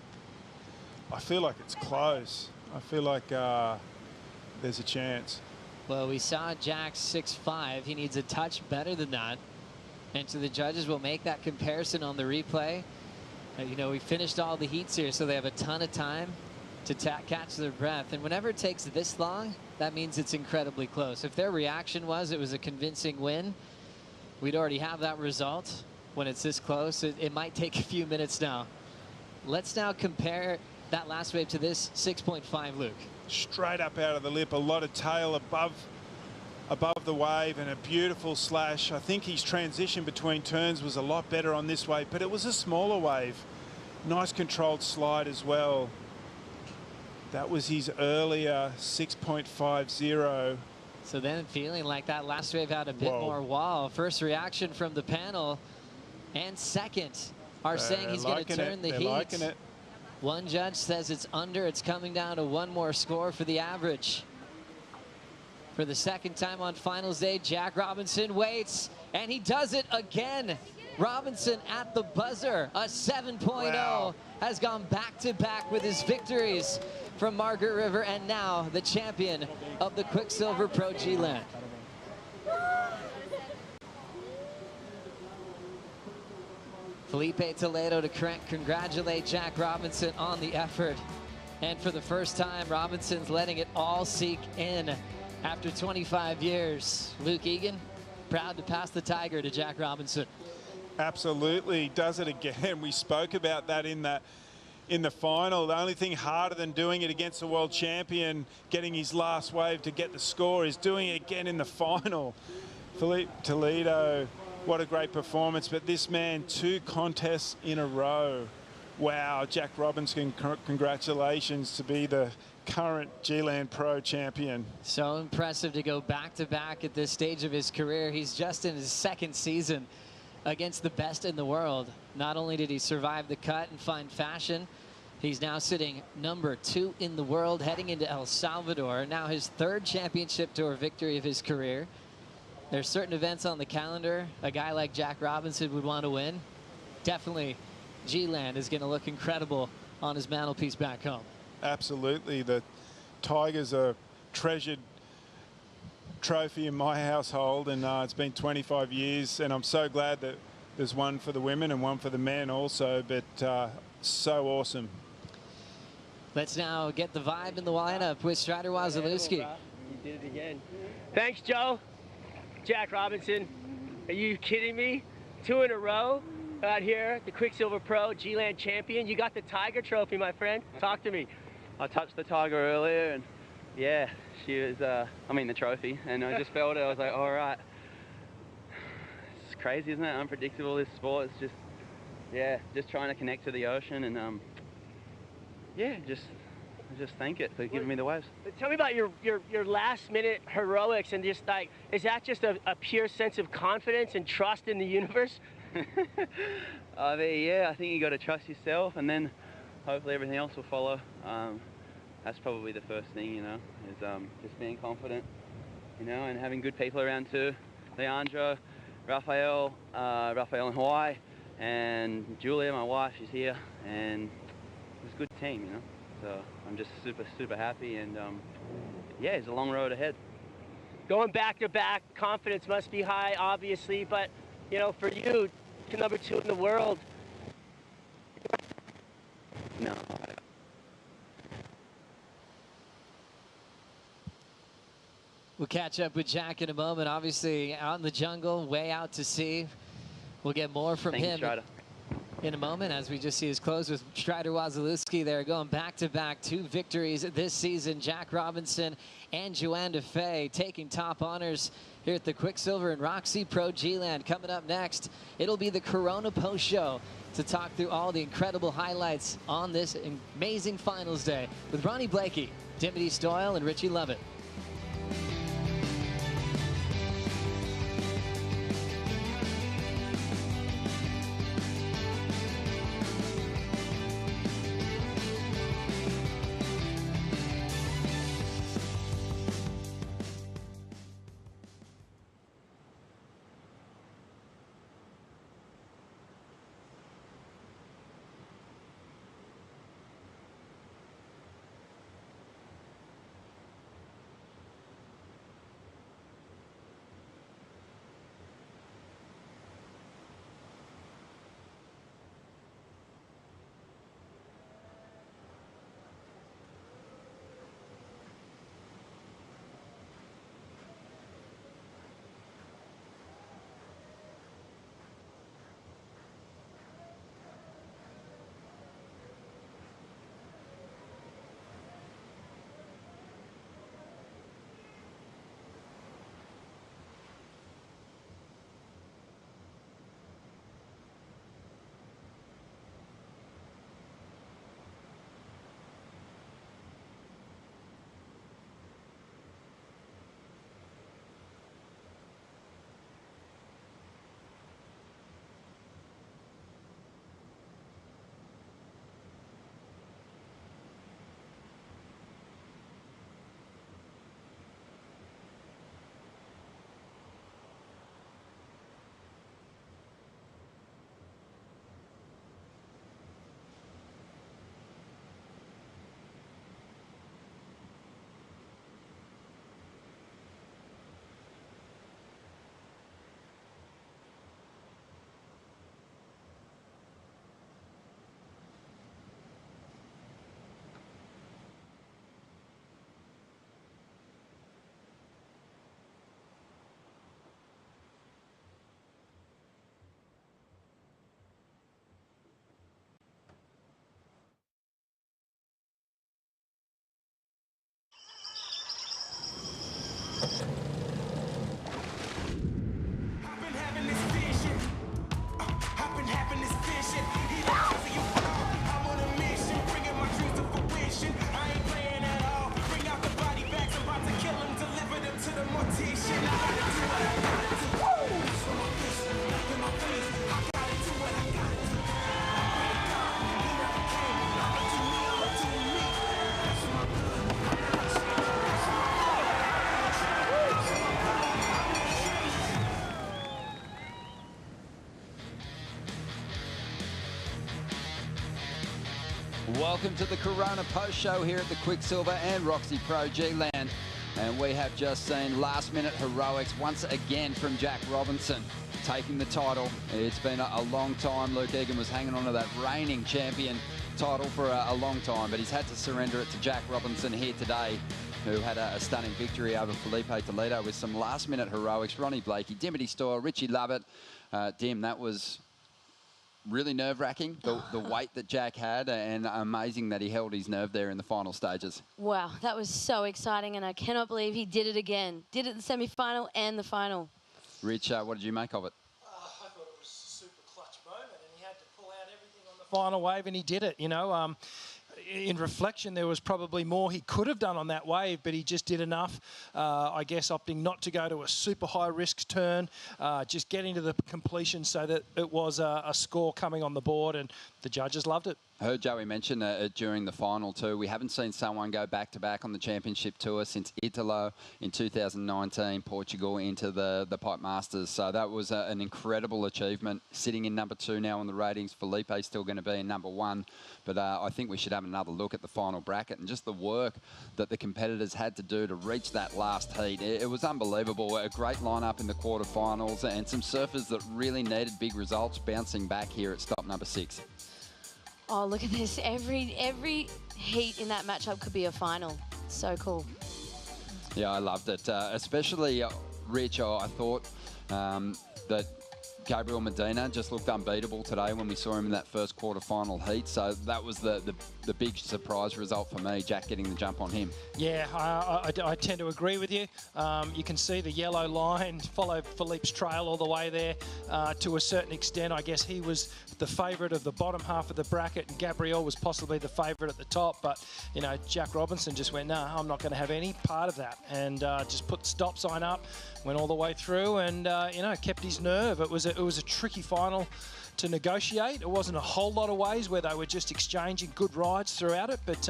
feel like it's close. I feel like there's a chance. Well, we saw Jack's 6.5. He needs a touch better than that. And so the judges will make that comparison on the replay. You know, we finished all the heats here, so they have a ton of time to catch their breath. And whenever it takes this long, that means it's incredibly close. If their reaction was it was a convincing win, we'd already have that result. When it's this close, it might take a few minutes now. Let's now compare that last wave to this 6.5, Luke. Straight up out of the lip, a lot of tail above the wave and a beautiful slash. I think his transition between turns was a lot better on this wave, but it was a smaller wave. Nice controlled slide as well. That was his earlier 6.50. So then feeling like that last wave had a bit more wall. First reaction from the panel, and second are saying he's going to turn the heat. Liking it. One judge says it's under. It's coming down to one more score for the average. For the second time on finals day, Jack Robinson waits, and he does it again. Robinson at the buzzer, a 7.0, has gone back-to-back with his victories from Margaret River, and now the champion of the Quiksilver Pro G-Land. Felipe Toledo to congratulate Jack Robinson on the effort. And for the first time, Robinson's letting it all sink in after 25 years. Luke Egan, proud to pass the Tiger to Jack Robinson. Absolutely, does it again. We spoke about that in the final. The only thing harder than doing it against the world champion, getting his last wave to get the score, is doing it again in the final. Felipe Toledo, what a great performance. But this man, 2 contests in a row. Wow, Jack Robinson, congratulations to be the current G-Land Pro champion. So impressive to go back-to-back at this stage of his career. He's just in his 2nd season against the best in the world. Not only did he survive the cut and find fashion, he's now sitting number 2 in the world, heading into El Salvador. Now his 3rd championship tour victory of his career. There's certain events on the calendar a guy like Jack Robinson would want to win. Definitely G-Land is going to look incredible on his mantelpiece back home. Absolutely. The Tigers are treasured trophy in my household, and it's been 25 years, and I'm so glad that there's one for the women and one for the men also, but so awesome. Let's now get the vibe in the lineup with Strider Wasilewski. You did it again. Thanks, Joe. Jack Robinson. Are you kidding me? 2 in a row out here, the Quiksilver Pro G-Land champion. You got the Tiger trophy, my friend. Talk to me. I touched the Tiger earlier, and yeah, she was, the trophy, and I just felt it. I was like, all right. It's crazy, isn't it? Unpredictable, this sport. It's just, yeah, just trying to connect to the ocean, and yeah, just thank it for giving me the waves. Tell me about your last minute heroics, and just like, is that just a pure sense of confidence and trust in the universe? Yeah, I think you got to trust yourself, and then hopefully everything else will follow. That's probably the first thing, is just being confident, and having good people around too. Leandro, Raphael in Hawaii, and Julia, my wife, she's here, and it's a good team, So I'm just super happy, and yeah, it's a long road ahead. Going back to back, confidence must be high, obviously, but for you, number 2 in the world. No. We'll catch up with Jack in a moment. Obviously, out in the jungle, way out to sea. We'll get more from him in a moment as we just see his close with Strider Wasilewski there, going back-to-back 2 victories this season. Jack Robinson and Joanna Faye taking top honors here at the Quiksilver and ROXY Pro G-Land. Coming up next, it'll be the Corona Post Show to talk through all the incredible highlights on this amazing finals day with Ronnie Blakey, Dimity Stoyle, and Richie Lovett. Welcome to the Corona Post Show here at the Quiksilver and ROXY Pro G-Land. And we have just seen last-minute heroics once again from Jack Robinson taking the title. It's been a long time. Luke Egan was hanging on to that reigning champion title for a long time, but he's had to surrender it to Jack Robinson here today, who had a stunning victory over Felipe Toledo with some last-minute heroics. Ronnie Blakey, Dimity Stoyle, Richie Lovett. Dim, that was really nerve-wracking, the weight that Jack had, and amazing that he held his nerve there in the final stages. Wow, that was so exciting, and I cannot believe he did it again. Did it in the semi-final and the final. Rich, what did you make of it? I thought it was a super clutch moment, and he had to pull out everything on the final wave, and he did it, you know. In reflection, there was probably more he could have done on that wave, but he just did enough. I guess opting not to go to a super high-risk turn, just getting to the completion so that it was a score coming on the board, and the judges loved it. I heard Joey mention during the final too, we haven't seen someone go back-to-back on the championship tour since Italo in 2019, Portugal into the Pipe Masters. So that was an incredible achievement. Sitting in number 2 now on the ratings. Felipe's still going to be in number 1. But I think we should have another look at the final bracket and just the work that the competitors had to do to reach that last heat. It was unbelievable. A great lineup in the quarterfinals and some surfers that really needed big results bouncing back here at stop number 6. Oh, look at this. Every heat in that matchup could be a final. So cool. Yeah, I loved it. Especially, Rich, I thought that Gabriel Medina just looked unbeatable today when we saw him in that first quarterfinal heat. So that was the big surprise result for me, Jack getting the jump on him. Yeah, I tend to agree with you. You can see the yellow line follow Philippe's trail all the way there to a certain extent. I guess he was the favourite of the bottom half of the bracket, and Gabriel was possibly the favourite at the top. But, you know, Jack Robinson just went, no, I'm not going to have any part of that, and just put the stop sign up, went all the way through, and, you know, kept his nerve. It was a tricky final to negotiate. It wasn't a whole lot of ways where they were just exchanging good rides throughout it, but,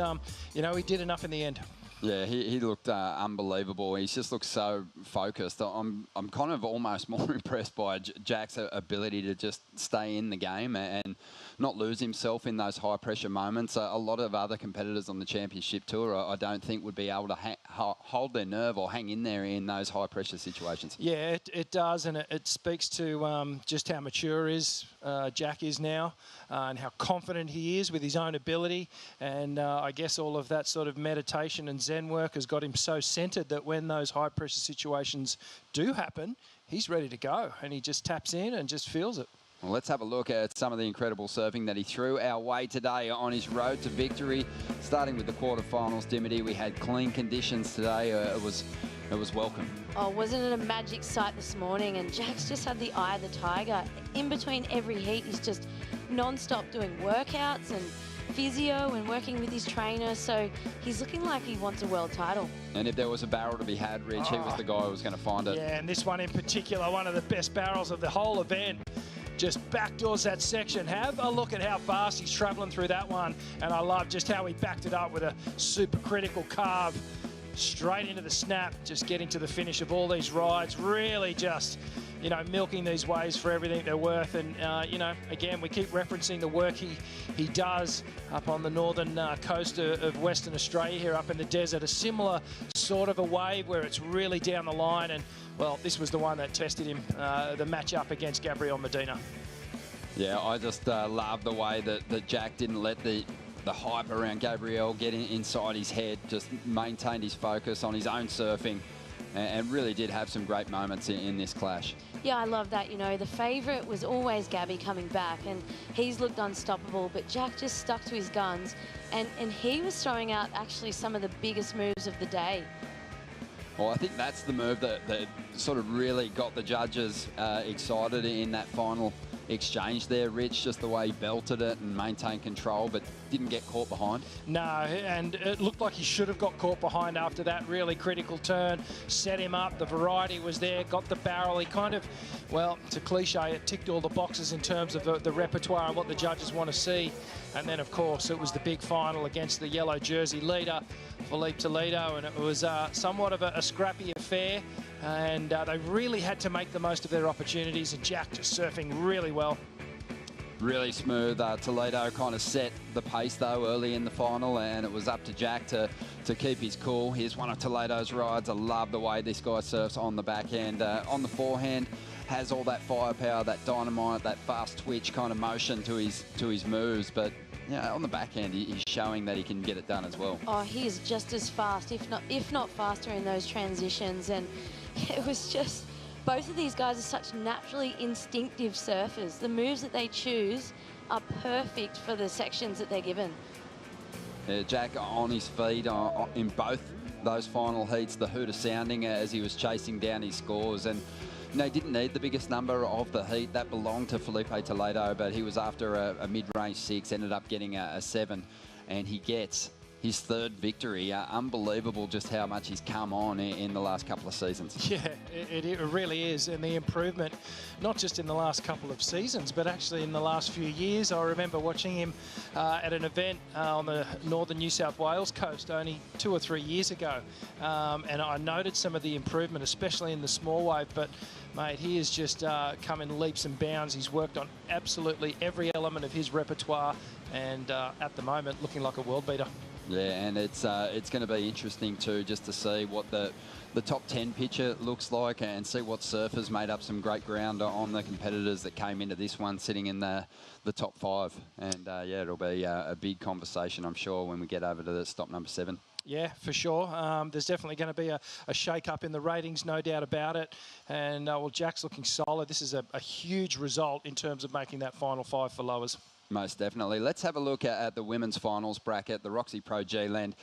you know, he did enough in the end. Yeah, he looked unbelievable. He's just looked so focused. I'm kind of almost more impressed by Jack's ability to just stay in the game and not lose himself in those high-pressure moments. A lot of other competitors on the championship tour, I don't think, would be able to hold their nerve or hang in there in those high-pressure situations. Yeah, it does, and it speaks to just how mature Jack is now, and how confident he is with his own ability. And I guess all of that sort of meditation and Zen work has got him so centered that when those high-pressure situations do happen, he's ready to go, and he just taps in and just feels it. Well, let's have a look at some of the incredible surfing that he threw our way today on his road to victory. Starting with the quarterfinals, Dimity, we had clean conditions today. It was welcome. Oh, wasn't it a magic sight this morning? And Jack's just had the eye of the tiger. In between every heat, he's just non-stop doing workouts and physio and working with his trainer. So he's looking like he wants a world title. And if there was a barrel to be had, Rich, he was the guy who was going to find it. Yeah, and this one in particular, one of the best barrels of the whole event. Just backdoors that section. Have a look at how fast he's traveling through that one. And I love just how he backed it up with a super critical carve straight into the snap, just getting to the finish of all these rides. Really just, you know, milking these waves for everything they're worth. And, you know, again, we keep referencing the work he does up on the northern coast of Western Australia here up in the desert. A similar sort of a wave where it's really down the line. And, well, this was the one that tested him, the match-up against Gabriel Medina. Yeah, I just love the way that Jack didn't let the hype around Gabriel get inside his head, just maintained his focus on his own surfing, and really did have some great moments in this clash. Yeah, I love that. You know, the favourite was always Gabby coming back, and he's looked unstoppable, but Jack just stuck to his guns, and he was throwing out actually some of the biggest moves of the day. Well, I think that's the move that sort of really got the judges excited in that final exchange there, Rich, just the way he belted it and maintained control, but didn't get caught behind. No, and it looked like he should have got caught behind after that really critical turn. Set him up, the variety was there, got the barrel. He kind of, well, it's a cliche, it ticked all the boxes in terms of the repertoire and what the judges want to see. And then, of course, it was the big final against the yellow jersey leader, Felipe Toledo, and it was somewhat of a scrappy affair. And they really had to make the most of their opportunities, and Jack just surfing really well. Really smooth. Toledo kind of set the pace though early in the final, and it was up to Jack to keep his cool. Here's one of Toledo's rides. I love the way this guy surfs on the backhand. On the forehand, has all that firepower, that dynamite, that fast twitch kind of motion to his moves, but yeah, on the backhand, he's showing that he can get it done as well. Oh, he is just as fast, if not faster, in those transitions, and it was just. Both of these guys are such naturally instinctive surfers. The moves that they choose are perfect for the sections that they're given. Yeah, Jack on his feet in both those final heats, the hooter sounding as he was chasing down his scores. And you know, he didn't need the biggest number of the heat. That belonged to Felipe Toledo, but he was after a mid-range 6, ended up getting a 7, and he gets his 3rd victory. Unbelievable just how much he's come on in the last couple of seasons. Yeah, it really is. And the improvement, not just in the last couple of seasons, but actually in the last few years. I remember watching him at an event on the northern New South Wales coast only 2 or 3 years ago. And I noted some of the improvement, especially in the small wave. But, mate, he has just come in leaps and bounds. He's worked on absolutely every element of his repertoire. And at the moment, looking like a world beater. Yeah, and it's going to be interesting too, just to see what the top 10 picture looks like and see what surfers made up some great ground on the competitors that came into this one sitting in the top 5. And yeah, it'll be a big conversation, I'm sure, when we get over to the stop number 7. Yeah, for sure. There's definitely going to be a shake-up in the ratings, no doubt about it. And, well, Jack's looking solid. This is a huge result in terms of making that final 5 for lowers. Most definitely. Let's have a look at the women's finals bracket, the ROXY Pro G-Land.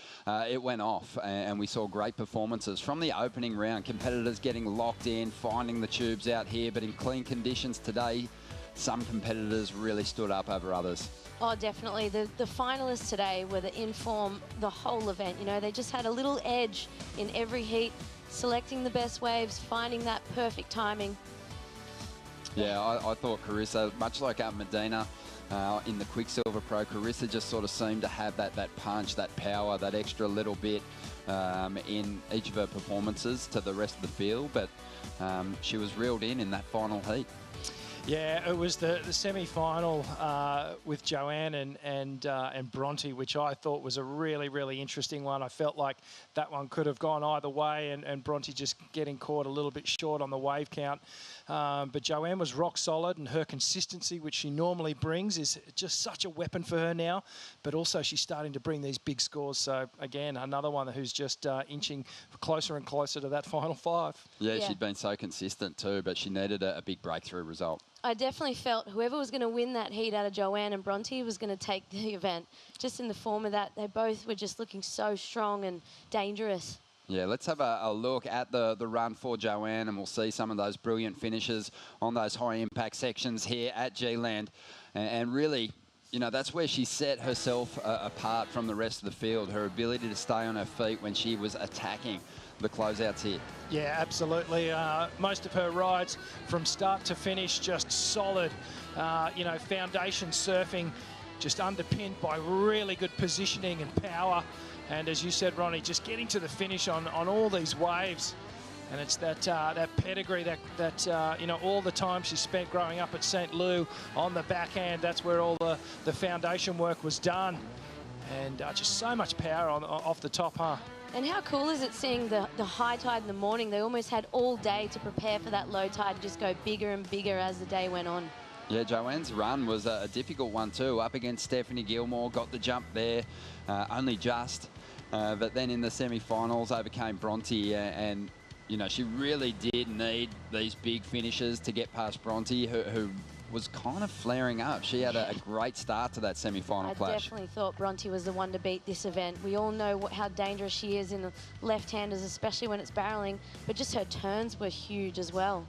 It went off, and we saw great performances from the opening round. Competitors getting locked in, finding the tubes out here, but in clean conditions today, some competitors really stood up over others. Oh, definitely. The finalists today were the in-form the whole event. You know, they just had a little edge in every heat, selecting the best waves, finding that perfect timing. Yeah, I thought Carissa, much like Medina, in the Quiksilver Pro, Carissa just sort of seemed to have that punch, that power, that extra little bit in each of her performances to the rest of the field, but she was reeled in that final heat. Yeah, it was the semi-final with Joanne and Bronte, which I thought was a really, really interesting one. I felt like that one could have gone either way, and Bronte just getting caught a little bit short on the wave count. But Joanne was rock solid, and her consistency, which she normally brings, is just such a weapon for her now. But also she's starting to bring these big scores. So, again, another one who's just inching closer and closer to that final 5. Yeah, she'd been so consistent too, but she needed a big breakthrough result. I definitely felt whoever was going to win that heat out of Joanne and Bronte was going to take the event. Just in the form of that, they both were just looking so strong and dangerous. Yeah, let's have a look at the run for Joanne, and we'll see some of those brilliant finishes on those high-impact sections here at G-Land. And really, you know, that's where she set herself apart from the rest of the field, her ability to stay on her feet when she was attacking the closeouts here. Yeah, absolutely. Most of her rides from start to finish just solid, you know, foundation surfing, just underpinned by really good positioning and power. And as you said, Ronnie, just getting to the finish on all these waves. And it's that pedigree, that you know, all the time she spent growing up at St. Lou on the backhand, that's where all the foundation work was done. And just so much power off the top, huh? And how cool is it seeing the high tide in the morning? They almost had all day to prepare for that low tide and just go bigger and bigger as the day went on. Yeah, Joanne's run was a difficult one too. Up against Stephanie Gilmore, got the jump there, only just. But then in the semi-finals, overcame Bronte, and you know, she really did need these big finishes to get past Bronte, who was kind of flaring up. She had a great start to that semi-final clash. I definitely thought Bronte was the one to beat this event. We all know how dangerous she is in the left-handers, especially when it's barreling, but just her turns were huge as well.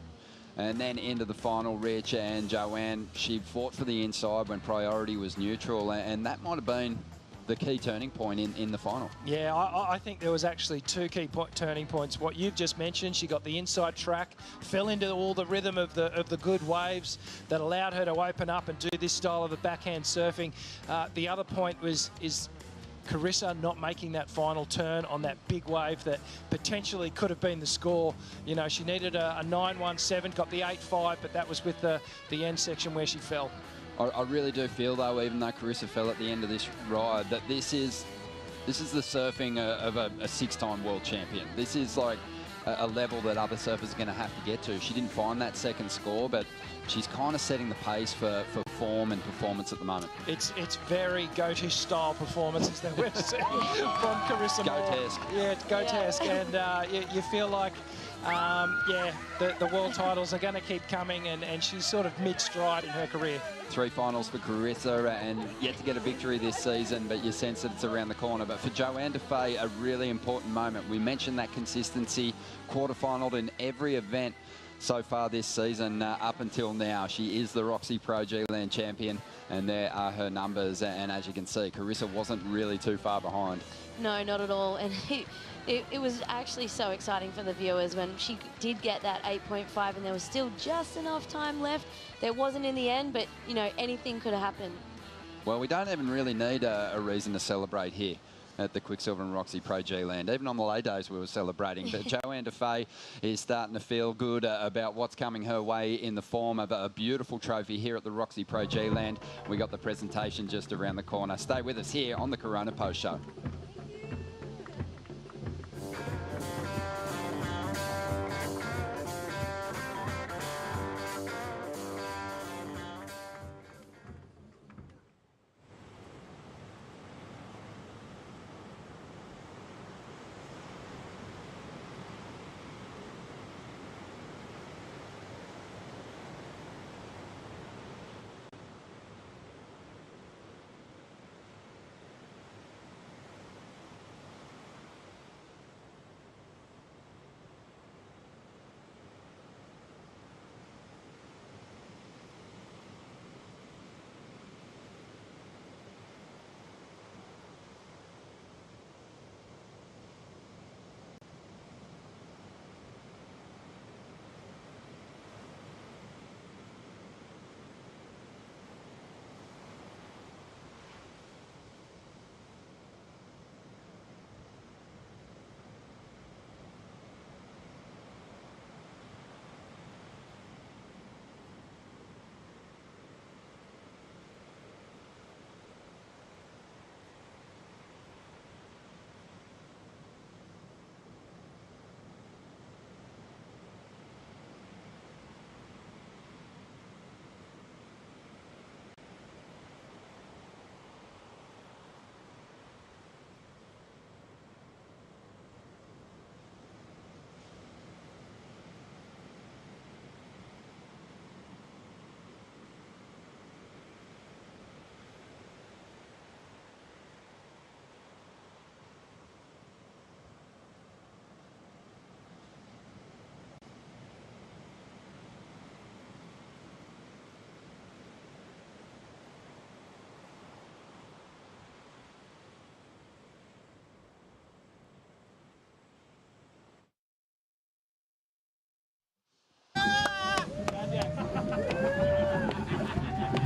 And then into the final, Rich, and Joanne, she fought for the inside when priority was neutral, and that might have been the key turning point in the final. Yeah, I think there was actually 2 key turning points. What you've just mentioned, she got the inside track, fell into all the rhythm of the good waves that allowed her to open up and do this style of the backhand surfing. The other point is Carissa not making that final turn on that big wave that potentially could have been the score. You know, she needed a 9-1-7, got the 8-5, but that was with the end section where she fell. I really do feel, though, even though Carissa fell at the end of this ride, that this is the surfing of a 6-time world champion. This is like a level that other surfers are going to have to get to. She didn't find that second score, but she's kind of setting the pace for form and performance at the moment. It's very goatish style performances that we've seen from Carissa Moore. Goatesque. Yeah, goatesque, and you feel like, the world titles are going to keep coming, and she's sort of mid-stride in her career. 3 finals for Carissa and yet to get a victory this season, but you sense that it's around the corner. But for Joanna Faye, a really important moment. We mentioned that consistency, quarterfinaled in every event so far this season up until now. She is the ROXY Pro G-Land champion, and there are her numbers. And as you can see, Carissa wasn't really too far behind. No, not at all. And it was actually so exciting for the viewers when she did get that 8.5 and there was still just enough time left. There wasn't in the end, but, you know, anything could have happened. Well, we don't even really need a reason to celebrate here at the Quiksilver and ROXY Pro G-Land. Even on the lay days we were celebrating. But Joanna Faye is starting to feel good about what's coming her way in the form of a beautiful trophy here at the ROXY Pro G-Land. We got the presentation just around the corner. Stay with us here on the Corona Post Show.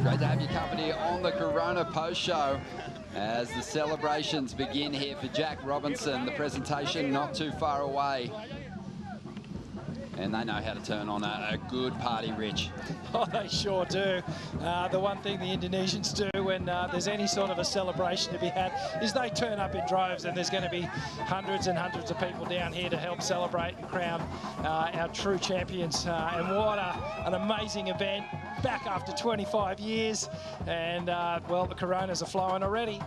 Great to have your company on the Corona Post Show as the celebrations begin here for Jack Robinson. The presentation not too far away. And they know how to turn on a good party, Rich. Oh, they sure do. The one thing the Indonesians do when there's any sort of a celebration to be had is they turn up in droves, and there's going to be hundreds and hundreds of people down here to help celebrate and crown our true champions. And what an amazing event, back after 25 years. And, well, the Coronas are flowing already.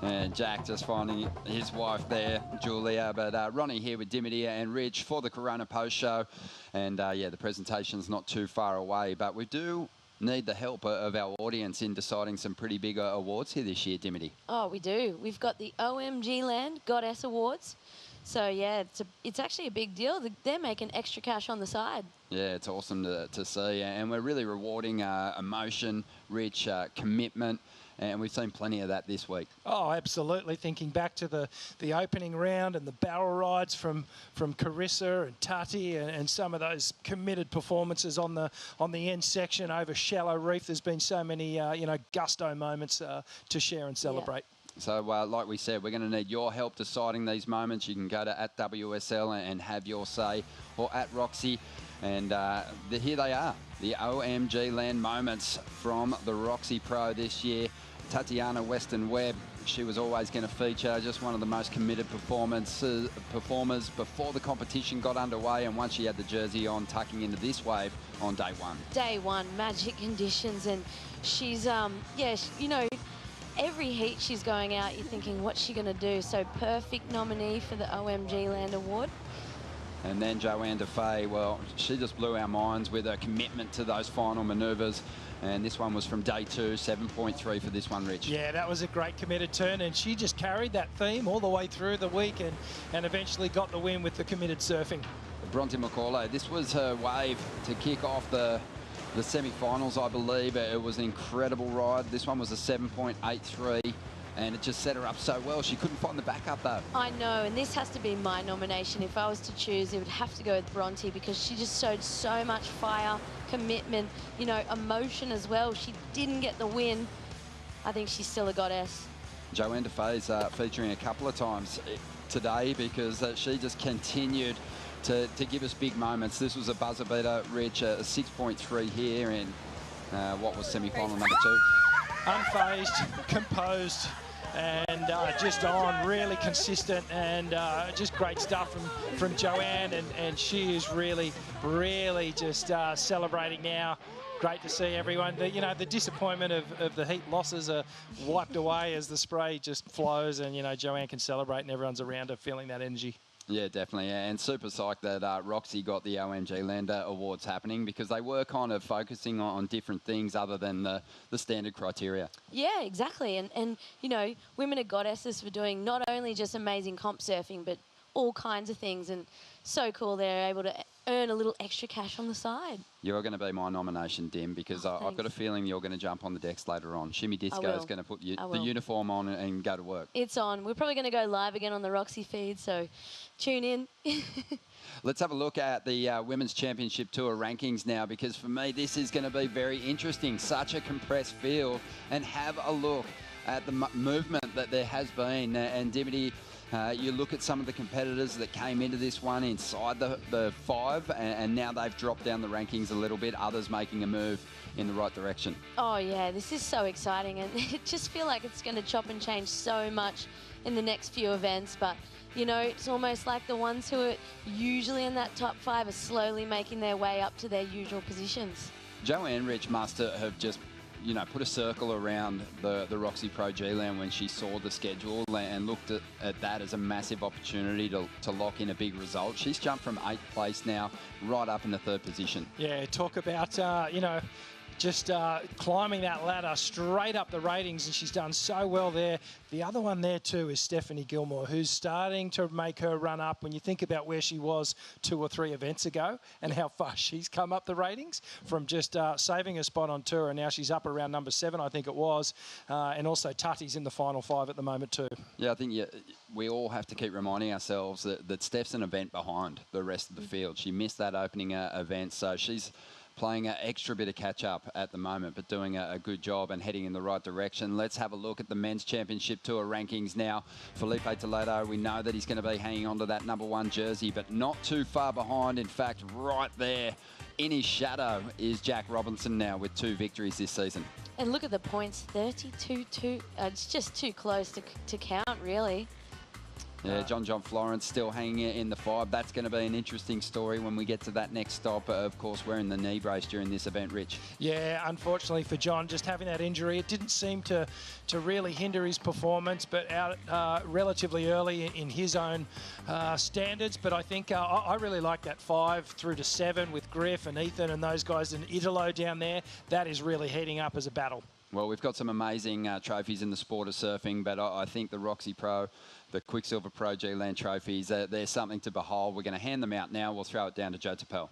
And Jack just finding his wife there, Julia. But Ronnie here with Dimity and Rich for the Corona Post Show. And yeah, the presentation's not too far away. But we do need the help of our audience in deciding some pretty big awards here this year, Dimity. Oh, we do. We've got the OMG Land Goddess Awards. So, yeah, it's actually a big deal. They're making extra cash on the side. Yeah, it's awesome to see. And we're really rewarding emotion, Rich, commitment, and we've seen plenty of that this week. Oh, absolutely. Thinking back to the opening round and the barrel rides from Carissa and Tati and some of those committed performances on the end section over shallow reef. There's been so many gusto moments to share and celebrate. Yeah. So, like we said, we're going to need your help deciding these moments. You can go to @WSL and have your say, or @ROXY. And here they are, the OMG Land moments from the ROXY Pro this year. Tatiana Weston-Webb, she was always going to feature, just one of the most committed performers before the competition got underway, and once she had the jersey on, tucking into this wave on day one. Day one, magic conditions, and she's, every heat she's going out, you're thinking, what's she going to do? So perfect nominee for the OMG Land Award. And then Joanna Faye, well, she just blew our minds with her commitment to those final manoeuvres. And this one was from day 2, 7.3 for this one, Rich. Yeah, that was a great committed turn, and she just carried that theme all the way through the week and eventually got the win with the committed surfing. Bronte McCauley, this was her wave to kick off the semi-finals, I believe. It was an incredible ride. This one was a 7.83. And it just set her up so well. She couldn't find the backup, though. I know, and this has to be my nomination. If I was to choose, it would have to go with Bronte, because she just showed so much fire, commitment, emotion as well. She didn't get the win. I think she's still a goddess. Joanna Faye's featuring a couple of times today, because she just continued to give us big moments. This was a buzzer beater, Rich, a 6.3 here in what was semi-final number 2. Unfazed, composed, and just on, really consistent, and just great stuff from Joanne, and she is really just celebrating now. Great to see everyone. The disappointment of the heat losses are wiped away as the spray just flows, and Joanne can celebrate, and everyone's around her feeling that energy. Yeah, definitely. And super psyched that ROXY got the OMG Lander Awards happening, because they were kind of focusing on different things other than the standard criteria. Yeah, exactly. And women are goddesses for doing not only just amazing comp surfing, but all kinds of things. And so cool they're able to earn a little extra cash on the side. You're going to be my nomination, Dim, because I've got a feeling you're going to jump on the decks later on. Shimmy Disco is going to put the uniform on and go to work. It's on. We're probably going to go live again on the ROXY feed, so tune in. Let's have a look at the Women's Championship Tour rankings now, because for me this is going to be very interesting. Such a compressed field, and have a look at the movement that there has been. And Dimity, you look at some of the competitors that came into this one inside the 5, and now they've dropped down the rankings a little bit, others making a move in the right direction. Oh yeah, this is so exciting, and it just feel like it's going to chop and change so much in the next few events, but it's almost like the ones who are usually in that top 5 are slowly making their way up to their usual positions. Joanne Rich must have just put a circle around the ROXY Pro G-Land when she saw the schedule and looked at that as a massive opportunity to lock in a big result. She's jumped from 8th place now right up in the 3rd position. Yeah, talk about, just climbing that ladder straight up the ratings, and she's done so well there. The other one there too is Stephanie Gilmore, who's starting to make her run up when you think about where she was 2 or 3 events ago and how far she's come up the ratings from just saving a spot on tour, and now she's up around number 7, I think it was, and also Tati's in the final 5 at the moment too. Yeah, I think we all have to keep reminding ourselves that Steph's an event behind the rest of the field. She missed that opening event, so she's playing an extra bit of catch-up at the moment, but doing a good job and heading in the right direction. Let's have a look at the Men's Championship Tour rankings now. Felipe Toledo, we know that he's going to be hanging on to that number 1 jersey, but not too far behind. In fact, right there in his shadow is Jack Robinson now with 2 victories this season. And look at the points, 32-2. It's just too close to count, really. Yeah, John Florence still hanging in the 5. That's going to be an interesting story when we get to that next stop. Of course, wearing the knee brace during this event, Rich. Yeah, unfortunately for John, just having that injury, it didn't seem to really hinder his performance, but out relatively early in his own standards. But I think I really like that 5 through to 7 with Griff and Ethan and those guys, and Italo down there. That is really heating up as a battle. Well, we've got some amazing trophies in the sport of surfing, but I think the ROXY Pro, the Quiksilver Pro G-Land trophies, they're something to behold. We're going to hand them out now. We'll throw it down to Joe Tapel.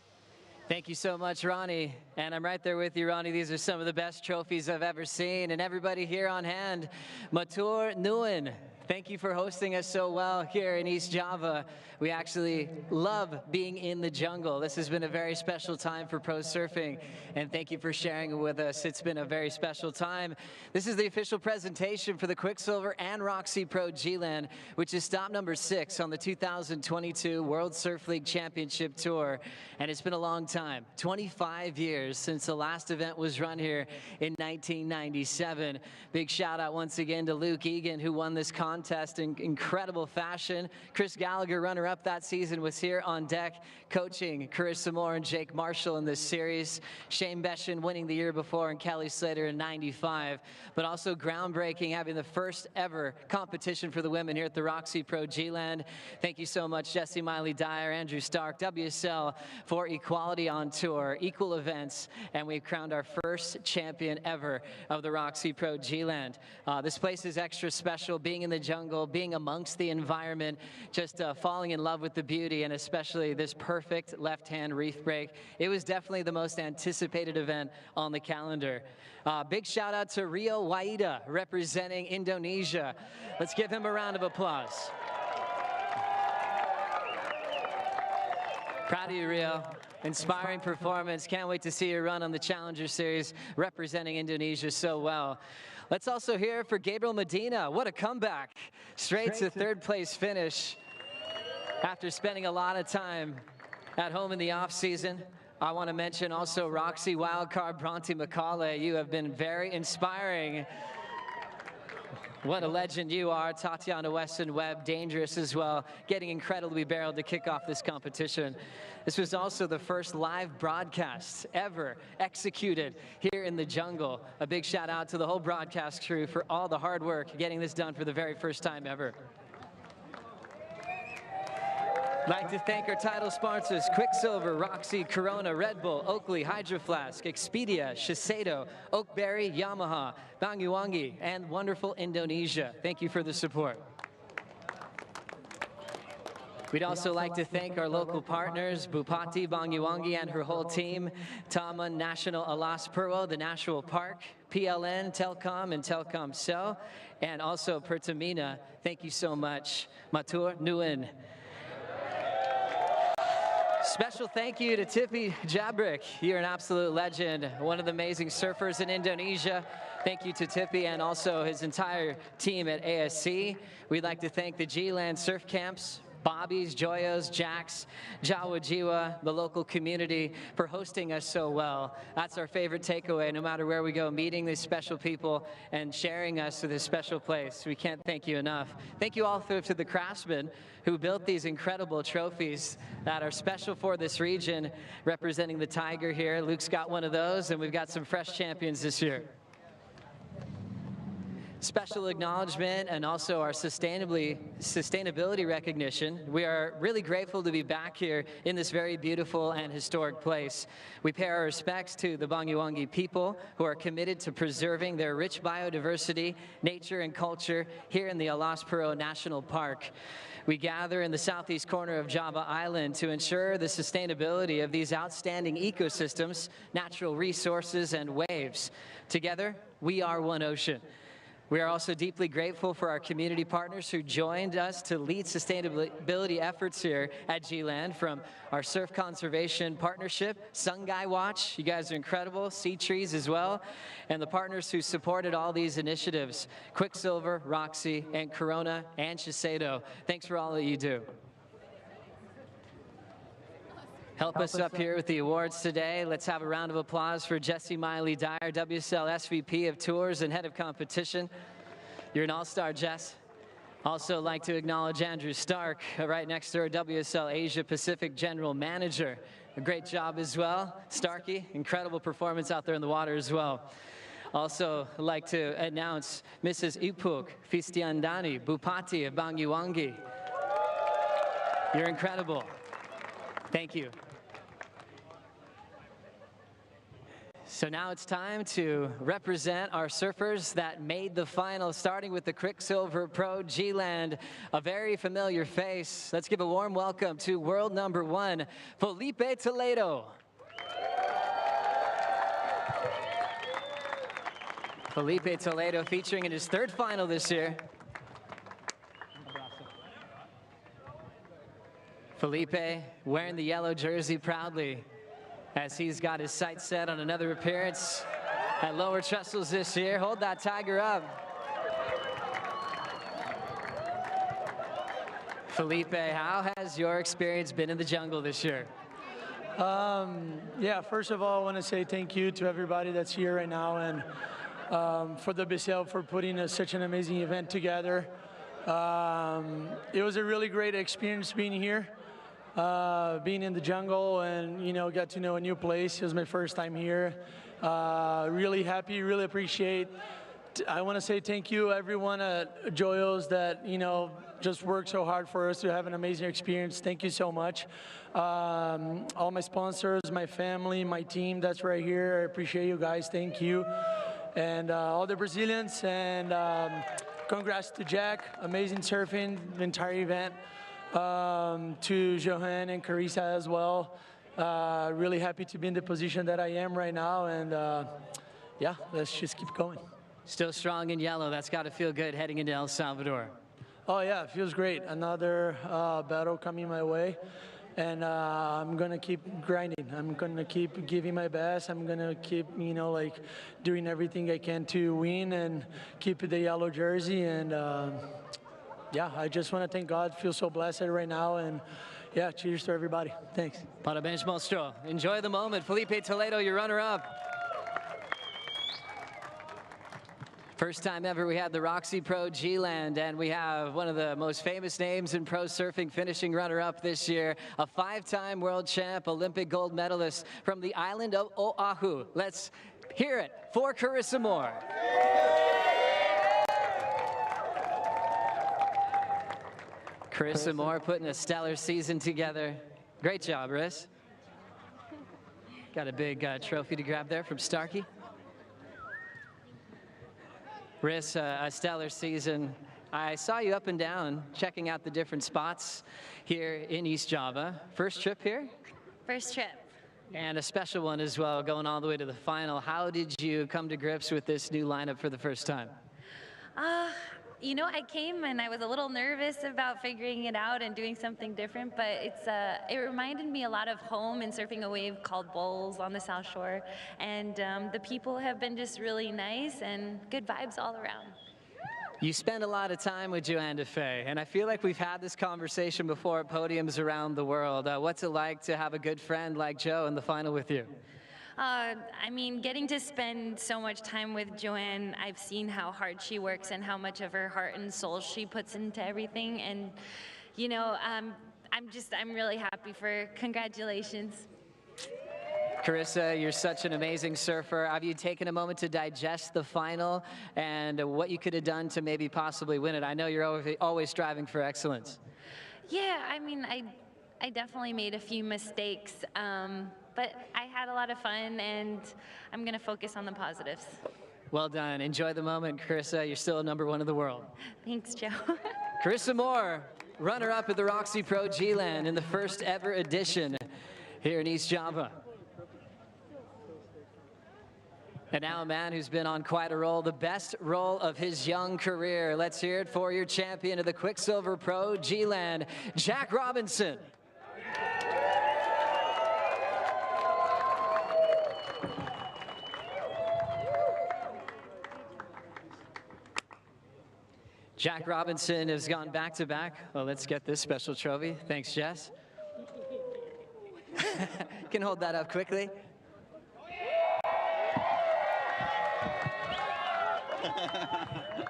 Thank you so much, Ronnie. And I'm right there with you, Ronnie. These are some of the best trophies I've ever seen. And everybody here on hand, Matur Nguyen, thank you for hosting us so well here in East Java. We actually love being in the jungle. This has been a very special time for pro surfing, and thank you for sharing it with us. It's been a very special time. This is the official presentation for the Quiksilver and ROXY Pro G-Land, which is stop number 6 on the 2022 World Surf League Championship Tour. And it's been a long time, 25 years since the last event was run here in 1997. Big shout out once again to Luke Egan, who won this contest in incredible fashion. Chris Gallagher, runner-up that season, was here on deck coaching Carissa Moore and Jake Marshall in this series. Shane Beshin winning the year before, and Kelly Slater in 95. But also groundbreaking, having the first ever competition for the women here at the ROXY Pro G-Land. Thank you so much, Jesse Miley Dyer, Andrew Stark, WSL for equality on tour, equal events, and we've crowned our first champion ever of the ROXY Pro G-Land. This place is extra special, being in the jungle, being amongst the environment, just falling in love with the beauty, and especially this perfect left-hand reef break. It was definitely the most anticipated event on the calendar. Big shout out to Rio Waida representing Indonesia. Let's give him a round of applause. Proud of you, Rio. Inspiring performance. Can't wait to see you run on the Challenger Series representing Indonesia so well. Let's also hear for Gabriel Medina. What a comeback. Straight to third place finish after spending a lot of time at home in the off season. I want to mention also ROXY wildcard Bronte McCauley. You have been very inspiring. What a legend you are. Tatiana Weston-Webb, dangerous as well, getting incredibly barreled to kick off this competition. This was also the first live broadcast ever executed here in the jungle. A big shout out to the whole broadcast crew for all the hard work getting this done for the very first time ever. I'd like to thank our title sponsors, Quiksilver, ROXY, Corona, Red Bull, Oakley, Hydro Flask, Expedia, Shiseido, Oakberry, Yamaha, Banyuwangi, and wonderful Indonesia. Thank you for the support. We'd also like to thank our local partners, Bupati Banyuwangi and her whole team, Taman National Alas Purwo, the National Park, PLN, Telkom, and Telkomsel, and also Pertamina. Thank you so much. Matur Nuin. Special thank you to Tippy Jabrik. You're an absolute legend, one of the amazing surfers in Indonesia. Thank you to Tippy and also his entire team at ASC. We'd like to thank the G-Land Surf Camps, Bobby's, Joyos, Jack's, Jawa Jiwa, the local community for hosting us so well. That's our favorite takeaway, no matter where we go, meeting these special people and sharing us to this special place. We can't thank you enough. Thank you all to the craftsmen who built these incredible trophies that are special for this region, representing the Tiger here. Luke's got one of those, and we've got some fresh champions this year. Special acknowledgement and also our sustainability recognition. We are really grateful to be back here in this very beautiful and historic place. We pay our respects to the Banyuwangi people who are committed to preserving their rich biodiversity, nature, and culture here in the Alas Purwo National Park. We gather in the southeast corner of Java Island to ensure the sustainability of these outstanding ecosystems, natural resources, and waves. Together, we are one ocean. We are also deeply grateful for our community partners who joined us to lead sustainability efforts here at G-Land, from our Surf Conservation Partnership, Sungai Watch, you guys are incredible, Sea Trees as well, and the partners who supported all these initiatives, Quiksilver, ROXY, and Corona, and Shiseido. Thanks for all that you do. Help us up here with the awards today. Let's have a round of applause for Jesse Miley Dyer, WSL SVP of Tours and Head of Competition. You're an all-star, Jess. Also like to acknowledge Andrew Stark, right next to her, WSL Asia Pacific General Manager. A great job as well. Starkey, incredible performance out there in the water as well. Also like to announce Mrs. Ipuk Fistiandani, Bupati of Banyuwangi. You're incredible. Thank you. So now it's time to represent our surfers that made the final, starting with the Quiksilver Pro G-Land, a very familiar face. Let's give a warm welcome to world number 1, Felipe Toledo. Felipe Toledo featuring in his third final this year. Felipe wearing the yellow jersey proudly as he's got his sights set on another appearance at Lower Trestles this year. Hold that tiger up. Felipe, how has your experience been in the jungle this year? Yeah, first of all, I want to say thank you to everybody that's here right now, and for the WSL for putting such an amazing event together. It was a really great experience being here, being in the jungle, and got to know a new place. It was my first time here. Really happy, really appreciate. I want to say thank you everyone at Joyos that just worked so hard for us to have an amazing experience. Thank you so much. All my sponsors, my family, my team that's right here. I appreciate you guys. Thank you. And all the Brazilians, and congrats to Jack. Amazing surfing the entire event. To Joanna and Carissa as well. Really happy to be in the position that I am right now, and yeah, let's just keep going. Still strong in yellow. That's got to feel good heading into El Salvador. Oh yeah, it feels great. Another battle coming my way, and I'm gonna keep grinding. I'm gonna keep giving my best. I'm gonna keep, like doing everything I can to win and keep the yellow jersey. And yeah, I just want to thank God. Feel so blessed right now, and yeah, cheers to everybody. Thanks. Parabéns, monstro. Enjoy the moment. Felipe Toledo, your runner-up. First time ever we had the ROXY Pro G-Land, and we have one of the most famous names in pro surfing finishing runner-up this year, a 5-time world champ, Olympic gold medalist from the island of Oahu. Let's hear it for Carissa Moore. Carissa Moore putting a stellar season together. Great job, Riss. Got a big trophy to grab there from Starkey. Riss, a stellar season. I saw you up and down checking out the different spots here in East Java. First trip here? First trip. And a special one as well, going all the way to the final. How did you come to grips with this new lineup for the first time? I came and I was a little nervous about figuring it out and doing something different, but it reminded me a lot of home and surfing a wave called Bowls on the South Shore. And the people have been just really nice and good vibes all around. You spend a lot of time with Joanna Faye, and I feel like we've had this conversation before at podiums around the world. What's it like to have a good friend like Joe in the final with you? I mean, getting to spend so much time with Joanne, I've seen how hard she works and how much of her heart and soul she puts into everything. And, I'm really happy for her. Congratulations. Carissa, you're such an amazing surfer. Have you taken a moment to digest the final and what you could have done to maybe possibly win it? I know you're always striving for excellence. Yeah, I mean, I definitely made a few mistakes. But I had a lot of fun, and I'm going to focus on the positives. Well done. Enjoy the moment, Carissa. You're still #1 in the world. Thanks, Joe. Carissa Moore, runner-up at the ROXY Pro G-Land in the first ever edition here in East Java. And now a man who's been on quite a roll, the best roll of his young career. Let's hear it for your champion of the Quiksilver Pro G-Land, Jack Robinson. Jack Robinson has gone back-to-back. Well, let's get this special trophy. Thanks, Jess. Can hold that up quickly.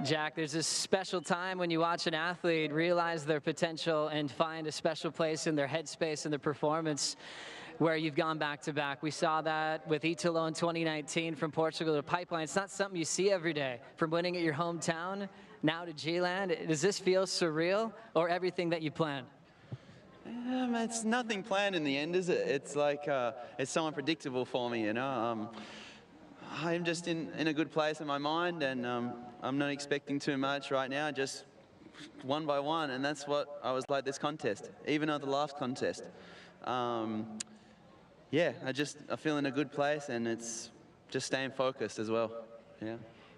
Jack, there's this special time when you watch an athlete realize their potential and find a special place in their headspace and their performance where you've gone back-to-back. We saw that with Italo in 2019 from Portugal to Pipeline. It's not something you see every day. From winning at your hometown, now to G-Land. Does this feel surreal or everything that you planned? It's nothing planned in the end, is it? It's like, it's so unpredictable for me, I'm just in a good place in my mind, and I'm not expecting too much right now, just one by one, and that's what I was like this contest, even at the last contest. Yeah, I feel in a good place, and it's just staying focused as well. Yeah.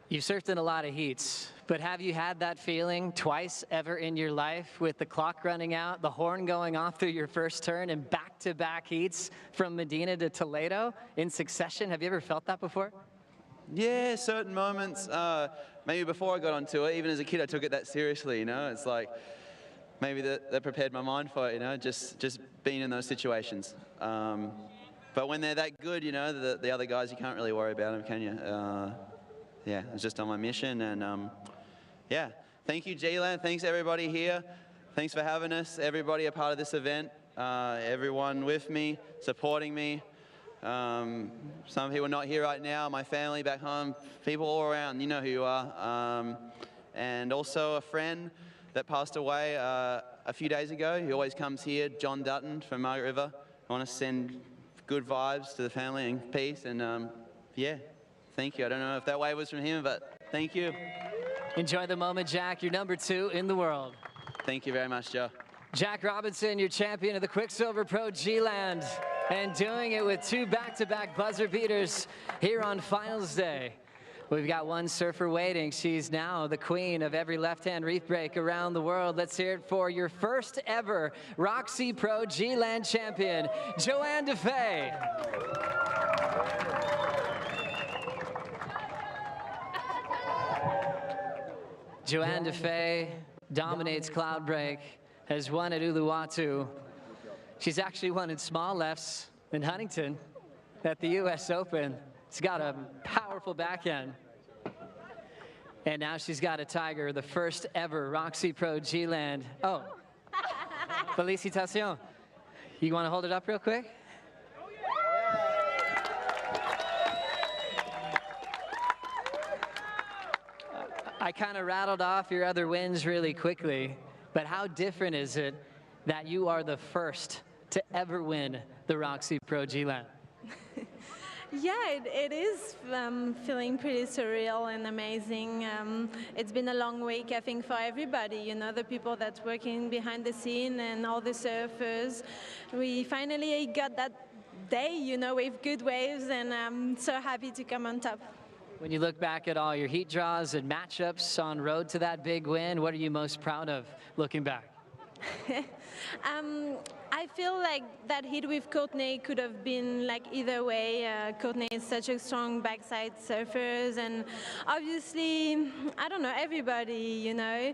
You've surfed in a lot of heats, but have you had that feeling twice ever in your life with the clock running out, the horn going off through your first turn, and back-to-back heats from Medina to Toledo in succession? Have you ever felt that before? Yeah, certain moments. Maybe before I got onto it, even as a kid, I took it that seriously, you know? It's like, maybe that prepared my mind for it, you know, just being in those situations. But when they're that good, you know, the other guys, you can't really worry about them, can you? Yeah, I was just on my mission, and yeah, thank you, G-Land. Thanks, everybody here. Thanks for having us, everybody a part of this event, everyone with me, supporting me. Some people not here right now, my family back home, people all around, you know who you are. And also a friend that passed away a few days ago. He always comes here, John Dutton from Margaret River. I want to send good vibes to the family and peace, and yeah. Thank you. I don't know if that wave was from him, but thank you. Enjoy the moment, Jack. You're number 2 in the world. Thank you very much, Joe. Jack Robinson, your champion of the Quiksilver Pro G-Land, and doing it with 2 back-to-back buzzer beaters here on finals day. We've got one surfer waiting. She's now the queen of every left-hand reef break around the world. Let's hear it for your first ever ROXY Pro G-Land champion, Joanna Faye. Joanna Faye dominates cloud break, has won at Uluwatu. She's actually won in small lefts in Huntington at the US Open. She's got a powerful backhand. And now she's got a tiger, the first ever ROXY Pro G-Land. Oh, félicitations. You want to hold it up real quick? I kind of rattled off your other wins really quickly, but how different is it that you are the first to ever win the ROXY Pro G-Land? Yeah, it is feeling pretty surreal and amazing. It's been a long week, I think, for everybody, you know, the people that's working behind the scene and all the surfers. We finally got that day, you know, with good waves, and I'm so happy to come on top. When you look back at all your heat draws and matchups on road to that big win, what are you most proud of looking back? I feel like that hit with Courtney could have been like either way. Courtney is such a strong backside surfer, and obviously, I don't know, everybody, you know.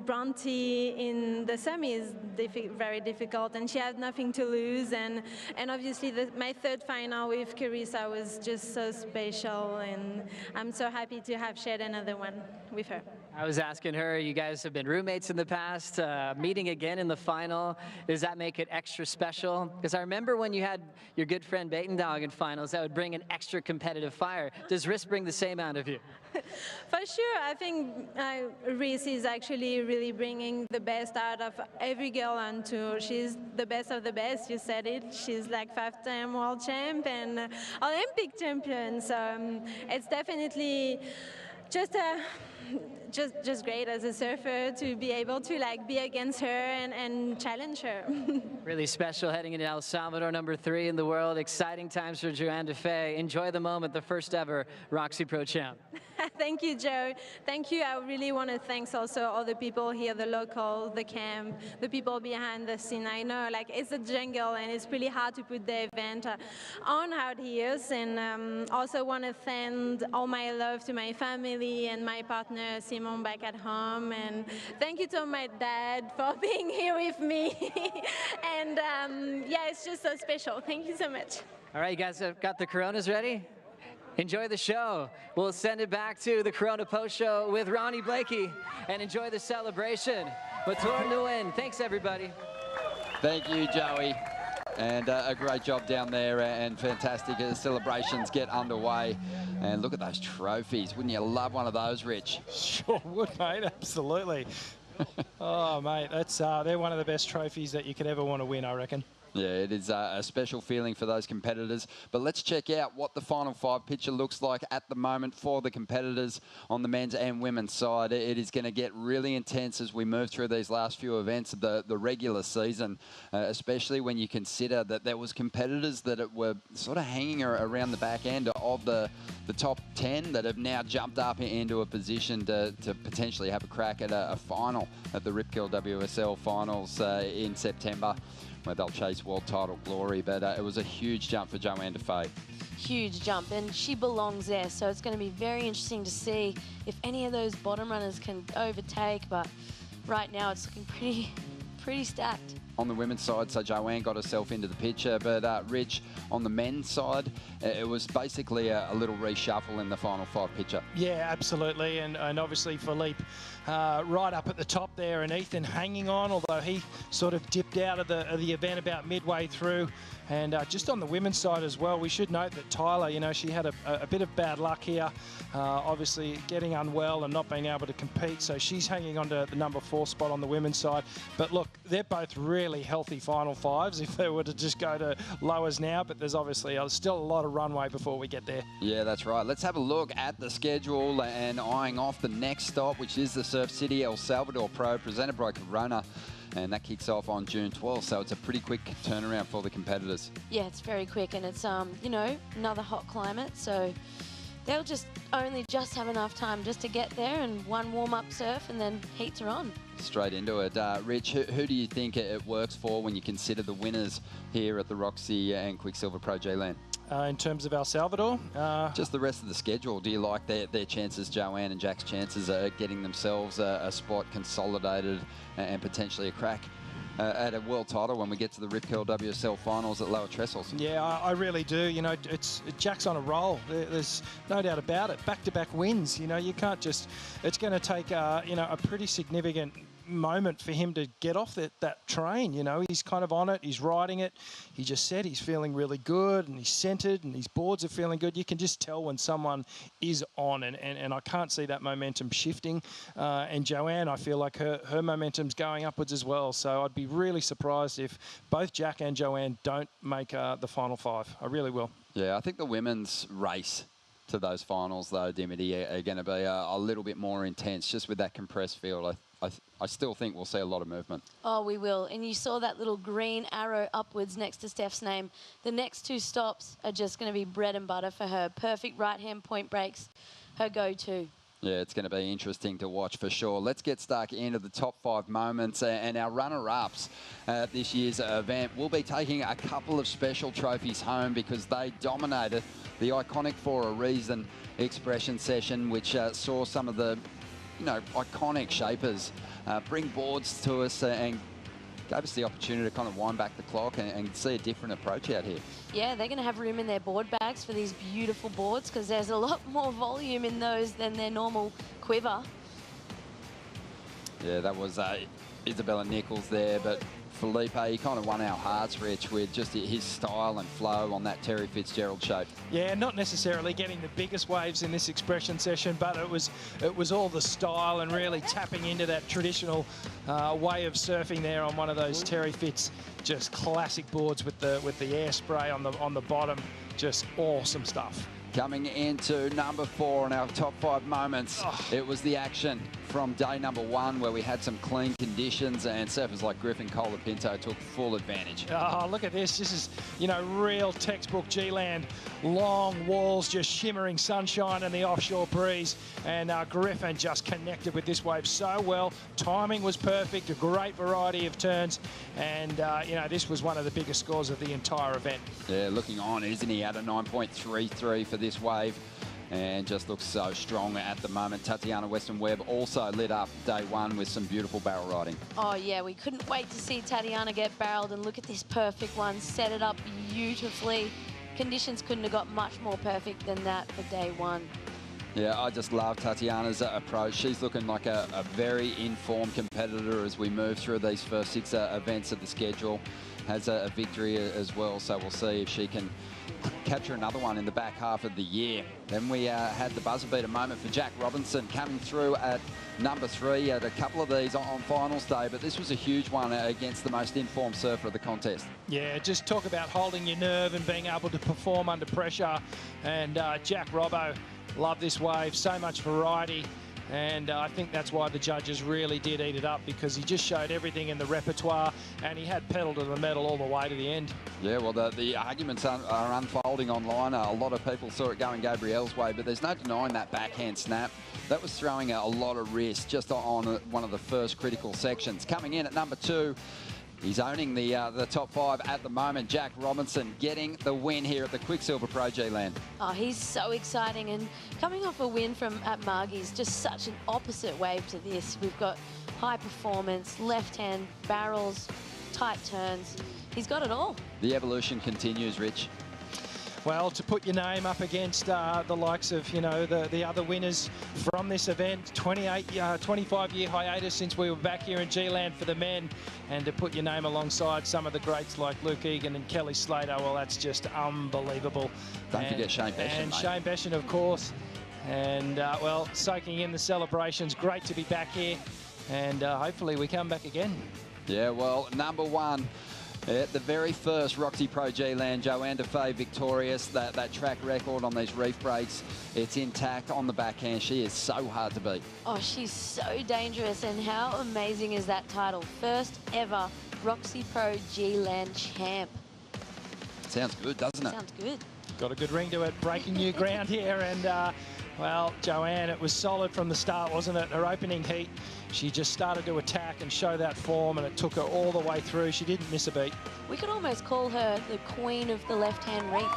Bronte in the semi is very difficult, and she had nothing to lose, and obviously my third final with Carissa was just so special, and I'm so happy to have shared another one with her. I was asking her, you guys have been roommates in the past, meeting again in the final. Does that make it extra special? Because I remember when you had your good friend Batendog in finals, that would bring an extra competitive fire. Does Riss bring the same out of you? For sure. I think Riss is actually really bringing the best out of every girl on tour. She's the best of the best, you said it. She's like 5-time world champ and Olympic champion. So it's definitely just great as a surfer to be able to like be against her and challenge her. Really special heading into El Salvador, number 3 in the world. Exciting times for Joanna Faye. Enjoy the moment, the first ever ROXY Pro champ. Thank you, Joe. Thank you. I really want to thank also all the people here, the local, the camp, the people behind the scene. I know like it's a jungle and it's really hard to put the event on out here. And also want to send all my love to my family and my partner, Simon, back at home. And thank you to my dad for being here with me. And yeah, it's just so special. Thank you so much. All right, you guys have got the Coronas ready? Enjoy the show. We'll send it back to the Corona Post Show with Ronnie Blakey and enjoy the celebration. Matur Nguyen. Thanks, everybody. Thank you, Joey. And a great job down there and fantastic as celebrations get underway. And look at those trophies. Wouldn't you love one of those, Rich? Sure would, mate. Absolutely. Oh, mate, that's they're one of the best trophies that you could ever want to win, I reckon. Yeah, it is a special feeling for those competitors. But let's check out what the Final 5 picture looks like at the moment for the competitors on the men's and women's side. It is going to get really intense as we move through these last few events of the regular season, especially when you consider that there was competitors that were sort of hanging around the back end of the top 10 that have now jumped up into a position to potentially have a crack at a final at the Rip Curl WSL Finals in September, where they'll chase world title glory. But it was a huge jump for Joanna Faye. Huge jump, and she belongs there. So it's going to be very interesting to see if any of those bottom runners can overtake. But right now it's looking pretty stacked. On the women's side, so Joanne got herself into the picture, but Rich, on the men's side, it was basically a little reshuffle in the Final 5 picture. Yeah, absolutely, and obviously Philippe right up at the top there, and Ethan hanging on, although he sort of dipped out of the event about midway through. And just on the women's side as well, we should note that Tyler, you know, she had a bit of bad luck here, obviously getting unwell and not being able to compete, so she's hanging on to the number 4 spot on the women's side. But look, they're both really healthy Final 5s if they were to just go to lowers now, but there's obviously still a lot of runway before we get there. Yeah, that's right. Let's have a look at the schedule and eyeing off the next stop, which is the Surf City El Salvador Pro, presented by Corona. And that kicks off on June 12th, so it's a pretty quick turnaround for the competitors. Yeah, it's very quick, and it's, you know, another hot climate, so they'll only just have enough time just to get there and one warm-up surf, and then heats are on. Straight into it. Rich, who do you think it works for when you consider the winners here at the ROXY and Quiksilver Pro G-Land? In terms of El Salvador? Just the rest of the schedule. Do you like their chances, Joanne and Jack's chances at getting themselves a spot consolidated and potentially a crack at a world title when we get to the Rip Curl WSL Finals at lower trestles? Yeah, I really do. You know, Jack's on a roll. There's no doubt about it. Back-to-back wins. You know, you can't just... It's going to take, you know, a pretty significant moment for him to get off that train. You know, he's kind of on it, he's riding it. He just said he's feeling really good, and he's centered, and his boards are feeling good. You can just tell when someone is on, and I can't see that momentum shifting. And Joanne, I feel like her momentum's going upwards as well, so I'd be really surprised if both Jack and Joanne don't make the Final 5. I really will. Yeah, I think the women's race to those finals, though, Dimity, are going to be a little bit more intense, just with that compressed field. I still think we'll see a lot of movement. Oh, we will. And you saw that little green arrow upwards next to Steph's name. The next 2 stops are just going to be bread and butter for her. Perfect right-hand point breaks, her go-to. Yeah, it's going to be interesting to watch for sure. Let's get stuck into the top 5 moments, and our runner-ups at this year's event will be taking a couple of special trophies home because they dominated the iconic For a Reason expression session, which saw some of the, you know, iconic shapers bring boards to us and gave us the opportunity to kind of wind back the clock and see a different approach out here. Yeah, they're going to have room in their board bags for these beautiful boards because there's a lot more volume in those than their normal quiver. Yeah, that was Isabella Nichols there, but Felipe, he kind of won our hearts, Rich, with just his style and flow on that Terry Fitzgerald shape. Yeah, not necessarily getting the biggest waves in this expression session, but it was all the style and really tapping into that traditional way of surfing there on one of those Terry Fitz, just classic boards with the air spray on the bottom. Just awesome stuff. Coming into number 4 in our top 5 moments, it was the action from day number 1 where we had some clean conditions and surfers like Griffin Colapinto took full advantage. Oh, look at this. This is, you know, real textbook G-Land. Long walls, just shimmering sunshine and the offshore breeze. And Griffin just connected with this wave so well. Timing was perfect, a great variety of turns. And, you know, this was one of the biggest scores of the entire event. Yeah, looking on, isn't he, at a 9.33 for this wave, and just looks so strong at the moment. Tatiana Weston-Webb also lit up day 1 with some beautiful barrel riding. Oh yeah, we couldn't wait to see Tatiana get barreled, and look at this perfect one, set it up beautifully. Conditions couldn't have got much more perfect than that for day 1. Yeah, I just love Tatiana's approach. She's looking like a very informed competitor as we move through these first 6 events of the schedule. Has a victory as well, so we'll see if she can capture another one in the back half of the year. Then we had the buzzer beater moment for Jack Robinson coming through at number 3. Had a couple of these on finals day, but this was a huge one against the most informed surfer of the contest. Yeah, just talk about holding your nerve and being able to perform under pressure. And Jack Robbo loved this wave, so much variety. And I think that's why the judges really did eat it up, because he just showed everything in the repertoire and he had pedal to the metal all the way to the end. Yeah, well, the arguments are unfolding online. A lot of people saw it going Gabriel's way, but there's no denying that backhand snap. That was throwing a lot of risk just on one of the first critical sections. Coming in at number 2, he's owning the top 5 at the moment. Jack Robinson getting the win here at the Quiksilver Pro G-Land. Oh, he's so exciting, and coming off a win at Margie's, just such an opposite wave to this. We've got high performance, left hand, barrels, tight turns. He's got it all. The evolution continues, Rich. Well, to put your name up against the likes of, you know, the other winners from this event, 25-year hiatus since we were back here in G-Land for the men, and to put your name alongside some of the greats like Luke Egan and Kelly Slater, well, that's just unbelievable. Don't forget Shane Beshan, And mate. Shane Beshan, of course. And, well, soaking in the celebrations. Great to be back here, and hopefully we come back again. Yeah, well, number 1. At the very first ROXY Pro G-Land, Joanna Faye victorious. That track record on these reef breaks, it's intact on the backhand. She is so hard to beat. Oh, she's so dangerous, and how amazing is that title? First ever ROXY Pro G-Land champ. Sounds good, doesn't it? Sounds good. Got a good ring to it, breaking new ground here, and well, Joanne, it was solid from the start, wasn't it? Her opening heat, she just started to attack and show that form, and it took her all the way through. She didn't miss a beat. We could almost call her the queen of the left-hand reef.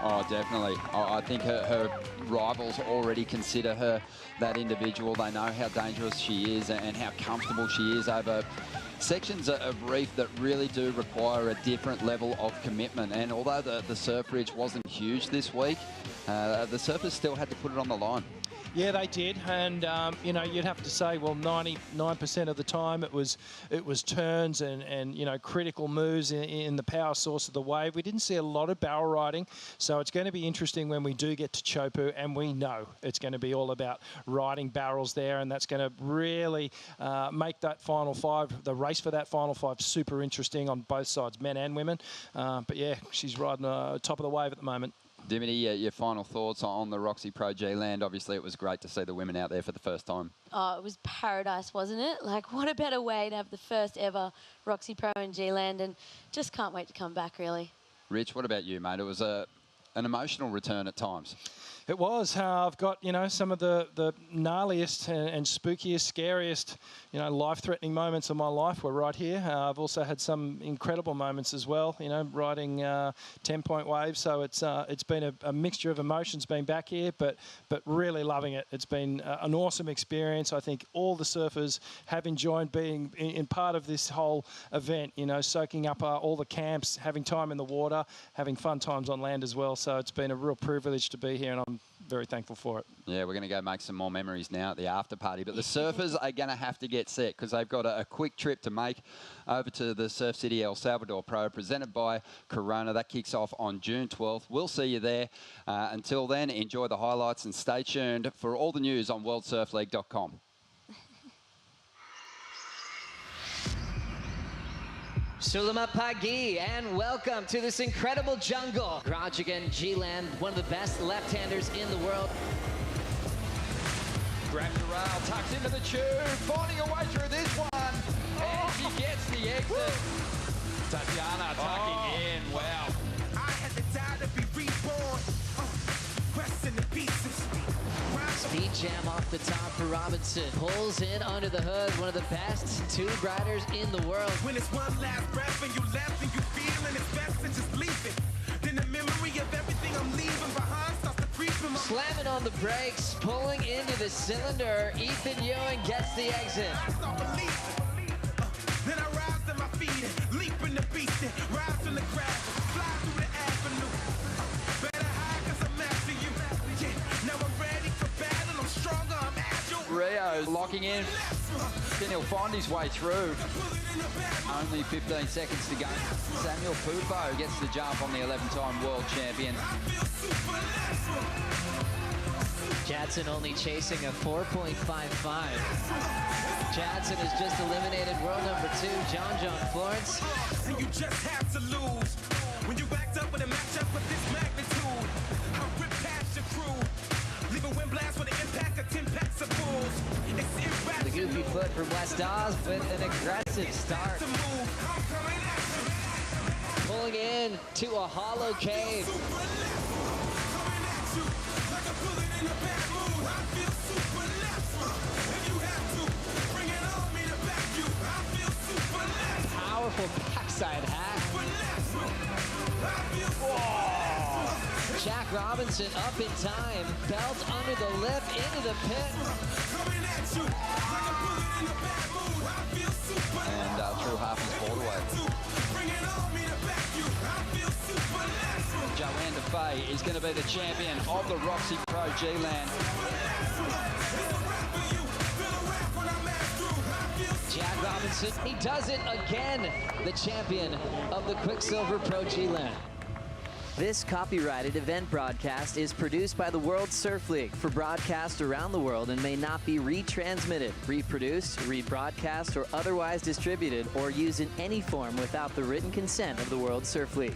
Oh, definitely. I think her rivals already consider her that individual. They know how dangerous she is and how comfortable she is over sections of reef that really do require a different level of commitment. And although the surf ridge wasn't huge this week, the surfers still had to put it on the line. Yeah, they did, and you know, you'd have to say, well, 99% of the time it was turns and you know, critical moves in the power source of the wave. We didn't see a lot of barrel riding, so it's going to be interesting when we do get to Chopu, and we know it's going to be all about riding barrels there, and that's going to really make that final 5, the race for that final 5, super interesting on both sides, men and women. But yeah, she's riding top of the wave at the moment. Dimity, your final thoughts on the ROXY Pro G-Land? Obviously, it was great to see the women out there for the first time. Oh, it was paradise, wasn't it? Like, what a better way to have the first ever ROXY Pro in G-Land, and just can't wait to come back, really. Rich, what about you, mate? It was an emotional return at times. It was. I've got, you know, some of the gnarliest and spookiest, scariest, you know, life-threatening moments of my life were right here. I've also had some incredible moments as well, you know, riding 10-point waves. So it's been a mixture of emotions being back here, but really loving it. It's been an awesome experience. I think all the surfers have enjoyed being in part of this whole event, you know, soaking up all the camps, having time in the water, having fun times on land as well. So it's been a real privilege to be here, and I'm very thankful for it. Yeah, we're going to go make some more memories now at the after party. But the surfers are going to have to get set because they've got a quick trip to make over to the Surf City El Salvador Pro, presented by Corona. That kicks off on June 12th. We'll see you there. Until then, enjoy the highlights and stay tuned for all the news on worldsurfleague.com. Selamat pagi and welcome to this incredible jungle. Groningen G-Land, one of the best left-handers in the world. Grabs the rail, tucks into the tube, finding a way through this one. And she gets the exit. Tatiana tucking in, wow. I had to die to be reborn. Resting in pieces. Speed jam off the top for Robinson. Pulls in under the hood, one of the best tube riders in the world. When it's one last breath and you left and you feeling it's best to just leave it. Then the memory of everything I'm leaving behind starts to creep in my... Slamming on the brakes, pulling into the cylinder. Ethan Ewing gets the exit. Then I rise to my feet, leap in the beast, rise from the crowd, fly through the avenue. Better hide 'cause I'm after you. Yeah, now I'm ready for battle, I'm stronger, I'm agile. Rio locking in. Then he'll find his way through. Only 15 seconds to go. Samuel Pupo gets the jump on the 11-time world champion. Jadson only chasing a 4.55. Jadson has just eliminated world number 2, John Florence. And you just have to lose. When you backed up with a matchup of this magnitude, I rip past your crew. Leave a wind blast with an impact of 10 packs of bulls. It's irrational. The goofy foot from West Oz with an aggressive start. Pulling in to a hollow cave. Powerful backside hack. Whoa. Jack Robinson up in time. Belt under the lip into the pit. And through half his boardway. Joanna Faye is going to be the champion of the ROXY Pro G-Land. Jack Robinson, he does it again. The champion of the Quiksilver Pro G-Land. This copyrighted event broadcast is produced by the World Surf League for broadcast around the world and may not be retransmitted, reproduced, rebroadcast, or otherwise distributed or used in any form without the written consent of the World Surf League.